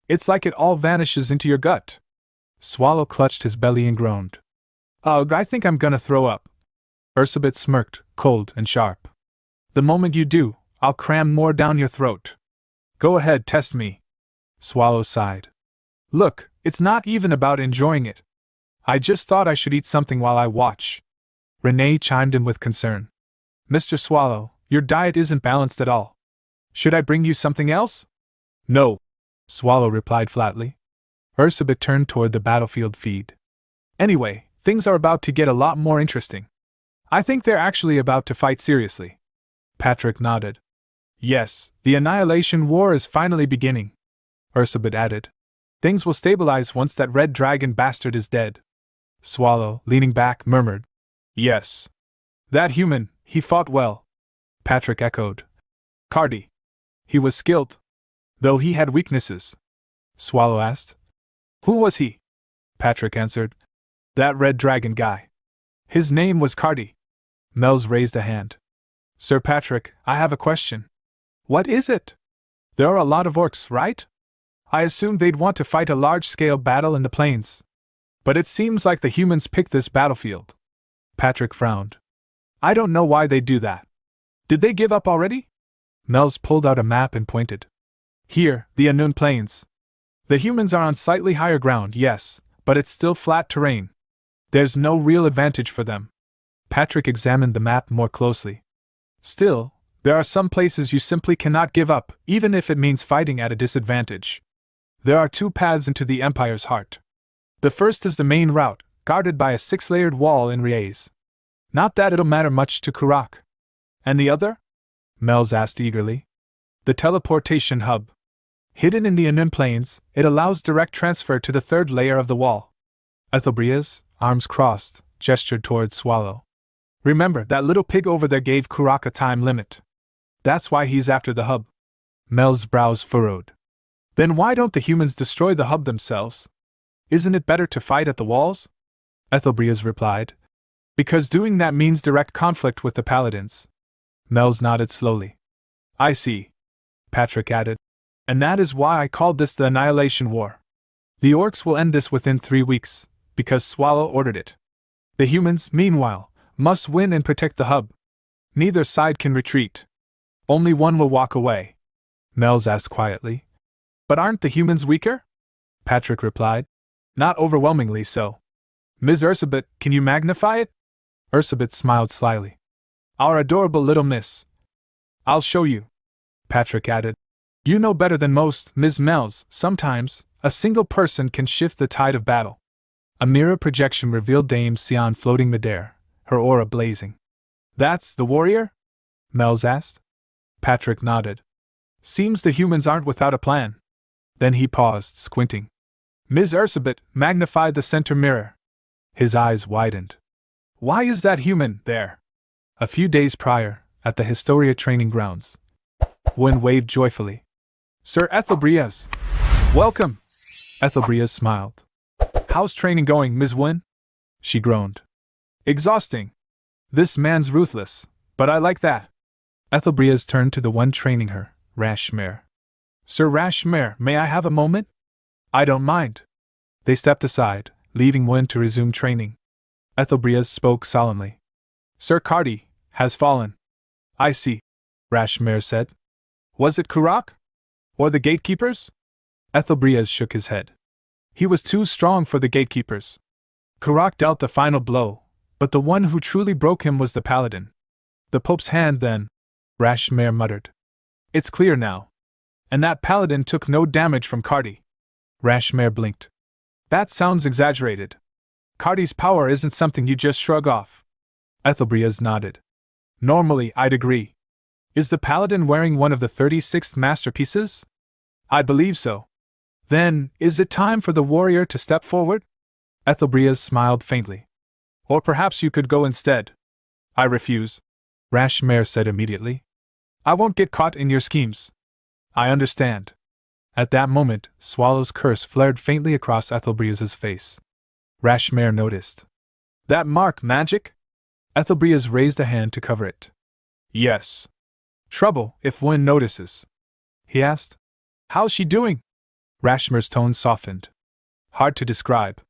It's like it all vanishes into your gut. Swallow clutched his belly and groaned. Ugh, I think I'm gonna throw up. Ursabet smirked, cold and sharp. The moment you do, I'll cram more down your throat. Go ahead, test me. Swallow sighed. Look, it's not even about enjoying it. I just thought I should eat something while I watch. Renee chimed in with concern. Mr. Swallow, your diet isn't balanced at all. Should I bring you something else? No, Swallow replied flatly. Ursabet turned toward the battlefield feed. Anyway, things are about to get a lot more interesting. I think they're actually about to fight seriously. Patrick nodded. Yes, the Annihilation War is finally beginning, Ursabet added. Things will stabilize once that red dragon bastard is dead. Swallow, leaning back, murmured. Yes. That human, he fought well. Patrick echoed. Cardi. He was skilled. Though he had weaknesses. Swallow asked. Who was he? Patrick answered. That red dragon guy. His name was Cardi. Mel's raised a hand. Sir Patrick, I have a question. What is it? There are a lot of orcs, right? I assumed they'd want to fight a large-scale battle in the plains. But it seems like the humans picked this battlefield. Patrick frowned. I don't know why they'd do that. Did they give up already? Mel's pulled out a map and pointed. Here, the Unknown Plains. The humans are on slightly higher ground, yes, but it's still flat terrain. There's no real advantage for them. Patrick examined the map more closely. Still, there are some places you simply cannot give up, even if it means fighting at a disadvantage. There are two paths into the Empire's heart. The first is the main route, guarded by a 6-layered wall in Riez. Not that it'll matter much to Kurak. And the other? Mel's asked eagerly. The teleportation hub. Hidden in the Unknown Plains, it allows direct transfer to the third layer of the wall. Ethelbrias, arms crossed, gestured towards Swallow. Remember, that little pig over there gave Kurak a time limit. That's why he's after the hub. Mel's brows furrowed. Then why don't the humans destroy the hub themselves? Isn't it better to fight at the walls? Ethelbrias replied. Because doing that means direct conflict with the paladins. Mel's nodded slowly. I see. Patrick added. And that is why I called this the Annihilation War. The orcs will end this within 3 weeks, because Swallow ordered it. The humans, meanwhile, must win and protect the hub. Neither side can retreat. Only one will walk away. Mel's asked quietly. But aren't the humans weaker? Patrick replied. Not overwhelmingly so. Ms. Ursabet, can you magnify it? Ursabet smiled slyly. Our adorable little miss. I'll show you. Patrick added. You know better than most, Ms. Mel's, sometimes, a single person can shift the tide of battle. A mirror projection revealed Dame Sion floating midair, her aura blazing. That's the warrior? Mel's asked. Patrick nodded. Seems the humans aren't without a plan. Then he paused, squinting. Ms. Ursabet magnified the center mirror. His eyes widened. Why is that human there? A few days prior, at the Historia training grounds. Wynne waved joyfully. Sir Ethelbrias! Welcome! Ethelbrias smiled. How's training going, Ms. Wynne? She groaned. Exhausting. This man's ruthless, but I like that. Ethelbrias turned to the one training her, Rashmare. Sir Rashmare, may I have a moment? I don't mind. They stepped aside, leaving Wynne to resume training. Ethelbrias spoke solemnly. Sir Cardi has fallen. I see, Rashmare said. Was it Kurak? Or the gatekeepers? Ethelbrias shook his head. He was too strong for the gatekeepers. Kurak dealt the final blow, but the one who truly broke him was the paladin. The Pope's hand, then, Rashmare muttered. It's clear now. And that paladin took no damage from Cardi. Rashmare blinked. That sounds exaggerated. Cardi's power isn't something you just shrug off. Ethelbrias nodded. Normally, I'd agree. Is the paladin wearing one of the 36th masterpieces? I believe so. Then, is it time for the warrior to step forward? Ethelbrias smiled faintly. Or perhaps you could go instead. I refuse, Rashmare said immediately. I won't get caught in your schemes. I understand. At that moment, Swallow's curse flared faintly across Ethelbrias's face. Rashmare noticed. That mark magic? Ethelbrias raised a hand to cover it. Yes. Trouble, if Wynne notices. He asked. How's she doing? Rashmare's tone softened. Hard to describe.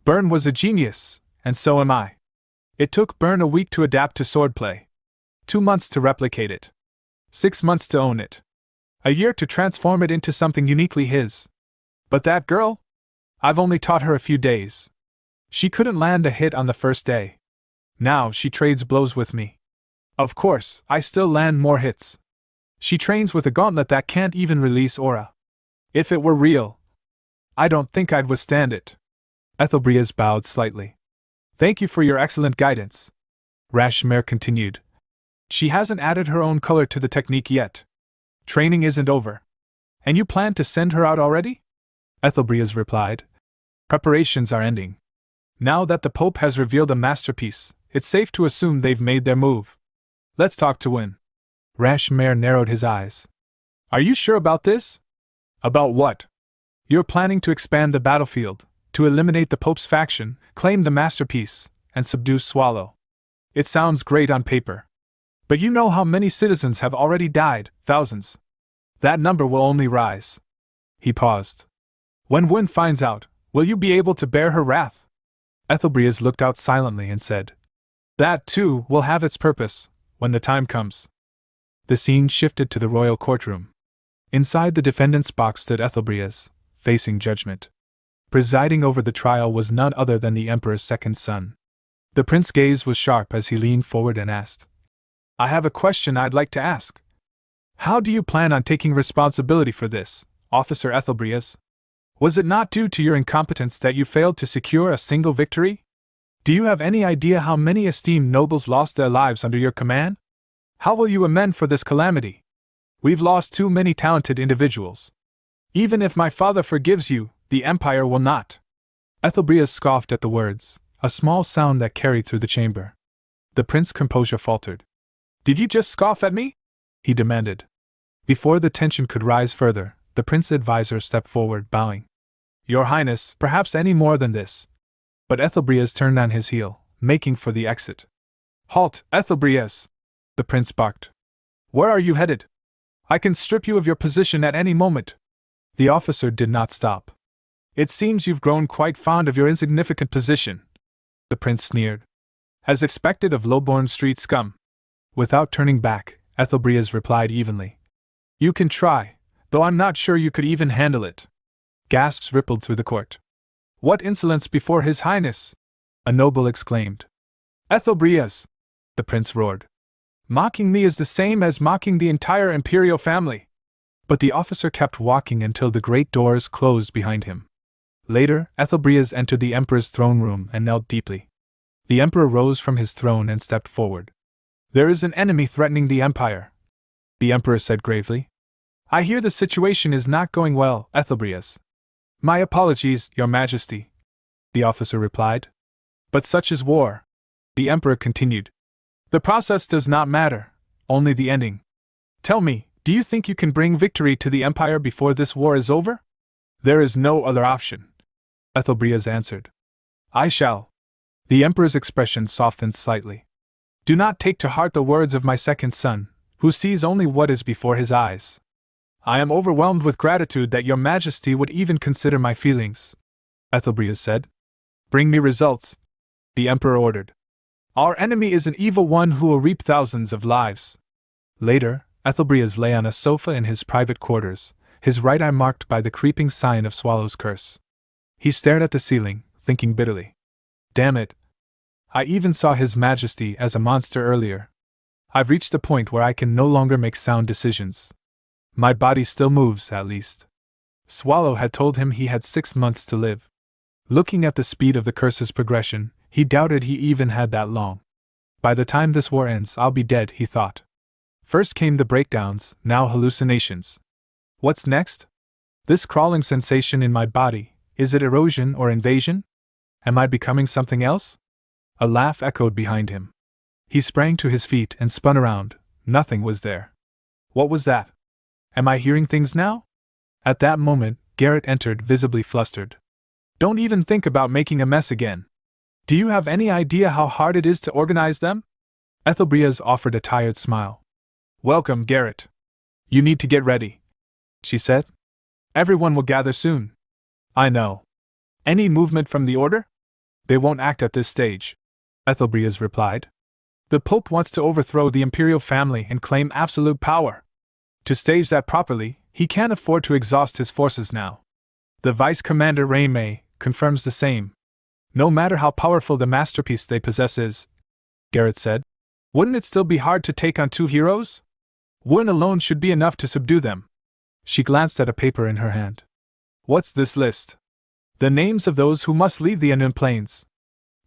Byrne was a genius, and so am I. It took Byrne a week to adapt to swordplay. 2 months to replicate it. 6 months to own it. A year to transform it into something uniquely his. But that girl? I've only taught her a few days. She couldn't land a hit on the first day. Now she trades blows with me. Of course, I still land more hits. She trains with a gauntlet that can't even release aura. If it were real, I don't think I'd withstand it. Ethelbrias bowed slightly. Thank you for your excellent guidance. Rashmare continued. She hasn't added her own color to the technique yet. Training isn't over. And you plan to send her out already? Ethelbrias replied. Preparations are ending. Now that the Pope has revealed a masterpiece, it's safe to assume they've made their move. Let's talk to win. Rashmare narrowed his eyes. Are you sure about this? About what? You're planning to expand the battlefield, to eliminate the Pope's faction, claim the masterpiece, and subdue Swallow. It sounds great on paper. But you know how many citizens have already died, thousands. That number will only rise. He paused. When Wen finds out, will you be able to bear her wrath? Ethelbrias looked out silently and said, That, too, will have its purpose, when the time comes. The scene shifted to the royal courtroom. Inside the defendant's box stood Ethelbrias, facing judgment. Presiding over the trial was none other than the Emperor's second son. The prince's gaze was sharp as he leaned forward and asked, I have a question I'd like to ask. How do you plan on taking responsibility for this, Officer Ethelbrias? Was it not due to your incompetence that you failed to secure a single victory? Do you have any idea how many esteemed nobles lost their lives under your command? How will you amend for this calamity? We've lost too many talented individuals. Even if my father forgives you, the Empire will not. Ethelbrias scoffed at the words, a small sound that carried through the chamber. The prince's composure faltered. Did you just scoff at me? He demanded. Before the tension could rise further, the prince's advisor stepped forward, bowing. Your Highness, perhaps any more than this. But Ethelbrias turned on his heel, making for the exit. Halt, Ethelbrias! The prince barked. Where are you headed? I can strip you of your position at any moment. The officer did not stop. It seems you've grown quite fond of your insignificant position. The prince sneered. As expected of low-born street scum. Without turning back, Ethelbrias replied evenly. You can try, though I'm not sure you could even handle it. Gasps rippled through the court. What insolence before His Highness! A noble exclaimed. Ethelbrias! The prince roared. Mocking me is the same as mocking the entire imperial family. But the officer kept walking until the great doors closed behind him. Later, Ethelbrias entered the emperor's throne room and knelt deeply. The emperor rose from his throne and stepped forward. There is an enemy threatening the empire, the emperor said gravely. I hear the situation is not going well, Ethelbrias. My apologies, your majesty, the officer replied. But such is war, the emperor continued. The process does not matter, only the ending. Tell me, do you think you can bring victory to the empire before this war is over? There is no other option, Ethelbrias answered. I shall. The emperor's expression softened slightly. Do not take to heart the words of my second son, who sees only what is before his eyes. I am overwhelmed with gratitude that your majesty would even consider my feelings, Ethelbrias said. Bring me results, the emperor ordered. Our enemy is an evil one who will reap thousands of lives. Later, Ethelbrias lay on a sofa in his private quarters, his right eye marked by the creeping sign of Swallow's curse. He stared at the ceiling, thinking bitterly. Damn it. I even saw His Majesty as a monster earlier. I've reached a point where I can no longer make sound decisions. My body still moves, at least. Swallow had told him he had 6 months to live. Looking at the speed of the curse's progression, he doubted he even had that long. By the time this war ends, I'll be dead, he thought. First came the breakdowns, now hallucinations. What's next? This crawling sensation in my body, is it erosion or invasion? Am I becoming something else? A laugh echoed behind him. He sprang to his feet and spun around. Nothing was there. What was that? Am I hearing things now? At that moment, Garrett entered, visibly flustered. Don't even think about making a mess again. Do you have any idea how hard it is to organize them? Ethelbrias offered a tired smile. Welcome, Garrett. You need to get ready, she said. Everyone will gather soon. I know. Any movement from the order? They won't act at this stage, Ethelbrias replied. The Pope wants to overthrow the imperial family and claim absolute power. To stage that properly, he can't afford to exhaust his forces now. The Vice Commander Raymay confirms the same. No matter how powerful the masterpiece they possess is, Garrett said, wouldn't it still be hard to take on two heroes? One alone should be enough to subdue them. She glanced at a paper in her hand. What's this list? The names of those who must leave the unknown plains.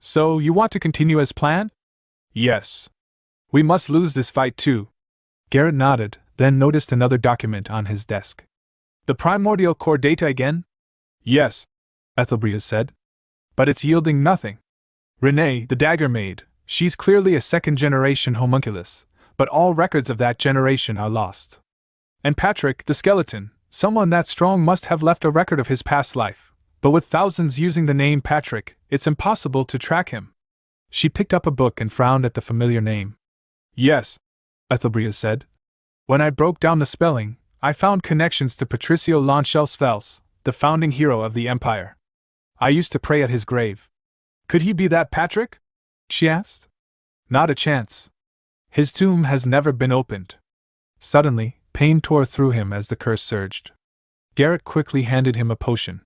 So, you want to continue as planned? Yes. We must lose this fight too. Garrett nodded, then noticed another document on his desk. The primordial core data again? Yes, Ethelbria said. But it's yielding nothing. Renee, the dagger maid, she's clearly a second-generation homunculus, but all records of that generation are lost. And Patrick, the skeleton, someone that strong must have left a record of his past life, but with thousands using the name Patrick, it's impossible to track him. She picked up a book and frowned at the familiar name. Yes, Ethelbria said. When I broke down the spelling, I found connections to Patricio Launchelsfels, the founding hero of the Empire. I used to pray at his grave. Could he be that Patrick? She asked. Not a chance. His tomb has never been opened. Suddenly, pain tore through him as the curse surged. Garrett quickly handed him a potion.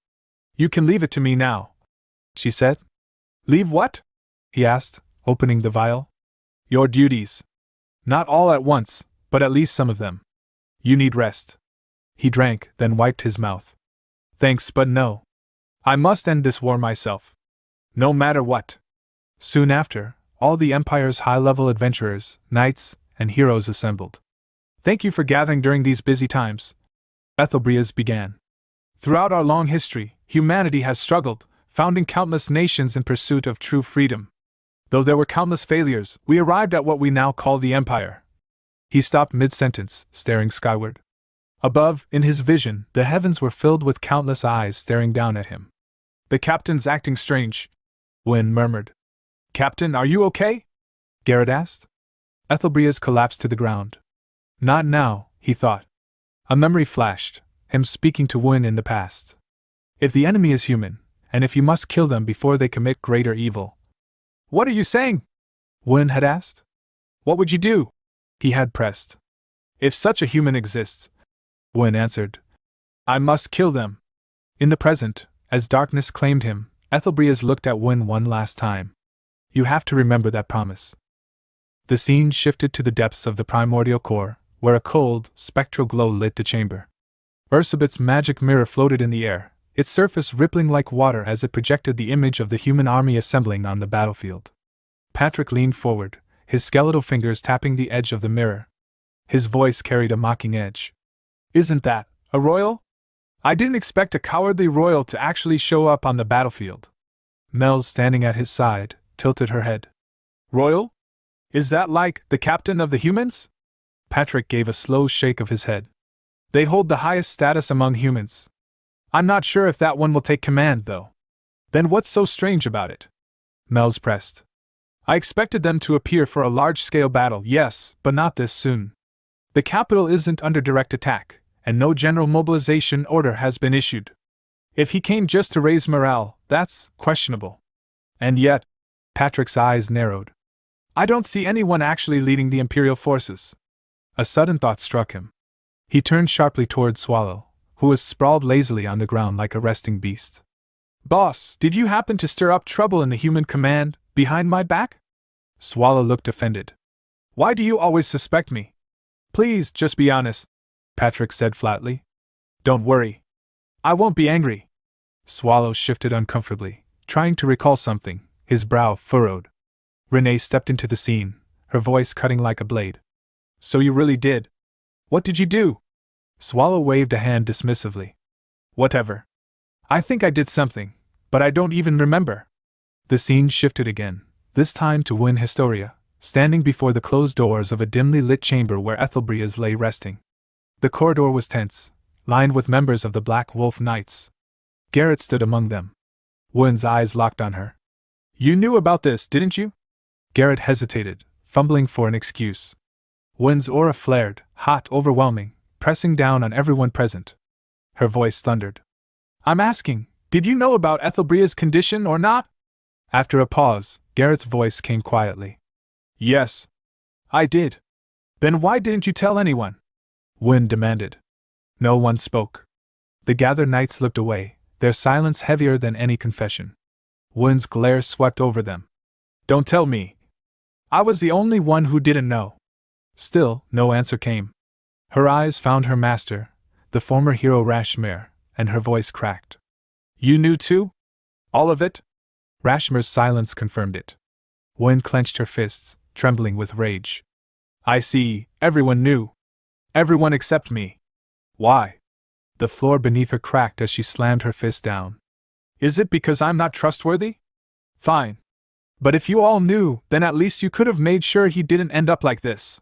You can leave it to me now, she said. Leave what? He asked, opening the vial. Your duties. Not all at once, but at least some of them. You need rest. He drank, then wiped his mouth. Thanks, but no. I must end this war myself. No matter what. Soon after, all the Empire's high-level adventurers, knights, and heroes assembled. Thank you for gathering during these busy times, Ethelbrias began. Throughout our long history, humanity has struggled, founding countless nations in pursuit of true freedom. Though there were countless failures, we arrived at what we now call the Empire. He stopped mid-sentence, staring skyward. Above, in his vision, the heavens were filled with countless eyes staring down at him. The captain's acting strange, Wynne murmured. Captain, are you okay? Garrett asked. Ethelbrias collapsed to the ground. Not now, he thought. A memory flashed, him speaking to Wynne in the past. If the enemy is human, and if you must kill them before they commit greater evil. What are you saying? Wynne had asked. What would you do? He had pressed. If such a human exists, Wynne answered. I must kill them. In the present, as darkness claimed him, Ethelbrias looked at Wynne one last time. You have to remember that promise. The scene shifted to the depths of the primordial core, where a cold, spectral glow lit the chamber. Ursabet's magic mirror floated in the air, its surface rippling like water as it projected the image of the human army assembling on the battlefield. Patrick leaned forward, his skeletal fingers tapping the edge of the mirror. His voice carried a mocking edge. Isn't that a royal? I didn't expect a cowardly royal to actually show up on the battlefield. Mel, standing at his side, tilted her head. Royal? Is that like the captain of the humans? Patrick gave a slow shake of his head. They hold the highest status among humans. I'm not sure if that one will take command, though. Then what's so strange about it? Mel's pressed. I expected them to appear for a large-scale battle, yes, but not this soon. The capital isn't under direct attack, and no general mobilization order has been issued. If he came just to raise morale, that's questionable. And yet, Patrick's eyes narrowed. I don't see anyone actually leading the Imperial forces. A sudden thought struck him. He turned sharply toward Swallow, who was sprawled lazily on the ground like a resting beast. Boss, did you happen to stir up trouble in the human command, behind my back? Swallow looked offended. Why do you always suspect me? Please, just be honest, Patrick said flatly. Don't worry. I won't be angry. Swallow shifted uncomfortably, trying to recall something, his brow furrowed. Renee stepped into the scene, her voice cutting like a blade. So you really did? What did you do? Swallow waved a hand dismissively. Whatever. I think I did something, but I don't even remember. The scene shifted again, this time to Wynne Historia, standing before the closed doors of a dimly lit chamber where Ethelbrias lay resting. The corridor was tense, lined with members of the Black Wolf Knights. Garrett stood among them. Wynne's eyes locked on her. You knew about this, didn't you? Garrett hesitated, fumbling for an excuse. Wynne's aura flared, hot, overwhelming, pressing down on everyone present. Her voice thundered. I'm asking, did you know about Ethelbria's condition or not? After a pause, Garrett's voice came quietly. Yes. I did. Then why didn't you tell anyone? Wynne demanded. No one spoke. The gathered knights looked away, their silence heavier than any confession. Wen's glare swept over them. Don't tell me. I was the only one who didn't know. Still, no answer came. Her eyes found her master, the former hero Rashmir, and her voice cracked. You knew too? All of it? Rashmir's silence confirmed it. Wen clenched her fists, trembling with rage. I see, everyone knew. Everyone except me. Why? The floor beneath her cracked as she slammed her fist down. Is it because I'm not trustworthy? Fine. But if you all knew, then at least you could have made sure he didn't end up like this.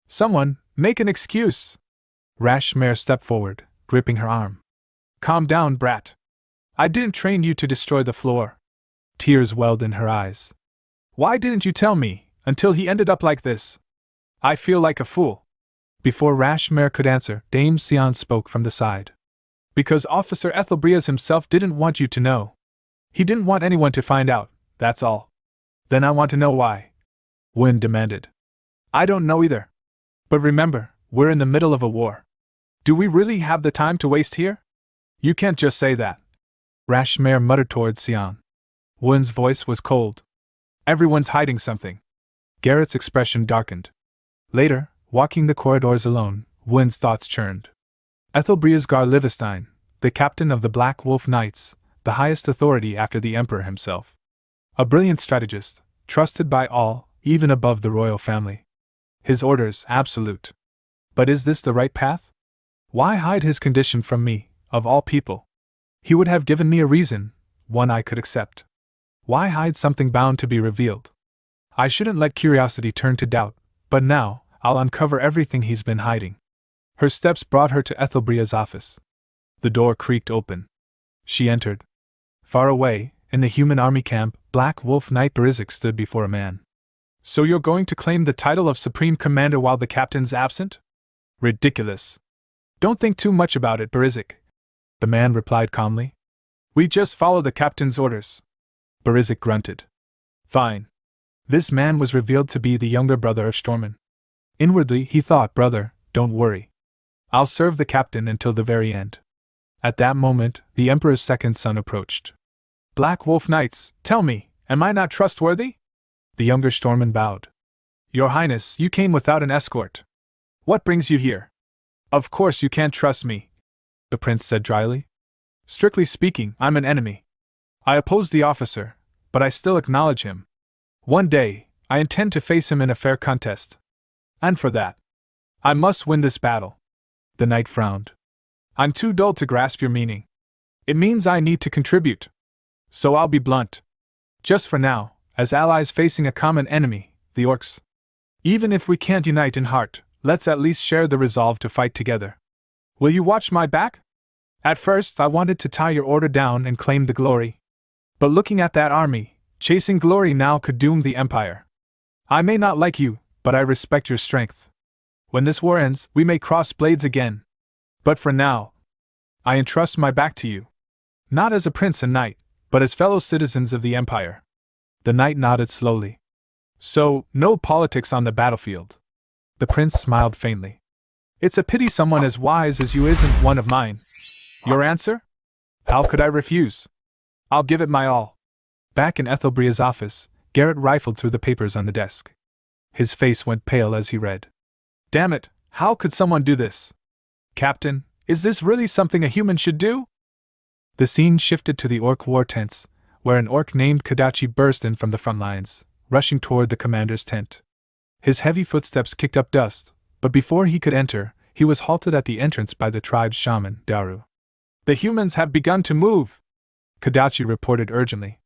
Someone, make an excuse. Rashmir stepped forward, gripping her arm. Calm down, brat. I didn't train you to destroy the floor. Tears welled in her eyes. Why didn't you tell me, until he ended up like this? I feel like a fool. Before Rashmir could answer, Dame Sion spoke from the side. Because Officer Ethelbrias himself didn't want you to know. He didn't want anyone to find out, that's all. Then I want to know why. Wen demanded. I don't know either. But remember, we're in the middle of a war. Do we really have the time to waste here? You can't just say that. Rashmir muttered towards Sion. Wen's voice was cold. Everyone's hiding something. Garrett's expression darkened. Later, walking the corridors alone, Wen's thoughts churned. Ethelbrias Gar-Livestein, the captain of the Black Wolf Knights, the highest authority after the Emperor himself. A brilliant strategist, trusted by all, even above the royal family. His orders absolute. But is this the right path? Why hide his condition from me, of all people? He would have given me a reason, one I could accept. Why hide something bound to be revealed? I shouldn't let curiosity turn to doubt, but now, I'll uncover everything he's been hiding. Her steps brought her to Ethelbria's office. The door creaked open. She entered. Far away, in the human army camp, Black Wolf Knight Berizik stood before a man. So you're going to claim the title of Supreme Commander while the captain's absent? Ridiculous. Don't think too much about it, Berizik. The man replied calmly. We just follow the captain's orders. Berizik grunted. Fine. This man was revealed to be the younger brother of Stormen. Inwardly he thought, brother, don't worry. I'll serve the captain until the very end. At that moment, the Emperor's second son approached. Black Wolf Knights, tell me, am I not trustworthy? The younger Stormen bowed. Your Highness, you came without an escort. What brings you here? Of course you can't trust me, the prince said dryly. Strictly speaking, I'm an enemy. I oppose the officer, but I still acknowledge him. One day, I intend to face him in a fair contest. And for that, I must win this battle. The knight frowned. I'm too dull to grasp your meaning. It means I need to contribute. So I'll be blunt. Just for now, as allies facing a common enemy, the orcs. Even if we can't unite in heart, let's at least share the resolve to fight together. Will you watch my back? At first, I wanted to tie your order down and claim the glory. But looking at that army, chasing glory now could doom the empire. I may not like you, but I respect your strength. When this war ends, we may cross blades again. But for now, I entrust my back to you. Not as a prince and knight, but as fellow citizens of the empire. The knight nodded slowly. So, no politics on the battlefield. The prince smiled faintly. It's a pity someone as wise as you isn't one of mine. Your answer? How could I refuse? I'll give it my all. Back in Ethelbria's office, Garrett rifled through the papers on the desk. His face went pale as he read. Damn it, how could someone do this? Captain, is this really something a human should do? The scene shifted to the orc war tents, where an orc named Kadachi burst in from the front lines, rushing toward the commander's tent. His heavy footsteps kicked up dust, but before he could enter, he was halted at the entrance by the tribe's shaman, Daru. The humans have begun to move, Kadachi reported urgently.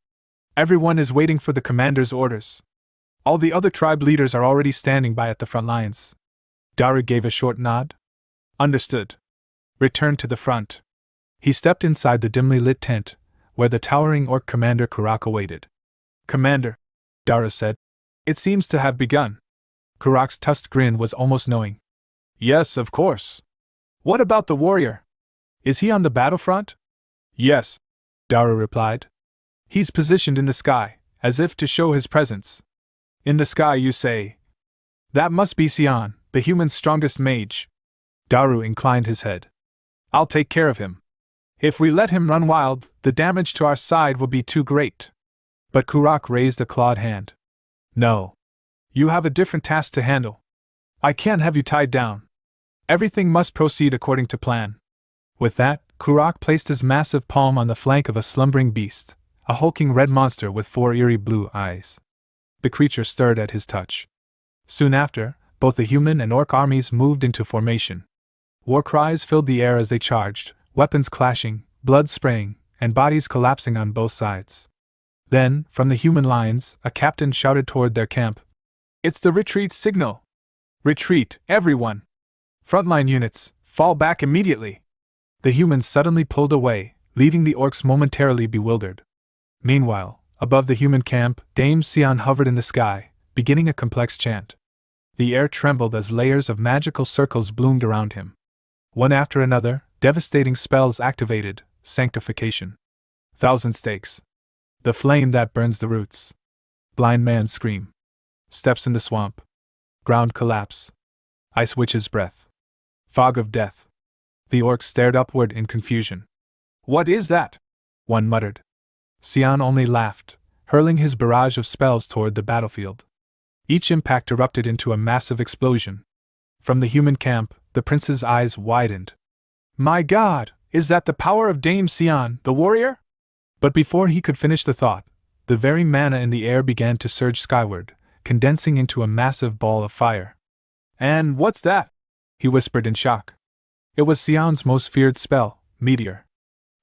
Everyone is waiting for the commander's orders. All the other tribe leaders are already standing by at the front lines. Daru gave a short nod. Understood. Return to the front. He stepped inside the dimly lit tent, where the towering orc commander Kurak awaited. Commander, Daru said. It seems to have begun. Kurak's tusked grin was almost knowing. Yes, of course. What about the warrior? Is he on the battlefront? Yes, Daru replied. He's positioned in the sky, as if to show his presence. In the sky, you say? That must be Sion, the human's strongest mage. Daru inclined his head. I'll take care of him. If we let him run wild, the damage to our side will be too great. But Kurak raised a clawed hand. No. You have a different task to handle. I can't have you tied down. Everything must proceed according to plan. With that, Kurak placed his massive palm on the flank of a slumbering beast, a hulking red monster with 4 eerie blue eyes. The creature stirred at his touch. Soon after, both the human and orc armies moved into formation. War cries filled the air as they charged, weapons clashing, blood spraying, and bodies collapsing on both sides. Then, from the human lines, a captain shouted toward their camp. It's the retreat signal! Retreat, everyone! Frontline units, fall back immediately! The humans suddenly pulled away, leaving the orcs momentarily bewildered. Meanwhile, above the human camp, Dame Sion hovered in the sky, beginning a complex chant. The air trembled as layers of magical circles bloomed around him. One after another, devastating spells activated. Sanctification. Thousand stakes. The flame that burns the roots. Blind man's scream. Steps in the swamp. Ground collapse. Ice witch's breath. Fog of death. The orcs stared upward in confusion. What is that? One muttered. Sion only laughed, hurling his barrage of spells toward the battlefield. Each impact erupted into a massive explosion. From the human camp, the prince's eyes widened. My God, is that the power of Dame Sion, the warrior? But before he could finish the thought, the very mana in the air began to surge skyward, condensing into a massive ball of fire. And what's that? He whispered in shock. It was Sion's most feared spell, Meteor.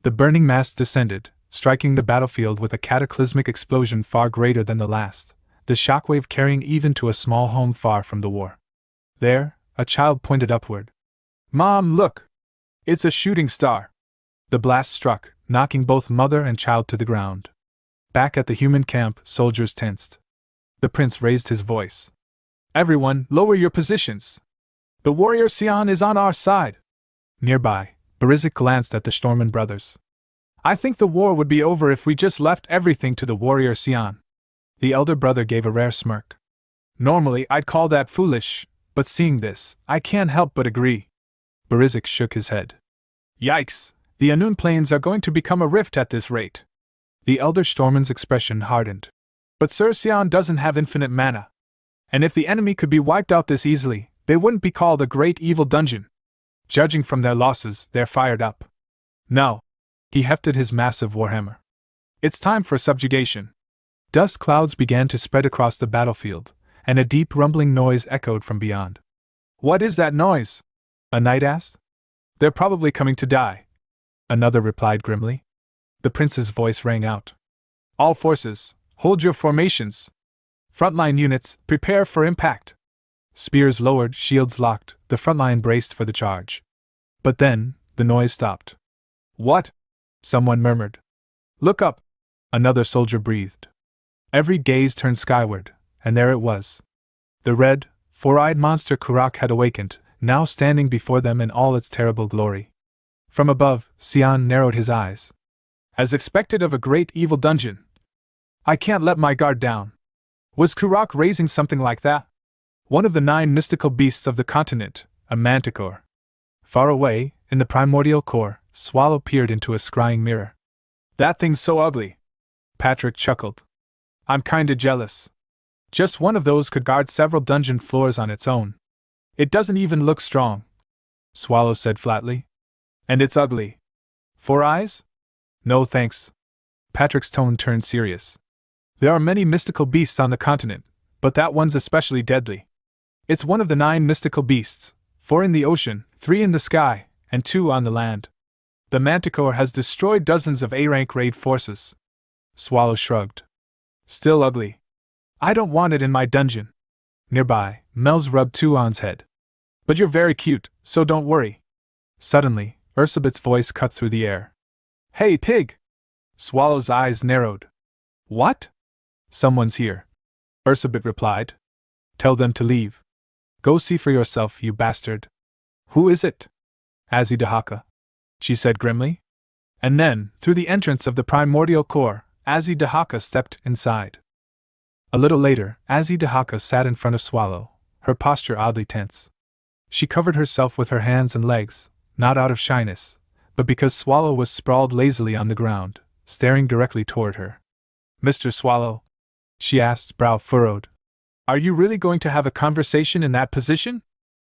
The burning mass descended, striking the battlefield with a cataclysmic explosion far greater than the last, the shockwave carrying even to a small home far from the war. There, a child pointed upward. Mom, look! It's a shooting star! The blast struck, knocking both mother and child to the ground. Back at the human camp, soldiers tensed. The prince raised his voice. Everyone, lower your positions! The warrior Sion is on our side! Nearby, Barizik glanced at the Storman brothers. I think the war would be over if we just left everything to the warrior Sion. The elder brother gave a rare smirk. Normally I'd call that foolish, but seeing this, I can't help but agree. Barizik shook his head. Yikes, the Anun plains are going to become a rift at this rate. The elder Storman's expression hardened. But Sir Sion doesn't have infinite mana. And if the enemy could be wiped out this easily, they wouldn't be called a great evil dungeon. Judging from their losses, they're fired up. No. He hefted his massive warhammer. It's time for subjugation. Dust clouds began to spread across the battlefield, and a deep rumbling noise echoed from beyond. What is that noise? A knight asked. They're probably coming to die. Another replied grimly. The prince's voice rang out. All forces, hold your formations. Frontline units, prepare for impact. Spears lowered, shields locked, the front line braced for the charge. But then, the noise stopped. What? Someone murmured. Look up! Another soldier breathed. Every gaze turned skyward, and there it was. The red, four-eyed monster Kurak had awakened, now standing before them in all its terrible glory. From above, Sion narrowed his eyes. As expected of a great evil dungeon. I can't let my guard down. Was Kurak raising something like that? One of the 9 mystical beasts of the continent, a manticore. Far away, in the primordial core, Swallow peered into a scrying mirror. That thing's so ugly. Patrick chuckled. I'm kinda jealous. Just one of those could guard several dungeon floors on its own. It doesn't even look strong, Swallow said flatly. And it's ugly. 4 eyes? No thanks. Patrick's tone turned serious. There are many mystical beasts on the continent, but that one's especially deadly. It's one of the 9 mystical beasts, 4 in the ocean, 3 in the sky, and 2 on the land. The Manticore has destroyed dozens of A-rank raid forces. Swallow shrugged. Still ugly. I don't want it in my dungeon. Nearby, Mel's rubbed Tuon's head. But you're very cute, so don't worry. Suddenly, Ursabit's voice cut through the air. Hey, pig! Swallow's eyes narrowed. What? Someone's here. Ursabit replied. Tell them to leave. Go see for yourself, you bastard. Who is it? Azidahaka, she said grimly. And then, through the entrance of the primordial core, Azidahaka stepped inside. A little later, Azidahaka sat in front of Swallow, her posture oddly tense. She covered herself with her hands and legs, not out of shyness, but because Swallow was sprawled lazily on the ground, staring directly toward her. Mr. Swallow? She asked, brow furrowed. Are you really going to have a conversation in that position?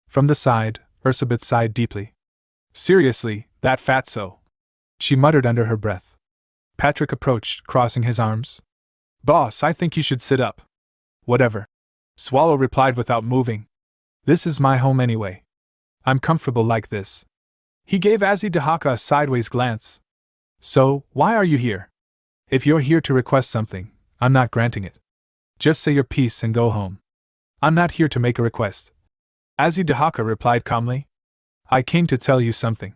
From the side, Ursabeth sighed deeply. Seriously, that fatso. She muttered under her breath. Patrick approached, crossing his arms. Boss, I think you should sit up. Whatever. Swallow replied without moving. This is my home anyway. I'm comfortable like this. He gave Azidahaka a sideways glance. So, why are you here? If you're here to request something, I'm not granting it. Just say your piece and go home. I'm not here to make a request. Azidahaka replied calmly. I came to tell you something.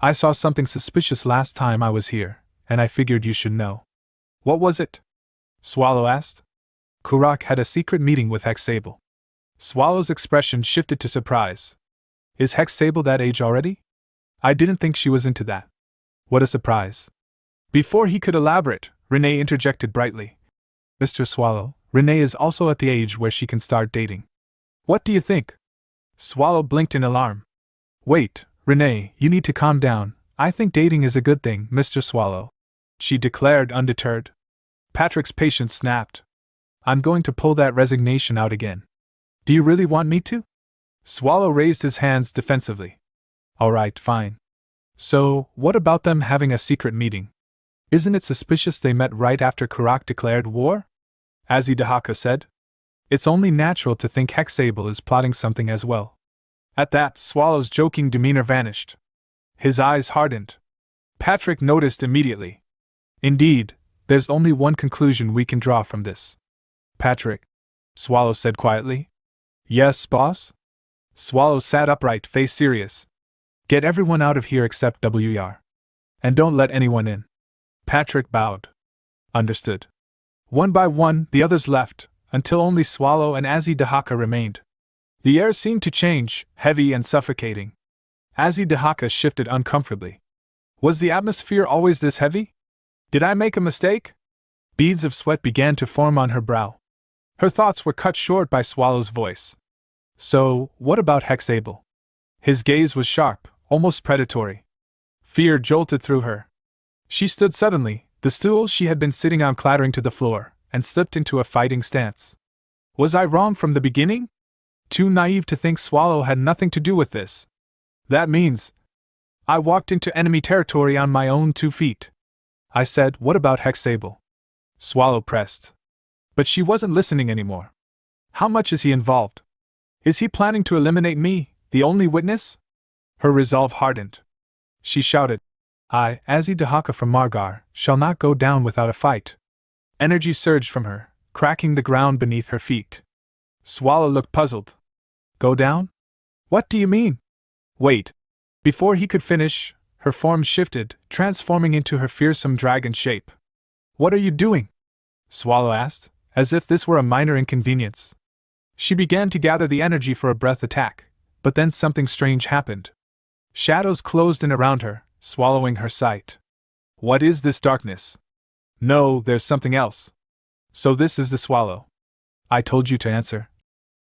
I saw something suspicious last time I was here, and I figured you should know. What was it? Swallow asked. Kurak had a secret meeting with Hexable. Swallow's expression shifted to surprise. Is Hexable that age already? I didn't think she was into that. What a surprise. Before he could elaborate, Renee interjected brightly. Mr. Swallow, Renee is also at the age where she can start dating. What do you think? Swallow blinked in alarm. Wait, Renee, you need to calm down. I think dating is a good thing, Mr. Swallow. She declared undeterred. Patrick's patience snapped. I'm going to pull that resignation out again. Do you really want me to? Swallow raised his hands defensively. All right, fine. So, what about them having a secret meeting? Isn't it suspicious they met right after Kurak declared war? Azidahaka said. It's only natural to think Hexable is plotting something as well. At that, Swallow's joking demeanor vanished. His eyes hardened. Patrick noticed immediately. Indeed, there's only one conclusion we can draw from this. Patrick, Swallow said quietly. Yes, boss? Swallow sat upright, face serious. Get everyone out of here except WR. And don't let anyone in. Patrick bowed. Understood. One by one, the others left, until only Swallow and Azidahaka remained. The air seemed to change, heavy and suffocating. Azidahaka shifted uncomfortably. Was the atmosphere always this heavy? Did I make a mistake? Beads of sweat began to form on her brow. Her thoughts were cut short by Swallow's voice. So, what about Hexable? His gaze was sharp, almost predatory. Fear jolted through her. She stood suddenly, the stool she had been sitting on clattering to the floor, and slipped into a fighting stance. Was I wrong from the beginning? Too naive to think Swallow had nothing to do with this. That means I walked into enemy territory on my own 2 feet. I said, what about Hexable? Swallow pressed. But she wasn't listening anymore. How much is he involved? Is he planning to eliminate me, the only witness? Her resolve hardened. She shouted, I, Azidahaka from Margar, shall not go down without a fight. Energy surged from her, cracking the ground beneath her feet. Swallow looked puzzled. Go down? What do you mean? Wait. Before he could finish, her form shifted, transforming into her fearsome dragon shape. What are you doing? Swallow asked, as if this were a minor inconvenience. She began to gather the energy for a breath attack, but then something strange happened. Shadows closed in around her, swallowing her sight. What is this darkness? No, there's something else. So this is the Swallow. I told you to answer.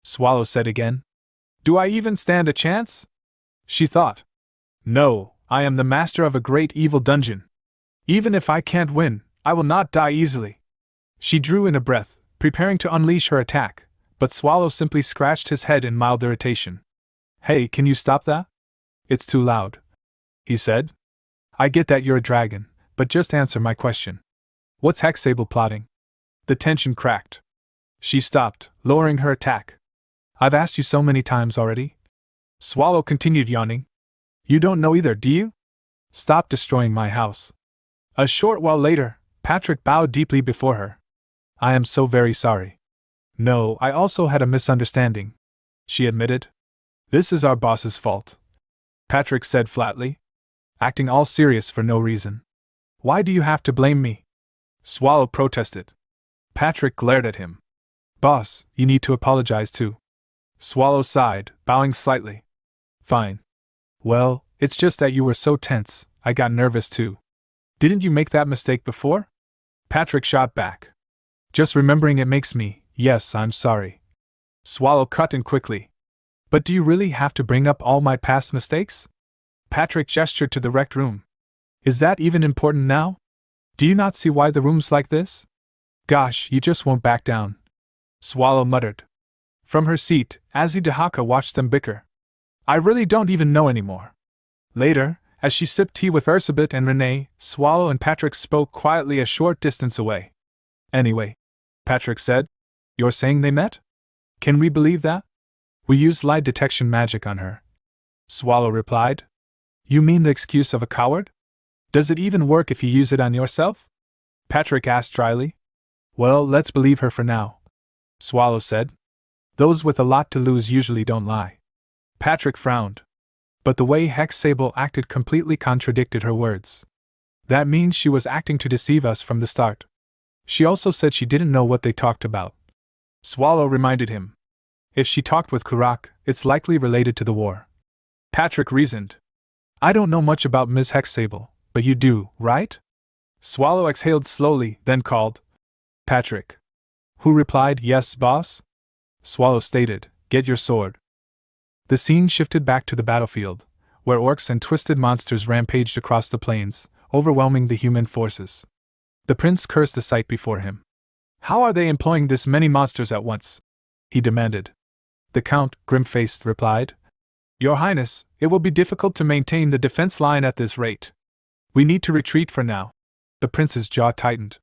Swallow said again. Do I even stand a chance? She thought. No, I am the master of a great evil dungeon. Even if I can't win, I will not die easily. She drew in a breath, preparing to unleash her attack, but Swallow simply scratched his head in mild irritation. Hey, can you stop that? It's too loud, he said. I get that you're a dragon, but just answer my question. What's Hexable plotting? The tension cracked. She stopped, lowering her attack. I've asked you so many times already. Swallow continued yawning. You don't know either, do you? Stop destroying my house. A short while later, Patrick bowed deeply before her. I am so very sorry. No, I also had a misunderstanding, she admitted. This is our boss's fault, Patrick said flatly, acting all serious for no reason. Why do you have to blame me? Swallow protested. Patrick glared at him. Boss, you need to apologize too. Swallow sighed, bowing slightly. Fine. Well, it's just that you were so tense, I got nervous too. Didn't you make that mistake before? Patrick shot back. Just remembering it makes me, yes, I'm sorry. Swallow cut in quickly. But do you really have to bring up all my past mistakes? Patrick gestured to the wrecked room. Is that even important now? Do you not see why the room's like this? Gosh, you just won't back down. Swallow muttered. From her seat, Azidahaka watched them bicker. I really don't even know anymore. Later, as she sipped tea with Ursabet and Renee, Swallow and Patrick spoke quietly a short distance away. Anyway, Patrick said, you're saying they met? Can we believe that? We used lie detection magic on her. Swallow replied. You mean the excuse of a coward? Does it even work if you use it on yourself? Patrick asked dryly. Well, let's believe her for now. Swallow said. Those with a lot to lose usually don't lie. Patrick frowned. But the way Hexable acted completely contradicted her words. That means she was acting to deceive us from the start. She also said she didn't know what they talked about. Swallow reminded him. If she talked with Kurak, it's likely related to the war. Patrick reasoned. I don't know much about Ms. Hexable, but you do, right? Swallow exhaled slowly, then called. Patrick. Who replied, yes, boss? Swallow stated, get your sword. The scene shifted back to the battlefield, where orcs and twisted monsters rampaged across the plains, overwhelming the human forces. The prince cursed the sight before him. How are they employing this many monsters at once? He demanded. The count, grim-faced, replied. Your Highness, it will be difficult to maintain the defense line at this rate. We need to retreat for now. The prince's jaw tightened.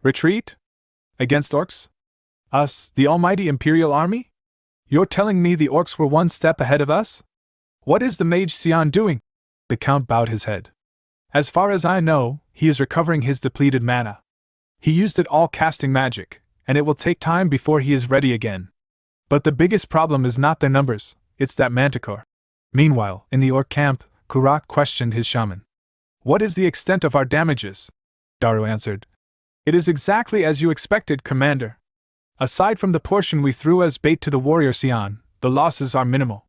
Retreat? Against orcs? Us, the almighty Imperial Army? You're telling me the orcs were one step ahead of us? What is the mage Xian doing? The count bowed his head. As far as I know, he is recovering his depleted mana. He used it all casting magic, and it will take time before he is ready again. But the biggest problem is not their numbers, it's that manticore. Meanwhile, in the orc camp, Kurak questioned his shaman. What is the extent of our damages? Daru answered. It is exactly as you expected, Commander. Aside from the portion we threw as bait to the warrior Xian, the losses are minimal.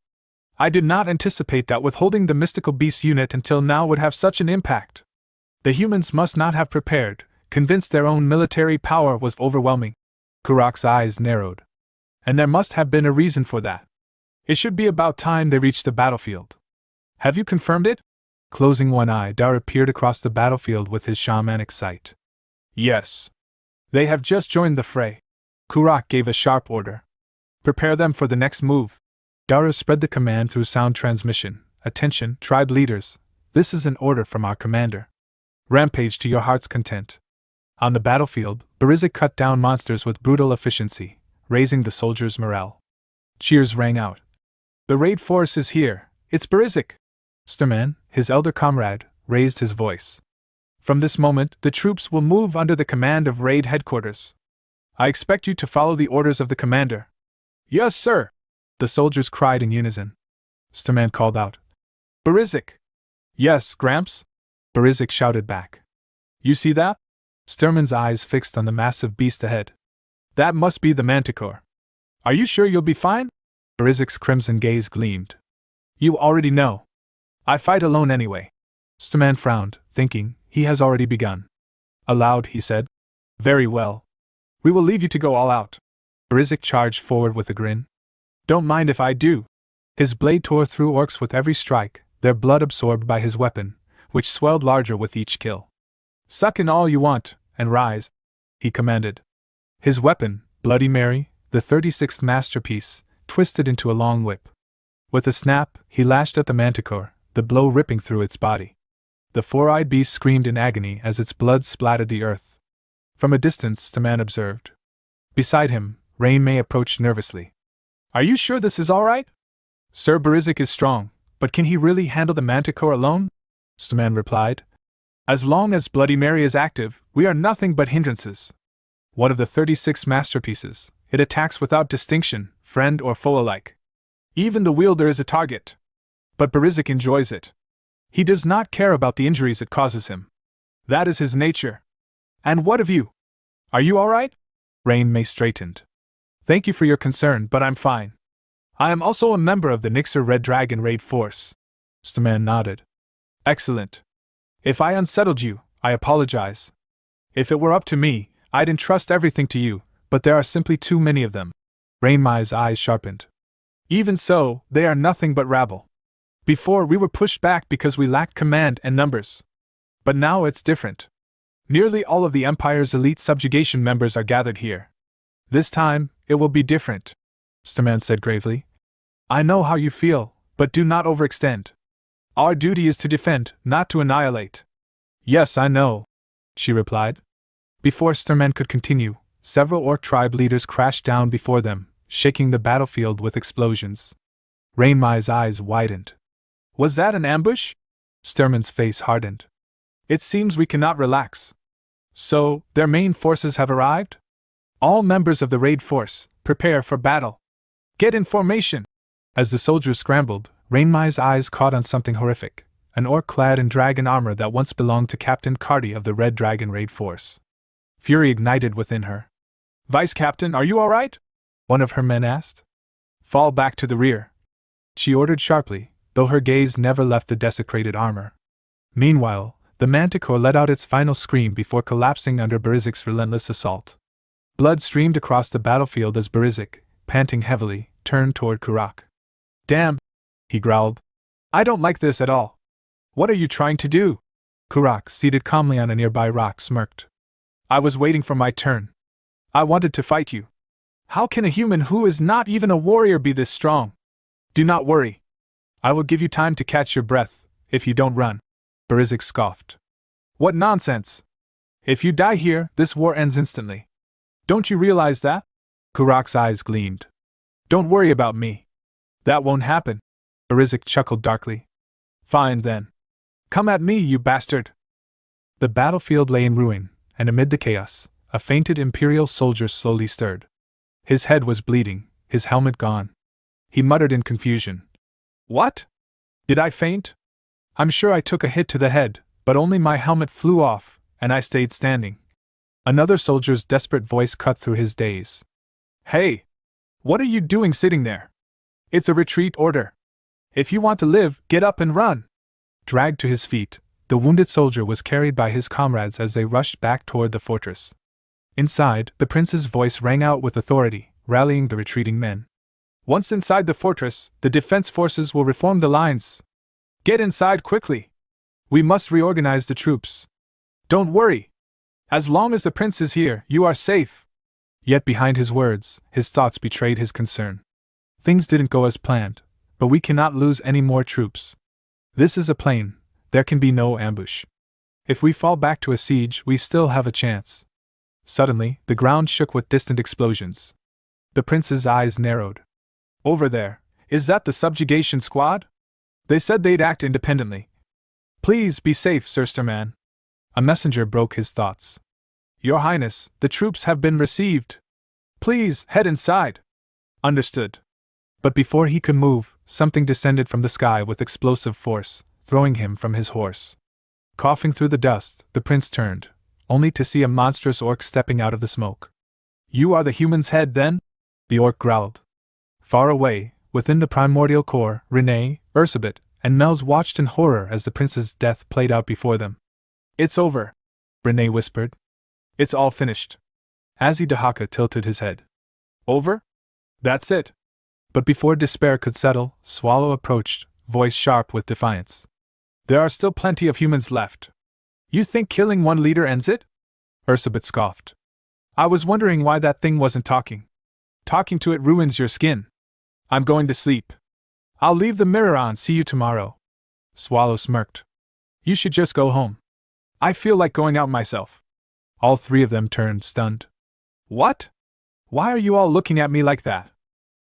I did not anticipate that withholding the mystical beast unit until now would have such an impact. The humans must not have prepared, convinced their own military power was overwhelming. Kurak's eyes narrowed. And there must have been a reason for that. It should be about time they reached the battlefield. Have you confirmed it? Closing one eye, Daru peered across the battlefield with his shamanic sight. Yes. They have just joined the fray. Kurak gave a sharp order. Prepare them for the next move. Daru spread the command through sound transmission. Attention, tribe leaders. This is an order from our commander. Rampage to your heart's content. On the battlefield, Barizik cut down monsters with brutal efficiency, raising the soldiers' morale. Cheers rang out. The raid force is here. It's Barizik. Sterman, his elder comrade, raised his voice. From this moment, the troops will move under the command of raid headquarters. I expect you to follow the orders of the commander. Yes, sir. The soldiers cried in unison. Sterman called out. Barizik. Yes, Gramps. Barizik shouted back. You see that? Sterman's eyes fixed on the massive beast ahead. That must be the manticore. Are you sure you'll be fine? Barizik's crimson gaze gleamed. You already know. I fight alone anyway. Sterman frowned, thinking, he has already begun. Aloud, he said. Very well. We will leave you to go all out. Barizik charged forward with a grin. Don't mind if I do. His blade tore through orcs with every strike, their blood absorbed by his weapon, which swelled larger with each kill. Suck in all you want, and rise, he commanded. His weapon, Bloody Mary, the 36th masterpiece, twisted into a long whip. With a snap, he lashed at the manticore, the blow ripping through its body. The four-eyed beast screamed in agony as its blood splattered the earth. From a distance, Staman observed. Beside him, Rain May approached nervously. Are you sure this is all right? Sir Barizik is strong, but can he really handle the manticore alone? Staman replied. As long as Bloody Mary is active, we are nothing but hindrances. One of the 36 masterpieces, it attacks without distinction, friend or foe alike. Even the wielder is a target. But Barizik enjoys it. He does not care about the injuries it causes him. That is his nature. And what of you? Are you all right? Rain May straightened. Thank you for your concern, but I'm fine. I am also a member of the Nixer Red Dragon Raid Force. Staman nodded. Excellent. If I unsettled you, I apologize. If it were up to me, I'd entrust everything to you, but there are simply too many of them. Rain May's eyes sharpened. Even so, they are nothing but rabble. Before we were pushed back because we lacked command and numbers. But now it's different. Nearly all of the Empire's elite subjugation members are gathered here. This time, it will be different, Starman said gravely. I know how you feel, but do not overextend. Our duty is to defend, not to annihilate. Yes, I know, she replied. Before Starman could continue, several Orc tribe leaders crashed down before them, shaking the battlefield with explosions. Rainmai's eyes widened. Was that an ambush? Starman's face hardened. It seems we cannot relax. So, their main forces have arrived? All members of the raid force, prepare for battle. Get in formation! As the soldiers scrambled, Rainmai's eyes caught on something horrific, an orc clad in dragon armor that once belonged to Captain Carty of the Red Dragon Raid Force. Fury ignited within her. Vice Captain, are you all right? One of her men asked. Fall back to the rear, she ordered sharply, though her gaze never left the desecrated armor. Meanwhile, the manticore let out its final scream before collapsing under Barizik's relentless assault. Blood streamed across the battlefield as Barizik, panting heavily, turned toward Kurak. Damn, he growled. I don't like this at all. What are you trying to do? Kurak, seated calmly on a nearby rock, smirked. I was waiting for my turn. I wanted to fight you. How can a human who is not even a warrior be this strong? Do not worry. I will give you time to catch your breath, if you don't run. Barizik scoffed. What nonsense! If you die here, this war ends instantly. Don't you realize that? Kurak's eyes gleamed. Don't worry about me. That won't happen. Barizik chuckled darkly. Fine then. Come at me, you bastard! The battlefield lay in ruin, and amid the chaos, a fainted Imperial soldier slowly stirred. His head was bleeding, his helmet gone. He muttered in confusion. What? Did I faint? I'm sure I took a hit to the head, but only my helmet flew off, and I stayed standing. Another soldier's desperate voice cut through his daze. Hey! What are you doing sitting there? It's a retreat order. If you want to live, get up and run! Dragged to his feet, the wounded soldier was carried by his comrades as they rushed back toward the fortress. Inside, the prince's voice rang out with authority, rallying the retreating men. Once inside the fortress, the defense forces will reform the lines. Get inside quickly! We must reorganize the troops. Don't worry! As long as the prince is here, you are safe! Yet behind his words, his thoughts betrayed his concern. Things didn't go as planned, but we cannot lose any more troops. This is a plain, there can be no ambush. If we fall back to a siege, we still have a chance. Suddenly, the ground shook with distant explosions. The prince's eyes narrowed. Over there, is that the subjugation squad? They said they'd act independently. Please be safe, Sir Starman. A messenger broke his thoughts. Your Highness, the troops have been received. Please, head inside. Understood. But before he could move, something descended from the sky with explosive force, throwing him from his horse. Coughing through the dust, the prince turned, only to see a monstrous orc stepping out of the smoke. You are the human's head, then? The orc growled. Far away, within the primordial core, Renee, Ursabet, and Mels watched in horror as the prince's death played out before them. It's over, Renee whispered. It's all finished. Azidahaka tilted his head. Over? That's it. But before despair could settle, Swallow approached, voice sharp with defiance. There are still plenty of humans left. You think killing one leader ends it? Ursabet scoffed. I was wondering why that thing wasn't talking. Talking to it ruins your skin. I'm going to sleep. I'll leave the mirror on, see you tomorrow. Swallow smirked. You should just go home. I feel like going out myself. All three of them turned, stunned. What? Why are you all looking at me like that?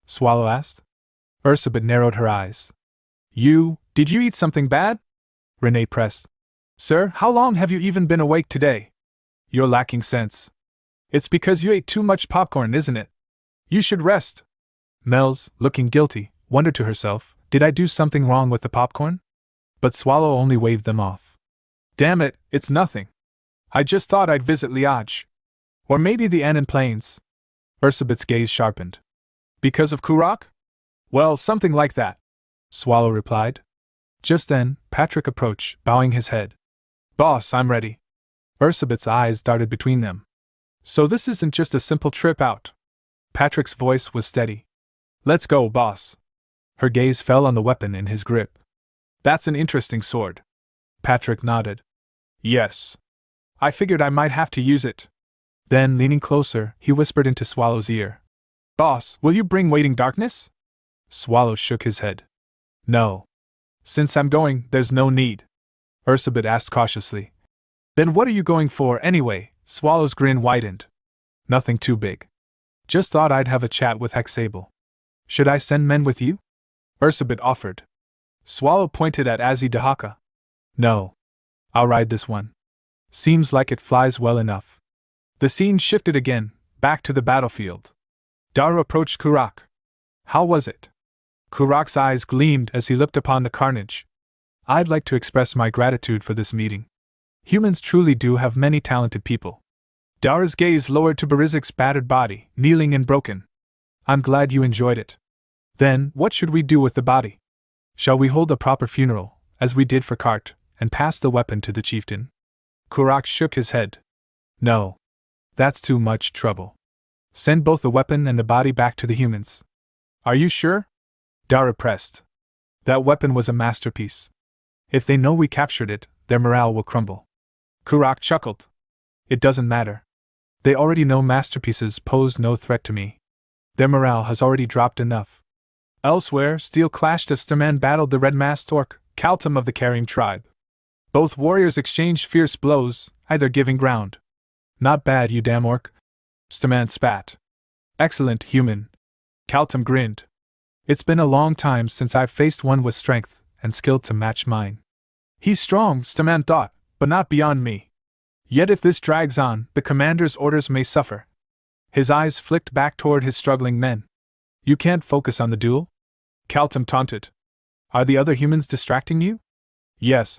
Swallow asked. Ursabet narrowed her eyes. Did you eat something bad? Renee pressed. Sir, how long have you even been awake today? You're lacking sense. It's because you ate too much popcorn, isn't it? You should rest. Mels, looking guilty, wondered to herself, did I do something wrong with the popcorn? But Swallow only waved them off. Damn it, it's nothing. I just thought I'd visit Liage. Or maybe the Annan Plains. Ursabet's gaze sharpened. Because of Kurak? Well, something like that, Swallow replied. Just then, Patrick approached, bowing his head. Boss, I'm ready. Ursabet's eyes darted between them. So this isn't just a simple trip out. Patrick's voice was steady. Let's go, boss. Her gaze fell on the weapon in his grip. That's an interesting sword. Patrick nodded. Yes. I figured I might have to use it. Then, leaning closer, he whispered into Swallow's ear. Boss, will you bring waiting darkness? Swallow shook his head. No. Since I'm going, there's no need. Ursabit asked cautiously. Then what are you going for anyway? Swallow's grin widened. Nothing too big. Just thought I'd have a chat with Hexable. Should I send men with you? Ursabit offered. Swallow pointed at Azidahaka. No. I'll ride this one. Seems like it flies well enough. The scene shifted again, back to the battlefield. Daru approached Kurak. How was it? Kurak's eyes gleamed as he looked upon the carnage. I'd like to express my gratitude for this meeting. Humans truly do have many talented people. Daru's gaze lowered to Barizik's battered body, kneeling and broken. I'm glad you enjoyed it. Then, what should we do with the body? Shall we hold a proper funeral, as we did for Kart, and pass the weapon to the chieftain? Kurak shook his head. No. That's too much trouble. Send both the weapon and the body back to the humans. Are you sure? Daru pressed. That weapon was a masterpiece. If they know we captured it, their morale will crumble. Kurak chuckled. It doesn't matter. They already know masterpieces pose no threat to me. Their morale has already dropped enough. Elsewhere, steel clashed as Starman battled the red-masked orc, Kaltum of the Carrying Tribe. Both warriors exchanged fierce blows, either giving ground. Not bad, you damn orc. Starman spat. Excellent, human. Kaltum grinned. It's been a long time since I've faced one with strength and skill to match mine. He's strong, Starman thought, but not beyond me. Yet if this drags on, the commander's orders may suffer. His eyes flicked back toward his struggling men. You can't focus on the duel? Kaltum taunted. Are the other humans distracting you? Yes,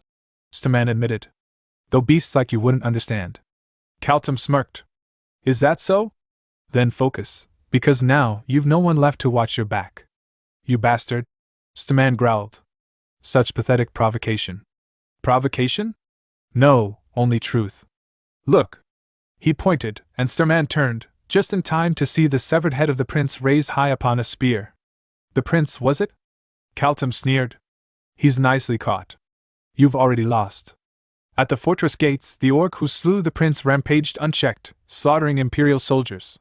Starman admitted. Though beasts like you wouldn't understand. Kaltum smirked. Is that so? Then focus, because now you've no one left to watch your back. You bastard, Starman growled. Such pathetic provocation. Provocation? No, only truth. Look. He pointed, and Starman turned, just in time to see the severed head of the prince raised high upon a spear. The prince, was it? Kaltum sneered. He's nicely caught. You've already lost. At the fortress gates, the orc who slew the prince rampaged unchecked, slaughtering Imperial soldiers.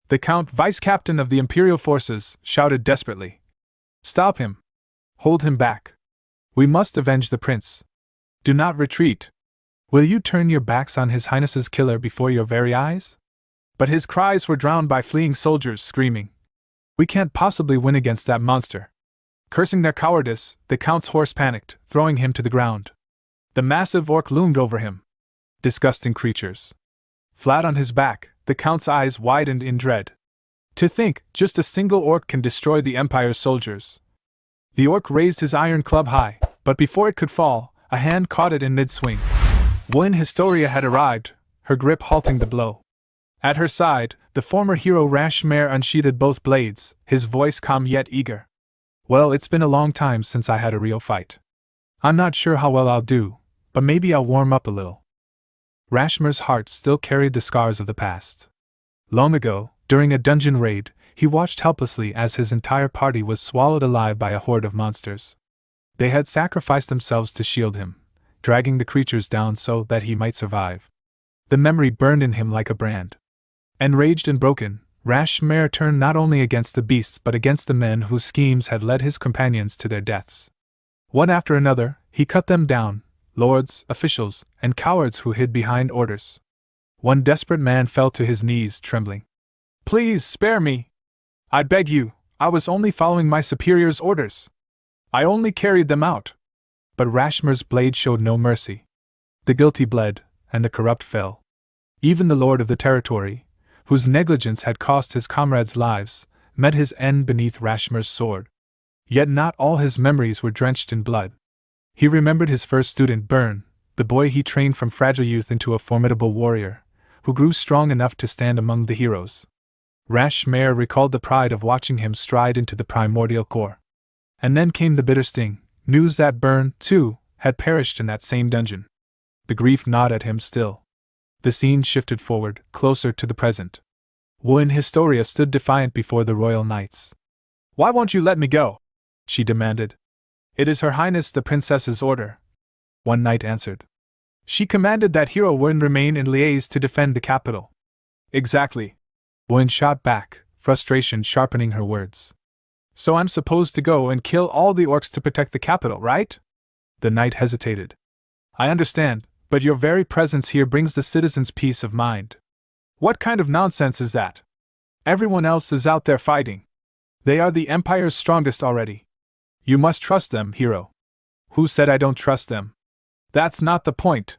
The Count, vice-captain of the Imperial forces, shouted desperately. Stop him. Hold him back. We must avenge the prince. Do not retreat. Will you turn your backs on His Highness's killer before your very eyes? But his cries were drowned by fleeing soldiers screaming. We can't possibly win against that monster. Cursing their cowardice, the Count's horse panicked, throwing him to the ground. The massive orc loomed over him. Disgusting creatures. Flat on his back, the Count's eyes widened in dread. To think, just a single orc can destroy the Empire's soldiers. The orc raised his iron club high, but before it could fall, a hand caught it in mid-swing. When Historia had arrived, her grip halting the blow. At her side, the former hero Rashmare unsheathed both blades, his voice calm yet eager. Well, it's been a long time since I had a real fight. I'm not sure how well I'll do, but maybe I'll warm up a little. Rashmare's heart still carried the scars of the past. Long ago, during a dungeon raid, he watched helplessly as his entire party was swallowed alive by a horde of monsters. They had sacrificed themselves to shield him, dragging the creatures down so that he might survive. The memory burned in him like a brand. Enraged and broken, Rashmare turned not only against the beasts but against the men whose schemes had led his companions to their deaths. One after another, he cut them down, lords, officials, and cowards who hid behind orders. One desperate man fell to his knees, trembling. Please spare me! I beg you, I was only following my superior's orders. I only carried them out. But Rashmare's blade showed no mercy. The guilty bled, and the corrupt fell. Even the lord of the territory, whose negligence had cost his comrades' lives, met his end beneath Rashmare's sword. Yet not all his memories were drenched in blood. He remembered his first student Byrne, the boy he trained from fragile youth into a formidable warrior, who grew strong enough to stand among the heroes. Rashmare recalled the pride of watching him stride into the primordial core. And then came the bitter sting, news that Byrne, too, had perished in that same dungeon. The grief gnawed at him still. The scene shifted forward, closer to the present. When Historia stood defiant before the royal knights. Why won't you let me go? She demanded. It is Her Highness the Princess's order. One knight answered. She commanded that hero Wen remain in Liège to defend the capital. Exactly. Wen shot back, frustration sharpening her words. So I'm supposed to go and kill all the orcs to protect the capital, right? The knight hesitated. I understand, but your very presence here brings the citizens peace of mind. What kind of nonsense is that? Everyone else is out there fighting. They are the Empire's strongest already. You must trust them, hero. Who said I don't trust them? That's not the point.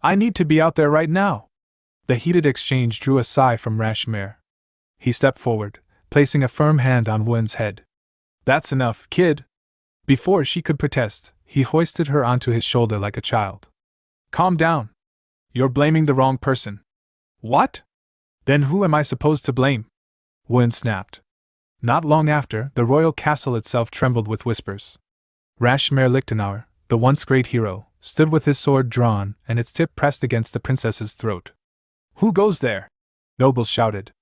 I need to be out there right now. The heated exchange drew a sigh from Rashmare. He stepped forward, placing a firm hand on Wen's head. That's enough, kid. Before she could protest, he hoisted her onto his shoulder like a child. Calm down. You're blaming the wrong person. What? Then who am I supposed to blame? Wen snapped. Not long after, the royal castle itself trembled with whispers. Rashmare Lichtenauer, the once great hero, stood with his sword drawn and its tip pressed against the princess's throat. Who goes there? Nobles shouted.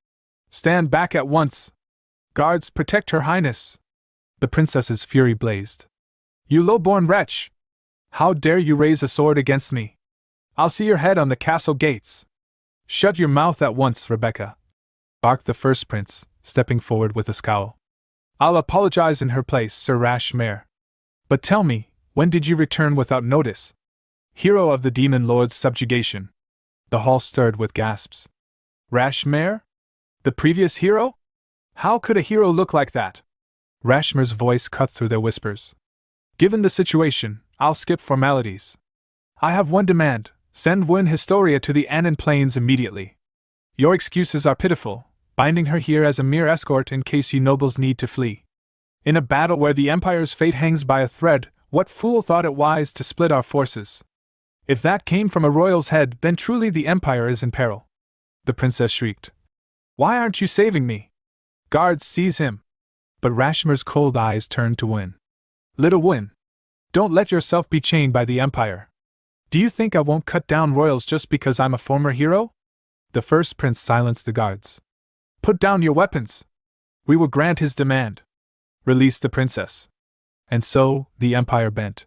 Stand back at once! Guards, protect her highness! The princess's fury blazed. You low-born wretch! How dare you raise a sword against me? I'll see your head on the castle gates! Shut your mouth at once, Rebecca! Barked the first prince, stepping forward with a scowl. I'll apologize in her place, Sir Rashmare. But tell me, when did you return without notice? Hero of the demon lord's subjugation. The hall stirred with gasps. Rashmare? The previous hero? How could a hero look like that? Rashmare's voice cut through their whispers. Given the situation, I'll skip formalities. I have one demand: send Wen Historia to the Annan Plains immediately. Your excuses are pitiful, binding her here as a mere escort in case you nobles need to flee. In a battle where the Empire's fate hangs by a thread, what fool thought it wise to split our forces? If that came from a royal's head, then truly the Empire is in peril. The princess shrieked. Why aren't you saving me? Guards, seize him! But Rashmare's cold eyes turned to Wen. Little Wen, don't let yourself be chained by the Empire. Do you think I won't cut down royals just because I'm a former hero? The first prince silenced the guards. Put down your weapons! We will grant his demand. Release the princess. And so, the Empire bent.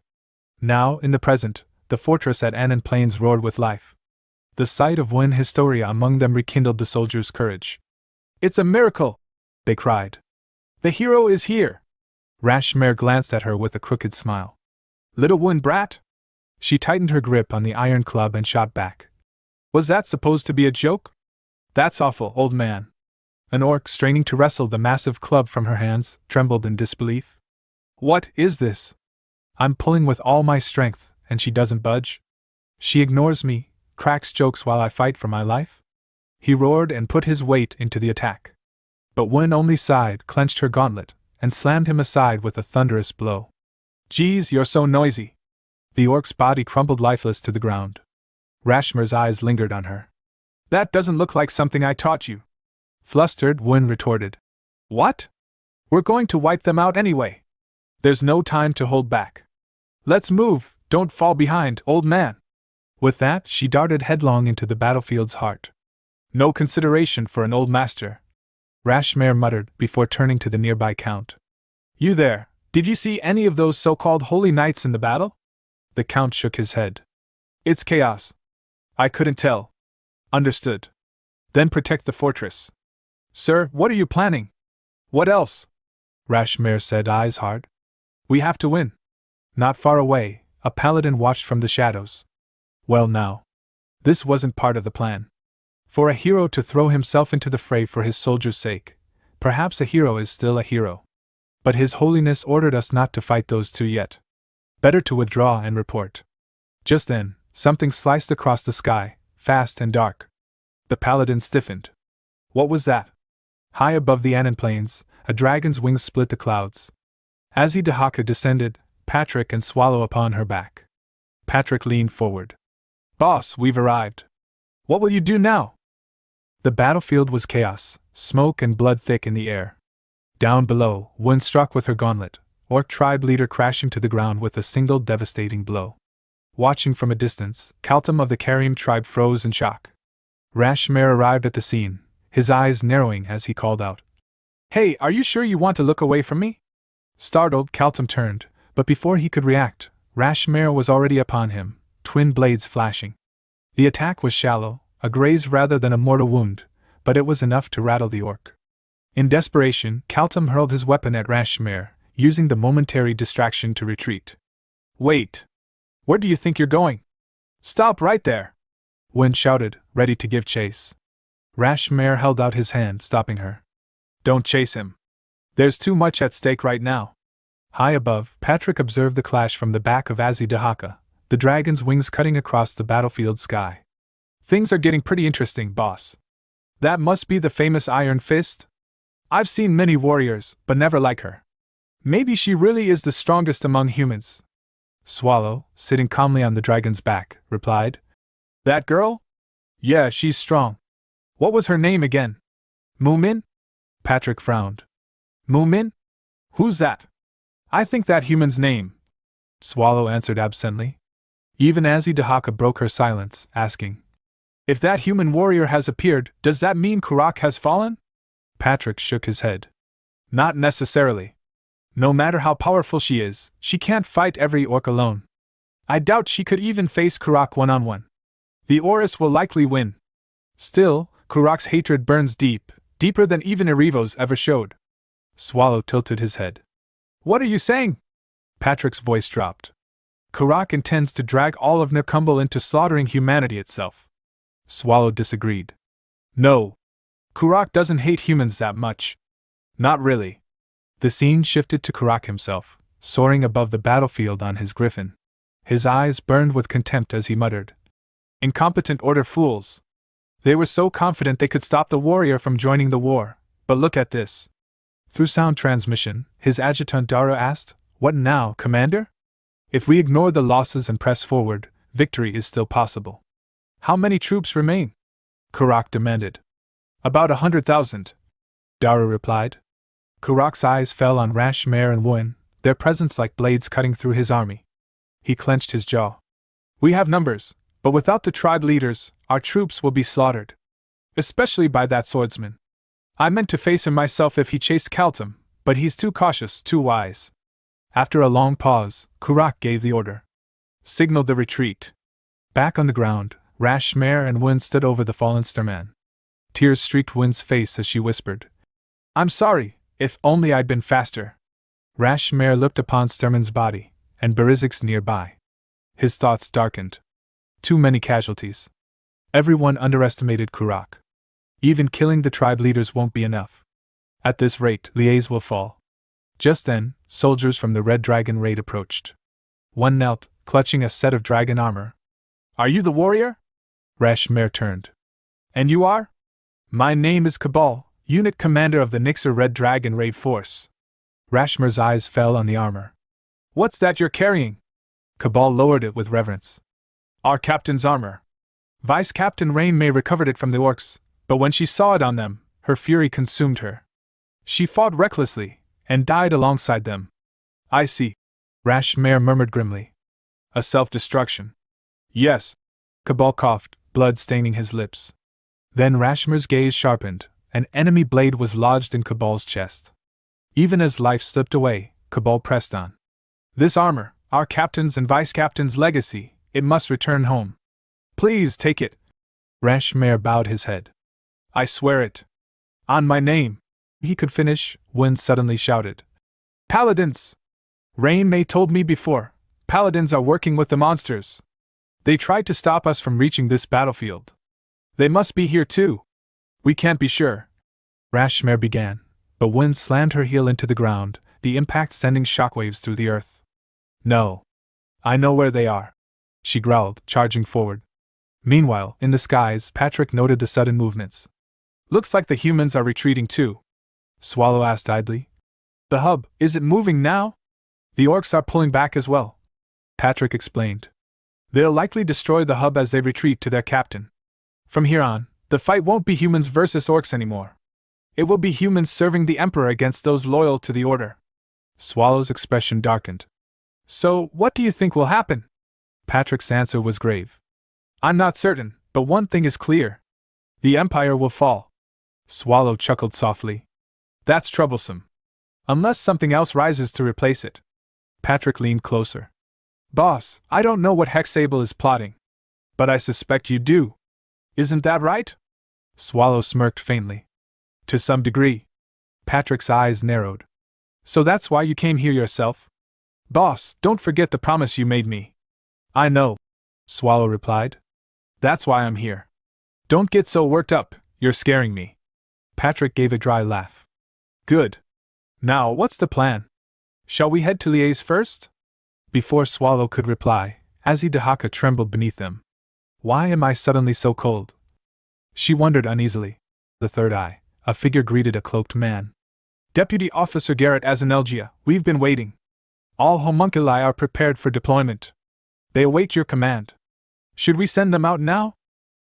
Now, in the present, the fortress at Annan Plains roared with life. The sight of Wen Historia among them rekindled the soldiers' courage. It's a miracle! They cried. The hero is here! Rashmare glanced at her with a crooked smile. Little Wen brat? She tightened her grip on the iron club and shot back. Was that supposed to be a joke? That's awful, old man. An orc, straining to wrestle the massive club from her hands, trembled in disbelief. What is this? I'm pulling with all my strength, and she doesn't budge? She ignores me, cracks jokes while I fight for my life? He roared and put his weight into the attack. But Wen only sighed, clenched her gauntlet, and slammed him aside with a thunderous blow. Geez, you're so noisy! The orc's body crumpled lifeless to the ground. Rashmare's eyes lingered on her. That doesn't look like something I taught you. Flustered, Wen retorted. What? We're going to wipe them out anyway. There's no time to hold back. Let's move, don't fall behind, old man. With that, she darted headlong into the battlefield's heart. No consideration for an old master, Rashmare muttered before turning to the nearby count. You there, did you see any of those so-called holy knights in the battle? The count shook his head. It's chaos. I couldn't tell. Understood. Then protect the fortress. Sir, what are you planning? What else? Rashmare said, eyes hard. We have to win. Not far away, a paladin watched from the shadows. Well now. This wasn't part of the plan. For a hero to throw himself into the fray for his soldiers' sake, perhaps a hero is still a hero. But His Holiness ordered us not to fight those two yet. Better to withdraw and report. Just then, something sliced across the sky, fast and dark. The paladin stiffened. What was that? High above the Annan Plains, a dragon's wings split the clouds. Azidahaka descended, Patrick and Swallow upon her back. Patrick leaned forward. Boss, we've arrived. What will you do now? The battlefield was chaos, smoke and blood thick in the air. Down below, Wen struck with her gauntlet, orc tribe leader crashing to the ground with a single devastating blow. Watching from a distance, Kaltum of the Karim tribe froze in shock. Rashmare arrived at the scene, his eyes narrowing as he called out. Hey, are you sure you want to look away from me? Startled, Kaltum turned, but before he could react, Rashmare was already upon him, twin blades flashing. The attack was shallow, a graze rather than a mortal wound, but it was enough to rattle the orc. In desperation, Kaltum hurled his weapon at Rashmere, using the momentary distraction to retreat. Wait! Where do you think you're going? Stop right there! Wen shouted, ready to give chase. Rashmere held out his hand, stopping her. Don't chase him. There's too much at stake right now. High above, Patrick observed the clash from the back of Azidahaka, the dragon's wings cutting across the battlefield sky. Things are getting pretty interesting, boss. That must be the famous Iron Fist? I've seen many warriors, but never like her. Maybe she really is the strongest among humans. Swallow, sitting calmly on the dragon's back, replied. That girl? Yeah, she's strong. What was her name again? Moomin? Patrick frowned. Moomin? Who's that? I think that human's name. Swallow answered absently. Even Azidahaka broke her silence, asking. If that human warrior has appeared, does that mean Kurak has fallen? Patrick shook his head. Not necessarily. No matter how powerful she is, she can't fight every orc alone. I doubt she could even face Kurak one-on-one. The Oris will likely win. Still, Kurak's hatred burns deep, deeper than even Erivo's ever showed. Swallow tilted his head. What are you saying? Patrick's voice dropped. Kurak intends to drag all of Nakumbal into slaughtering humanity itself. Swallow disagreed. No. Kurak doesn't hate humans that much. Not really. The scene shifted to Kurak himself, soaring above the battlefield on his griffin. His eyes burned with contempt as he muttered. Incompetent Order fools. They were so confident they could stop the warrior from joining the war, but look at this. Through sound transmission, his adjutant Dara asked, What now, Commander? If we ignore the losses and press forward, victory is still possible. How many troops remain? Kurak demanded. About 100,000. Dara replied. Kurak's eyes fell on Rashmere and Wen, their presence like blades cutting through his army. He clenched his jaw. We have numbers, but without the tribe leaders, our troops will be slaughtered. Especially by that swordsman. I meant to face him myself if he chased Kaltum, but he's too cautious, too wise. After a long pause, Kurak gave the order. Signaled the retreat. Back on the ground, Rashmere and Wen stood over the fallen Starman. Tears streaked Wen's face as she whispered. I'm sorry, if only I'd been faster. Rashmere looked upon Sturman's body, and Berizik's nearby. His thoughts darkened. Too many casualties. Everyone underestimated Kurak. Even killing the tribe leaders won't be enough. At this rate, Liaise will fall. Just then, soldiers from the Red Dragon raid approached. One knelt, clutching a set of dragon armor. Are you the warrior? Rashmere turned. And you are? My name is Cabal, unit commander of the Nixer Red Dragon raid force. Rashmere's eyes fell on the armor. What's that you're carrying? Cabal lowered it with reverence. Our captain's armor. Vice Captain Rain May recovered it from the orcs, but when she saw it on them, her fury consumed her. She fought recklessly, and died alongside them. I see. Rashmere murmured grimly. A self-destruction. Yes. Cabal coughed, blood staining his lips. Then Rashmere's gaze sharpened, an enemy blade was lodged in Cabal's chest. Even as life slipped away, Cabal pressed on. This armor, our captain's and vice-captain's legacy, it must return home. Please take it. Rashmere bowed his head. I swear it. On my name. He could finish, when suddenly shouted. Paladins! Rain May told me before, paladins are working with the monsters. They tried to stop us from reaching this battlefield. They must be here too. We can't be sure. Rashmere began, but Wen slammed her heel into the ground, the impact sending shockwaves through the earth. No. I know where they are. She growled, charging forward. Meanwhile, in the skies, Patrick noted the sudden movements. Looks like the humans are retreating too. Swallow asked idly. The hub, is it moving now? The orcs are pulling back as well. Patrick explained. They'll likely destroy the hub as they retreat to their captain. From here on, the fight won't be humans versus orcs anymore. It will be humans serving the Emperor against those loyal to the Order. Swallow's expression darkened. So, what do you think will happen? Patrick's answer was grave. I'm not certain, but one thing is clear. The Empire will fall. Swallow chuckled softly. That's troublesome. Unless something else rises to replace it. Patrick leaned closer. Boss, I don't know what Hexable is plotting. But I suspect you do. Isn't that right? Swallow smirked faintly. To some degree. Patrick's eyes narrowed. So that's why you came here yourself? Boss, don't forget the promise you made me. I know, Swallow replied. That's why I'm here. Don't get so worked up, you're scaring me. Patrick gave a dry laugh. Good. Now, what's the plan? Shall we head to Liège first? Before Swallow could reply, Azidahaka trembled beneath them. Why am I suddenly so cold? She wondered uneasily. The third eye, a figure greeted a cloaked man. Deputy Officer Garrett Azanelgia, we've been waiting. All homunculi are prepared for deployment. They await your command. Should we send them out now?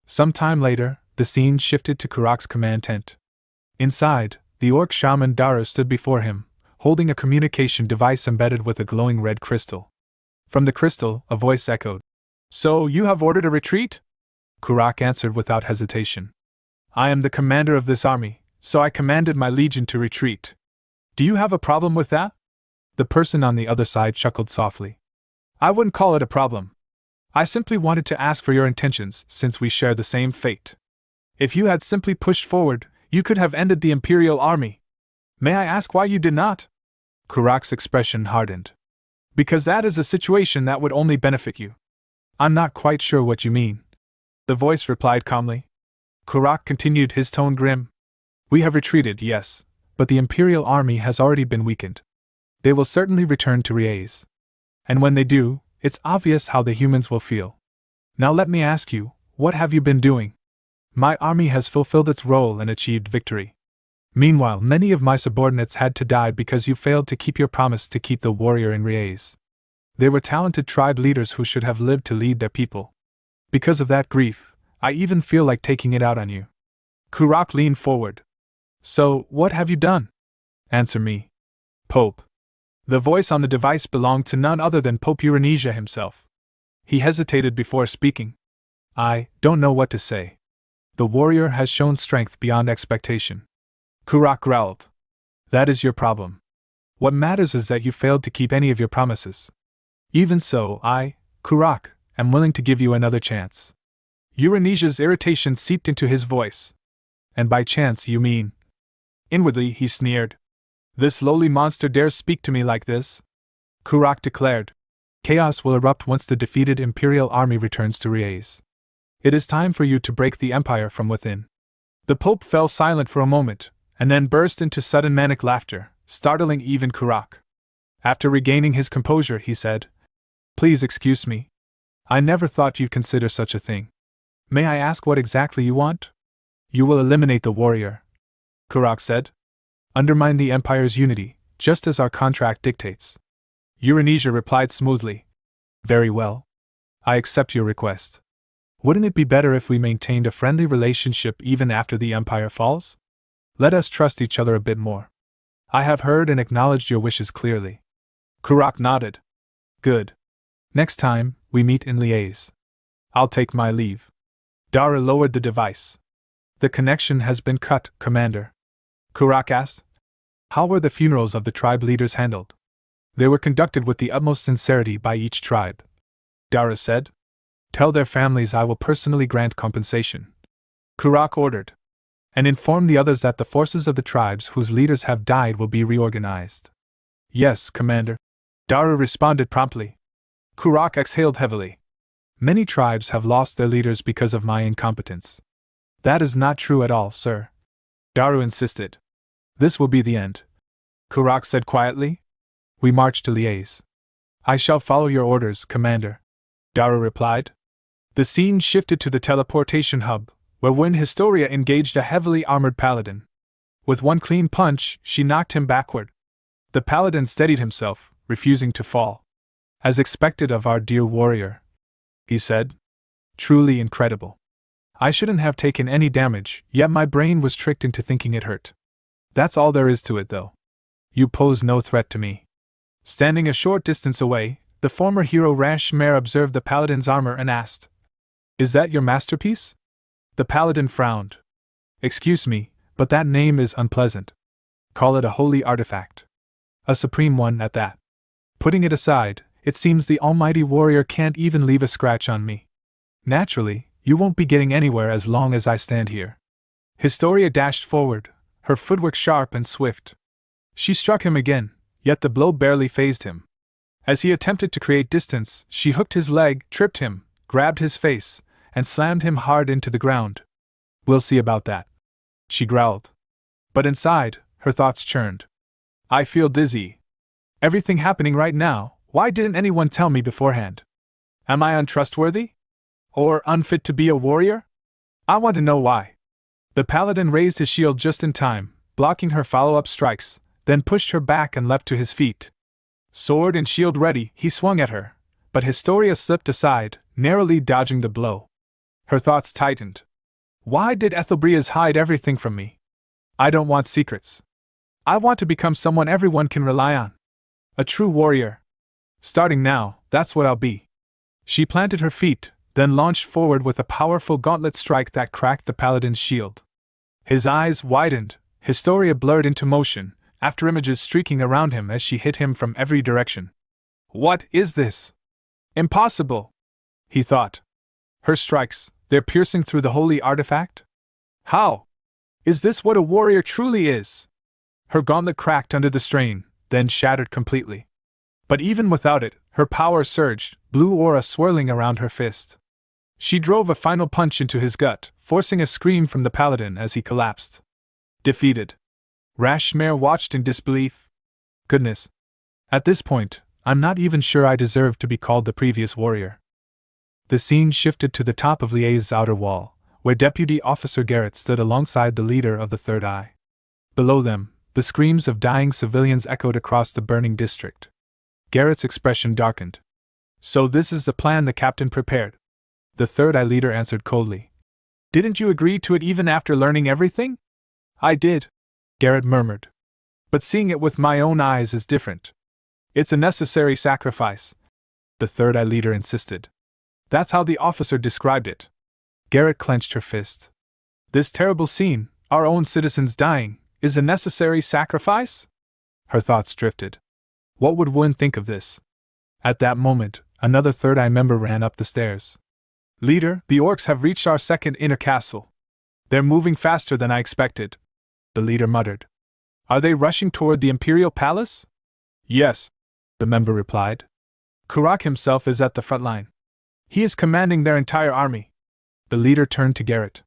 Some time later, the scene shifted to Kurak's command tent. Inside, the orc shaman Dara stood before him, holding a communication device embedded with a glowing red crystal. From the crystal, a voice echoed. So, you have ordered a retreat? Kurak answered without hesitation. I am the commander of this army, so I commanded my legion to retreat. Do you have a problem with that? The person on the other side chuckled softly. I wouldn't call it a problem. I simply wanted to ask for your intentions, since we share the same fate. If you had simply pushed forward, you could have ended the Imperial army. May I ask why you did not? Kurak's expression hardened. Because that is a situation that would only benefit you. I'm not quite sure what you mean. The voice replied calmly. Kurak continued, his tone grim. We have retreated, yes, but the Imperial army has already been weakened. They will certainly return to Liège. And when they do, it's obvious how the humans will feel. Now let me ask you, what have you been doing? My army has fulfilled its role and achieved victory. Meanwhile, many of my subordinates had to die because you failed to keep your promise to keep the warrior in Liège. They were talented tribe leaders who should have lived to lead their people. Because of that grief, I even feel like taking it out on you. Kurak leaned forward. So, what have you done? Answer me. Pope. The voice on the device belonged to none other than Pope Euronisia himself. He hesitated before speaking. I don't know what to say. The warrior has shown strength beyond expectation. Kurak growled. That is your problem. What matters is that you failed to keep any of your promises. Even so, I, Kurak, am willing to give you another chance. Euronisia's irritation seeped into his voice. And by chance you mean? Inwardly he sneered. This lowly monster dares speak to me like this? Kurak declared. Chaos will erupt once the defeated Imperial army returns to Liège. It is time for you to break the Empire from within. The Pope fell silent for a moment, and then burst into sudden manic laughter, startling even Kurak. After regaining his composure, he said, Please excuse me. I never thought you'd consider such a thing. May I ask what exactly you want? You will eliminate the warrior, Kurak said. Undermine the Empire's unity, just as our contract dictates. Euronisia replied smoothly. Very well. I accept your request. Wouldn't it be better if we maintained a friendly relationship even after the Empire falls? Let us trust each other a bit more. I have heard and acknowledged your wishes clearly. Kurak nodded. Good. Next time, we meet in Liège. I'll take my leave. Dara lowered the device. The connection has been cut, Commander. Kurak asked. How were the funerals of the tribe leaders handled? They were conducted with the utmost sincerity by each tribe. Dara said. Tell their families I will personally grant compensation. Kurak ordered. And inform the others that the forces of the tribes whose leaders have died will be reorganized. Yes, Commander. Dara responded promptly. Kurak exhaled heavily. Many tribes have lost their leaders because of my incompetence. That is not true at all, sir. Daru insisted. This will be the end. Kurak said quietly. We march to Liège. I shall follow your orders, Commander. Daru replied. The scene shifted to the teleportation hub, where when Historia engaged a heavily armored paladin. With one clean punch, she knocked him backward. The paladin steadied himself, refusing to fall. As expected of our dear warrior, he said. Truly incredible. I shouldn't have taken any damage, yet my brain was tricked into thinking it hurt. That's all there is to it, though. You pose no threat to me. Standing a short distance away, the former hero Rashmare observed the paladin's armor and asked, Is that your masterpiece? The paladin frowned. Excuse me, but that name is unpleasant. Call it a holy artifact. A supreme one at that. Putting it aside, It seems the almighty warrior can't even leave a scratch on me. Naturally, you won't be getting anywhere as long as I stand here. Historia dashed forward, her footwork sharp and swift. She struck him again, yet the blow barely fazed him. As he attempted to create distance, she hooked his leg, tripped him, grabbed his face, and slammed him hard into the ground. We'll see about that, she growled. But inside, her thoughts churned. I feel dizzy. Everything happening right now, why didn't anyone tell me beforehand? Am I untrustworthy? Or unfit to be a warrior? I want to know why. The paladin raised his shield just in time, blocking her follow-up strikes, then pushed her back and leapt to his feet. Sword and shield ready, he swung at her, but Historia slipped aside, narrowly dodging the blow. Her thoughts tightened. Why did Ethelbrias hide everything from me? I don't want secrets. I want to become someone everyone can rely on. A true warrior. Starting now, that's what I'll be. She planted her feet, then launched forward with a powerful gauntlet strike that cracked the paladin's shield. His eyes widened, Historia blurred into motion, after images streaking around him as she hit him from every direction. What is this? Impossible, he thought. Her strikes, they're piercing through the holy artifact? How? Is this what a warrior truly is? Her gauntlet cracked under the strain, then shattered completely. But even without it, her power surged, blue aura swirling around her fist. She drove a final punch into his gut, forcing a scream from the paladin as he collapsed. Defeated. Rashmare watched in disbelief. Goodness. At this point, I'm not even sure I deserve to be called the previous warrior. The scene shifted to the top of Liais's outer wall, where Deputy Officer Garrett stood alongside the leader of the Third Eye. Below them, the screams of dying civilians echoed across the burning district. Garrett's expression darkened. So this is the plan the captain prepared? The Third Eye leader answered coldly. Didn't you agree to it even after learning everything? I did, Garrett murmured. But seeing it with my own eyes is different. It's a necessary sacrifice, the Third Eye leader insisted. That's how the officer described it. Garrett clenched her fist. This terrible scene, our own citizens dying, is a necessary sacrifice? Her thoughts drifted. What would Wynn think of this? At that moment, another Third Eye member ran up the stairs. Leader, the orcs have reached our second inner castle. They're moving faster than I expected, the leader muttered. Are they rushing toward the Imperial Palace? Yes, the member replied. Kurak himself is at the front line. He is commanding their entire army. The leader turned to Garrett.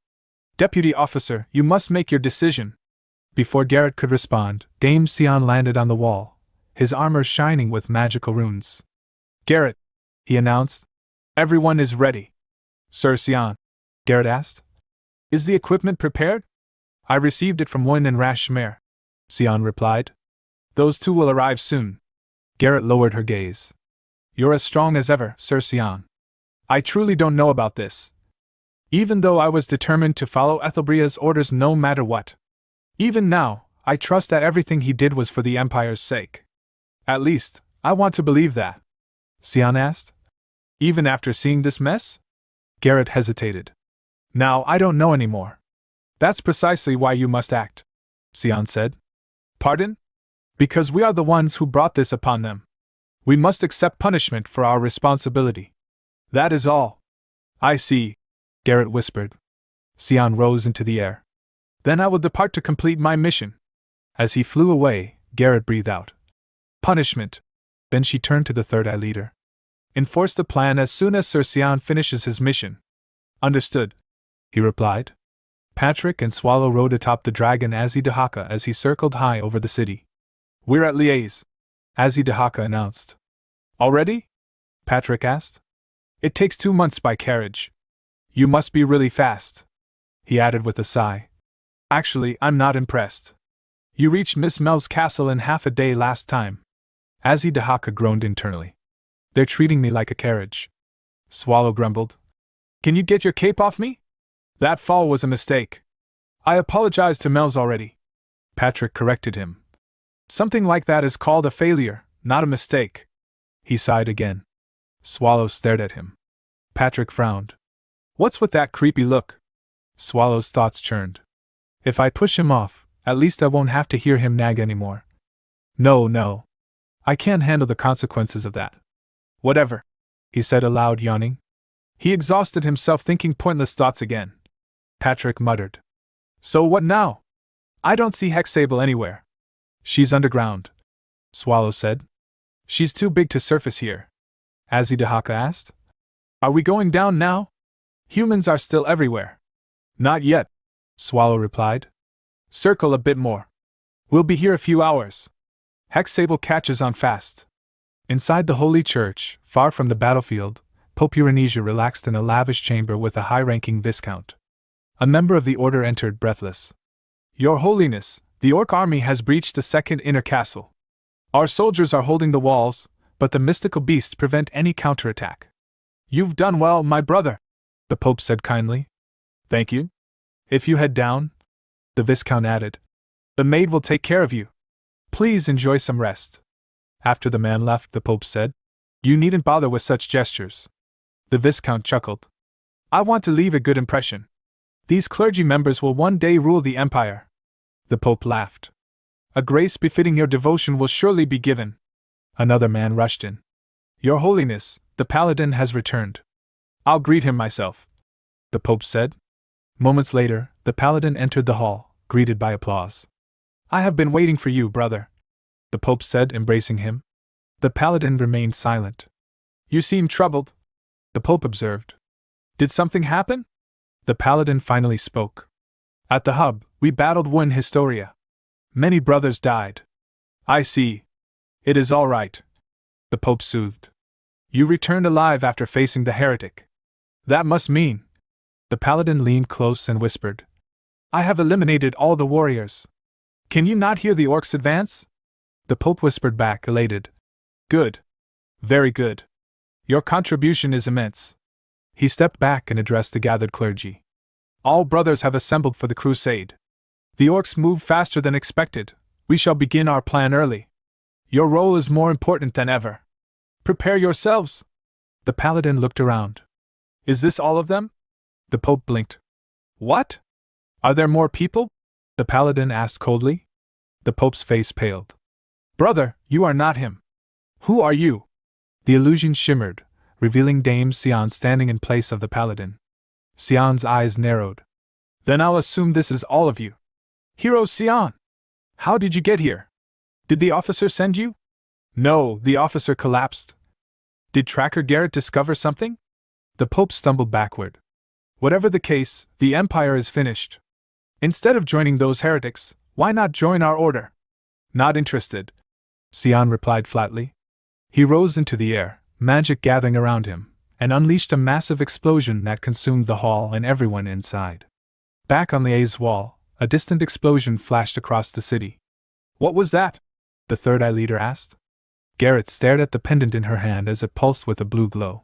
Deputy Officer, you must make your decision. Before Garrett could respond, Dame Sion landed on the wall, his armor shining with magical runes. Garrett, he announced. Everyone is ready. Sir Sion, Garrett asked. Is the equipment prepared? I received it from Wynn and Rashmare, Sion replied. Those two will arrive soon. Garrett lowered her gaze. You're as strong as ever, Sir Sion. I truly don't know about this. Even though I was determined to follow Ethelbria's orders no matter what. Even now, I trust that everything he did was for the Empire's sake. At least, I want to believe that. Sion asked. Even after seeing this mess? Garrett hesitated. Now I don't know anymore. That's precisely why you must act, Sion said. Pardon? Because we are the ones who brought this upon them. We must accept punishment for our responsibility. That is all. I see, Garrett whispered. Sion rose into the air. Then I will depart to complete my mission. As he flew away, Garrett breathed out. Punishment. Then she turned to the Third Eye leader. Enforce the plan as soon as Sir Sion finishes his mission. Understood, he replied. Patrick and Swallow rode atop the dragon Azidahaka as he circled high over the city. We're at Liaise, Azidahaka announced. Already? Patrick asked. It takes 2 months by carriage. You must be really fast, he added with a sigh. Actually, I'm not impressed. You reached Miss Mel's castle in half a day last time. Azidahaka groaned internally. They're treating me like a carriage. Swallow grumbled. Can you get your cape off me? That fall was a mistake. I apologized to Mel's already. Patrick corrected him. Something like that is called a failure, not a mistake. He sighed again. Swallow stared at him. Patrick frowned. What's with that creepy look? Swallow's thoughts churned. If I push him off, at least I won't have to hear him nag anymore. No. I can't handle the consequences of that. Whatever, he said aloud, yawning. He exhausted himself thinking pointless thoughts again. Patrick muttered. So what now? I don't see Hexable anywhere. She's underground, Swallow said. She's too big to surface here. Azidahaka asked. Are we going down now? Humans are still everywhere. Not yet, Swallow replied. Circle a bit more. We'll be here a few hours. Hexable catches on fast. Inside the Holy Church, far from the battlefield, Pope Euronisia relaxed in a lavish chamber with a high-ranking viscount. A member of the order entered, breathless. Your Holiness, the Orc army has breached the second inner castle. Our soldiers are holding the walls, but the mystical beasts prevent any counterattack. You've done well, my brother, the Pope said kindly. Thank you. If you head down, the Viscount added, the maid will take care of you. Please enjoy some rest. After the man left, the Pope said, You needn't bother with such gestures. The Viscount chuckled. I want to leave a good impression. These clergy members will one day rule the empire. The Pope laughed. A grace befitting your devotion will surely be given. Another man rushed in. Your Holiness, the Paladin has returned. I'll greet him myself, the Pope said. Moments later, the Paladin entered the hall, greeted by applause. I have been waiting for you, brother, the Pope said, embracing him. The Paladin remained silent. You seem troubled, the Pope observed. Did something happen? The Paladin finally spoke. At the hub, we battled one Historia. Many brothers died. I see. It is all right, the Pope soothed. You returned alive after facing the heretic. That must mean. The Paladin leaned close and whispered. I have eliminated all the warriors. Can you not hear the orcs advance? The Pope whispered back, elated. Good. Very good. Your contribution is immense. He stepped back and addressed the gathered clergy. All brothers have assembled for the crusade. The orcs move faster than expected. We shall begin our plan early. Your role is more important than ever. Prepare yourselves. The Paladin looked around. Is this all of them? The Pope blinked. What? Are there more people? The Paladin asked coldly. The Pope's face paled. Brother, you are not him. Who are you? The illusion shimmered, revealing Dame Sion standing in place of the Paladin. Sion's eyes narrowed. Then I'll assume this is all of you. Hero Sion! How did you get here? Did the officer send you? No, the officer collapsed. Did Tracker Garrett discover something? The Pope stumbled backward. Whatever the case, the Empire is finished. Instead of joining those heretics, why not join our order? Not interested, Sion replied flatly. He rose into the air, magic gathering around him, and unleashed a massive explosion that consumed the hall and everyone inside. Back on the A's wall, a distant explosion flashed across the city. What was that? The Third Eye leader asked. Garrett stared at the pendant in her hand as it pulsed with a blue glow.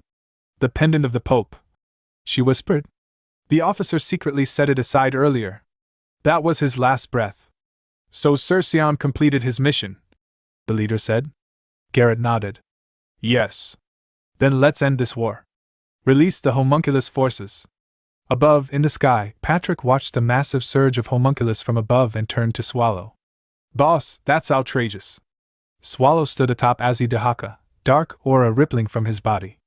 The pendant of the Pope, she whispered. The officer secretly set it aside earlier. That was his last breath. So Sir Sion completed his mission, the leader said. Garrett nodded. Yes. Then let's end this war. Release the homunculus forces. Above, in the sky, Patrick watched the massive surge of homunculus from above and turned to Swallow. Boss, that's outrageous. Swallow stood atop Azidahaka, dark aura rippling from his body.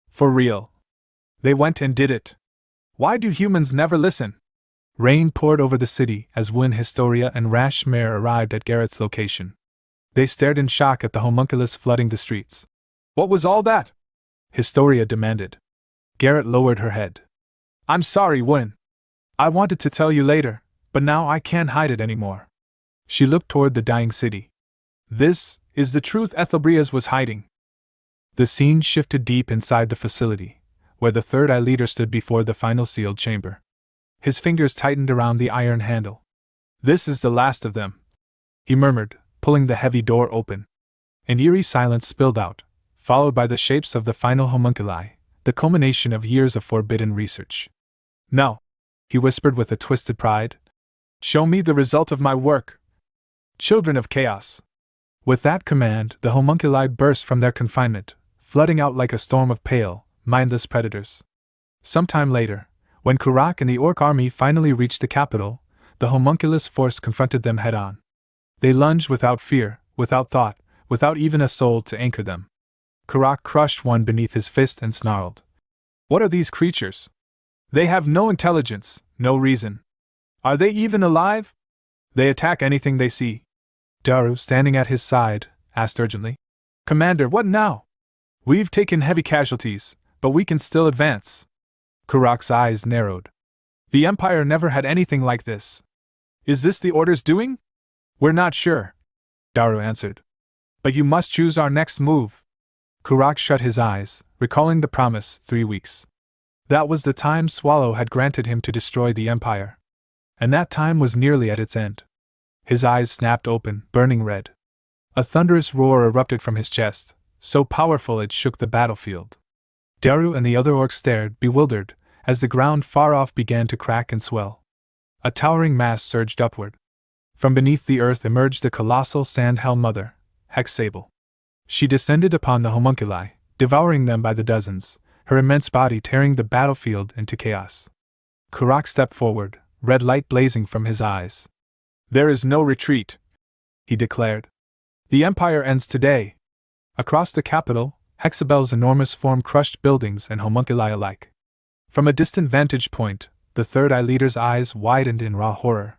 For real. They went and did it. Why do humans never listen? Rain poured over the city as Win Historia and Rash Mare arrived at Garrett's location. They stared in shock at the homunculus flooding the streets. What was all that? Historia demanded. Garrett lowered her head. I'm sorry, Win. I wanted to tell you later, but now I can't hide it anymore. She looked toward the dying city. This is the truth Ethelbrias was hiding. The scene shifted deep inside the facility, where the Third Eye leader stood before the final sealed chamber. His fingers tightened around the iron handle. This is the last of them, he murmured, pulling the heavy door open. An eerie silence spilled out, followed by the shapes of the final homunculi, the culmination of years of forbidden research. Now, he whispered with a twisted pride, show me the result of my work. Children of Chaos. With that command, the homunculi burst from their confinement, flooding out like a storm of pale, mindless predators. Sometime later, when Kurak and the Orc army finally reached the capital, the homunculus force confronted them head-on. They lunged without fear, without thought, without even a soul to anchor them. Karak crushed one beneath his fist and snarled. What are these creatures? They have no intelligence, no reason. Are they even alive? They attack anything they see. Daru, standing at his side, asked urgently. Commander, what now? We've taken heavy casualties, but we can still advance. Karak's eyes narrowed. The Empire never had anything like this. Is this the Order's doing? We're not sure, Daru answered. But you must choose our next move. Karak shut his eyes, recalling the promise, 3 weeks. That was the time Swallow had granted him to destroy the Empire. And that time was nearly at its end. His eyes snapped open, burning red. A thunderous roar erupted from his chest, so powerful it shook the battlefield. Daru and the other orcs stared, bewildered, as the ground far off began to crack and swell. A towering mass surged upward. From beneath the earth emerged the colossal sand-hell mother, Hexable. She descended upon the homunculi, devouring them by the dozens, her immense body tearing the battlefield into chaos. Karak stepped forward, red light blazing from his eyes. There is no retreat, he declared. The Empire ends today. Across the capital, Hexabel's enormous form crushed buildings and homunculi alike. From a distant vantage point, the Third Eye Leader's eyes widened in raw horror.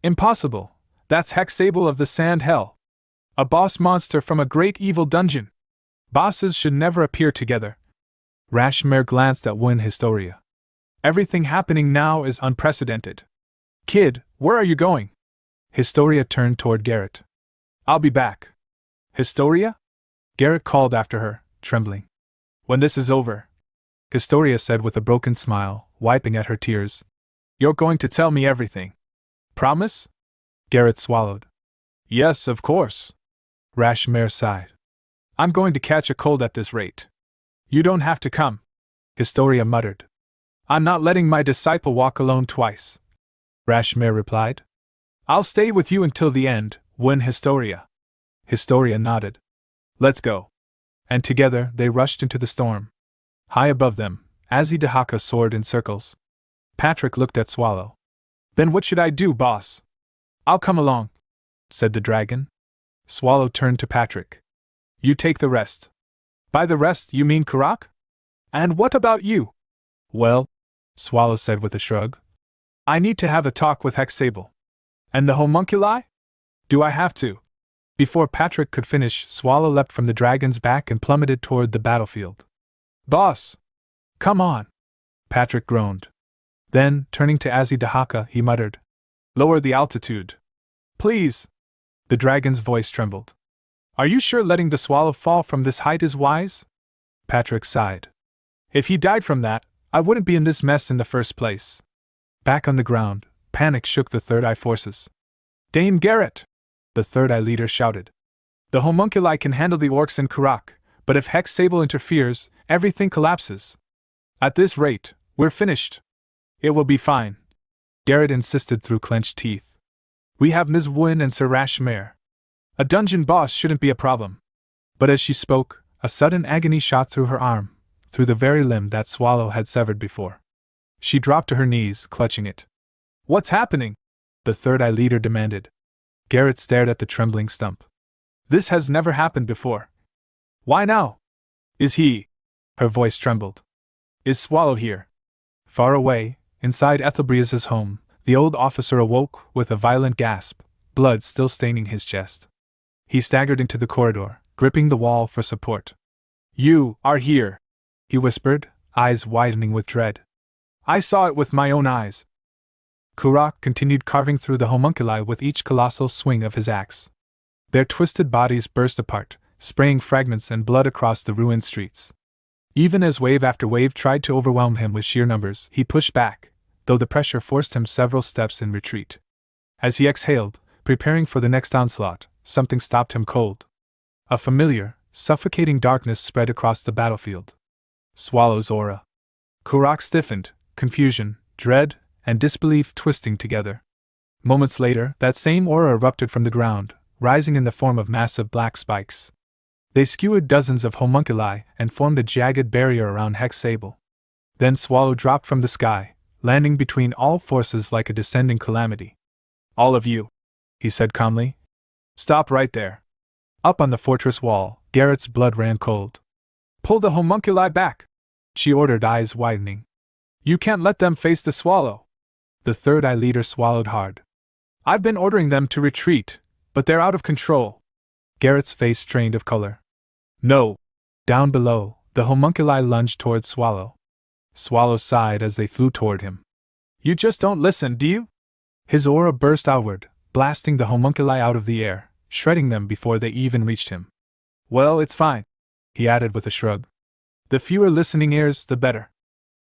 Impossible! That's Hexable of the Sand Hell! A boss monster from a great evil dungeon! Bosses should never appear together. Rashmare glanced at Win Historia. Everything happening now is unprecedented. Kid, where are you going? Historia turned toward Garrett. I'll be back. Historia? Garrett called after her, trembling. When this is over, Historia said with a broken smile, wiping at her tears. You're going to tell me everything. Promise? Garrett swallowed. Yes, of course. Rashmare sighed. I'm going to catch a cold at this rate. You don't have to come, Historia muttered. I'm not letting my disciple walk alone twice, Rashmare replied. I'll stay with you until the end, Win Historia. Historia nodded. Let's go. And together they rushed into the storm. High above them, Azidahaka soared in circles. Patrick looked at Swallow. Then what should I do, boss? I'll come along, said the dragon. Swallow turned to Patrick. You take the rest. By the rest, you mean Karak? And what about you? Well, Swallow said with a shrug. I need to have a talk with Hexable. And the homunculi? Do I have to? Before Patrick could finish, Swallow leapt from the dragon's back and plummeted toward the battlefield. Boss! Come on! Patrick groaned. Then, turning to Azidahaka, he muttered. Lower the altitude. Please! The dragon's voice trembled. Are you sure letting the swallow fall from this height is wise? Patrick sighed. If he died from that, I wouldn't be in this mess in the first place. Back on the ground, panic shook the Third Eye forces. Dame Garrett! The Third Eye leader shouted. The homunculi can handle the orcs and Karak, but if Hexable interferes, everything collapses. At this rate, we're finished. It will be fine, Garrett insisted through clenched teeth. We have Ms. Wynne and Sir Rashmare. A dungeon boss shouldn't be a problem. But as she spoke, a sudden agony shot through her arm, through the very limb that Swallow had severed before. She dropped to her knees, clutching it. What's happening? The Third Eye leader demanded. Garrett stared at the trembling stump. This has never happened before. Why now? Is he? Her voice trembled. Is Swallow here? Far away, inside Ethelbria's home, the old officer awoke with a violent gasp, blood still staining his chest. He staggered into the corridor, gripping the wall for support. You are here, he whispered, eyes widening with dread. I saw it with my own eyes. Karak continued carving through the homunculi with each colossal swing of his axe. Their twisted bodies burst apart, spraying fragments and blood across the ruined streets. Even as wave after wave tried to overwhelm him with sheer numbers, he pushed back, though the pressure forced him several steps in retreat. As he exhaled, preparing for the next onslaught, something stopped him cold. A familiar, suffocating darkness spread across the battlefield. Swallow's aura. Karak stiffened, confusion, dread, and disbelief twisting together. Moments later, that same aura erupted from the ground, rising in the form of massive black spikes. They skewered dozens of homunculi and formed a jagged barrier around Hexable. Then Swallow dropped from the sky, landing between all forces like a descending calamity. All of you, he said calmly. Stop right there. Up on the fortress wall, Garrett's blood ran cold. Pull the homunculi back, she ordered, eyes widening. You can't let them face the swallow. The third eye leader swallowed hard. I've been ordering them to retreat, but they're out of control. Garrett's face strained of color. No. Down below, the homunculi lunged toward Swallow. Swallow sighed as they flew toward him. You just don't listen, do you? His aura burst outward, blasting the homunculi out of the air, shredding them before they even reached him. Well, it's fine, he added with a shrug. The fewer listening ears, the better.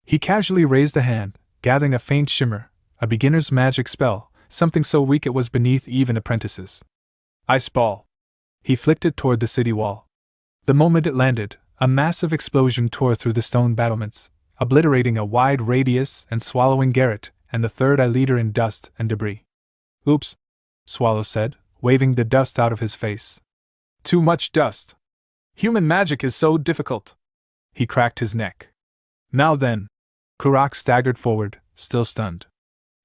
He casually raised a hand, gathering a faint shimmer, a beginner's magic spell, something so weak it was beneath even apprentices. Ice ball. He flicked it toward the city wall. The moment it landed, a massive explosion tore through the stone battlements, obliterating a wide radius and swallowing Garrett and the third eye leader in dust and debris. Oops, Swallow said, waving the dust out of his face. Too much dust. Human magic is so difficult. He cracked his neck. Now then. Kurak staggered forward, still stunned.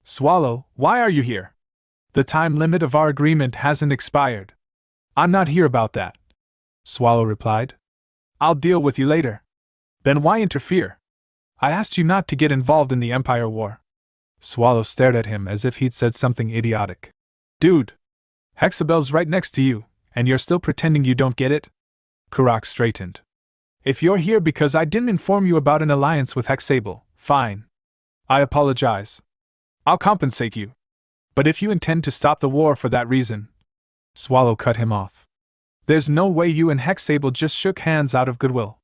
Swallow, why are you here? The time limit of our agreement hasn't expired. I'm not here about that, Swallow replied. I'll deal with you later. Then why interfere? I asked you not to get involved in the Empire War. Swallow stared at him as if he'd said something idiotic. Dude! Hexabel's right next to you, and you're still pretending you don't get it? Kurak straightened. If you're here because I didn't inform you about an alliance with Hexable, fine. I apologize. I'll compensate you. But if you intend to stop the war for that reason… Swallow cut him off. There's no way you and Hexable just shook hands out of goodwill.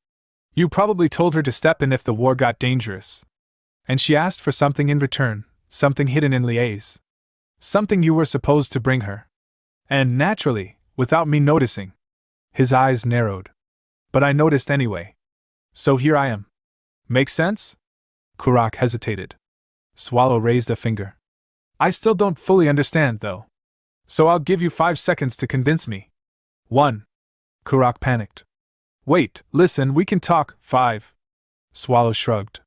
You probably told her to step in if the war got dangerous. And she asked for something in return, something hidden in liaise. Something you were supposed to bring her. And naturally, without me noticing. His eyes narrowed. But I noticed anyway. So here I am. Make sense? Kurak hesitated. Swallow raised a finger. I still don't fully understand, though. So I'll give you 5 seconds to convince me. 1. Kurak panicked. Wait, listen, we can talk. 5. Swallow shrugged.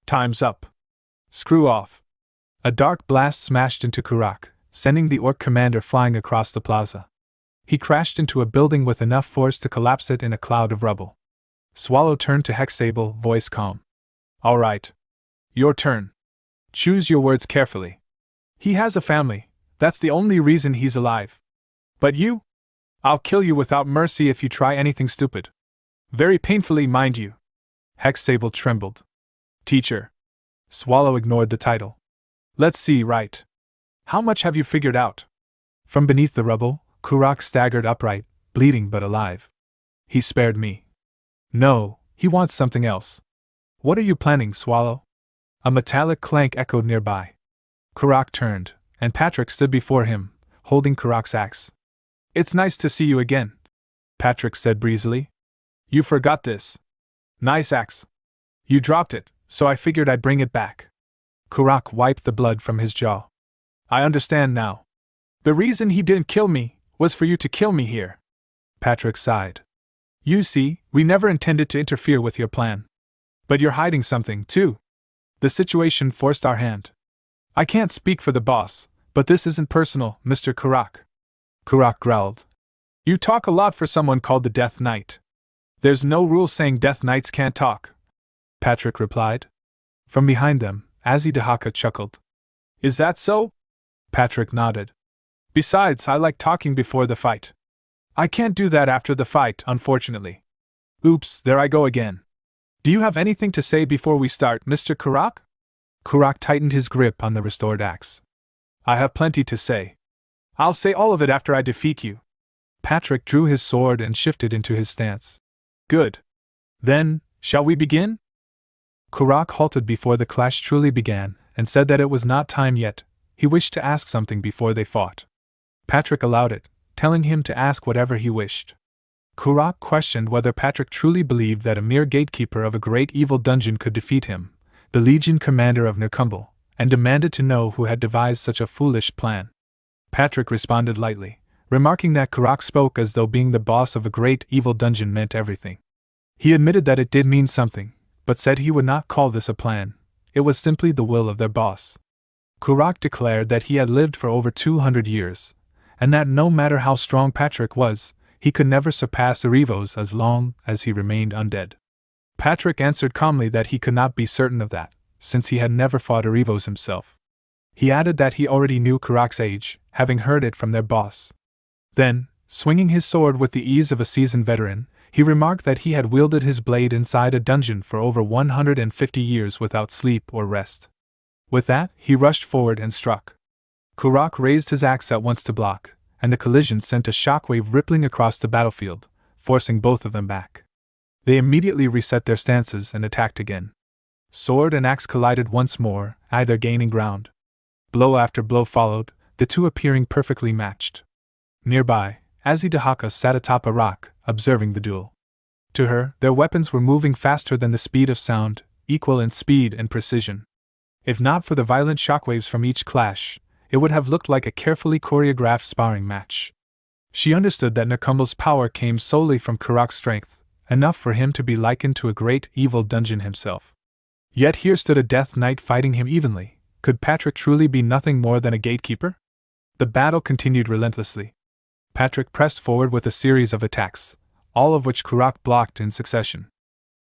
Time's up. Screw off. A dark blast smashed into Kurak, sending the orc commander flying across the plaza. He crashed into a building with enough force to collapse it in a cloud of rubble. Swallow turned to Hexable, voice calm. All right. Your turn. Choose your words carefully. He has a family, that's the only reason he's alive. But you? I'll kill you without mercy if you try anything stupid. Very painfully, mind you. Hexable trembled. Teacher. Swallow ignored the title. Let's see, right. How much have you figured out? From beneath the rubble, Kurak staggered upright, bleeding but alive. He spared me. No, he wants something else. What are you planning, Swallow? A metallic clank echoed nearby. Kurak turned, and Patrick stood before him, holding Kurak's axe. It's nice to see you again, Patrick said breezily. You forgot this. Nice axe. You dropped it, so I figured I'd bring it back. Kurak wiped the blood from his jaw. I understand now. The reason he didn't kill me was for you to kill me here. Patrick sighed. You see, we never intended to interfere with your plan. But you're hiding something, too. The situation forced our hand. I can't speak for the boss, but this isn't personal, Mr. Kurak. Kurak growled. You talk a lot for someone called the Death Knight. There's no rule saying Death Knights can't talk, Patrick replied. From behind them, Azidahaka chuckled. Is that so? Patrick nodded. Besides, I like talking before the fight. I can't do that after the fight, unfortunately. Oops, there I go again. Do you have anything to say before we start, Mr. Kurak? Kurak tightened his grip on the restored axe. I have plenty to say. I'll say all of it after I defeat you. Patrick drew his sword and shifted into his stance. Good. Then, shall we begin? Kurak halted before the clash truly began, and said that it was not time yet. He wished to ask something before they fought. Patrick allowed it, telling him to ask whatever he wished. Kurak questioned whether Patrick truly believed that a mere gatekeeper of a great evil dungeon could defeat him, the Legion commander of Nerkumble, and demanded to know who had devised such a foolish plan. Patrick responded lightly, remarking that Kurak spoke as though being the boss of a great evil dungeon meant everything. He admitted that it did mean something, but said he would not call this a plan. It was simply the will of their boss. Kurak declared that he had lived for over 200 years, and that no matter how strong Patrick was, he could never surpass Erivos as long as he remained undead. Patrick answered calmly that he could not be certain of that, since he had never fought Arivos himself. He added that he already knew Karak's age, having heard it from their boss. Then, swinging his sword with the ease of a seasoned veteran, he remarked that he had wielded his blade inside a dungeon for over 150 years without sleep or rest. With that, he rushed forward and struck. Karak raised his axe at once to block, and the collision sent a shockwave rippling across the battlefield, forcing both of them back. They immediately reset their stances and attacked again. Sword and axe collided once more, either gaining ground. Blow after blow followed, the two appearing perfectly matched. Nearby, Azidahaka sat atop a rock, observing the duel. To her, their weapons were moving faster than the speed of sound, equal in speed and precision. If not for the violent shockwaves from each clash, it would have looked like a carefully choreographed sparring match. She understood that Nakumble's power came solely from Karak's strength, enough for him to be likened to a great evil dungeon himself. Yet here stood a death knight fighting him evenly. Could Patrick truly be nothing more than a gatekeeper? The battle continued relentlessly. Patrick pressed forward with a series of attacks, all of which Karak blocked in succession.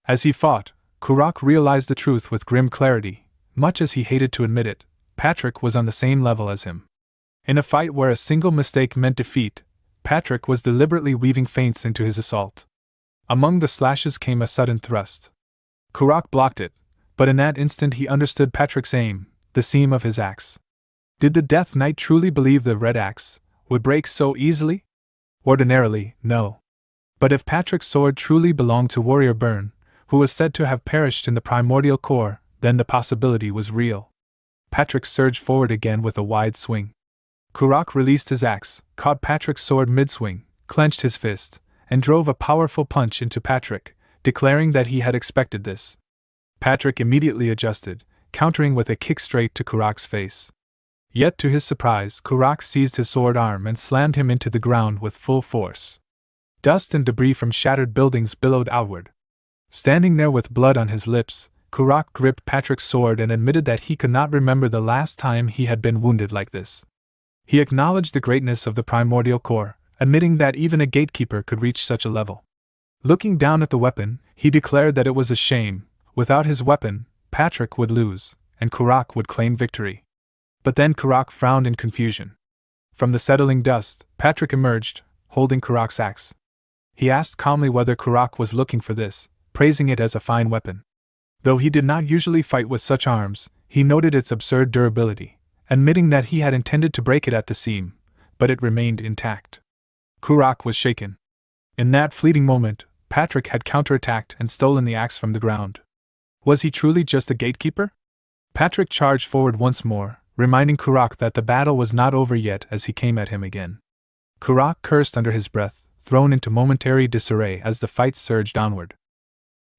As he fought, Karak realized the truth with grim clarity. Much as he hated to admit it, Patrick was on the same level as him. In a fight where a single mistake meant defeat, Patrick was deliberately weaving feints into his assault. Among the slashes came a sudden thrust. Karak blocked it, but in that instant he understood Patrick's aim, the seam of his axe. Did the Death Knight truly believe the red axe would break so easily? Ordinarily, no. But if Patrick's sword truly belonged to Warrior Byrne, who was said to have perished in the primordial core, then the possibility was real. Patrick surged forward again with a wide swing. Karak released his axe, caught Patrick's sword mid-swing, clenched his fist, and drove a powerful punch into Patrick, declaring that he had expected this. Patrick immediately adjusted, countering with a kick straight to Karak's face. Yet to his surprise, Karak seized his sword arm and slammed him into the ground with full force. Dust and debris from shattered buildings billowed outward. Standing there with blood on his lips, Karak gripped Patrick's sword and admitted that he could not remember the last time he had been wounded like this. He acknowledged the greatness of the primordial core, admitting that even a gatekeeper could reach such a level. Looking down at the weapon, he declared that it was a shame. Without his weapon, Patrick would lose, and Karak would claim victory. But then Karak frowned in confusion. From the settling dust, Patrick emerged, holding Karak's axe. He asked calmly whether Karak was looking for this, praising it as a fine weapon. Though he did not usually fight with such arms, he noted its absurd durability, admitting that he had intended to break it at the seam, but it remained intact. Karak was shaken. In that fleeting moment, Patrick had counterattacked and stolen the axe from the ground. Was he truly just a gatekeeper? Patrick charged forward once more, reminding Karak that the battle was not over yet as he came at him again. Karak cursed under his breath, thrown into momentary disarray as the fight surged onward.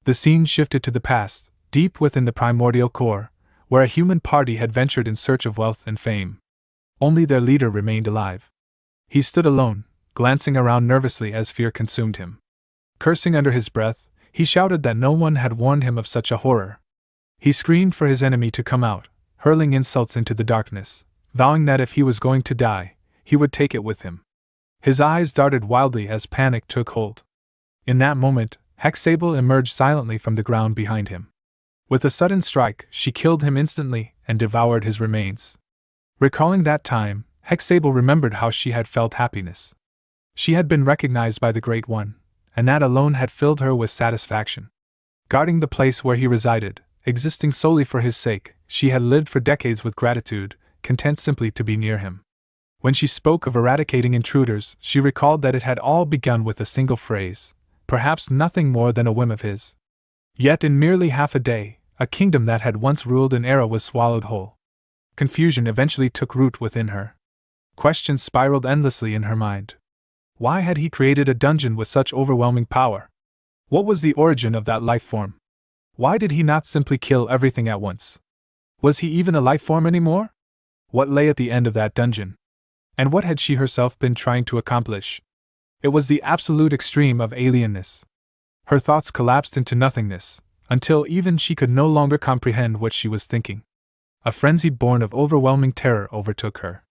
The scene shifted to the past, deep within the primordial core, where a human party had ventured in search of wealth and fame. Only their leader remained alive. He stood alone, glancing around nervously as fear consumed him. Cursing under his breath, he shouted that no one had warned him of such a horror. He screamed for his enemy to come out, hurling insults into the darkness, vowing that if he was going to die, he would take it with him. His eyes darted wildly as panic took hold. In that moment, Hexable emerged silently from the ground behind him. With a sudden strike, she killed him instantly and devoured his remains. Recalling that time, Hexable remembered how she had felt happiness. She had been recognized by the Great One, and that alone had filled her with satisfaction. Guarding the place where he resided, existing solely for his sake, she had lived for decades with gratitude, content simply to be near him. When she spoke of eradicating intruders, she recalled that it had all begun with a single phrase, perhaps nothing more than a whim of his. Yet in merely half a day, a kingdom that had once ruled an era was swallowed whole. Confusion eventually took root within her. Questions spiraled endlessly in her mind. Why had he created a dungeon with such overwhelming power? What was the origin of that life form? Why did he not simply kill everything at once? Was he even a life form anymore? What lay at the end of that dungeon? And what had she herself been trying to accomplish? It was the absolute extreme of alienness. Her thoughts collapsed into nothingness, until even she could no longer comprehend what she was thinking. A frenzy born of overwhelming terror overtook her.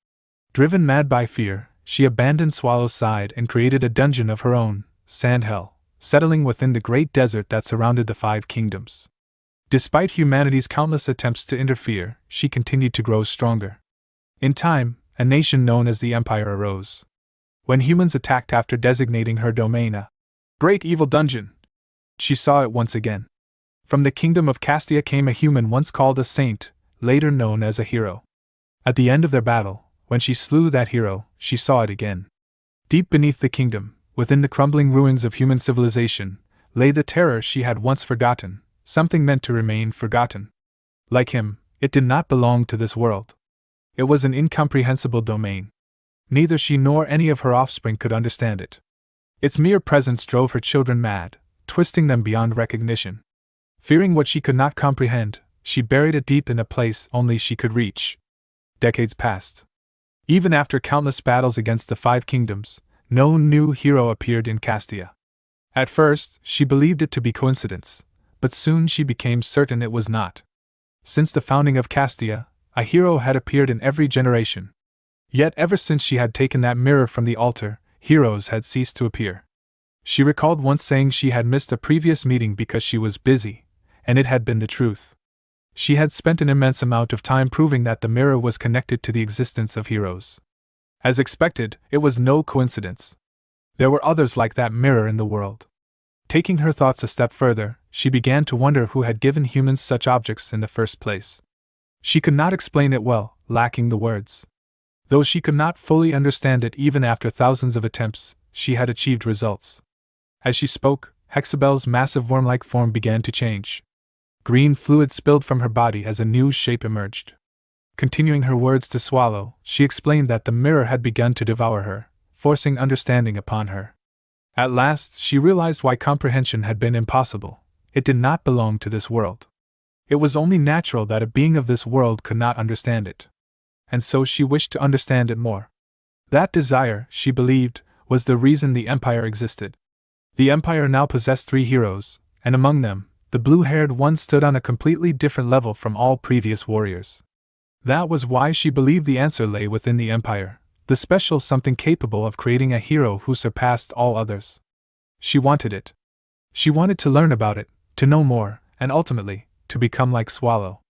Driven mad by fear, she abandoned Swallow's side and created a dungeon of her own, Sand Hell, settling within the great desert that surrounded the 5 kingdoms. Despite humanity's countless attempts to interfere, she continued to grow stronger. In time, a nation known as the Empire arose. When humans attacked after designating her domain a great evil dungeon, she saw it once again. From the kingdom of Castia came a human once called a saint, later known as a hero. At the end of their battle, when she slew that hero, she saw it again. Deep beneath the kingdom, within the crumbling ruins of human civilization, lay the terror she had once forgotten, something meant to remain forgotten. Like him, it did not belong to this world. It was an incomprehensible domain. Neither she nor any of her offspring could understand it. Its mere presence drove her children mad, twisting them beyond recognition. Fearing what she could not comprehend, she buried it deep in a place only she could reach. Decades passed. Even after countless battles against the 5 kingdoms, no new hero appeared in Castia. At first, she believed it to be coincidence, but soon she became certain it was not. Since the founding of Castia, a hero had appeared in every generation. Yet ever since she had taken that mirror from the altar, heroes had ceased to appear. She recalled once saying she had missed a previous meeting because she was busy, and it had been the truth. She had spent an immense amount of time proving that the mirror was connected to the existence of heroes. As expected, it was no coincidence. There were others like that mirror in the world. Taking her thoughts a step further, she began to wonder who had given humans such objects in the first place. She could not explain it well, lacking the words. Though she could not fully understand it even after thousands of attempts, she had achieved results. As she spoke, Hexabel's massive worm-like form began to change. Green fluid spilled from her body as a new shape emerged. Continuing her words to Swallow, she explained that the mirror had begun to devour her, forcing understanding upon her. At last, she realized why comprehension had been impossible. It did not belong to this world. It was only natural that a being of this world could not understand it. And so she wished to understand it more. That desire, she believed, was the reason the Empire existed. The Empire now possessed 3 heroes, and among them, the blue-haired one stood on a completely different level from all previous warriors. That was why she believed the answer lay within the Empire, the special something capable of creating a hero who surpassed all others. She wanted it. She wanted to learn about it, to know more, and ultimately, to become like Swallow.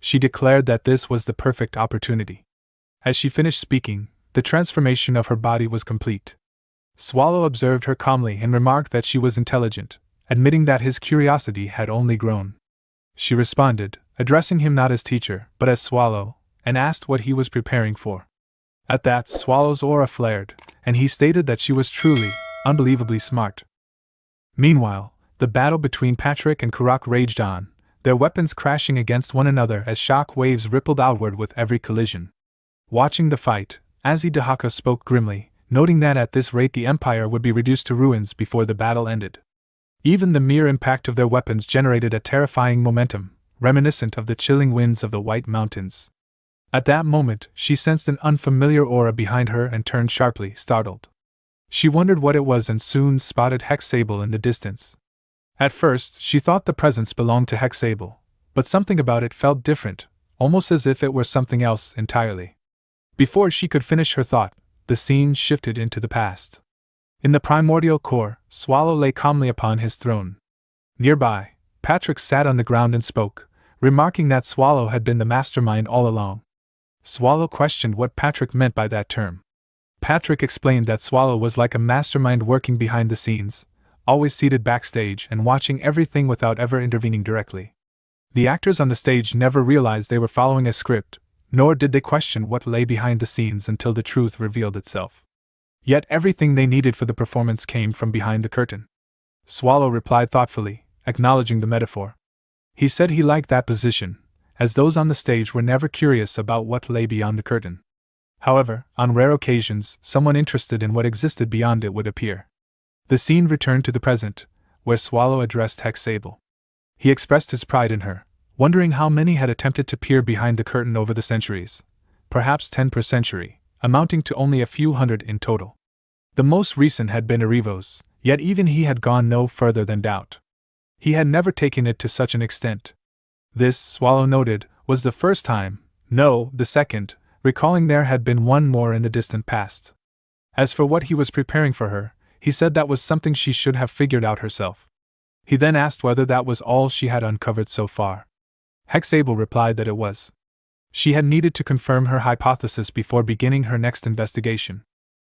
She declared that this was the perfect opportunity. As she finished speaking, the transformation of her body was complete. Swallow observed her calmly and remarked that she was intelligent, admitting that his curiosity had only grown. She responded, addressing him not as teacher, but as Swallow, and asked what he was preparing for. At that, Swallow's aura flared, and he stated that she was truly, unbelievably smart. Meanwhile, the battle between Patrick and Karak raged on, their weapons crashing against one another as shock waves rippled outward with every collision. Watching the fight, Azidahaka spoke grimly, noting that at this rate the Empire would be reduced to ruins before the battle ended. Even the mere impact of their weapons generated a terrifying momentum, reminiscent of the chilling winds of the White Mountains. At that moment, she sensed an unfamiliar aura behind her and turned sharply, startled. She wondered what it was and soon spotted Hexable in the distance. At first, she thought the presence belonged to Hexable, but something about it felt different, almost as if it were something else entirely. Before she could finish her thought, the scene shifted into the past. In the primordial core, Swallow lay calmly upon his throne. Nearby, Patrick sat on the ground and spoke, remarking that Swallow had been the mastermind all along. Swallow questioned what Patrick meant by that term. Patrick explained that Swallow was like a mastermind working behind the scenes, always seated backstage and watching everything without ever intervening directly. The actors on the stage never realized they were following a script, nor did they question what lay behind the scenes until the truth revealed itself. Yet everything they needed for the performance came from behind the curtain. Swallow replied thoughtfully, acknowledging the metaphor. He said he liked that position, as those on the stage were never curious about what lay beyond the curtain. However, on rare occasions, someone interested in what existed beyond it would appear. The scene returned to the present, where Swallow addressed Hexable. He expressed his pride in her, wondering how many had attempted to peer behind the curtain over the centuries, perhaps 10 per century, amounting to only a few hundred in total. The most recent had been Erivos, yet even he had gone no further than doubt. He had never taken it to such an extent. This, Swallow noted, was the first time, no, the second, recalling there had been one more in the distant past. As for what he was preparing for her, He said that was something she should have figured out herself. He then asked whether that was all she had uncovered so far. Hexable replied that it was. She had needed to confirm her hypothesis before beginning her next investigation.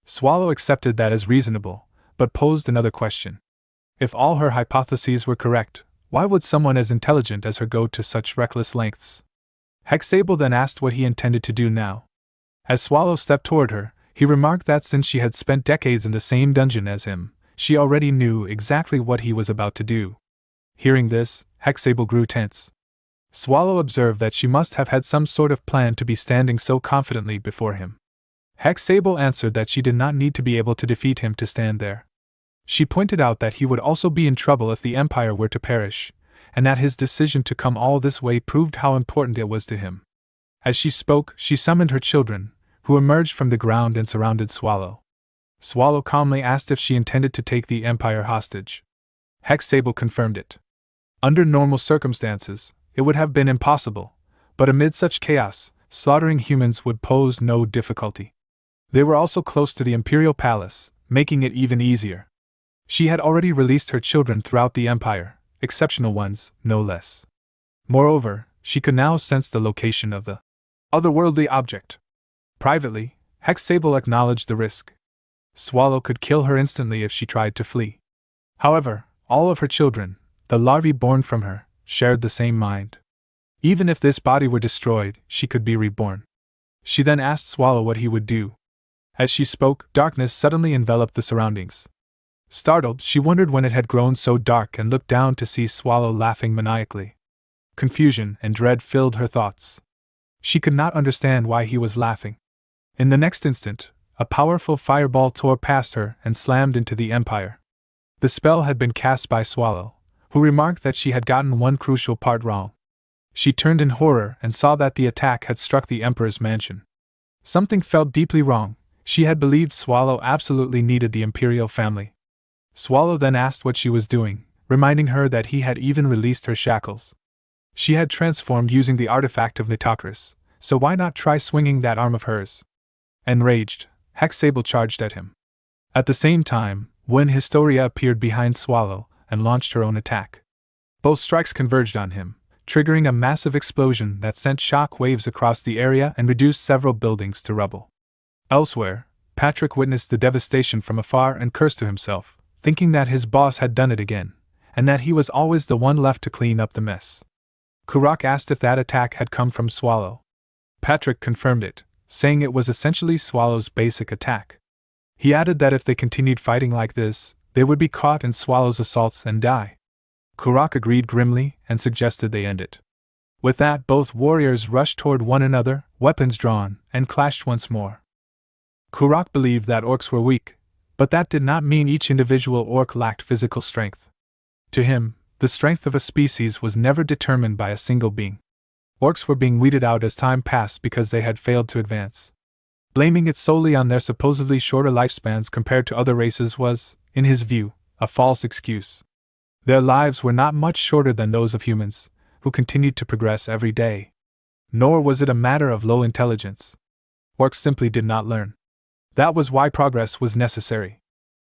Swallow accepted that as reasonable, but posed another question. If all her hypotheses were correct, why would someone as intelligent as her go to such reckless lengths? Hexable then asked what he intended to do now. As Swallow stepped toward her, he remarked that since she had spent decades in the same dungeon as him, she already knew exactly what he was about to do. Hearing this, Hexable grew tense. Swallow observed that she must have had some sort of plan to be standing so confidently before him. Hexable answered that she did not need to be able to defeat him to stand there. She pointed out that he would also be in trouble if the Empire were to perish, and that his decision to come all this way proved how important it was to him. As she spoke, she summoned her children, who emerged from the ground and surrounded Swallow. Swallow calmly asked if she intended to take the Empire hostage. Hexable confirmed it. Under normal circumstances, it would have been impossible, but amid such chaos, slaughtering humans would pose no difficulty. They were also close to the Imperial Palace, making it even easier. She had already released her children throughout the Empire, exceptional ones, no less. Moreover, she could now sense the location of the otherworldly object. Privately, Hexable acknowledged the risk. Swallow could kill her instantly if she tried to flee. However, all of her children, the larvae born from her, shared the same mind. Even if this body were destroyed, she could be reborn. She then asked Swallow what he would do. As she spoke, darkness suddenly enveloped the surroundings. Startled, she wondered when it had grown so dark and looked down to see Swallow laughing maniacally. Confusion and dread filled her thoughts. She could not understand why he was laughing. In the next instant, a powerful fireball tore past her and slammed into the Empire. The spell had been cast by Swallow, who remarked that she had gotten one crucial part wrong. She turned in horror and saw that the attack had struck the Emperor's mansion. Something felt deeply wrong. She had believed Swallow absolutely needed the Imperial family. Swallow then asked what she was doing, reminding her that he had even released her shackles. She had transformed using the artifact of Nitocris, so why not try swinging that arm of hers? Enraged, Hexable charged at him. At the same time, when Historia appeared behind Swallow and launched her own attack. Both strikes converged on him, triggering a massive explosion that sent shock waves across the area and reduced several buildings to rubble. Elsewhere, Patrick witnessed the devastation from afar and cursed to himself, thinking that his boss had done it again, and that he was always the one left to clean up the mess. Kurak asked if that attack had come from Swallow. Patrick confirmed it, saying it was essentially Swallow's basic attack. He added that if they continued fighting like this, they would be caught in Swallow's assaults and die. Kurak agreed grimly and suggested they end it. With that, both warriors rushed toward one another, weapons drawn, and clashed once more. Kurak believed that orcs were weak, but that did not mean each individual orc lacked physical strength. To him, the strength of a species was never determined by a single being. Orcs were being weeded out as time passed because they had failed to advance. Blaming it solely on their supposedly shorter lifespans compared to other races was, in his view, a false excuse. Their lives were not much shorter than those of humans, who continued to progress every day. Nor was it a matter of low intelligence. Orcs simply did not learn. That was why progress was necessary.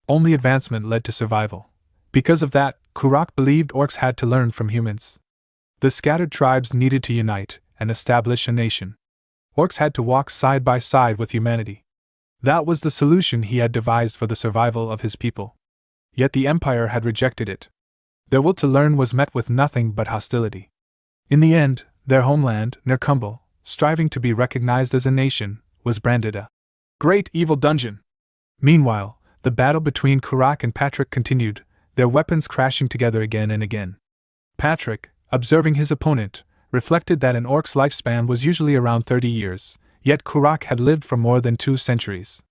Only advancement led to survival. Because of that, Kurak believed orcs had to learn from humans. The scattered tribes needed to unite and establish a nation. Orcs had to walk side by side with humanity. That was the solution he had devised for the survival of his people. Yet the Empire had rejected it. Their will to learn was met with nothing but hostility. In the end, their homeland, Nerkumbal, striving to be recognized as a nation, was branded a great evil dungeon. Meanwhile, the battle between Kurak and Patrick continued, their weapons crashing together again and again. Patrick, observing his opponent, reflected that an orc's lifespan was usually around 30 years, yet Kurak had lived for more than 2 centuries.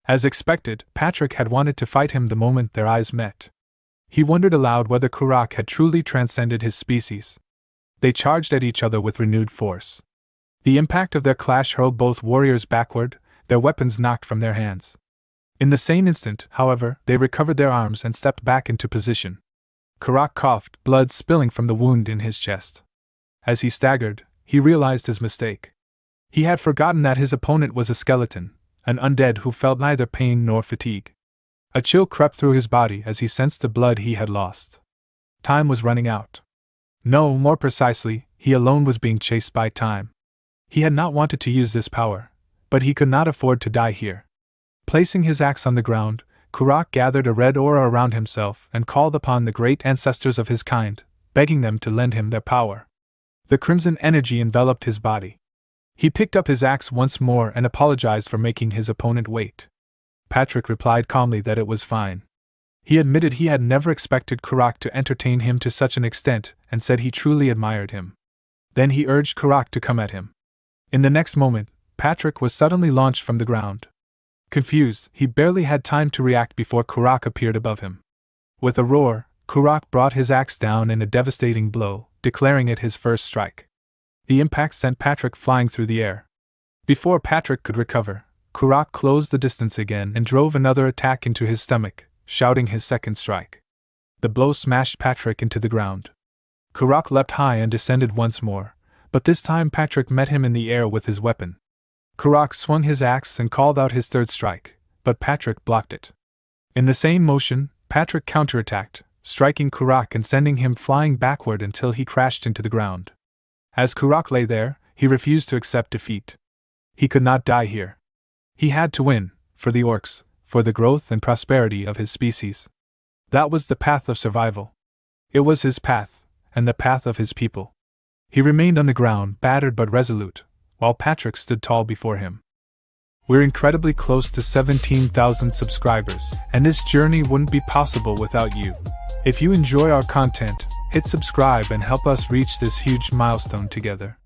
As expected, Patrick had wanted to fight him the moment their eyes met. He wondered aloud whether Kurak had truly transcended his species. They charged at each other with renewed force. The impact of their clash hurled both warriors backward, their weapons knocked from their hands. In the same instant, however, they recovered their arms and stepped back into position. Kurak coughed, blood spilling from the wound in his chest. As he staggered, he realized his mistake. He had forgotten that his opponent was a skeleton, an undead who felt neither pain nor fatigue. A chill crept through his body as he sensed the blood he had lost. Time was running out. No, more precisely, he alone was being chased by time. He had not wanted to use this power, but he could not afford to die here. Placing his axe on the ground, Kurak gathered a red aura around himself and called upon the great ancestors of his kind, begging them to lend him their power. The crimson energy enveloped his body. He picked up his axe once more and apologized for making his opponent wait. Patrick replied calmly that it was fine. He admitted he had never expected Kurak to entertain him to such an extent and said he truly admired him. Then he urged Kurak to come at him. In the next moment, Patrick was suddenly launched from the ground. Confused, he barely had time to react before Kurak appeared above him. With a roar, Kurak brought his axe down in a devastating blow, declaring it his first strike. The impact sent Patrick flying through the air. Before Patrick could recover, Kurak closed the distance again and drove another attack into his stomach, shouting his second strike. The blow smashed Patrick into the ground. Kurak leapt high and descended once more, but this time Patrick met him in the air with his weapon. Kurak swung his axe and called out his third strike, but Patrick blocked it. In the same motion, Patrick counterattacked, striking Kurak and sending him flying backward until he crashed into the ground. As Kurak lay there, he refused to accept defeat. He could not die here. He had to win, for the orcs, for the growth and prosperity of his species. That was the path of survival. It was his path, and the path of his people. He remained on the ground, battered but resolute, while Patrick stood tall before him. We're incredibly close to 17,000 subscribers, and this journey wouldn't be possible without you. If you enjoy our content, hit subscribe and help us reach this huge milestone together.